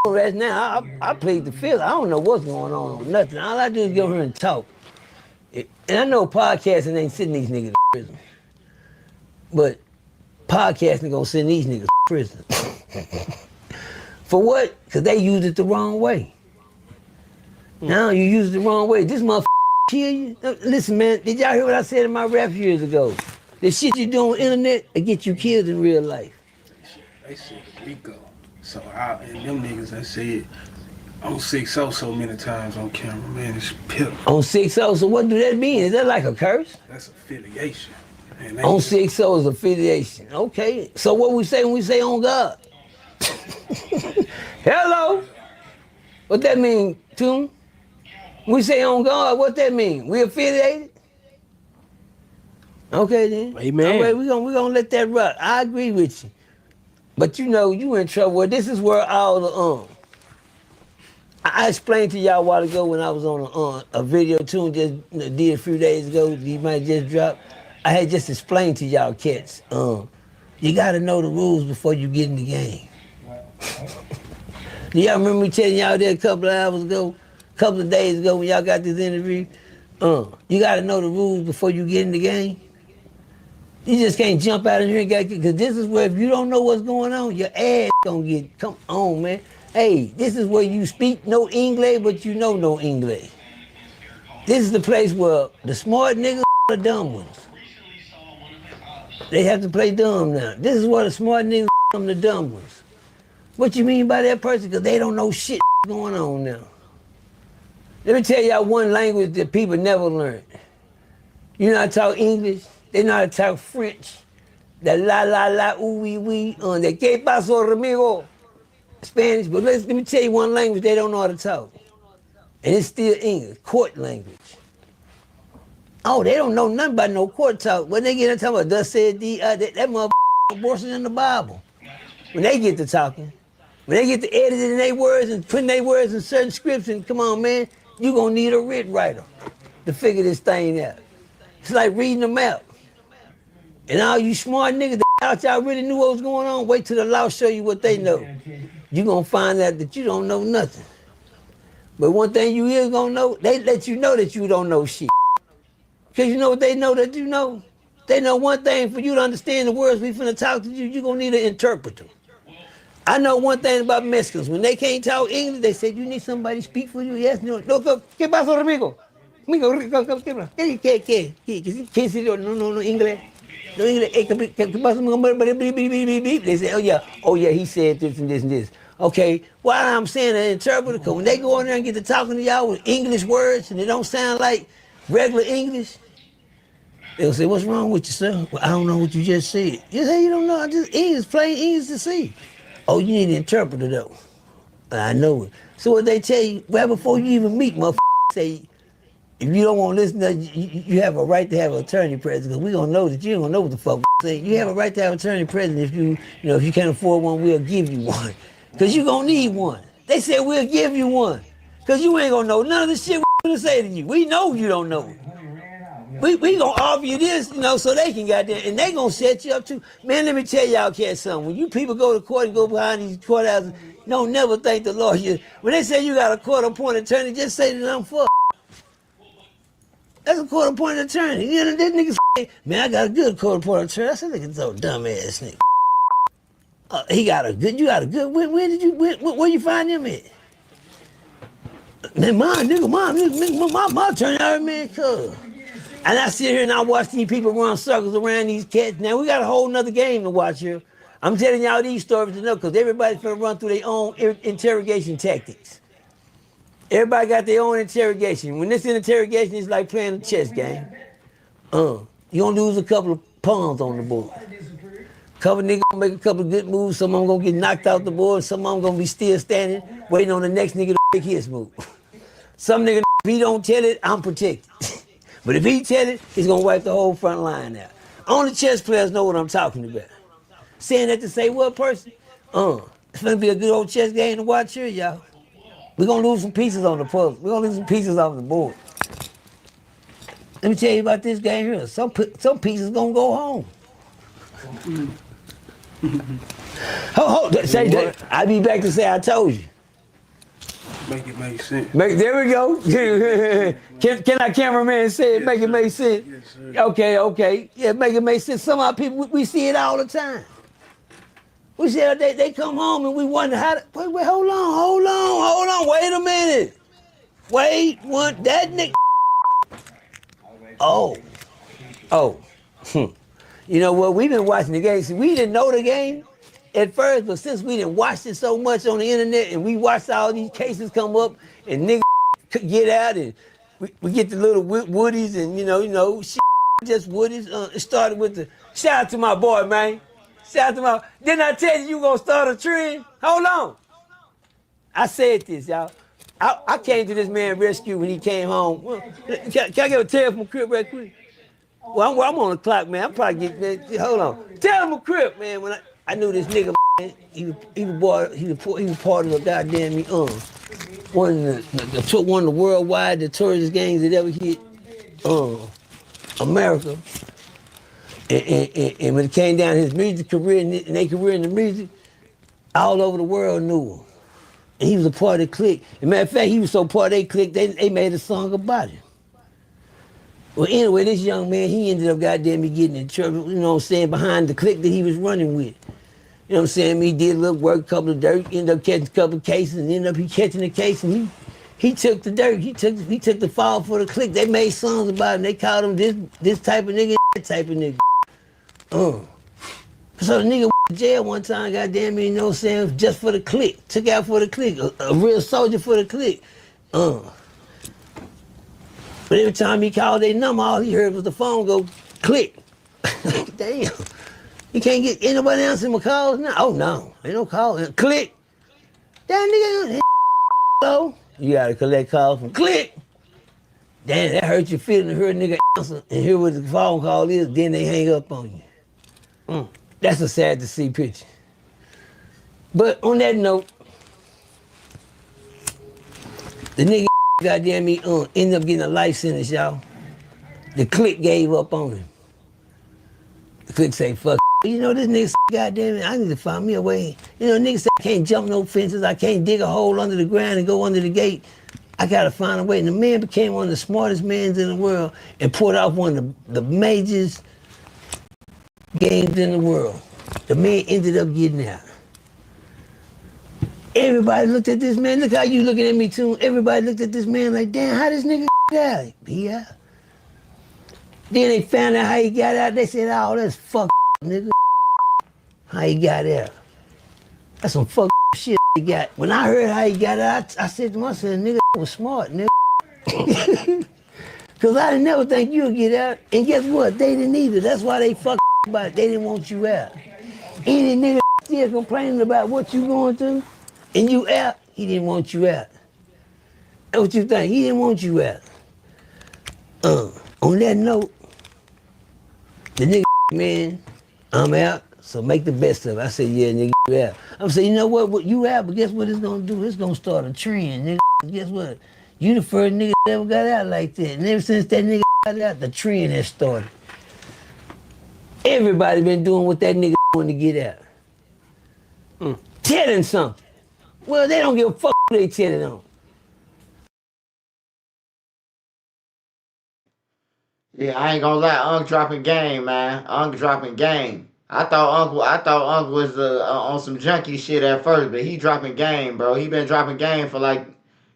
Right now, I plead the fifth. I don't know what's going on with nothing. All I do is go here and talk. And I know podcasting ain't sending these niggas to prison. But podcasting gonna send these niggas to prison. For what? Because they used it the wrong way. Now you use it the wrong way. This motherfucker kill you. Listen, man, did y'all hear what I said in my rap years ago? The shit you do on the internet will get you killed in real life. They said RICO. So and them niggas, I said, On 6-0 so many times on camera, man, it's pitiful. On 6-0, so what do that mean? Is that like a curse? That's affiliation. Man, On 6-0 is affiliation. Okay. So what we say when we say on God? Hello? What that mean, Toon? We say on God, what that mean? We affiliated? Okay then. Amen. All right, we gonna let that rock. I agree with you. But you know, you in trouble. Well, this is where all the I explained to y'all a while ago when I was on a video Toon just did a few days ago, you might just drop. I had just explained to y'all cats, you gotta know the rules before you get in the game. Do y'all remember me telling y'all that a couple of hours ago, a couple of days ago when y'all got this interview? You gotta know the rules before you get in the game. You just can't jump out of here and get, because this is where if you don't know what's going on, your ass gonna get, come on, man. Hey, this is where you speak no English, but you know no English. This is the place where the smart niggas are the dumb ones. They have to play dumb now. This is where the smart niggas are the dumb ones. What you mean by that person? Because they don't know shit going on now. Let me tell y'all one language that people never learn. You know how to talk English? They know how to talk French. The la la la, ooh wee wee, the que paso, amigo. Spanish, but let me tell you one language they don't know how to talk. And it's still English, court language. Oh, they don't know nothing about no court talk. When they get into talking about thus said thee, that motherfucker abortion in the Bible. When they get to talking, when they get to editing their words and putting their words in certain scripts, and come on, man, you gonna need a writ writer to figure this thing out. It's like reading a map. And all you smart niggas that out y'all really knew what was going on, wait till the law show you what they know. You gonna find out that you don't know nothing. But one thing you is gonna know, they let you know that you don't know shit. Cause you know what they know that you know? They know one thing, for you to understand the words we finna talk to you, you gonna need an interpreter. I know one thing about Mexicans, when they can't talk English, they say, you need somebody to speak for you? Yes, no, ¿qué pasó, amigo? Amigo, ¿qué? No, English. No, English. They say, oh yeah, he said this and this and this. Okay, why I'm saying an interpreter, because when they go in there and get to talking to y'all with English words and they don't sound like regular English, they'll say, what's wrong with you, sir? Well, I don't know what you just said. You say you don't know, I just English, plain English to see. Oh, you need an interpreter though. I know it. So what they tell you, right before you even meet, motherfucker, say, if you don't want to listen, to you have a right to have an attorney present, because we gonna know that you don't know what the fuck say. You have a right to have an attorney present. If if you can't afford one, we'll give you one, because you gonna need one. They said we'll give you one, because you ain't gonna know none of the shit we're gonna say to you. We know you don't know it. We gonna offer you this, so they can goddamn, and they gonna set you up too. Man, let me tell y'all cats something. When you people go to court and go behind these courthouses, don't never thank the lawyer. When they say you got a court-appointed attorney, just say that I'm fucked. That's a court-appointed attorney. This nigga say, man, I got a good court-appointed attorney. I said, look at so dumb-ass nigga. You got a good, where you find him at? Man, my attorney, man, cuz. And I sit here and I watch these people run circles around these cats. Now, we got a whole nother game to watch here. I'm telling y'all these stories to know, because everybody's gonna run through their own interrogation tactics. Everybody got their own interrogation. When this interrogation is like playing a chess game, you gonna lose a couple of pawns on the board. Couple niggas gonna make a couple of good moves, some of them gonna get knocked out the board, some of them gonna be still standing, waiting on the next nigga to make his move. Some nigga, if he don't tell it, I'm protected. But if he tell it, he's gonna wipe the whole front line out. Only chess players know what I'm talking about. Saying that to say what person? It's gonna be a good old chess game to watch here, y'all. We're gonna lose some pieces on the puzzle. We're gonna lose some pieces off the board. Let me tell you about this game here. Some pieces gonna go home. Say that. I'll be back to say I told you. Make it make sense. There we go. Can our cameraman say it? Make it make sense? Yes, sir. Okay. Yeah, make it make sense. Some of our people, we see it all the time. We see they come home and we wonder how to, wait, hold on, wait a minute. That nigga. Oh. You know what, we've been watching the game. See, we didn't know the game. at first, but since we didn't watch it so much on the internet and we watched all these cases come up and niggas get out and we get the little woodies and you know, shit, just woodies. It started with the, shout out to my boy, man. Shout out to my, didn't I tell you gonna start a trend? Hold on. I said this, y'all. I came to this man rescue when he came home. Well, can I get a tell from Crip right quick? Well, I'm on the clock, man. I'm probably getting, hold on. Tell him a Crip, man. When I knew this nigga, man, he was part of the goddamn, one of the worldwide notorious gangs that ever hit America. And when it came down to his music career and their career in the music, all over the world knew him. And he was a part of the clique. As a matter of fact, he was so part of their clique, they made a song about him. Well, anyway, this young man, he ended up goddamn getting in trouble, you know what I'm saying, behind the clique that he was running with. You know what I'm saying? He did a little work, a couple of dirt, ended up catching a couple of cases, and ended up he catching the case, and he took the dirt. He took the fall for the clique. They made songs about him. They called him this type of nigga, that type of nigga. So the nigga went to jail one time, goddamn me, you know what I'm saying, just for the clique. Took out for the clique, a real soldier for the clique. But every time he called their number, all he heard was the phone go click. Damn. You can't get anybody answering my calls now? Oh no, ain't no call. Click. Damn nigga, hello. You gotta collect calls from click. Damn, that hurt your feeling to hear a nigga answer and hear what the phone call is, then they hang up on you. That's a sad to see picture. But on that note, the nigga goddamn me ended up getting a life sentence, y'all. The clique gave up on him. The clique say, fuck, you know, this nigga, goddamn it, I need to find me a way. You know, niggas say I can't jump no fences, I can't dig a hole under the ground and go under the gate. I gotta find a way. And the man became one of the smartest men in the world and pulled off one of the majors games in the world. The man ended up getting out. Everybody looked at this man. Look how you looking at me too. Everybody looked at this man like, damn, how this nigga got out? He out. Then they found out how he got out. They said, oh, that's fuck nigga. How he got out. That's some fuck shit he got. When I heard how he got out, I said to myself, nigga was smart, nigga. Cause I didn't never think you'd get out. And guess what? They didn't either. That's why they fuck about it. They didn't want you out. Any nigga still complaining about what you going through, and you out, he didn't want you out. That's what you think, he didn't want you out. On that note, the nigga, man, I'm out, so make the best of it. I said, yeah, nigga, you out. I'm saying, you know what, you out, but guess what it's gonna do? It's gonna start a trend, nigga. Guess what? You the first nigga that ever got out like that. And ever since that nigga got out, the trend has started. Everybody been doing what that nigga want to get out. Tell him something. Well, they don't give a fuck who they tell it on. Yeah, I ain't gonna lie, Unc dropping game, man. Unc dropping game. I thought Unc was on some junkie shit at first, but he dropping game, bro. He been dropping game for like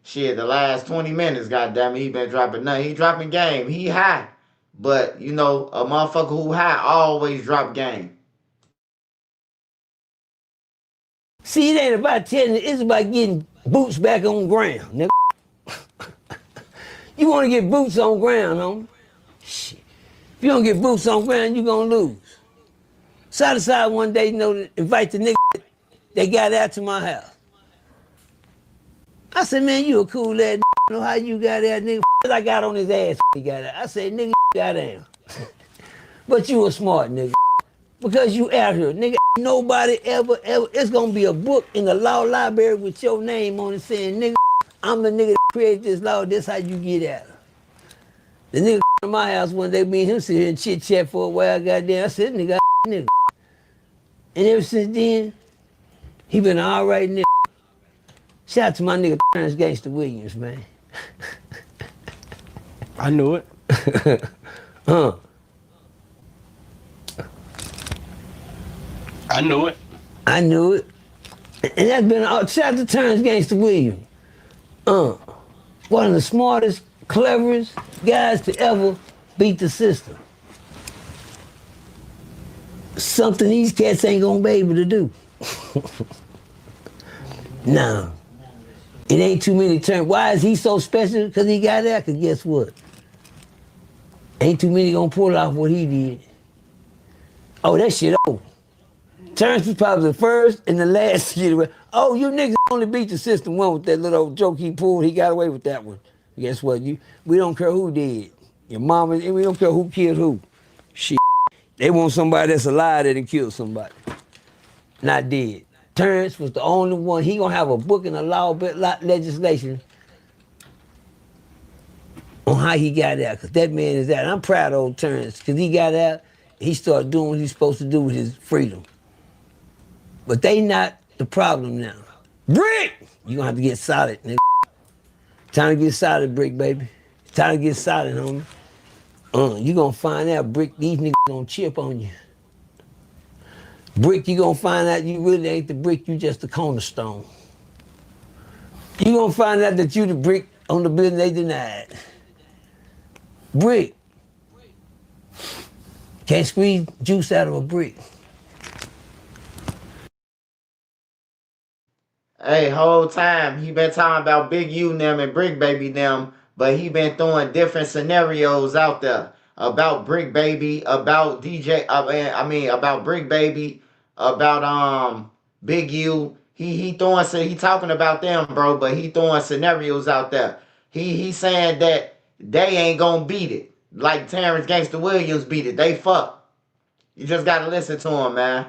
shit the last 20 minutes. Goddamn it, he been dropping nothing. He dropping game. He high, but you know a motherfucker who high always drop game. See, it ain't about telling it, it's about getting boots back on ground, nigga. You want to get boots on ground, homie? Shit. If you don't get boots on ground, you gonna lose. So I decided one day, you know, to invite the nigga that got out to my house. I said, man, you a cool ass nigga. You know how you got out, nigga? I got on his ass, he got out. I said, nigga, goddamn. But you a smart nigga. Because you out here, nigga, nobody ever, it's gonna be a book in the law library with your name on it saying, nigga, I'm the nigga that created this law, this how you get out. The nigga in my house one day, me and him sit here and chit chat for a while, goddamn, I said, nigga, nigga. And ever since then, he been an all right nigga. Shout out to my nigga Terrence Gangster Williams, man. I knew it. I knew it. I knew it. And that's been shout out to Terrence Gangster Williams. One of the smartest, cleverest guys to ever beat the system. Something these cats ain't gonna be able to do. No. It ain't too many turns. Why is he so special? Because he got that. Because guess what? Ain't too many gonna pull off what he did. Oh, that shit over. Terrence was probably the first and the last to get away. Oh, you niggas only beat the system one with that little joke he pulled. He got away with that one. Guess what? We don't care who did. Your mama, and we don't care who killed who. Shit. They want somebody that's alive that done killed somebody. Not dead. Terrence was the only one. He gonna have a book and a law legislation on how he got out, because that man is out. I'm proud of old Terrence, because he got out, he started doing what he's supposed to do with his freedom. But they not the problem now. Brick! You gonna have to get solid, nigga. Time to get solid, Brick, baby. Time to get solid, homie. You gonna find out, Brick, these niggas gonna chip on you. Brick, you gonna find out you really ain't the brick, you just the cornerstone. You gonna find out that you the brick on the building they denied. Brick. Can't squeeze juice out of a brick. Hey, whole time he been talking about Big U them and Brick Baby them, but he been throwing different scenarios out there about Brick Baby, about DJ. About Brick Baby, about Big U. He talking about them, bro, but he throwing scenarios out there. He saying that they ain't gonna beat it like Terrence Gangsta Williams beat it. They fuck. You just gotta listen to him, man.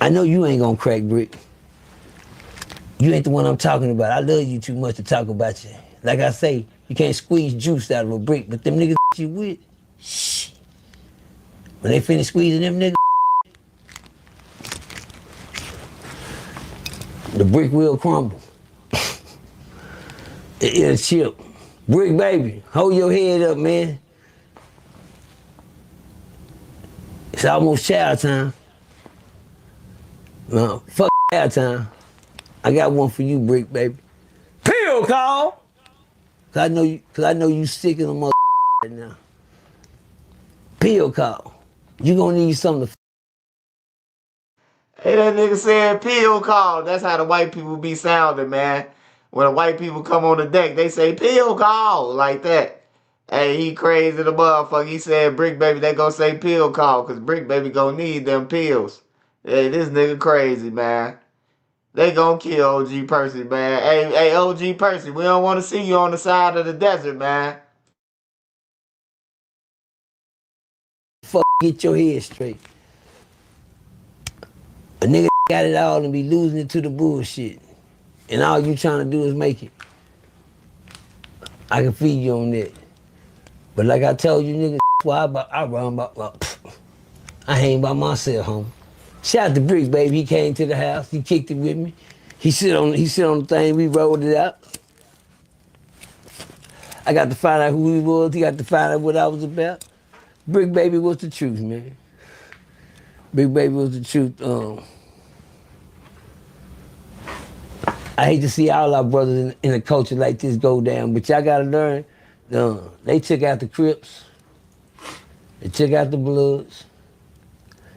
I know you ain't gonna crack, Brick. You ain't the one I'm talking about. I love you too much to talk about you. Like I say, you can't squeeze juice out of a brick, but them niggas you with, shh. When they finish squeezing them niggas, the brick will crumble. It'll chip. Brick Baby, hold your head up, man. It's almost child time. No, fuck child time. I got one for you, Brick Baby. Pill call! Cause I know you sick of the mother right now. Pill call. You gonna need something to Hey, that nigga said pill call. That's how the white people be sounding, man. When the white people come on the deck, they say pill call like that. Hey, he crazy the motherfucker. He said Brick Baby, they gonna say pill call, cause Brick Baby gonna need them pills. Hey, this nigga crazy, man. They gonna kill OG Percy, man. Hey, OG Percy, we don't want to see you on the side of the desert, man. fuck get your head straight. A nigga got it all and be losing it to the bullshit. And all you trying to do is make it. I can feed you on that. But like I told you niggas, I run about, I hang by myself, homie. Shout out to Bricks, baby. He came to the house, he kicked it with me. He sit on the thing, we rolled it out. I got to find out who he was, he got to find out what I was about. Brick Baby was the truth, man. Brick Baby was the truth. I hate to see all our brothers in a culture like this go down, but y'all gotta learn, they took out the Crips, they took out the Bloods,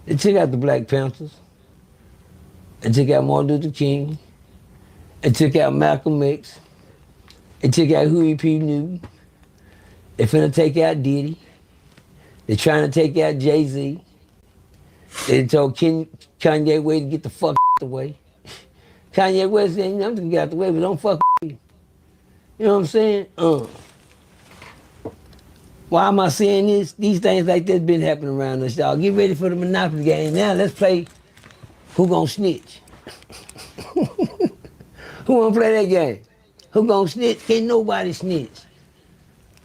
they took out the Black Panthers, they took out Martin Luther King, they took out Malcolm X, they took out Huey P. Newton, they finna take out Diddy, they're trying to take out Jay-Z, they told Kanye West to get the fuck away. Kanye West said, I'm gonna get out the way, but don't fuck with me. You know what I'm saying? Why am I saying this? These things like this been happening around us, y'all. Get ready for the Monopoly game. Now let's play Who Gonna Snitch? Who wanna play that game? Who gonna snitch? Can't nobody snitch.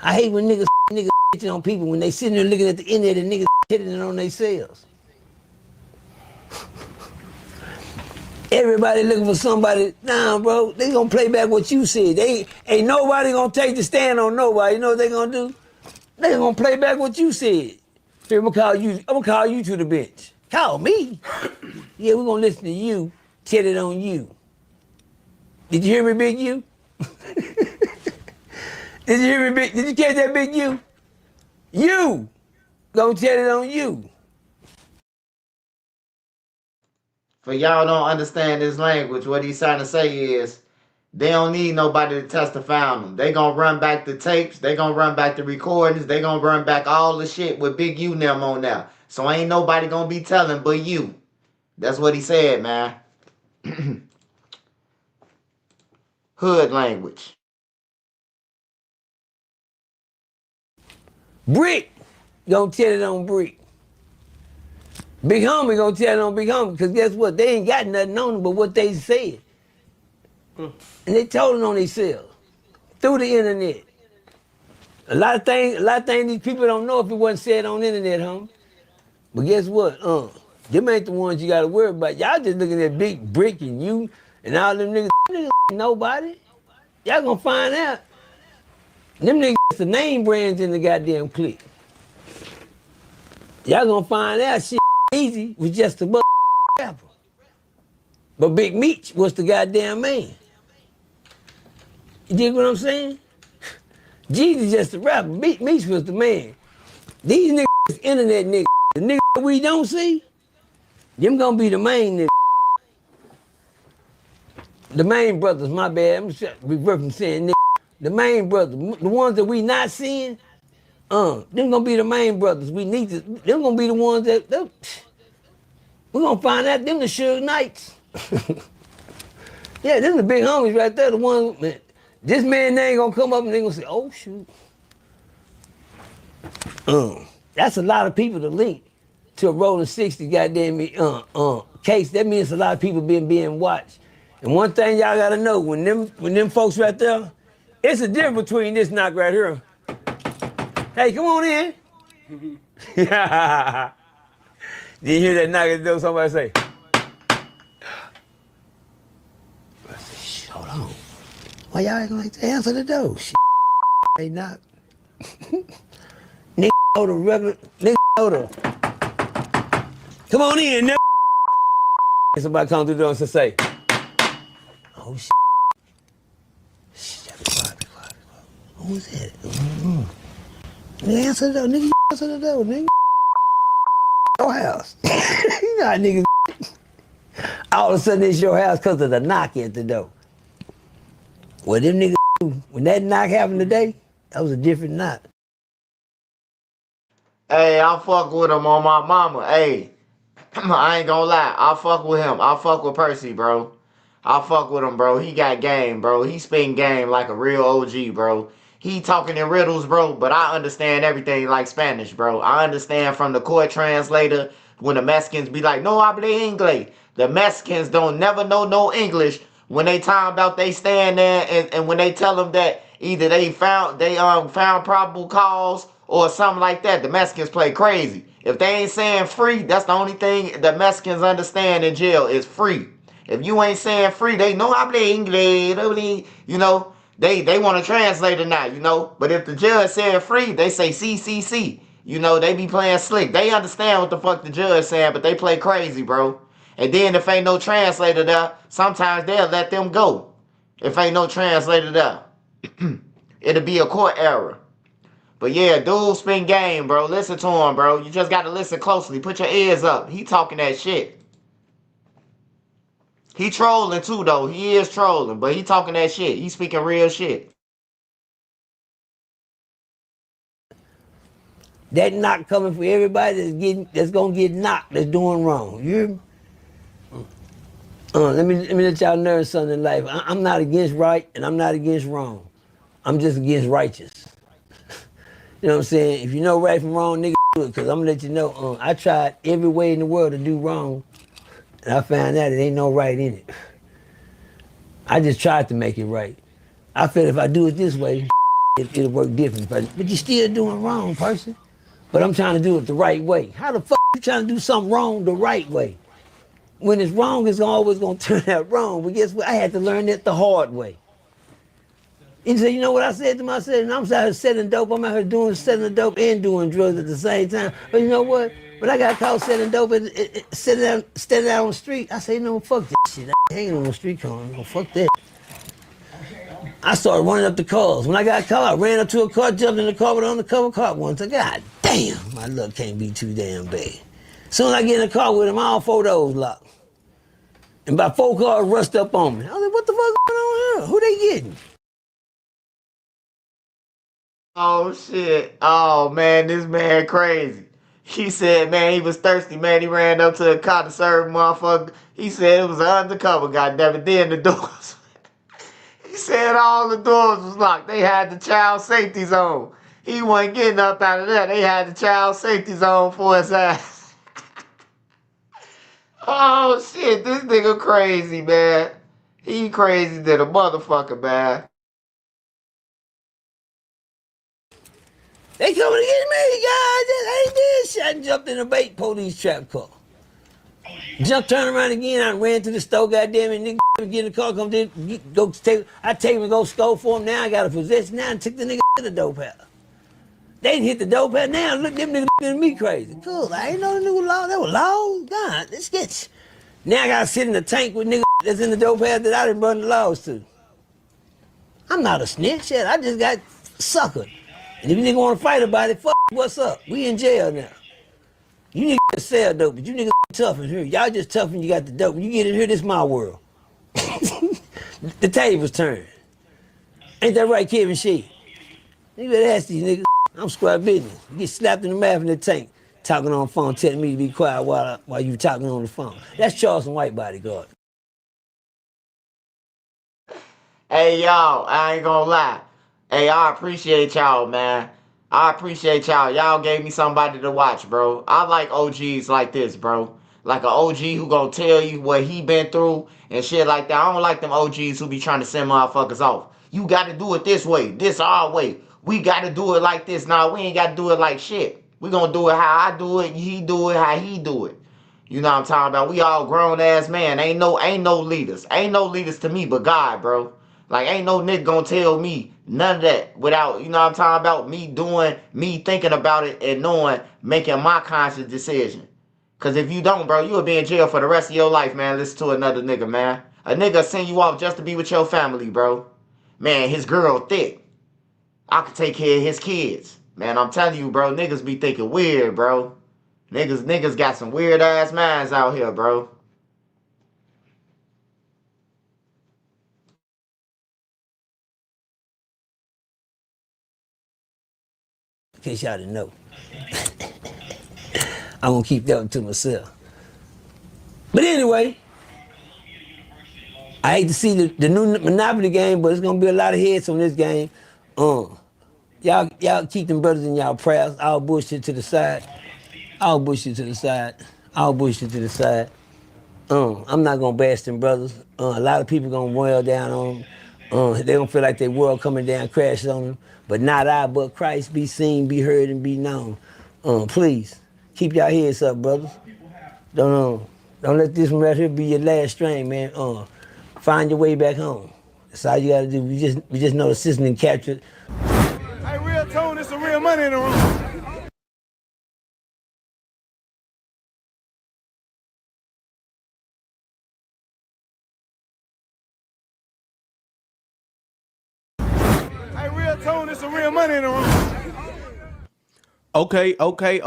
I hate when niggas snitching on people when they sitting there looking at the internet and niggas hitting it on themselves. Everybody looking for somebody. Nah, bro, they gonna play back what you said. They ain't nobody gonna take the stand on nobody. You know what they gonna do? They gonna play back what you said. Here, I'm gonna call you to the bench. Call me? Yeah, we're gonna listen to you, tell it on you. Did you hear me, Big U? Did you hear me, did you catch that, Big U? You gonna tell it on you. For y'all don't understand this language, what he's trying to say is they don't need nobody to testify on them. They gonna run back the tapes. They gonna run back the recordings. They gonna run back all the shit with Big U and them on there. So ain't nobody gonna be telling but you. That's what he said, man. Hood language. Brick gonna tell it on Brick. Big Homie gonna tell it on Big Homie, because guess what? They ain't got nothing on them but what they said. And they told it on themselves through the internet. A lot of things these people don't know if it wasn't said on the internet, homie. But guess what? Them ain't the ones you gotta worry about. Y'all just looking at Big Brick and you and all them niggas. Niggas nobody. Y'all gonna find out. Them niggas the name brands in the goddamn clique. Y'all gonna find out shit Easy was just a rapper. But Big Meech was the goddamn man. You dig what I'm saying? Jeezy just a rapper. Meech was the man. These niggas is internet niggas. The niggas we don't see, them gonna be the main niggas. The main brothers, my bad. I'm reverting from saying niggas. The main brothers, the ones that we not seeing, them gonna be the main brothers. We need to, them gonna be the ones that, we're gonna find out them the Suge Knights. Yeah, them the big homies right there, the ones, man. This man name gonna come up and they gonna say, oh shoot. That's a lot of people to link to a rolling 60 goddamn case. That means a lot of people being watched. And one thing y'all gotta know, when them folks right there, it's a difference between this knock right here. Hey, come on in. Did you hear that knock at the door? Somebody say. I said, shh, hold on. Why y'all ain't gonna like to answer the door? Shit, they knock. Nigga know the regular, nigga know the. Come on in, nigga. Somebody come through the door and say, oh shit. Shh, be quiet. Who was that? Nigga, answer the door, nigga, answer the door, nigga. Your house. You know how niggas. All of a sudden it's your house because of the knock at the door. Well, them niggas, when that knock happened today, that was a different knock. Hey, I fuck with him on my mama. Hey, I ain't gonna lie. I fuck with him. I fuck with Percy, bro. I fuck with him, bro. He got game, bro. He spin game like a real OG, bro. He talking in riddles, bro, but I understand everything like Spanish, bro. I understand from the court translator when the Mexicans be like, no habla inglés. The Mexicans don't never know no English when they talking about they stand there and when they tell them that either they found probable cause or something like that. The Mexicans play crazy. If they ain't saying free, that's the only thing the Mexicans understand in jail is free. If you ain't saying free, they know habla inglés, you know. They want to translate it now, you know. But if the judge said free, they say CCC. You know, they be playing slick. They understand what the fuck the judge saying, but they play crazy, bro. And then if ain't no translator there, sometimes they'll let them go. If ain't no translator there. It'll be a court error. But yeah, dude spin game, bro. Listen to him, bro. You just got to listen closely. Put your ears up. He talking that shit. He trolling too, though. He is trolling, but he talking that shit. He speaking real shit. That knock coming for everybody that's gonna get knocked, that's doing wrong. You hear me? Let me let y'all learn something in life. I'm not against right and I'm not against wrong. I'm just against righteous. You know what I'm saying? If you know right from wrong, nigga, do it, because I'm gonna let you know, I tried every way in the world to do wrong. And I found out it ain't no right in it. I just tried to make it right. I feel if I do it this way, it'll work different. But you're still doing wrong, person. But I'm trying to do it the right way. How the fuck you trying to do something wrong the right way? When it's wrong, it's always gonna turn out wrong. But guess what? I had to learn it the hard way. And so you know what I said to myself? And I'm out here selling dope. I'm out here selling dope and doing drugs at the same time. But you know what? When I got caught selling dope and standing out on the street, I say, no, fuck that shit. I ain't on the street corner. No, fuck that. I started running up the cars. When I got caught, I ran up to a car, jumped in the car with an undercover cop once. I said, God damn, my luck can't be too damn bad. Soon as I get in the car with him, all 4 doors locked. And about 4 cars rushed up on me. I was like, what the fuck going on here? Who they getting? Oh shit. Oh man, this man crazy. He said, man, he was thirsty, man. He ran up to a cop to serve motherfucker. He said it was an undercover, goddammit. Then the doors. He said all the doors was locked. They had the child safety zone. He wasn't getting up out of that. They had the child safety zone for his ass. Oh shit, this nigga crazy, man. He crazy than a motherfucker, man. They coming to get me, guys. That ain't this shit. I jumped in a bait police trap car. Jumped, turned around again. I ran to the store, goddamn it. Nigga get in the car, come in, go take. I take him and go score for him. Now I got a possession. Now I took the nigga to the dope house. They didn't hit the dope house. Now look, them niggas looking at me crazy. Cool. I ain't know the nigga law. That was law. God, this gets. Now I gotta sit in the tank with niggas that's in the dope house that I didn't run the laws to. I'm not a snitch. Shit, I just got suckered. And if you nigga want to fight about it, fuck, what's up? We in jail now. You niggas sell dope, but you niggas tough in here. Y'all just tough when you got the dope. When you get in here, this my world. The tables turn. Ain't that right, Kevin Shea? You better ask these niggas. I'm square business. You get slapped in the mouth in the tank, talking on the phone, telling me to be quiet while you talking on the phone. That's Charleston White bodyguard. Hey, y'all, I ain't gonna lie. Hey, I appreciate y'all, man. I appreciate y'all. Y'all gave me somebody to watch, bro. I like OGs like this, bro. Like an OG who gonna tell you what he been through and shit like that. I don't like them OGs who be trying to send motherfuckers off. You gotta do it this way. This our way. We gotta do it like this. Nah, we ain't gotta do it like shit. We gonna do it how I do it. He do it how he do it. You know what I'm talking about? We all grown ass man. Ain't no leaders. Ain't no leaders to me but God, bro. Like, ain't no nigga gonna tell me none of that without, you know what I'm talking about, me thinking about it and knowing, making my conscious decision. Because if you don't, bro, you'll be in jail for the rest of your life, man. Listen to another nigga, man. A nigga send you off just to be with your family, bro. Man, his girl thick. I could take care of his kids. Man, I'm telling you, bro, niggas be thinking weird, bro. Niggas got some weird ass minds out here, bro. In case y'all didn't know. I'm gonna keep that one to myself. But anyway, I hate to see the new Monopoly game, but it's gonna be a lot of heads on this game. Y'all keep them brothers in y'all prayers. All bullshit to the side. All bullshit to the side. All bullshit to the side. I'm not gonna bash them brothers. A lot of people gonna boil down on them. They gonna feel like their world coming down, crashing on them. But not I, but Christ be seen, be heard, and be known. Please, keep y'all heads up, brothers. Don't let this one right here be your last strain, man. Find your way back home. That's all you gotta do. We just know the system and capture. Hey, real tone, there's some real money in the room. Hey, real tone, there's some real money in the room. Okay. Okay.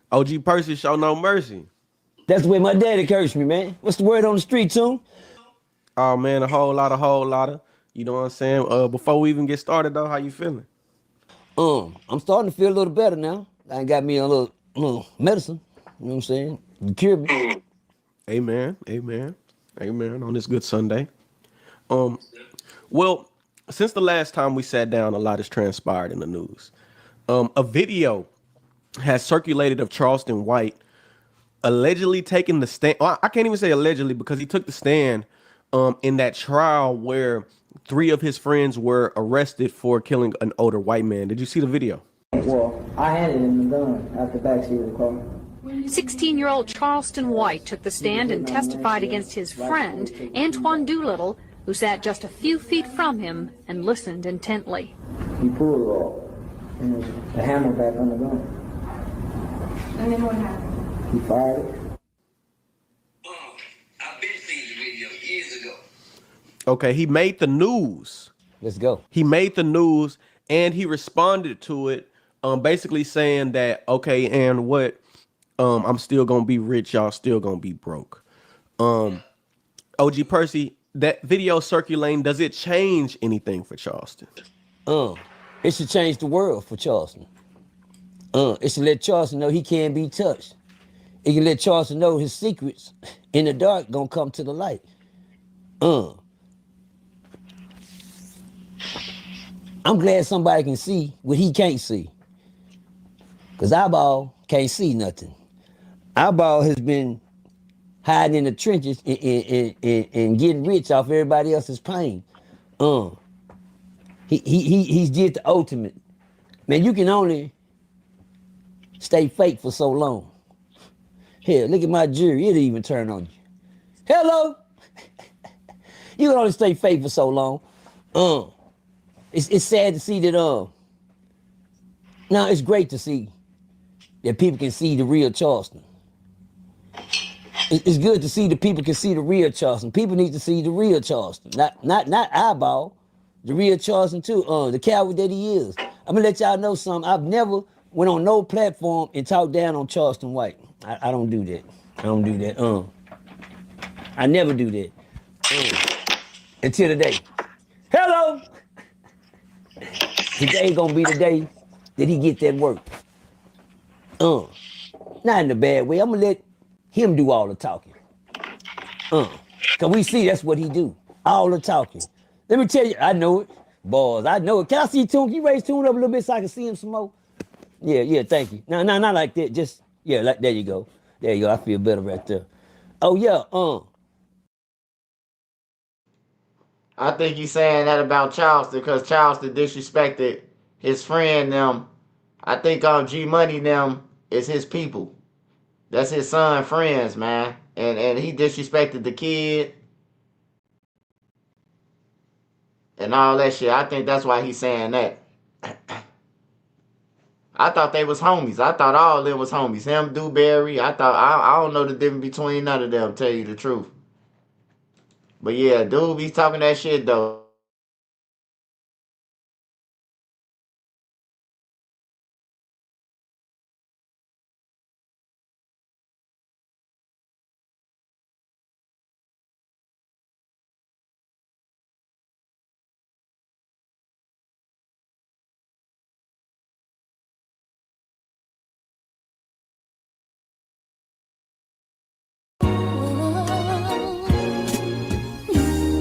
OG Percy show no mercy. That's the way my daddy cursed me, man. What's the word on the street, too? Oh man, a whole lot of. You know what I'm saying? Before we even get started though, how you feeling? I'm starting to feel a little better now. I got me a little medicine. You know what I'm saying? You cured me. Amen. On this good Sunday. Well, since the last time we sat down, a lot has transpired in the news. A video has circulated of Charleston White allegedly taking the stand. Well, I can't even say allegedly because he took the stand in that trial where 3 of his friends were arrested for killing an older white man. Did you see the video? Well, I handed him the gun out the backseat of the car. 16-year-old Charleston White took the stand and testified against his friend, Antoine Doolittle, who sat just a few feet from him and listened intently. He pulled it off, and the hammer back on the gun. And then what happened? He fired it. Okay, he made the news. Let's go. He made the news and he responded to it, basically saying that, okay, and what, I'm still gonna be rich, y'all still gonna be broke. OG Percy, that video circulating, does it change anything for Charleston? It should change the world for Charleston. It should let Charleston know he can't be touched. It can let Charleston know his secrets in the dark gonna come to the light. I'm glad somebody can see what he can't see. Cause Eyeball can't see nothing. Eyeball has been hiding in the trenches and getting rich off everybody else's pain. He's did the ultimate. Man, you can only stay fake for so long. Here, look at my jury, it'll even turn on you. Hello! You can only stay fake for so long. It's sad to see that, now it's great to see that people can see the real Charleston. It's good to see that people can see the real Charleston. People need to see the real Charleston, not Eyeball, the real Charleston too, the coward that he is. I'm gonna let y'all know something. I've never went on no platform and talked down on Charleston White. I don't do that. I don't do that. I never do that. Until today. Hello! Today gonna be the day that he get that work. Not in a bad way. I'm gonna let him do all the talking. Cause we see that's what he do. All the talking. Let me tell you, I know it. Boys, I know it. Can I see Tune? Can you raise Tune up a little bit so I can see him some more? Yeah, thank you. No, not like that. Just, yeah, like, there you go. There you go. I feel better right there. Oh, yeah, I think he's saying that about Charleston because Charleston disrespected his friend them. I think G Money them is his people. That's his son friends, man. And he disrespected the kid and all that shit. I think that's why he's saying that. I thought they was homies. I thought all of them was homies. Him, Dewberry. I don't know the difference between none of them, tell you the truth. But yeah, dude be talking that shit though.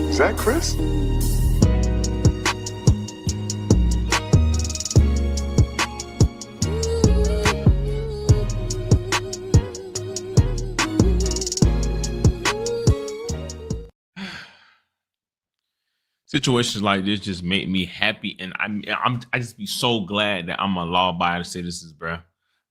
Is that Chris? Situations like this just make me happy, and I just be so glad that I'm a law-abiding citizen, bro.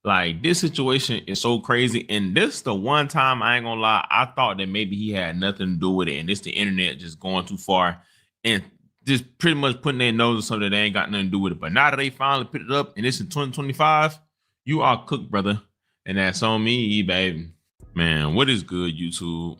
Like, this situation is so crazy, and this the one time, I ain't gonna lie, I thought that maybe he had nothing to do with it, and it's the internet just going too far and just pretty much putting their nose on something that they ain't got nothing to do with it. But now that they finally picked it up, and it's in 2025, you are cooked, brother, and that's on me, baby. Man, what is good, YouTube?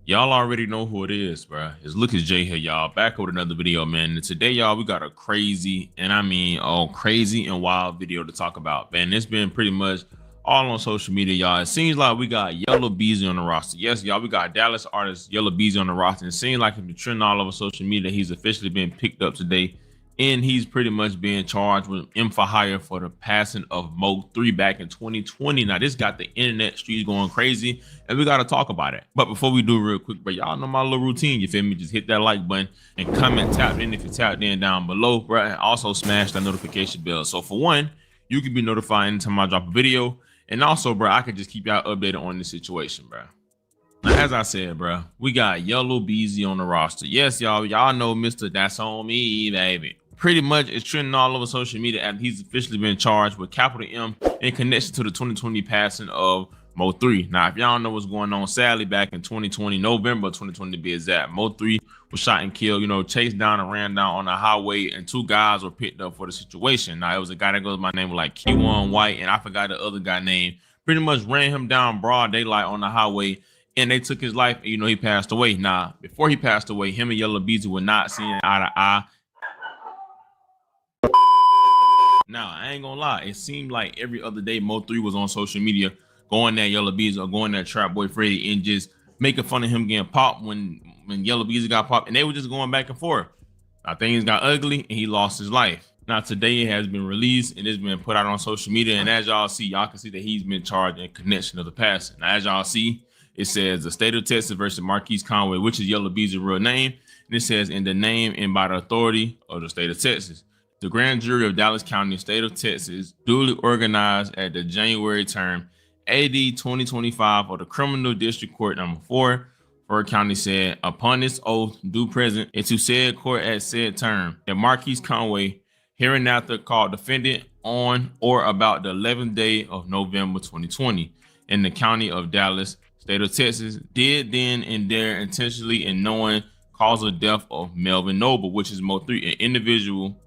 Y'all already know who it is, bro. It's Lucas J here, y'all. Back with another video, man. And today, y'all, we got a crazy, and I mean, crazy and wild video to talk about, man. It's been pretty much all on social media, y'all. It seems like we got Yellow Beezy on the roster. Yes, y'all, we got Dallas artist Yellow Beezy on the roster. And it seems like it's been trending all over social media. He's officially been picked up today. And he's pretty much being charged with M for hire for the passing of Mo3 back in 2020. Now, this got the internet streets going crazy, and we got to talk about it. But before we do real quick, but y'all know my little routine, you feel me? Just hit that like button and comment, tap in if you're tapped in down below, bro. And also smash that notification bell. So for one, you can be notified anytime I drop a video. And also, bro, I can just keep y'all updated on this situation, bro. Now, as I said, bro, we got Yellow Beezy on the roster. Yes, y'all know Mr. That's on me, baby. Pretty much it's trending all over social media, and he's officially been charged with capital M in connection to the 2020 passing of Mo3. Now, if y'all don't know what's going on, sadly, back in 2020, November 2020 to be exact, Mo3 was shot and killed, chased down and ran down on the highway, and two guys were picked up for the situation. Now, it was a guy that goes by name of like Q1 White, and I forgot the other guy name, pretty much ran him down broad daylight on the highway, and they took his life. And, he passed away. Now, before he passed away, him and Yellow Beezy were not seeing eye to eye. Now, I ain't gonna lie, it seemed like every other day Mo3 was on social media going at Yellow Beezy or going at Trap Boy Freddy and just making fun of him getting popped when Yellow Beezy got popped, and they were just going back and forth. Now, things got ugly and he lost his life. Now, today it has been released and it's been put out on social media, and as y'all see, y'all can see that he's been charged in connection to the passing. Now, as y'all see, it says the state of Texas versus Marquise Conway, which is Yellow Beezy's real name, and it says in the name and by the authority of the state of Texas. The grand jury of Dallas County, state of Texas, duly organized at the January term AD 2025 of the Criminal District Court number 4, Ford County said, upon this oath, due present into said court at said term, that Marquise Conway, hereinafter called defendant on or about the 11th day of November 2020 in the county of Dallas, state of Texas, did then and there intentionally and knowing cause of death of Melvin Noble, which is Mo3, an individual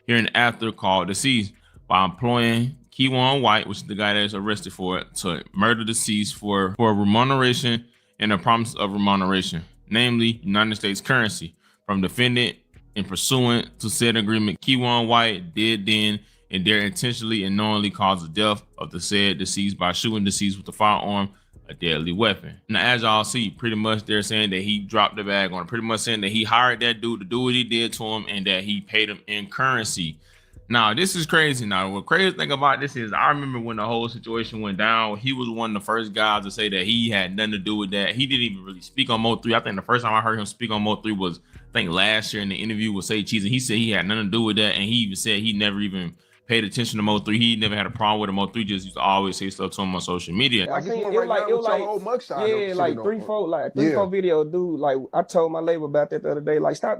hereinafter called deceased, by employing Keywan White, which is the guy that is arrested for it, to murder deceased for remuneration and a promise of remuneration, namely United States currency, from defendant in pursuant to said agreement. Keywan White did then and there intentionally and knowingly cause the death of the said deceased by shooting deceased with a firearm, a deadly weapon. Now, as y'all see, pretty much they're saying that he dropped the bag on it, pretty much saying that he hired that dude to do what he did to him and that he paid him in currency. Now, this is crazy. Now, what crazy thing about this is I remember when the whole situation went down, he was one of the first guys to say that he had nothing to do with that. He didn't even really speak on Mo3. I think the first time I heard him speak on Mo3 was, I think last year in the interview with Say Cheese, and he said he had nothing to do with that. And he even said he never even paid attention to Mo3. He never had a problem with him. Mo3 just used to always say stuff to him on social media. I think it was like 3-4 video, dude. Like I told my label about that the other day. Like stop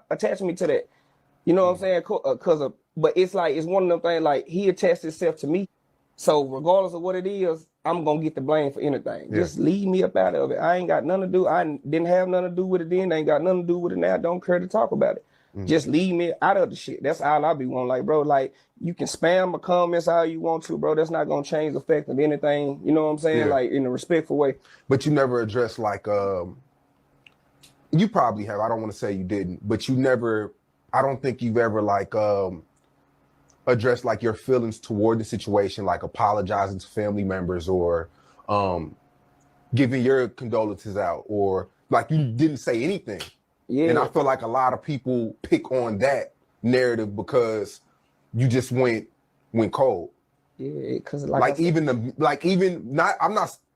attaching me to that. You know what I'm saying? But it's like it's one of them things. Like he attached himself to me, so regardless of what it is, I'm gonna get the blame for anything. Yeah. Just leave me up out of it. I ain't got nothing to do. I didn't have nothing to do with it then. I ain't got nothing to do with it now. Don't care to talk about it. Just leave me out of the shit. That's all I be wanting. Like, bro, like you can spam my comments how you want to, bro. That's not gonna change the fact of anything. You know what I'm saying? Yeah. Like in a respectful way. But you never addressed like you probably have. I don't want to say you didn't, but you never. I don't think you've ever like addressed like your feelings toward the situation, like apologizing to family members or giving your condolences out, or like you didn't say anything. Yeah. And I feel like a lot of people pick on that narrative because you just went cold. Yeah, because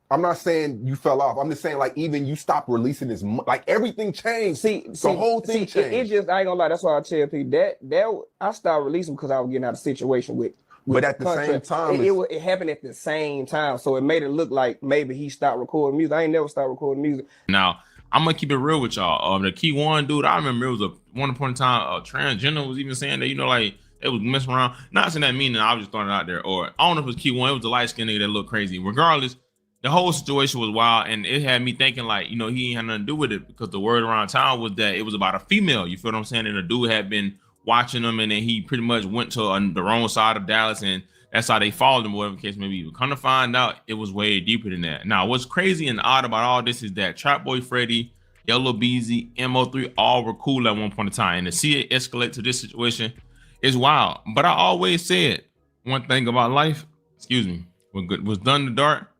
I'm not saying you fell off. I'm just saying like even you stopped releasing this, like everything changed. The whole thing changed. It just, I ain't gonna lie, that's why I tell people that I started releasing because I was getting out of situation with but at the same time, it happened at the same time, so it made it look like maybe he stopped recording music. I ain't never stopped recording music. Now, I'm gonna keep it real with y'all. The Key One dude, I remember it was one point in time, transgender was even saying that, like they was messing around. Not saying that meaning, I was just throwing it out there. Or I don't know if it was Key One, it was the light skinned nigga that looked crazy. Regardless, the whole situation was wild, and it had me thinking like, he ain't had nothing to do with it, because the word around town was that it was about a female. You feel what I'm saying? And the dude had been watching them, and then he pretty much went to the wrong side of Dallas, and that's how they followed him, whatever case maybe. But come to find out, it was way deeper than that. Now, what's crazy and odd about all this is that Trap Boy Freddy, Yellow Beezy, and Mo3 all were cool at one point in time, and to see it escalate to this situation is wild. But I always said one thing about life, what good was done in the dark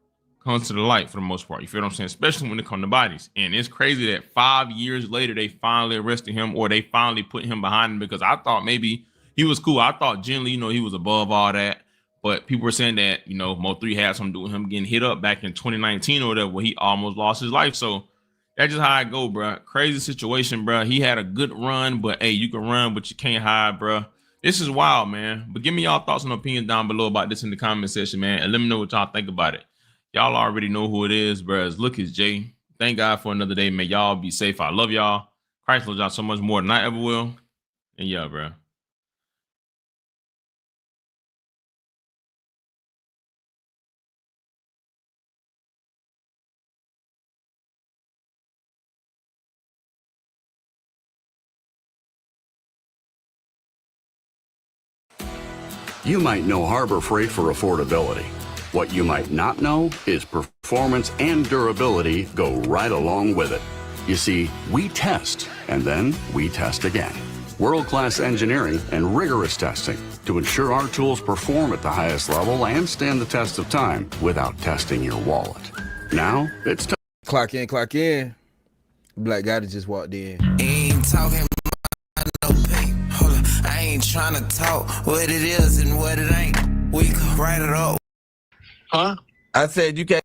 comes to the light for the most part. You feel what I'm saying? Especially when it comes to bodies. And it's crazy that 5 years later, they finally arrested him, or they finally put him behind him, because I thought maybe he was cool. I thought generally, he was above all that. But people were saying that, Mo3 had something to do with him getting hit up back in 2019 or whatever, where he almost lost his life. So that's just how I go, bro. Crazy situation, bro. He had a good run, but hey, you can run, but you can't hide, bro. This is wild, man. But give me y'all thoughts and opinions down below about this in the comment section, man. And let me know what y'all think about it. Y'all already know who it is, bro. Look, it's Jay. Thank God for another day. May y'all be safe. I love y'all. Christ loves y'all so much more than I ever will. And yeah, bro. You might know Harbor Freight for affordability. What you might not know is performance and durability go right along with it. You see, we test, and then we test again. World-class engineering and rigorous testing to ensure our tools perform at the highest level and stand the test of time without testing your wallet. Now, it's time. Clock in, clock in. Black guy that just walked in. Ain't talking about no pay. Hold on, I ain't trying to talk what it is and what it ain't. We can write it up. Huh? I said you can't.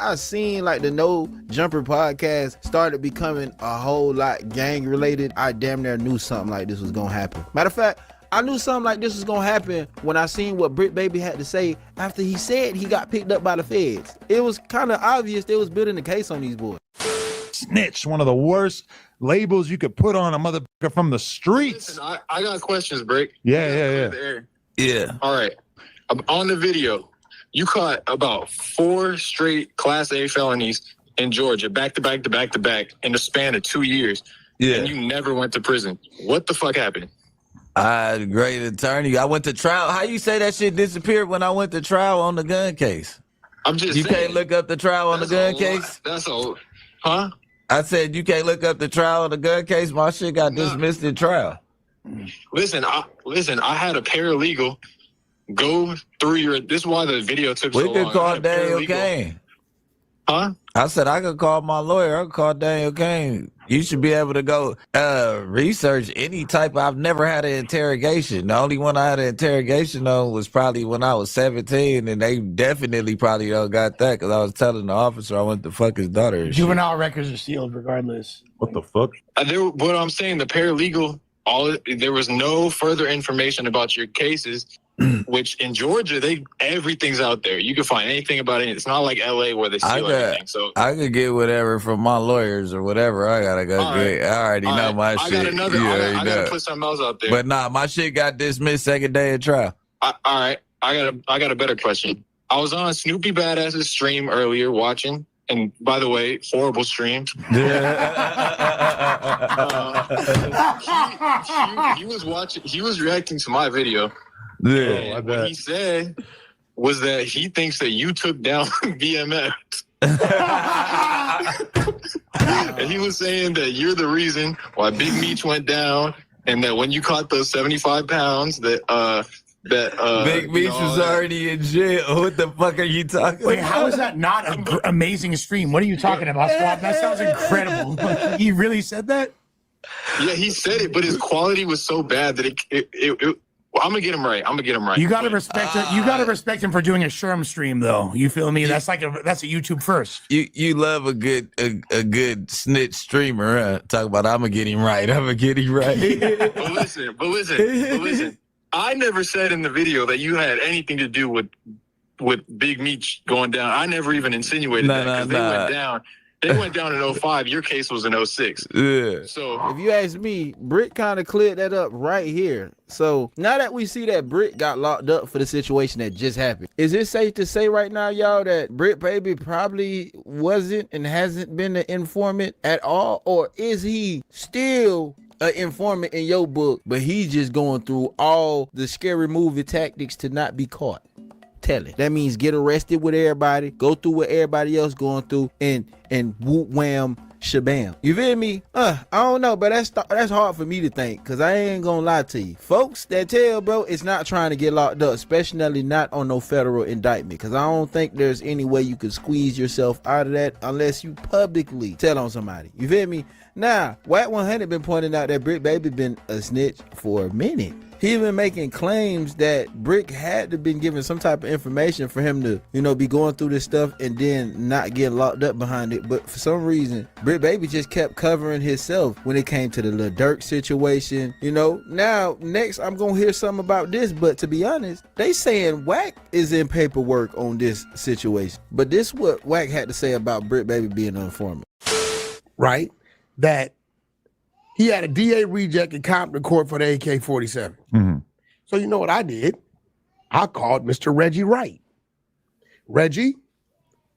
I seen like the No Jumper podcast started becoming a whole lot gang related. I damn near knew something like this was gonna happen. Matter of fact, I knew something like this was gonna happen when I seen what Brick Baby had to say after he said he got picked up by the feds. It was kind of obvious they was building a case on these boys. Snitch, one of the worst labels you could put on a motherfucker from the streets. Listen, I got questions, Brick. Yeah. All right. On the video, you caught about 4 straight Class A felonies in Georgia, back to back to back to back, in the span of 2 years. Yeah. And you never went to prison. What the fuck happened? Great attorney. I went to trial. How you say that shit disappeared when I went to trial on the gun case? I'm just You saying. can't look up the trial on the gun case? That's all. Huh? I said you can't look up the trial on the gun case. My shit got dismissed in trial. Listen, I had a paralegal go through your. This is why the video took so long. We could I call had a Daniel paralegal- Kane. Huh? I said I could call my lawyer. I could call Daniel Kane. You should be able to go research any type. I've never had an interrogation. The only one I had an interrogation on was probably when I was 17, and they definitely probably don't got that because I was telling the officer I went to fuck his daughter. and shit. Juvenile records are sealed regardless. What the fuck? What I'm saying, the paralegal, there was no further information about your cases. Which in Georgia, everything's out there. You can find anything about it. It's not like LA where they steal everything. So I could get whatever from my lawyers or whatever. I gotta go get. I already know my I shit. got another. You I already gotta know. put something else out there. But nah, my shit got dismissed second day of trial. All right, I got a better question. I was on Snoopy Badass's stream earlier watching, and by the way, horrible stream. He was watching. He was reacting to my video. Yeah, and what he said was that he thinks that you took down BMX. And he was saying that you're the reason why Big Meech went down, and that when you caught those 75 pounds, that Big Meech was already in jail. What the fuck are you talking Wait, about? how is that not an amazing stream? What are you talking about, Swap? That sounds incredible. He really said that? Yeah, he said it, but his quality was so bad that well, I'm gonna get him right. You gotta respect it. You gotta respect him for doing a Sherm stream, though. You feel me? That's a YouTube first. You love a good snitch streamer, huh? Talk about I'm gonna get him right. But listen. I never said in the video that you had anything to do with Big Meech going down. I never even insinuated that because they went down. They went down in 05. Your case was in 06. Yeah. So if you ask me, Brick kind of cleared that up right here. So now that we see that Brick got locked up for the situation that just happened, is it safe to say right now, y'all, that Brick Baby probably wasn't and hasn't been an informant at all? Or is he still an informant in your book, but he's just going through all the scary movie tactics to not be caught? Tell it. That means get arrested with everybody, go through what everybody else going through, and whoop wham shabam. You feel me? I don't know, but that's hard for me to think, because I ain't gonna lie to you. Folks that tell, bro, it's not trying to get locked up, especially not on no federal indictment, because I don't think there's any way you could squeeze yourself out of that unless you publicly tell on somebody. You feel me? Now, Wack 100 been pointing out that Brick Baby been a snitch for a minute. He been making claims that Brick had to been given some type of information for him to, be going through this stuff and then not get locked up behind it. But for some reason, Brick Baby just kept covering himself when it came to the Lil Durk situation. Now, next I'm going to hear something about this, but to be honest, they saying Wack is in paperwork on this situation. But this is what Wack had to say about Brick Baby being an informant. Right? That he had a DA reject in Compton court for the AK-47. Mm-hmm. So you know what I did? I called Mr. Reggie Wright. Reggie,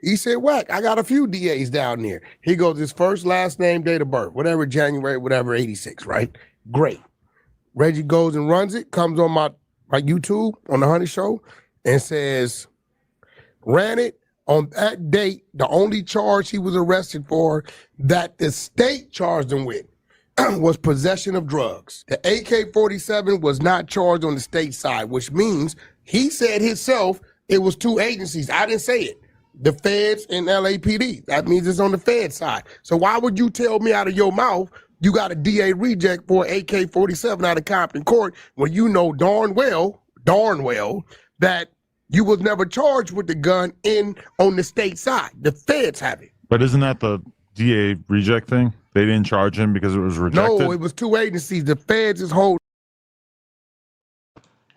he said, Wack, I got a few DAs down there. He goes, his first, last name, date of birth, whatever, January, whatever, 86, right? Great. Reggie goes and runs it, comes on my YouTube, on the Honey Show, and says, ran it on that date. The only charge he was arrested for that the state charged him with was possession of drugs. The AK-47 was not charged on the state side, which means he said himself it was two agencies. I didn't say it. The feds and LAPD. That means it's on the fed side. So why would you tell me out of your mouth you got a DA reject for an AK-47 out of Compton Court when you know darn well that you was never charged with the gun on the state side. The feds have it. But isn't that the DA reject thing? They didn't charge him because it was rejected? No, it was two agencies. The feds is holding.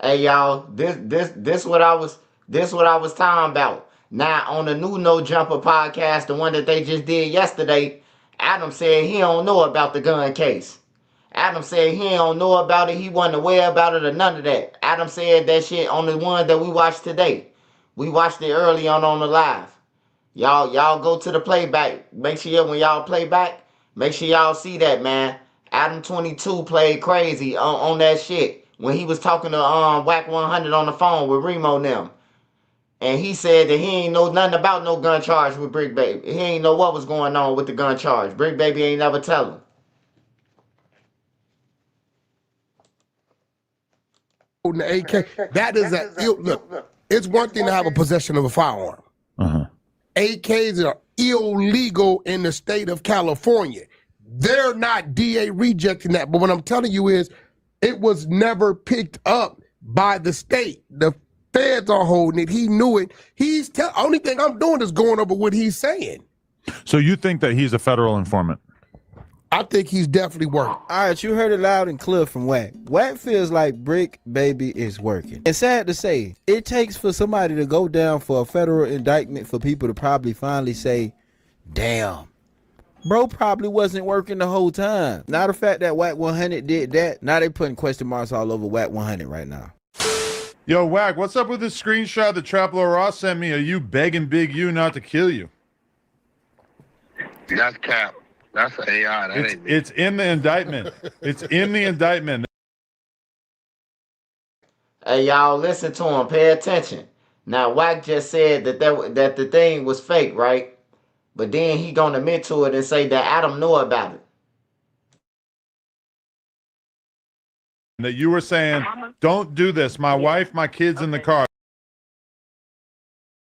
Hey y'all, this what I was talking about. Now on the new No Jumper podcast, the one that they just did yesterday, Adam said he don't know about the gun case. Adam said he don't know about it. He wasn't aware about it or none of that. Adam said that shit on the one that we watched today. We watched it early on the live. Y'all go to the playback. Make sure when y'all play back, make sure y'all see that, man. Adam 22 played crazy on that shit when he was talking to Wack 100 on the phone with Remo and them. And he said that he ain't know nothing about no gun charge with Brick Baby. He ain't know what was going on with the gun charge. Brick Baby ain't never tell him. The AK, that is look, it's one thing to have a possession of a firearm. AKs are illegal in the state of California. They're not DA rejecting that. But what I'm telling you is it was never picked up by the state. The feds are holding it. He knew it. Only thing I'm doing is going over what he's saying. So you think that he's a federal informant? I think he's definitely working. All right, you heard it loud and clear from Wack. Wack feels like Brick Baby is working. It's sad to say, it takes for somebody to go down for a federal indictment for people to probably finally say, damn, bro probably wasn't working the whole time. Now the fact that Wack 100 did that, now they putting question marks all over Wack 100 right now. Yo, Wack, what's up with this screenshot that Traplo Ross sent me? Are you begging Big U not to kill you? That's cap. That's an AI. It's in the indictment. It's in the indictment. Hey, y'all, listen to him. Pay attention. Now, Wack just said that the thing was fake, right? But then he gonna admit to it and say that Adam knew about it. That you were saying, don't do this. My wife, my kids in the car.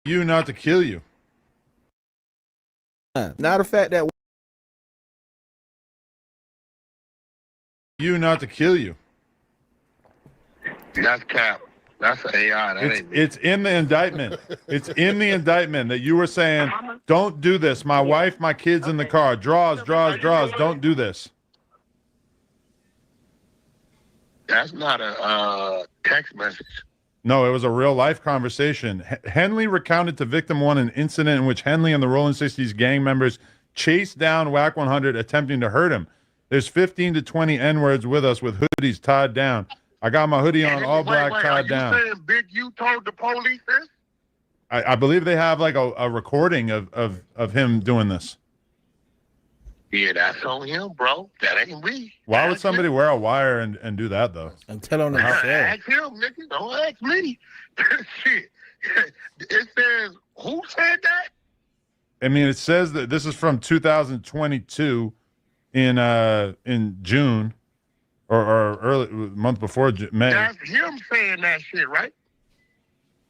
You not to kill you. Now the fact that you not to kill you. That's cap. That's an AI. It's in the indictment. It's in the indictment that you were saying, don't do this. My wife, my kids in the car. Draws. Don't do this. That's not a text message. No, it was a real life conversation. Henley recounted to Victim One an incident in which Henley and the Rolling 60s gang members chased down Wack 100, attempting to hurt him. There's 15 to 20 N-words with us with hoodies tied down. I got my hoodie on, all black, tied down. Are you saying Big U told the police this? I believe they have like a recording of him doing this. Yeah, that's on him, bro. That ain't me. Why would somebody wear a wire and do that, though? And tell on Ask him, nigga. Don't ask me. Shit. It says, who said that? I mean, it says that this is from 2022 in June or early month before May. That's him saying that shit, right?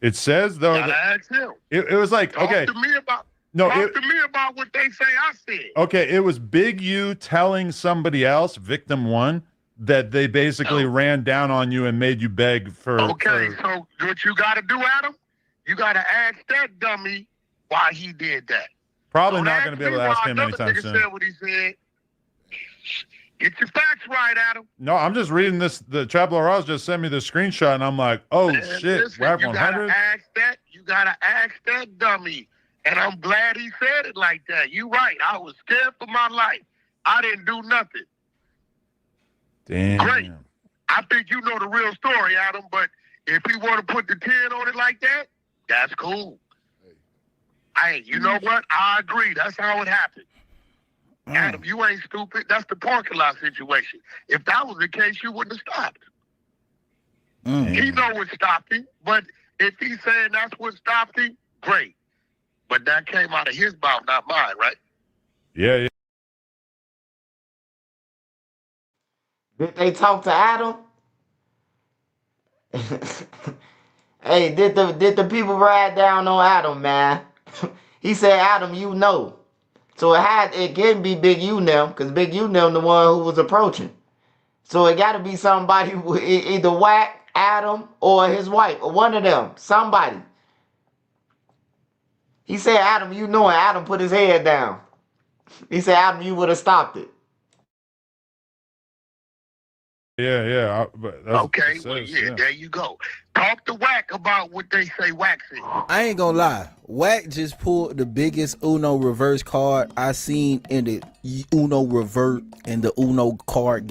It says, though. Gotta ask him. It was like, okay. Talk to me about what they say I said. Okay, it was Big U telling somebody else, Victim One, that they basically ran down on you and made you beg for. Okay, so what you got to do, Adam? You got to ask that dummy why he did that. Probably not going to be able to ask him anytime soon. Said what he said. Get your facts right, Adam. No, I'm just reading this. The Traplo Ross just sent me the screenshot, and I'm like, oh, shit. Listen, Wack you 100? You got to ask that dummy. And I'm glad he said it like that. You right. I was scared for my life. I didn't do nothing. Damn. Great. I think you know the real story, Adam, but if you want to put the 10 on it like that, that's cool. Hey, you know what? I agree. That's how it happened. Adam, you ain't stupid. That's the parking lot situation. If that was the case, you wouldn't have stopped. He know what stopped him, but If he's saying that's what stopped him, great. But that came out of his mouth, not mine, right? Yeah, yeah. Did they talk to Adam? Hey, did the people ride down on Adam, man? He said, Adam, you know. So it can be Big U now, because Big U now the one who was approaching. So it got to be somebody, either Wack, Adam, or his wife, or one of them, somebody. He said, Adam, you know, and Adam put his head down. He said, Adam, you would have stopped it. Yeah. But that's okay, what it well, says, there you go. Talk to Wack about what they say Wack said. I ain't gonna lie. Wack just pulled the biggest Uno reverse card I seen in the Uno revert in the Uno card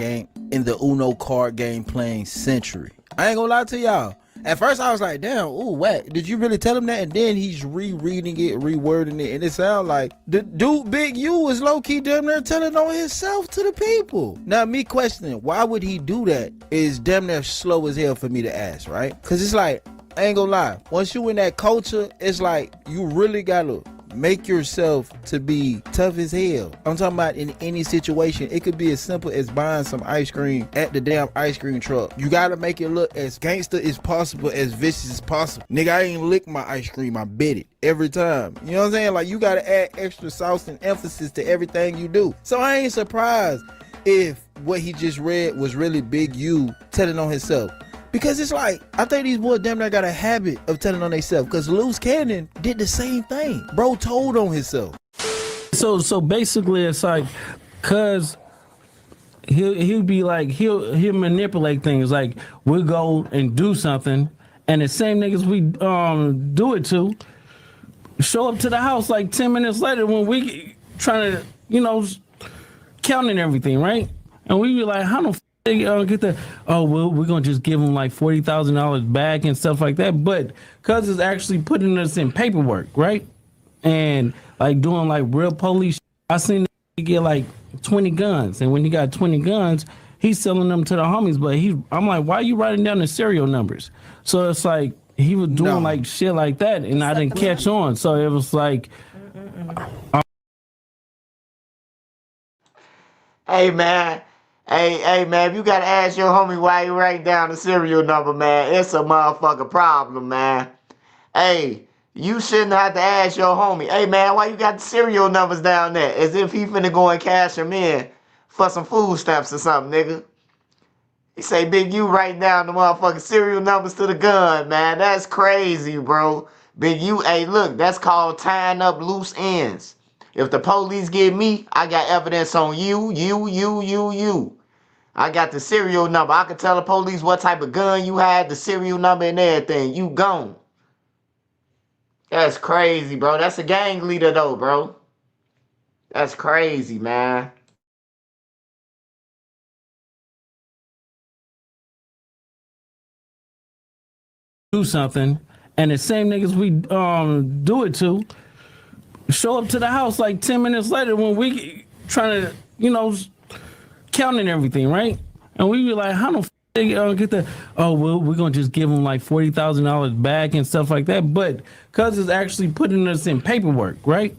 game playing Century. I ain't gonna lie to y'all. At first I was like, damn, ooh, Wack, did you really tell him that? And then he's rereading it, rewording it, and it sounds like the dude Big U was low-key damn near telling on himself to the people. Now, me questioning, why would he do that is damn near slow as hell for me to ask, right? Because it's like, I ain't gonna lie, once you in that culture, it's like, you really gotta make yourself to be tough as hell. I'm talking about in any situation. It could be as simple as buying some ice cream at the damn ice cream truck. You gotta make it look as gangster as possible, as vicious as possible. Nigga, I ain't lick my ice cream, I bet it every time. You know what I'm saying? Like, you gotta add extra sauce and emphasis to everything you do. So I ain't surprised if what he just read was really Big U telling on himself. Because it's like, I think these boys damn near got a habit of telling on themselves. Because Loose Cannon did the same thing. Bro told on himself. So basically, it's like, cause he'll be like, he'll manipulate things. Like, we'll go and do something, and the same niggas we do it to show up to the house like 10 minutes later when we trying to, counting everything, right? And we be like, how the they get that? Oh, well, we're gonna just give them like $40,000 back and stuff like that. But cuz it's actually putting us in paperwork, right? And like doing like real police. I seen he get like 20 guns, and when he got 20 guns, he's selling them to the homies. But I'm like, why are you writing down the serial numbers? So it's like he was doing like shit like that, and I didn't catch on. So it was like. Hey man. Hey man, if you gotta ask your homie why you write down the serial number, man, it's a motherfucking problem, man. Hey, you shouldn't have to ask your homie, hey man, why you got the serial numbers down there? As if he finna go and cash them in for some food stamps or something, nigga. He say, Big U write down the motherfucking serial numbers to the gun, man. That's crazy, bro. Big U, hey, look, that's called tying up loose ends. If the police get me, I got evidence on you. I got the serial number. I can tell the police what type of gun you had, the serial number and everything. You gone. That's crazy, bro. That's a gang leader, though, bro. That's crazy, man. Do something, and the same niggas we do it to show up to the house like 10 minutes later when we trying to, counting everything, right? And we be like, how the they get that? Oh, well, we're going to just give them like $40,000 back and stuff like that. But because it's actually putting us in paperwork, right?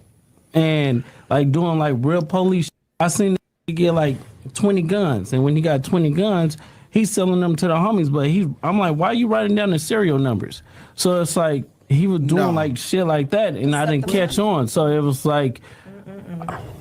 And like doing like real police. I seen he get like 20 guns. And when he got 20 guns, he's selling them to the homies. But I'm like, why are you writing down the serial numbers? So it's like, he was doing like shit like that, and I didn't catch on. So it was like,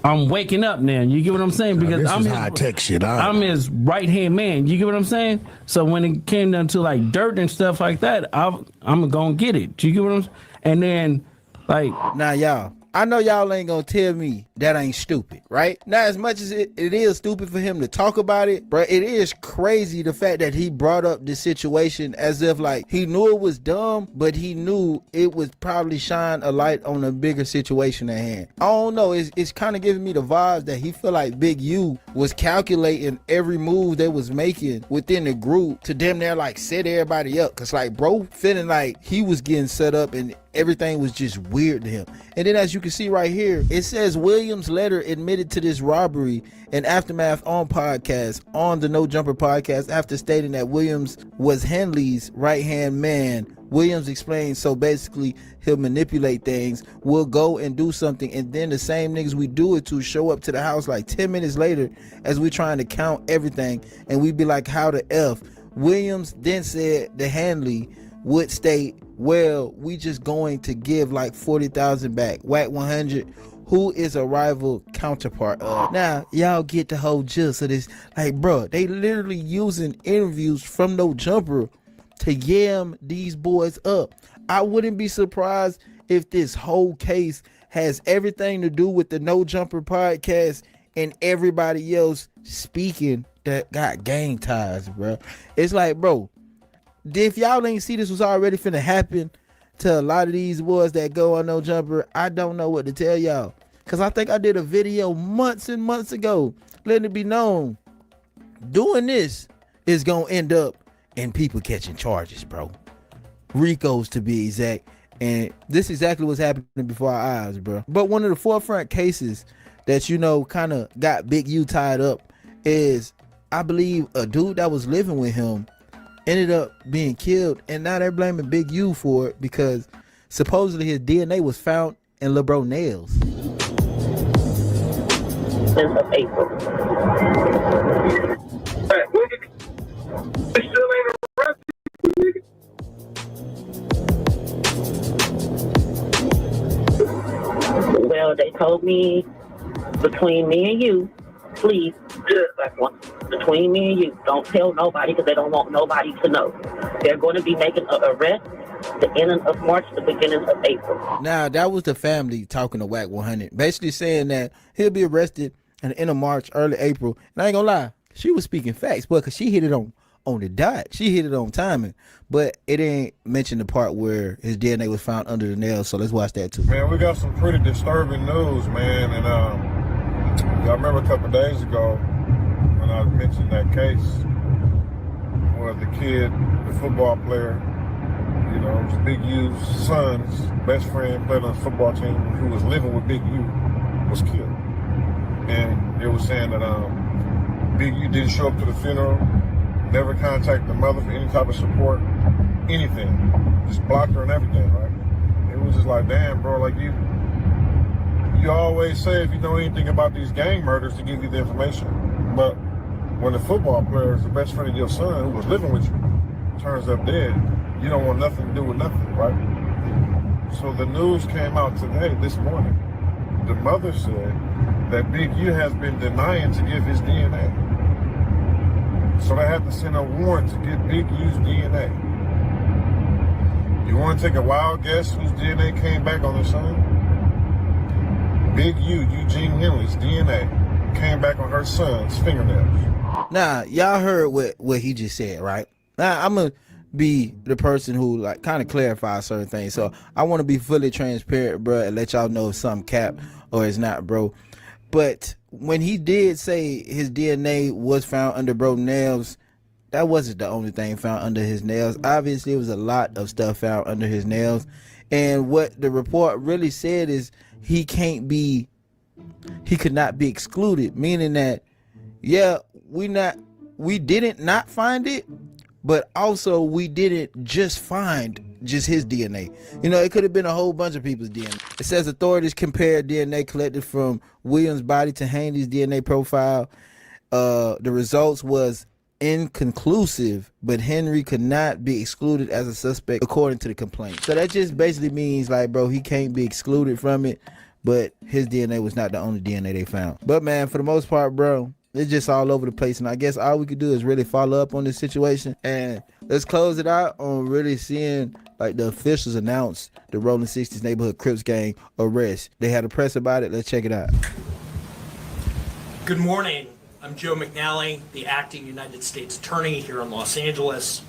I'm waking up now. You get what I'm saying? Because I'm high-tech shit. I'm his right-hand man. You get what I'm saying? So when it came down to like dirt and stuff like that, I'm gonna get it. You get what I'm saying? And then like, now y'all, I know y'all ain't gonna tell me that ain't stupid, right? Now, as much as it is stupid for him to talk about it, bro, it is crazy the fact that he brought up this situation as if like he knew it was dumb, but he knew it would probably shine a light on a bigger situation at hand. I don't know, it's kind of giving me the vibes that he feel like Big U was calculating every move they was making within the group to damn near like set everybody up. Cause like bro feeling like he was getting set up and everything was just weird to him. And then as you can see right here, it says Williams Williams later admitted to this robbery and aftermath on podcast, on the No Jumper podcast, after stating that Williams was Henley's right-hand man. Williams explained, so basically he'll manipulate things, we'll go and do something, and then the same niggas we do it to show up to the house like 10 minutes later as we trying to count everything, and we be like, how the F? Williams then said the Henley would state, well, we just going to give like 40,000 back. Wack 100, who is a rival counterpart of. Now, y'all get the whole gist of this. Like, bro, they literally using interviews from No Jumper to yam these boys up. I wouldn't be surprised if this whole case has everything to do with the No Jumper podcast and everybody else speaking that got gang ties, bro. It's like, bro, if y'all ain't see this was already finna happen to a lot of these boys that go on No Jumper, I don't know what to tell y'all. Cause I think I did a video months and months ago letting it be known doing this is gonna end up in people catching charges, bro. RICOs to be exact. And this is exactly what's happening before our eyes, bro. But one of the forefront cases that, you know, kind of got Big U tied up is, I believe, a dude that was living with him ended up being killed, and now they're blaming Big U for it because supposedly his DNA was found in Lil Bro nails. Since of April. They still ain't arrested. Well, they told me between me and you, please, between me and you, don't tell nobody because they don't want nobody to know. They're going to be making an arrest the ending of March, the beginning of April. Now, that was the family talking to Wack 100, basically saying that he'll be arrested at the end of March, early April. And I ain't gonna lie, she was speaking facts, but because she hit it on the dot. She hit it on timing, but it ain't mentioned the part where his DNA was found under the nails, so let's watch that too. Man, we got some pretty disturbing news, man, and y'all remember a couple days ago when I mentioned that case where the kid, the football player, you know, it was Big U's son's best friend, played on the football team, who was living with Big U, was killed. And it was saying that Big U didn't show up to the funeral, never contacted the mother for any type of support, anything. Just blocked her and everything, right? It was just like, damn, bro, like you always say if you know anything about these gang murders to give you the information. But when the football player is the best friend of your son who was living with you turns up dead, you don't want nothing to do with nothing, right? So the news came out today, this morning. The mother said that Big U has been denying to give his DNA. So they had to send a warrant to get Big U's DNA. You want to take a wild guess whose DNA came back on the son? Big U, Eugene Henley's DNA came back on her son's fingernails. Now, y'all heard what he just said, right? Now, I'm going to be the person who like kind of clarifies certain things. So I want to be fully transparent, bro, and let y'all know if something cap or it's not, bro. But when he did say his DNA was found under bro nails, that wasn't the only thing found under his nails. Obviously, it was a lot of stuff found under his nails. And what the report really said is he could not be excluded, meaning that, yeah, we didn't not find it, but also we didn't just find just his DNA. You know, it could have been a whole bunch of people's DNA. It says authorities compared DNA collected from Williams' body to Hanley's DNA profile. The results was inconclusive, but Henry could not be excluded as a suspect according to the complaint. So that just basically means like, bro, he can't be excluded from it, but his DNA was not the only DNA they found. But man, for the most part, bro, it's just all over the place, and I guess all we could do is really follow up on this situation, and let's close it out on really seeing like the officials announce the Rolling 60s Neighborhood Crips gang arrest. They had a press about it. Let's check it out. Good morning. I'm Joe McNally, the acting United States Attorney here in Los Angeles.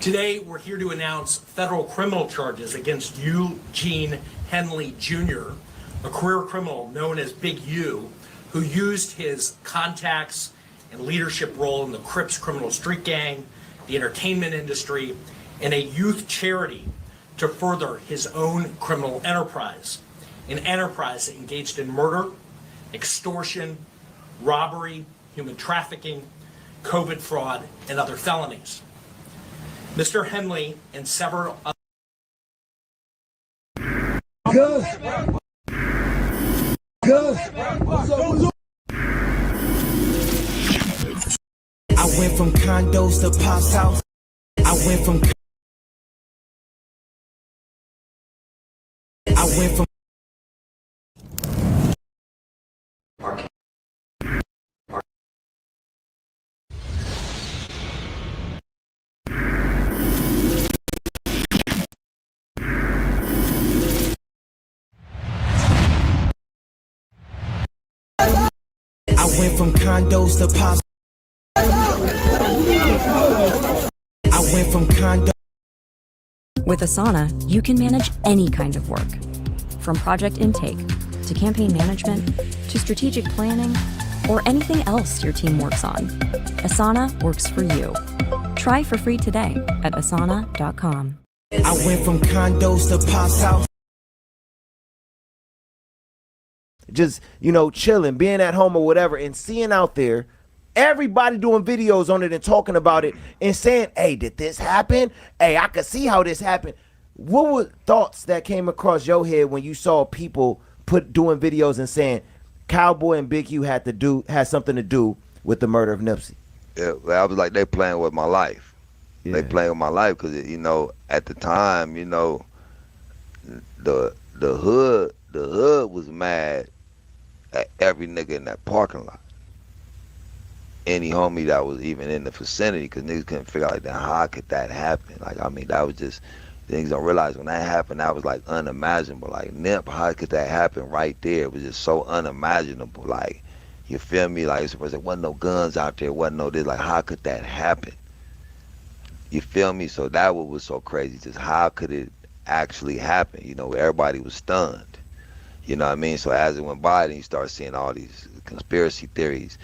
Today, we're here to announce federal criminal charges against Eugene Henley Jr., a career criminal known as Big U, who used his contacts and leadership role in the Crips criminal street gang, the entertainment industry, and a youth charity to further his own criminal enterprise, an enterprise that engaged in murder, extortion, robbery, human trafficking, COVID fraud, and other felonies. Mr. Henley and several other I went from condos to Pop's house. I went from condos to Pop's. I went from condo. With Asana, you can manage any kind of work, from project intake to campaign management to strategic planning or anything else your team works on. Asana works for you. Try for free today at asana.com. I went from condos to Pop's house. Just, you know, chilling, being at home or whatever, and seeing out there everybody doing videos on it and talking about it and saying, hey, did this happen? Hey, I could see how this happened. What were thoughts that came across your head when you saw people doing videos and saying Cowboy and Big U had something to do with the murder of Nipsey? Yeah, I was like, they playing with my life. Yeah. They playing with my life because, you know, at the time, you know, the hood was mad at every nigga in that parking lot. Any homie that was even in the vicinity, because niggas couldn't figure out, like, how could that happen? Like, I mean, that was just, niggas don't realize when that happened, that was like unimaginable. Like, Nip, how could that happen right there? It was just so unimaginable. Like, you feel me? Like, there wasn't no guns out there, wasn't no this. Like, how could that happen? You feel me? So that was so crazy. Just how could it actually happen? You know, everybody was stunned. You know what I mean? So as it went by, then you start seeing all these conspiracy theories.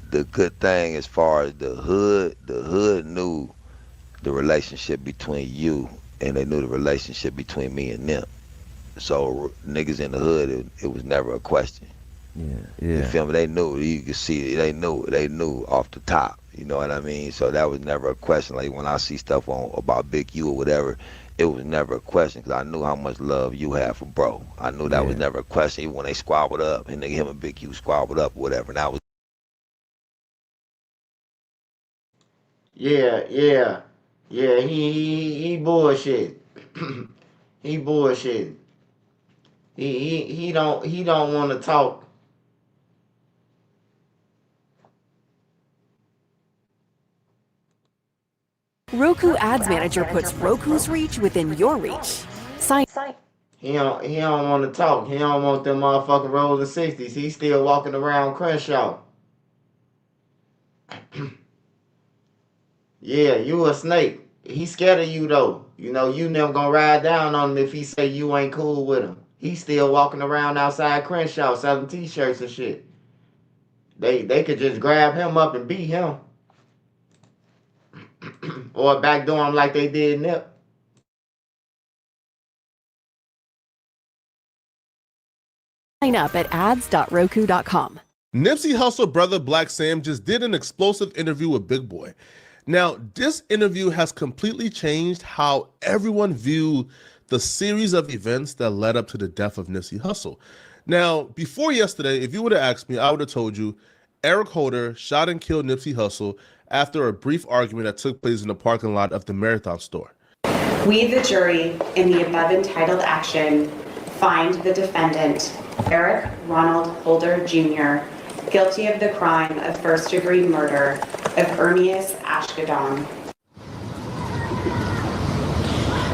The good thing as far as the hood knew the relationship between you, and they knew the relationship between me and them. So niggas in the hood, it was never a question. Yeah. You feel me? They knew. You could see they knew off the top. You know what I mean? So that was never a question. Like when I see stuff about Big U or whatever, it was never a question because I knew how much love you had for bro. I knew that was never a question. Even when they squabbled up, and him and Big U squabbled up or whatever, and that was. Yeah, he bullshit. He bullshit. He don't want to talk. Roku Ads Manager puts Roku's reach within your reach. He don't want to talk. He don't want them motherfucking rolling 60s. He's still walking around Crenshaw. Yeah, you a snake. He's scared of you though. You know, you never gonna ride down on him if he say you ain't cool with him. He's still walking around outside Crenshaw selling t-shirts and shit. They could just grab him up and beat him. Or backdoor him like they did Nip. Sign up at ads.roku.com. Nipsey Hussle brother Black Sam just did an explosive interview with Big Boy. Now, this interview has completely changed how everyone viewed the series of events that led up to the death of Nipsey Hussle. Now, before yesterday, if you would have asked me, I would have told you Eric Holder shot and killed Nipsey Hussle after a brief argument that took place in the parking lot of the Marathon store. We, the jury, in the above entitled action, find the defendant, Eric Ronald Holder Jr., guilty of the crime of first-degree murder of Ermias Ashkedon.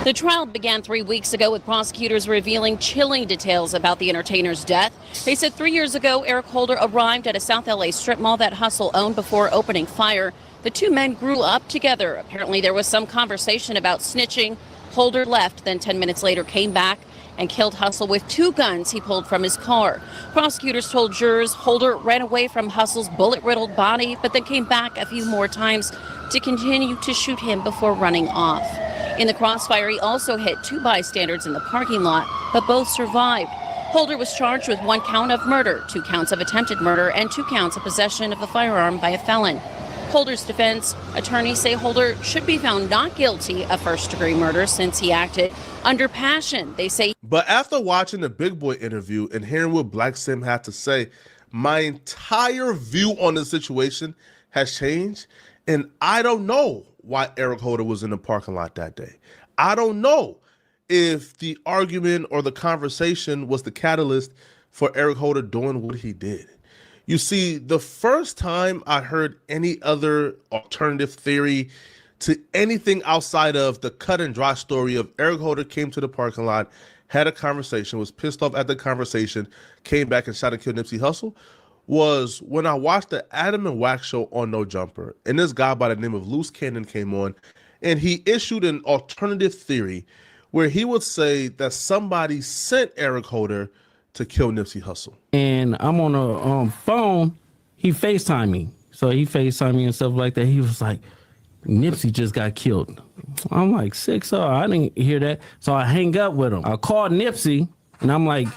The trial began 3 weeks ago with prosecutors revealing chilling details about the entertainer's death. They said 3 years ago, Eric Holder arrived at a South LA strip mall that Hussle owned before opening fire. The two men grew up together. Apparently, there was some conversation about snitching. Holder left, then 10 minutes later came back and killed Hussle with two guns he pulled from his car. Prosecutors told jurors Holder ran away from Hussle's bullet-riddled body, but then came back a few more times to continue to shoot him before running off. In the crossfire, he also hit two bystanders in the parking lot, but both survived. Holder was charged with 1 count of murder, 2 counts of attempted murder, and 2 counts of possession of a firearm by a felon. Holder's defense attorneys say Holder should be found not guilty of first-degree murder since he acted under passion. They say. But after watching the Big Boy interview and hearing what Black Sim had to say, my entire view on the situation has changed, and I don't know why Eric Holder was in the parking lot that day. I don't know if the argument or the conversation was the catalyst for Eric Holder doing what he did. You see, the first time I heard any other alternative theory to anything outside of the cut and dry story of Eric Holder came to the parking lot, had a conversation, was pissed off at the conversation, came back and shot and killed Nipsey Hussle, was when I watched the Adam and Wack show on No Jumper, and this guy by the name of Loose Cannon came on, and he issued an alternative theory where he would say that somebody sent Eric Holder to kill Nipsey Hussle. And I'm on a phone, he FaceTimed me. So he FaceTimed me and stuff like that. He was like, Nipsey just got killed. I'm like, sick, so I didn't hear that. So I hang up with him. I called Nipsey, and I'm like,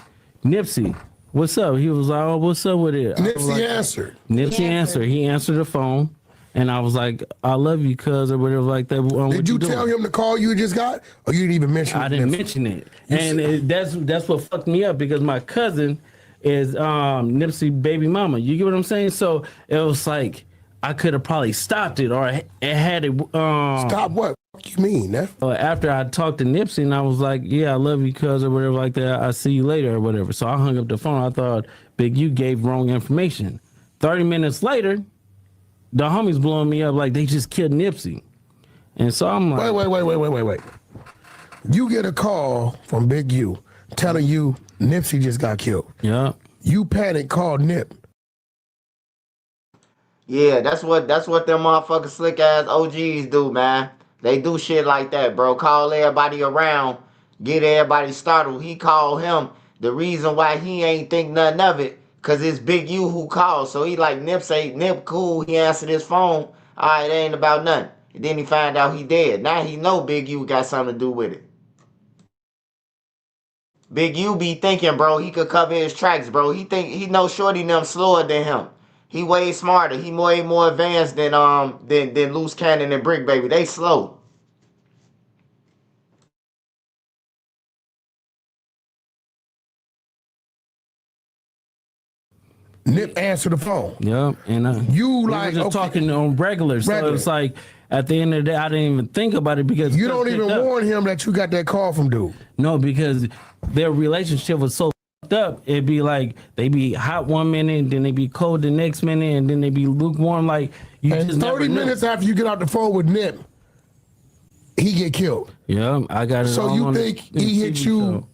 Nipsey, what's up? He was like, oh, what's up with it? Nipsey answered. Nipsey answered. He answered the phone. And I was like, I love you, cuz, or whatever like that. Did you tell him the call you just got? Or you didn't even mention it? I didn't mention it. And that's what fucked me up, because my cousin is Nipsey baby mama. You get what I'm saying? So it was like, I could have probably stopped it, or it had it. Stop what? What you mean, man? After I talked to Nipsey, and I was like, yeah, I love you, cuz, or whatever like that. I'll see you later, or whatever. So I hung up the phone. I thought Big U gave wrong information. 30 minutes later, the homies blowing me up like they just killed Nipsey. And so I'm like, wait. You get a call from Big U telling you Nipsey just got killed. Yeah. You panic, call Nip. Yeah, that's what them motherfucking slick ass OGs do, man. They do shit like that, bro. Call everybody around, get everybody startled. He called him. The reason why he ain't think nothing of it, cause it's Big U who called. So he like, Nip cool. He answered his phone. All right, it ain't about nothing. And then he find out he dead. Now he know Big U got something to do with it. Big U be thinking, bro, he could cover his tracks, bro. He know Shorty them slower than him. He way smarter. He way more advanced than Loose Cannon and Brick Baby. They slow. Nip answered the phone. Yeah, and you we like were just talking on regular. So it's like at the end of the day, I didn't even think about it, because you don't even warn him that you got that call from dude. No, because their relationship was so up. It'd be like they be hot one minute, then they be cold the next minute, and then they be lukewarm. Like you and just 30 minutes after you get out the phone with Nip, he get killed. Yeah, I got it. So you think he hit you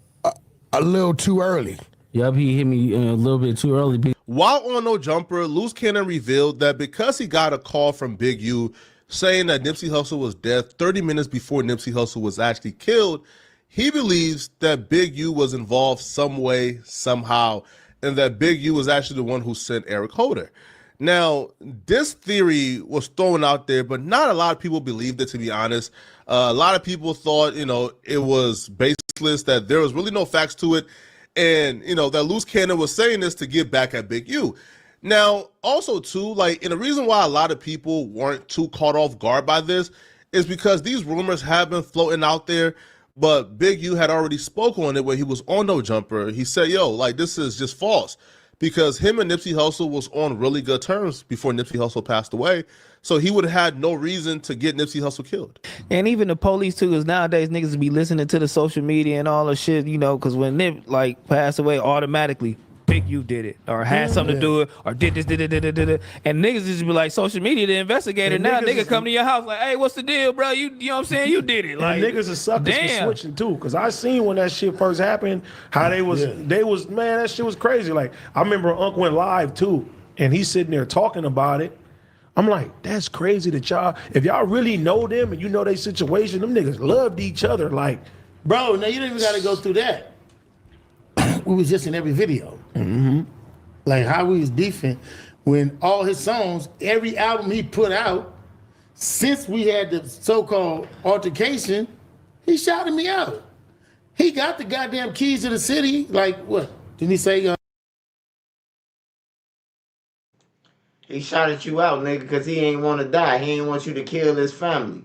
a little too early? Yep, he hit me a little bit too early. While on No Jumper, Loose Cannon revealed that because he got a call from Big U saying that Nipsey Hussle was dead 30 minutes before Nipsey Hussle was actually killed, he believes that Big U was involved some way, somehow, and that Big U was actually the one who sent Eric Holder. Now, this theory was thrown out there, but not a lot of people believed it, to be honest. A lot of people thought, it was baseless, that there was really no facts to it, and, that Loose Cannon was saying this to get back at Big U. Now, also, too, and the reason why a lot of people weren't too caught off guard by this is because these rumors have been floating out there, but Big U had already spoke on it when he was on No Jumper. He said, this is just false, because him and Nipsey Hussle was on really good terms before Nipsey Hussle passed away. So he would have had no reason to get Nipsey Hussle killed. And even the police too, because nowadays niggas be listening to the social media and all the shit, because when Nip passed away, automatically Big U did it, or had something to do it, or did this, and niggas just be like, social media, the investigator. And now nigga come to your house like, hey, what's the deal, bro? You know what I'm saying? You did it. Like, and niggas are suckers for switching too, because I seen when that shit first happened, how they was man, that shit was crazy. Like, I remember Unc went live too, and he's sitting there talking about it. I'm like, that's crazy that y'all, if y'all really know them and you know their situation, them niggas loved each other. Like, bro, now you don't even got to go through that. We was just in every video. Mm-hmm. Like how we was beefing when all his songs, every album he put out, since we had the so-called altercation, he shouted me out. He got the goddamn keys to the city, like what, Didn't he say? He shouted you out, nigga, because he ain't want to die. He ain't want you to kill his family.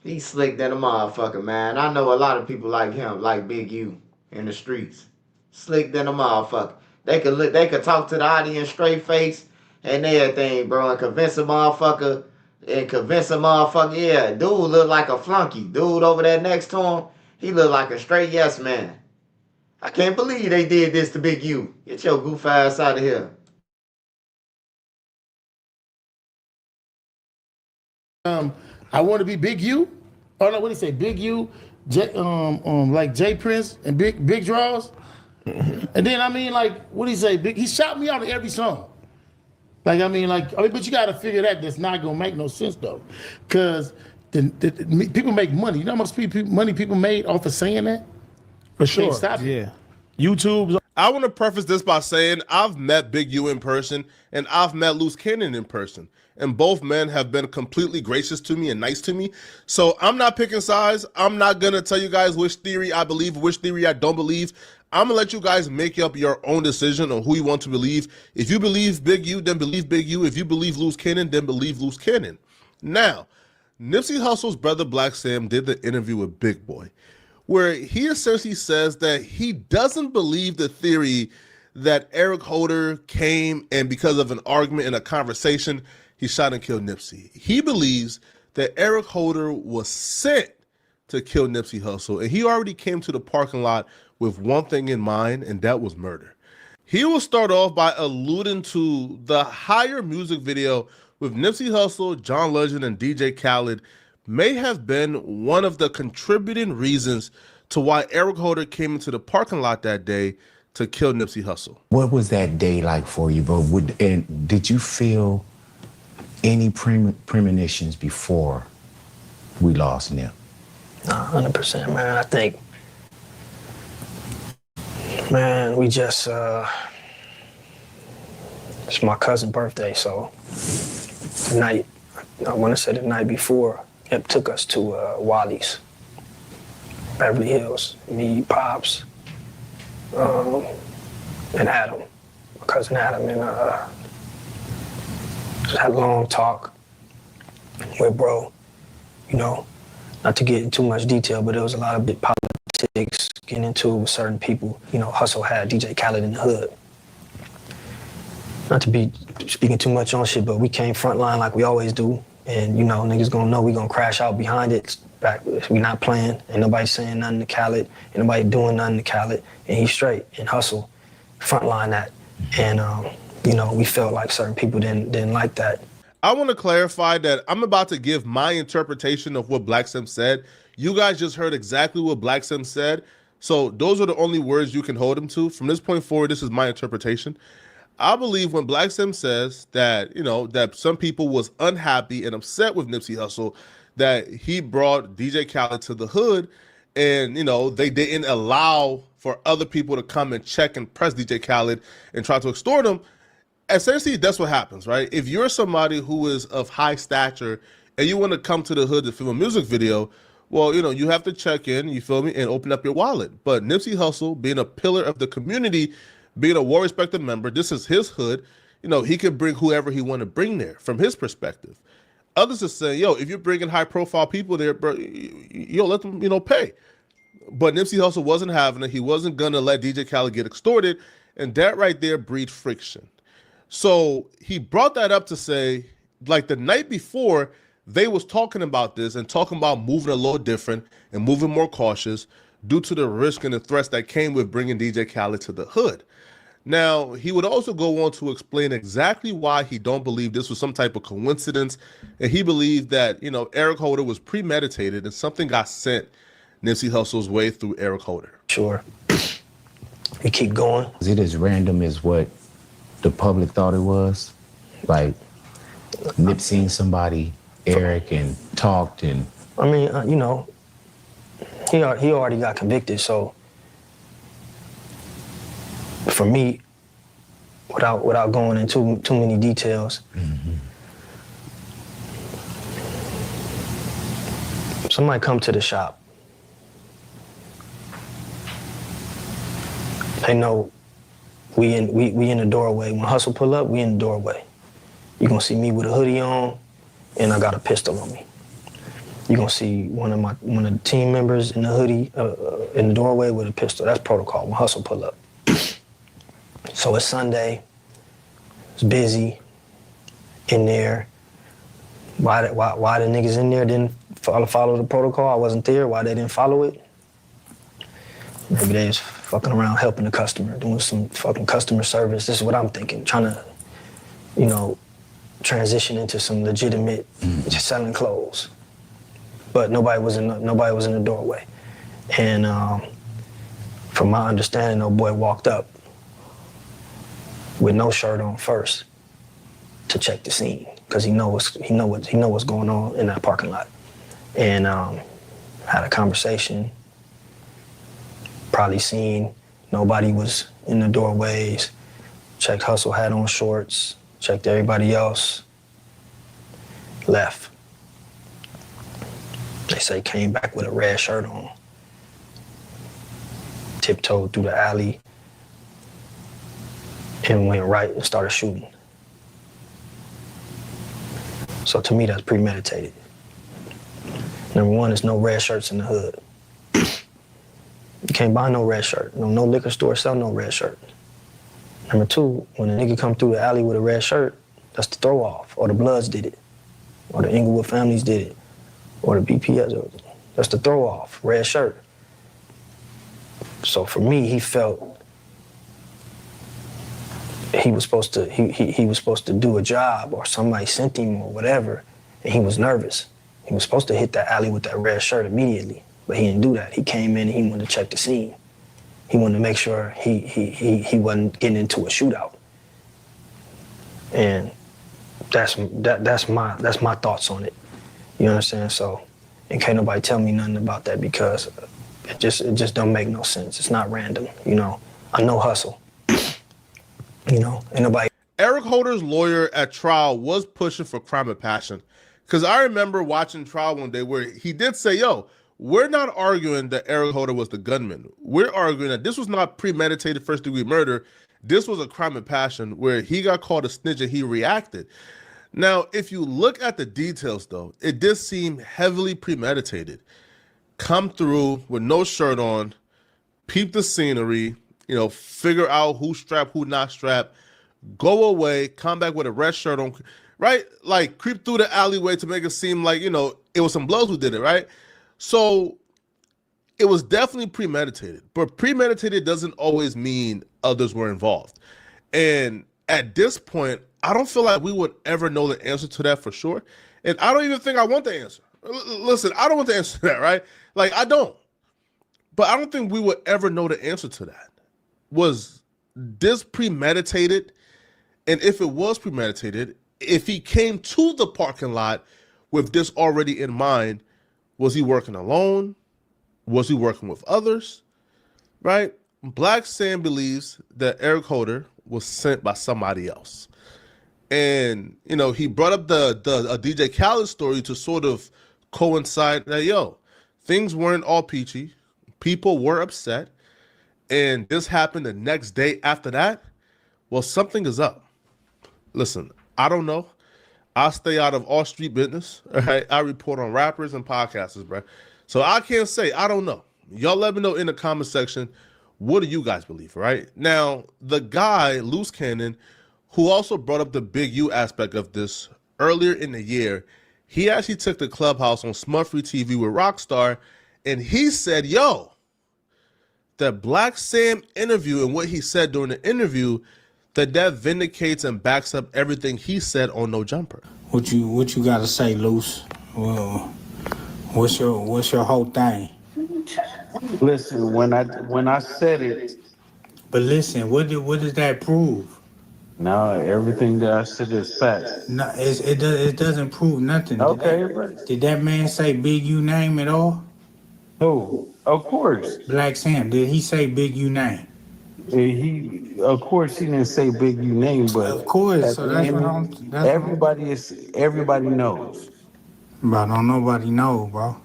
He slick than a motherfucker, man. I know a lot of people like him, like Big U in the streets. Slick than a motherfucker. They could talk to the audience straight face and everything, bro, and convince a motherfucker. Yeah, dude look like a flunky. Dude over there next to him, he look like a straight yes man. I can't believe they did this to Big U. Get your goof ass out of here. I want to be Big U. Oh no, what did he say? Big U, like J Prince and Big Draws. And then I mean, like, what did he say? He shot me out of every song. But you got to figure that's not gonna make no sense though, because people make money. You know how much money people made off of saying that? For sure. Stop it. Yeah. YouTube. I want to preface this by saying I've met Big U in person and I've met Loose Cannon in person. And both men have been completely gracious to me and nice to me. So I'm not picking sides. I'm not going to tell you guys which theory I believe, which theory I don't believe. I'm going to let you guys make up your own decision on who you want to believe. If you believe Big U, then believe Big U. If you believe Loose Cannon, then believe Loose Cannon. Now, Nipsey Hussle's brother Black Sam did the interview with Big Boy, where he essentially says that he doesn't believe the theory that Eric Holder came and because of an argument and a conversation, he shot and killed Nipsey. He believes that Eric Holder was sent to kill Nipsey Hussle, and he already came to the parking lot with one thing in mind, and that was murder. He will start off by alluding to the Higher music video with Nipsey Hussle, John Legend, and DJ Khaled may have been one of the contributing reasons to why Eric Holder came into the parking lot that day to kill Nipsey Hussle. What was that day like for you, bro? And did you feel any premonitions before we lost Nip? 100%, man. I think, man, we just, it's my cousin's birthday, so the night, I want to say the night before, Nip took us to Wally's, Beverly Hills, me, Pops, and Adam, my cousin Adam, and just had a long talk with bro, you know, not to get into too much detail, but there was a lot of big politics getting into it with certain people. You know, Hussle had DJ Khaled in the hood. Not to be speaking too much on shit, but we came frontline like we always do. And, you know, niggas gonna know we gonna crash out behind it. We not playing, ain't nobody saying nothing to Khaled, ain't nobody doing nothing to Khaled, and he's straight. And Hussle frontline that. And, you know, we felt like certain people didn't like that. I want to clarify that I'm about to give my interpretation of what Black Sim said. You guys just heard exactly what Black Sim said. So those are the only words you can hold him to. From this point forward, this is my interpretation. I believe when Black Sim says that, you know, that some people was unhappy and upset with Nipsey Hussle, that he brought DJ Khaled to the hood and, you know, they didn't allow for other people to come and check and press DJ Khaled and try to extort him. Essentially, that's what happens, right? If you're somebody who is of high stature and you want to come to the hood to film a music video, well, you know, you have to check in, you feel me, and open up your wallet. But Nipsey Hussle, being a pillar of the community, being a well-respected member, this is his hood, you know, he can bring whoever he want to bring there from his perspective. Others are saying, yo, if you're bringing high-profile people there, bro, yo, let them, you know, pay. But Nipsey Hussle wasn't having it. He wasn't going to let DJ Khaled get extorted, and that right there breed friction. So he brought that up to say, like the night before, they was talking about this and talking about moving a little different and moving more cautious due to the risk and the threats that came with bringing DJ Khaled to the hood. Now, he would also go on to explain exactly why he don't believe this was some type of coincidence, and he believed that, you know, Eric Holder was premeditated and something got sent Nipsey Hussle's way through Eric Holder. Sure. We keep going. Is it as random as what the public thought it was? Like, Nip seen somebody, Eric, and talked and... I mean, you know, he already got convicted, so for me, without going into too many details, somebody come to the shop. They know we in the doorway. When Hustle pull up, we in the doorway. You gonna see me with a hoodie on, and I got a pistol on me. You gonna see one of the team members in the hoodie in the doorway with a pistol. That's protocol when Hustle pull up. So it's Sunday. It's busy in there. Why the niggas in there didn't follow the protocol? I wasn't there. Why they didn't follow it? Maybe they was fucking around helping the customer, doing some fucking customer service. This is what I'm thinking, trying to, transition into some legitimate, just selling clothes. But nobody was in the doorway. And from my understanding, old boy walked up with no shirt on first to check the scene because he know what's going on in that parking lot. And had a conversation. Probably seen nobody was in the doorways. Checked Hustle had on shorts. Checked everybody else. Left. They say came back with a red shirt on. Tiptoed through the alley and went right and started shooting. So to me, that's premeditated. Number one, there's no red shirts in the hood. You can't buy no red shirt. No liquor store sell no red shirt. Number two, when a nigga come through the alley with a red shirt, that's the throw off, or the Bloods did it, or the Inglewood families did it, or the BPS. That's the throw off, red shirt. So for me, he felt he was supposed to do a job, or somebody sent him or whatever, and he was nervous. He was supposed to hit that alley with that red shirt immediately, but he didn't do that. He came in and he wanted to check the scene. He wanted to make sure he wasn't getting into a shootout. And that's my thoughts on it. You understand? So, and can't nobody tell me nothing about that because it just don't make no sense. It's not random, I know Hustle. Ain't nobody. Eric Holder's lawyer at trial was pushing for crime of passion. Because I remember watching trial one day where he did say, yo, we're not arguing that Eric Holder was the gunman. We're arguing that this was not premeditated first-degree murder. This was a crime of passion where he got called a snitch and he reacted. Now, if you look at the details, though, it did seem heavily premeditated. Come through with no shirt on, peep the scenery, figure out who's strapped, who not strapped, go away, come back with a red shirt on, right? Like, creep through the alleyway to make it seem like, it was some bloods who did it, right? So it was definitely premeditated, but premeditated doesn't always mean others were involved. And at this point, I don't feel like we would ever know the answer to that for sure. And I don't even think I want the answer. Listen, I don't want the answer to that, right? Like, I don't. But I don't think we would ever know the answer to that. Was this premeditated? And if it was premeditated, if he came to the parking lot with this already in mind, was he working alone? Was he working with others? Right? Black Sam believes that Eric Holder was sent by somebody else. And, he brought up the DJ Khaled story to sort of coincide that, yo, things weren't all peachy. People were upset. And this happened the next day after that. Well, something is up. Listen, I don't know. I stay out of all street business. All right? I report on rappers and podcasters, bro. So I can't say, I don't know. Y'all let me know in the comment section, what do you guys believe, right? Now, the guy, Loose Cannon, who also brought up the Big U aspect of this earlier in the year, he actually took the Clubhouse on Mo3 TV with Rockstar, and he said, yo, that Black Sam interview and what he said during the interview, that vindicates and backs up everything he said on No Jumper. What you got to say, Loose? Well, what's your whole thing? Listen, when I said it. But listen, what does that prove? No, everything that I said is facts. No, it doesn't prove nothing. Okay, did that man say Big U name at all? Who? Of course. Black Sam. Did he say Big U name? Of course, he didn't say Big U name, but of course. So that's what everybody knows. But don't nobody know, bro.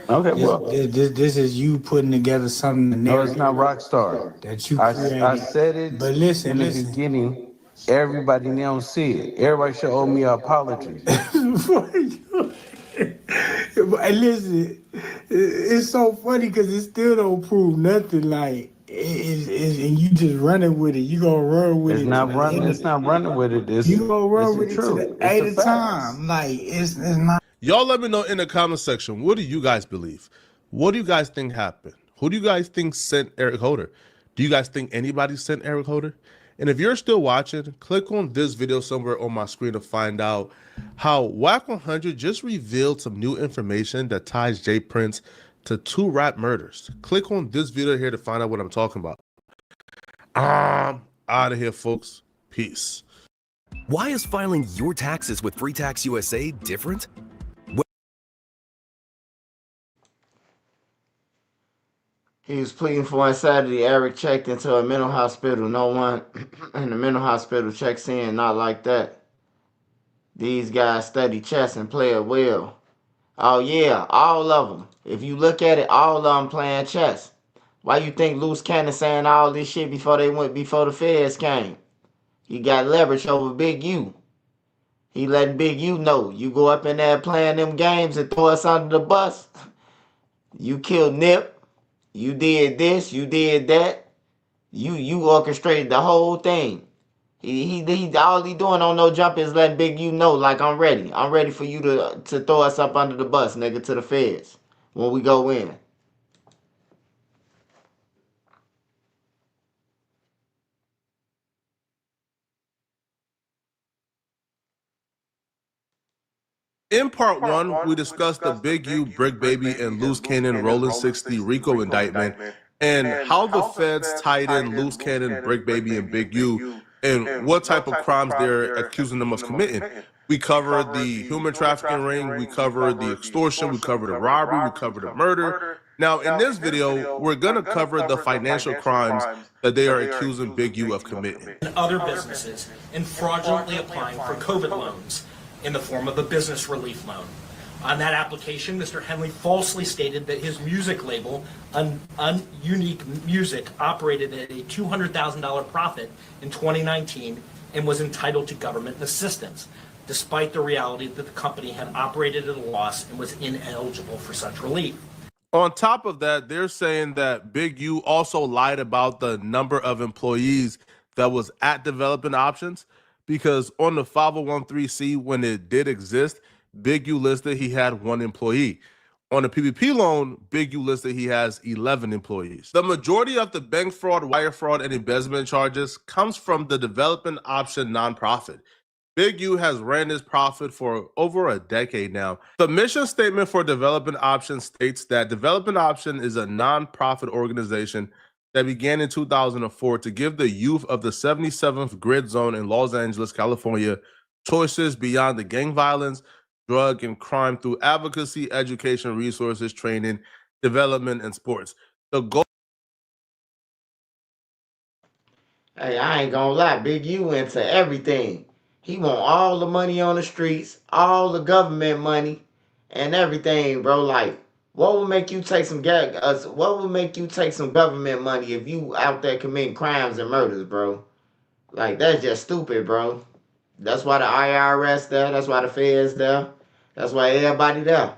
Okay, well, This is you putting together something. no, it's not Rockstar. That you I created. said it But listen, in the beginning. Everybody now see it. Everybody should owe me an apology. But listen, it's so funny because it still don't prove nothing. Like and you just running with it. You gonna run with It's it. not running. It's not running with it. It's, You gonna run it's with the it to truth. the It's 8 the of facts. time. Like it's not. Y'all let me know in the comment section, what do you guys believe? What do you guys think happened? Who do you guys think sent Eric Holder? Do you guys think anybody sent Eric Holder? And if you're still watching, click on this video somewhere on my screen to find out how Wack 100 just revealed some new information that ties J Prince to 2 rap murders. Click on this video here to find out what I'm talking about. I'm out of here, folks. Peace. Why is filing your taxes with Free Tax USA different? He was pleading for insanity. Eric checked into a mental hospital. No one in the mental hospital checks in. Not like that. These guys study chess and play it well. Oh yeah, all of them. If you look at it, all of them playing chess. Why you think Loose Cannon saying all this shit before the feds came? He got leverage over Big U. He letting Big U know. You go up in there playing them games and throw us under the bus. You killed Nip. You did this, you did that. You orchestrated the whole thing. He all he doing on no jump is letting Big U know, like, I'm ready. I'm ready for you to throw us up under the bus, nigga, to the feds when we go in. In part 1, we discussed the Big U, Brick Baby, and Loose Cannon Rollin' 60 RICO indictment and how the feds tied in Loose Cannon, Brick Baby, and Big U and what type of crimes they're accusing them of committing. We covered the human trafficking ring, we covered the extortion, we covered the robbery, we covered the murder. Now, in this video, we're going to cover the financial crimes that they are accusing Big U of committing. And other businesses and fraudulently applying for COVID loans in the form of a business relief loan. On that application, Mr. Henley falsely stated that his music label, Unique Music, operated at a $200,000 profit in 2019 and was entitled to government assistance, despite the reality that the company had operated at a loss and was ineligible for such relief. On top of that, they're saying that Big U also lied about the number of employees that was at Development Options, because on the 501(c), when it did exist, Big U listed he had 1 employee. On the PPP loan, Big U listed he has 11 employees. The majority of the bank fraud, wire fraud, and embezzlement charges comes from the Development Option nonprofit. Big U has ran this profit for over a decade now. The mission statement for Development Option states that Development Option is a nonprofit organization that began in 2004 to give the youth of the 77th Grid Zone in Los Angeles, California, choices beyond the gang violence, drug, and crime through advocacy, education, resources, training, development, and sports. The goal. Hey, I ain't gonna lie, Big U into everything. He want all the money on the streets, all the government money, and everything, bro. Like, what would make you take some what would make you take some government money if you out there committing crimes and murders, bro? Like, that's just stupid, bro. That's why the IRS there. That's why the feds there. That's why everybody there.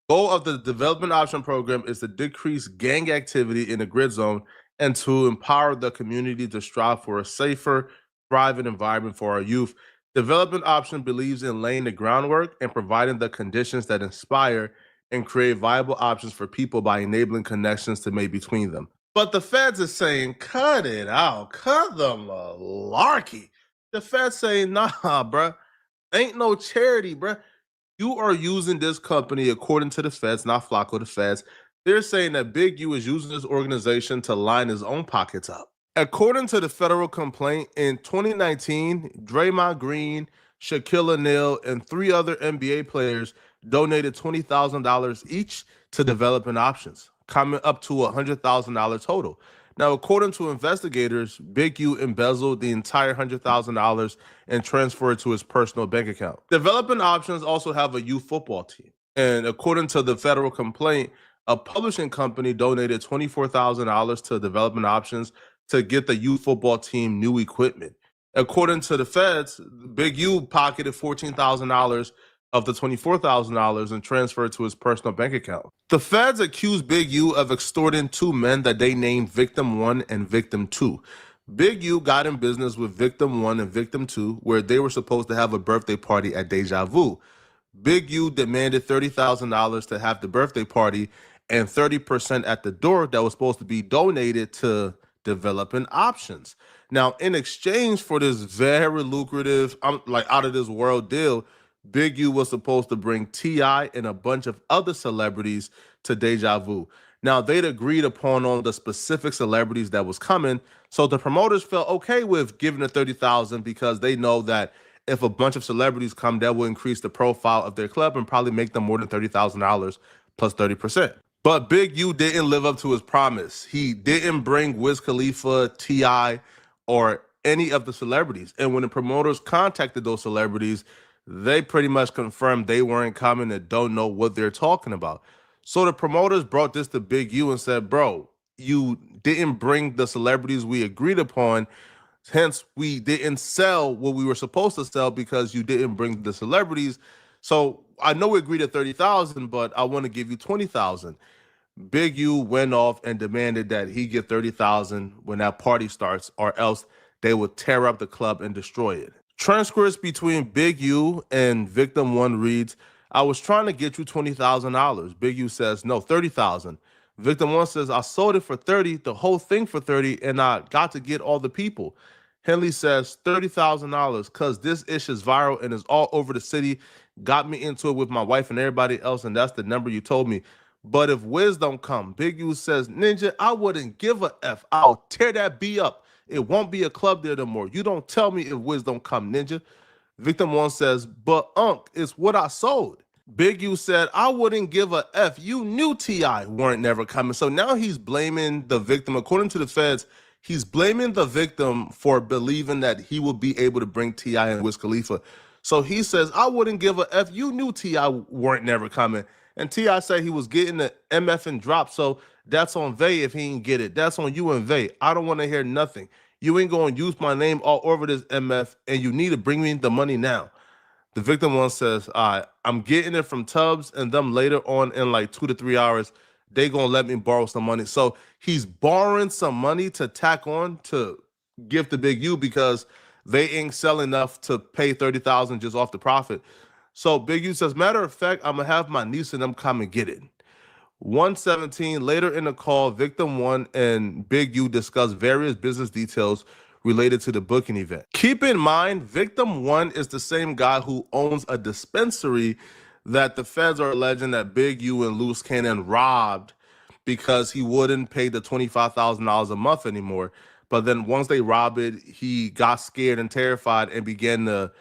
Goal of the Development Option Program is to decrease gang activity in the Grid Zone and to empower the community to strive for a safer, thriving environment for our youth. Development Option believes in laying the groundwork and providing the conditions that inspire and create viable options for people by enabling connections to make between them. But the feds is saying, cut it out, cut the malarkey. The feds saying, nah, bruh, ain't no charity, bruh. You are using this company, according to the feds, not Flacco, the feds. They're saying that Big U is using this organization to line his own pockets up. According to the federal complaint, in 2019, Draymond Green, Shaquille O'Neal, and 3 other NBA players donated $20,000 each to Development Options, coming up to $100,000 total. Now, according to investigators, Big U embezzled the entire $100,000 and transferred it to his personal bank account. Development Options also have a youth football team. And according to the federal complaint, a publishing company donated $24,000 to Development Options to get the youth football team new equipment. According to the feds, Big U pocketed $14,000 of the $24,000 and transferred to his personal bank account. The feds accused Big U of extorting two men that they named Victim 1 and Victim 2. Big U got in business with Victim 1 and Victim 2, where they were supposed to have a birthday party at Deja Vu. Big U demanded $30,000 to have the birthday party and 30% at the door that was supposed to be donated to Developing Options. Now, in exchange for this very lucrative, out of this world deal, Big U was supposed to bring T.I. and a bunch of other celebrities to Deja Vu. Now, they'd agreed upon on the specific celebrities that was coming, so the promoters felt okay with giving the $30,000 because they know that if a bunch of celebrities come, that will increase the profile of their club and probably make them more than $30,000 plus 30%. But Big U didn't live up to his promise. He didn't bring Wiz Khalifa, T.I., or any of the celebrities. And when the promoters contacted those celebrities, they pretty much confirmed they weren't coming and don't know what they're talking about. So the promoters brought this to Big U and said, bro, you didn't bring the celebrities we agreed upon. Hence, we didn't sell what we were supposed to sell because you didn't bring the celebrities. So I know we agreed at $30,000, but I want to give you $20,000. Big U went off and demanded that he get $30,000 when that party starts, or else they would tear up the club and destroy it. Transcripts between Big U and Victim 1 reads, I was trying to get you $20,000. Big U says, no, $30,000. Victim 1 says, I sold it for $30,000, the whole thing for $30,000, and I got to get all the people. Henley says, $30,000, because this ish is viral and is all over the city. Got me into it with my wife and everybody else, and that's the number you told me. But if Wiz don't come, Big U says, Ninja, I wouldn't give a F. I'll tear that B up. It won't be a club there no more. You don't tell me if Wiz don't come, Ninja. Victim 1 says, but Unc, it's what I sold. Big U said, I wouldn't give a F. You knew T.I. weren't never coming. So now he's blaming the victim. According to the feds, he's blaming the victim for believing that he will be able to bring T.I. and Wiz Khalifa. So he says, I wouldn't give a F. You knew T.I. weren't never coming. And T.I. said he was getting the MF and drop. So that's on Vay if he ain't get it. That's on you and Vay. I don't want to hear nothing. You ain't going to use my name all over this MF, and you need to bring me the money now. The Victim 1 says, all right, I'm getting it from Tubbs and them later on in like 2 to 3 hours. They going to let me borrow some money. So he's borrowing some money to tack on to give to Big U because they ain't sell enough to pay $30,000 just off the profit. So Big U says, matter of fact, I'm going to have my niece and them come and get it. 1:17, later in the call, Victim 1 and Big U discuss various business details related to the booking event. Keep in mind, Victim 1 is the same guy who owns a dispensary that the feds are alleging that Big U and Loose Cannon robbed because he wouldn't pay the $25,000 a month anymore. But then once they robbed it, he got scared and terrified and began to,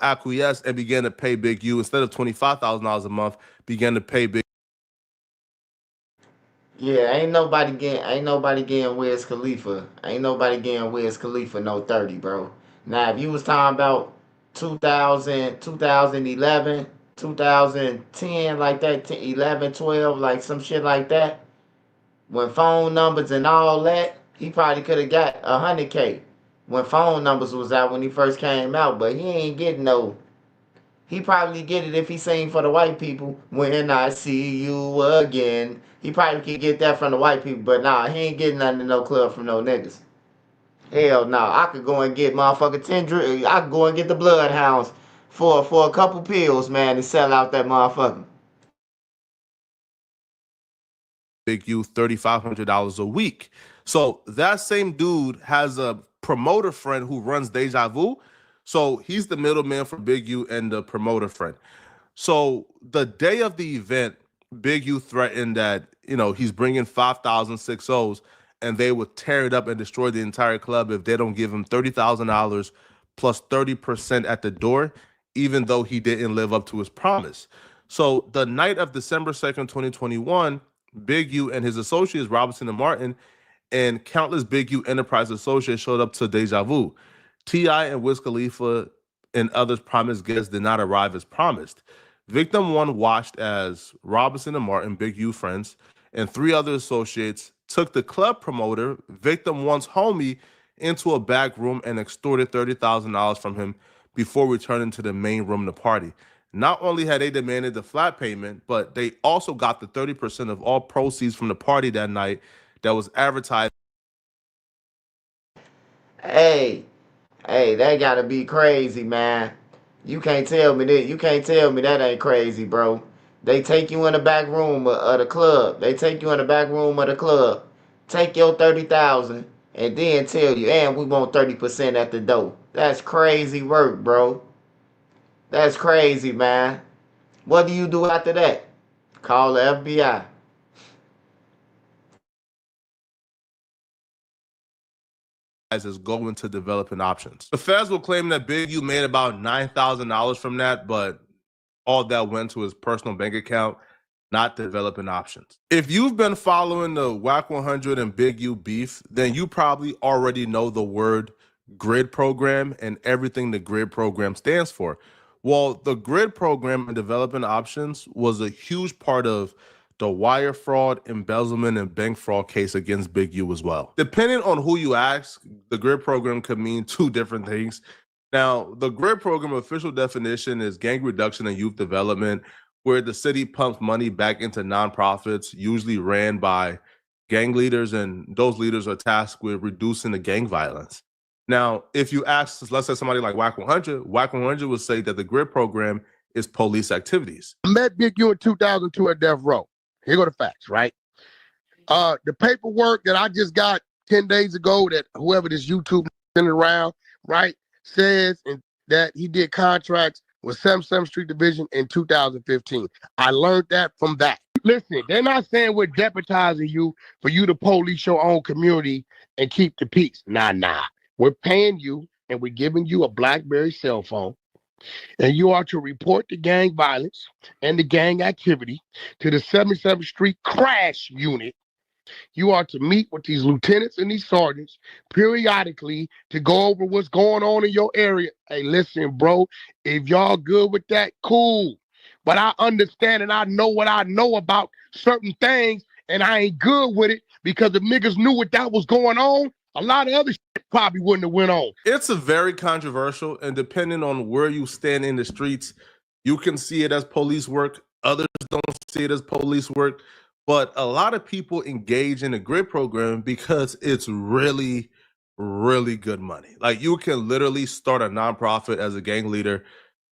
acquiesce and began to pay Big U instead of $25,000 a month, began to pay Big. Yeah, ain't nobody getting Wiz Khalifa. Ain't nobody getting Wiz Khalifa no 30, bro. Now, if you was talking about 2000, 2011, 2010, like that, 11, 12, like some shit like that, when phone numbers and all that, he probably could have got 100K when phone numbers was out when he first came out, but he ain't getting no. He probably get it if he sing for the white people. When I see you again. He probably could get that from the white people, but nah, he ain't getting nothing in no club from no niggas. Hell no, I could go and get motherfucking I could go and get the Bloodhounds for a couple pills, man, and sell out that motherfucker. Big U $3,500 a week. So that same dude has a promoter friend who runs Deja Vu. So he's the middleman for Big U and the promoter friend. So the day of the event, Big U threatened that, he's bringing 5,060s and they would tear it up and destroy the entire club if they don't give him $30,000 plus 30% at the door, even though he didn't live up to his promise. So the night of December 2nd, 2021, Big U and his associates, Robinson and Martin, and countless Big U Enterprise associates showed up to Deja Vu. T.I. and Wiz Khalifa and others promised guests did not arrive as promised. Victim 1 watched as Robinson and Martin, Big U friends, and 3 other associates took the club promoter, Victim 1's homie, into a back room and extorted $30,000 from him before returning to the main room to party. Not only had they demanded the flat payment, but they also got the 30% of all proceeds from the party that night that was advertised. Hey, that gotta be crazy, man. You can't tell me that. You can't tell me that ain't crazy, bro. They take you in the back room of the club. They take you in the back room of the club. Take your 30,000 and then tell you, and we want 30% at the door. That's crazy work, bro. That's crazy, man. What do you do after that? Call the FBI. Is going to developing options. The feds will claim that Big U made about $9,000 from that, but all that went to his personal bank account, not developing options. If you've been following the Wack 100 and Big U beef, then you probably already know the word GRID program and everything the GRID program stands for. Well, the GRID program and developing options was a huge part of the wire fraud, embezzlement, and bank fraud case against Big U as well. Depending on who you ask, the GRID program could mean 2 different things. Now, the GRID program official definition is gang reduction and youth development, where the city pumps money back into nonprofits, usually ran by gang leaders, and those leaders are tasked with reducing the gang violence. Now, if you ask, let's say somebody like Wack 100 would say that the GRID program is police activities. I met Big U in 2002 at Death Row. Here go the facts, right? The paperwork that I just got 10 days ago that whoever this YouTube sending around, right, says that he did contracts with 77th Street Division in 2015. I learned that from that. Listen, they're not saying we're deputizing you for you to police your own community and keep the peace. Nah. We're paying you and we're giving you a BlackBerry cell phone. And you are to report the gang violence and the gang activity to the 77th Street Crash Unit. You are to meet with these lieutenants and these sergeants periodically to go over what's going on in your area. Hey, listen, bro, if y'all good with that, cool. But I understand and I know what I know about certain things, and I ain't good with it because if niggas knew what that was going on, a lot of other shit probably wouldn't have went on. It's a very controversial, and depending on where you stand in the streets, you can see it as police work. Others don't see it as police work. But a lot of people engage in the GRID program because it's really, really good money. Like, you can literally start a nonprofit as a gang leader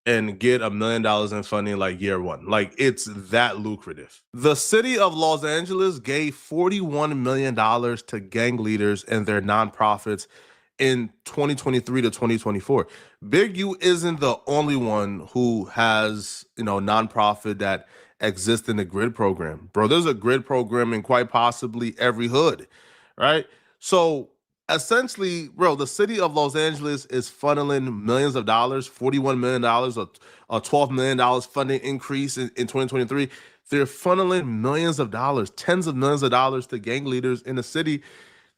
and get $1 million in funding like year 1. Like, it's that lucrative. The city of Los Angeles gave $41 million to gang leaders and their nonprofits in 2023 to 2024. Big U isn't the only one who has, nonprofit that exists in the GRID program. Bro, there's a GRID program in quite possibly every hood, right? So essentially, bro, the city of Los Angeles is funneling millions of dollars, $41 million, a $12 million funding increase in 2023. They're funneling millions of dollars, tens of millions of dollars to gang leaders in the city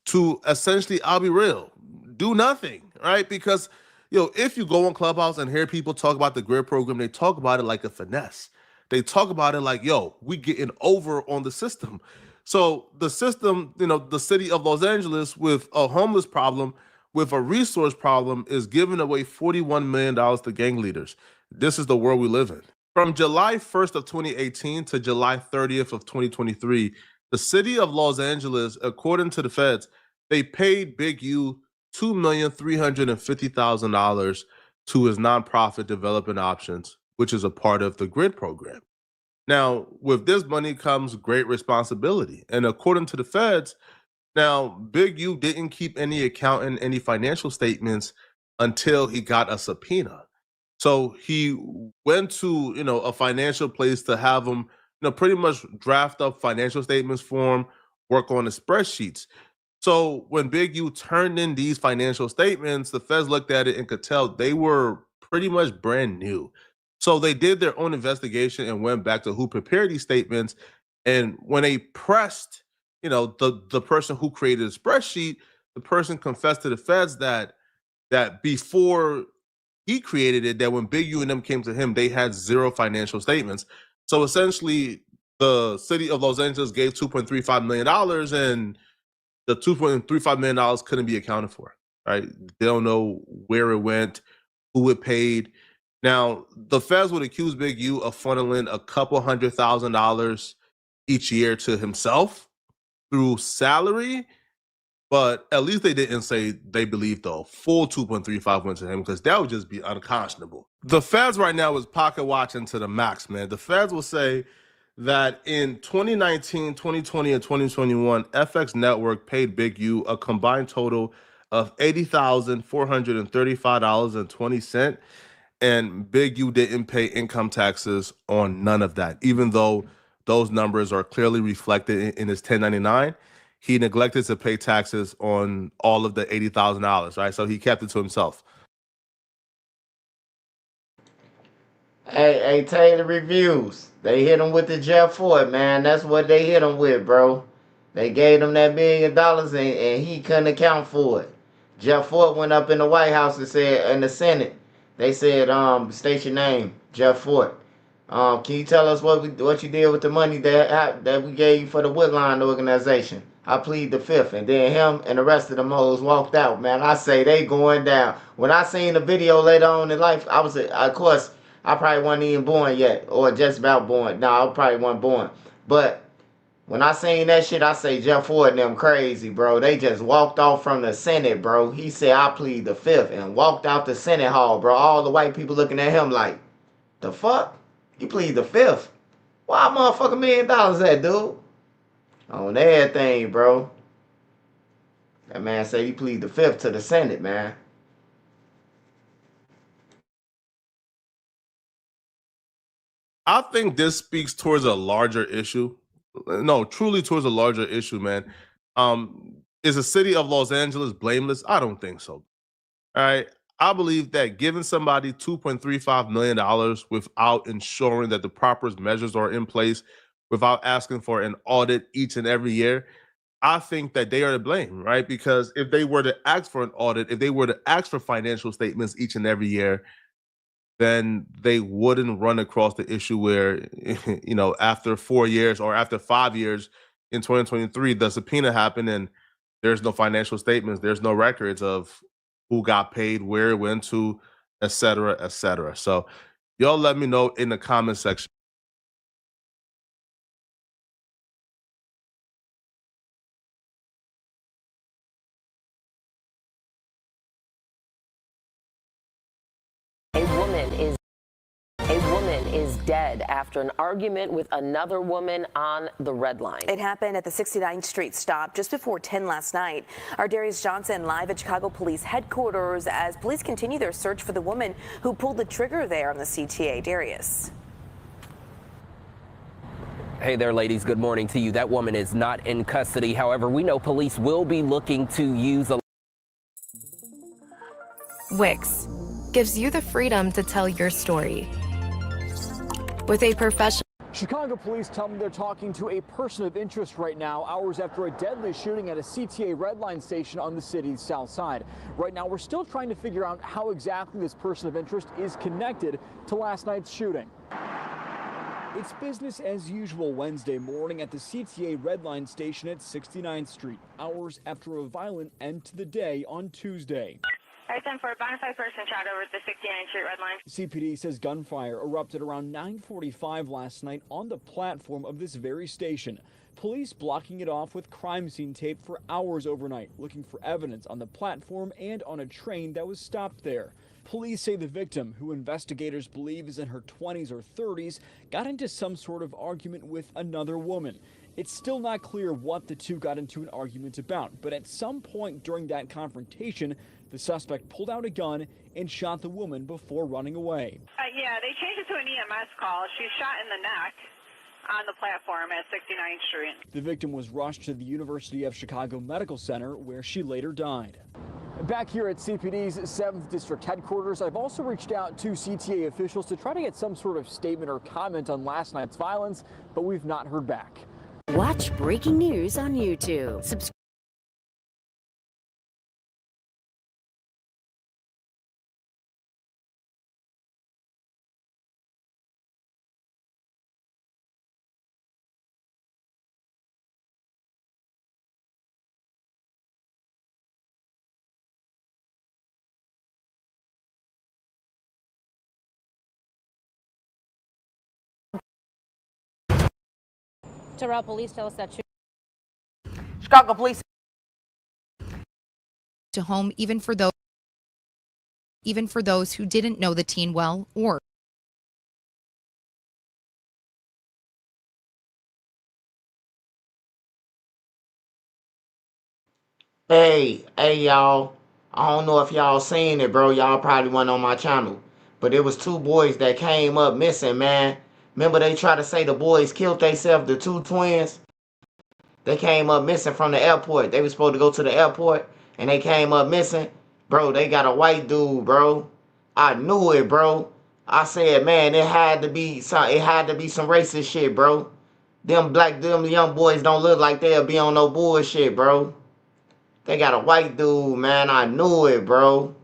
to essentially, I'll be real, do nothing, right? Because, if you go on Clubhouse and hear people talk about the GRID program, they talk about it like a finesse. They talk about it like, we getting over on the system. So the system, the city of Los Angeles with a homeless problem, with a resource problem, is giving away $41 million to gang leaders. This is the world we live in. From July 1st of 2018 to July 30th of 2023, the city of Los Angeles, according to the feds, they paid Big U $2,350,000 to his nonprofit Development Options, which is a part of the GRID program. Now, with this money comes great responsibility. And according to the feds, now, Big U didn't keep any account in any financial statements until he got a subpoena. So he went to, a financial place to have him, pretty much draft up financial statements for him, work on the spreadsheets. So when Big U turned in these financial statements, the feds looked at it and could tell they were pretty much brand new. So they did their own investigation and went back to who prepared these statements. And when they pressed the person who created the spreadsheet, the person confessed to the feds that before he created it, that when Big U and them came to him, they had zero financial statements. So essentially, the city of Los Angeles gave $2.35 million, and the $2.35 million couldn't be accounted for, right? They don't know where it went, who it paid. Now, the feds would accuse Big U of funneling a couple $100,000 each year to himself through salary, but at least they didn't say they believed the full 2.35 went to him, because that would just be unconscionable. The feds right now is pocket watching to the max, man. The feds will say that in 2019, 2020, and 2021, FX Network paid Big U a combined total of $80,435.20, and Big U didn't pay income taxes on none of that, even though those numbers are clearly reflected in his 1099. He neglected to pay taxes on all of the $80,000, right? So he kept it to himself. Hey, Taylor Reviews. They hit him with the Jeff Ford, man. That's what they hit him with, bro. They gave him that $1 billion and he couldn't account for it. Jeff Ford went up in the White House and said, in the Senate, they said, state your name, Jeff Ford. Can you tell us what you did with the money that we gave you for the Woodline organization? I plead the fifth. And then him and the rest of the moles walked out, man. I say they going down. When I seen the video later on in life, of course, I probably wasn't even born yet, or just about born. No, I probably wasn't born. But when I seen that shit, I say Jeff Ford and them crazy, bro. They just walked off from the Senate, bro. He said, I plead the fifth, and walked out the Senate hall, bro. All the white people looking at him like, the fuck? You plead the fifth? Why motherfucking $1 million at, dude? On everything, bro. That man said he plead the fifth to the Senate, man. I think this speaks towards a larger issue. No, truly towards a larger issue, man. Is the city of Los Angeles blameless? I don't think so. All right. I believe that giving somebody $2.35 million without ensuring that the proper measures are in place, without asking for an audit each and every year, I think that they are to blame, right? Because if they were to ask for an audit, if they were to ask for financial statements each and every year, then they wouldn't run across the issue where, after 4 years or after 5 years in 2023, the subpoena happened and there's no financial statements, there's no records of who got paid, where it went to, et cetera, et cetera. So y'all let me know in the comment section. A woman is dead after an argument with another woman on the Red Line. It happened at the 69th Street stop just before 10 last night. Our Darius Johnson live at Chicago Police headquarters as police continue their search for the woman who pulled the trigger there on the CTA. Darius. Hey there, ladies. Good morning to you. That woman is not in custody. However, we know police will be looking to use a Wix gives you the freedom to tell your story. With a professional. Chicago police tell me they're talking to a person of interest right now, hours after a deadly shooting at a CTA Red Line station on the city's south side. Right now, we're still trying to figure out how exactly this person of interest is connected to last night's shooting. It's business as usual Wednesday morning at the CTA Red Line station at 69th Street, hours after a violent end to the day on Tuesday. Alright, 10-4, bonafide person shot over at the 69th Street Red Line. CPD says gunfire erupted around 9:45 last night on the platform of this very station. Police blocking it off with crime scene tape for hours overnight, looking for evidence on the platform and on a train that was stopped there. Police say the victim, who investigators believe is in her 20s or 30s, got into some sort of argument with another woman. It's still not clear what the two got into an argument about, but at some point during that confrontation, the suspect pulled out a gun and shot the woman before running away. Yeah, they changed it to an EMS call. She was shot in the neck on the platform at 69th Street. The victim was rushed to the University of Chicago Medical Center, where she later died. Back here at CPD's 7th District headquarters, I've also reached out to CTA officials to try to get some sort of statement or comment on last night's violence, but we've not heard back. Watch breaking news on YouTube. Subscribe. Terrell, police tell us that Chicago police to home even for those who didn't know the teen well or Hey, y'all. I don't know if y'all seen it, bro. Y'all probably went on my channel. But it was two boys that came up missing, man. Remember they tried to say the boys killed themselves, the two twins? They came up missing from the airport. They were supposed to go to the airport, and they came up missing. Bro, they got a white dude, bro. I knew it, bro. I said, man, it had to be some racist shit, bro. Them young boys don't look like they'll be on no bullshit, bro. They got a white dude, man. I knew it, bro.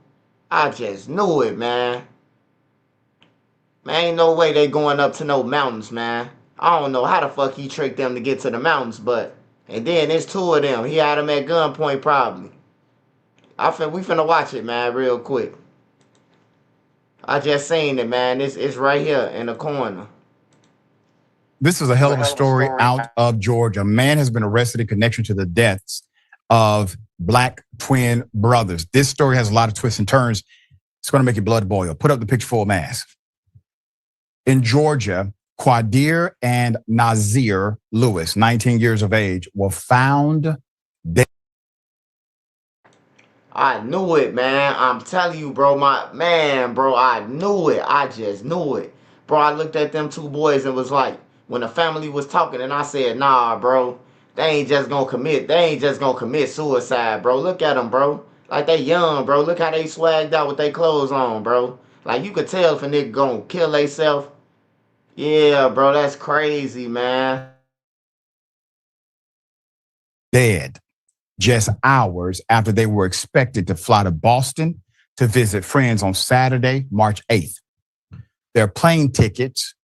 I just knew it, man. Man, ain't no way they going up to no mountains, man. I don't know how the fuck he tricked them to get to the mountains, but... And then there's two of them. He had them at gunpoint, probably. We finna watch it, man, real quick. I just seen it, man. It's right here in the corner. This is a hell of a story out of Georgia. A man has been arrested in connection to the deaths of black twin brothers. This story has a lot of twists and turns. It's going to make your blood boil. Put up the picture full mask. In Georgia, Quadir and Nazir Lewis, 19 years of age, were found dead. I knew it, man. I'm telling you, bro. I knew it. I just knew it. Bro, I looked at them two boys and was like, when the family was talking, and I said, nah, bro. They ain't just gonna commit suicide, bro. Look at them, bro. Like, they young, bro. Look how they swagged out with their clothes on, bro. Like, you could tell if a nigga gonna kill theyself. Yeah, bro, that's crazy, man. Dead just hours after they were expected to fly to Boston to visit friends on Saturday, March 8th. Their plane tickets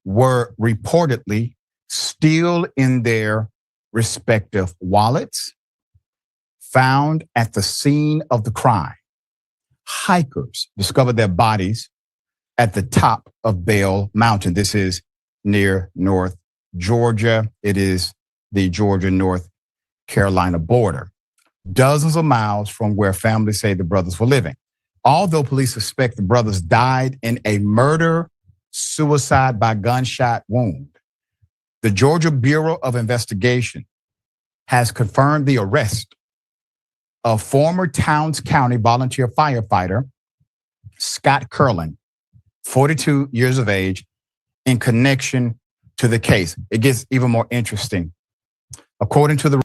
were reportedly still in their respective wallets, found at the scene of the crime. Hikers discovered their bodies at the top of Bell Mountain. This is near North Georgia. It is the Georgia-North Carolina border, dozens of miles from where families say the brothers were living. Although police suspect the brothers died in a murder-suicide by gunshot wound, the Georgia Bureau of Investigation has confirmed the arrest of former Towns County volunteer firefighter Scott Curlin, 42 years of age, in connection to the case. It gets even more interesting. According to the...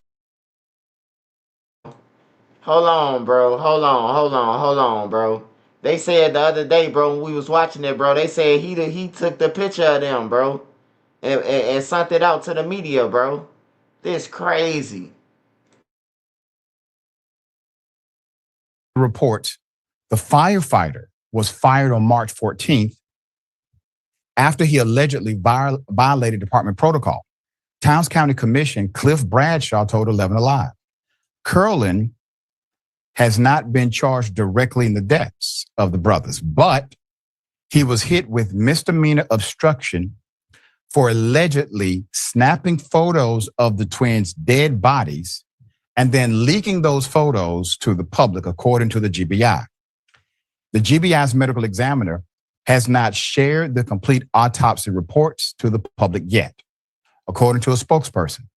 Hold on, bro. They said the other day, bro, when we was watching it, bro, they said he took the picture of them, bro, and sent it out to the media, bro. This crazy. Reports the firefighter was fired on March 14th after he allegedly violated department protocol. Towns County Commissioner Cliff Bradshaw told 11 Alive. Curlin has not been charged directly in the deaths of the brothers, but he was hit with misdemeanor obstruction for allegedly snapping photos of the twins' dead bodies and then leaking those photos to the public, according to the GBI. The GBI's medical examiner has not shared the complete autopsy reports to the public yet, according to a spokesperson.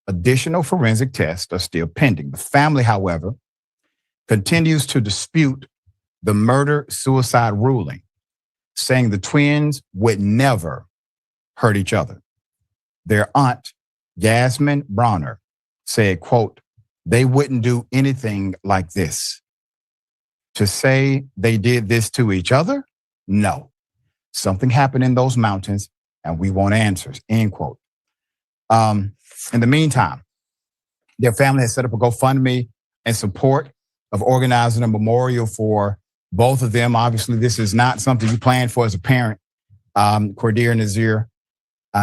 Additional forensic tests are still pending. The family, however, continues to dispute the murder-suicide ruling, saying the twins would never hurt each other. Their aunt, Yasmin Bronner, said, quote, "They wouldn't do anything like this. To say they did this to each other? No. Something happened in those mountains and we want answers," end quote. In the meantime, their family has set up a GoFundMe in support of organizing a memorial for both of them. Obviously, this is not something you plan for as a parent, Cordeer and Nazir.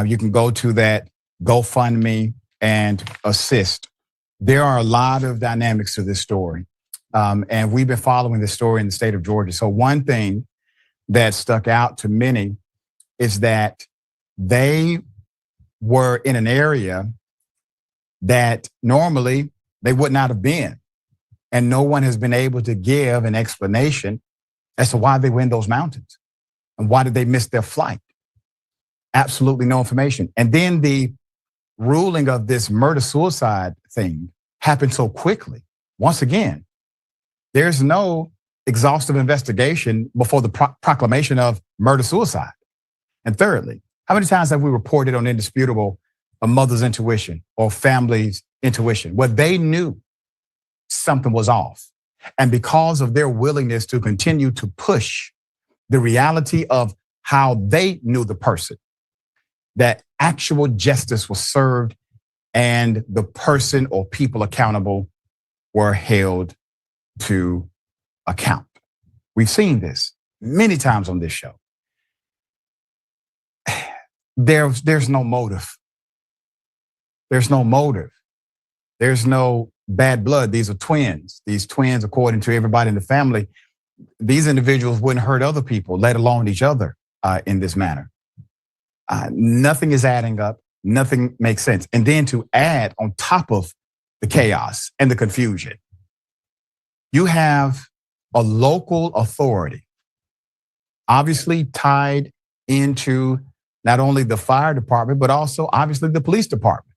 You can go to that GoFundMe and assist. There are a lot of dynamics to this story. And we've been following this story in the state of Georgia. So one thing that stuck out to many is that they were in an area that normally they would not have been. And no one has been able to give an explanation as to why they were in those mountains and why did they miss their flight. Absolutely no information. And then the ruling of this murder-suicide thing happened so quickly. Once again, there's no exhaustive investigation before the proclamation of murder-suicide. And thirdly, how many times have we reported on indisputable a mother's intuition or family's intuition where they knew something was off? And because of their willingness to continue to push the reality of how they knew the person, that actual justice was served and the person or people accountable were held to account. We've seen this many times on this show. There's no motive. There's no motive. There's no bad blood. These are twins. These twins, according to everybody in the family, these individuals wouldn't hurt other people, let alone each other in this manner. Nothing is adding up. Nothing makes sense. And then to add on top of the chaos and the confusion, you have a local authority, obviously tied into not only the fire department, but also obviously the police department,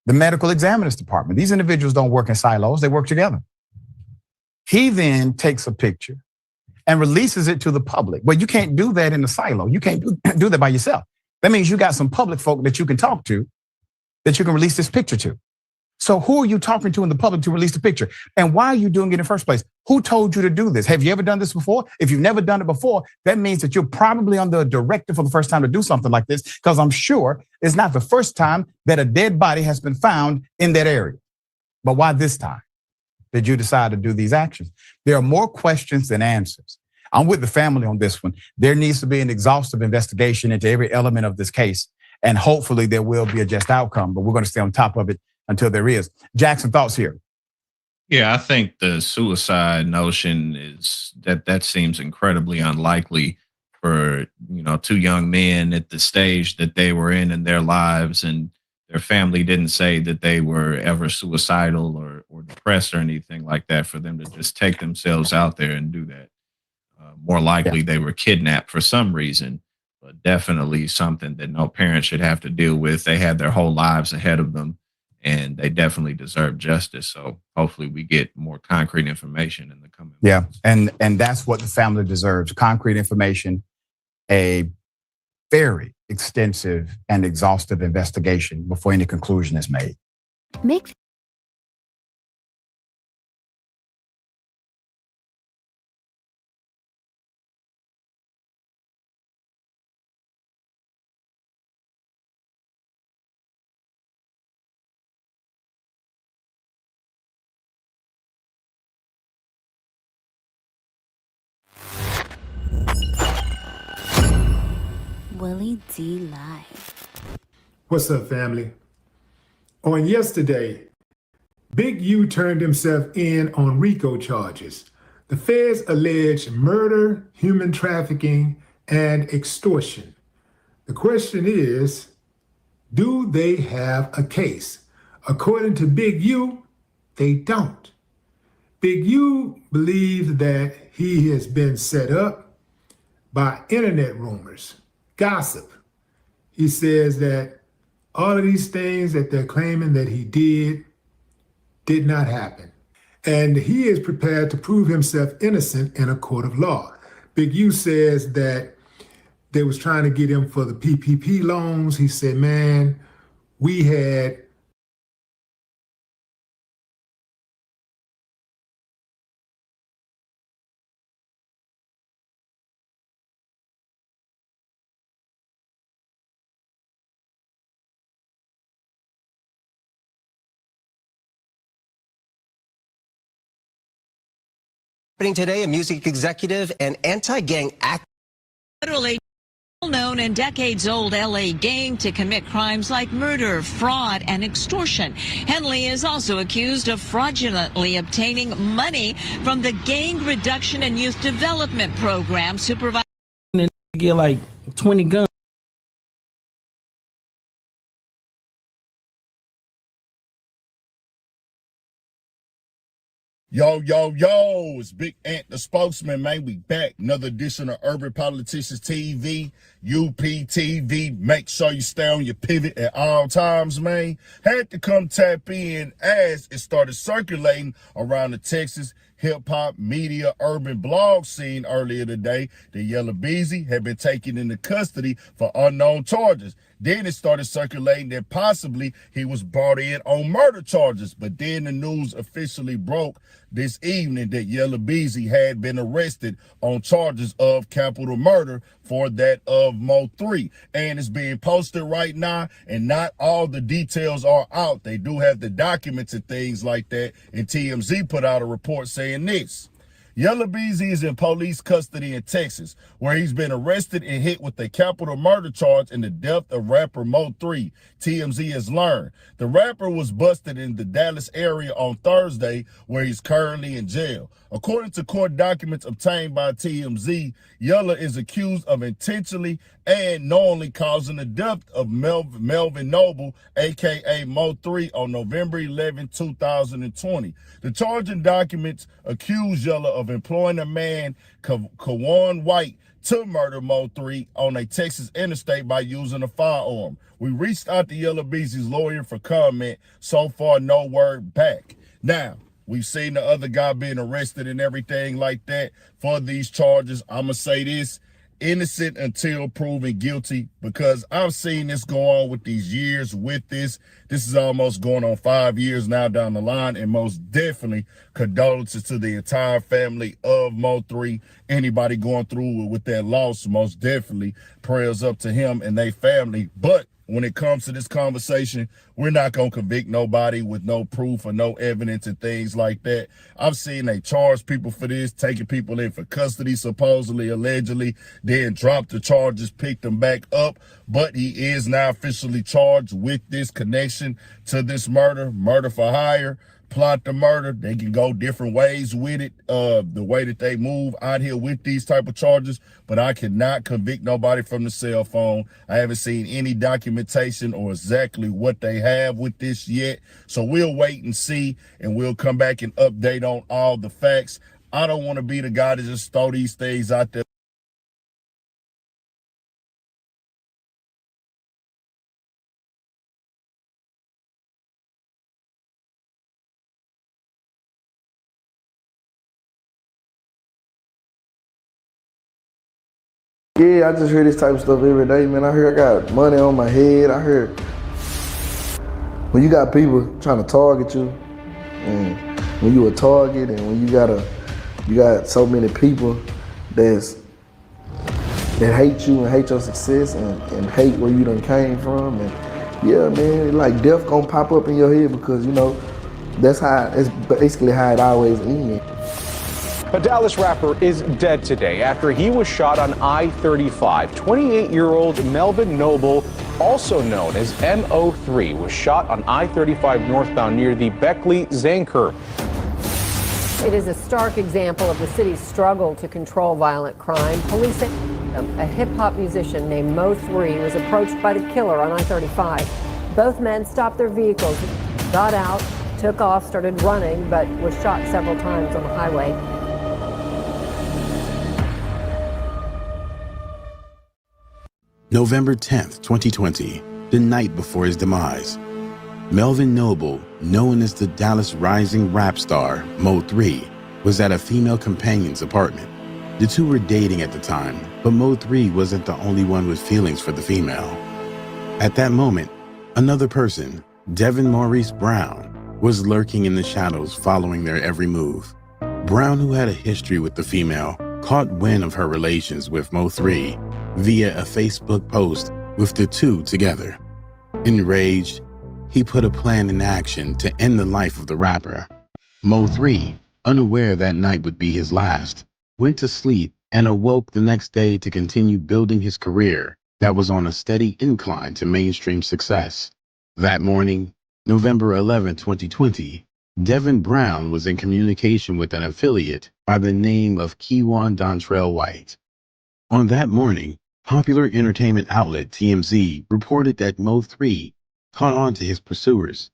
the medical examiner's department. These individuals don't work in silos, they work together. He then takes a picture and releases it to the public. Well, you can't do that in a silo. You can't do that by yourself. That means you got some public folk that you can talk to, that you can release this picture to. So who are you talking to in the public to release the picture? And why are you doing it in the first place? Who told you to do this? Have you ever done this before? If you've never done it before, that means that you're probably under a directive for the first time to do something like this, because I'm sure it's not the first time that a dead body has been found in that area. But why this time did you decide to do these actions? There are more questions than answers. I'm with the family on this one. There needs to be an exhaustive investigation into every element of this case. And hopefully there will be a just outcome, but we're going to stay on top of it until there is. Jackson, thoughts here? Yeah, I think the suicide notion is that seems incredibly unlikely for, two young men at the stage that they were in their lives, and their family didn't say that they were ever suicidal or depressed or anything like that, for them to just take themselves out there and do that. More likely they were kidnapped for some reason, but definitely something that no parent should have to deal with. They had their whole lives ahead of them, and they definitely deserve justice. So hopefully we get more concrete information in the coming months. And that's what the family deserves. Concrete information, a very extensive and exhaustive investigation before any conclusion is made. Make Willie D Live. What's up, family? On yesterday, Big U turned himself in on RICO charges. The feds allege murder, human trafficking, and extortion. The question is, do they have a case? According to Big U, they don't. Big U believes that he has been set up by internet rumors, gossip. He says that all of these things that they're claiming that he did not happen. And he is prepared to prove himself innocent in a court of law. Big U says that they was trying to get him for the PPP loans. He said, man, we had Today, a music executive and anti-gang activist. Literally known and decades-old LA gang to commit crimes like murder, fraud, and extortion. Henley is also accused of fraudulently obtaining money from the Gang Reduction and Youth Development Program supervised. Get like 20 guns. Yo, it's Big Ant, the spokesman, man. We back. Another edition of Urban Politicians TV, UPTV. Make sure you stay on your pivot at all times, man. Had to come tap in as it started circulating around the Texas hip-hop, media, urban blog scene earlier today that Yella Beezy had been taken into custody for unknown charges. Then it started circulating that possibly he was brought in on murder charges. But then the news officially broke this evening that Yella Beezy had been arrested on charges of capital murder for that of Mo3. And it's being posted right now, and not all the details are out. They do have the documents and things like that, and TMZ put out a report saying this. Yella Beezy is in police custody in Texas, where he's been arrested and hit with a capital murder charge in the death of rapper Mo3, TMZ has learned. The rapper was busted in the Dallas area on Thursday, where he's currently in jail. According to court documents obtained by TMZ, Yella is accused of intentionally and knowingly causing the death of Melvin Noble, a.k.a. Mo3, on November 11, 2020. The charging documents accuse Yella of employing a man, Kawan White, to murder Mo3 on a Texas interstate by using a firearm. We reached out to Yella Beezy's lawyer for comment. So far, no word back. Now, we've seen the other guy being arrested and everything like that for these charges. I'm going to say this. Innocent until proven guilty, because I've seen this go on with these years with this. This is almost going on 5 years now down the line, and most definitely condolences to the entire family of Mo3. Anybody going through with that loss, most definitely prayers up to him and their family. But when it comes to this conversation, we're not going to convict nobody with no proof or no evidence and things like that. I've seen they charge people for this, taking people in for custody, supposedly, allegedly, then drop the charges, pick them back up. But he is now officially charged with this connection to this murder for hire, plot to murder. They can go different ways with it, the way that they move out here with these type of charges, but I cannot convict nobody from the cell phone. I haven't seen any documentation or exactly what they have with this yet. So we'll wait and see, and we'll come back and update on all the facts. I don't want to be the guy to just throw these things out there. Yeah, I just hear this type of stuff every day, man. I hear I got money on my head. I hear when you got people trying to target you, and when you a target, and when you got so many people that hate you and hate your success and hate where you done came from, and yeah, man, like death gonna pop up in your head, because you know that's basically how it always ends. A Dallas rapper is dead today after he was shot on I-35. 28-year-old Melvin Noble, also known as Mo3, was shot on I-35 northbound near the Beckley-Zane curve. It is a stark example of the city's struggle to control violent crime. Police say a hip-hop musician named Mo3 was approached by the killer on I-35. Both men stopped their vehicles, got out, took off, started running, but was shot several times on the highway. November 10th, 2020, the night before his demise. Melvin Noble, known as the Dallas rising rap star Mo3, was at a female companion's apartment. The two were dating at the time, but Mo3 wasn't the only one with feelings for the female. At that moment, another person, Devin Maurice Brown, was lurking in the shadows following their every move. Brown, who had a history with the female, caught wind of her relations with Mo3 via a Facebook post with the two together. Enraged, he put a plan in action to end the life of the rapper. Mo3 unaware that night would be his last, went to sleep and awoke the next day to continue building his career that was on a steady incline to mainstream success. That morning, November 11, 2020, Devin Brown was in communication with an affiliate by the name of Kewan Dontrell White. On that morning, popular entertainment outlet TMZ reported that Mo3 caught on to his pursuers,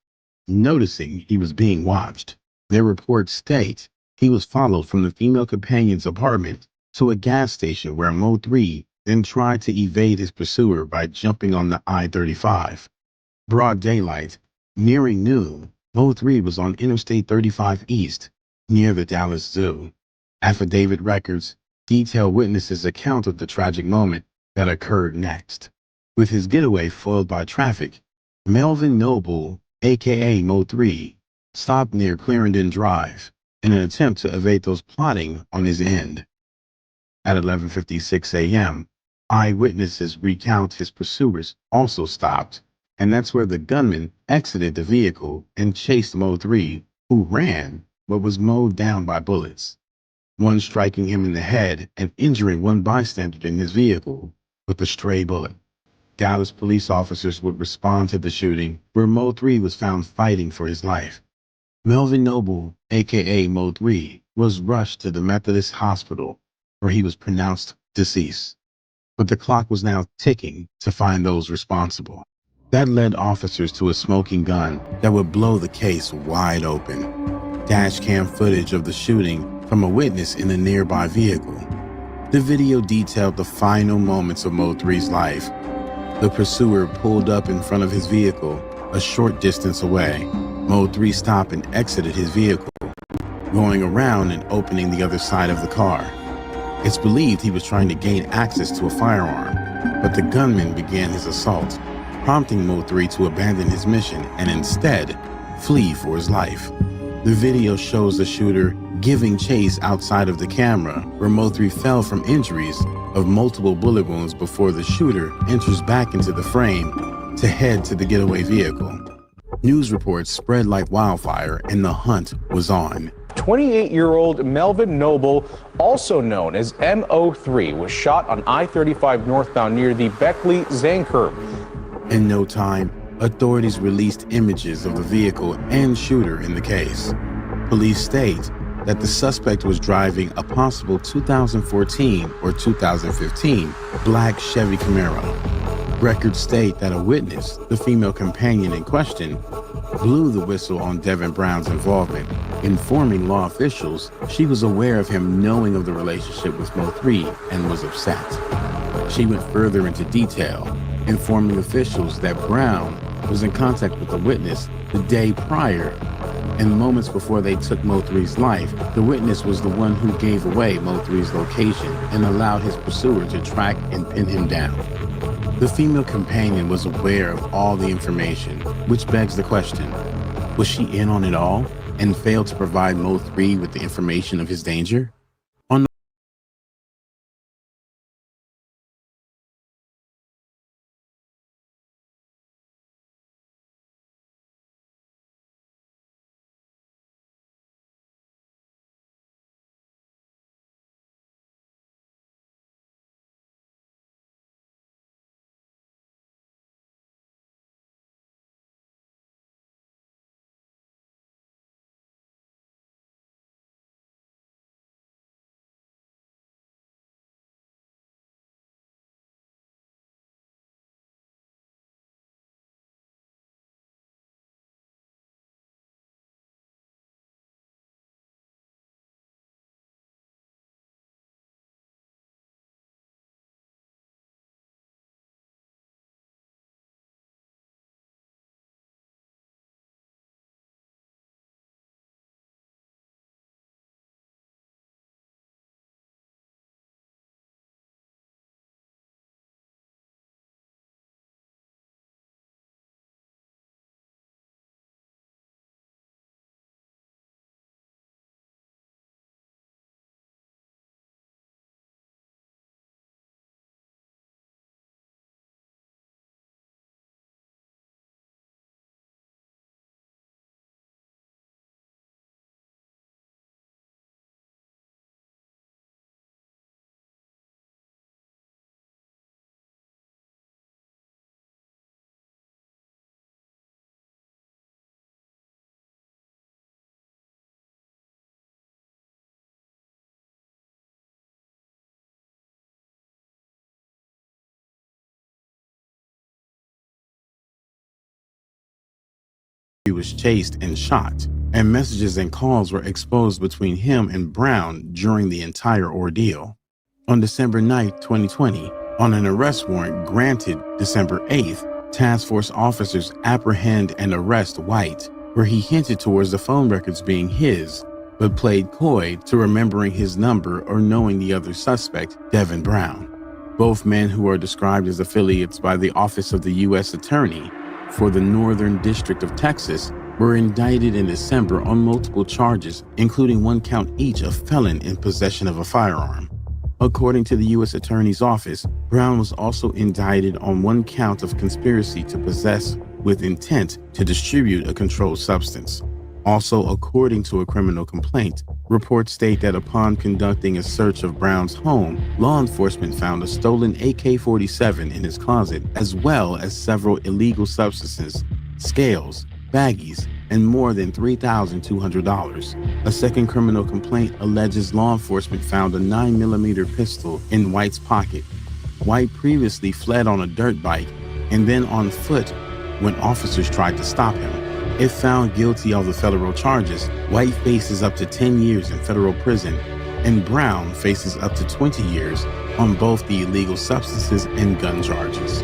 noticing he was being watched. Their reports state he was followed from the female companion's apartment to a gas station where Mo3 then tried to evade his pursuer by jumping on the I-35. Broad daylight, nearing noon, Mo3 was on Interstate 35 East, near the Dallas Zoo. Affidavit records detail witnesses' account of the tragic moment that occurred next. With his getaway foiled by traffic, Melvin Noble, aka Mo3, stopped near Clarendon Drive in an attempt to evade those plotting on his end. At 11:56 a.m., eyewitnesses recount his pursuers also stopped, and that's where the gunman exited the vehicle and chased Mo3, who ran but was mowed down by bullets, one striking him in the head and injuring one bystander in his vehicle with a stray bullet. Dallas police officers would respond to the shooting, where Mo3 was found fighting for his life. Melvin Noble, aka Mo3, was rushed to the Methodist Hospital, where he was pronounced deceased. But the clock was now ticking to find those responsible. That led officers to a smoking gun that would blow the case wide open. Dash cam footage of the shooting from a witness in a nearby vehicle. The video detailed the final moments of Mo3's life. The pursuer pulled up in front of his vehicle a short distance away. Mo3 stopped and exited his vehicle, going around and opening the other side of the car. It's believed he was trying to gain access to a firearm, but the gunman began his assault, prompting Mo3 to abandon his mission and instead flee for his life. The video shows the shooter giving chase outside of the camera, where Mo3 fell from injuries of multiple bullet wounds before the shooter enters back into the frame to head to the getaway vehicle. News reports spread like wildfire and the hunt was on. 28-year-old Melvin Noble, also known as Mo3, was shot on I-35 northbound near the Beckley-Zane curve. In no time, authorities released images of the vehicle and shooter in the case. Police state that the suspect was driving a possible 2014 or 2015 black Chevy Camaro. Records state that a witness, the female companion in question, blew the whistle on Devin Brown's involvement, informing law officials she was aware of him knowing of the relationship with Mo3 and was upset. She went further into detail, informing officials that Brown was in contact with the witness the day prior, and moments before they took Mo3's life, the witness was the one who gave away Mo3's location and allowed his pursuer to track and pin him down. The female companion was aware of all the information, which begs the question, was she in on it all and failed to provide Mo3 with the information of his danger? was chased and shot, and messages and calls were exposed between him and Brown during the entire ordeal. On December 9, 2020, on an arrest warrant granted December 8th, task force officers apprehend and arrest White, where he hinted towards the phone records being his, but played coy to remembering his number or knowing the other suspect, Devin Brown. Both men, who are described as affiliates by the Office of the U.S. Attorney for the Northern District of Texas, were indicted in December on multiple charges, including 1 count each of felon in possession of a firearm. According to the U.S. Attorney's Office, Brown was also indicted on 1 count of conspiracy to possess with intent to distribute a controlled substance. Also, according to a criminal complaint, reports state that upon conducting a search of Brown's home, law enforcement found a stolen AK-47 in his closet, as well as several illegal substances, scales, baggies, and more than $3,200. A second criminal complaint alleges law enforcement found a 9mm pistol in White's pocket. White previously fled on a dirt bike and then on foot when officers tried to stop him. If found guilty of the federal charges, White faces up to 10 years in federal prison, and Brown faces up to 20 years on both the illegal substances and gun charges.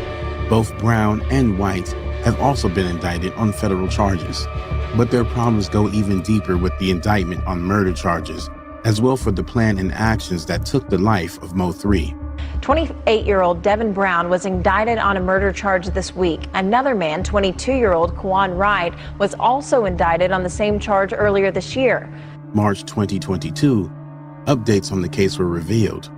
Both Brown and White have also been indicted on federal charges, but their problems go even deeper with the indictment on murder charges, as well for the plan and actions that took the life of Mo3. 28-year-old Devin Brown was indicted on a murder charge this week. Another man, 22-year-old Kwan Wright, was also indicted on the same charge earlier this year. March 2022, updates on the case were revealed,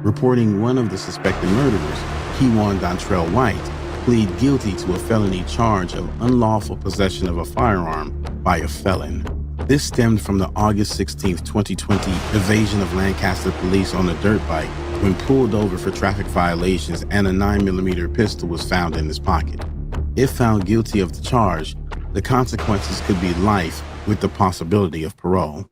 reporting one of the suspected murderers, Kewan Dontrell White, plead guilty to a felony charge of unlawful possession of a firearm by a felon. This stemmed from the August 16, 2020 evasion of Lancaster police on a dirt bike when pulled over for traffic violations and a 9mm pistol was found in his pocket. If found guilty of the charge, the consequences could be life with the possibility of parole.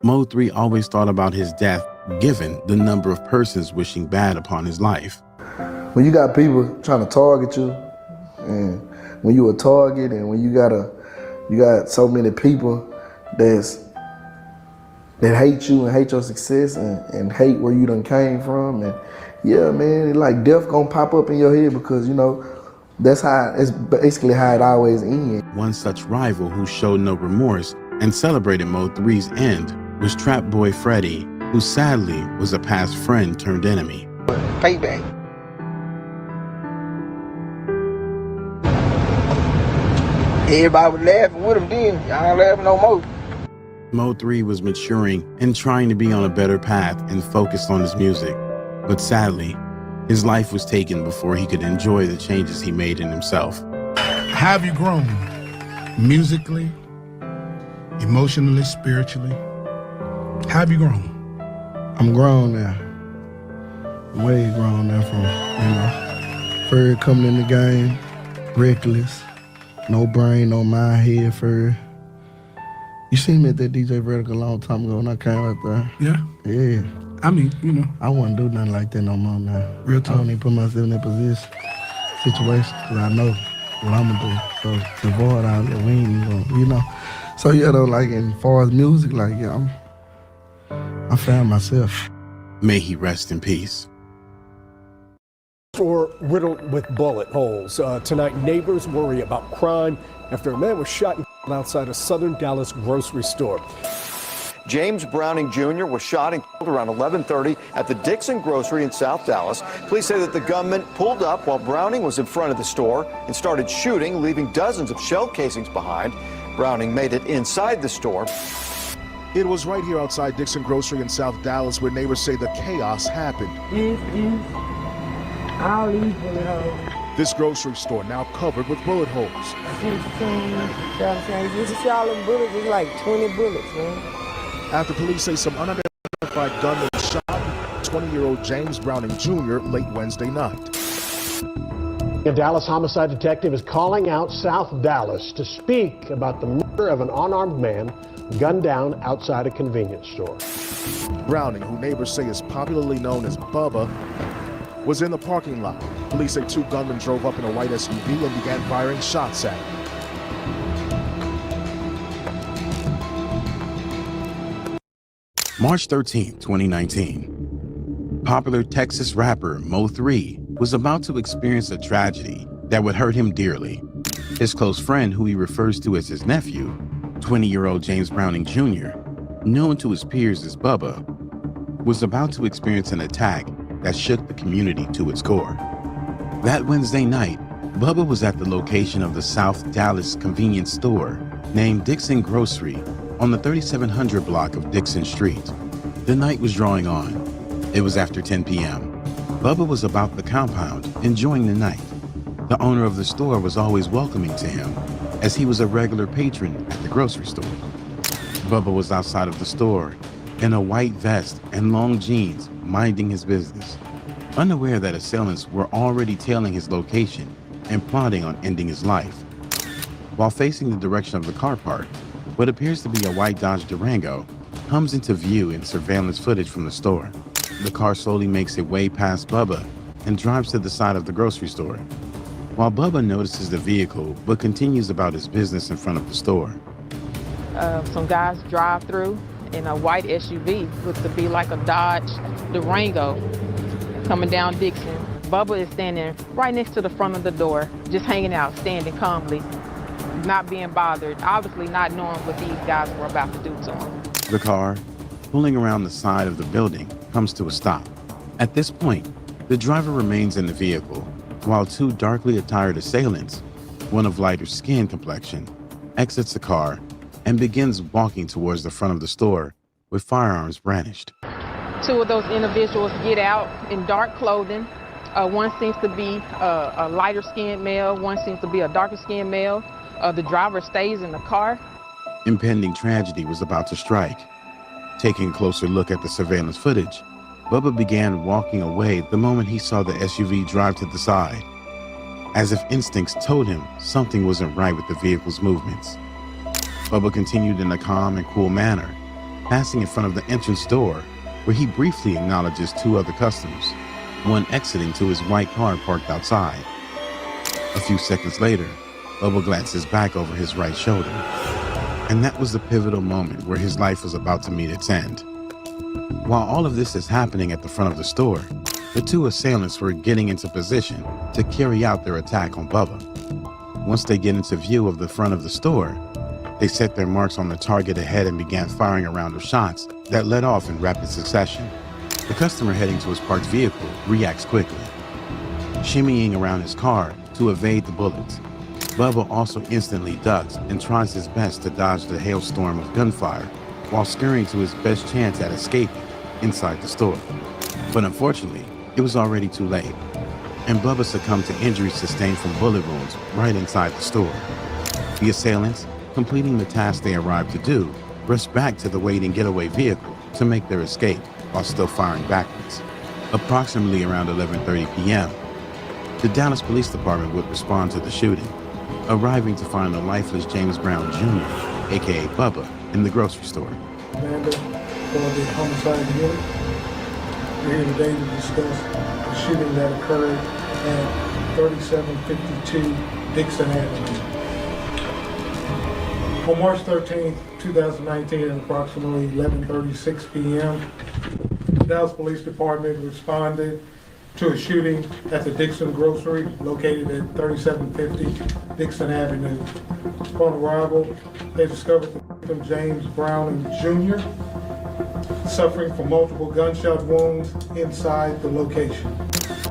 Mo3 always thought about his death given the number of persons wishing bad upon his life. When you got people trying to target you, and when you a target, and when you got so many people that hate you and hate your success and hate where you done came from, and yeah, man, it like death gonna pop up in your head because, you know, it's basically how it always ends. One such rival who showed no remorse and celebrated Mo3's end was Trap Boy Freddy, who sadly was a past friend turned enemy. Payback. Everybody was laughing with him then. Y'all ain't laughing no more. Mo3 was maturing and trying to be on a better path and focused on his music. But sadly, his life was taken before he could enjoy the changes he made in himself. How have you grown? Musically, emotionally, spiritually? How have you grown? I'm grown now. Way grown now from, Furry coming in the game, reckless, no brain, no mind, head, Furry. You seen me at that DJ Vertical a long time ago when I came out there? Yeah? Yeah. I mean, you know. I wouldn't do nothing like that no more now. Real I talk. don't even put myself in that situation because I know what I'm gonna do. So to avoid all that, we ain't even gonna, you know. So yeah, though, like, as far as music, like, yeah, I found myself. May he rest in peace. Or riddled with bullet holes. Tonight, neighbors worry about crime after a man was shot outside a southern Dallas grocery store. James Browning Jr. was shot and killed around 11:30 at the Dixon Grocery in South Dallas. Police say that the gunman pulled up while Browning was in front of the store and started shooting, leaving dozens of shell casings behind. Browning made it inside the store. It was right here outside Dixon Grocery in South Dallas where neighbors say the chaos happened. All these bullet holes. This grocery store now covered with bullet holes. This is all them bullets, it's like 20 bullets, man. After police say some unidentified gunman shot 20-year-old James Browning Jr. late Wednesday night. A Dallas homicide detective is calling out South Dallas to speak about the murder of an unarmed man gunned down outside a convenience store. Browning, who neighbors say is popularly known as Bubba, was in the parking lot. Police say two gunmen drove up in a white SUV and began firing shots at him. March 13, 2019. Popular Texas rapper Mo3 was about to experience a tragedy that would hurt him dearly. His close friend, who he refers to as his nephew, 20-year-old James Browning Jr., known to his peers as Bubba, was about to experience an attack that shook the community to its core. That Wednesday night, Bubba was at the location of the South Dallas convenience store named Dixon Grocery on the 3700 block of Dixon Street. The night was drawing on. It was after 10 p.m. Bubba was about the compound, enjoying the night. The owner of the store was always welcoming to him, as he was a regular patron at the grocery store. Bubba was outside of the store in a white vest and long jeans, minding his business, unaware that assailants were already tailing his location and plotting on ending his life. While facing the direction of the car park, what appears to be a white Dodge Durango comes into view in surveillance footage from the store. The car slowly makes its way past Bubba and drives to the side of the grocery store, while Bubba notices the vehicle but continues about his business in front of the store. Some guys drive through in a white SUV, looks to be like a Dodge Durango, coming down Dixon. Bubba is standing right next to the front of the door, just hanging out, standing calmly, not being bothered, obviously not knowing what these guys were about to do to him. The car, pulling around the side of the building, comes to a stop. At this point, the driver remains in the vehicle, while two darkly attired assailants, one of lighter skin complexion, exits the car and begins walking towards the front of the store with firearms brandished. Two of those individuals get out in dark clothing. One seems to be a lighter skinned male, one seems to be a darker skinned male. The driver stays in the car. Impending tragedy was about to strike. Taking a closer look at the surveillance footage, Bubba began walking away the moment he saw the SUV drive to the side, as if instincts told him something wasn't right with the vehicle's movements. Bubba continued in a calm and cool manner, passing in front of the entrance door, where he briefly acknowledges two other customers, one exiting to his white car parked outside. A few seconds later, Bubba glances back over his right shoulder, and that was the pivotal moment where his life was about to meet its end. While all of this is happening at the front of the store, the two assailants were getting into position to carry out their attack on Bubba. Once they get into view of the front of the store, they set their marks on the target ahead and began firing a round of shots that led off in rapid succession. The customer heading to his parked vehicle reacts quickly, shimmying around his car to evade the bullets. Bubba also instantly ducks and tries his best to dodge the hailstorm of gunfire while scurrying to his best chance at escaping inside the store. But unfortunately, it was already too late, and Bubba succumbed to injuries sustained from bullet wounds right inside the store. The assailants, completing the task they arrived to do, rushed back to the waiting getaway vehicle to make their escape while still firing backwards. Approximately around 11:30 p.m., the Dallas Police Department would respond to the shooting, arriving to find the lifeless James Brown Jr., aka Bubba, in the grocery store. Commander for the homicide unit. We're here today to discuss the shooting that occurred at 3752 Dixon Avenue. On March 13, 2019, at approximately 11:36 p.m., the Dallas Police Department responded to a shooting at the Dixon Grocery located at 3750 Dixon Avenue. Upon arrival, they discovered the victim, James Browning Jr., suffering from multiple gunshot wounds inside the location.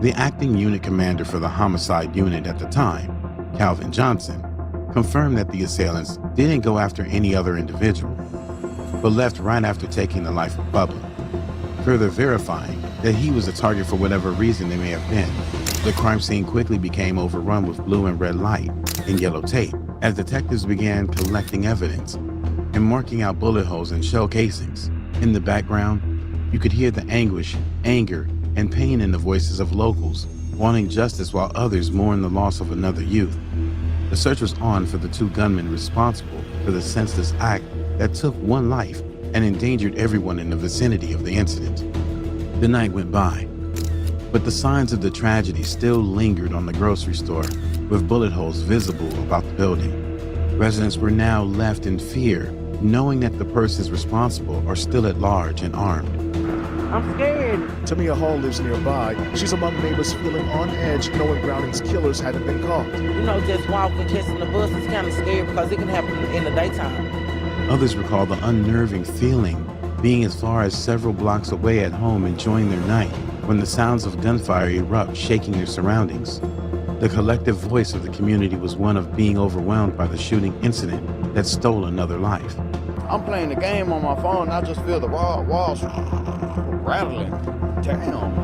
The acting unit commander for the homicide unit at the time, Calvin Johnson, confirmed that the assailants didn't go after any other individual, but left right after taking the life of Bubba, further verifying that he was a target for whatever reason they may have been. The crime scene quickly became overrun with blue and red light and yellow tape as detectives began collecting evidence and marking out bullet holes and shell casings. In the background, you could hear the anguish, anger, and pain in the voices of locals wanting justice while others mourn the loss of another youth. The search was on for the two gunmen responsible for the senseless act that took one life and endangered everyone in the vicinity of the incident. The night went by, but the signs of the tragedy still lingered on the grocery store, with bullet holes visible about the building. Residents were now left in fear knowing that the persons responsible are still at large and armed. I'm scared. Tamia Hall lives nearby. She's among neighbors feeling on edge knowing Browning's killers hadn't been caught. You know, just walking, catching the bus is kind of scary because it can happen in the daytime. Others recall the unnerving feeling being as far as several blocks away at home enjoying their night when the sounds of gunfire erupt, shaking their surroundings. The collective voice of the community was one of being overwhelmed by the shooting incident that stole another life. I'm playing the game on my phone and I just feel the walls rattling. Damn.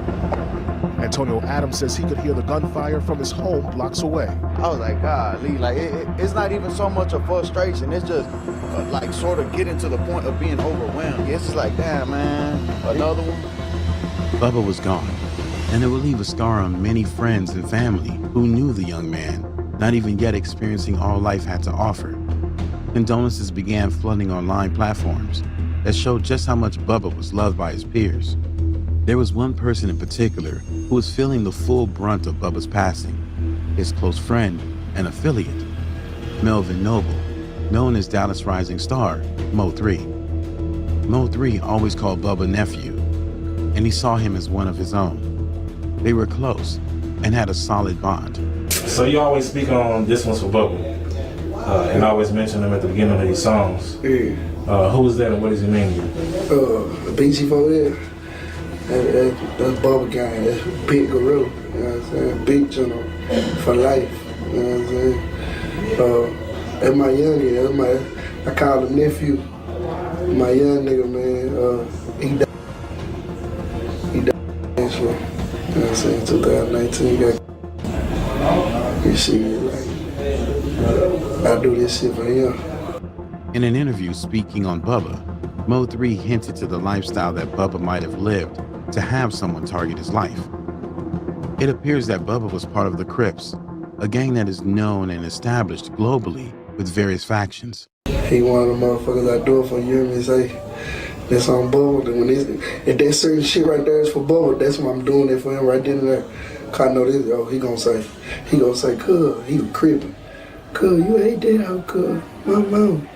Antonio Adams says he could hear the gunfire from his home blocks away. I was like, golly, like it's not even so much a frustration. It's just like sort of getting to the point of being overwhelmed. It's just like, damn, man, another one. Bubba was gone, and it would leave a scar on many friends and family who knew the young man, not even yet experiencing all life had to offer. Condolences began flooding online platforms that showed just how much Bubba was loved by his peers. There was one person in particular who was feeling the full brunt of Bubba's passing, his close friend and affiliate, Melvin Noble, known as Dallas Rising Star, Mo3. Mo3 always called Bubba nephew, and he saw him as one of his own. They were close and had a solid bond. So you always speak on this one's for Bubba, and always mention him at the beginning of these songs. Yeah. Who is that and what does he mean to you? Beezy for there. That's Bubba guy. That's big gorilla. You know what I'm saying? Big general for life. You know what I'm saying? That's my youngin'. I call him nephew. My young nigga, man. He died. You know what I'm saying? 2019. You see, like, I do this shit for him. In an interview speaking on Bubba, Mo3 hinted to the lifestyle that Bubba might have lived to have someone target his life. It appears that Bubba was part of the Crips, a gang that is known and established globally with various factions. He one of the motherfuckers I do it for, you hear me say, that's on Bubba. And when if that certain shit right there is for Bubba, that's why I'm doing it for him right then and there. Cause I know this, he gonna say, cuz, he was crippin'. Cuz, you hate that hoe, cuz, my mom.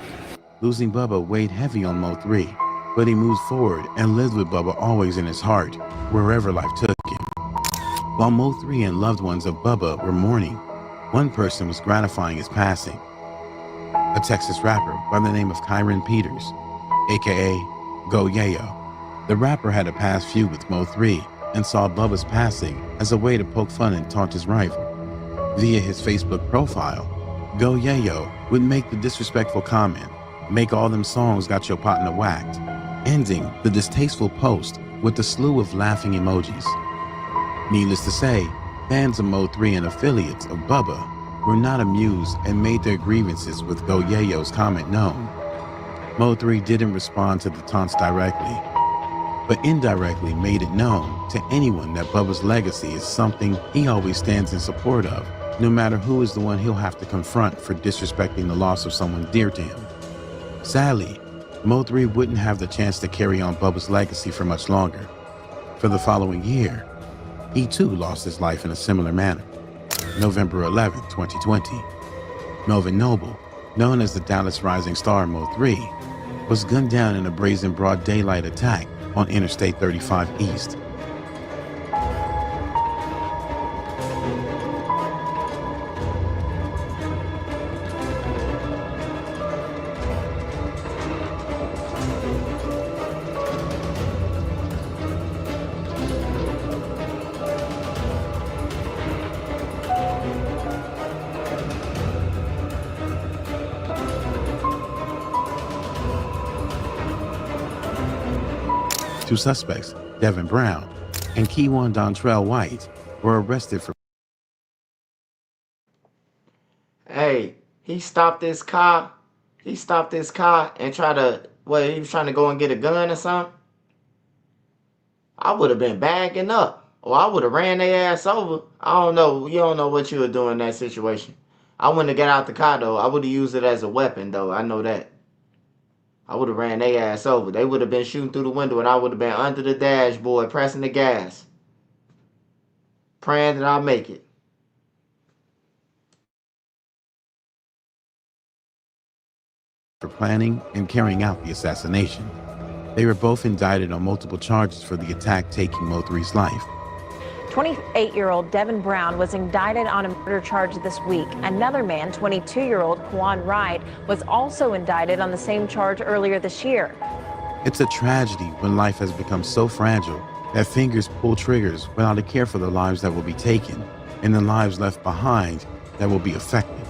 Losing Bubba weighed heavy on Mo3, but he moved forward and lived with Bubba always in his heart, wherever life took him. While Mo3 and loved ones of Bubba were mourning, one person was gratifying his passing. A Texas rapper by the name of Kyron Peters, aka Go Yayo. The rapper had a past feud with Mo3 and saw Bubba's passing as a way to poke fun and taunt his rival. Via his Facebook profile, Go Yayo would make the disrespectful comment, "Make all them songs got your partner whacked," ending the distasteful post with a slew of laughing emojis. Needless to say, fans of Mo3 and affiliates of Bubba were not amused and made their grievances with Go Yayo's comment known. Mo3 didn't respond to the taunts directly, but indirectly made it known to anyone that Bubba's legacy is something he always stands in support of, no matter who is the one he'll have to confront for disrespecting the loss of someone dear to him. Sadly, Mo3 wouldn't have the chance to carry on Bubba's legacy for much longer. For the following year, he too lost his life in a similar manner. November 11, 2020, Melvin Noble, known as the Dallas Rising Star Mo3, was gunned down in a brazen broad daylight attack on Interstate 35 East. Two suspects, Devin Brown and Keywan Dontrell White, were arrested for. Hey, he stopped this car. He stopped this car and tried to, he was trying to go and get a gun or something. I would have been backing up, or I would have ran their ass over. I don't know. You don't know what you would do in that situation. I wouldn't have got out the car though. I would have used it as a weapon though. I know that. I would have ran their ass over. They would have been shooting through the window and I would have been under the dashboard pressing the gas. Praying that I make it. For planning and carrying out the assassination. They were both indicted on multiple charges for the attack taking Mo3's life. 28-year-old Devin Brown was indicted on a murder charge this week. Another man, 22-year-old Cooperative Wright, was also indicted on the same charge earlier this year. It's a tragedy when life has become so fragile that fingers pull triggers without a care for the lives that will be taken and the lives left behind that will be affected.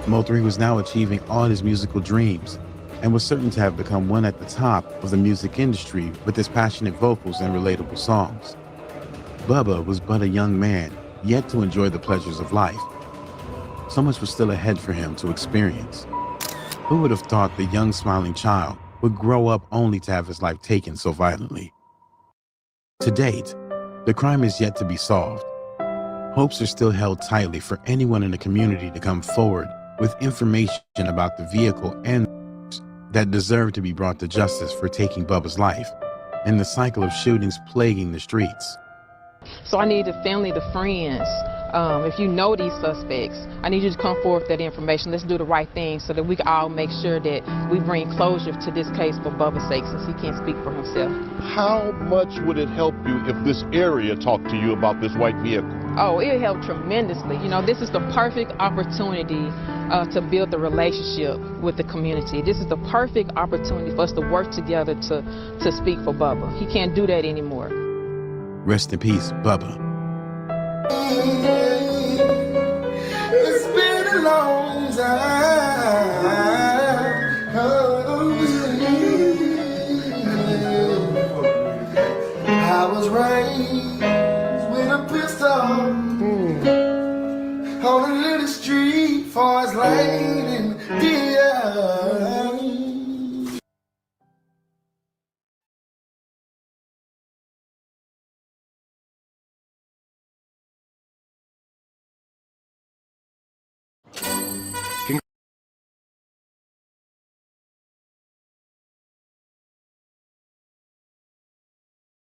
Mo3 was now achieving all his musical dreams and was certain to have become one at the top of the music industry with his passionate vocals and relatable songs. Bubba was but a young man, yet to enjoy the pleasures of life. So much was still ahead for him to experience. Who would have thought the young smiling child would grow up only to have his life taken so violently? To date, the crime is yet to be solved. Hopes are still held tightly for anyone in the community to come forward with information about the vehicle and that deserve to be brought to justice for taking Bubba's life and the cycle of shootings plaguing the streets. So I need the family, the friends. If you know these suspects, I need you to come forward with that information. Let's do the right thing so that we can all make sure that we bring closure to this case for Bubba's sake, since he can't speak for himself. How much would it help you if this area talked to you about this white vehicle? Oh, it helped tremendously. You know, this is the perfect opportunity to build the relationship with the community. This is the perfect opportunity for us to work together to speak for Bubba. He can't do that anymore. Rest in peace, Bubba. It's been a long time. I was raised with a pistol on a little street, far as Lane and Deer.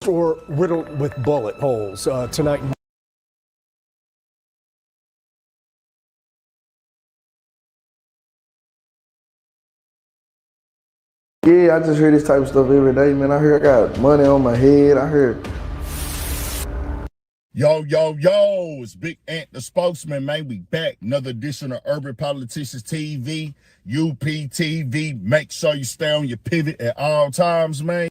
Store riddled with bullet holes tonight. Yeah, I just hear this type of stuff every day, man. I hear I got money on my head. I hear. Yo, it's Big Ant, the spokesman, man. We back. Another edition of Urban Politicians TV, UPTV. Make sure you stay on your pivot at all times, man.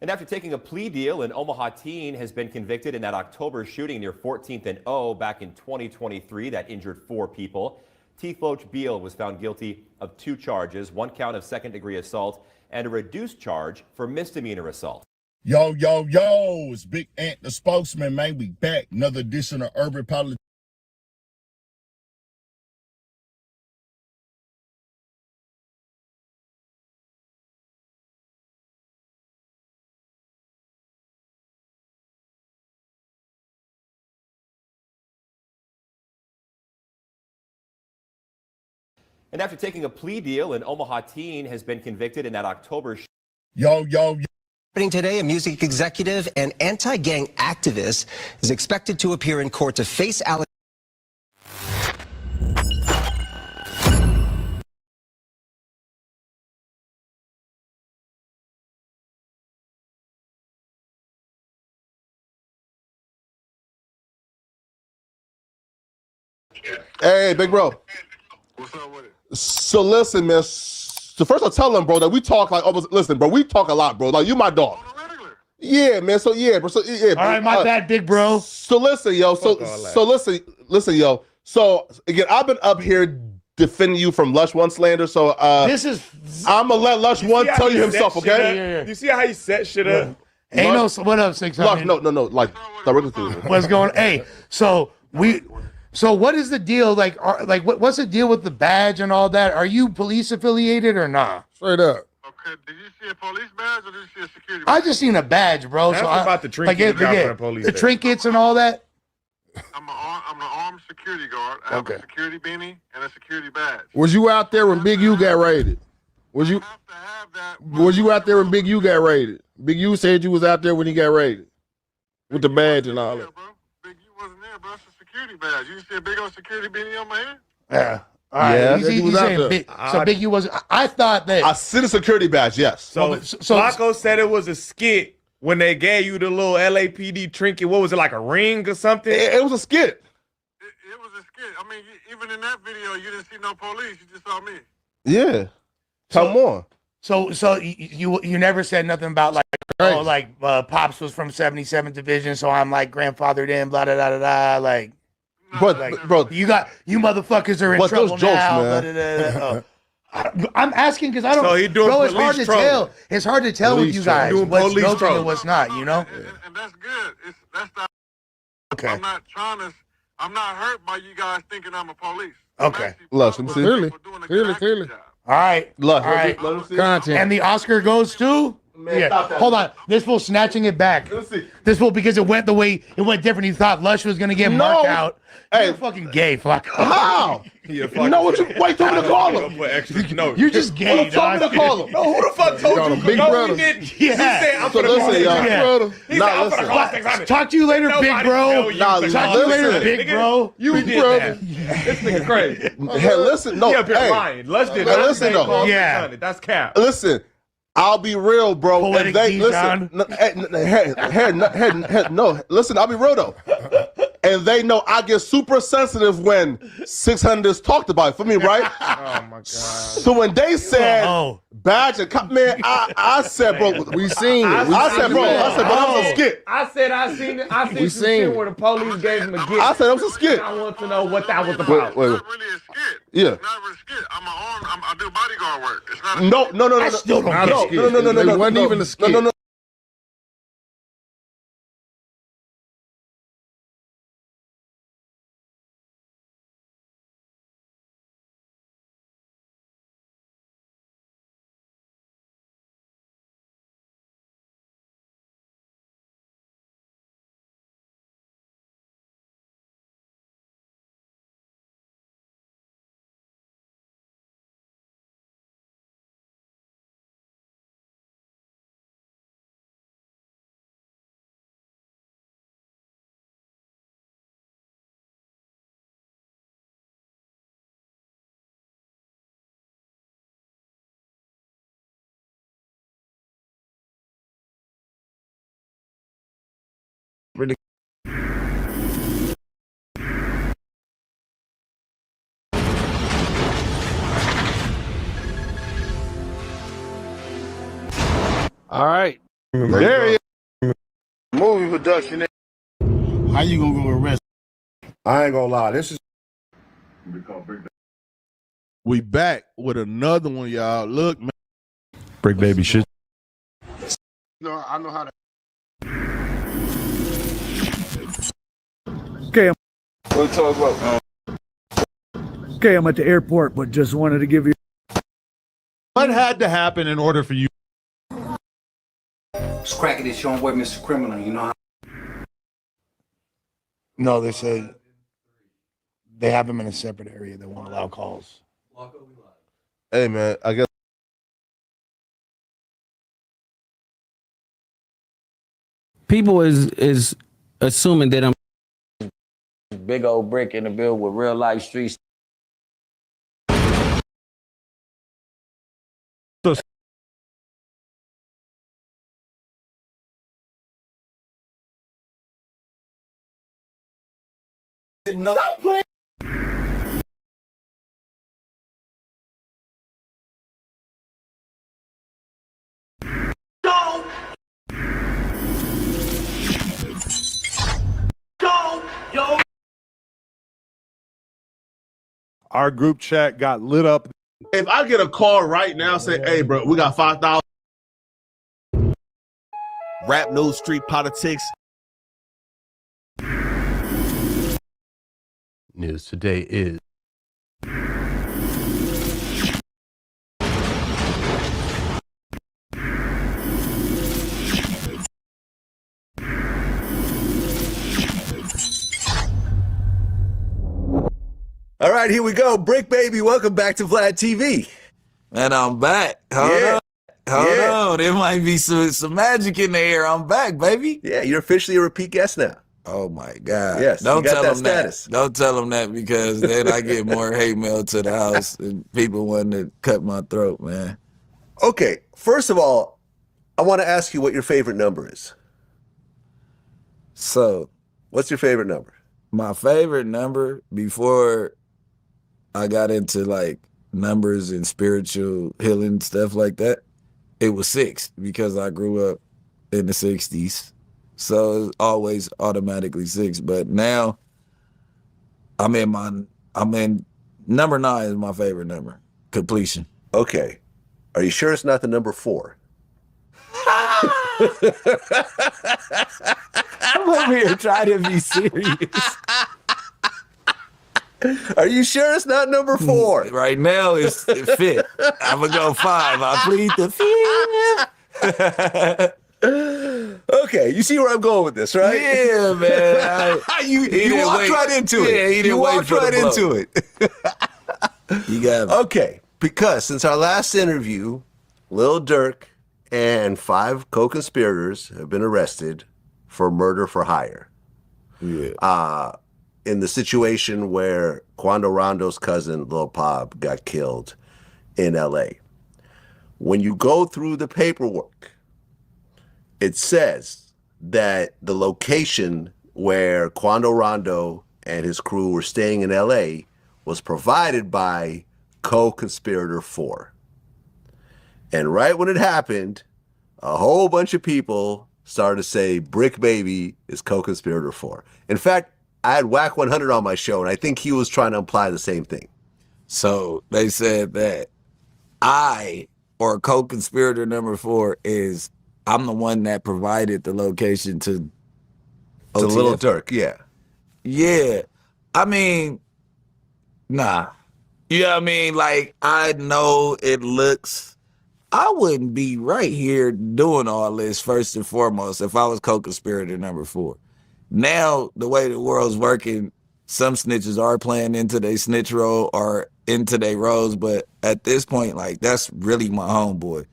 And after taking a plea deal, an Omaha teen has been convicted in that October shooting near 14th and O back in 2023 that injured 4 people. T-Floach Beal was found guilty of 2 charges, 1 count of second-degree assault and a reduced charge for misdemeanor assault. Yo, it's Big Ant, the spokesman, man. We back. Another edition of Urban Politics. And after taking a plea deal, an Omaha teen has been convicted in that October. Yo. Happening today, a music executive and anti-gang activist is expected to appear in court to face allegations. Hey, big bro. What's up with it? So listen, man. So first I'll tell them, bro, that we talk like almost. Listen, bro, we talk a lot, bro. Like you, my dog. Yeah, man. So yeah, bro. So yeah. All right, my bad, big bro. So listen, yo. So listen, yo. So again, I've been up here defending you from Lush One slander. So this is. I'm gonna let Lush One tell you himself, okay? Yeah. You see how he set shit up? Ain't no. What up, 600? Lush, no. Like directly to you. What's going? Hey, so what is the deal? What's the deal with the badge and all that? Are you police affiliated or not? Straight up. Okay, did you see a police badge or did you see a security badge? I just seen a badge, bro. That's about the trinkets the trinkets and all that. I'm an armed security guard. I have Okay. a security beanie and a security badge. Was you out there when Big U got raided? Was you out there when Big U got raided? Big U said you was out there when he got raided with the badge and all that. Big U wasn't there, bro. It's a security badge. You see a big old security beanie on my head? Yeah. All right. Yeah, He's he was out saying there. Big, so Big U was. I thought that. I seen a security badge. Yes. So Flacco said it was a skit when they gave you the little LAPD trinket. What was it, like a ring or something? It was a skit. It was a skit. I mean, even in that video, you didn't see no police. You just saw me. Yeah. Come on. So you never said nothing about like Pops was from 77th Division, so I'm like grandfathered in, blah da da da da. Like, bro, you motherfuckers are in but trouble those jokes, now. man. Blah, da, da, da. I'm asking because I don't. So he doing bro, it's hard to police trolling. tell. It's hard to tell with Police you guys trolling. what's Police joking trolling. and what's not. You know. And that's good. That's not. Okay. I'm not trying to. I'm not hurt by you guys thinking I'm a police. Okay. Look, let me see. Clearly. All right. Look, All right. let him see. Content. And the Oscar goes to. stop that. Hold on. This fool snatching it back. Let's see. This fool because it went different. He thought Lush was gonna get marked out. Hey, you're fucking gay, Flacco. How? Yeah, You know what? Wait, told me to call him. Put extra notes. You're just gay, Who told me dog. to call him? No, who the fuck told Called you? him Big No, Brother. he didn't. Yeah. He said, I'm So gonna call listen, him y'all. Big Yeah. Brother. He Nah, said, I'm listen. gonna call Six Hundred. Talk to you later, Nobody big bro. tell you Nah, to Talk call to you Six later, Hundred. big Nigga, bro. You Big did brother. that. This nigga crazy. Hey, listen, no, He up here hey, lying. Lush did hey, not listen say though. call Yeah. 600. That's cap. listen. I'll be real, bro. Poetic If they Dijon. no, listen. I'll be real though. And they know I get super sensitive when 600 is talked about for me, right? Oh my god. So when they said badge and cop, man, I said, bro, We seen it. I said, bro, that was a skit. I said I seen some seen shit it. where the police gave him a gift. I said that was a skit. I want to know what that was about. Wait. It's not really a skit. Yeah. It's not really a skit. I do bodyguard work. It's not a No. I still don't Not get a it. skit. It wasn't even a skit. No. All right. There he is. Movie production. How you gonna go arrest? I ain't gonna lie. This is. We back with another one, y'all. Look, man. Brick baby shit. No, I know how to. Okay, What talk about? okay, I'm at the airport, but just wanted to give you. What had to happen in order for you? It's cracking this showing boy Mr. Criminal, you know how. No, they said they have him in a separate area. They won't allow calls. Hey, man, I guess. People is assuming that I'm Big old brick in the build with real life streets. Stop playing. Go. Go. Yo. Our group chat got lit up. If I get a call right now, say, "Hey, bro, we got 5,000." Rap news, street politics. News today is All right, here we go. Brick Baby, welcome back to Vlad TV. Man, I'm back. Hold on. There might be some magic in the air. I'm back, baby. Yeah, you're officially a repeat guest now. Oh my God. Yes, Don't you got tell that them status. that. Don't tell them that because then I get more hate mail to the house and people wanting to cut my throat, man. Okay, first of all, I want to ask you what your favorite number is. So, what's your favorite number? My favorite number before I got into like numbers and spiritual healing stuff like that, it was 6 because I grew up in the 60s. So it's always automatically 6. But now I'm in number 9 is my favorite number. Completion. Okay. Are you sure it's not the number 4? I'm over here trying to be serious. Are you sure it's not number 4? Right now it's 5th. I'm gonna go 5. I plead the 5th. Okay, you see where I'm going with this, right? Yeah, man. You walked right into it. Yeah, he didn't you wait walked for the right blow. into it. You got me. Okay, because since our last interview, Lil Durk and 5 co-conspirators have been arrested for murder for hire. Yeah. In the situation where Quando Rondo's cousin, Lil Pop, got killed in LA. When you go through the paperwork, it says that the location where Quando Rondo and his crew were staying in LA was provided by co-conspirator 4. And right when it happened, a whole bunch of people started to say Brick Baby is co-conspirator 4. In fact, I had Wack 100 on my show, and I think he was trying to imply the same thing. So they said that I, or co-conspirator number 4, is I'm the one that provided the location to Lil Durk, yeah. Yeah. I mean, nah. You know what I mean? Like, I know it looks, I wouldn't be right here doing all this first and foremost if I was co-conspirator number 4. Now, the way the world's working, some snitches are playing into their snitch role or into their roles, but at this point, like, that's really my homeboy.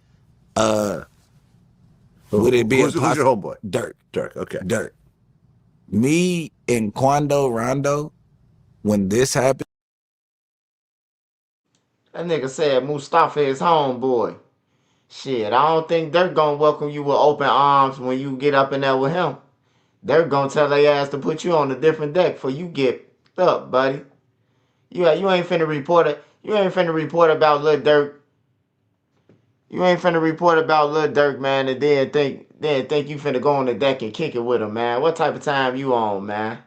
Would it be who's your homeboy? Durk. Durk, okay. Durk. Me and Quando Rondo, when this happened. That nigga said Mustafa is homeboy. Shit, I don't think they're gonna welcome you with open arms when you get up in there with him. They're gonna tell their ass to put you on a different deck before you get up, buddy. You ain't finna report it. You ain't finna report about Lil Durk. You ain't finna report about Lil Durk, man, and then think you finna go on the deck and kick it with him, man. What type of time you on, man?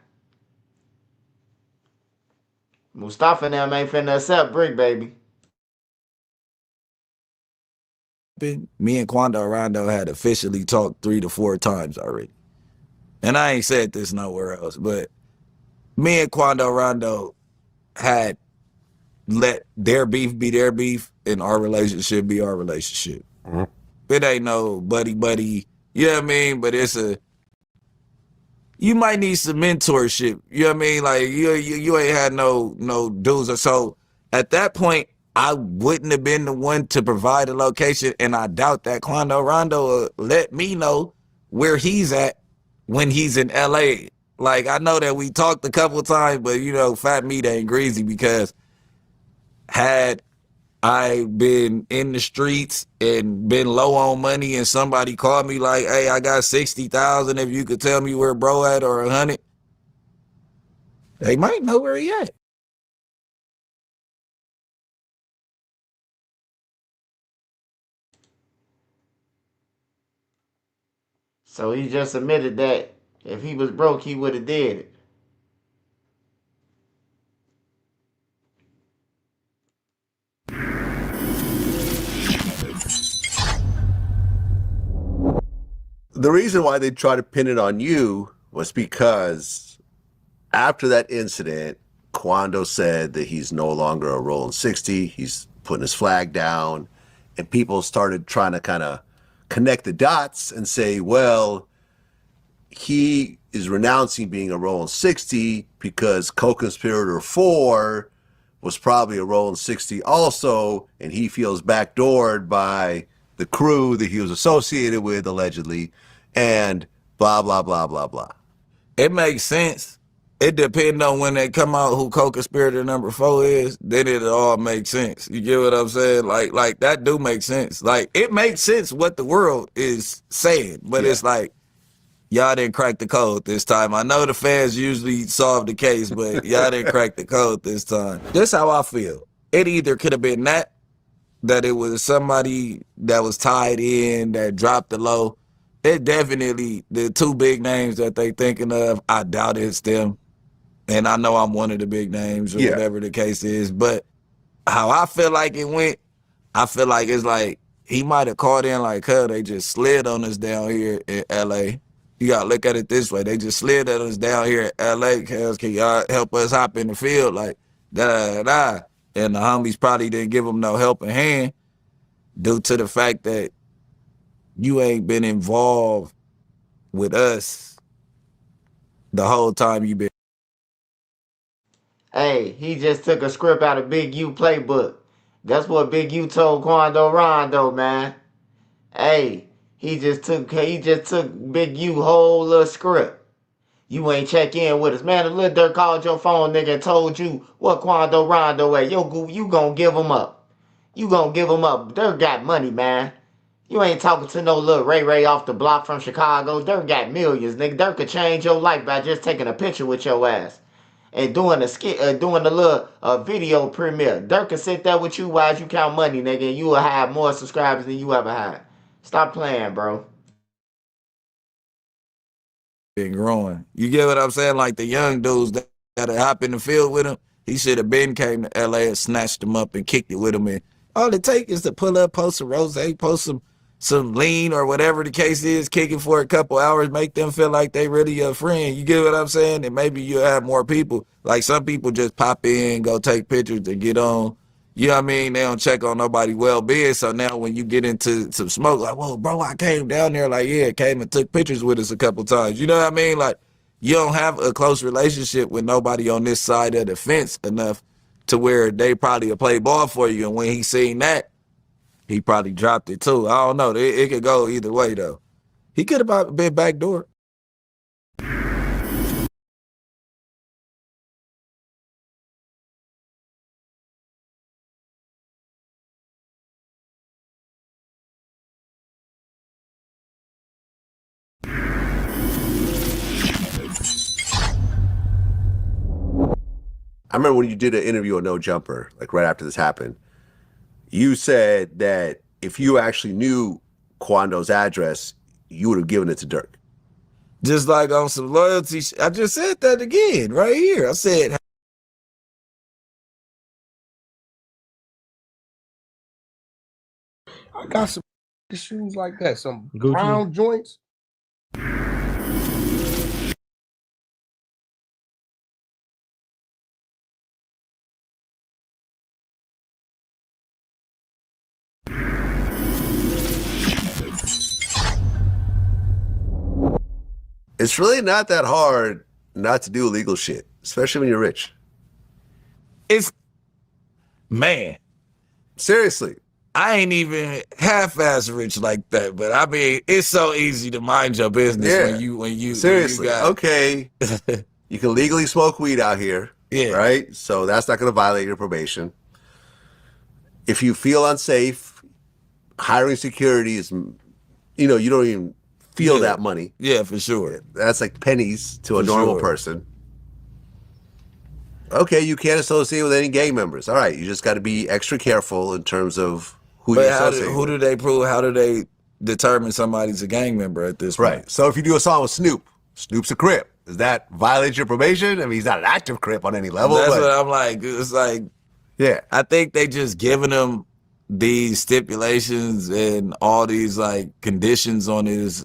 Mustafa and them ain't finna accept Brick Baby. Me and Quando Rondo had officially talked 3 to 4 times already. And I ain't said this nowhere else, but me and Quando Rondo had let their beef be their beef and our relationship be our relationship. Mm-hmm. It ain't no buddy, you know what I mean? But you might need some mentorship, you know what I mean? Like you ain't had no dudes or so. At that point, I wouldn't have been the one to provide a location, and I doubt that Quando Rondo will let me know where he's at when he's in LA. Like, I know that we talked a couple times, but you know, fat meat ain't greasy, because had I been in the streets and been low on money and somebody called me like, hey, I got 60,000 if you could tell me where bro at, or 100, they might know where he at. So he just admitted that if he was broke, he would have did it. The reason why they tried to pin it on you was because after that incident, Quando said that he's no longer a rolling 60. He's putting his flag down, and people started trying to kind of connect the dots and say, well, he is renouncing being a rolling 60 because co-conspirator 4 was probably a rolling 60 also, and he feels backdoored by the crew that he was associated with, allegedly, and blah, blah, blah, blah, blah. It makes sense. It depends on when they come out who co-conspirator number 4 is, then it all makes sense. You get what I'm saying? Like that do make sense. Like, it makes sense what the world is saying, but it's like, y'all didn't crack the code this time. I know the fans usually solve the case, but y'all didn't crack the code this time. This how I feel. It either could have been that it was somebody that was tied in, that dropped the low. It definitely, the 2 big names that they thinking of, I doubt it's them. And I know I'm one of the big names or whatever the case is. But how I feel like it went, I feel like it's like he might have caught in like, huh, they just slid on us down here in L.A. You got to look at it this way. They just slid on us down here in L.A. Cause can y'all help us hop in the field? Like, da-da-da-da. And the homies probably didn't give him no helping hand due to the fact that you ain't been involved with us the whole time you been. Hey, he just took a script out of Big U playbook. That's what Big U told Quando Rondo, man. Hey, he just took Big U whole little script. You ain't check in with us. Man, if Lil Durk called your phone, nigga, and told you what Quando Rondo at, you gonna give him up. You gonna give him up. Durk got money, man. You ain't talking to no little Ray Ray off the block from Chicago. Durk got millions, nigga. Durk could change your life by just taking a picture with your ass and doing a skit, doing a little video premiere. Durk could sit there with you while you count money, nigga, and you will have more subscribers than you ever had. Stop playing, bro. Been growing. You get what I'm saying? Like the young dudes that hop in the field with him, he should have been came to LA and snatched him up and kicked it with him. And all it takes is to pull up, post some rose, post some lean or whatever the case is, kicking for a couple hours, make them feel like they really your friend. You get what I'm saying? And maybe you'll have more people. Like some people just pop in, go take pictures and get on. You know what I mean? They don't check on nobody well-being. So now when you get into some smoke, like, whoa, bro, I came down there. Like, yeah, came and took pictures with us a couple times. You know what I mean? Like, you don't have a close relationship with nobody on this side of the fence enough to where they probably will play ball for you. And when he seen that, he probably dropped it too. I don't know. It could go either way, though. He could have been backdoor. I remember when you did an interview on No Jumper, like right after this happened, you said that if you actually knew Quando's address, you would have given it to Durk. Just like on some loyalty. I just said that again right here. I said, I got some shoes like that, some brown joints. It's really not that hard not to do illegal shit, especially when you're rich. Man. Seriously. I ain't even half-ass rich like that, but I mean, it's so easy to mind your business when you seriously. When you got... Okay, you can legally smoke weed out here, right? So that's not going to violate your probation. If you feel unsafe, hiring security is, you don't even feel that money. Yeah, for sure. That's like pennies to a normal person. Okay, you can't associate with any gang members. All right, you just got to be extra careful in terms of who you associate with. Who do they prove? How do they determine somebody's a gang member at this point? Right. So if you do a song with Snoop, Snoop's a Crip. Does that violate your probation? I mean, he's not an active Crip on any level. That's what I'm like. It's like, yeah. I think they just giving him these stipulations and all these like conditions on his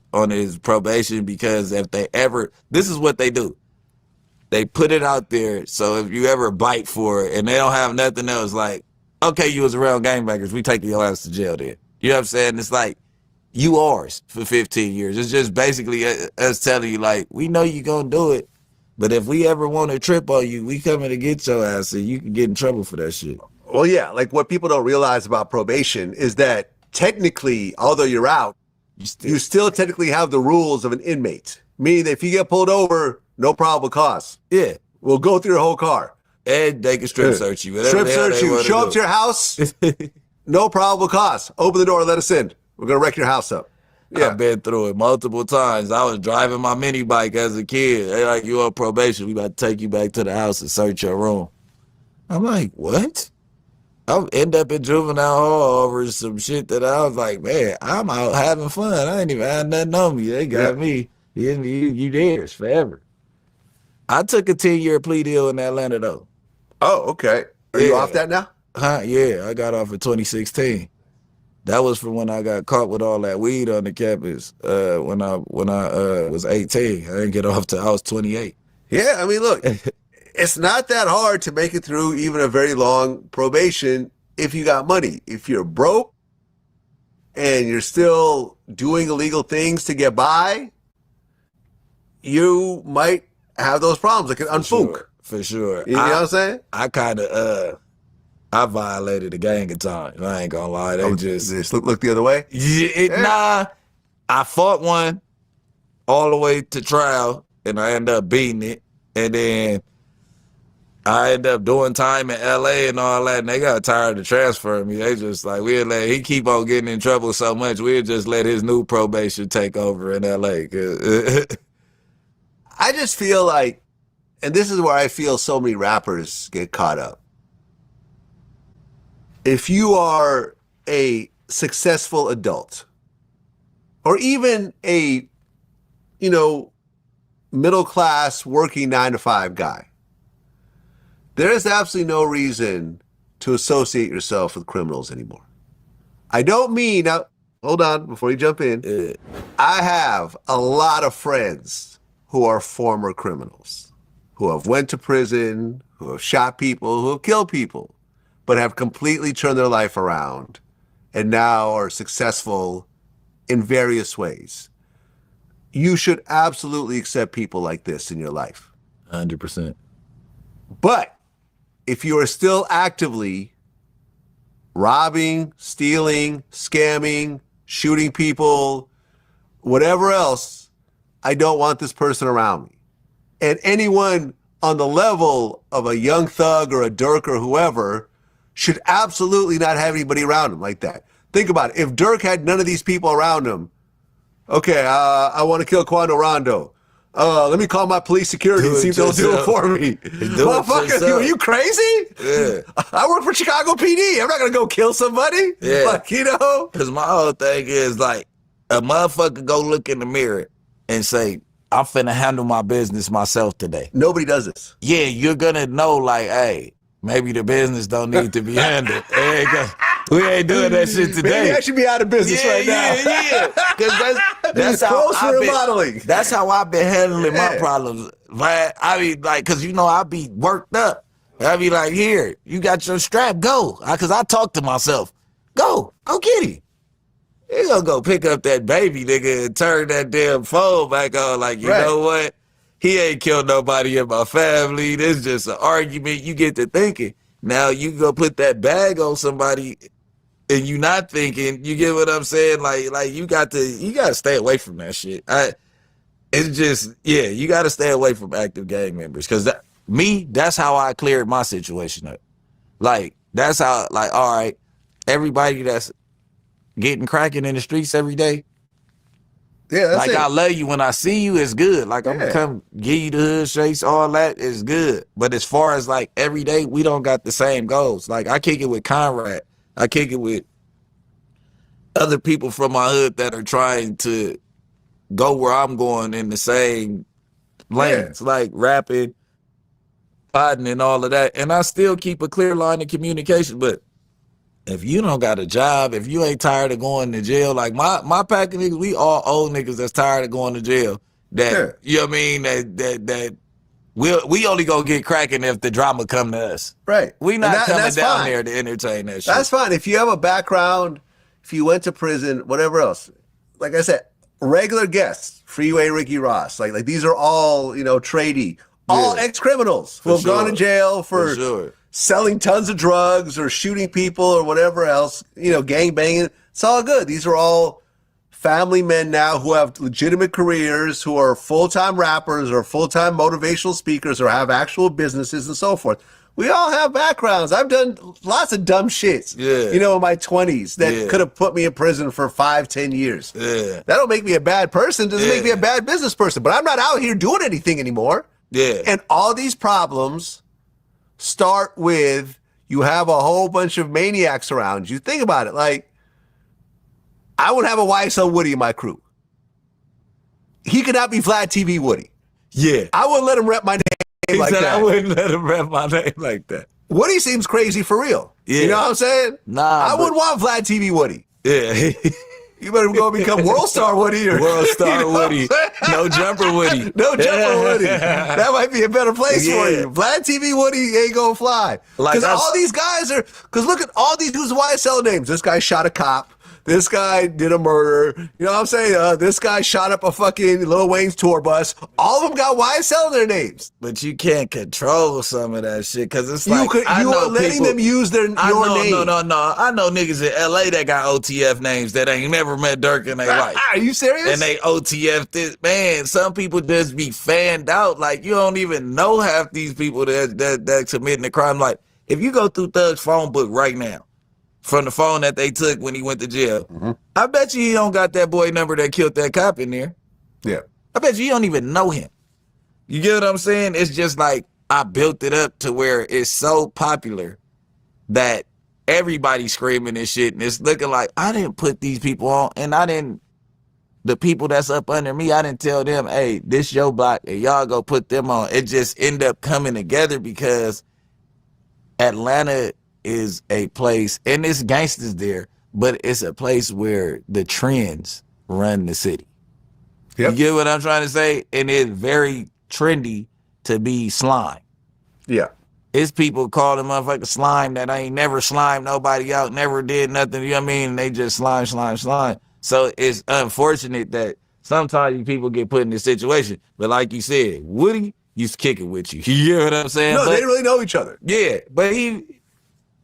probation because if they ever, this is what they do. They put it out there, so if you ever bite for it and they don't have nothing else, like, okay, you was around gangbangers, we taking your ass to jail then. You know what I'm saying? It's like, you ours for 15 years. It's just basically us telling you, like, we know you gonna do it, But if we ever want to trip on you, we coming to get your ass, and you can get in trouble for that shit. Well, yeah, like what people don't realize about probation is that technically, although you're out, you still technically have the rules of an inmate. Meaning that if you get pulled over, no probable cause. Yeah. We'll go through your whole car. And they can strip search you. Strip search you. Show up to your house. No probable cause. Open the door and let us in. We're going to wreck your house up. Yeah. I've been through it multiple times. I was driving my mini bike as a kid. They like, you on probation. We about to take you back to the house and search your room. I'm like, what? I'll end up in juvenile hall over some shit that I was like, man, I'm out having fun. I ain't even had nothing on me. They got me. You theirs forever. I took a 10-year plea deal in Atlanta, though. Oh, okay. Are you off that now? Huh? Yeah, I got off in 2016. That was from when I got caught with all that weed on the campus when I was 18. I didn't get off till I was 28. Yeah, I mean, look, it's not that hard to make it through even a very long probation if you got money. If you're broke and you're still doing illegal things to get by, you might have those problems. Like an unfook. For sure. You know what I'm saying? I kind of, I violated a gang of times. I ain't gonna lie. They just look the other way? Yeah, nah. I fought one all the way to trial, and I ended up beating it. And then I ended up doing time in LA and all that, and they got tired of transferring me. They just like, he keep on getting in trouble so much, we'll just let his new probation take over in LA. I just feel like, and this is where I feel so many rappers get caught up. If you are a successful adult, or even a, middle-class working 9-to-5 guy, there is absolutely no reason to associate yourself with criminals anymore. I don't mean, now, hold on, before you jump in, I have a lot of friends who are former criminals, who have went to prison, who have shot people, who have killed people, but have completely turned their life around and now are successful in various ways. You should absolutely accept people like this in your life. 100%. But if you are still actively robbing, stealing, scamming, shooting people, whatever else, I don't want this person around me. And anyone on the level of a Young Thug or a Dirk or whoever should absolutely not have anybody around him like that. Think about it. If Dirk had none of these people around him, okay, I want to kill Quando Rondo. Let me call my police security and see if they'll do it for me. Motherfucker, are you crazy? Yeah. I work for Chicago PD. I'm not going to go kill somebody. Yeah. Like, Because my whole thing is like, a motherfucker go look in the mirror and say, I'm finna handle my business myself today. Nobody does this. Yeah, you're going to know like, hey, maybe the business don't need to be handled. We ain't doing that shit today. Maybe I should be out of business right now. Yeah. Because that's how that's how I've been handling my problems. Man, I mean, like, because I be worked up. I be like, here, you got your strap, go. Because I talk to myself. Go get him. You gonna go pick up that baby, nigga, and turn that damn phone back on. Like, you know what? He ain't killed nobody in my family. This is just an argument. You get to thinking. Now you go put that bag on somebody and you not thinking, you get what I'm saying? Like you got to stay away from that shit. It's just, you got to stay away from active gang members. Because that's how I cleared my situation up. Like, that's how, like, all right, everybody that's getting cracking in the streets every day, that's I love you when I see you, it's good. Like, I'm gonna come give you the hood shakes, all that is good. But as far as like every day, we don't got the same goals. Like, I kick it with Conrad. I kick it with other people from my hood that are trying to go where I'm going in the same lanes, like rapping, fighting, and all of that. And I still keep a clear line of communication. But if you don't got a job, if you ain't tired of going to jail, like my pack of niggas, we all old niggas that's tired of going to jail. That you know what I mean? That we only gonna get cracking if the drama come to us. Right. We not coming down there to entertain that shit. That's fine. If you have a background, if you went to prison, whatever else. Like I said, regular guests, Freeway Ricky Ross. Like these are all, tradie, all ex-criminals who have gone to jail for selling tons of drugs or shooting people or whatever else, you know, gang banging. It's all good. These are all family men now who have legitimate careers, who are full-time rappers or full-time motivational speakers or have actual businesses and so forth. We all have backgrounds. I've done lots of dumb shits, you know, in my 20s that could have put me in prison for 5-10 years. That don't make me a bad person. Doesn't make me a bad business person. But I'm not out here doing anything anymore. And all these problems start with you have a whole bunch of maniacs around you. Think about it. Like, I would have a YSL Woody in my crew. He could not be Vlad TV Woody. I wouldn't let him rep my name like that. I wouldn't let him rep my name like that. Woody seems crazy for real. You know what I'm saying? I wouldn't want Vlad TV Woody. You better go become World Star Woody or World Star Woody. No jumper Woody. No jumper Woody. That might be a better place for you. Vlad TV Woody ain't gonna fly. Because all these guys are, because look at all these dudes YSL names. This guy shot a cop. This guy did a murder. You know what I'm saying? This guy shot up a fucking Lil Wayne's tour bus. All of them got YSL in their names. But you can't control some of that shit because it's like you are letting them use your name. No. I know niggas in LA that got OTF names that ain't never met Dirk in their life. Are you serious? And they OTF this. Man, some people just be fanned out. Like, you don't even know half these people that committing the crime. Like, if you go through Thug's phone book right now, from the phone that they took when he went to jail, I bet you he don't got that boy number that killed that cop in there. I bet you don't even know him. You get what I'm saying? It's just like I built it up to where it's so popular that everybody's screaming this shit, and it's looking like I didn't put these people on, and the people that's up under me, I didn't tell them, hey, this your block, and y'all go put them on. It just end up coming together because Atlanta is a place, and it's gangsters there, but it's a place where the trends run the city. You get what I'm trying to say? And it's very trendy to be slime. It's people calling motherfucker slime that ain't never slimed nobody out, never did nothing, you know what I mean? They just slime. So it's unfortunate that sometimes you people get put in this situation. But like you said, Woody used to kick it with you. You hear what I'm saying? No, they didn't really know each other. Yeah, but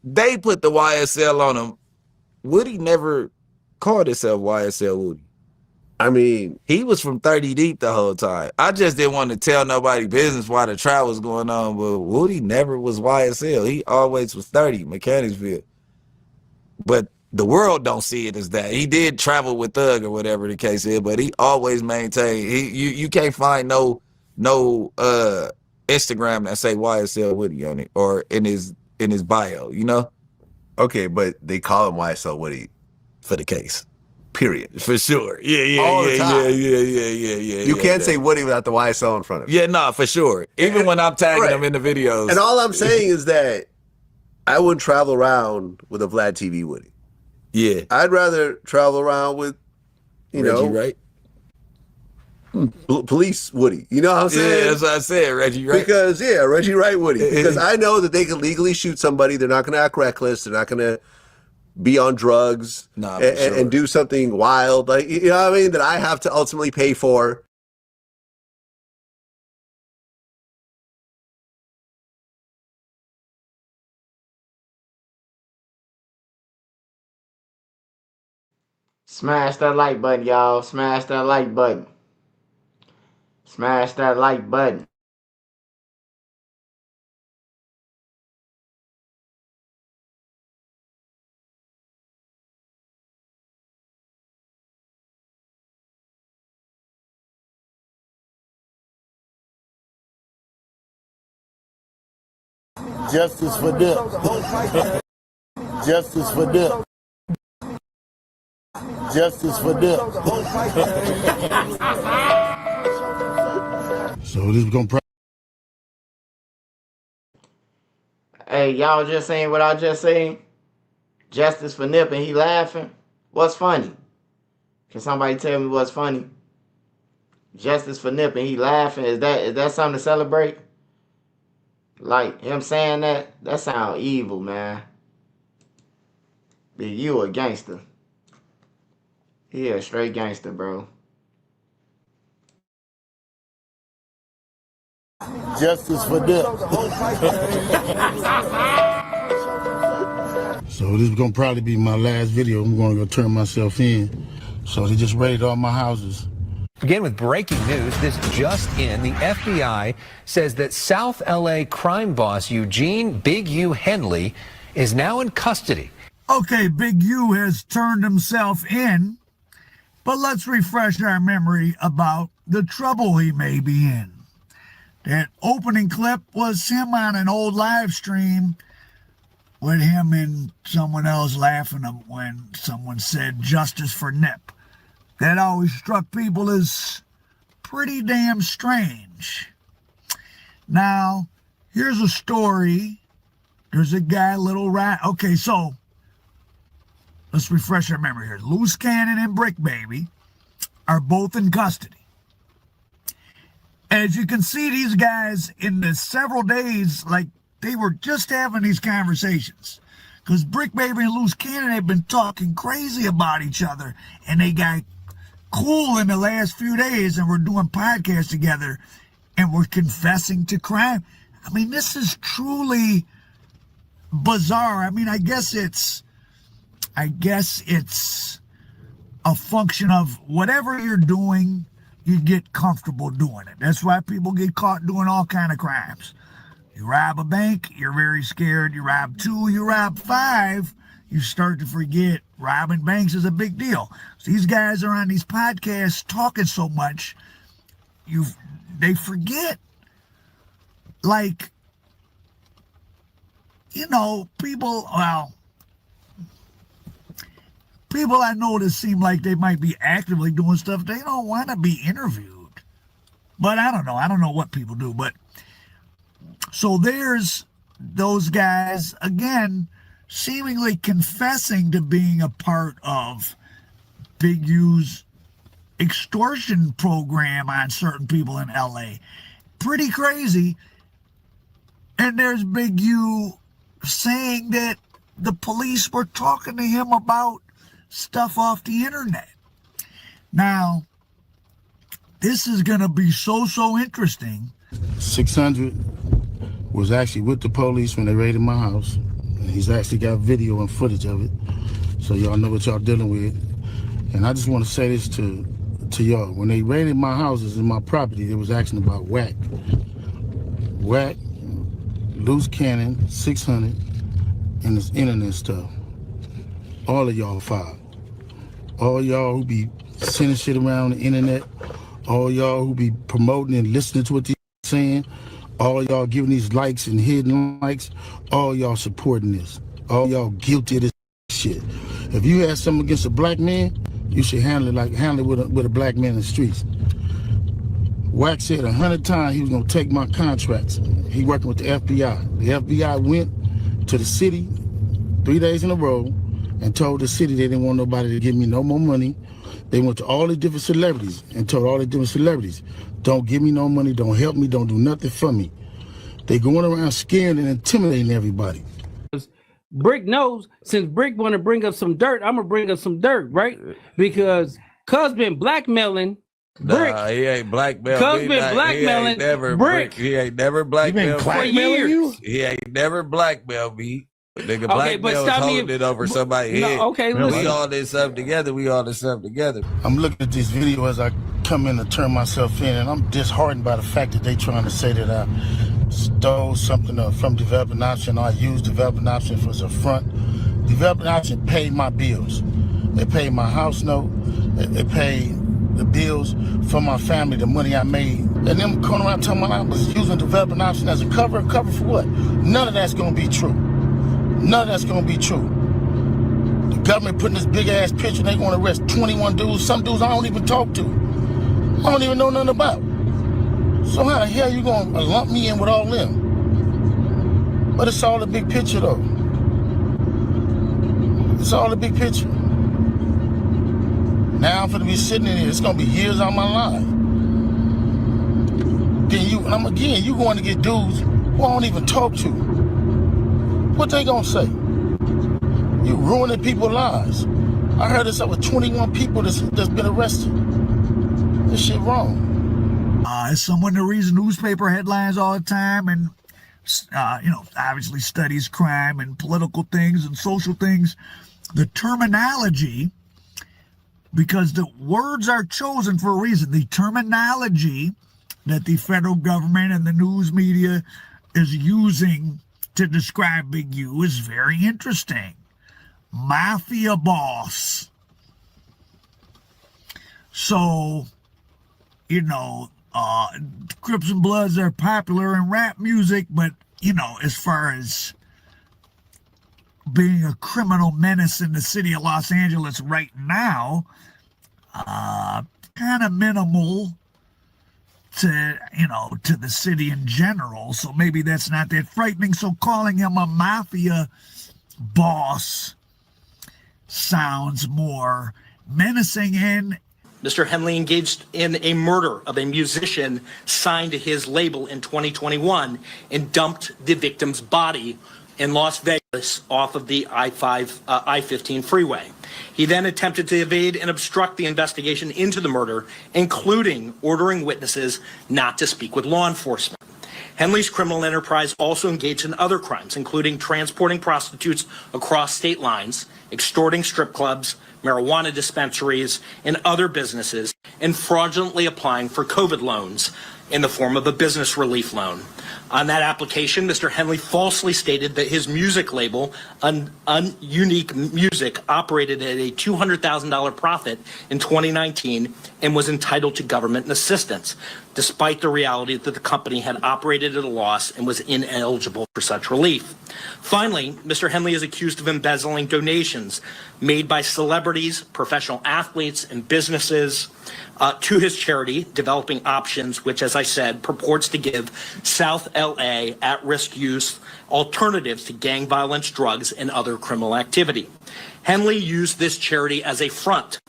they put the YSL on him. Woody never called himself YSL Woody. I mean, he was from 30 Deep the whole time. I just didn't want to tell nobody business while the trial was going on, but Woody never was YSL. He always was 30, Mechanicsville. But the world don't see it as that. He did travel with Thug or whatever the case is, but he always maintained, you can't find no Instagram that say YSL Woody on it or in his bio, you know? Okay, but they call him YSL Woody for the case. Period. For sure. Yeah. All the time. Yeah. You can't say Woody without the YSL in front of it. Yeah, no, for sure. Even when I'm tagging him in the videos. And all I'm saying is that I wouldn't travel around with a Vlad TV Woody. Yeah. I'd rather travel around with, Reggie Wright. Police Woody. You know what I'm saying? Yeah, that's what I said, Reggie Wright. Because, Reggie Wright Woody. Because I know that they can legally shoot somebody. They're not going to act reckless. They're not going to be on drugs and do something wild. Like, you know what I mean? That I have to ultimately pay for. Smash that like button, y'all. Smash that like button. Smash that like button. Justice for Dip. Justice for Dip. Justice for Dip. So this gonna. Hey, y'all just saying what I just saying? Justice for Nip and he laughing? What's funny? Can somebody tell me what's funny? Justice for Nip and he laughing? Is that something to celebrate? Like him saying that sound evil, man. But you a gangster. He a straight gangster, bro. Justice for them. So this is gonna probably be my last video. I'm gonna go turn myself in. So they just raided all my houses. Begin with breaking news. This just in. The FBI says that South LA crime boss Eugene Big U Henley is now in custody. Okay, Big U has turned himself in, but let's refresh our memory about the trouble he may be in. That opening clip was him on an old live stream with him and someone else laughing when someone said justice for Nip. That always struck people as pretty damn strange. Now, here's a story. There's a guy, Little Rat. Okay, so let's refresh our memory here. Loose Cannon and Brick Baby are both in custody. As you can see, these guys in the several days, like they were just having these conversations. Because Brick Baby and Loose Cannon have been talking crazy about each other. And they got cool in the last few days and we're doing podcasts together and we're confessing to crime. I mean, this is truly bizarre. I mean, I guess it's a function of whatever you're doing, you get comfortable doing it. That's why people get caught doing all kind of crimes. You rob a bank, you're very scared. You rob 2, you rob 5, you start to forget robbing banks is a big deal. So these guys are on these podcasts talking so much, they forget. Like, you know, people I know that seem like they might be actively doing stuff. They don't want to be interviewed. But I don't know. I don't know what people do. But so there's those guys, again, seemingly confessing to being a part of Big U's extortion program on certain people in LA. Pretty crazy. And there's Big U saying that the police were talking to him about stuff off the internet. Now, this is going to be so interesting. 600 was actually with the police when they raided my house. And he's actually got video and footage of it. So y'all know what y'all dealing with. And I just want to say this to y'all. When they raided my houses and my property, they was asking about Wack. Wack, Loose Cannon, 600, and this internet stuff. All of y'all filed. All y'all who be sending shit around the internet, all y'all who be promoting and listening to what they're saying, all y'all giving these likes and hidden likes, all y'all supporting this. All y'all guilty of this shit. If you had something against a black man, you should handle it with a black man in the streets. Wack said 100 times he was gonna take my contracts. He working with the FBI. The FBI went to the city 3 days in a row and told the city they didn't want nobody to give me no more money. They went to all the different celebrities and told all the different celebrities, don't give me no money, don't help me, don't do nothing for me. They going around scaring and intimidating everybody. Brick knows, since Brick want to bring up some dirt, I'm gonna bring up some dirt, right? Because Cuz been blackmailing Brick. Nah, he ain't blackmailing. Cuz been blackmailing Brick. He ain't never blackmailed for years. He ain't never blackmailed me. Nigga, Okay, but blackmail is stop me holding it over somebody's head. Okay, listen. We all this stuff together. I'm looking at this video as I come in to turn myself in, and I'm disheartened by the fact that they trying to say that I stole something from Developing Option, or I used Developing Option as a front. Developing Option paid my bills. They paid my house note. They paid the bills for my family, the money I made. And them going around talking about I was using Developing Option as a cover. Cover for what? None of that's going to be true. None of that's going to be true. The government putting this big ass picture, they going to arrest 21 dudes. Some dudes I don't even talk to. I don't even know nothing about. So how the hell you going to lump me in with all them? But it's all a big picture though. It's all a big picture. Now I'm going to be sitting in here. It's going to be years out of my life. Then you going to get dudes who I don't even talk to. What they gonna say? You ruining people's lives. I heard it's over 21 people that's been arrested. This shit wrong. as someone that reads newspaper headlines all the time and, obviously studies crime and political things and social things, the terminology, because the words are chosen for a reason, the terminology that the federal government and the news media is using to describe Big U is very interesting. Mafia boss. So, Crips and Bloods are popular in rap music, but, as far as being a criminal menace in the city of Los Angeles right now, kind of minimal to the city in general. So maybe that's not that frightening. So calling him a mafia boss sounds more menacing. And Mr. Henley engaged in a murder of a musician signed to his label in 2021 and dumped the victim's body in Las Vegas off of the I-15 freeway. He then attempted to evade and obstruct the investigation into the murder, including ordering witnesses not to speak with law enforcement. Henley's criminal enterprise also engaged in other crimes, including transporting prostitutes across state lines, extorting strip clubs, marijuana dispensaries, and other businesses, and fraudulently applying for COVID loans in the form of a business relief loan. On that application, Mr. Henley falsely stated that his music label, Unique Music, operated at a $200,000 profit in 2019 and was entitled to government assistance, despite the reality that the company had operated at a loss and was ineligible for such relief. Finally, Mr. Henley is accused of embezzling donations made by celebrities, professional athletes, and businesses to his charity, Developing Options, which, as I said, purports to give South LA at-risk youth alternatives to gang violence, drugs, and other criminal activity. Henley used this charity as a front.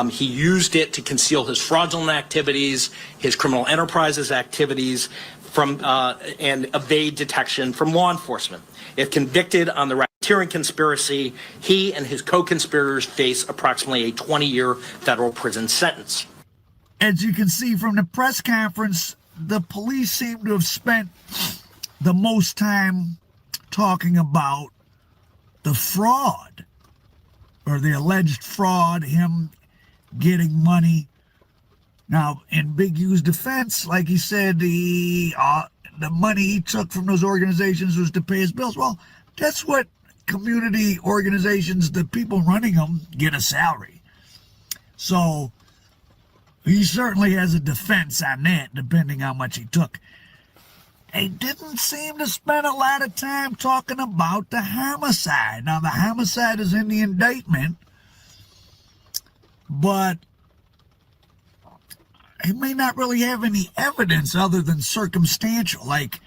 He used it to conceal his fraudulent activities, his criminal enterprises activities, and evade detection from law enforcement. If convicted on the racketeering conspiracy, he and his co-conspirators face approximately a 20-year federal prison sentence. As you can see from the press conference, the police seem to have spent the most time talking about the fraud, or the alleged fraud, him getting money. Now, in Big U's defense, like he said, the money he took from those organizations was to pay his bills. Well, that's what community organizations, the people running them, get a salary. So he certainly has a defense on that, depending how much he took. They didn't seem to spend a lot of time talking about the homicide. Now, the homicide is in the indictment, but he may not really have any evidence other than circumstantial, like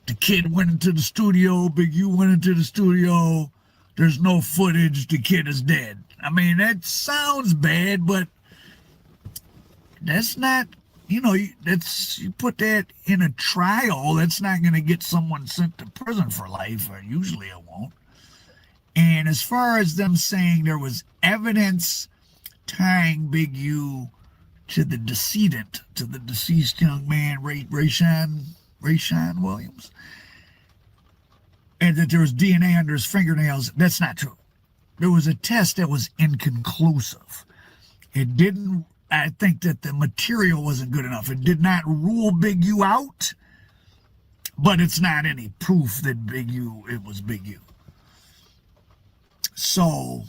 the kid went into the studio, Big U went into the studio, there's no footage, the kid is dead. I mean, that sounds bad, but that's not, you put that in a trial, that's not going to get someone sent to prison for life, or usually it won't. And as far as them saying there was evidence tying Big U to the decedent, to the deceased young man, Raan Williams, and that there was DNA under his fingernails, that's not true. There was a test that was inconclusive. I think that the material wasn't good enough. It did not rule Big U out, but it's not any proof that it was Big U. So,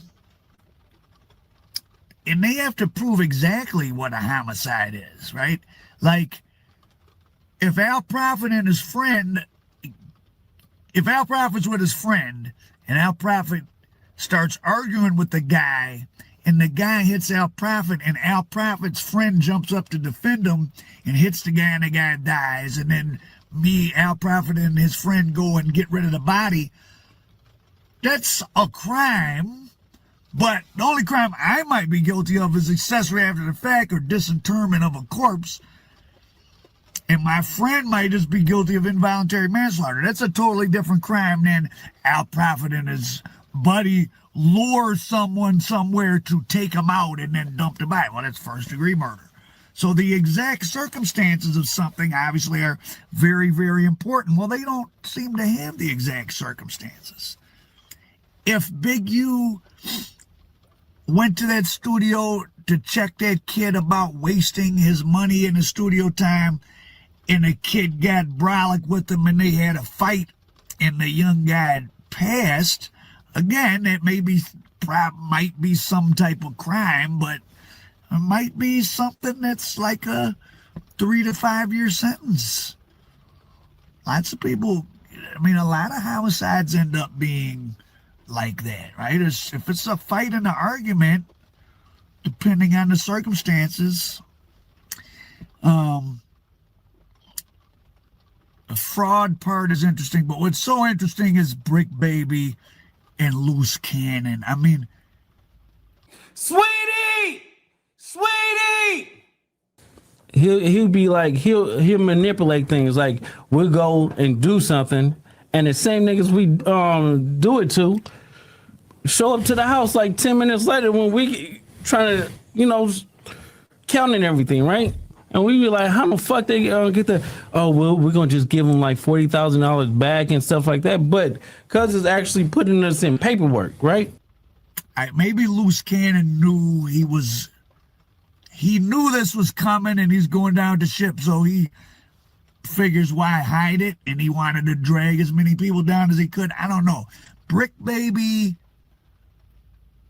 and they have to prove exactly what a homicide is, right? Like, if Al Prophet and his friend, if Al Prophet's with his friend, and Al Prophet starts arguing with the guy, and the guy hits Al Prophet, and Al Prophet's friend jumps up to defend him and hits the guy, and the guy dies, and then Al Prophet and his friend go and get rid of the body, that's a crime. But the only crime I might be guilty of is accessory after the fact or disinterment of a corpse. And my friend might just be guilty of involuntary manslaughter. That's a totally different crime than Al Prophet and his buddy lure someone somewhere to take him out and then dump the body. Well, that's first-degree murder. So the exact circumstances of something obviously are very, very important. Well, they don't seem to have the exact circumstances. If Big U went to that studio to check that kid about wasting his money in the studio time, and the kid got brolic with him and they had a fight and the young guy passed, again, that might be some type of crime, but it might be something that's like a 3 to 5 year sentence. Lots of people, I mean, a lot of homicides end up being like that, right? If it's a fight and an argument, depending on the circumstances, the fraud part is interesting, but what's so interesting is Brick Baby and Loose Cannon. I mean, Sweetie! He'll be like, he'll manipulate things. Like, we'll go and do something, and the same niggas we do it to show up to the house like 10 minutes later when we trying to, counting everything, right? And we be like, how the fuck they get that? Oh, well, we're going to just give them like $40,000 back and stuff like that. But because it's actually putting us in paperwork, right? Maybe Loose Cannon knew he knew this was coming and he's going down to ship. So he figures why hide it. And he wanted to drag as many people down as he could. I don't know. Brick Baby,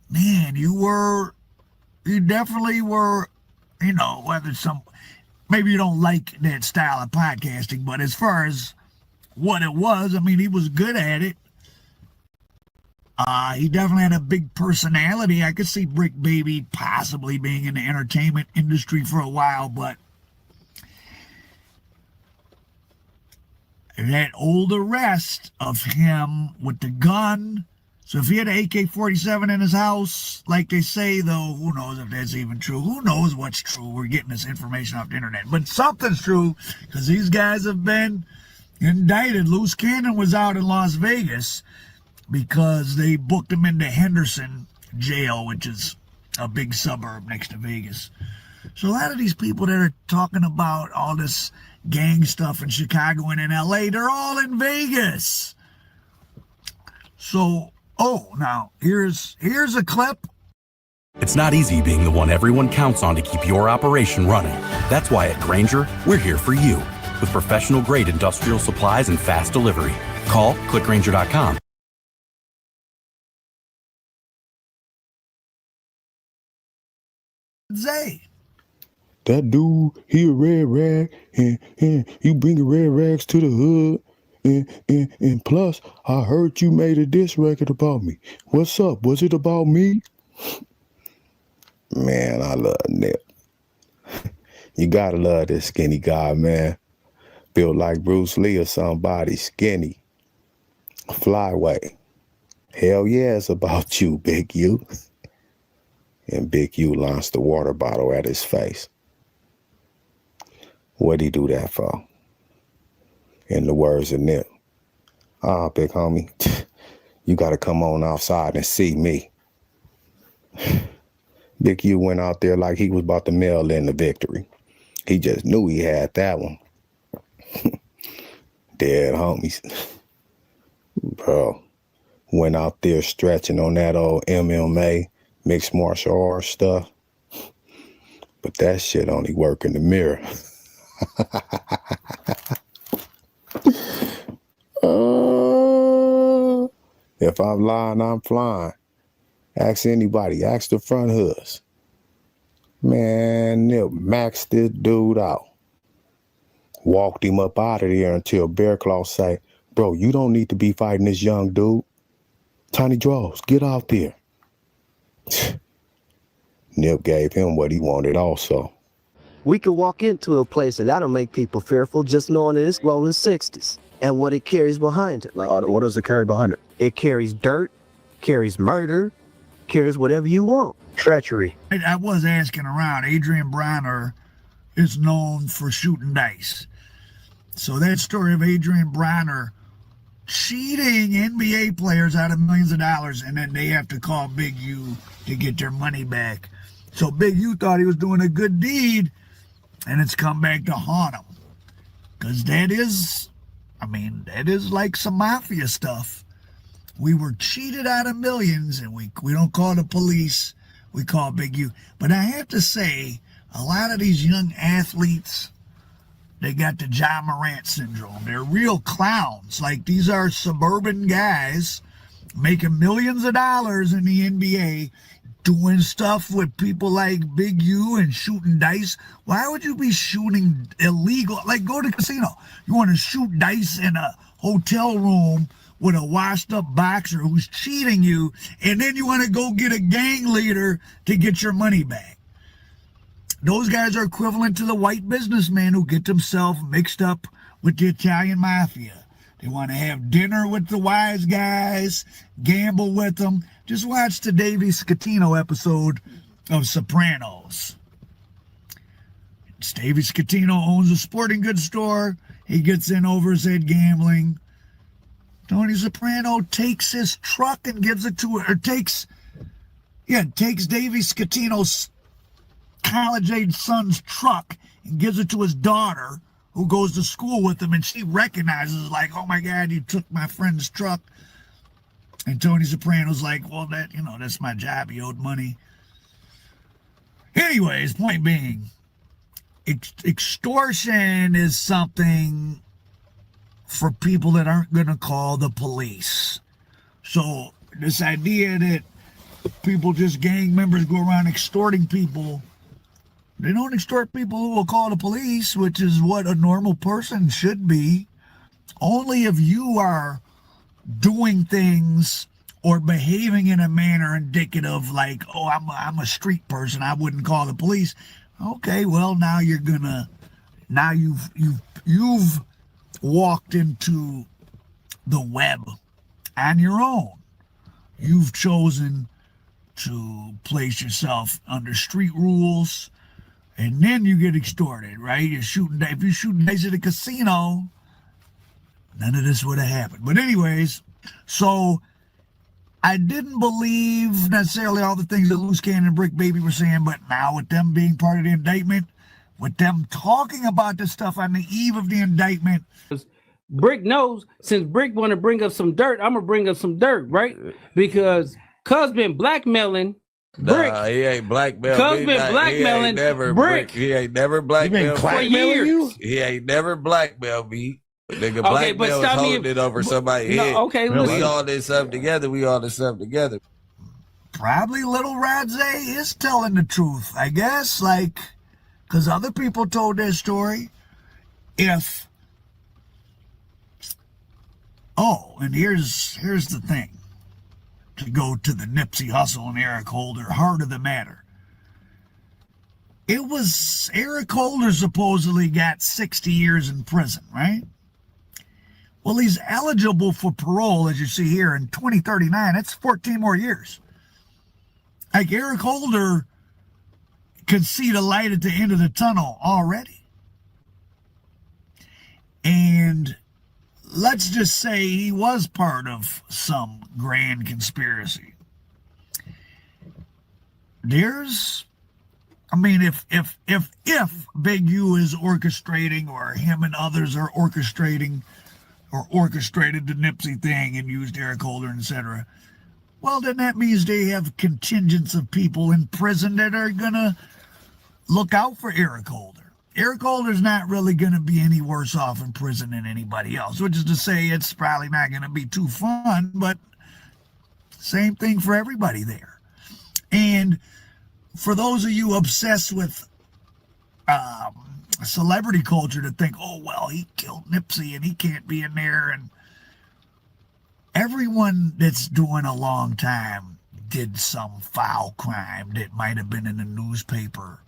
man, you definitely were, whether maybe you don't like that style of podcasting, but as far as what it was, I mean, he was good at it. He definitely had a big personality. I could see Brick Baby possibly being in the entertainment industry for a while, but that old arrest of him with the gun. So if he had an AK-47 in his house, like they say, though, who knows if that's even true? Who knows what's true? We're getting this information off the internet. But something's true, because these guys have been indicted. Loose Cannon was out in Las Vegas because they booked him into Henderson jail, which is a big suburb next to Vegas. So a lot of these people that are talking about all this gang stuff in Chicago and in LA, they're all in Vegas. So, now here's a clip. It's not easy being the one everyone counts on to keep your operation running. That's why at Grainger, we're here for you with professional-grade industrial supplies and fast delivery. Call, click Grainger.com. Zay. That dude, he a red rag, and you bringing red rags to the hood, and plus, I heard you made a diss record about me. What's up? Was it about me? Man, I love Nip. You gotta love this skinny guy, man. Built like Bruce Lee or somebody, skinny. Flyweight. Hell yeah, it's about you, Big U. And Big U launched the water bottle at his face. What'd he do that for? In the words of Nip, big homie, you gotta come on outside and see me. Big U went out there like he was about to mail in the victory. He just knew he had that one. Dead homies. Bro, went out there stretching on that old MMA, mixed martial arts stuff. But that shit only work in the mirror. If I'm lying, I'm flying. Ask anybody, ask the front hoods. Man, Nip maxed this dude out. Walked him up out of there until Bear Claw say, bro, you don't need to be fighting this young dude. Tiny Draws, get out there. Nip gave him what he wanted also. We could walk into a place and that'll make people fearful just knowing that it's rolling 60s and what it carries behind it. Like, what does it carry behind it? It carries dirt, carries murder, carries whatever you want. Treachery. I was asking around. Adrian Bronner is known for shooting dice. So that story of Adrian Bronner cheating NBA players out of millions of dollars, and then they have to call Big U to get their money back. So Big U thought he was doing a good deed, And it's come back to haunt them. Because that is like some mafia stuff. We were cheated out of millions, and we don't call the police. We call Big U. But I have to say, a lot of these young athletes, they got the Ja Morant syndrome. They're real clowns. Like, these are suburban guys making millions of dollars in the NBA, doing stuff with people like Big U and shooting dice. Why would you be shooting illegal? Like, go to the casino. You want to shoot dice in a hotel room with a washed up boxer who's cheating you, and then you want to go get a gang leader to get your money back. Those guys are equivalent to the white businessman who get themselves mixed up with the Italian mafia. They want to have dinner with the wise guys, gamble with them. Just watch the Davey Scatino episode of Sopranos. Davey Scatino owns a sporting goods store. He gets in over his head gambling. Tony Soprano takes his truck and gives it to her. Takes Davey Scatino's college-age son's truck and gives it to his daughter, who goes to school with him, and she recognizes, like, oh my God, you took my friend's truck. And Tony Soprano's like, well, that's my job. He owed money. Anyways, point being, extortion is something for people that aren't going to call the police. So this idea that people, just gang members, go around extorting people, they don't extort people who will call the police, which is what a normal person should be. Only if you are doing things or behaving in a manner indicative, like, oh, I'm a street person, I wouldn't call the police. Okay, well, now you've walked into the web on your own. You've chosen to place yourself under street rules, and then you get extorted, right? If you shoot dice at a casino, none of this would have happened. But anyways, so I didn't believe necessarily all the things that Loose Cannon and Brick Baby were saying, but now with them being part of the indictment, with them talking about this stuff on the eve of the indictment. Brick knows, since Brick want to bring up some dirt, I'm going to bring up some dirt, right? Because Cuz been blackmailing Brick. Nah, he ain't blackmailing. Cuz been blackmailing Brick. He ain't never blackmailed for years. He ain't never blackmailed me. Nigga, Okay, but blackmail is stop me holding it over somebody's head. Okay, listen. We all this stuff together. Probably little Radze is telling the truth, I guess, like, because other people told their story. And here's the thing, to go to the Nipsey Hussle and Eric Holder heart of the matter. It was Eric Holder supposedly got 60 years in prison, right? Well, he's eligible for parole, as you see here, in 2039. That's 14 more years. Like, Eric Holder could see the light at the end of the tunnel already. And let's just say he was part of some grand conspiracy. If Big U is orchestrating, or him and others are orchestrating, or orchestrated the Nipsey thing and used Eric Holder, etc., well, then that means they have contingents of people in prison that are going to look out for Eric Holder. Eric Holder's not really going to be any worse off in prison than anybody else, which is to say it's probably not going to be too fun, but same thing for everybody there. And for those of you obsessed with celebrity culture to think, oh, well, he killed Nipsey and he can't be in there, and everyone that's doing a long time did some foul crime that might have been in the newspaper.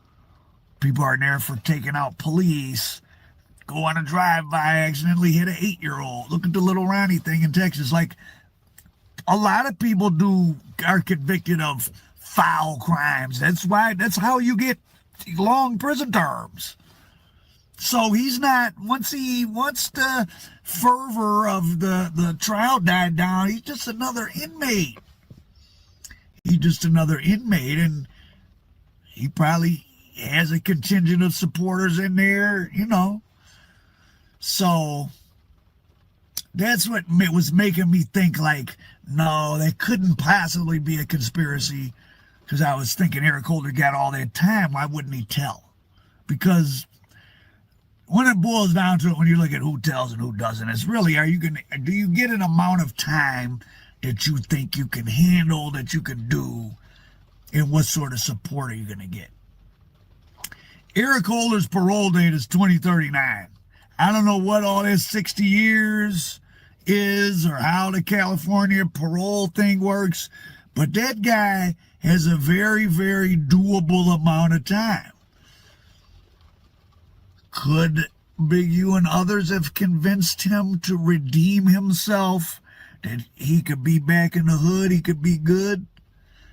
People are there for taking out police, go on a drive-by, accidentally hit an 8-year-old. Look at the little Ronnie thing in Texas. Like, a lot of people are convicted of foul crimes. That's how you get long prison terms. So he's not, once the fervor of the trial died down, he's just another inmate. And he probably has a contingent of supporters in there, you know. So that's what was making me think, like, no, that couldn't possibly be a conspiracy, because I was thinking Eric Holder got all that time. Why wouldn't he tell? Because when it boils down to it, when you look at who tells and who doesn't, it's really, do you get an amount of time that you think you can handle, that you can do, and what sort of support are you going to get? Eric Holder's parole date is 2039. I don't know what all this 60 years is or how the California parole thing works, but that guy has a very, very doable amount of time. Could Big U and others have convinced him to redeem himself, that he could be back in the hood, he could be good?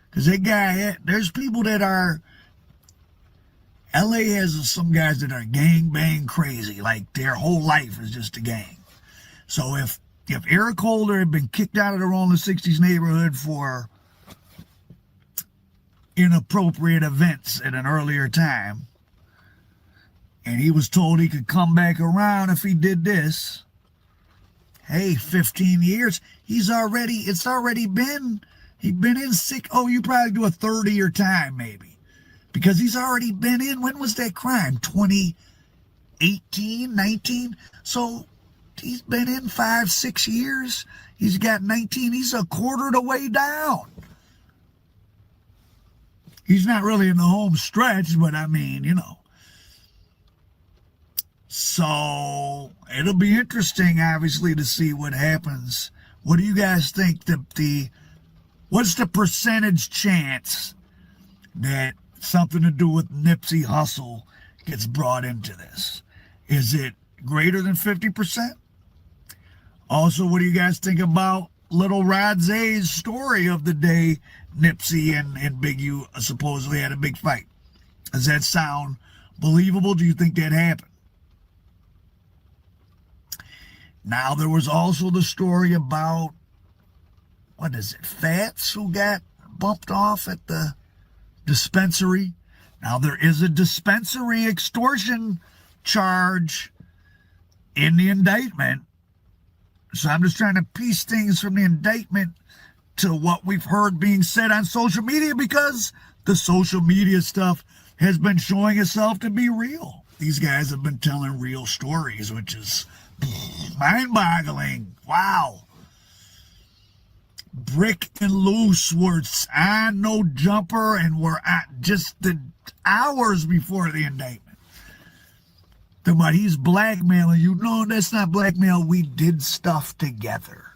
Because that guy, there's people that are, LA has some guys that are gang bang crazy, like their whole life is just a gang. So if Eric Holder had been kicked out of the Rolling 60s neighborhood for inappropriate events at an earlier time, and he was told he could come back around if he did this, hey, 15 years, he's been in sick. Oh, you probably do a 30-year time maybe, because he's already been in. When was that crime? 2018, 19? So he's been in 5-6 years. He's got 19. He's a quarter of the way down. He's not really in the home stretch, but I mean, you know. So it'll be interesting, obviously, to see what happens. What do you guys think what's the percentage chance that something to do with Nipsey Hussle gets brought into this? Is it greater than 50%? Also, what do you guys think about Little Rod Zay's story of the day Nipsey and Big U supposedly had a big fight? Does that sound believable? Do you think that happened? Now, there was also the story about, what is it, Fats, who got bumped off at the dispensary. Now, there is a dispensary extortion charge in the indictment. So I'm just trying to piece things from the indictment to what we've heard being said on social media, because the social media stuff has been showing itself to be real. These guys have been telling real stories, which is mind-boggling. Wow. Brick and Loose were on No Jumper and were at just the hours before the indictment. But he's blackmailing you. No, that's not blackmail. We did stuff together.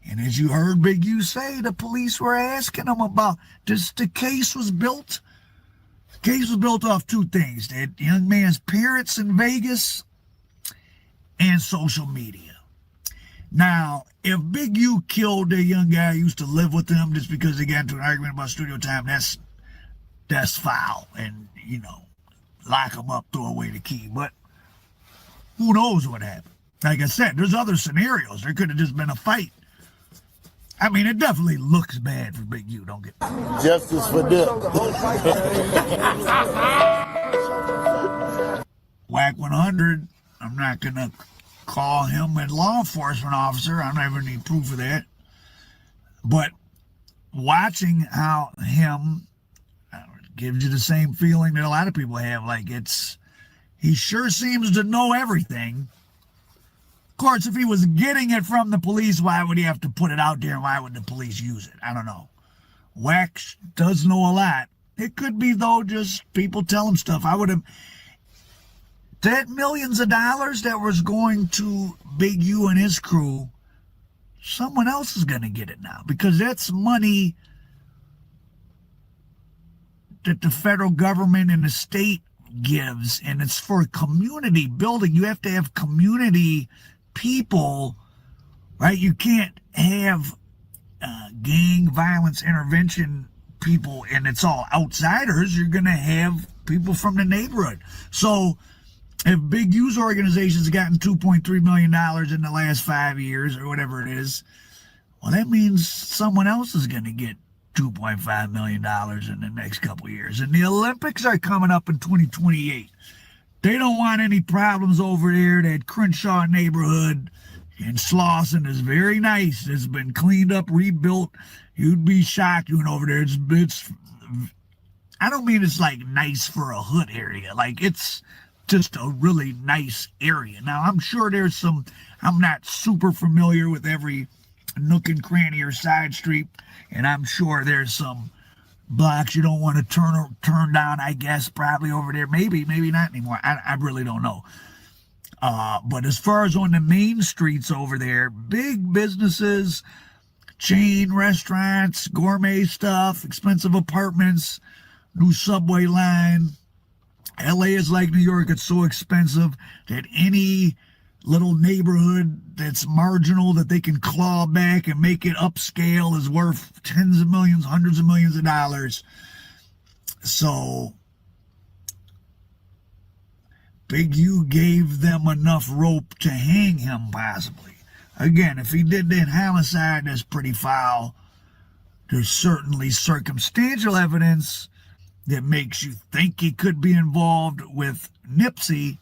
And as you heard Big U say, the police were asking him about this. The case was built. The case was built off two things: that young man's parents in Vegas and social media. Now, if Big U killed a young guy who used to live with him just because they got into an argument about studio time, that's foul. And, you know, lock him up, throw away the key. But who knows what happened? Like I said, there's other scenarios. There could have just been a fight. I mean, it definitely looks bad for Big U, don't get me. Justice for Dip. Wack 100, I'm not going to call him a law enforcement officer. I don't have any proof of that. But watching how him gives you the same feeling that a lot of people have. Like, he sure seems to know everything. Of course, if he was getting it from the police, why would he have to put it out there, and why would the police use it? I don't know. Wack does know a lot. It could be, though, just people tell him stuff. That millions of dollars that was going to Big U and his crew, someone else is going to get it now, because that's money that the federal government and the state gives, and it's for community building. You have to have community people, right? You can't have gang violence intervention people and it's all outsiders. You're going to have people from the neighborhood. So if Big U's organization's gotten $2.3 million in the last 5 years or whatever it is, well, that means someone else is going to get $2.5 million in the next couple of years. And the Olympics are coming up in 2028. They don't want any problems over there. That Crenshaw neighborhood in Slauson is very nice. It's been cleaned up, rebuilt. You'd be shocked going over there. It's I don't mean it's like nice for a hood area. Like it's just a really nice area. Now, I'm sure there's some, I'm not super familiar with every nook and cranny or side street, and I'm sure there's some blocks you don't want to turn down, I guess, probably over there. Maybe not anymore. I really don't know. But as far as on the main streets over there, big businesses, chain restaurants, gourmet stuff, expensive apartments, new subway line. LA is like New York. It's so expensive that any little neighborhood that's marginal that they can claw back and make it upscale is worth tens of millions, hundreds of millions of dollars. So Big U gave them enough rope to hang him, possibly. Again, if he did that homicide, that's pretty foul. There's certainly circumstantial evidence that makes you think he could be involved with Nipsey,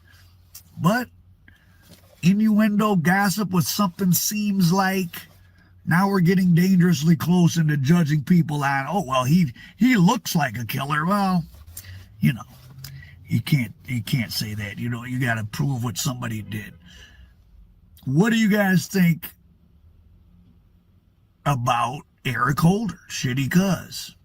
but innuendo, gossip, what something seems like. Now we're getting dangerously close into judging people on, oh, well, he looks like a killer. Well, you know, you can't say that. You know, you got to prove what somebody did. What do you guys think about Eric Holder? Shit, he cuz.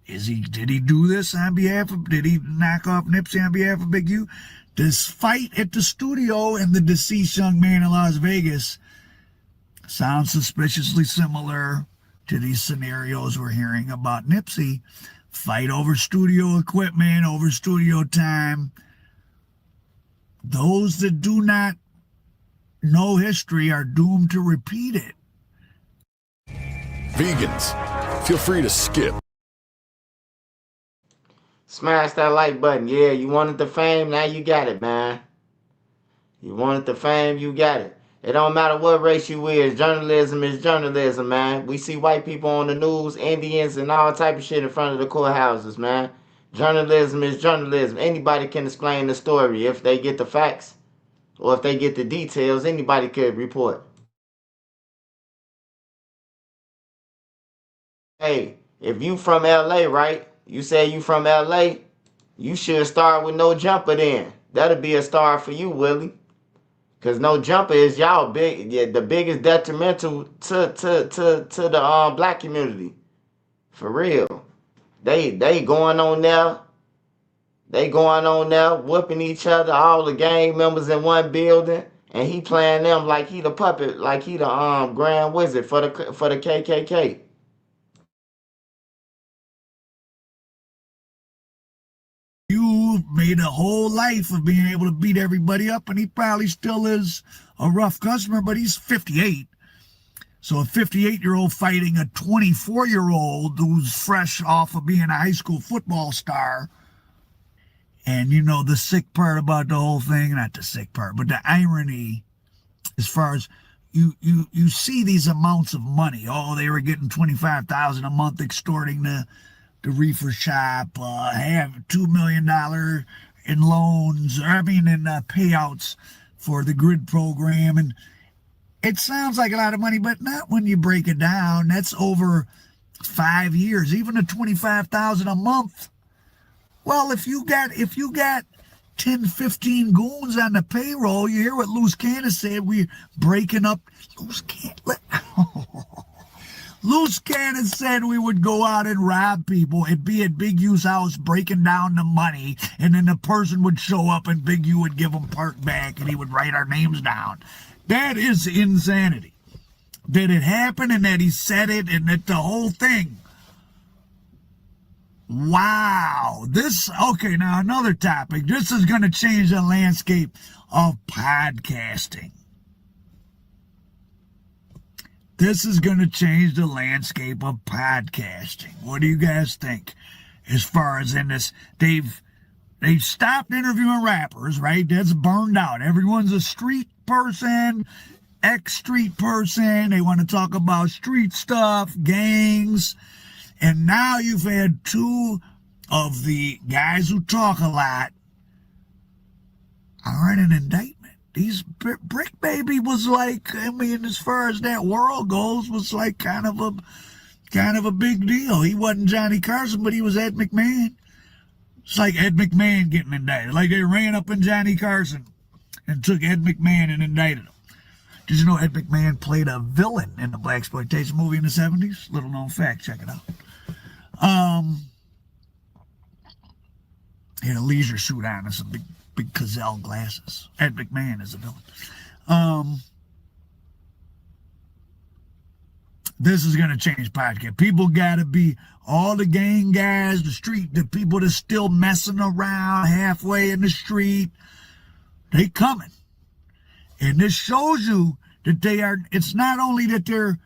Did he do this on behalf of, did he knock off Nipsey on behalf of Big U? This fight at the studio and the deceased young man in Las Vegas sounds suspiciously similar to these scenarios we're hearing about Nipsey. Fight over studio equipment, over studio time. Those that do not know history are doomed to repeat it. Vegans, feel free to skip. Smash that like button. Yeah, you wanted the fame, now you got it, man. You wanted the fame, you got it. It don't matter what race you is. Journalism is journalism, man. We see white people on the news, Indians, and all type of shit in front of the courthouses, man. Journalism is journalism. Anybody can explain the story if they get the facts or if they get the details. Anybody could report. Hey, if you from LA, right? You say you from LA, you should start with No Jumper then. That'll be a star for you, Willie. Cause No Jumper is y'all big, yeah, the biggest detrimental to the black community. For real. They going on there. They going on there, whooping each other, all the gang members in one building, and he playing them like he the puppet, like he the grand wizard for the KKK. You made a whole life of being able to beat everybody up, and he probably still is a rough customer, but he's 58. So a 58-year-old fighting a 24-year-old who's fresh off of being a high school football star. And you know the sick part about the whole thing, not the sick part, but the irony as far as you see these amounts of money. Oh, they were getting $25,000 a month extorting the reefer shop, have $2 million in loans, in payouts for the grid program. And it sounds like a lot of money, but not when you break it down. That's over 5 years, even a $25,000 a month. Well, if you got 10, 15 goons on the payroll, you hear what Loose Cannon said, we're breaking up. Loose Cannon said we would go out and rob people and be at Big U's house breaking down the money, and then the person would show up and Big U would give him part back and he would write our names down. That is insanity. That it happened and that he said it and that the whole thing. Wow. Okay, now another topic. This is going to change the landscape of podcasting. This is going to change the landscape of podcasting. What do you guys think? As far as in this, they've stopped interviewing rappers, right? That's burned out. Everyone's a street person. ex-street person. They want to talk about street stuff, gangs. And now you've had two of the guys who talk a lot are in an indictment. These Brick Baby was like, I mean, as far as that world goes, was like kind of a big deal. He wasn't Johnny Carson, but he was Ed McMahon. It's like Ed McMahon getting indicted. Like they ran up in Johnny Carson and took Ed McMahon and indicted him. Did you know Ed McMahon played a villain in the blaxploitation movie in the 70s? Little known fact, check it out. He had a leisure suit on and some big Cazelle glasses. Ed McMahon is a villain. This is going to change podcast. People got to be, all the gang guys, the people that's still messing around halfway in the street, they coming. And this shows you that it's not only that they're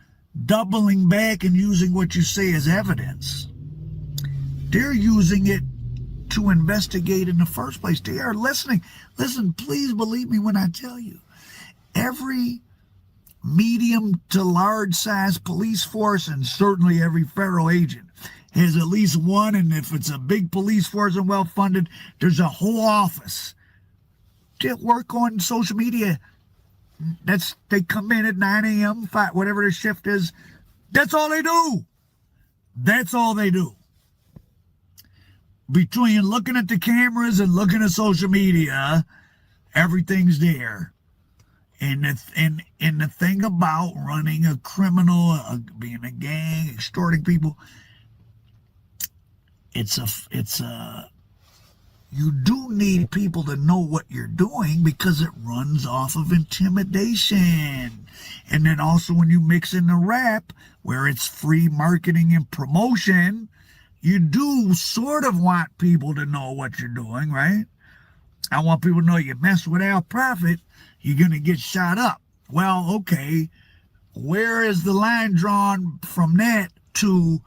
doubling back and using what you say as evidence. They're using it to investigate in the first place. They are listening. Listen, please believe me when I tell you, every medium to large size police force, and certainly every federal agent, has at least one, and if it's a big police force and well funded, there's a whole office that work on social media. They come in at 9 a.m., whatever their shift is. That's all they do. That's all they do. Between looking at the cameras and looking at social media, everything's there. And the thing about running a criminal, being a gang, extorting people, you do need people to know what you're doing because it runs off of intimidation. And then also when you mix in the rap, where it's free marketing and promotion, you do sort of want people to know what you're doing, right? I want people to know you mess with Al Prophet, you're going to get shot up. Well, okay, where is the line drawn from that to,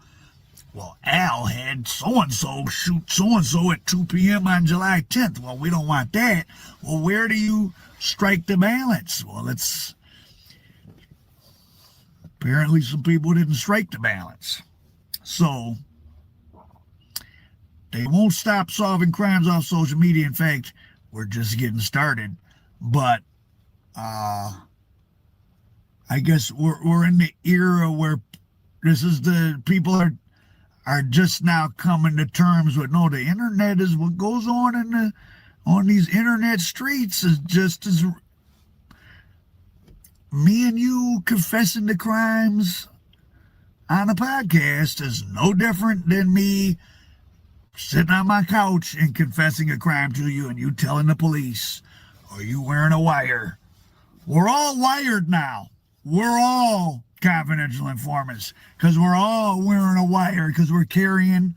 well, Al had so-and-so shoot so-and-so at 2 p.m. on July 10th. Well, we don't want that. Well, where do you strike the balance? Well, it's apparently some people didn't strike the balance. So they won't stop solving crimes off social media. In fact, we're just getting started. But I guess we're in the era where this is the people are just now coming to terms with, no, the internet is what goes on on these internet streets is just as me and you confessing the crimes on a podcast is no different than me sitting on my couch and confessing a crime to you and you telling the police, or you wearing a wire. We're all wired now. We're all confidential informants because we're all wearing a wire because we're carrying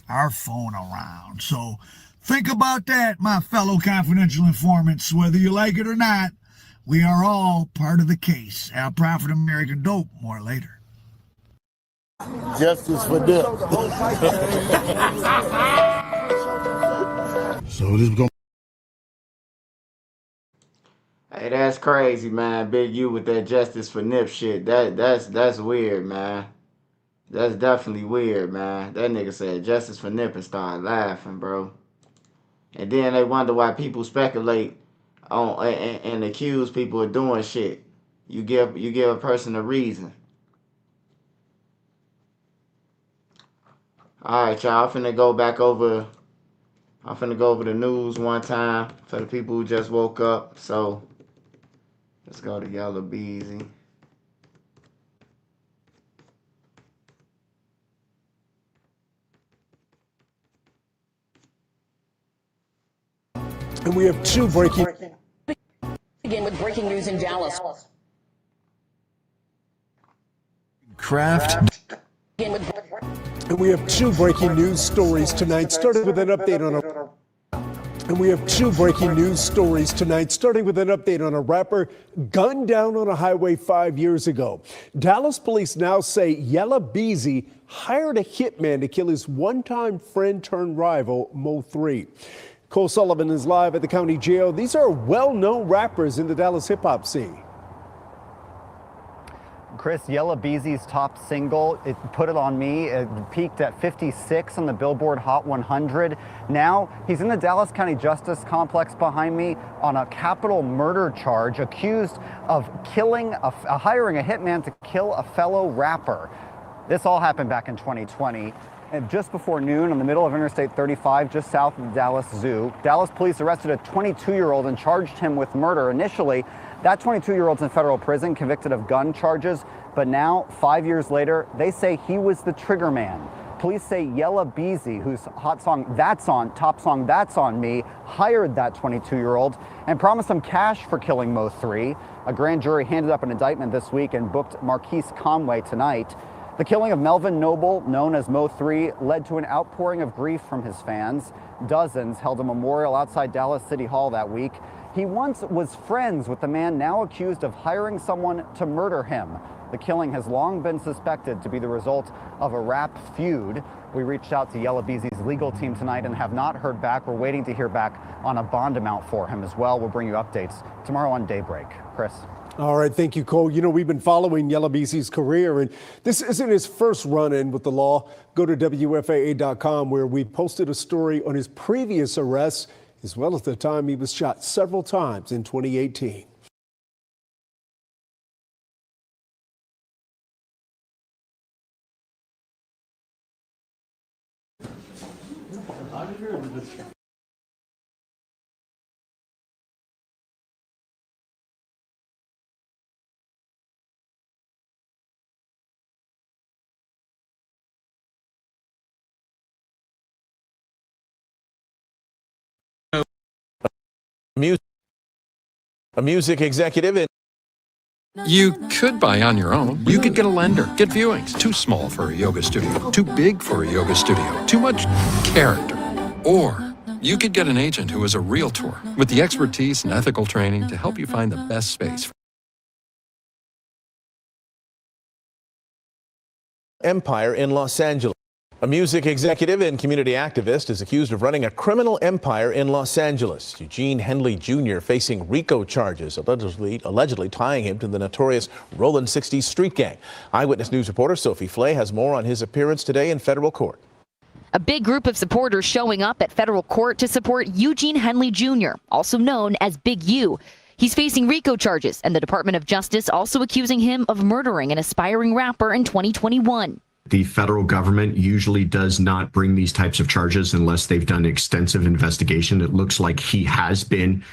our phone around. So think about that, my fellow confidential informants. Whether you like it or not, we are all part of the case. Al Prophet, American Dope. More later. Justice for Dip. So this is going. Hey, that's crazy, man. Big U with that justice for Nip shit. That's weird, man. That's definitely weird, man. That nigga said justice for Nip and started laughing, bro. And then they wonder why people speculate on and accuse people of doing shit. You give a person a reason. All right, y'all. I'm finna go over the news one time for the people who just woke up. So let's go to Yellow Beezy. And we have two breaking. Begin with breaking news in Dallas. Craft. And we have two breaking news stories tonight, starting with an update on a rapper gunned down on a highway 5 years ago. Dallas police now say Yella Beezy hired a hitman to kill his one-time friend turned rival, Mo3. Cole Sullivan is live at the county jail. These are well-known rappers in the Dallas hip-hop scene. Chris, Yella Beezy's top single, it Put It On Me, it peaked at 56 on the Billboard Hot 100. Now he's in the Dallas County Justice Complex behind me on a capital murder charge, accused of hiring a hitman to kill a fellow rapper. This all happened back in 2020. And just before noon, on the middle of Interstate 35, just south of the Dallas Zoo, Dallas police arrested a 22-year-old and charged him with murder. Initially, that 22-year-old's in federal prison, convicted of gun charges, but now, 5 years later, they say he was the trigger man. Police say Yella Beezy, whose top song That's On Me, hired that 22-year-old and promised him cash for killing Mo3. A grand jury handed up an indictment this week and booked Marquise Conway tonight. The killing of Melvin Noble, known as Mo3, led to an outpouring of grief from his fans. Dozens held a memorial outside Dallas City Hall that week. He once was friends with the man now accused of hiring someone to murder him. The killing has long been suspected to be the result of a rap feud. We reached out to Yella Beezy's legal team tonight and have not heard back. We're waiting to hear back on a bond amount for him as well. We'll bring you updates tomorrow on Daybreak. Chris. All right, thank you, Cole. You know, we've been following Yella Beezy's career, and this isn't his first run-in with the law. Go to WFAA.com, where we posted a story on his previous arrests, as well as the time he was shot several times in 2018. A music executive. You could buy on your own. You could get a lender, get viewings. Too small for a yoga studio, too big for a yoga studio, too much character. Or you could get an agent who is a realtor with the expertise and ethical training to help you find the best space. Empire in Los Angeles. A music executive and community activist is accused of running a criminal empire in Los Angeles. Eugene Henley Jr. facing RICO charges, allegedly tying him to the notorious Rollin' 60s street gang. Eyewitness News reporter Sophie Flay has more on his appearance today in federal court. A big group of supporters showing up at federal court to support Eugene Henley Jr., also known as Big U. He's facing RICO charges, and the Department of Justice also accusing him of murdering an aspiring rapper in 2021. The federal government usually does not bring these types of charges unless they've done extensive investigation. It looks like he has been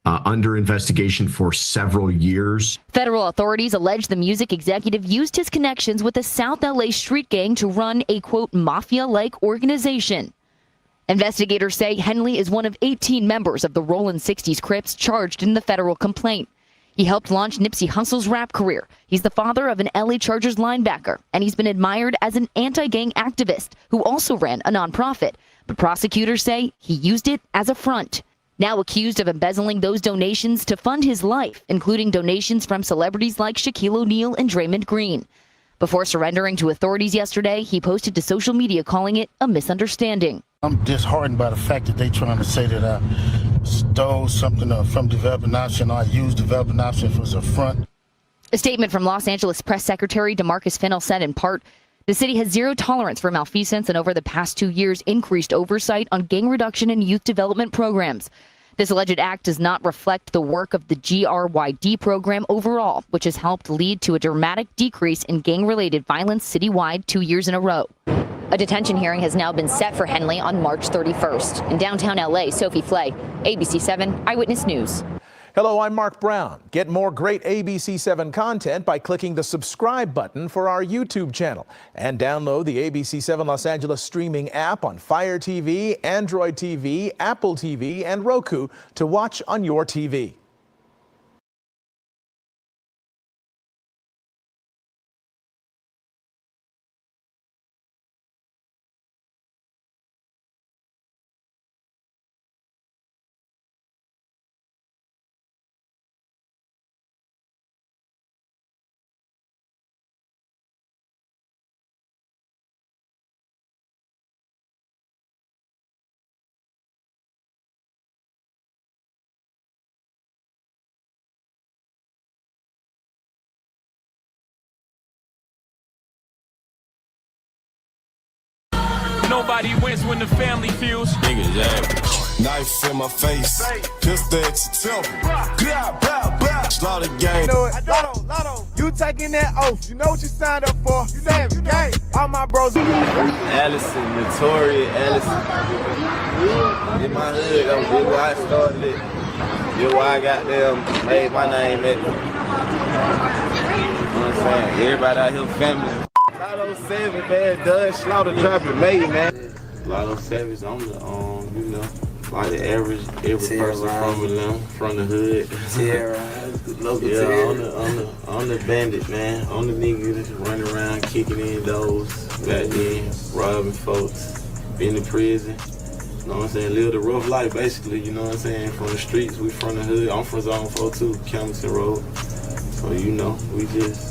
under investigation for several years. Federal authorities allege the music executive used his connections with a South LA street gang to run a, quote, mafia-like organization. Investigators say Henley is one of 18 members of the Rollin' 60s Crips charged in the federal complaint. He helped launch Nipsey Hussle's rap career. He's the father of an LA Chargers linebacker, and he's been admired as an anti-gang activist who also ran a nonprofit. But prosecutors say he used it as a front. Now accused of embezzling those donations to fund his life, including donations from celebrities like Shaquille O'Neal and Draymond Green. Before surrendering to authorities yesterday, he posted to social media calling it a misunderstanding. I'm disheartened by the fact that they're trying to say that I stole something from Developing Option. I used Developing Option as a front. A statement from Los Angeles Press Secretary DeMarcus Fennell said in part, the city has zero tolerance for malfeasance and over the past 2 years increased oversight on gang reduction and youth development programs. This alleged act does not reflect the work of the GRYD program overall, which has helped lead to a dramatic decrease in gang-related violence citywide 2 years in a row. A detention hearing has now been set for Henley on March 31st. In downtown LA, Sophie Flay, ABC 7 Eyewitness News. Hello, I'm Mark Brown. Get more great ABC 7 content by clicking the subscribe button for our YouTube channel. And download the ABC 7 Los Angeles streaming app on Fire TV, Android TV, Apple TV, and Roku to watch on your TV. Nobody wins when the family feels. Niggas average. Knife in my face, pistol at your temple. Blah, blah, blah. Slaughter gang. Lotto, you taking that oath. You know what you signed up for. You savage gang. All my bros. Allison, Notorious Allison. In my hood, though, this where I started it. This where I got them, made my name at. You know what I'm saying? Everybody out here family. Lotto 7, man, done slaughter dropping made, man. Lotto 7's on the, you know, like the average, every person from Atlanta, from the hood. On the bandit, man. On the niggas running around, kicking in doors, back then, robbing folks, been in prison. You know what I'm saying? Live the rough life, basically, you know what I'm saying? From the streets, we from the hood. I'm from Zone 42, Campbellton Road. So, you know, we just,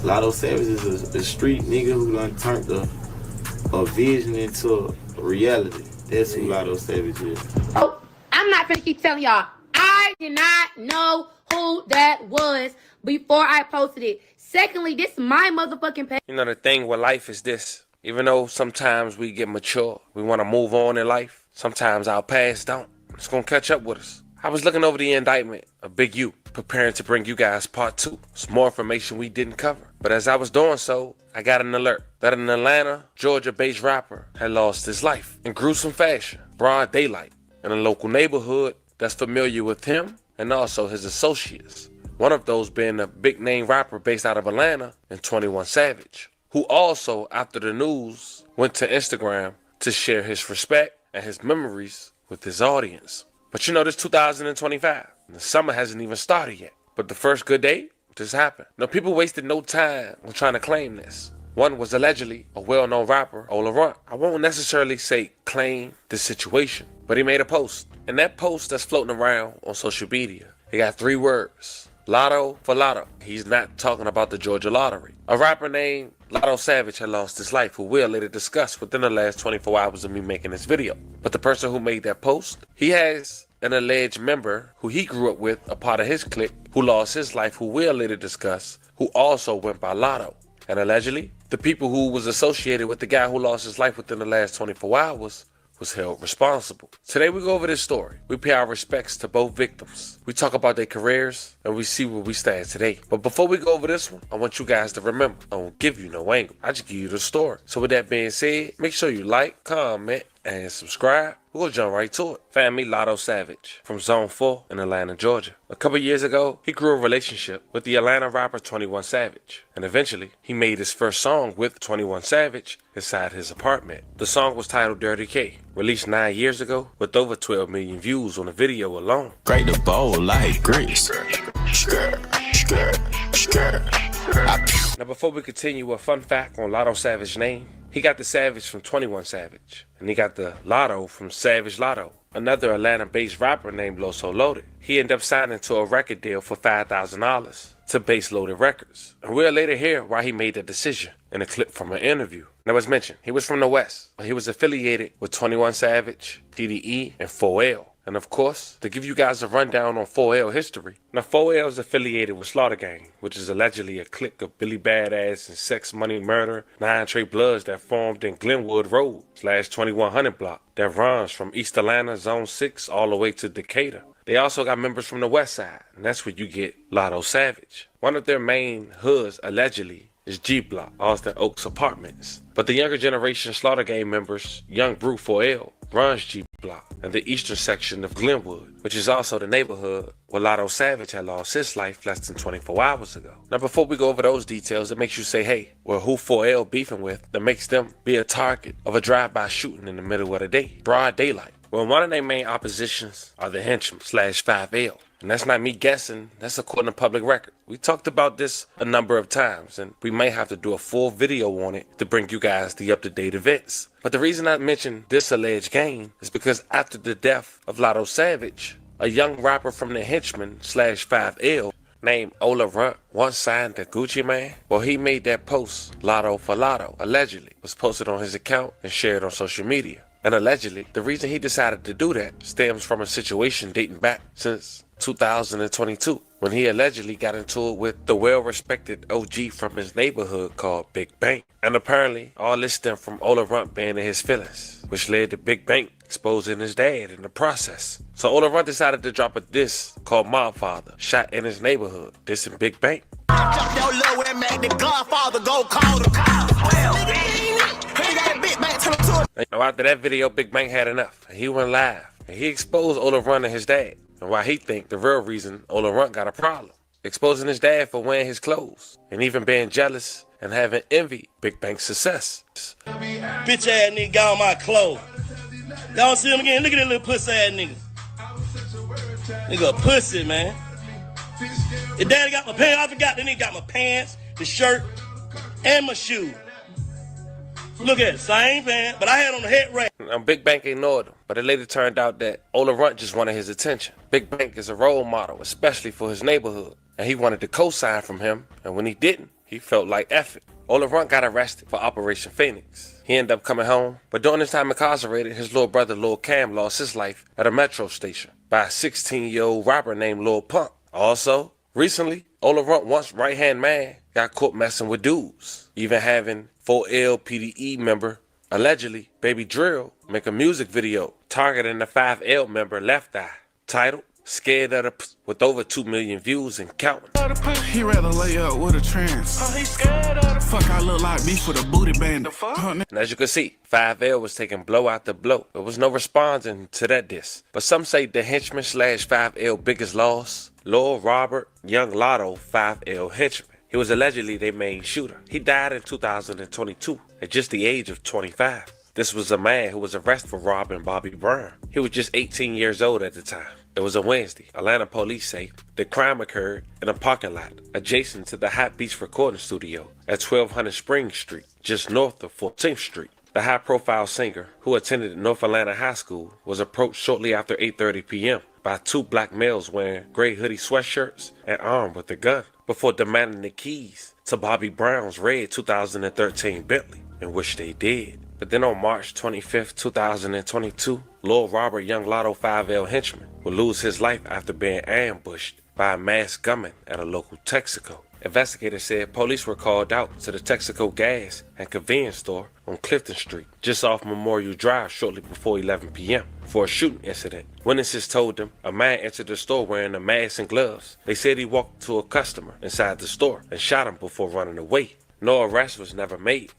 Lotto Savage is a street nigga who done turned a vision into a reality. That's who Lotto Savage is. Oh, I'm not finna keep telling y'all. I did not know who that was before I posted it. Secondly, this is my motherfucking page. You know, the thing with life is this. Even though sometimes we get mature, we want to move on in life, sometimes our past don't. It's going to catch up with us. I was looking over the indictment of Big U, preparing to bring you guys part 2. Some more information we didn't cover. But as I was doing so, I got an alert that an Atlanta, Georgia-based rapper had lost his life in gruesome fashion, broad daylight, in a local neighborhood that's familiar with him and also his associates. One of those being a big-name rapper based out of Atlanta and 21 Savage, who also, after the news, went to Instagram to share his respect and his memories with his audience. But you know, this 2025, and the summer hasn't even started yet. But the first good day just happened. Now, people wasted no time on trying to claim this. One was allegedly a well-known rapper, Raan. I won't necessarily say claim the situation, but he made a post. And that post that's floating around on social media, it got 3 words. Lotto for Lotto. He's not talking about the Georgia lottery. A rapper named Lotto Savage had lost his life, who we'll later discuss within the last 24 hours of me making this video. But the person who made that post, he has an alleged member who he grew up with, a part of his clique, who lost his life, who we'll later discuss, who also went by Lotto. And allegedly, the people who was associated with the guy who lost his life within the last 24 hours was held responsible. Today we go over this story. We pay our respects to both victims. We talk about their careers and we see where we stand today. But before we go over this one, I want you guys to remember, I won't give you no angle. I just give you the story. So with that being said, make sure you like, comment, and subscribe. We'll jump right to it. Family Lotto Savage from Zone 4 in Atlanta, Georgia. A couple years ago, he grew a relationship with the Atlanta rapper 21 Savage. And eventually, he made his first song with 21 Savage inside his apartment. The song was titled Dirty K, released 9 years ago with over 12 million views on the video alone. Great the bowl like grease. Now before we continue, a fun fact on Lotto Savage's name. He got the Savage from 21 Savage, and he got the Lotto from Savage Lotto, another Atlanta-based rapper named Loso Loaded. He ended up signing to a record deal for $5,000 to Base Loaded Records, and we'll later hear why he made that decision in a clip from an interview. Now as mentioned, he was from the West, but he was affiliated with 21 Savage, DDE, and 4L. And of course, to give you guys a rundown on 4L history. Now 4L is affiliated with Slaughter Gang, which is allegedly a clique of Billy Badass and Sex Money Murder, 9 Trey Bloods that formed in Glenwood Road / 2100 block that runs from East Atlanta, Zone 6, all the way to Decatur. They also got members from the West Side, and that's where you get Lotto Savage. One of their main hoods, allegedly, is G Block, Austin Oaks Apartments. But the younger generation Slaughter Gang members, Young Brew 4L, runs G Block and the eastern section of Glenwood, which is also the neighborhood where Lotto Savage had lost his life less than 24 hours ago. Now before we go over those details, it makes you say, hey, well, who 4L beefing with that makes them be a target of a drive-by shooting in the middle of the day, broad daylight? Well, one of their main oppositions are the henchmen / 5L. And that's not me guessing, that's according to public record. We talked about this a number of times, and we may have to do a full video on it to bring you guys the up-to-date events. But the reason I mentioned this alleged gang is because after the death of Lotto Savage, a young rapper from the henchmen / 5L named Raan once signed to Gucci Mane. Well, he made that post, Lotto for Lotto, allegedly, was posted on his account and shared on social media. And allegedly, the reason he decided to do that stems from a situation dating back since 2022, when he allegedly got into it with the well-respected OG from his neighborhood called Big Bank. And apparently, all this stemmed from Ola Runt being in his feelings, which led to Big Bank exposing his dad in the process. So Ola Runt decided to drop a diss called Mob Father, shot in his neighborhood, dissing Big Bank. Now after that video, Big Bank had enough, and he went live, and he exposed Ola Runt and his dad, and why he think the real reason Ola Runt got a problem, exposing his dad for wearing his clothes, and even being jealous and having envy Big Bank's success. Bitch ass nigga got on my clothes. Y'all see him again? Look at that little pussy ass nigga. Nigga a pussy, man. Your daddy got my pants. I forgot the nigga got my pants, the shirt, and my shoe. Look at it, same pants, but I had on the head wrap. Now, Big Bank ignored him, but it later turned out that Ola Runt just wanted his attention. Big Bank is a role model, especially for his neighborhood, and he wanted to co-sign from him, and when he didn't, he felt like F it. Ola Runt got arrested for Operation Phoenix. He ended up coming home, but during his time incarcerated, his little brother Lil Cam lost his life at a metro station by a 16-year-old robber named Lil Pump. Also, recently, Ola Runt once right-hand man got caught messing with dudes, even having 4L PDE member, allegedly Baby Drill, make a music video targeting the 5L member Left Eye, titled Scared of the with over 2 million views and counting. He rather lay up with a trans. He scared of the fuck. I look like me for the booty band. And as you can see, 5L was taking blow after blow. There was no responding to that diss. But some say the henchman / 5L biggest loss, Lil Robert Young Lotto 5L henchman. He was allegedly their main shooter. He died in 2022 at just the age of 25. This was a man who was arrested for robbing Bobby Brown. He was just 18 years old at the time. It was a Wednesday. Atlanta police say the crime occurred in a parking lot adjacent to the Hot Beach recording studio at 1200 Spring Street, just north of 14th Street. The high-profile singer, who attended North Atlanta High School, was approached shortly after 8:30 p.m. by two black males wearing gray hoodie sweatshirts and armed with a gun, before demanding the keys to Bobby Brown's red 2013 Bentley, in which they did. But then on March 25th, 2022, Lil Robert Young Lotto 5L henchman would lose his life after being ambushed by a masked gunman at a local Texaco. Investigators said police were called out to the Texaco gas and convenience store on Clifton Street, just off Memorial Drive, shortly before 11 p.m. for a shooting incident. Witnesses told them a man entered the store wearing a mask and gloves. They said he walked to a customer inside the store and shot him before running away. No arrest was never made.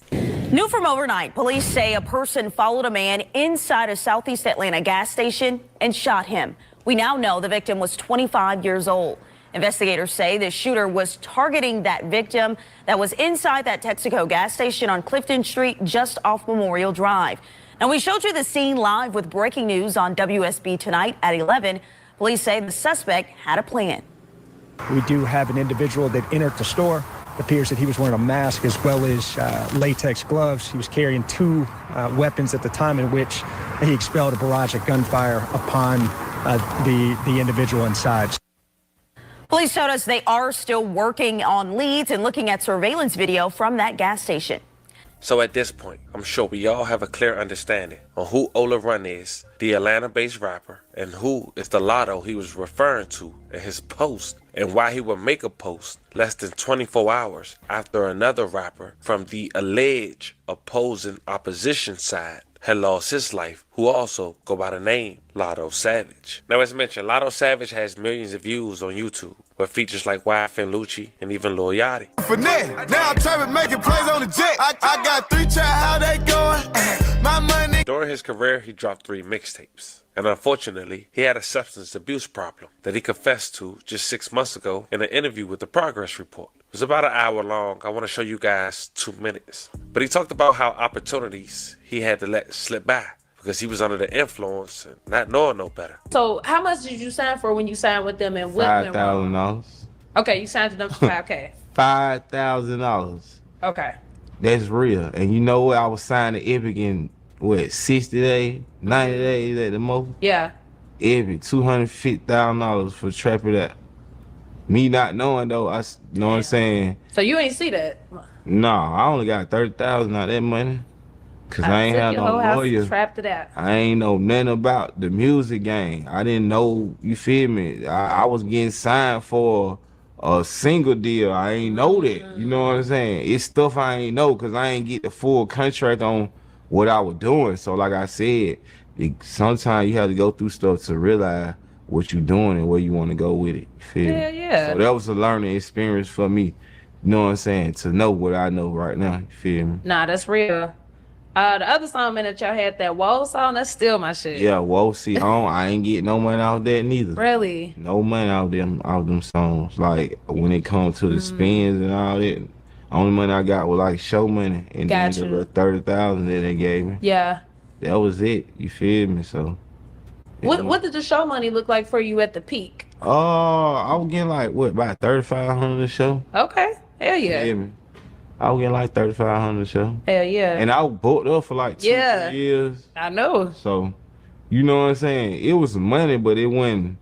New from overnight, police say a person followed a man inside a Southeast Atlanta gas station and shot him. We now know the victim was 25 years old. Investigators say the shooter was targeting that victim that was inside that Texaco gas station on Clifton Street, just off Memorial Drive. Now, we showed you the scene live with breaking news on WSB tonight at 11. Police say the suspect had a plan. We do have an individual that entered the store. It appears that he was wearing a mask as well as latex gloves. He was carrying two weapons at the time in which he expelled a barrage of gunfire upon the individual inside. Police told us they are still working on leads and looking at surveillance video from that gas station. So at this point, I'm sure we all have a clear understanding on who Ola Runt is, the Atlanta-based rapper, and who is the Lotto he was referring to in his post, and why he would make a post less than 24 hours after another rapper from the alleged opposing opposition side had lost his life, who also go by the name Lotto Savage. Now, as mentioned, Lotto Savage has millions of views on YouTube with features like Wack and Lucci and even Lil Yachty. Now I'm trying to make plays on the jet. I got 3 child, how they going? My money. During his career, he dropped 3 mixtapes. And unfortunately, he had a substance abuse problem that he confessed to just 6 months ago in an interview with the Progress Report. It was about an hour long. I want to show you guys 2 minutes. But he talked about how opportunities he had to let slip by because he was under the influence and not knowing no better. So how much did you sign for when you signed with them, and what went wrong? $5,000. Okay, you signed to them for $5K. $5,000. Okay. That's real. And you know what? I was signed to Epic in, 60 days, 90 days at the most? Yeah. Epic, $250,000 for Trap It Out. Me not knowing though, you know what I'm saying? So you ain't see that? No, I only got $30,000 out of that money. Cause I ain't have no lawyer. Trapped it out. I ain't know nothing about the music game. I didn't know, you feel me? I was getting signed for a single deal. I ain't know that. You know what I'm saying? It's stuff I ain't know because I ain't get the full contract on what I was doing. So like I said, sometimes you have to go through stuff to realize what you're doing and where you want to go with it. You feel me? Yeah. So that was a learning experience for me. You know what I'm saying? To know what I know right now. You feel me? Nah, that's real. The other song, man, that y'all had, that Whoa song, that's still my shit. Yeah, whoa, see, I ain't get no money out that neither. Really? No money out them songs. Like, when it comes to the spins and all that, only money I got was like show money. And then the little 30,000 that they gave me. Yeah. That was it. You feel me? So. What did the show money look like for you at the peak? I was getting like, what, about 3,500 a show? Okay. Hell yeah. You feel me? I was getting like 3,500 a show. Hell yeah. And I was booked up for like 2 years. I know. So, you know what I'm saying? It was money, but it wasn't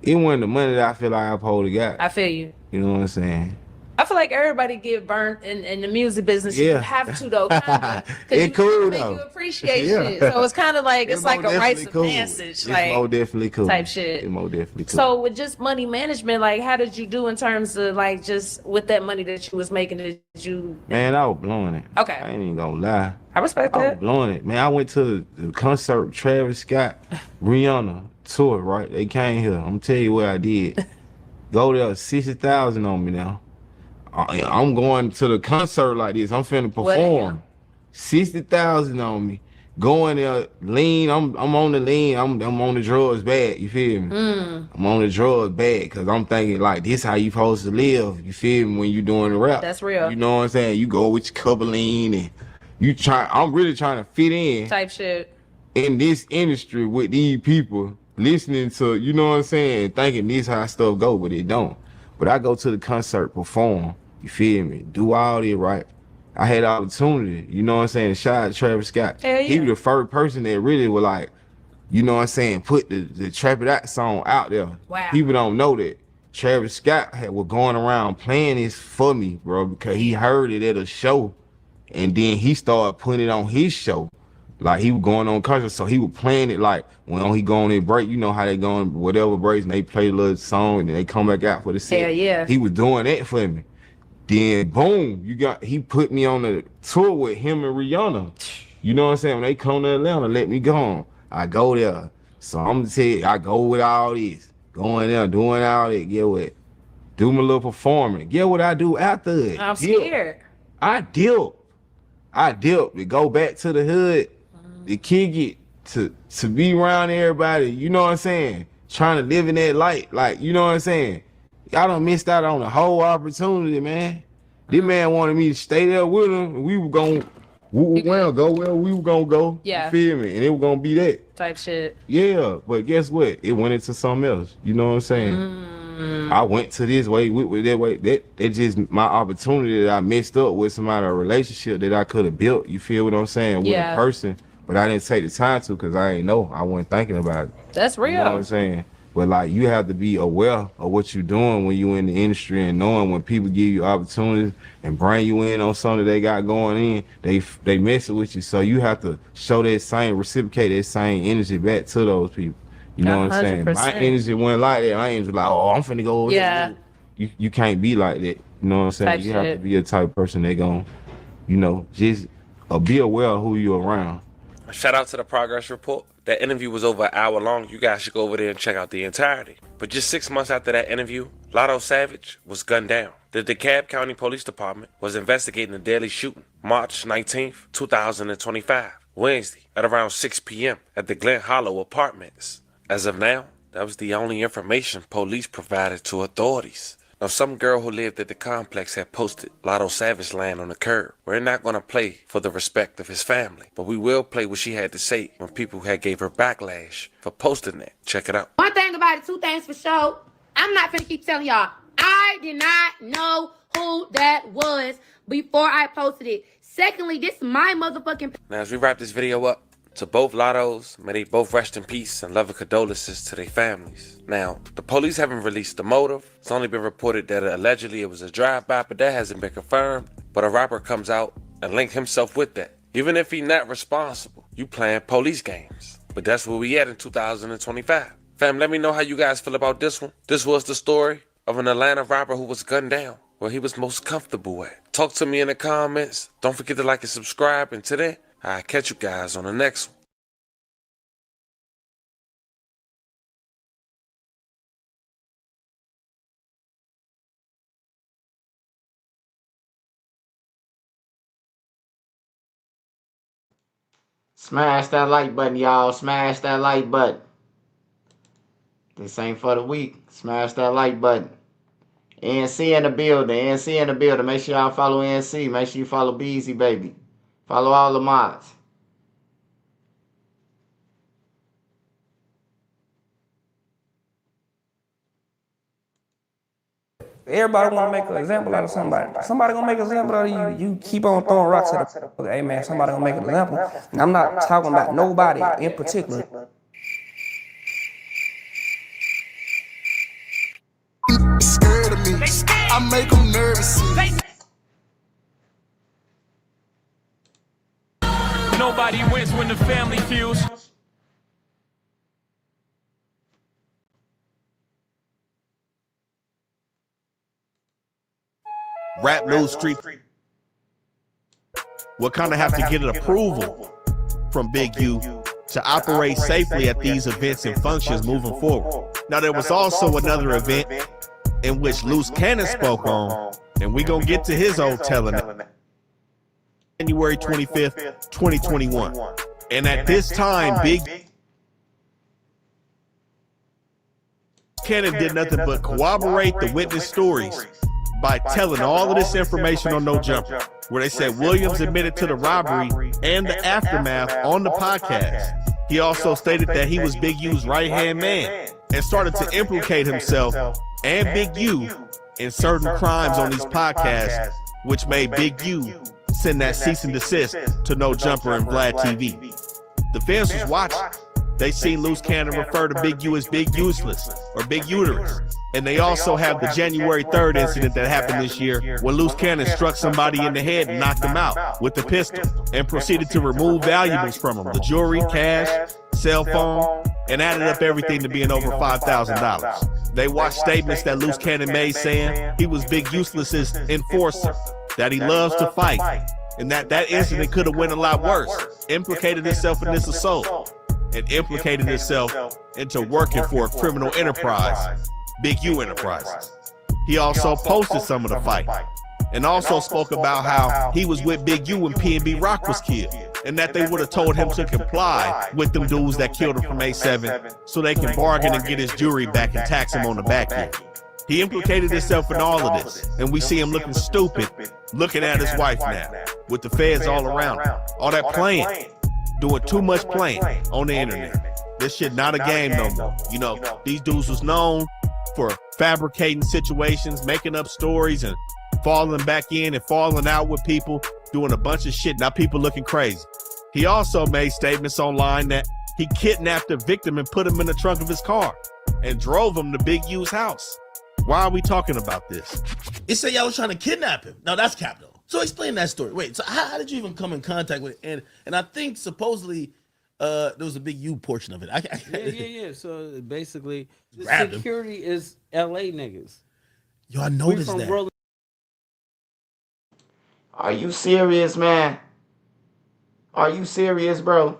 the money that I feel like I probably got. I feel you. You know what I'm saying? I feel like everybody get burnt in the music business. You have to though, kinda. It's cool make though. You appreciate shit. So it's kind of like it's like a rites of passage, It's like more definitely cool. type shit. It's more definitely cool. So with just money management, like how did you do in terms of like just with that money that you was making? Did you? Man, I was blowing it. Okay. I ain't even gonna lie. I respect I was that. blowing it. Man, I went to the concert, Travis Scott, Rihanna tour, right? They came here. I'm gonna tell you what I did. Go there, 60,000 on me now. I'm going to the concert like this. I'm finna perform. 60,000 on me. Going there, lean. I'm on the lean. I'm on the drugs bad. You feel me? I'm on the drugs bad because I'm thinking like this how you supposed to live. You feel me? When you doing the rap. That's real. You know what I'm saying? You go with your cup of lean and you try. I'm really trying to fit in Type shit. in this industry with these people listening to, you know what I'm saying, thinking this how stuff go, but it don't. But I go to the concert, perform, you feel me, do all this right. I had the opportunity, you know what I'm saying, to shout out Travis Scott. Hell yeah. He was the first person that really was like, you know what I'm saying, put the Trap It Out song out there. Wow. People don't know that. Travis Scott was going around playing this for me, bro, because he heard it at a show, and then he started putting it on his show. Like he was going on concert, so he was playing it like when he go on their break, you know how they go on whatever breaks and they play a little song and then they come back out for the set. Hell yeah. He was doing that for me. Then boom, he put me on the tour with him and Rihanna. You know what I'm saying? When they come to Atlanta, let me go on. I go there. So I'm gonna tell you, I go with all this. Going there, doing all that, get what? Do my little performance. Get what I do after it. I'm scared. I dip to go back to the hood, to kick it, to be around everybody, you know what I'm saying? Trying to live in that light, like, you know what I'm saying? Y'all done missed out on the whole opportunity, man. This man wanted me to stay there with him, and we were gonna go where we were gonna go. Yeah. You feel me? And it was gonna be that. Type shit. Yeah, but guess what? It went into something else. You know what I'm saying? I went to this way, with that way. That just my opportunity that I messed up with somebody, a relationship that I could have built. You feel what I'm saying? With a person, but I didn't take the time to because I ain't know. I wasn't thinking about it. That's real. You know what I'm saying? But like you have to be aware of what you're doing when you in the industry and knowing when people give you opportunities and bring you in on something they got going in, they messing with you. So you have to show that same, reciprocate that same energy back to those people. You know what I'm saying? 100%. My energy wasn't like that. My energy was like, oh, I'm finna go over there. You can't be like that. You know what I'm saying? Type you have shit. to be a type of person that gon', you know, just be aware of who you're around. Shout out to the progress report. That interview was over an hour long. You guys should go over there and check out the entirety. But just 6 months after that interview, Lotto Savage was gunned down. The DeKalb County Police Department was investigating a deadly shooting March 19th, 2025, Wednesday at around 6 p.m. at the Glen Hollow Apartments. As of now, that was the only information police provided to authorities. Now, some girl who lived at the complex had posted Lotto Savage laying on the curb. We're not going to play for the respect of his family, but we will play what she had to say when people had gave her backlash for posting that. Check it out. One thing about it, two things for sure. I'm not finna keep telling y'all. I did not know who that was before I posted it. Secondly, this is my motherfucking... Now, as we wrap this video up, to both Lottos, may they both rest in peace and loving condolences to their families. Now, the police haven't released the motive. It's only been reported that allegedly it was a drive-by, but that hasn't been confirmed. But a rapper comes out and linked himself with that. Even if he not responsible, you playing police games. But that's where we at in 2025. Fam, let me know how you guys feel about this one. This was the story of an Atlanta rapper who was gunned down where he was most comfortable at. Talk to me in the comments. Don't forget to like and subscribe. And today, I'll catch you guys on the next one. Smash that like button, y'all. Smash that like button. This ain't for the week. Smash that like button. NC in the building. NC in the building. Make sure y'all follow NC. Make sure you follow Beezy, baby. Follow all the mods. Everybody want to make an example out of somebody. Somebody gonna make an example out of you. You keep on throwing rocks at the hey man, somebody gonna make an example. And I'm not talking about nobody in particular. Scared of me. I make them nervous. Nobody wins when the family feuds. Rap News Street will kind of have to get an approval from Big U to operate safely at these events and functions moving forward. Now, there was also another event in which Loose Cannon spoke on, and we're going to get to his old telling. January 25th, 2021. And at this time, Big Cannon did nothing but corroborate the witness stories by telling all of this information on No Jumper, where they said Williams admitted to the robbery and the aftermath on the podcast. He also stated that he was Big U's right-hand man and started to implicate himself and Big U in certain crimes on these podcasts, which made Big U send that cease and desist to No Jumper and Vlad TV. The fans was watching. They seen Loose Cannon refer to Big U as Big Useless or Big Uterus. And they also have the January 3rd incident that happened this year when Loose Cannon struck somebody in the head and knocked him out with the pistol and proceeded to remove valuables from him, the jewelry, cash, cell phone, and added up everything to being over $5,000. They watched statements that Loose Cannon made saying he was Big Useless's enforcer, that he loves to fight, and that incident could have went a lot worse, implicated himself in this assault, and implicated himself into working for a criminal enterprise, Big U Enterprises. He also posted some of the fight and also spoke about how he was with Big U when P&B Rock was killed and that they would have told him to comply with them dudes that killed him from A7 so they can bargain and get his jewelry back and tax him on the back end. He implicated himself in all of this, and we see him looking stupid, looking at his wife now, with the feds all around him. All that playing, doing too much playing on the internet. This shit not a game no more. You know, these dudes was known for fabricating situations, making up stories, and falling back in and falling out with people, doing a bunch of shit. Now people looking crazy. He also made statements online that he kidnapped a victim and put him in the trunk of his car and drove him to Big U's house. Why are we talking about this? It said y'all was trying to kidnap him. No, that's capital. So explain that story. Wait, so how did you even come in contact with it? And I think supposedly there was a Big U portion of it. Yeah. So basically, the Grabbed him. security is LA niggas. Yo, I noticed that. Are you serious, man? Are you serious, bro?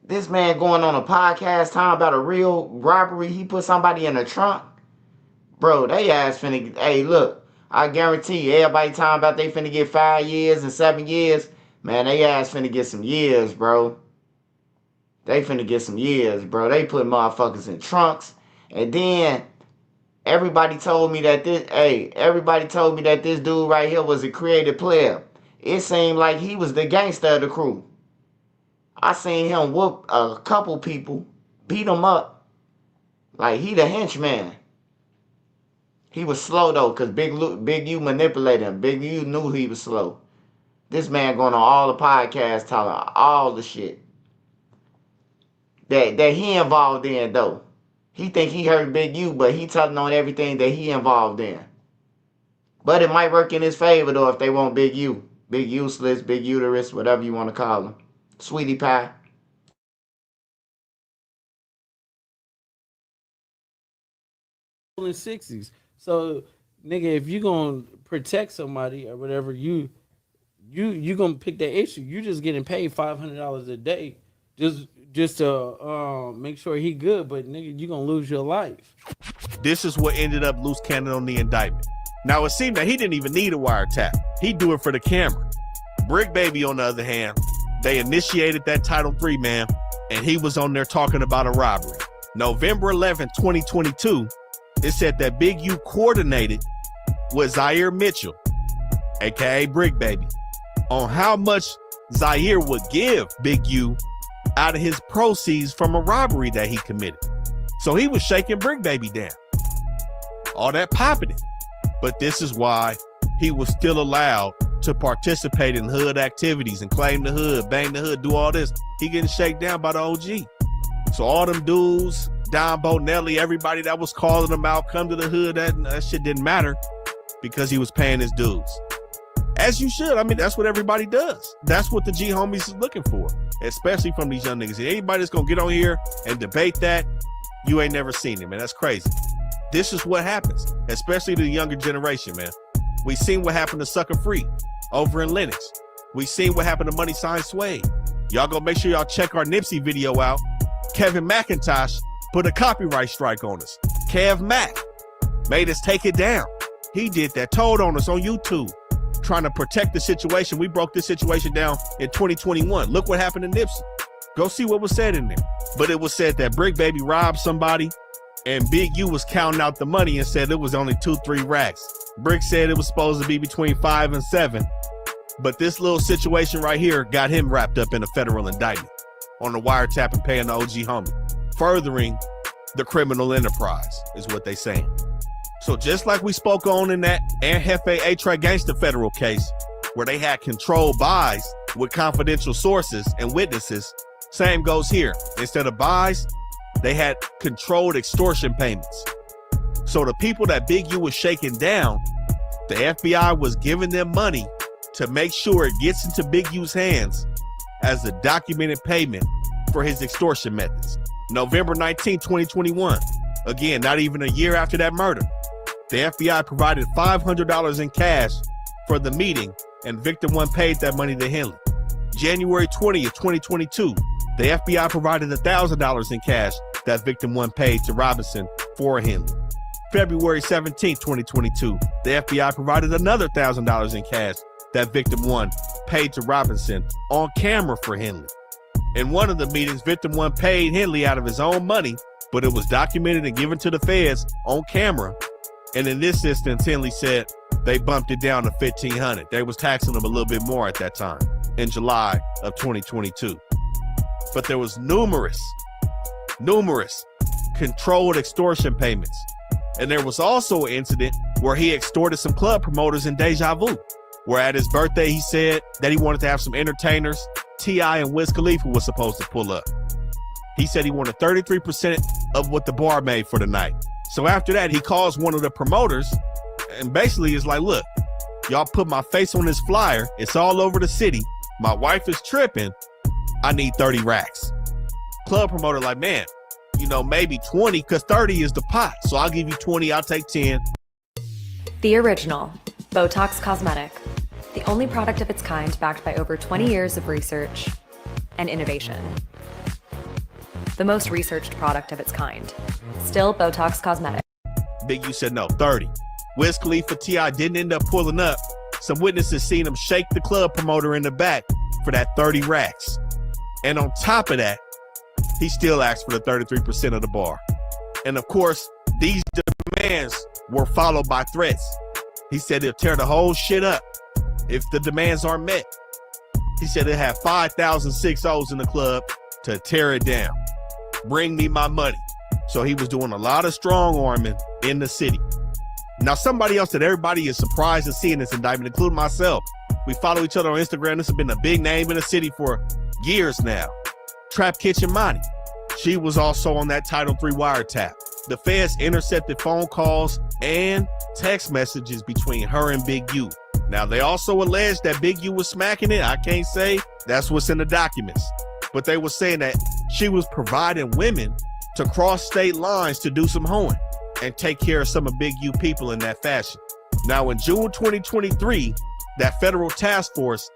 This man going on a podcast talking about a real robbery. He put somebody in the trunk. Bro, they ass finna, hey, look, I guarantee you, everybody talking about they finna get 5 years and 7 years. Man, they ass finna get some years, bro. They finna get some years, bro. They put motherfuckers in trunks. And then everybody told me that this dude right here was a creative player. It seemed like he was the gangster of the crew. I seen him whoop a couple people, beat them up. Like he the henchman. He was slow though, because Big U manipulated him. Big U knew he was slow. This man going on all the podcasts telling all the shit that he involved in though. He think he hurt Big U, but he telling on everything that he involved in. But it might work in his favor though if they want Big U. Big useless, big uterus, whatever you want to call him. Sweetie pie. In 60s. So, nigga, if you gonna protect somebody or whatever, you gonna pick that issue. You just getting paid $500 a day just to make sure he good, but nigga, you gonna lose your life. This is what ended up loose cannon on the indictment. Now, it seemed that he didn't even need a wiretap. He'd do it for the camera. Brick Baby, on the other hand, they initiated that Title III, man, and he was on there talking about a robbery. November 11, 2022, it said that Big U coordinated with Zaire Mitchell, aka Brick Baby, on how much Zaire would give Big U out of his proceeds from a robbery that he committed. So he was shaking Brick Baby down. All that popping it. But this is why he was still allowed to participate in hood activities and claim the hood, bang the hood, do all this. He getting shaken down by the OG. So all them dudes, Don Bonelli, everybody that was calling him out, come to the hood, that shit didn't matter because he was paying his dues. As you should. I mean, that's what everybody does. That's what the G homies is looking for, especially from these young niggas. Anybody that's gonna get on here and debate that, you ain't never seen it, man. That's crazy. This is what happens, especially to the younger generation, man. We seen what happened to Sucker Free over in Lennox. We seen what happened to Money Sign Suede. Y'all go make sure y'all check our Nipsey video out. Kevin McIntosh put a copyright strike on us. Kev Mac made us take it down. He did that, told on us on YouTube, trying to protect the situation. We broke this situation down in 2021. Look what happened to Nipsey. Go see what was said in there. But it was said that Brick Baby robbed somebody and Big U was counting out the money and said it was only 2-3 racks. Brick said it was supposed to be between 5 and 7. But this little situation right here got him wrapped up in a federal indictment on the wiretap and paying the OG homie, furthering the criminal enterprise is what they saying. So just like we spoke on in that and Hefe A-Tray Gangsta federal case, where they had controlled buys with confidential sources and witnesses, same goes here. Instead of buys, they had controlled extortion payments. So the people that Big U was shaking down, the FBI was giving them money to make sure it gets into Big U's hands as a documented payment for his extortion methods. November 19, 2021, again, not even a year after that murder, the FBI provided $500 in cash for the meeting, and victim one paid that money to Henley. January 20th, 2022, the FBI provided $1,000 in cash that victim one paid to Robinson for Henley. February 17th, 2022, the FBI provided another $1,000 in cash that victim one paid to Robinson on camera for Henley. In one of the meetings, victim one paid Henley out of his own money, but it was documented and given to the feds on camera. And in this instance, Henley said they bumped it down to $1,500. They was taxing him a little bit more at that time in July of 2022. But there was numerous controlled extortion payments. And there was also an incident where he extorted some club promoters in Deja Vu, where at his birthday, he said that he wanted to have some entertainers. T.I. and Wiz Khalifa was supposed to pull up. He said he wanted 33% of what the bar made for the night. So after that, he calls one of the promoters and basically is like, look, y'all put my face on this flyer. It's all over the city. My wife is tripping. I need 30 racks. Club promoter like, man, you know, maybe 20 because 30 is the pot. So I'll give you 20. I'll take 10. The Original, Botox Cosmetic. The only product of its kind backed by over 20 years of research and innovation. The most researched product of its kind. Still Botox Cosmetic. Big U said no, 30. Wiz Khalifa, T.I. didn't end up pulling up. Some witnesses seen him shake the club promoter in the back for that 30 racks. And on top of that, he still asked for the 33% of the bar. And of course, these demands were followed by threats. He said he'll tear the whole shit up if the demands aren't met. He said he'll have 5,000 6-0s in the club to tear it down. Bring me my money. So he was doing a lot of strong arming in the city. Now, somebody else that everybody is surprised to see in this indictment, including myself. We follow each other on Instagram. This has been a big name in the city for years now. Trap Kitchen Monty. She was also on that Title III wiretap. The feds intercepted phone calls and text messages between her and Big U. Now, they also alleged that Big U was smacking it. I can't say that's what's in the documents, but they were saying that she was providing women to cross state lines to do some hoeing and take care of some of Big U people in that fashion. Now, in June 2023, that federal task force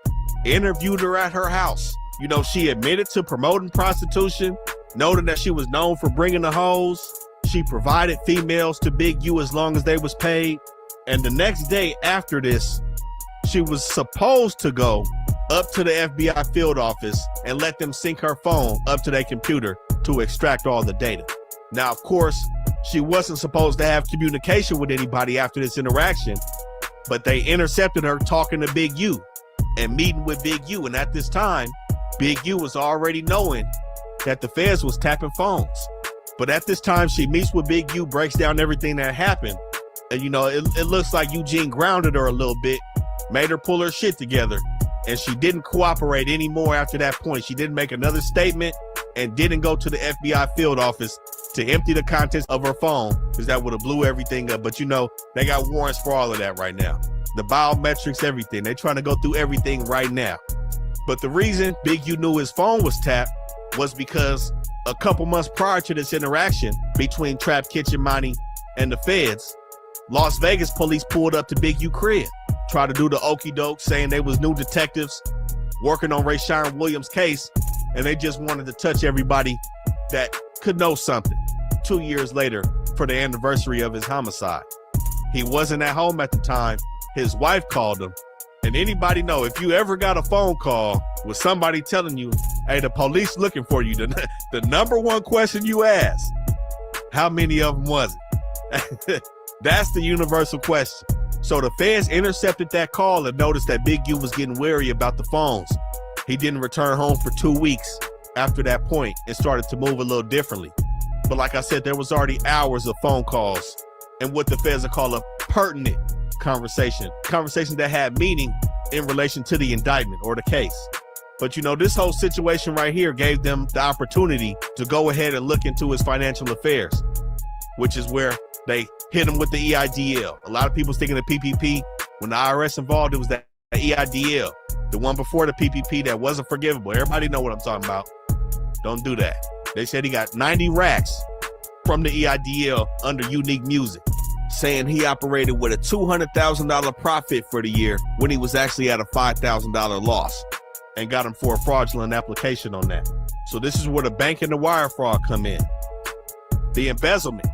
interviewed her at her house. You know, she admitted to promoting prostitution, noting that she was known for bringing the hoes. She provided females to Big U as long as they was paid. And the next day after this, she was supposed to go up to the FBI field office and let them sync her phone up to their computer to extract all the data. Now, of course, she wasn't supposed to have communication with anybody after this interaction, but they intercepted her talking to Big U and meeting with Big U. And at this time, Big U was already knowing that the feds was tapping phones. But at this time, she meets with Big U, breaks down everything that happened. And, you know, it looks like Eugene grounded her a little bit, made her pull her shit together. And she didn't cooperate anymore after that point. She didn't make another statement and didn't go to the FBI field office to empty the contents of her phone, because that would have blew everything up. But, you know, they got warrants for all of that right now. The biometrics, everything. They're trying to go through everything right now. But the reason Big U knew his phone was tapped was because a couple months prior to this interaction between Trap Kitchen Money and the feds, Las Vegas police pulled up to Big U crib, tried to do the okie doke, saying they was new detectives working on Raan Williams' case, and they just wanted to touch everybody that could know something 2 years later for the anniversary of his homicide. He wasn't at home at the time. His wife called him. And anybody know, if you ever got a phone call with somebody telling you, hey, the police looking for you, the number one question you ask, how many of them was it? That's the universal question. So the feds intercepted that call and noticed that Big U was getting wary about the phones. He didn't return home for 2 weeks after that point and started to move a little differently. But like I said, there was already hours of phone calls and what the feds call a pertinent conversation that had meaning in relation to the indictment or the case. But you know, this whole situation right here gave them the opportunity to go ahead and look into his financial affairs, which is where they hit him with the EIDL. A lot of people's thinking of PPP. When the IRS involved, it was that EIDL, the one before the PPP that wasn't forgivable. Everybody know what I'm talking about. Don't do that. They said he got 90 racks from the EIDL under Unique Music, saying he operated with a $200,000 profit for the year when he was actually at a $5,000 loss, and got him for a fraudulent application on that. So this is where the bank and the wire fraud come in. The embezzlement.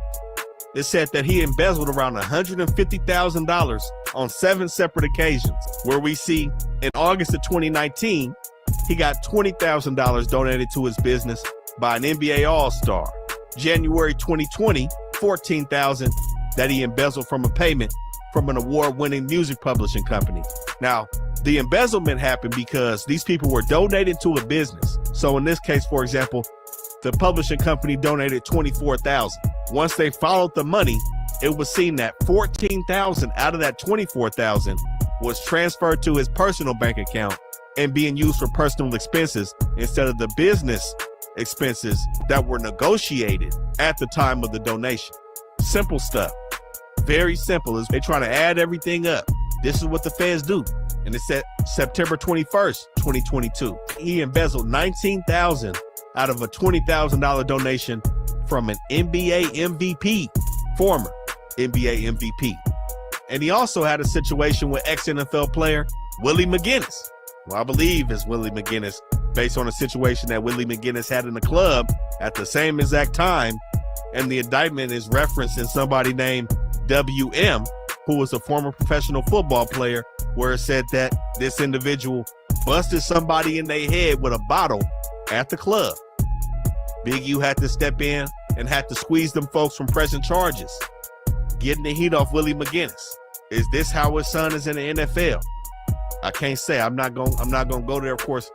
It said that he embezzled around $150,000 on 7 separate occasions, where we see in August of 2019, he got $20,000 donated to his business by an NBA All-Star. January 2020, $14,000 that he embezzled from a payment from an award-winning music publishing company. Now, the embezzlement happened because these people were donated to a business. So in this case, for example, the publishing company donated $24,000. Once they followed the money, it was seen that $14,000 out of that $24,000 was transferred to his personal bank account and being used for personal expenses instead of the business expenses that were negotiated at the time of the donation. Simple stuff. Very simple. Is they trying to add everything up. This is what the feds do. And it said September 21st, 2022. He embezzled $19,000 out of a $20,000 donation from an NBA MVP, former NBA MVP. And he also had a situation with ex-NFL player Willie McGinnis. Well, I believe it's Willie McGinnis, based on a situation that Willie McGinnis had in the club at the same exact time. And the indictment is referencing somebody named WM, who was a former professional football player, where it said that this individual busted somebody in their head with a bottle at the club. Big U had to step in and had to squeeze them folks from pressing charges, getting the heat off Willie McGinnis. Is this how his son is in the NFL? I can't say. I'm not gonna go there. Of course,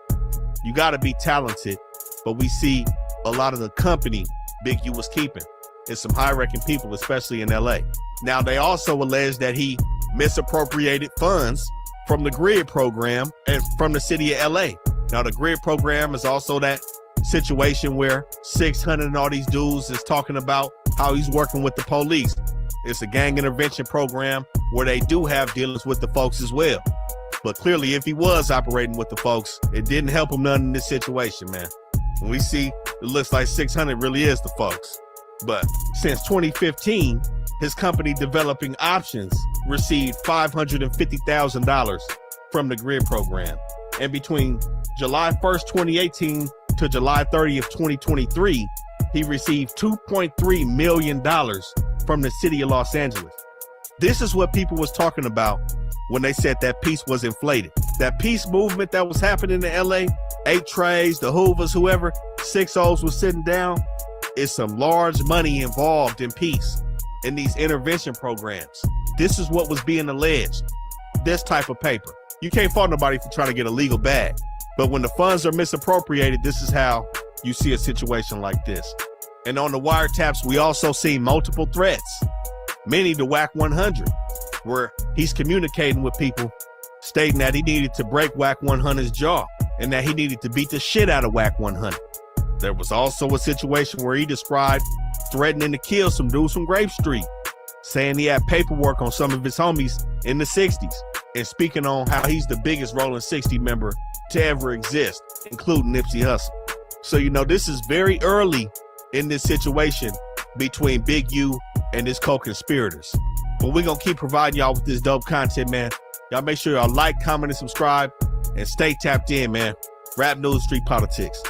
you got to be talented, but we see a lot of the company Big U was keeping is some high-ranking people, especially in LA. Now, they also allege that he misappropriated funds from the GRID program and from the city of LA. Now, the GRID program is also that situation where 600 and all these dudes is talking about how he's working with the police. It's a gang intervention program where they do have dealings with the folks as well. But clearly, if he was operating with the folks, it didn't help him none in this situation, man. When we see, it looks like 600 really is the folks. But since 2015, his company Developing Options received $550,000 from the GRID program. And between July 1st, 2018 to July 30th, 2023, he received $2.3 million from the city of Los Angeles. This is what people was talking about when they said that peace was inflated. That peace movement that was happening in LA, 8 Trays, the Hoovers, whoever, 6 O's was sitting down, is some large money involved in peace in these intervention programs. This is what was being alleged. This type of paper. You can't fault nobody for trying to get a legal bag. But when the funds are misappropriated, this is how you see a situation like this. And on the wiretaps, we also see multiple threats, many to Wack 100, where he's communicating with people stating that he needed to break Wack 100's jaw and that he needed to beat the shit out of Wack 100. There was also a situation where he described threatening to kill some dudes from Grape Street, saying he had paperwork on some of his homies in the 60s, and speaking on how he's the biggest Rolling 60 member to ever exist, including Nipsey Hussle. So, you know, this is very early in this situation between Big U and his co-conspirators. But we're going to keep providing y'all with this dope content, man. Y'all make sure y'all like, comment, and subscribe, and stay tapped in, man. Rap News, Street Politics.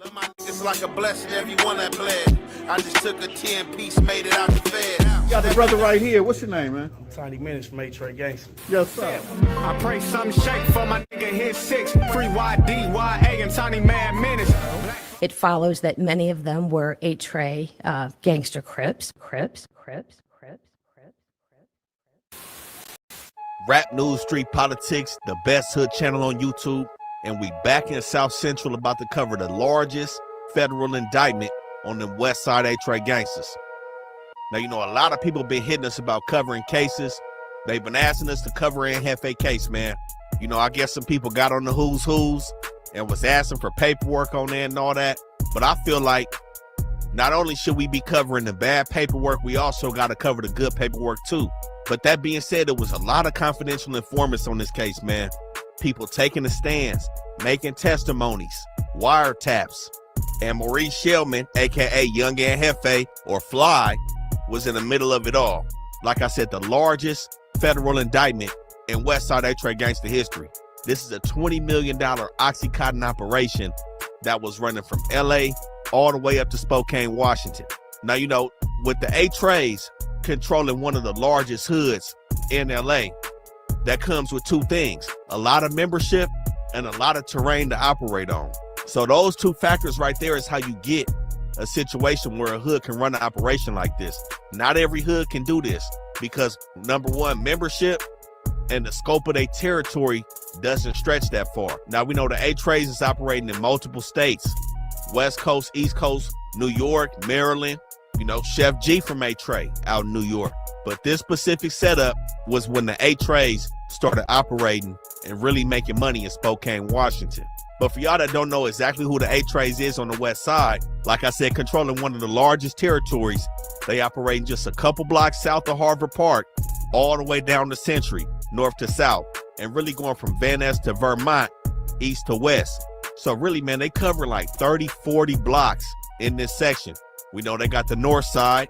Love my niggas like a blessing, everyone that bled. I just took a 10-piece, made it out the Fed. You got the brother right here. What's your name, man? Tiny Minutes from Mo3 Gangster. Yes, sir. I pray something shake for my nigga hit 6. Free YD, YA, and Tiny Mad Minutes. It follows that many of them were Mo3 gangster Crips. Rap News, Street Politics, the best hood channel on YouTube. And we back in South Central about to cover the largest federal indictment on the West Side Mo3 gangsters. Now, you know, a lot of people been hitting us about covering cases. They've been asking us to cover an Hefe case, man. You know, I guess some people got on the who's and was asking for paperwork on there and all that. But I feel like not only should we be covering the bad paperwork, we also got to cover the good paperwork too. But that being said, there was a lot of confidential informants on this case, man. People taking the stands, making testimonies, wiretaps, and Maurice Shellman, aka Young and Hefe, or Fly, was in the middle of it all. Like I said, the largest federal indictment in West Side Mo3 gangster history. This is a $20 million Oxycontin operation that was running from LA all the way up to Spokane, Washington. Now, you know, with the Mo3s controlling one of the largest hoods in LA, that comes with two things: a lot of membership and a lot of terrain to operate on. So those two factors right there is how you get a situation where a hood can run an operation like this. Not every hood can do this because, number one, membership and the scope of their territory doesn't stretch that far. Now, we know the Mo3s is operating in multiple states: West Coast, East Coast, New York, Maryland. You know, Chef G from Mo3 out in New York. But this specific setup was when the Mo3s started operating and really making money in Spokane, Washington. But for y'all that don't know exactly who the Mo3s is on the West Side, like I said, controlling one of the largest territories, they operate just a couple blocks south of Harvard Park, all the way down to Century, north to south, and really going from Van Ness to Vermont, east to west. So really, man, they cover like 30, 40 blocks in this section. We know they got the north side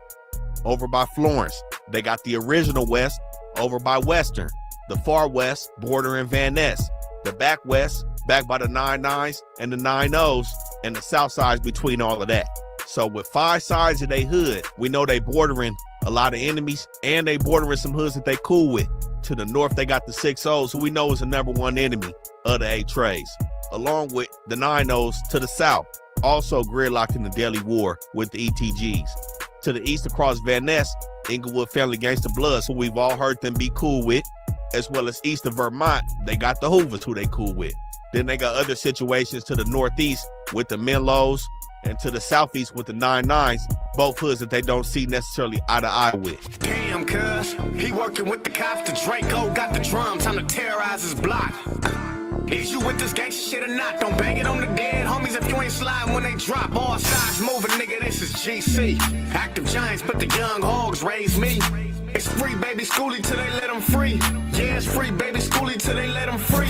over by Florence. They got the original west over by Western. The far west bordering Van Ness. The back west back by the 99s and the 90s, and the south side's between all of that. So with 5 sides of they hood, we know they bordering a lot of enemies, and they bordering some hoods that they cool with. To the north, they got the 6-0s, who we know is the #1 enemy of the Mo3s, along with the 9-0s to the south, also gridlocked in the deadly war with the ETGs. To the east across Van Ness Inglewood Family Gangsta Bloods, who we've all heard them be cool with, as well as east of Vermont, they got the Hoovers, who they cool with. Then they got other situations to the northeast with the Menlos, and to the southeast with the 99s, both hoods that they don't see necessarily eye to eye with. Damn, cuz, he working with the cops. The Draco got the drums, time to terrorize his block. Is you with this gangsta shit or not? Don't bang it on the dead homies if you ain't sliding when they drop. All sides moving, nigga, this is GC. Active giants, but the young hogs raise me. It's free, baby, schoolie till they let them free. Yeah, it's free, baby, schoolie till they let them free.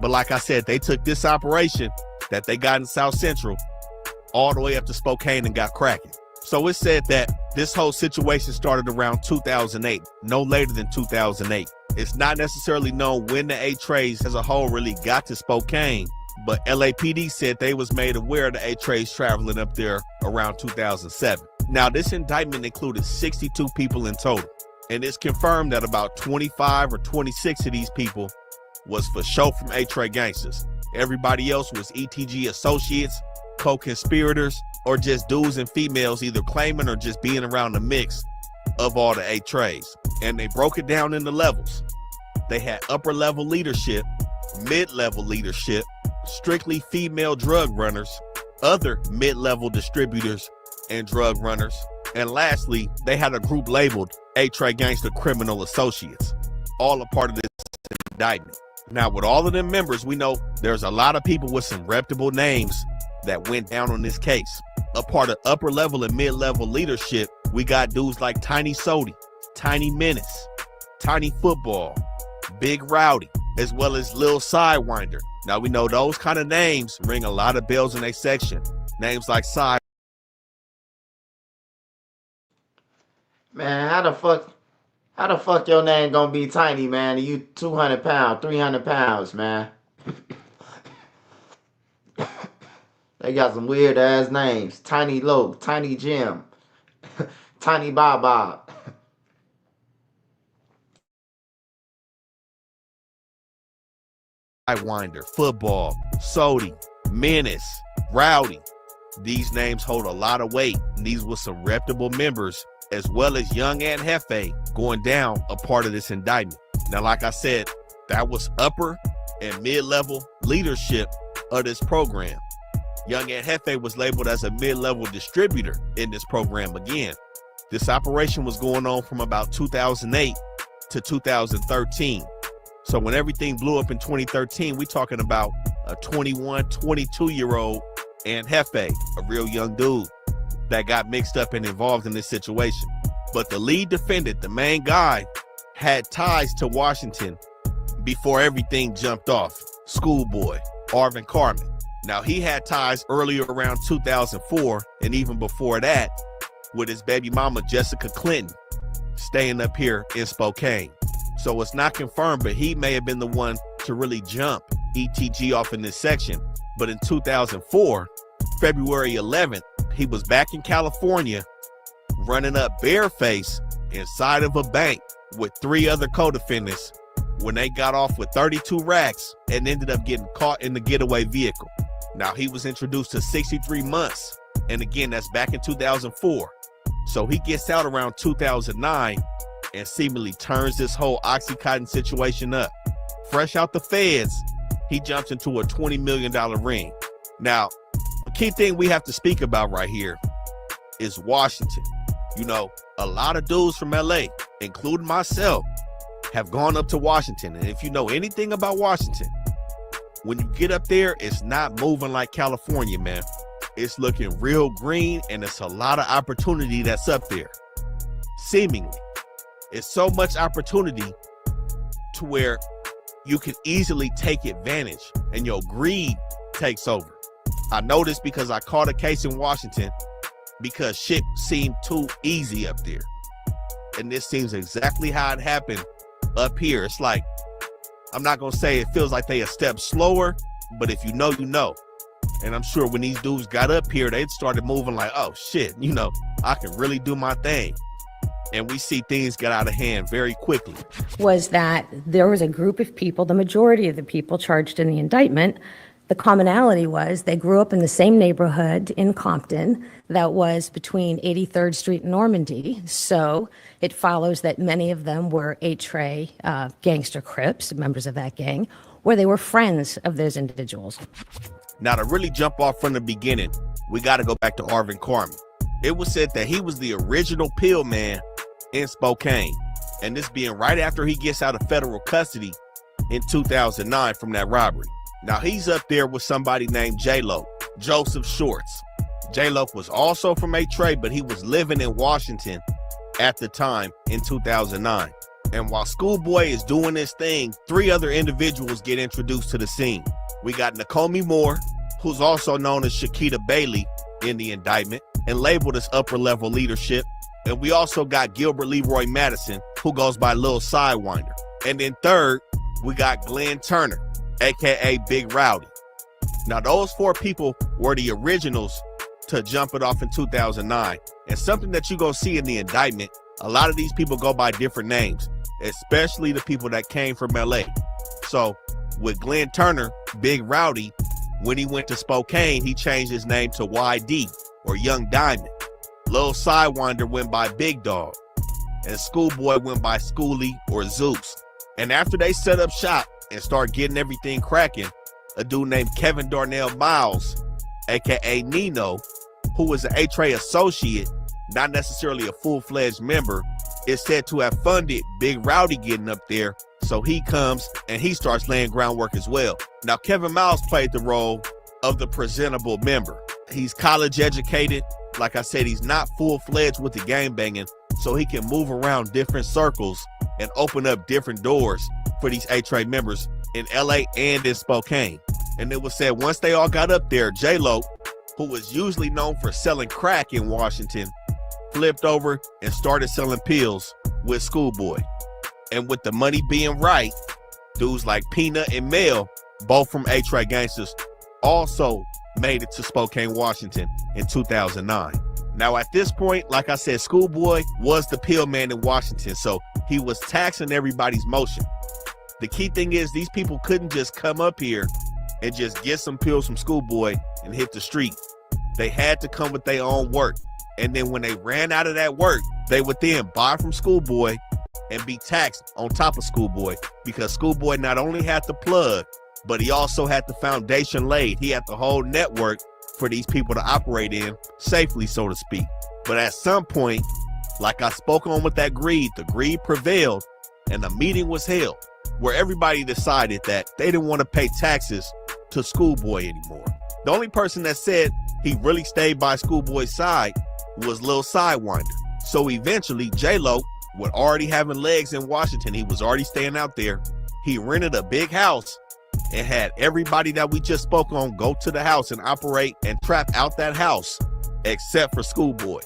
But like I said, they took this operation that they got in South Central all the way up to Spokane and got cracking. So it's said that this whole situation started around 2008, no later than 2008. It's not necessarily known when the 8 trays as a whole really got to Spokane, but LAPD said they was made aware of the 8 trays traveling up there around 2007. Now, this indictment included 62 people in total, and it's confirmed that about 25 or 26 of these people was for show from 8 tray gangsters. Everybody else was ETG associates, co-conspirators, or just dudes and females either claiming or just being around the mix of all the 8 trays. And they broke it down into levels. They had upper level leadership, mid-level leadership, strictly female drug runners, other mid-level distributors and drug runners, and lastly, they had a group labeled 8 tray gangster criminal associates, all a part of this indictment. Now, with all of them members, we know there's a lot of people with some reputable names that went down on this case. A part of upper level and mid-level leadership, we got dudes like Tiny Sody, Tiny Menace, Tiny Football, Big Rowdy, as well as Lil Sidewinder. Now, we know those kind of names ring a lot of bells in their section. Names like Side. Man, how the fuck your name gonna be Tiny, man? And you 200 pounds, 300 pounds, man. They got some weird ass names. Tiny Loke, Tiny Jim, Tiny Bob Bob. Sidewinder, Football, Sody, Menace, Rowdy. These names hold a lot of weight, and these were some reputable members, as well as Young and Hefe going down a part of this indictment. Now, like I said, that was upper and mid-level leadership of this program. Young and Hefe was labeled as a mid-level distributor in this program again. This operation was going on from about 2008 to 2013. So when everything blew up in 2013, we talking about a 21, 22-year-old and Hefe, a real young dude that got mixed up and involved in this situation. But the lead defendant, the main guy, had ties to Washington before everything jumped off. Schoolboy, Arvin Carmen. Now, he had ties earlier around 2004, and even before that, with his baby mama, Jessica Clinton, staying up here in Spokane. So it's not confirmed, but he may have been the one to really jump ETG off in this section. But in 2004, February 11th, he was back in California running up bareface inside of a bank with 3 other co-defendants when they got off with 32 racks and ended up getting caught in the getaway vehicle. Now, he was introduced to 63 months. And again, that's back in 2004. So he gets out around 2009 and seemingly turns this whole Oxycontin situation up. Fresh out the feds, he jumps into a $20 million ring. Now, the key thing we have to speak about right here is Washington. You know, a lot of dudes from LA, including myself, have gone up to Washington. And if you know anything about Washington, when you get up there, it's not moving like California, man. It's looking real green, and it's a lot of opportunity that's up there. Seemingly. It's so much opportunity to where you can easily take advantage and your greed takes over. I know this because I caught a case in Washington because shit seemed too easy up there. And this seems exactly how it happened up here. It's like, I'm not gonna say it feels like they a step slower, but if you know, you know. And I'm sure when these dudes got up here, they started moving like, oh shit, you know, I can really do my thing. And we see things get out of hand very quickly. Was that there was a group of people, the majority of the people charged in the indictment, The commonality was they grew up in the same neighborhood in Compton that was between 83rd Street and Normandy. So it follows that many of them were A-Tray gangster Crips, members of that gang, where they were friends of those individuals. Now, to really jump off from the beginning, we got to go back to Arvin Carmen. It was said that he was the original pill man in Spokane, and this being right after he gets out of federal custody in 2009 from that robbery. Now, he's up there with somebody named J-Lo, Joseph Shorts. J-Lo was also from A-Tray, but he was living in Washington at the time in 2009. And while Schoolboy is doing this thing, 3 other individuals get introduced to the scene. We got Nakomi Moore, who's also known as Shakita Bailey in the indictment and labeled as upper level leadership. And we also got Gilbert Leroy Madison, who goes by Lil Sidewinder. And then third, we got Glenn Turner, aka Big Rowdy. Now, those 4 people were the originals to jump it off in 2009. And something that you're gonna see in the indictment, a lot of these people go by different names, especially the people that came from LA. So with Glenn Turner, Big Rowdy, when he went to Spokane, he changed his name to YD, or Young Diamond. Lil Sidewinder went by Big Dog, and Schoolboy went by Schoolie or Zeus. And after they set up shop and start getting everything cracking, a dude named Kevin Darnell Miles, aka Nino, who was an A-Tray associate, not necessarily a full-fledged member, is said to have funded Big Rowdy getting up there. So he comes and he starts laying groundwork as well. Now, Kevin Miles played the role of the presentable member. He's college educated. Like I said, he's not full-fledged with the gang banging, so he can move around different circles and open up different doors for these A-Tray members in LA and in Spokane. And it was said once they all got up there, J-Lo, who was usually known for selling crack in Washington, flipped over and started selling pills with Schoolboy. And with the money being right, dudes like Peanut and Mel, both from A-Tray gangsters, also made it to Spokane, Washington in 2009. Now, at this point, like I said, Schoolboy was the pill man in Washington, so he was taxing everybody's motion. The key thing is these people couldn't just come up here and just get some pills from Schoolboy and hit the street. They had to come with their own work. And then when they ran out of that work, they would then buy from Schoolboy and be taxed on top of Schoolboy, because Schoolboy not only had the plug, but he also had the foundation laid. He had the whole network for these people to operate in safely, so to speak. But at some point, like I spoke on with that greed, the greed prevailed and a meeting was held where everybody decided that they didn't want to pay taxes to Schoolboy anymore. The only person that said he really stayed by Schoolboy's side was Lil Sidewinder. So eventually, J-Lo, with already having legs in Washington, he was already staying out there. He rented a big house and had everybody that we just spoke on go to the house and operate and trap out that house, except for Schoolboy.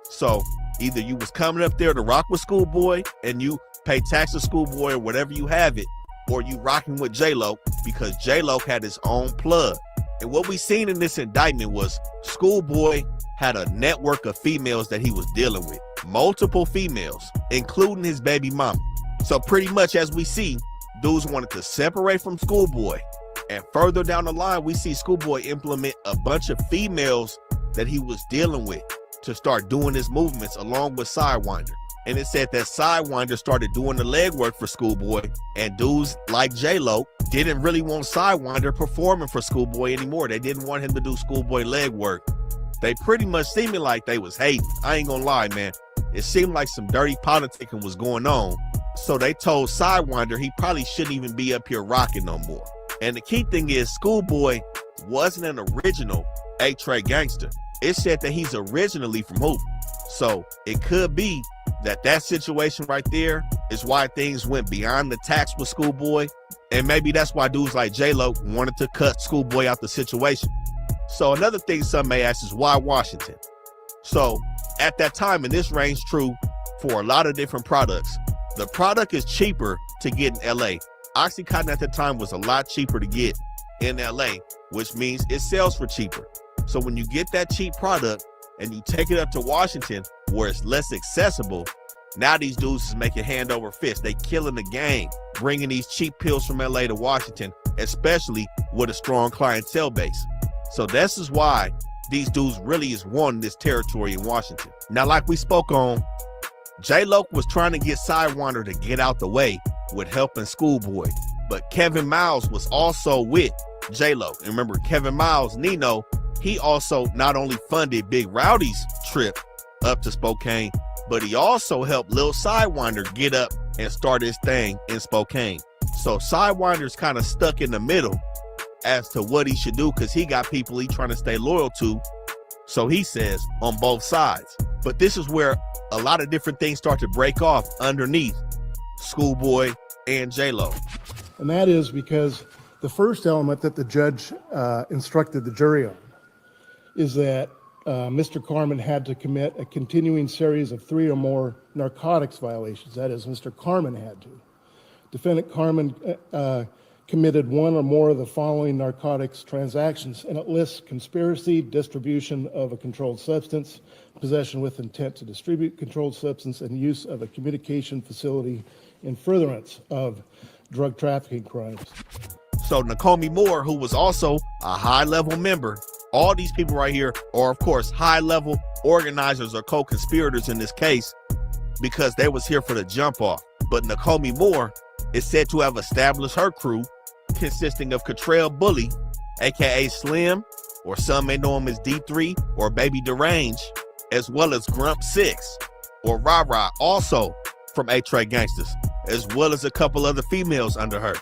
So either you was coming up there to rock with Schoolboy and you pay tax to Schoolboy or whatever you have it, or you rocking with J-Lo, because J-Lo had his own plug. And what we seen in this indictment was Schoolboy had a network of females that he was dealing with, multiple females, including his baby mama. So pretty much, as we see, dudes wanted to separate from Schoolboy. And further down the line, we see Schoolboy implement a bunch of females that he was dealing with to start doing his movements along with Sidewinder. And it said that Sidewinder started doing the legwork for Schoolboy, and dudes like J-Lo didn't really want Sidewinder performing for Schoolboy anymore. They didn't want him to do Schoolboy legwork. They pretty much seemed like they was hating. I ain't gonna lie, man. It seemed like some dirty politicking was going on. So they told Sidewinder he probably shouldn't even be up here rocking no more. And the key thing is Schoolboy wasn't an original A-Tray gangster. It said that he's originally from Hoop. So it could be that that situation right there is why things went beyond the tax with Schoolboy. And maybe that's why dudes like J-Lo wanted to cut Schoolboy out the situation. So another thing some may ask is why Washington? So at that time, and this reigns true for a lot of different products, the product is cheaper to get in LA. Oxycontin at the time was a lot cheaper to get in LA, which means it sells for cheaper. So when you get that cheap product and you take it up to Washington where it's less accessible, now these dudes is making hand over fist. They killing the game, bringing these cheap pills from LA to Washington especially with a strong clientele base. So this is why these dudes really is wanting this territory in Washington. Now, like we spoke on, J-Lo was trying to get Sidewinder to get out the way with helping Schoolboy, but Kevin Miles was also with J-Lo. And remember, Kevin Miles, Nino, he also not only funded Big Rowdy's trip up to Spokane, but he also helped Lil Sidewinder get up and start his thing in Spokane. So Sidewinder's kind of stuck in the middle as to what he should do, because he got people he trying to stay loyal to, so he says, on both sides. But this is where a lot of different things start to break off underneath Schoolboy and J-Lo. And that is because the first element that the judge instructed the jury on is that Mr. Carmen had to commit a continuing series of 3 or more narcotics violations. That is, Mr. Carmen had to. Defendant Carmen committed 1 or more of the following narcotics transactions, and it lists conspiracy, distribution of a controlled substance, possession with intent to distribute controlled substance, and use of a communication facility in furtherance of drug trafficking crimes. So Nakomi Moore, who was also a high-level member, all these people right here are, of course, high-level organizers or co-conspirators in this case because they was here for the jump-off. But Nakomi Moore is said to have established her crew consisting of Catrell Bully, aka Slim, or some may know him as D3 or Baby Derange, as well as Grump 6 or Rah, also from A-Tray Gangsters, as well as a couple other females under her.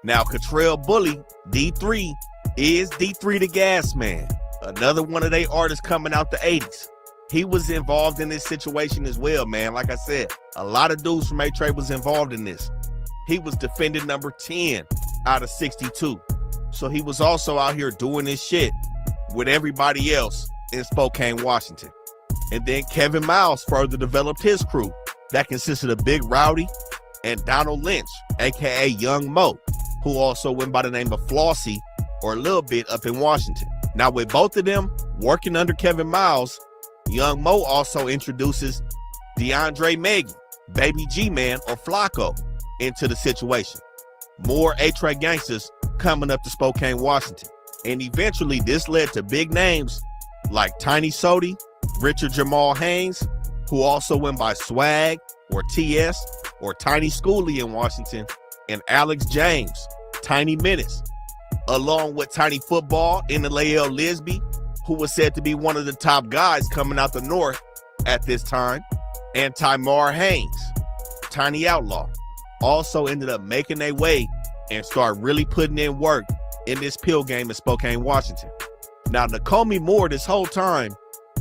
Now, Catrell Bully, D3, is D3 the Gas Man, another one of their artists coming out the 80s. He was involved in this situation as well, man. Like I said, a lot of dudes from A-Tray was involved in this. He was defendant number 10 out of 62. So he was also out here doing this shit with everybody else in Spokane, Washington. And then Kevin Miles further developed his crew that consisted of Big Rowdy and Donald Lynch, aka Young Mo, who also went by the name of Flossie or Lil Bit up in Washington. Now, with both of them working under Kevin Miles, Young Mo also introduces DeAndre Megan, Baby G-Man or Flacco, into the situation. More A-Tray gangsters coming up to Spokane, Washington. And eventually this led to big names like Tiny Sody, Richard Jamal Haynes, who also went by Swag or TS or Tiny Schoolie in Washington, and Alex James, Tiny Menace, along with Tiny Football in the Lael Lisby, who was said to be one of the top guys coming out the north at this time, and Tymar Haynes, Tiny Outlaw, also ended up making their way and start really putting in work in this pill game in Spokane, Washington. Now, Nakomi Moore this whole time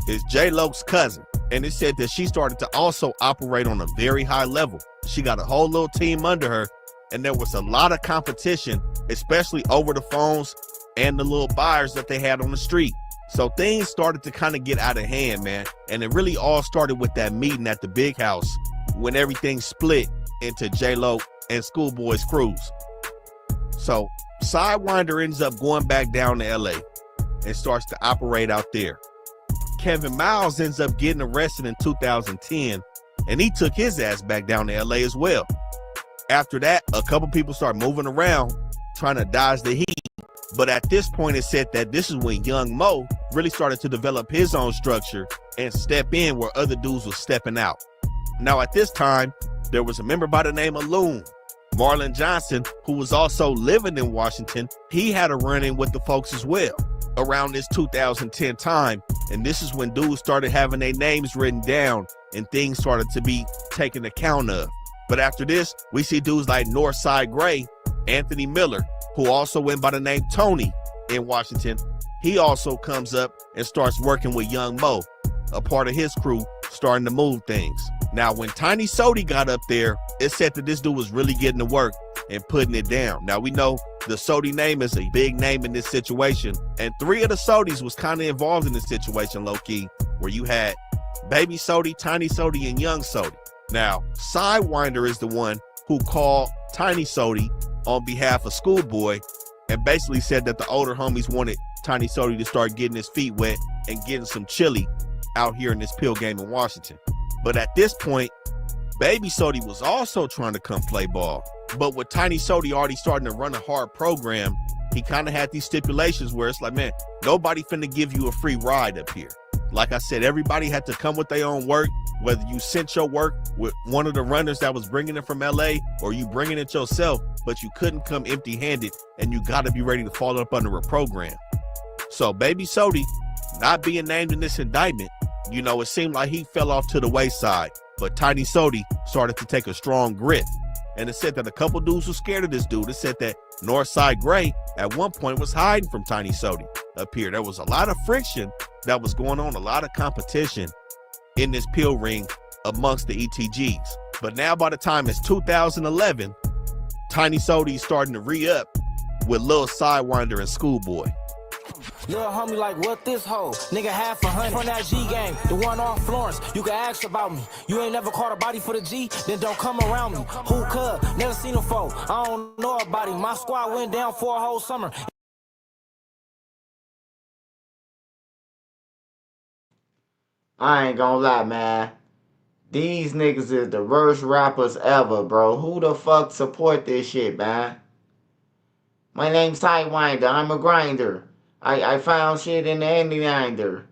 is J-Lo's cousin, and it said that she started to also operate on a very high level. She got a whole little team under her, and there was a lot of competition, especially over the phones and the little buyers that they had on the street. So things started to kind of get out of hand, man. And it really all started with that meeting at the big house when everything split into J-Lo and Schoolboy's crews. So Sidewinder ends up going back down to LA and starts to operate out there. Kevin Miles ends up getting arrested in 2010, and he took his ass back down to LA as well. After that, a couple people start moving around trying to dodge the heat. But at this point, it said that this is when Young Mo really started to develop his own structure and step in where other dudes were stepping out. Now, at this time, there was a member by the name of Loon, Marlon Johnson, who was also living in Washington. He had a run-in with the folks as well around this 2010 time. And this is when dudes started having their names written down and things started to be taken account of. But after this, we see dudes like Northside Gray, Anthony Miller, who also went by the name Tony in Washington. He also comes up and starts working with Young Mo, a part of his crew, starting to move things. Now, when Tiny Sody got up there, it said that this dude was really getting to work and putting it down. Now, we know the Sody name is a big name in this situation, and 3 of the Sodys was kind of involved in this situation, low-key, where you had Baby Sody, Tiny Sody, and Young Sody. Now, Sidewinder is the one who called Tiny Sody on behalf of Schoolboy and basically said that the older homies wanted Tiny Sody to start getting his feet wet and getting some chili out here in this pill game in Washington. But at this point, Baby Sody was also trying to come play ball. But with Tiny Sody already starting to run a hard program, he kind of had these stipulations where it's like, man, nobody finna give you a free ride up here. Like I said, everybody had to come with their own work, whether you sent your work with one of the runners that was bringing it from LA or you bringing it yourself, but you couldn't come empty-handed, and you got to be ready to fall up under a program. So Baby Sody not being named in this indictment, you know, it seemed like he fell off to the wayside, but Tiny Sody started to take a strong grip. And it said that a couple dudes were scared of this dude. It said that Northside Gray at one point was hiding from Tiny Sody up here. There was a lot of friction that was going on, a lot of competition in this pill ring amongst the ETGs. But now by the time it's 2011, Tiny Sody's starting to re-up with Lil Sidewinder and Schoolboy. Little homie like, what this hoe? Nigga, half 100 from that G gang, the one off Florence. You can ask about me. You ain't never caught a body for the G, then don't come around me. Who could? Never seen him for. I don't know about him. My squad went down for a whole summer. I ain't gonna lie, man. These niggas is the worst rappers ever, bro. Who the fuck support this shit, man? My name's Sidewinder. I'm a grinder. I found shit in the Andy Winder.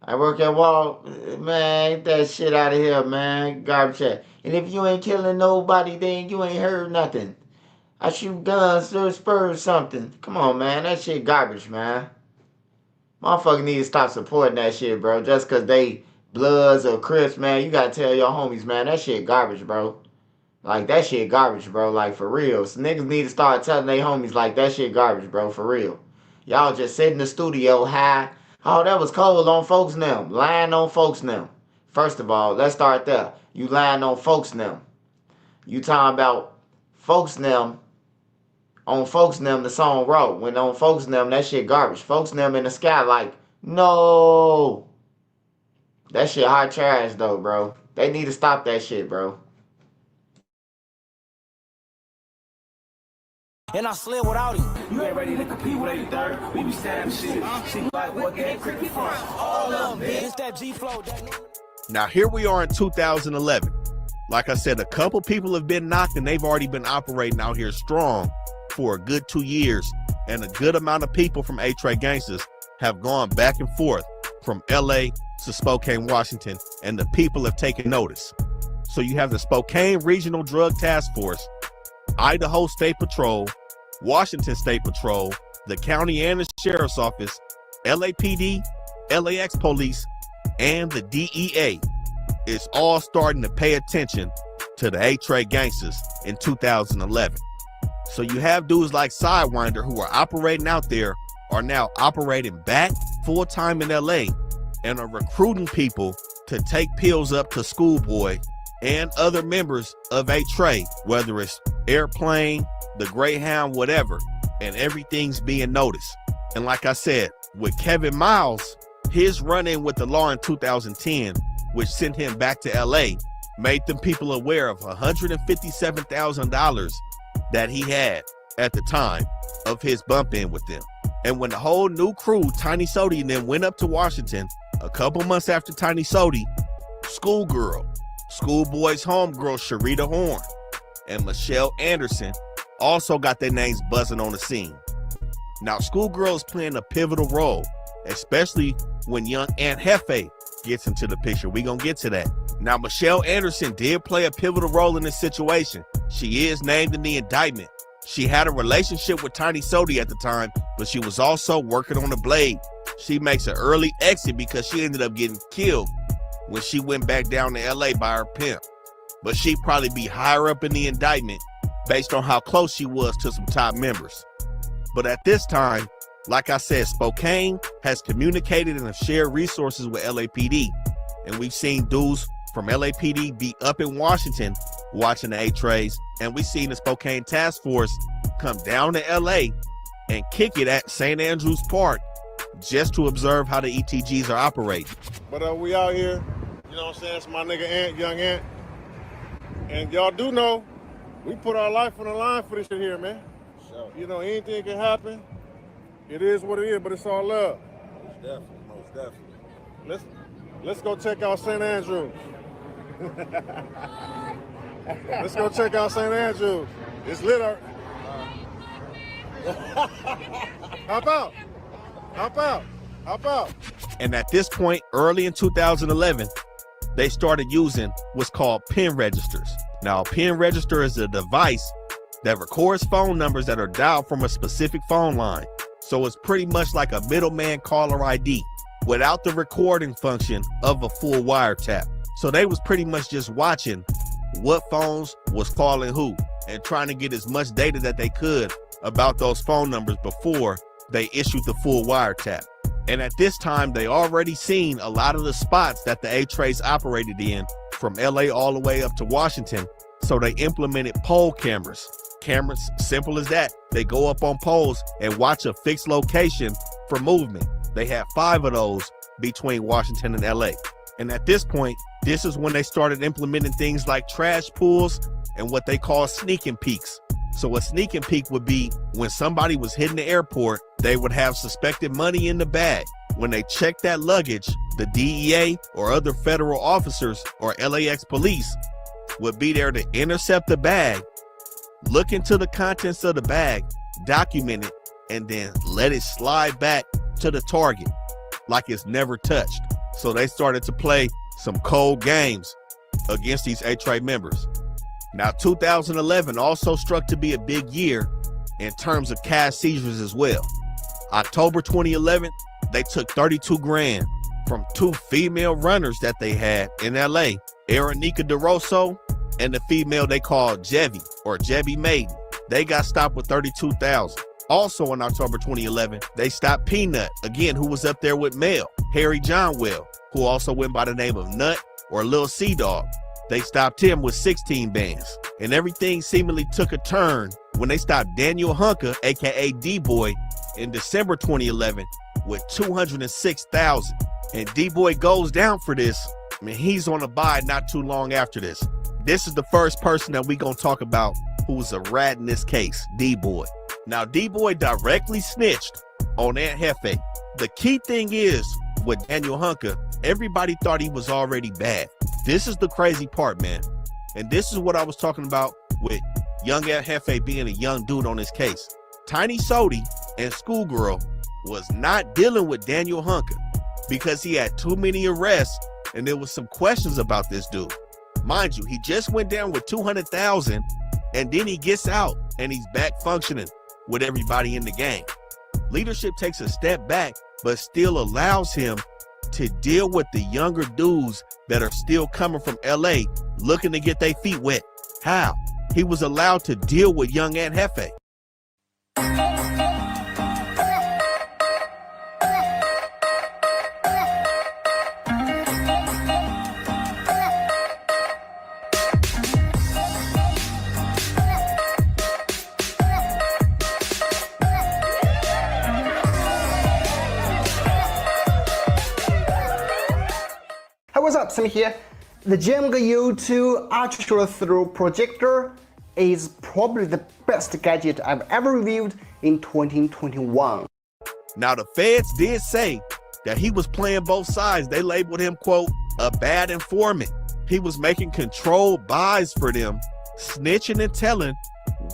I work at Wall. Man, get that shit out of here, man. Garbage chat. And if you ain't killing nobody, then you ain't heard nothing. I shoot guns or spurs something. Come on, man. That shit garbage, man. Motherfucker need to stop supporting that shit, bro. Just because they Bloods or Crips, man. You got to tell your homies, man. That shit garbage, bro. Like, that shit garbage, bro. Like, for real. So niggas need to start telling their homies, like, that shit garbage, bro. For real. Y'all just sit in the studio high. Oh, that was cold on folks now. Lying on folks now. First of all, let's start there. You lying on folks now. You talking about folks now. On folks them, the song wrote. When on folks them, that shit garbage. Folks them in the sky like, no. That shit hot trash though, bro. They need to stop that shit, bro. And I slid without him. You ain't ready to compete with 83rd. We be stabbing shit. She like, what game cricket front? All of them, bitch. It's that G-Flow. Now here we are in 2011. Like I said, a couple people have been knocked and they've already been operating out here strong for a good 2 years. And a good amount of people from A-Tray Gangsters have gone back and forth from LA to Spokane, Washington, and the people have taken notice. So you have the Spokane Regional Drug Task Force, Idaho State Patrol, Washington State Patrol, the county and the sheriff's office, LAPD, LAX police, and the DEA. It's all starting to pay attention to the A-Tray Gangsters in 2011. So you have dudes like Sidewinder who are operating out there, are now operating back full-time in LA and are recruiting people to take pills up to Schoolboy and other members of A-Tray, whether it's Airplane, the Greyhound, whatever, and everything's being noticed. And like I said, with Kevin Miles, his run-in with the law in 2010, which sent him back to LA, made them people aware of $157,000 that he had at the time of his bump-in with them. And when the whole new crew, Tiny Sody and them, went up to Washington a couple months after Tiny Sody, Schoolboy's homegirl Sharita Horn and Michelle Anderson also got their names buzzing on the scene. Now, Schoolgirl is playing a pivotal role, especially when young Aunt Hefe gets into the picture. We gonna get to that. Now, Michelle Anderson did play a pivotal role in this situation. She is named in the indictment. She had a relationship with Tiny Sody at the time, but she was also working on the blade. She makes an early exit because she ended up getting killed when she went back down to LA by her pimp. But she'd probably be higher up in the indictment based on how close she was to some top members. But at this time, like I said, Spokane has communicated and have shared resources with LAPD. And we've seen dudes from LAPD be up in Washington watching the A-Trays. And we've seen the Spokane Task Force come down to LA and kick it at St. Andrews Park just to observe how the ETGs are operating. But we out here, you know what I'm saying? It's my nigga Ant, young Ant. And y'all do know, we put our life on the line for this shit here, man. Sure. You know, anything can happen. It is what it is, but it's all love. Most definitely. Let's go check out St. Andrews. Let's go check out St. Andrews. It's lit. Hop out. Hop out. Hop out. And at this point, early in 2011, they started using what's called PIN registers. Now, a PIN register is a device that records phone numbers that are dialed from a specific phone line. So it's pretty much like a middleman caller ID without the recording function of a full wiretap. So they was pretty much just watching what phones was calling who and trying to get as much data that they could about those phone numbers before they issued the full wiretap. And at this time, they already seen a lot of the spots that the A-Trace operated in from LA all the way up to Washington. So they implemented pole cameras. Cameras, simple as that. They go up on poles and watch a fixed location for movement. They had 5 of those between Washington and LA. And at this point, this is when they started implementing things like trash pulls and what they call sneaking peeks. So a sneaking peek would be when somebody was hitting the airport, they would have suspected money in the bag. When they checked that luggage, the DEA or other federal officers or LAX police would be there to intercept the bag, look into the contents of the bag, document it, and then let it slide back to the target like it's never touched. So they started to play some cold games against these A-Trace members. Now, 2011 also struck to be a big year in terms of cash seizures as well. October 2011, they took 32 grand from 2 female runners that they had in LA, Aronika DeRosso and the female they called Jevy or Jevy Maiden. They got stopped with 32,000. Also in October 2011, they stopped Peanut, again, who was up there with Mel, Harry Johnwell, who also went by the name of Nut or Lil Sea Dog. They stopped him with 16 bands. And everything seemingly took a turn when they stopped Daniel Hunker, aka D-Boy, in December 2011 with 206,000. And D-Boy goes down for this. I mean, he's on a bye not too long after this. This is the first person that we gonna talk about who was a rat in this case, D-Boy. Now, D-Boy directly snitched on Aunt Hefe. The key thing is, with Daniel Hunker, everybody thought he was already bad. This is the crazy part, man. And this is what I was talking about with young Aunt Hefe being a young dude on this case. Tiny Sodi and Schoolgirl was not dealing with Daniel Hunker because he had too many arrests and there was some questions about this dude. Mind you, he just went down with 200,000 and then he gets out and he's back functioning with everybody in the gang. Leadership takes a step back, but still allows him to deal with the younger dudes that are still coming from LA looking to get their feet wet. How? He was allowed to deal with young Aunt Hefe. Hey, what's up? Sam here. The Jenga U2 Ultra Through Projector is probably the best gadget I've ever reviewed in 2021. Now, the feds did say that he was playing both sides. They labeled him, quote, a bad informant. He was making controlled buys for them, snitching and telling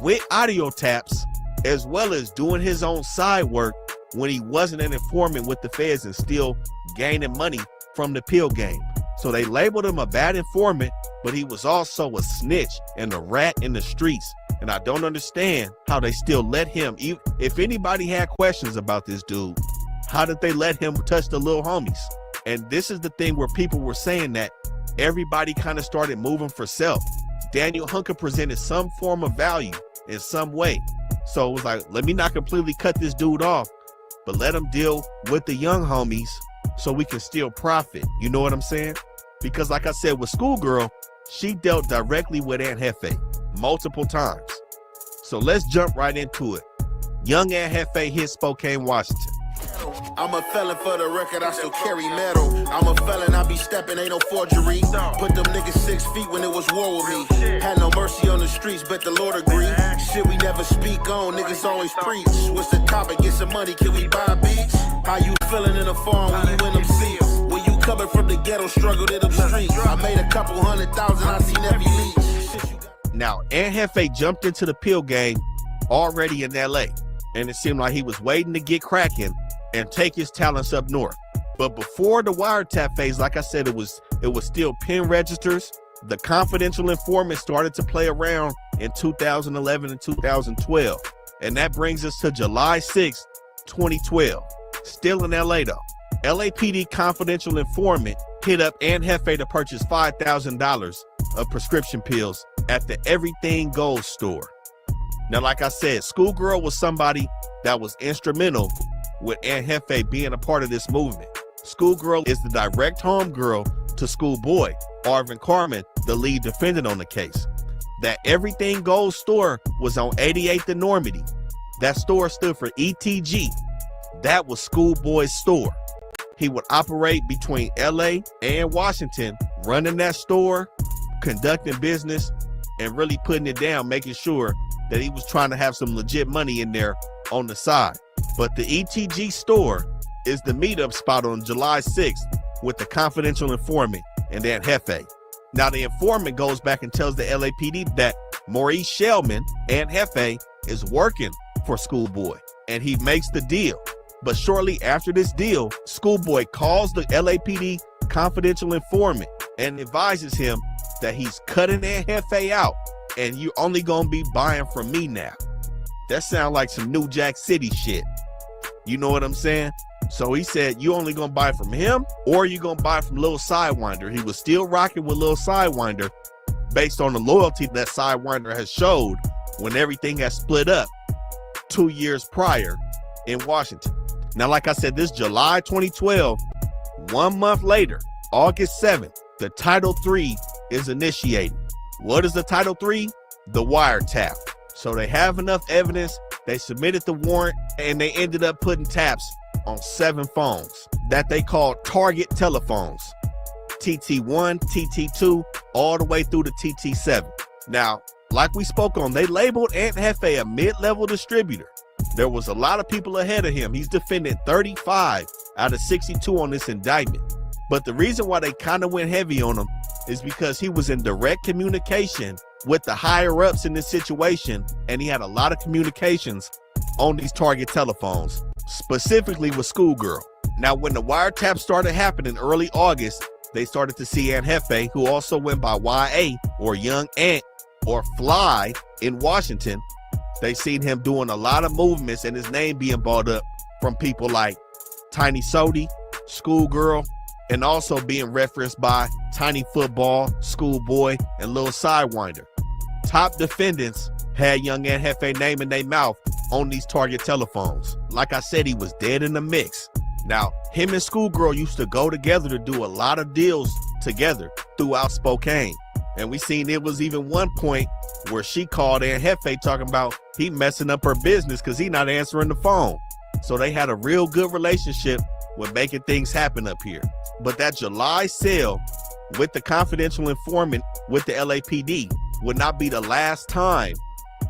with audio taps, as well as doing his own side work when he wasn't an informant with the feds and still gaining money from the pill game. So they labeled him a bad informant, but he was also a snitch and a rat in the streets. And I don't understand how they still let him, if anybody had questions about this dude, how did they let him touch the little homies? And this is the thing where people were saying that everybody kind of started moving for self. Daniel Hunker presented some form of value in some way. So it was like, let me not completely cut this dude off, but let him deal with the young homies so we can still profit. You know what I'm saying? Because like I said, with Schoolgirl, she dealt directly with Aunt Hefe multiple times. So let's jump right into it. Young Aunt Hefe hit Spokane, Washington. I'm a felon for the record, I still carry metal. I'm a felon, I be stepping, ain't no forgery. Put them niggas 6 feet when it was war with me. Had no mercy on the streets, bet the Lord agree. Shit we never speak on, niggas always preach. What's the topic? Get some money, can we buy beats? How you feeling in the farm when you in them seats? When you coming from the ghetto, struggled in them streets. I made a couple 100,000, I seen every leak. Now, Aunt Jefe jumped into the pill game already in LA, and it seemed like he was waiting to get cracking and take his talents up north. But before the wiretap phase, like I said, it was still pen registers. The confidential informant started to play around in 2011 and 2012. And that brings us to July 6, 2012. Still in LA though. LAPD confidential informant hit up Aunt Jefe to purchase $5,000 of prescription pills at the Everything Gold store. Now, like I said, Schoolgirl was somebody that was instrumental with Aunt Jefe being a part of this movement. Schoolgirl is the direct homegirl to Schoolboy, Arvin Carmen, the lead defendant on the case. That Everything Gold store was on 88th and Normandy. That store stood for ETG. That was Schoolboy's store. He would operate between LA and Washington, running that store, conducting business, and really putting it down, making sure that he was trying to have some legit money in there on the side. But the ETG store is the meetup spot on July 6th with the confidential informant and Aunt Jefe. Now, the informant goes back and tells the LAPD that Maurice Shellman, Aunt Jefe, is working for Schoolboy, and he makes the deal. But shortly after this deal, Schoolboy calls the LAPD confidential informant and advises him that he's cutting Aunt Jefe out, and you only gonna be buying from me now. That sounds like some New Jack City shit. You know what I'm saying? So he said, you only gonna buy from him, or you gonna buy from Lil Sidewinder. He was still rocking with Lil Sidewinder based on the loyalty that Sidewinder has showed when everything has split up 2 years prior in Washington. Now, like I said, this July 2012, 1 month later, August 7th, the Title III is initiated. What is the Title III? The wiretap. So they have enough evidence, they submitted the warrant, and they ended up putting taps on 7 phones that they called target telephones. TT1, TT2, all the way through to TT7. Now, like we spoke on, they labeled Aunt Jefe a mid-level distributor. There was a lot of people ahead of him. He's defended 35 out of 62 on this indictment. But the reason why they kind of went heavy on him is because he was in direct communication with the higher ups in this situation, and he had a lot of communications on these target telephones, specifically with Schoolgirl. Now, when the wiretap started happening early August, they started to see Aunt Jefe, who also went by YA or Young Ant or Fly in Washington. They seen him doing a lot of movements and his name being brought up from people like Tiny Sody, Schoolgirl, and also being referenced by Tiny Football, Schoolboy, and Lil Sidewinder. Top defendants had young Aunt Jefe name in their mouth on these target telephones. Like I said, he was dead in the mix. Now, him and Schoolgirl used to go together to do a lot of deals together throughout Spokane. And we seen it was even one point where she called Aunt Jefe talking about he messing up her business because he not answering the phone. So they had a real good relationship with making things happen up here. But that July sale with the confidential informant with the LAPD would not be the last time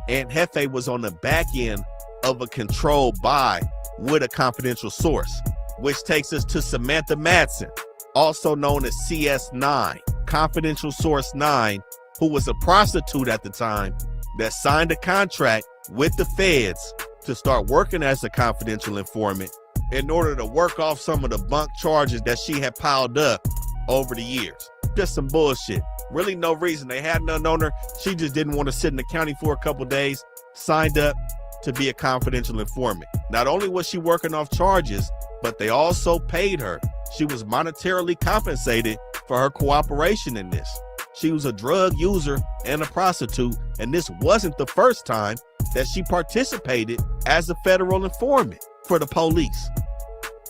Aunt Jefe was on the back end of a controlled buy with a confidential source, which takes us to Samantha Madsen, also known as CS9, Confidential Source 9, who was a prostitute at the time that signed a contract with the feds to start working as a confidential informant in order to work off some of the bunk charges that she had piled up over the years. Just some bullshit. Really no reason. They had none on her. She just didn't want to sit in the county for a couple days, signed up to be a confidential informant. Not only was she working off charges, but they also paid her. She was monetarily compensated for her cooperation in this. She was a drug user and a prostitute, and this wasn't the first time that she participated as a federal informant for the police.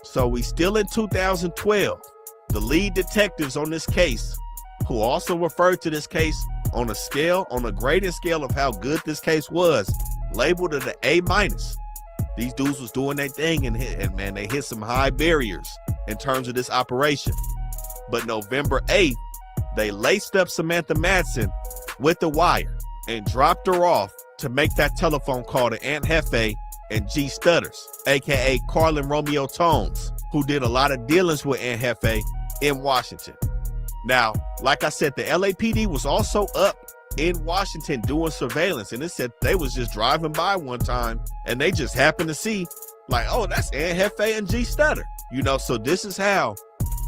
So we still in 2012. The lead detectives on this case, who also referred to this case on a grading scale of how good this case was, labeled it an A-. These dudes was doing their thing and man, they hit some high barriers in terms of this operation. But November 8th, they laced up Samantha Madsen with the wire and dropped her off to make that telephone call to Aunt Jefe and G Stutters, aka Carlin Romeo Tones, who did a lot of dealings with Aunt Jefe in Washington. Now, like I said, the LAPD was also up in Washington doing surveillance, and it said they was just driving by one time and they just happened to see like, oh, that's Ann Hefe and G Stutter. You know, so this is how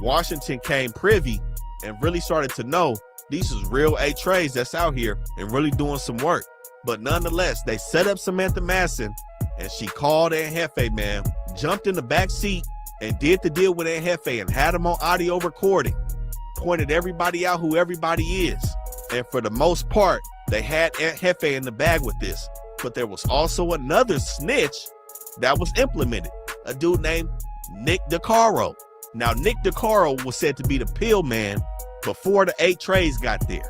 Washington came privy and really started to know these is real A-Trays that's out here and really doing some work. But nonetheless, they set up Samantha Masson, and she called Ann Hefe, man, jumped in the back seat and did the deal with Ann Hefe and had them on audio recording, pointed everybody out who everybody is. And for the most part, they had Ann Hefe in the bag with this. But there was also another snitch that was implemented, a dude named Nick DeCaro. Now, Nick DeCaro was said to be the pill man before the 8 trays got there.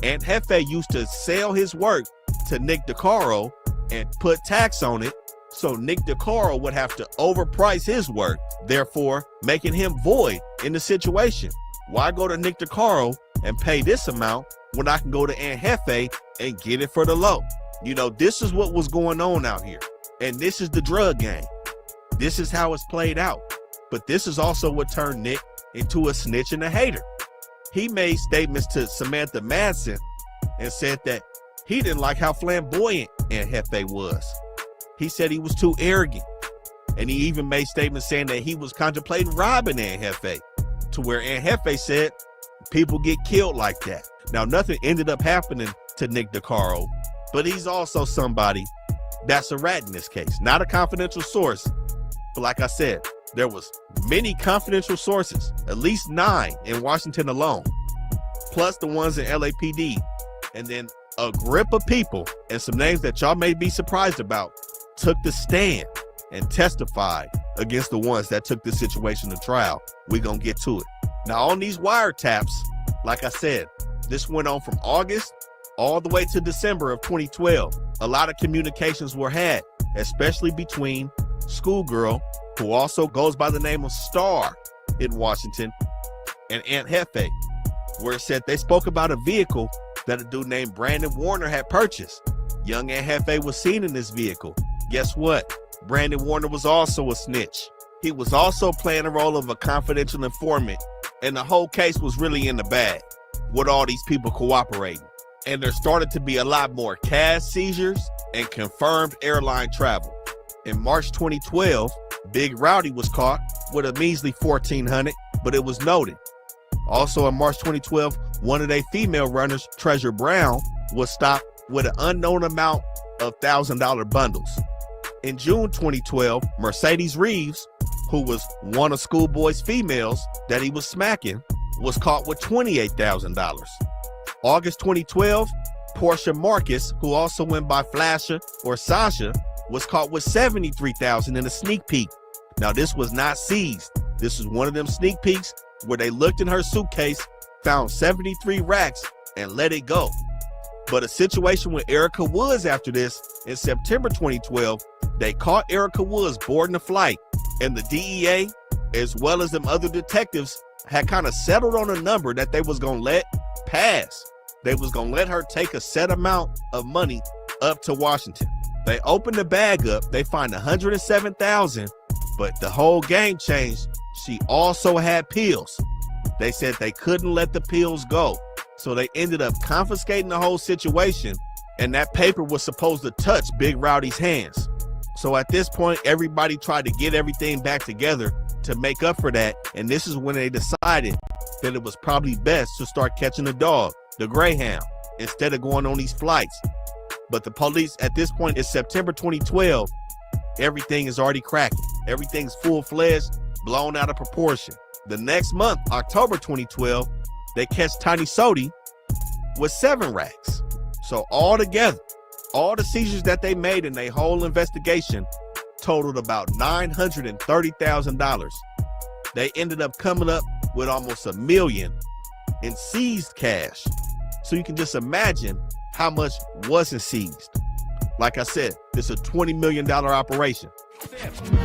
Aunt Hefe used to sell his work to Nick DeCaro and put tax on it, so Nick DeCaro would have to overprice his work, therefore making him void in the situation. Why go to Nick DeCaro and pay this amount when I can go to Aunt Hefe and get it for the low? You know, this is what was going on out here. And this is the drug game. This is how it's played out. But this is also what turned Nick into a snitch and a hater. He made statements to Samantha Masson and said that he didn't like how flamboyant Aunt Hefe was. He said he was too arrogant. And he even made statements saying that he was contemplating robbing Aunt Hefe, to where Aunt Hefe said people get killed like that. Now, nothing ended up happening to Nick DeCaro, but he's also somebody that's a rat in this case. Not a confidential source, but like I said, there was many confidential sources, at least 9 in Washington alone, plus the ones in LAPD. And then a grip of people, and some names that y'all may be surprised about, took the stand and testified against the ones that took this situation to trial. We're gonna get to it. Now, on these wiretaps, like I said, this went on from August all the way to December of 2012. A lot of communications were had, especially between Schoolgirl, who also goes by the name of Star in Washington, and Aunt Hefe, where it said they spoke about a vehicle that a dude named Brandon Warner had purchased. Young Aunt Hefe was seen in this vehicle. Guess what? Brandon Warner was also a snitch. He was also playing the role of a confidential informant, and the whole case was really in the bag with all these people cooperating. And there started to be a lot more cash seizures and confirmed airline travel. In March 2012, Big Rowdy was caught with a measly $1,400, but it was noted. Also in March 2012, one of their female runners, Treasure Brown, was stopped with an unknown amount of $1,000 bundles. In June 2012, Mercedes Reeves, who was one of Schoolboy's females that he was smacking, was caught with $28,000. August 2012, Portia Marcus, who also went by Flasha or Sasha, was caught with $73,000 in a sneak peek. Now, this was not seized. This is one of them sneak peeks where they looked in her suitcase, found 73 racks, and let it go. But a situation with Erica Woods after this, in September 2012, they caught Erica Woods boarding a flight, and the DEA, as well as them other detectives, had kind of settled on a number that they was gonna let pass. They was gonna let her take a set amount of money up to Washington. They opened the bag up, they find $107,000, but the whole game changed. She also had pills. They said they couldn't let the pills go, so they ended up confiscating the whole situation, and that paper was supposed to touch Big Rowdy's hands. So at this point, everybody tried to get everything back together to make up for that, and this is when they decided that it was probably best to start catching the dog, the Greyhound, instead of going on these flights. But the police, at this point, it's September 2012, everything is already cracking. Everything's full-fledged, blown out of proportion. The next month, October 2012, they catch Tiny Sodi with 7 racks. So all together, all the seizures that they made in their whole investigation totaled about $930,000. They ended up coming up with almost $1 million in seized cash. So you can just imagine how much wasn't seized. Like I said, it's a $20 million operation.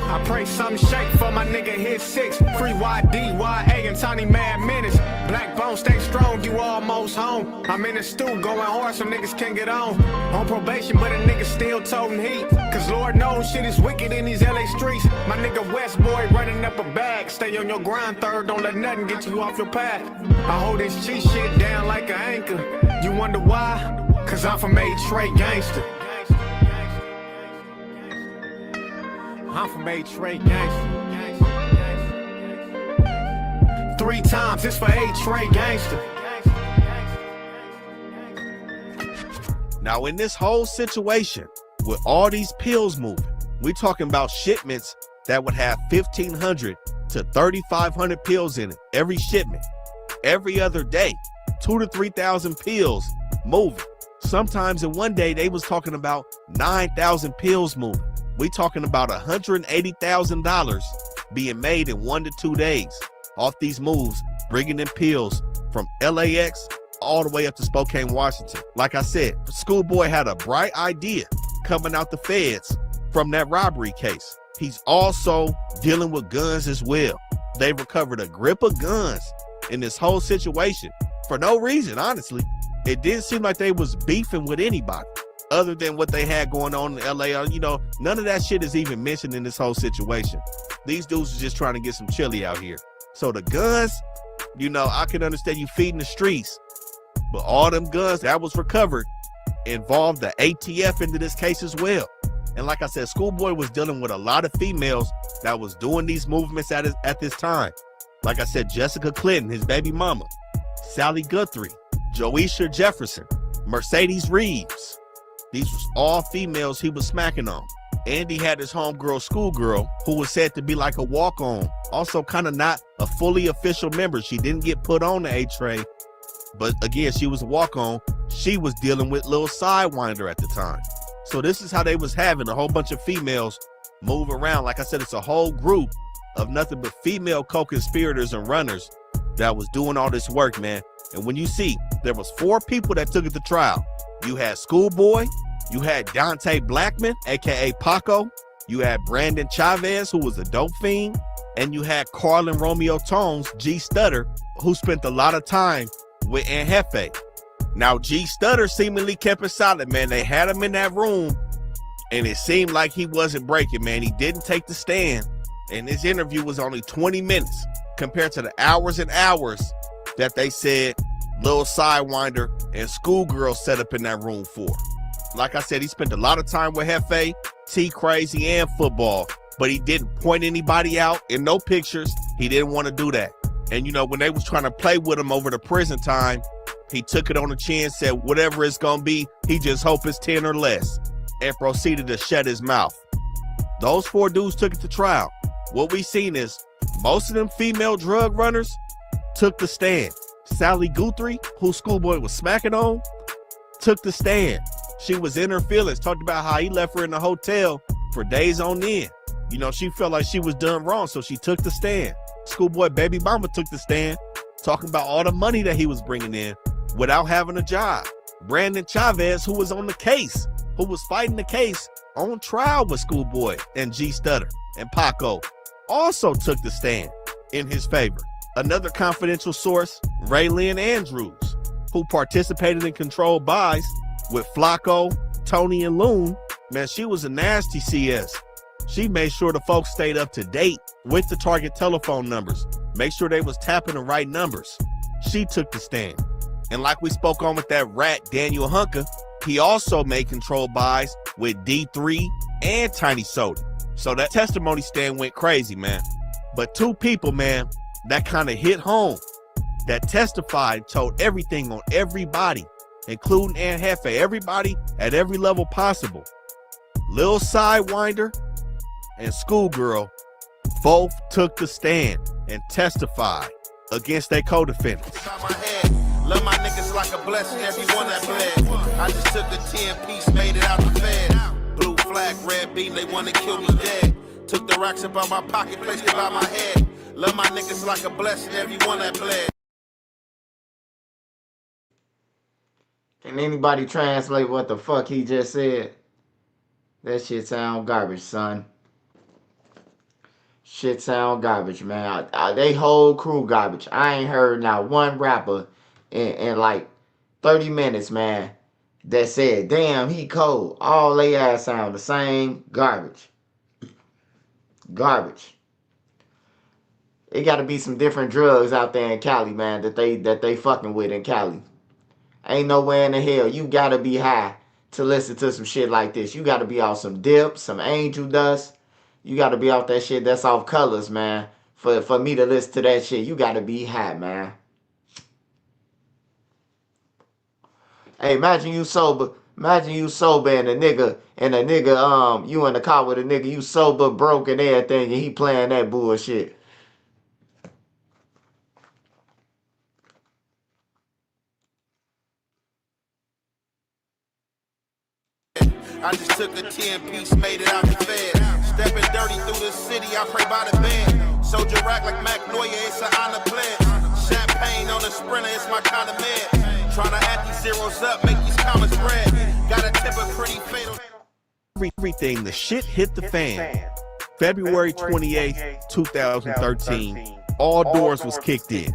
I pray something shake for my nigga hit 6. Free YD, YA, and Tiny Mad Minutes. Black bone, stay strong, you almost home. I'm in the stew going hard, some niggas can't get on. On probation, but a nigga still toting heat. Cause Lord knows shit is wicked in these LA streets. My nigga West Boy running up a bag. Stay on your grind, third, don't let nothing get you off your path. I hold this cheat shit down like an anchor. You wonder why? Cause I'm from A-Trey gangster. I'm from A-Trey gangster. 3 times, it's for A-Trey gangster. Now, in this whole situation, with all these pills moving, we talking about shipments that would have 1,500 to 3,500 pills in it every shipment, every other day, 2,000 to 3,000 pills moving. Sometimes in one day, they was talking about 9,000 pills moving. We talking about $180,000 being made in 1 to 2 days off these moves, bringing in pills from LAX all the way up to Spokane, Washington. Like I said, Schoolboy had a bright idea coming out the feds from that robbery case. He's also dealing with guns as well. They recovered a grip of guns in this whole situation for no reason, honestly. It didn't seem like they was beefing with anybody other than what they had going on in LA. You know, none of that shit is even mentioned in this whole situation. These dudes are just trying to get some chili out here. So the guns, you know, I can understand you feeding the streets, but all them guns that was recovered involved the ATF into this case as well. And like I said, Schoolboy was dealing with a lot of females that was doing these movements at this time. Like I said, Jessica Clinton, his baby mama, Sally Guthrie, Joisha Jefferson, Mercedes Reeves. These was all females he was smacking on. And he had his homegirl, Schoolgirl, who was said to be like a walk-on. Also kind of not a fully official member. She didn't get put on the A-Tray. But again, she was a walk-on. She was dealing with Lil Sidewinder at the time. So this is how they was having a whole bunch of females move around. Like I said, it's a whole group of nothing but female co-conspirators and runners that was doing all this work, man. And when you see, there was 4 people that took it to trial. You had Schoolboy, you had Dante Blackman, aka Paco, you had Brandon Chavez, who was a dope fiend, and you had Carlin Romeo Tones, G Stutter, who spent a lot of time with Aunt Hefe. Now, G Stutter seemingly kept it solid, man. They had him in that room, and it seemed like he wasn't breaking, man. He didn't take the stand, and his interview was only 20 minutes compared to the hours and hours that they said Lil Sidewinder and Schoolgirl set up in that room for. Like I said, he spent a lot of time with Hefe, T-Crazy, and football, but he didn't point anybody out in no pictures. He didn't want to do that. And, you know, when they was trying to play with him over the prison time, he took it on the chin, said whatever it's going to be, he just hope it's 10 or less, and proceeded to shut his mouth. Those 4 dudes took it to trial. What we seen is most of them female drug runners took the stand. Sally Guthrie, who Schoolboy was smacking on, took the stand. She was in her feelings, talked about how he left her in the hotel for days on end. You know, she felt like she was done wrong, so she took the stand. Schoolboy baby mama took the stand, talking about all the money that he was bringing in without having a job. Brandon Chavez, who was on the case, who was fighting the case on trial with Schoolboy and G Stutter and Paco, also took the stand in his favor. Another confidential source, Raylynn Andrews, who participated in controlled buys with Flacco, Tony, and Loon. Man, she was a nasty CS. She made sure the folks stayed up to date with the target telephone numbers, make sure they was tapping the right numbers. She took the stand. And like we spoke on with that rat, Daniel Hunker, he also made controlled buys with D3 and Tiny Soda. So that testimony stand went crazy, man. But 2 people, man, that kind of hit home, that testified, told everything on everybody, including Aunt Hefe, everybody at every level possible. Lil Sidewinder and Schoolgirl both took the stand and testified against their co-defendants. Love my niggas like a blessing, everyone that bled. I just took the 10-piece, made it out the fed. Blue flag, red beam, they wanna kill me dead. Took the racks up out my pocket, placed it by my head. Love my niggas like a blessing, everyone that bled. Can anybody translate what the fuck he just said? That shit sound garbage, son. Shit sound garbage, man. They whole crew garbage. I ain't heard not one rapper in like 30 minutes, man, that said, damn, he cold. All they ass sound the same. Garbage. Garbage. It gotta be some different drugs out there in Cali, man, that they fucking with in Cali. Ain't nowhere in the hell you gotta be high to listen to some shit like this. You gotta be off some dip, some angel dust. You gotta be off that shit that's off colors, man. For me to listen to that shit, you gotta be high, man. Hey, imagine you sober. Imagine you sober and a nigga, you in the car with a nigga, you sober, broke and everything, and he playing that bullshit. I just took a 10-piece, made it out the bed. Stepping dirty through the city, I pray by the bed. Soldier rack like Magnolia, it's an honor pledge. Champagne on the Sprinter, it's my kind of med. Tryna add these zeros up, make these commas red. Gotta tip a pretty fatal. Everything, the shit hit the fan. February 28th, 2013, all doors was kicked in.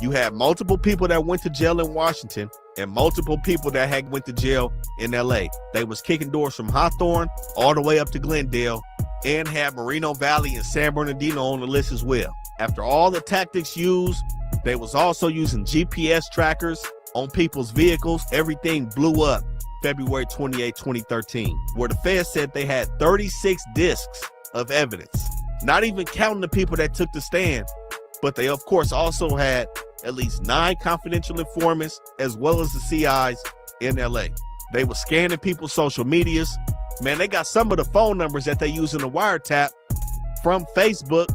You had multiple people that went to jail in Washington and multiple people that had went to jail in LA. They was kicking doors from Hawthorne all the way up to Glendale and had Moreno Valley and San Bernardino on the list as well. After all the tactics used, they was also using GPS trackers on people's vehicles. Everything blew up February 28, 2013, where the feds said they had 36 discs of evidence, not even counting the people that took the stand, but they of course also had at least 9 confidential informants as well as the CIs in LA. They were scanning people's social medias. Man, they got some of the phone numbers that they use in the wiretap from Facebook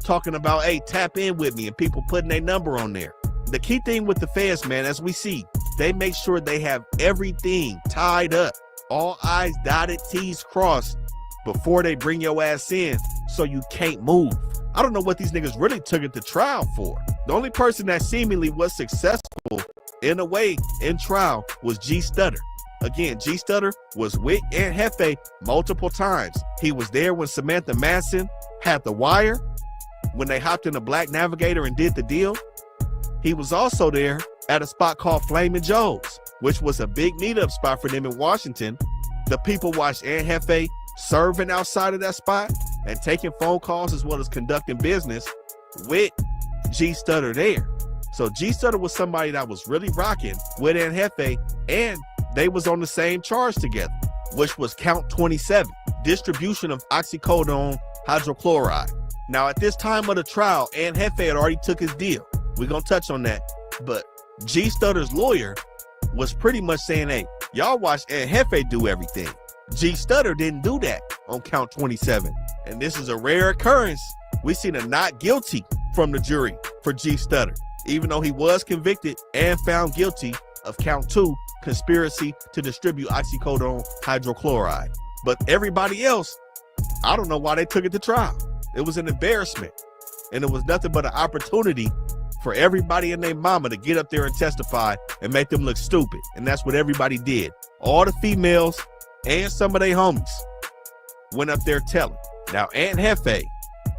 talking about, hey, tap in with me, and people putting their number on there. The key thing with the feds, man, as we see, they make sure they have everything tied up, all I's dotted, T's crossed before they bring your ass in so you can't move. I don't know what these niggas really took it to trial for. The only person that seemingly was successful in a way in trial was G Stutter. Again, G Stutter was with Aunt Hefe multiple times. He was there when Samantha Masson had the wire, when they hopped in a black Navigator and did the deal. He was also there at a spot called Flamin' Joe's, which was a big meetup spot for them in Washington. The people watched Aunt Hefe serving outside of that spot and taking phone calls as well as conducting business with G Stutter there. So G Stutter was somebody that was really rocking with Aunt Hefe, and they was on the same charge together, which was count 27, distribution of oxycodone hydrochloride. Now at this time of the trial, Aunt Hefe had already took his deal. We're gonna touch on that, but G Stutter's lawyer was pretty much saying, hey, y'all watch Aunt Hefe do everything. G Stutter didn't do that on count 27. And this is a rare occurrence. We seen a not guilty from the jury for G Stutter, even though he was convicted and found guilty of count 2, conspiracy to distribute oxycodone hydrochloride. But everybody else, I don't know why they took it to trial. It was an embarrassment, and it was nothing but an opportunity for everybody and their mama to get up there and testify and make them look stupid. And that's what everybody did. All the females and some of their homies went up there telling. Now, Aunt Hefe,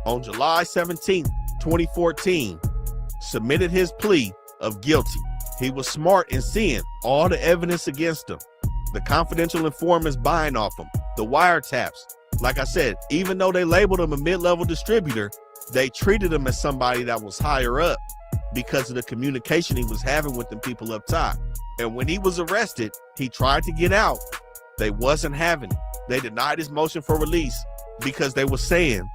on July 17th, 2014, submitted his plea of guilty. He was smart in seeing all the evidence against him, the confidential informants buying off him, the wiretaps. Like I said, even though they labeled him a mid-level distributor, they treated him as somebody that was higher up because of the communication he was having with them people up top. And when he was arrested, he tried to get out. They wasn't having it. They denied his motion for release because they were saying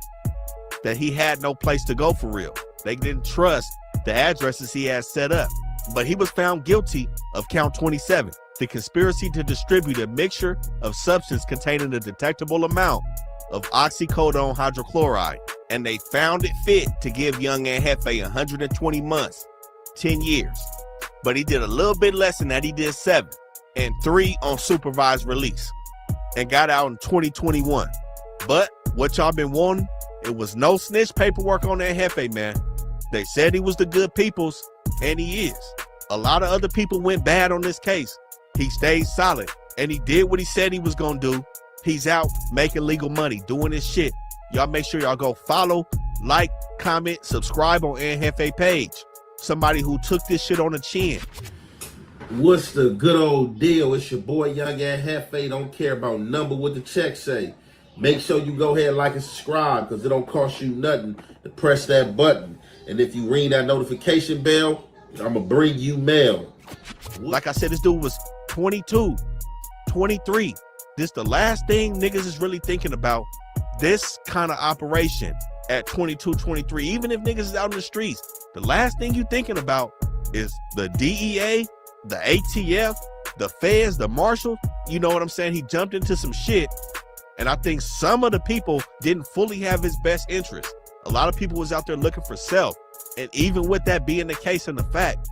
that he had no place to go for real. They didn't trust the addresses he had set up. But he was found guilty of count 27, the conspiracy to distribute a mixture of substance containing a detectable amount of oxycodone hydrochloride. And they found it fit to give young Aunt Hefe 120 months, 10 years. But he did a little bit less than that. He did 7 and 3 on supervised release and got out in 2021. But what y'all been wanting, it was no snitch paperwork on Aunt Hefe, man. They said he was the good people's, and he is. A lot of other people went bad on this case. He stayed solid, and he did what he said he was gonna do. He's out making legal money, doing his shit. Y'all make sure y'all go follow, like, comment, subscribe on NHefe page. Somebody who took this shit on the chin. What's the good old deal? It's your boy Young and Hefe. Don't care about number what the check say. Make sure you go ahead and like and subscribe because it don't cost you nothing to press that button. And if you ring that notification bell, I'm going to bring you mail. Like I said, this dude was 22, 23. This the last thing niggas is really thinking about. This kind of operation at 22, 23. Even if niggas is out in the streets, the last thing you thinking about is the DEA, the ATF, the feds, the marshals. You know what I'm saying? He jumped into some shit. And I think some of the people didn't fully have his best interest. A lot of people was out there looking for self. And even with that being the case and the fact,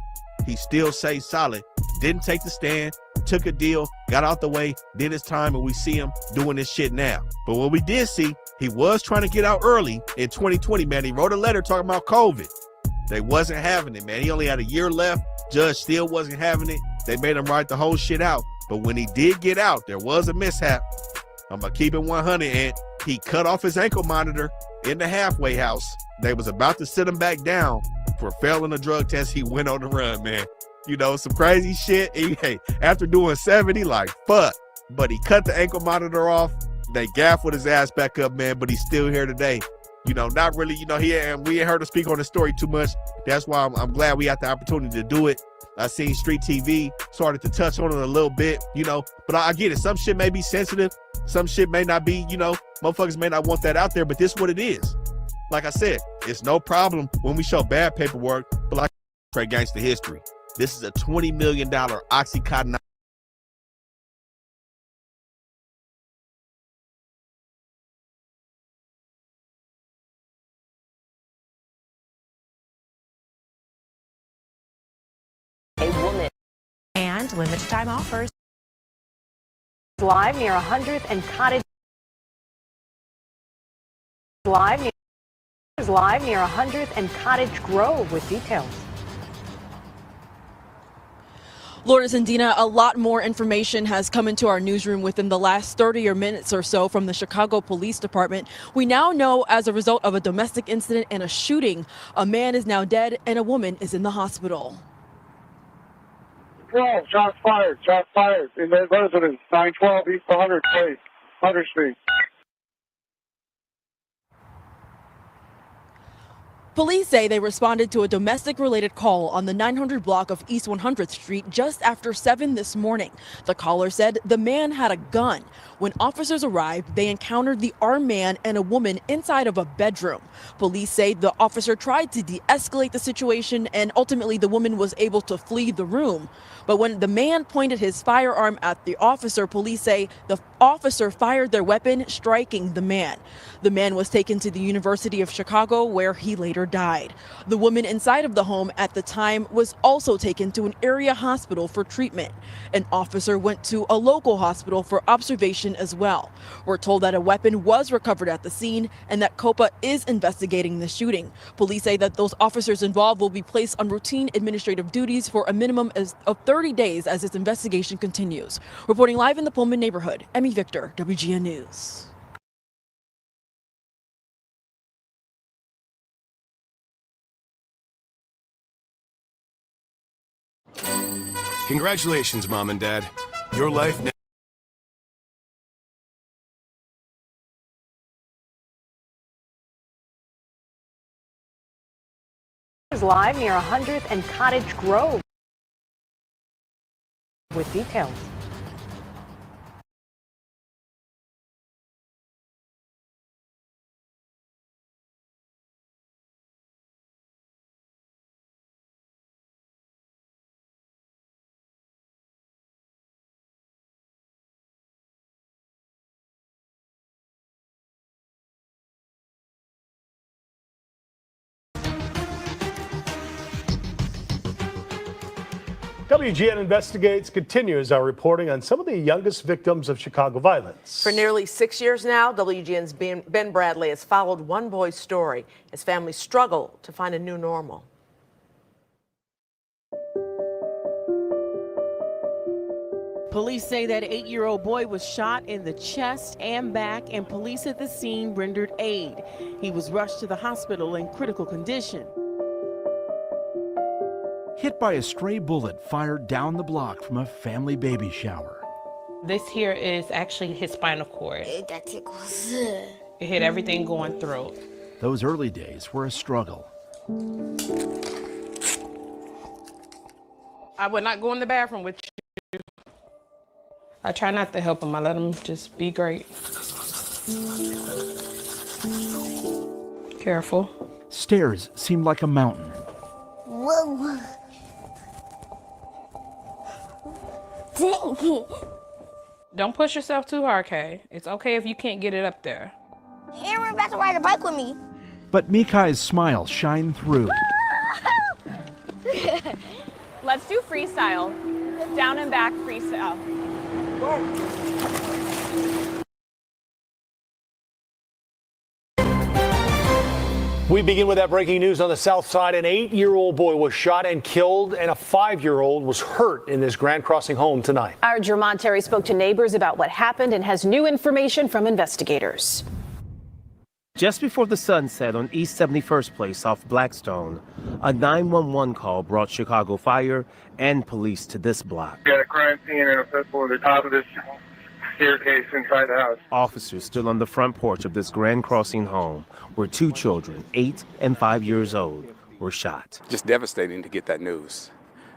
he still stayed solid, didn't take the stand, took a deal, got out the way, did his time, and we see him doing this shit now. But what we did see, he was trying to get out early in 2020, man. He wrote a letter talking about COVID. They wasn't having it, man. He only had a year left. Judge still wasn't having it. They made him write the whole shit out. But when he did get out, there was a mishap. I'm gonna keep it 100, and he cut off his ankle monitor in the halfway house. They was about to sit him back down for failing a drug test. He went on the run, man. You know, some crazy shit. Hey, after doing 70, like, fuck. But he cut the ankle monitor off. They gaffled his ass back up, man, but he's still here today. You know, not really, you know, we ain't heard him speak on the story too much. That's why I'm glad we had the opportunity to do it. I seen Street TV started to touch on it a little bit, you know, but I get it. Some shit may be sensitive. Some shit may not be, you know, motherfuckers may not want that out there, but this is what it is. Like I said, it's no problem when we show bad paperwork, but like straight gangster history. This is a $20 million Oxycontin. And limited time offers. Live near 100th and Cottage. Live near 100th and Cottage Grove with details. Lourdes and Dina, a lot more information has come into our newsroom within the last 30 minutes or so from the Chicago Police Department. We now know, as a result of a domestic incident and a shooting, a man is now dead and a woman is in the hospital. Shots fired in the residence, 912 East 100th Place, 100th Street. Police say they responded to a domestic-related call on the 900 block of East 100th Street just after 7 this morning. The caller said the man had a gun. When officers arrived, they encountered the armed man and a woman inside of a bedroom. Police say the officer tried to de-escalate the situation, and ultimately the woman was able to flee the room. But when the man pointed his firearm at the officer, police say the officer fired their weapon, striking the man. The man was taken to the University of Chicago, where he later died. The woman inside of the home at the time was also taken to an area hospital for treatment. An officer went to a local hospital for observation as well. We're told that a weapon was recovered at the scene and that COPA is investigating the shooting. Police say that those officers involved will be placed on routine administrative duties for a minimum of 30 days as this investigation continues. Reporting live in the Pullman neighborhood, Emmy Victor, WGN News. Congratulations, Mom and Dad. Your life now. Live near 100th and Cottage Grove with details. WGN Investigates continues our reporting on some of the youngest victims of Chicago violence. For nearly 6 years now, WGN's Ben Bradley has followed one boy's story as families struggle to find a new normal. Police say that 8-year-old boy was shot in the chest and back, and police at the scene rendered aid. He was rushed to the hospital in critical condition. Hit by a stray bullet fired down the block from a family baby shower. This here is actually his spinal cord. That tickles. It hit everything going through. Those early days were a struggle. I would not go in the bathroom with you. I try not to help him. I let him just be great. Careful. Stairs seemed like a mountain. Whoa. Dang it. Don't push yourself too hard, Kay. It's okay if you can't get it up there. Aaron about to ride a bike with me. But Mikai's smile shined through. Let's do freestyle. Down and back freestyle. We begin with that breaking news on the south side. An 8-year-old boy was shot and killed, and a 5-year-old was hurt in this Grand Crossing home tonight. Our Jermont Terry spoke to neighbors about what happened and has new information from investigators. Just before the sun set on East 71st Place off Blackstone, a 911 call brought Chicago Fire and police to this block. We got a crime scene and a pistol at the top of this staircase inside the house. Officers stood on the front porch of this Grand Crossing home where 2 children, 8 and 5 years old, were shot. Just devastating to get that news,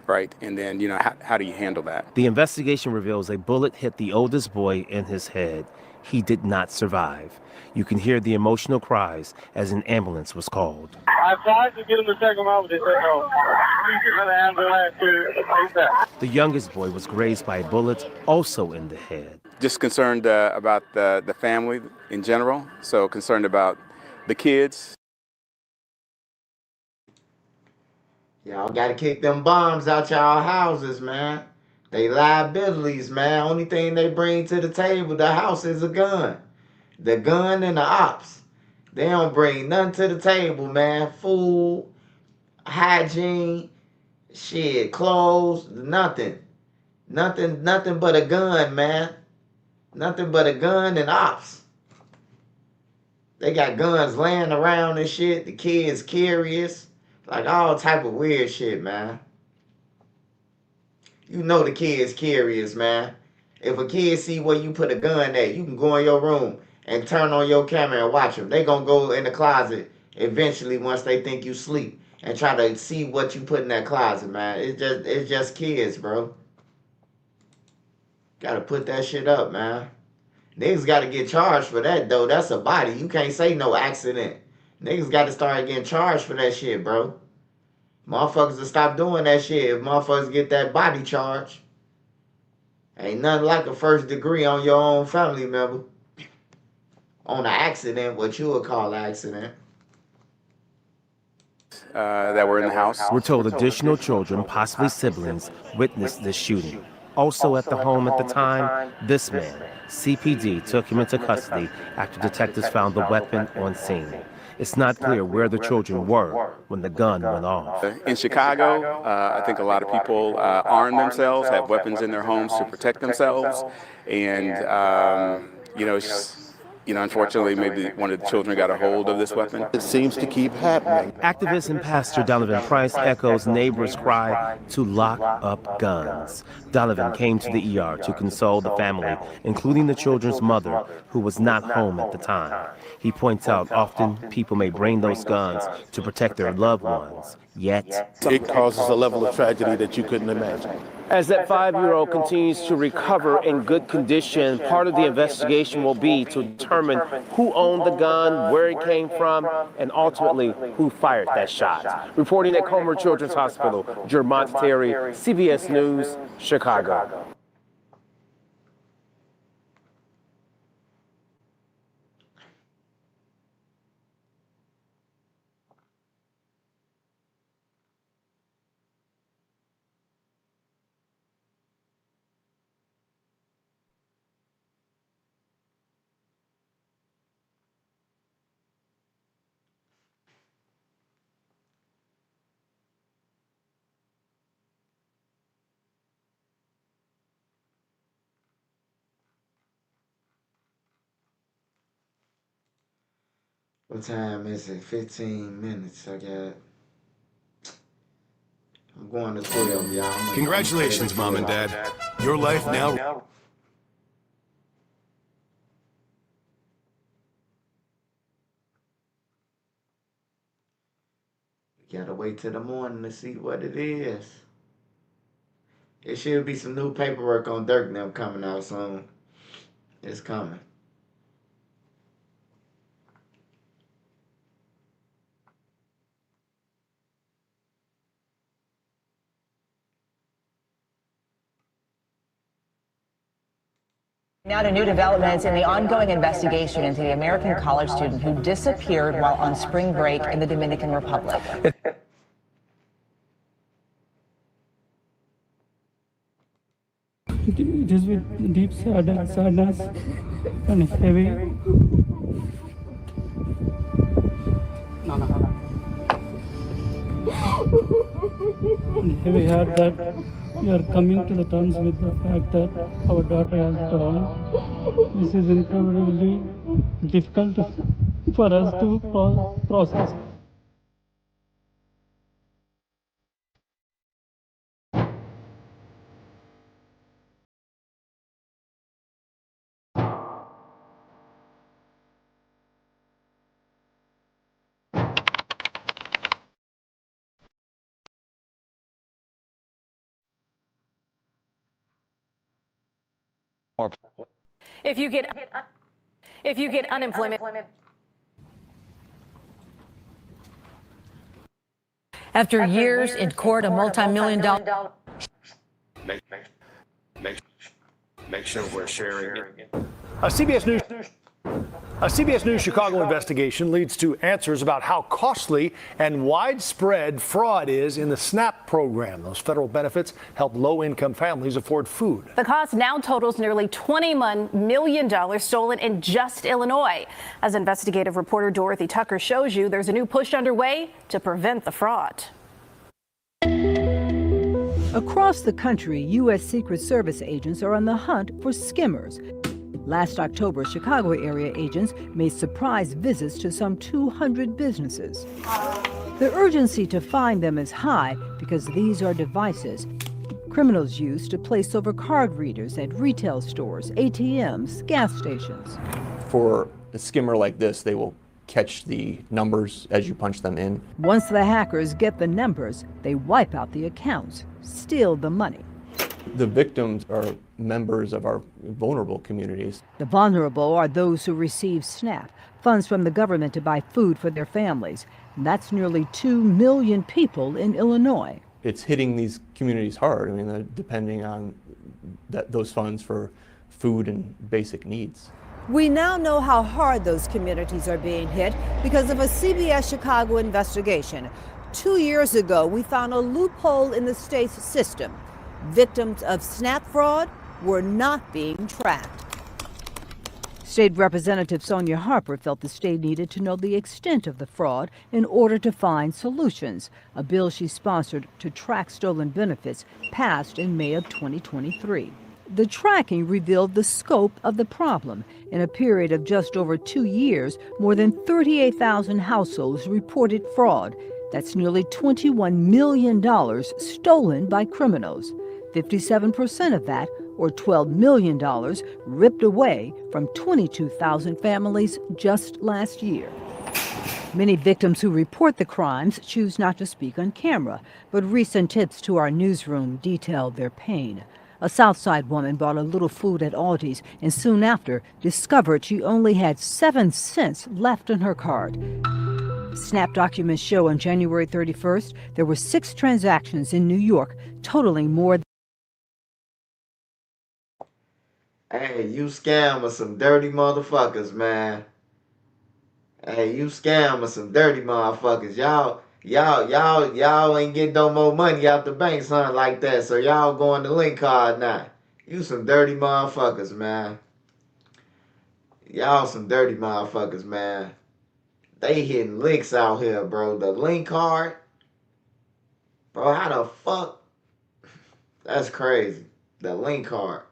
right? And then, how do you handle that? The investigation reveals a bullet hit the oldest boy in his head. He did not survive. You can hear the emotional cries as an ambulance was called. I tried to get him to take him out, but they said no. The youngest boy was grazed by a bullet, also in the head. Just concerned about the family in general, so concerned about the kids. Y'all gotta kick them bombs out y'all houses, man. They liabilities, man. Only thing they bring to the table, the house, is a gun. The gun and the ops. They don't bring nothing to the table, man. Food, hygiene, shit, clothes, nothing. Nothing but a gun, man. Nothing but a gun and ops. They got guns laying around and shit. The kids curious. Like all type of weird shit, man. You know the kids curious, man. If a kid see where you put a gun at, you can go in your room and turn on your camera and watch them. They gonna go in the closet eventually once they think you sleep and try to see what you put in that closet, man. It's just kids, bro. Gotta put that shit up, man. Niggas gotta get charged for that, though. That's a body. You can't say no accident. Niggas gotta start getting charged for that shit, bro. Motherfuckers will stop doing that shit if motherfuckers get that body charge. Ain't nothing like a first degree on your own family member. On an accident, what you would call an accident. That were in the house. We're told additional children, possibly siblings, witnessed this shooting. Also at the home at the time, this man, CPD, took him into custody after detectives found the weapon on scene. It's not clear where the children were when the gun went off. In Chicago, I think a lot of people arm themselves, have weapons in their homes to protect themselves, and unfortunately, maybe one of the children got a hold of this weapon. It seems to keep happening. Activist and pastor Donovan Price echoes neighbors' cry to lock up guns. Donovan came to the ER to console the family, including the children's mother, who was not home at the time. He points out often people may bring those guns to protect their loved ones, yet it causes a level of tragedy that you couldn't imagine. As that 5-year-old continues to recover in good condition, part of the investigation will be to determine who owned the gun, where it came from, and ultimately who fired that shot. Reporting at Comer Children's Hospital, Jermont Terry, CBS News, Chicago. What time is it? 15 minutes. I'm going to 12, y'all. Congratulations, Mom and Dad. Your life now. We gotta wait till the morning to see what it is. It should be some new paperwork on Dirk and them coming out soon. It's coming. Now to new developments in the ongoing investigation into the American college student who disappeared while on spring break in the Dominican Republic. It is with deep sadness and heavy. And heavy heart that we are coming to the terms with the fact that our daughter has gone. This is incredibly difficult for us to process. If you get unemployment. After years in court, a multi-million-dollar. Make sure we're sharing it. A CBS News Chicago investigation leads to answers about how costly and widespread fraud is in the SNAP program. Those federal benefits help low-income families afford food. The cost now totals nearly $21 million stolen in just Illinois. As investigative reporter Dorothy Tucker shows you, there's a new push underway to prevent the fraud. Across the country, U.S. Secret Service agents are on the hunt for skimmers. Last October, Chicago area agents made surprise visits to some 200 businesses. The urgency to find them is high because these are devices criminals use to place over card readers at retail stores, ATMs, gas stations. For a skimmer like this, they will catch the numbers as you punch them in. Once the hackers get the numbers, they wipe out the accounts, steal the money. The victims are members of our vulnerable communities. The vulnerable are those who receive SNAP, funds from the government to buy food for their families. And that's nearly 2 million people in Illinois. It's hitting these communities hard. I mean, they're depending on those funds for food and basic needs. We now know how hard those communities are being hit because of a CBS Chicago investigation. 2 years ago, we found a loophole in the state's system. Victims of SNAP fraud were not being tracked. State Representative Sonia Harper felt the state needed to know the extent of the fraud in order to find solutions. A bill she sponsored to track stolen benefits passed in May of 2023. The tracking revealed the scope of the problem. In a period of just over 2 years, more than 38,000 households reported fraud. That's nearly $21 million stolen by criminals. 57% of that, or $12 million, ripped away from 22,000 families just last year. Many victims who report the crimes choose not to speak on camera, but recent tips to our newsroom detailed their pain. A Southside woman bought a little food at Aldi's and soon after discovered she only had 7 cents left on her card. SNAP documents show on January 31st, there were 6 transactions in New York, totaling more. Hey, you scammers some dirty motherfuckers, man. Hey, you scammers some dirty motherfuckers. Y'all ain't getting no more money out the bank, son, like that. So y'all going to link card now. You some dirty motherfuckers, man. Y'all some dirty motherfuckers, man. They hitting links out here, bro. The link card. Bro, how the fuck? That's crazy. The link card.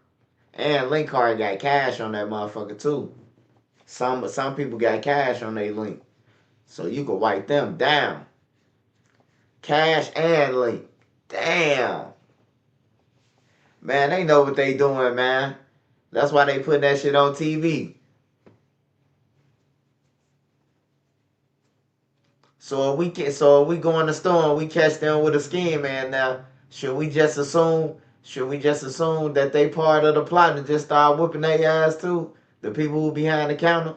And link card got cash on that motherfucker too. Some people got cash on their link. So you can wipe them down. Cash and link. Damn. Man, they know what they doing, man. That's why they putting that shit on TV. So if we go in the store and we catch them with a scheme, man, now should we just assume that they part of the plot and just start whooping their ass too? The people who behind the counter?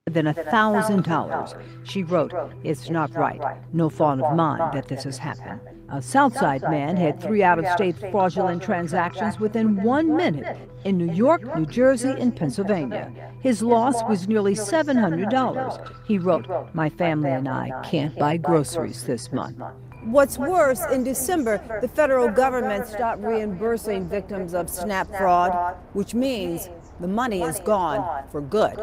Than $1,000. She wrote, "It's not right. No fault of mine that this has happened." A Southside man had 3 out-of-state fraudulent transactions within 1 minute in New York, New Jersey, and Pennsylvania. His loss was nearly $700. He wrote, "My family and I can't buy groceries this month." What's worse, in December, the federal government stopped reimbursing victims of SNAP fraud, which means the money is gone for good.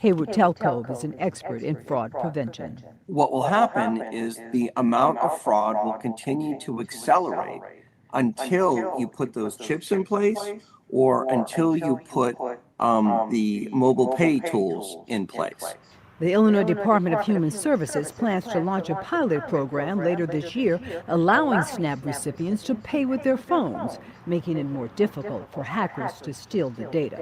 Hayward Telcove is an expert in fraud prevention. What will happen is the amount of fraud will continue to accelerate until you put those chips in place or until you put the mobile pay tools in place. The Illinois Department of Human Services plans to launch a pilot program later this year, allowing SNAP recipients to pay with their phones, making it more difficult for hackers to steal the data.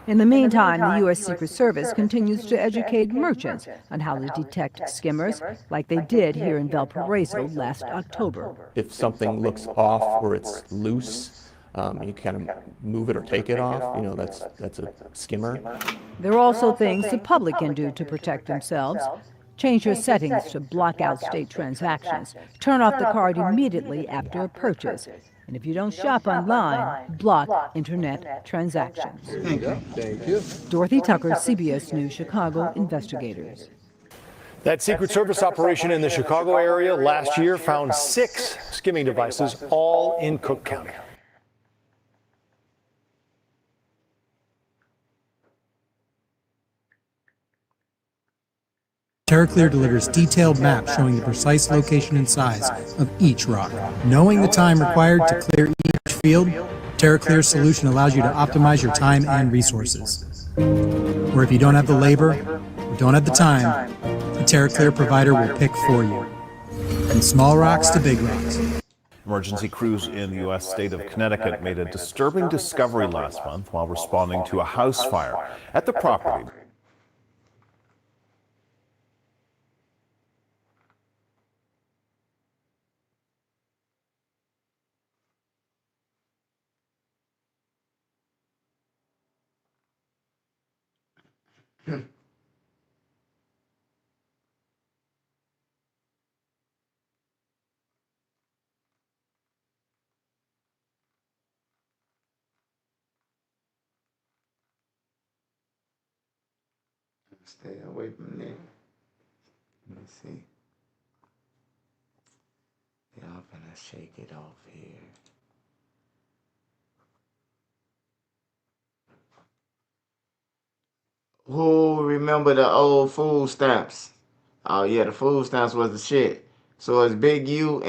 In the meantime, the U.S. Secret Service continues to educate merchants on how to detect skimmers, like they did here in Valparaiso last October. If something looks off or it's loose, you kind of move it or take it off. You know, that's a skimmer. There are also things the public can do to protect themselves. Change your settings to block out state transactions. Turn off the card immediately after a purchase. And if you don't shop online, block internet transactions. Thank you. Thank you. Dorothy Tucker, CBS News, Chicago investigators. That Secret Service operation in the Chicago area last year found 6 skimming devices, all in Cook County. TerraClear delivers detailed maps showing the precise location and size of each rock. Knowing the time required to clear each field, TerraClear's solution allows you to optimize your time and resources. Or if you don't have the labor or don't have the time, a TerraClear provider will pick for you. From small rocks to big rocks. Emergency crews in the U.S. state of Connecticut made a disturbing discovery last month while responding to a house fire at the property. Stay away from that. Let me see. Y'all gonna shake it off here. Who remember the old food stamps? Oh yeah, the food stamps was the shit. So it's Big U and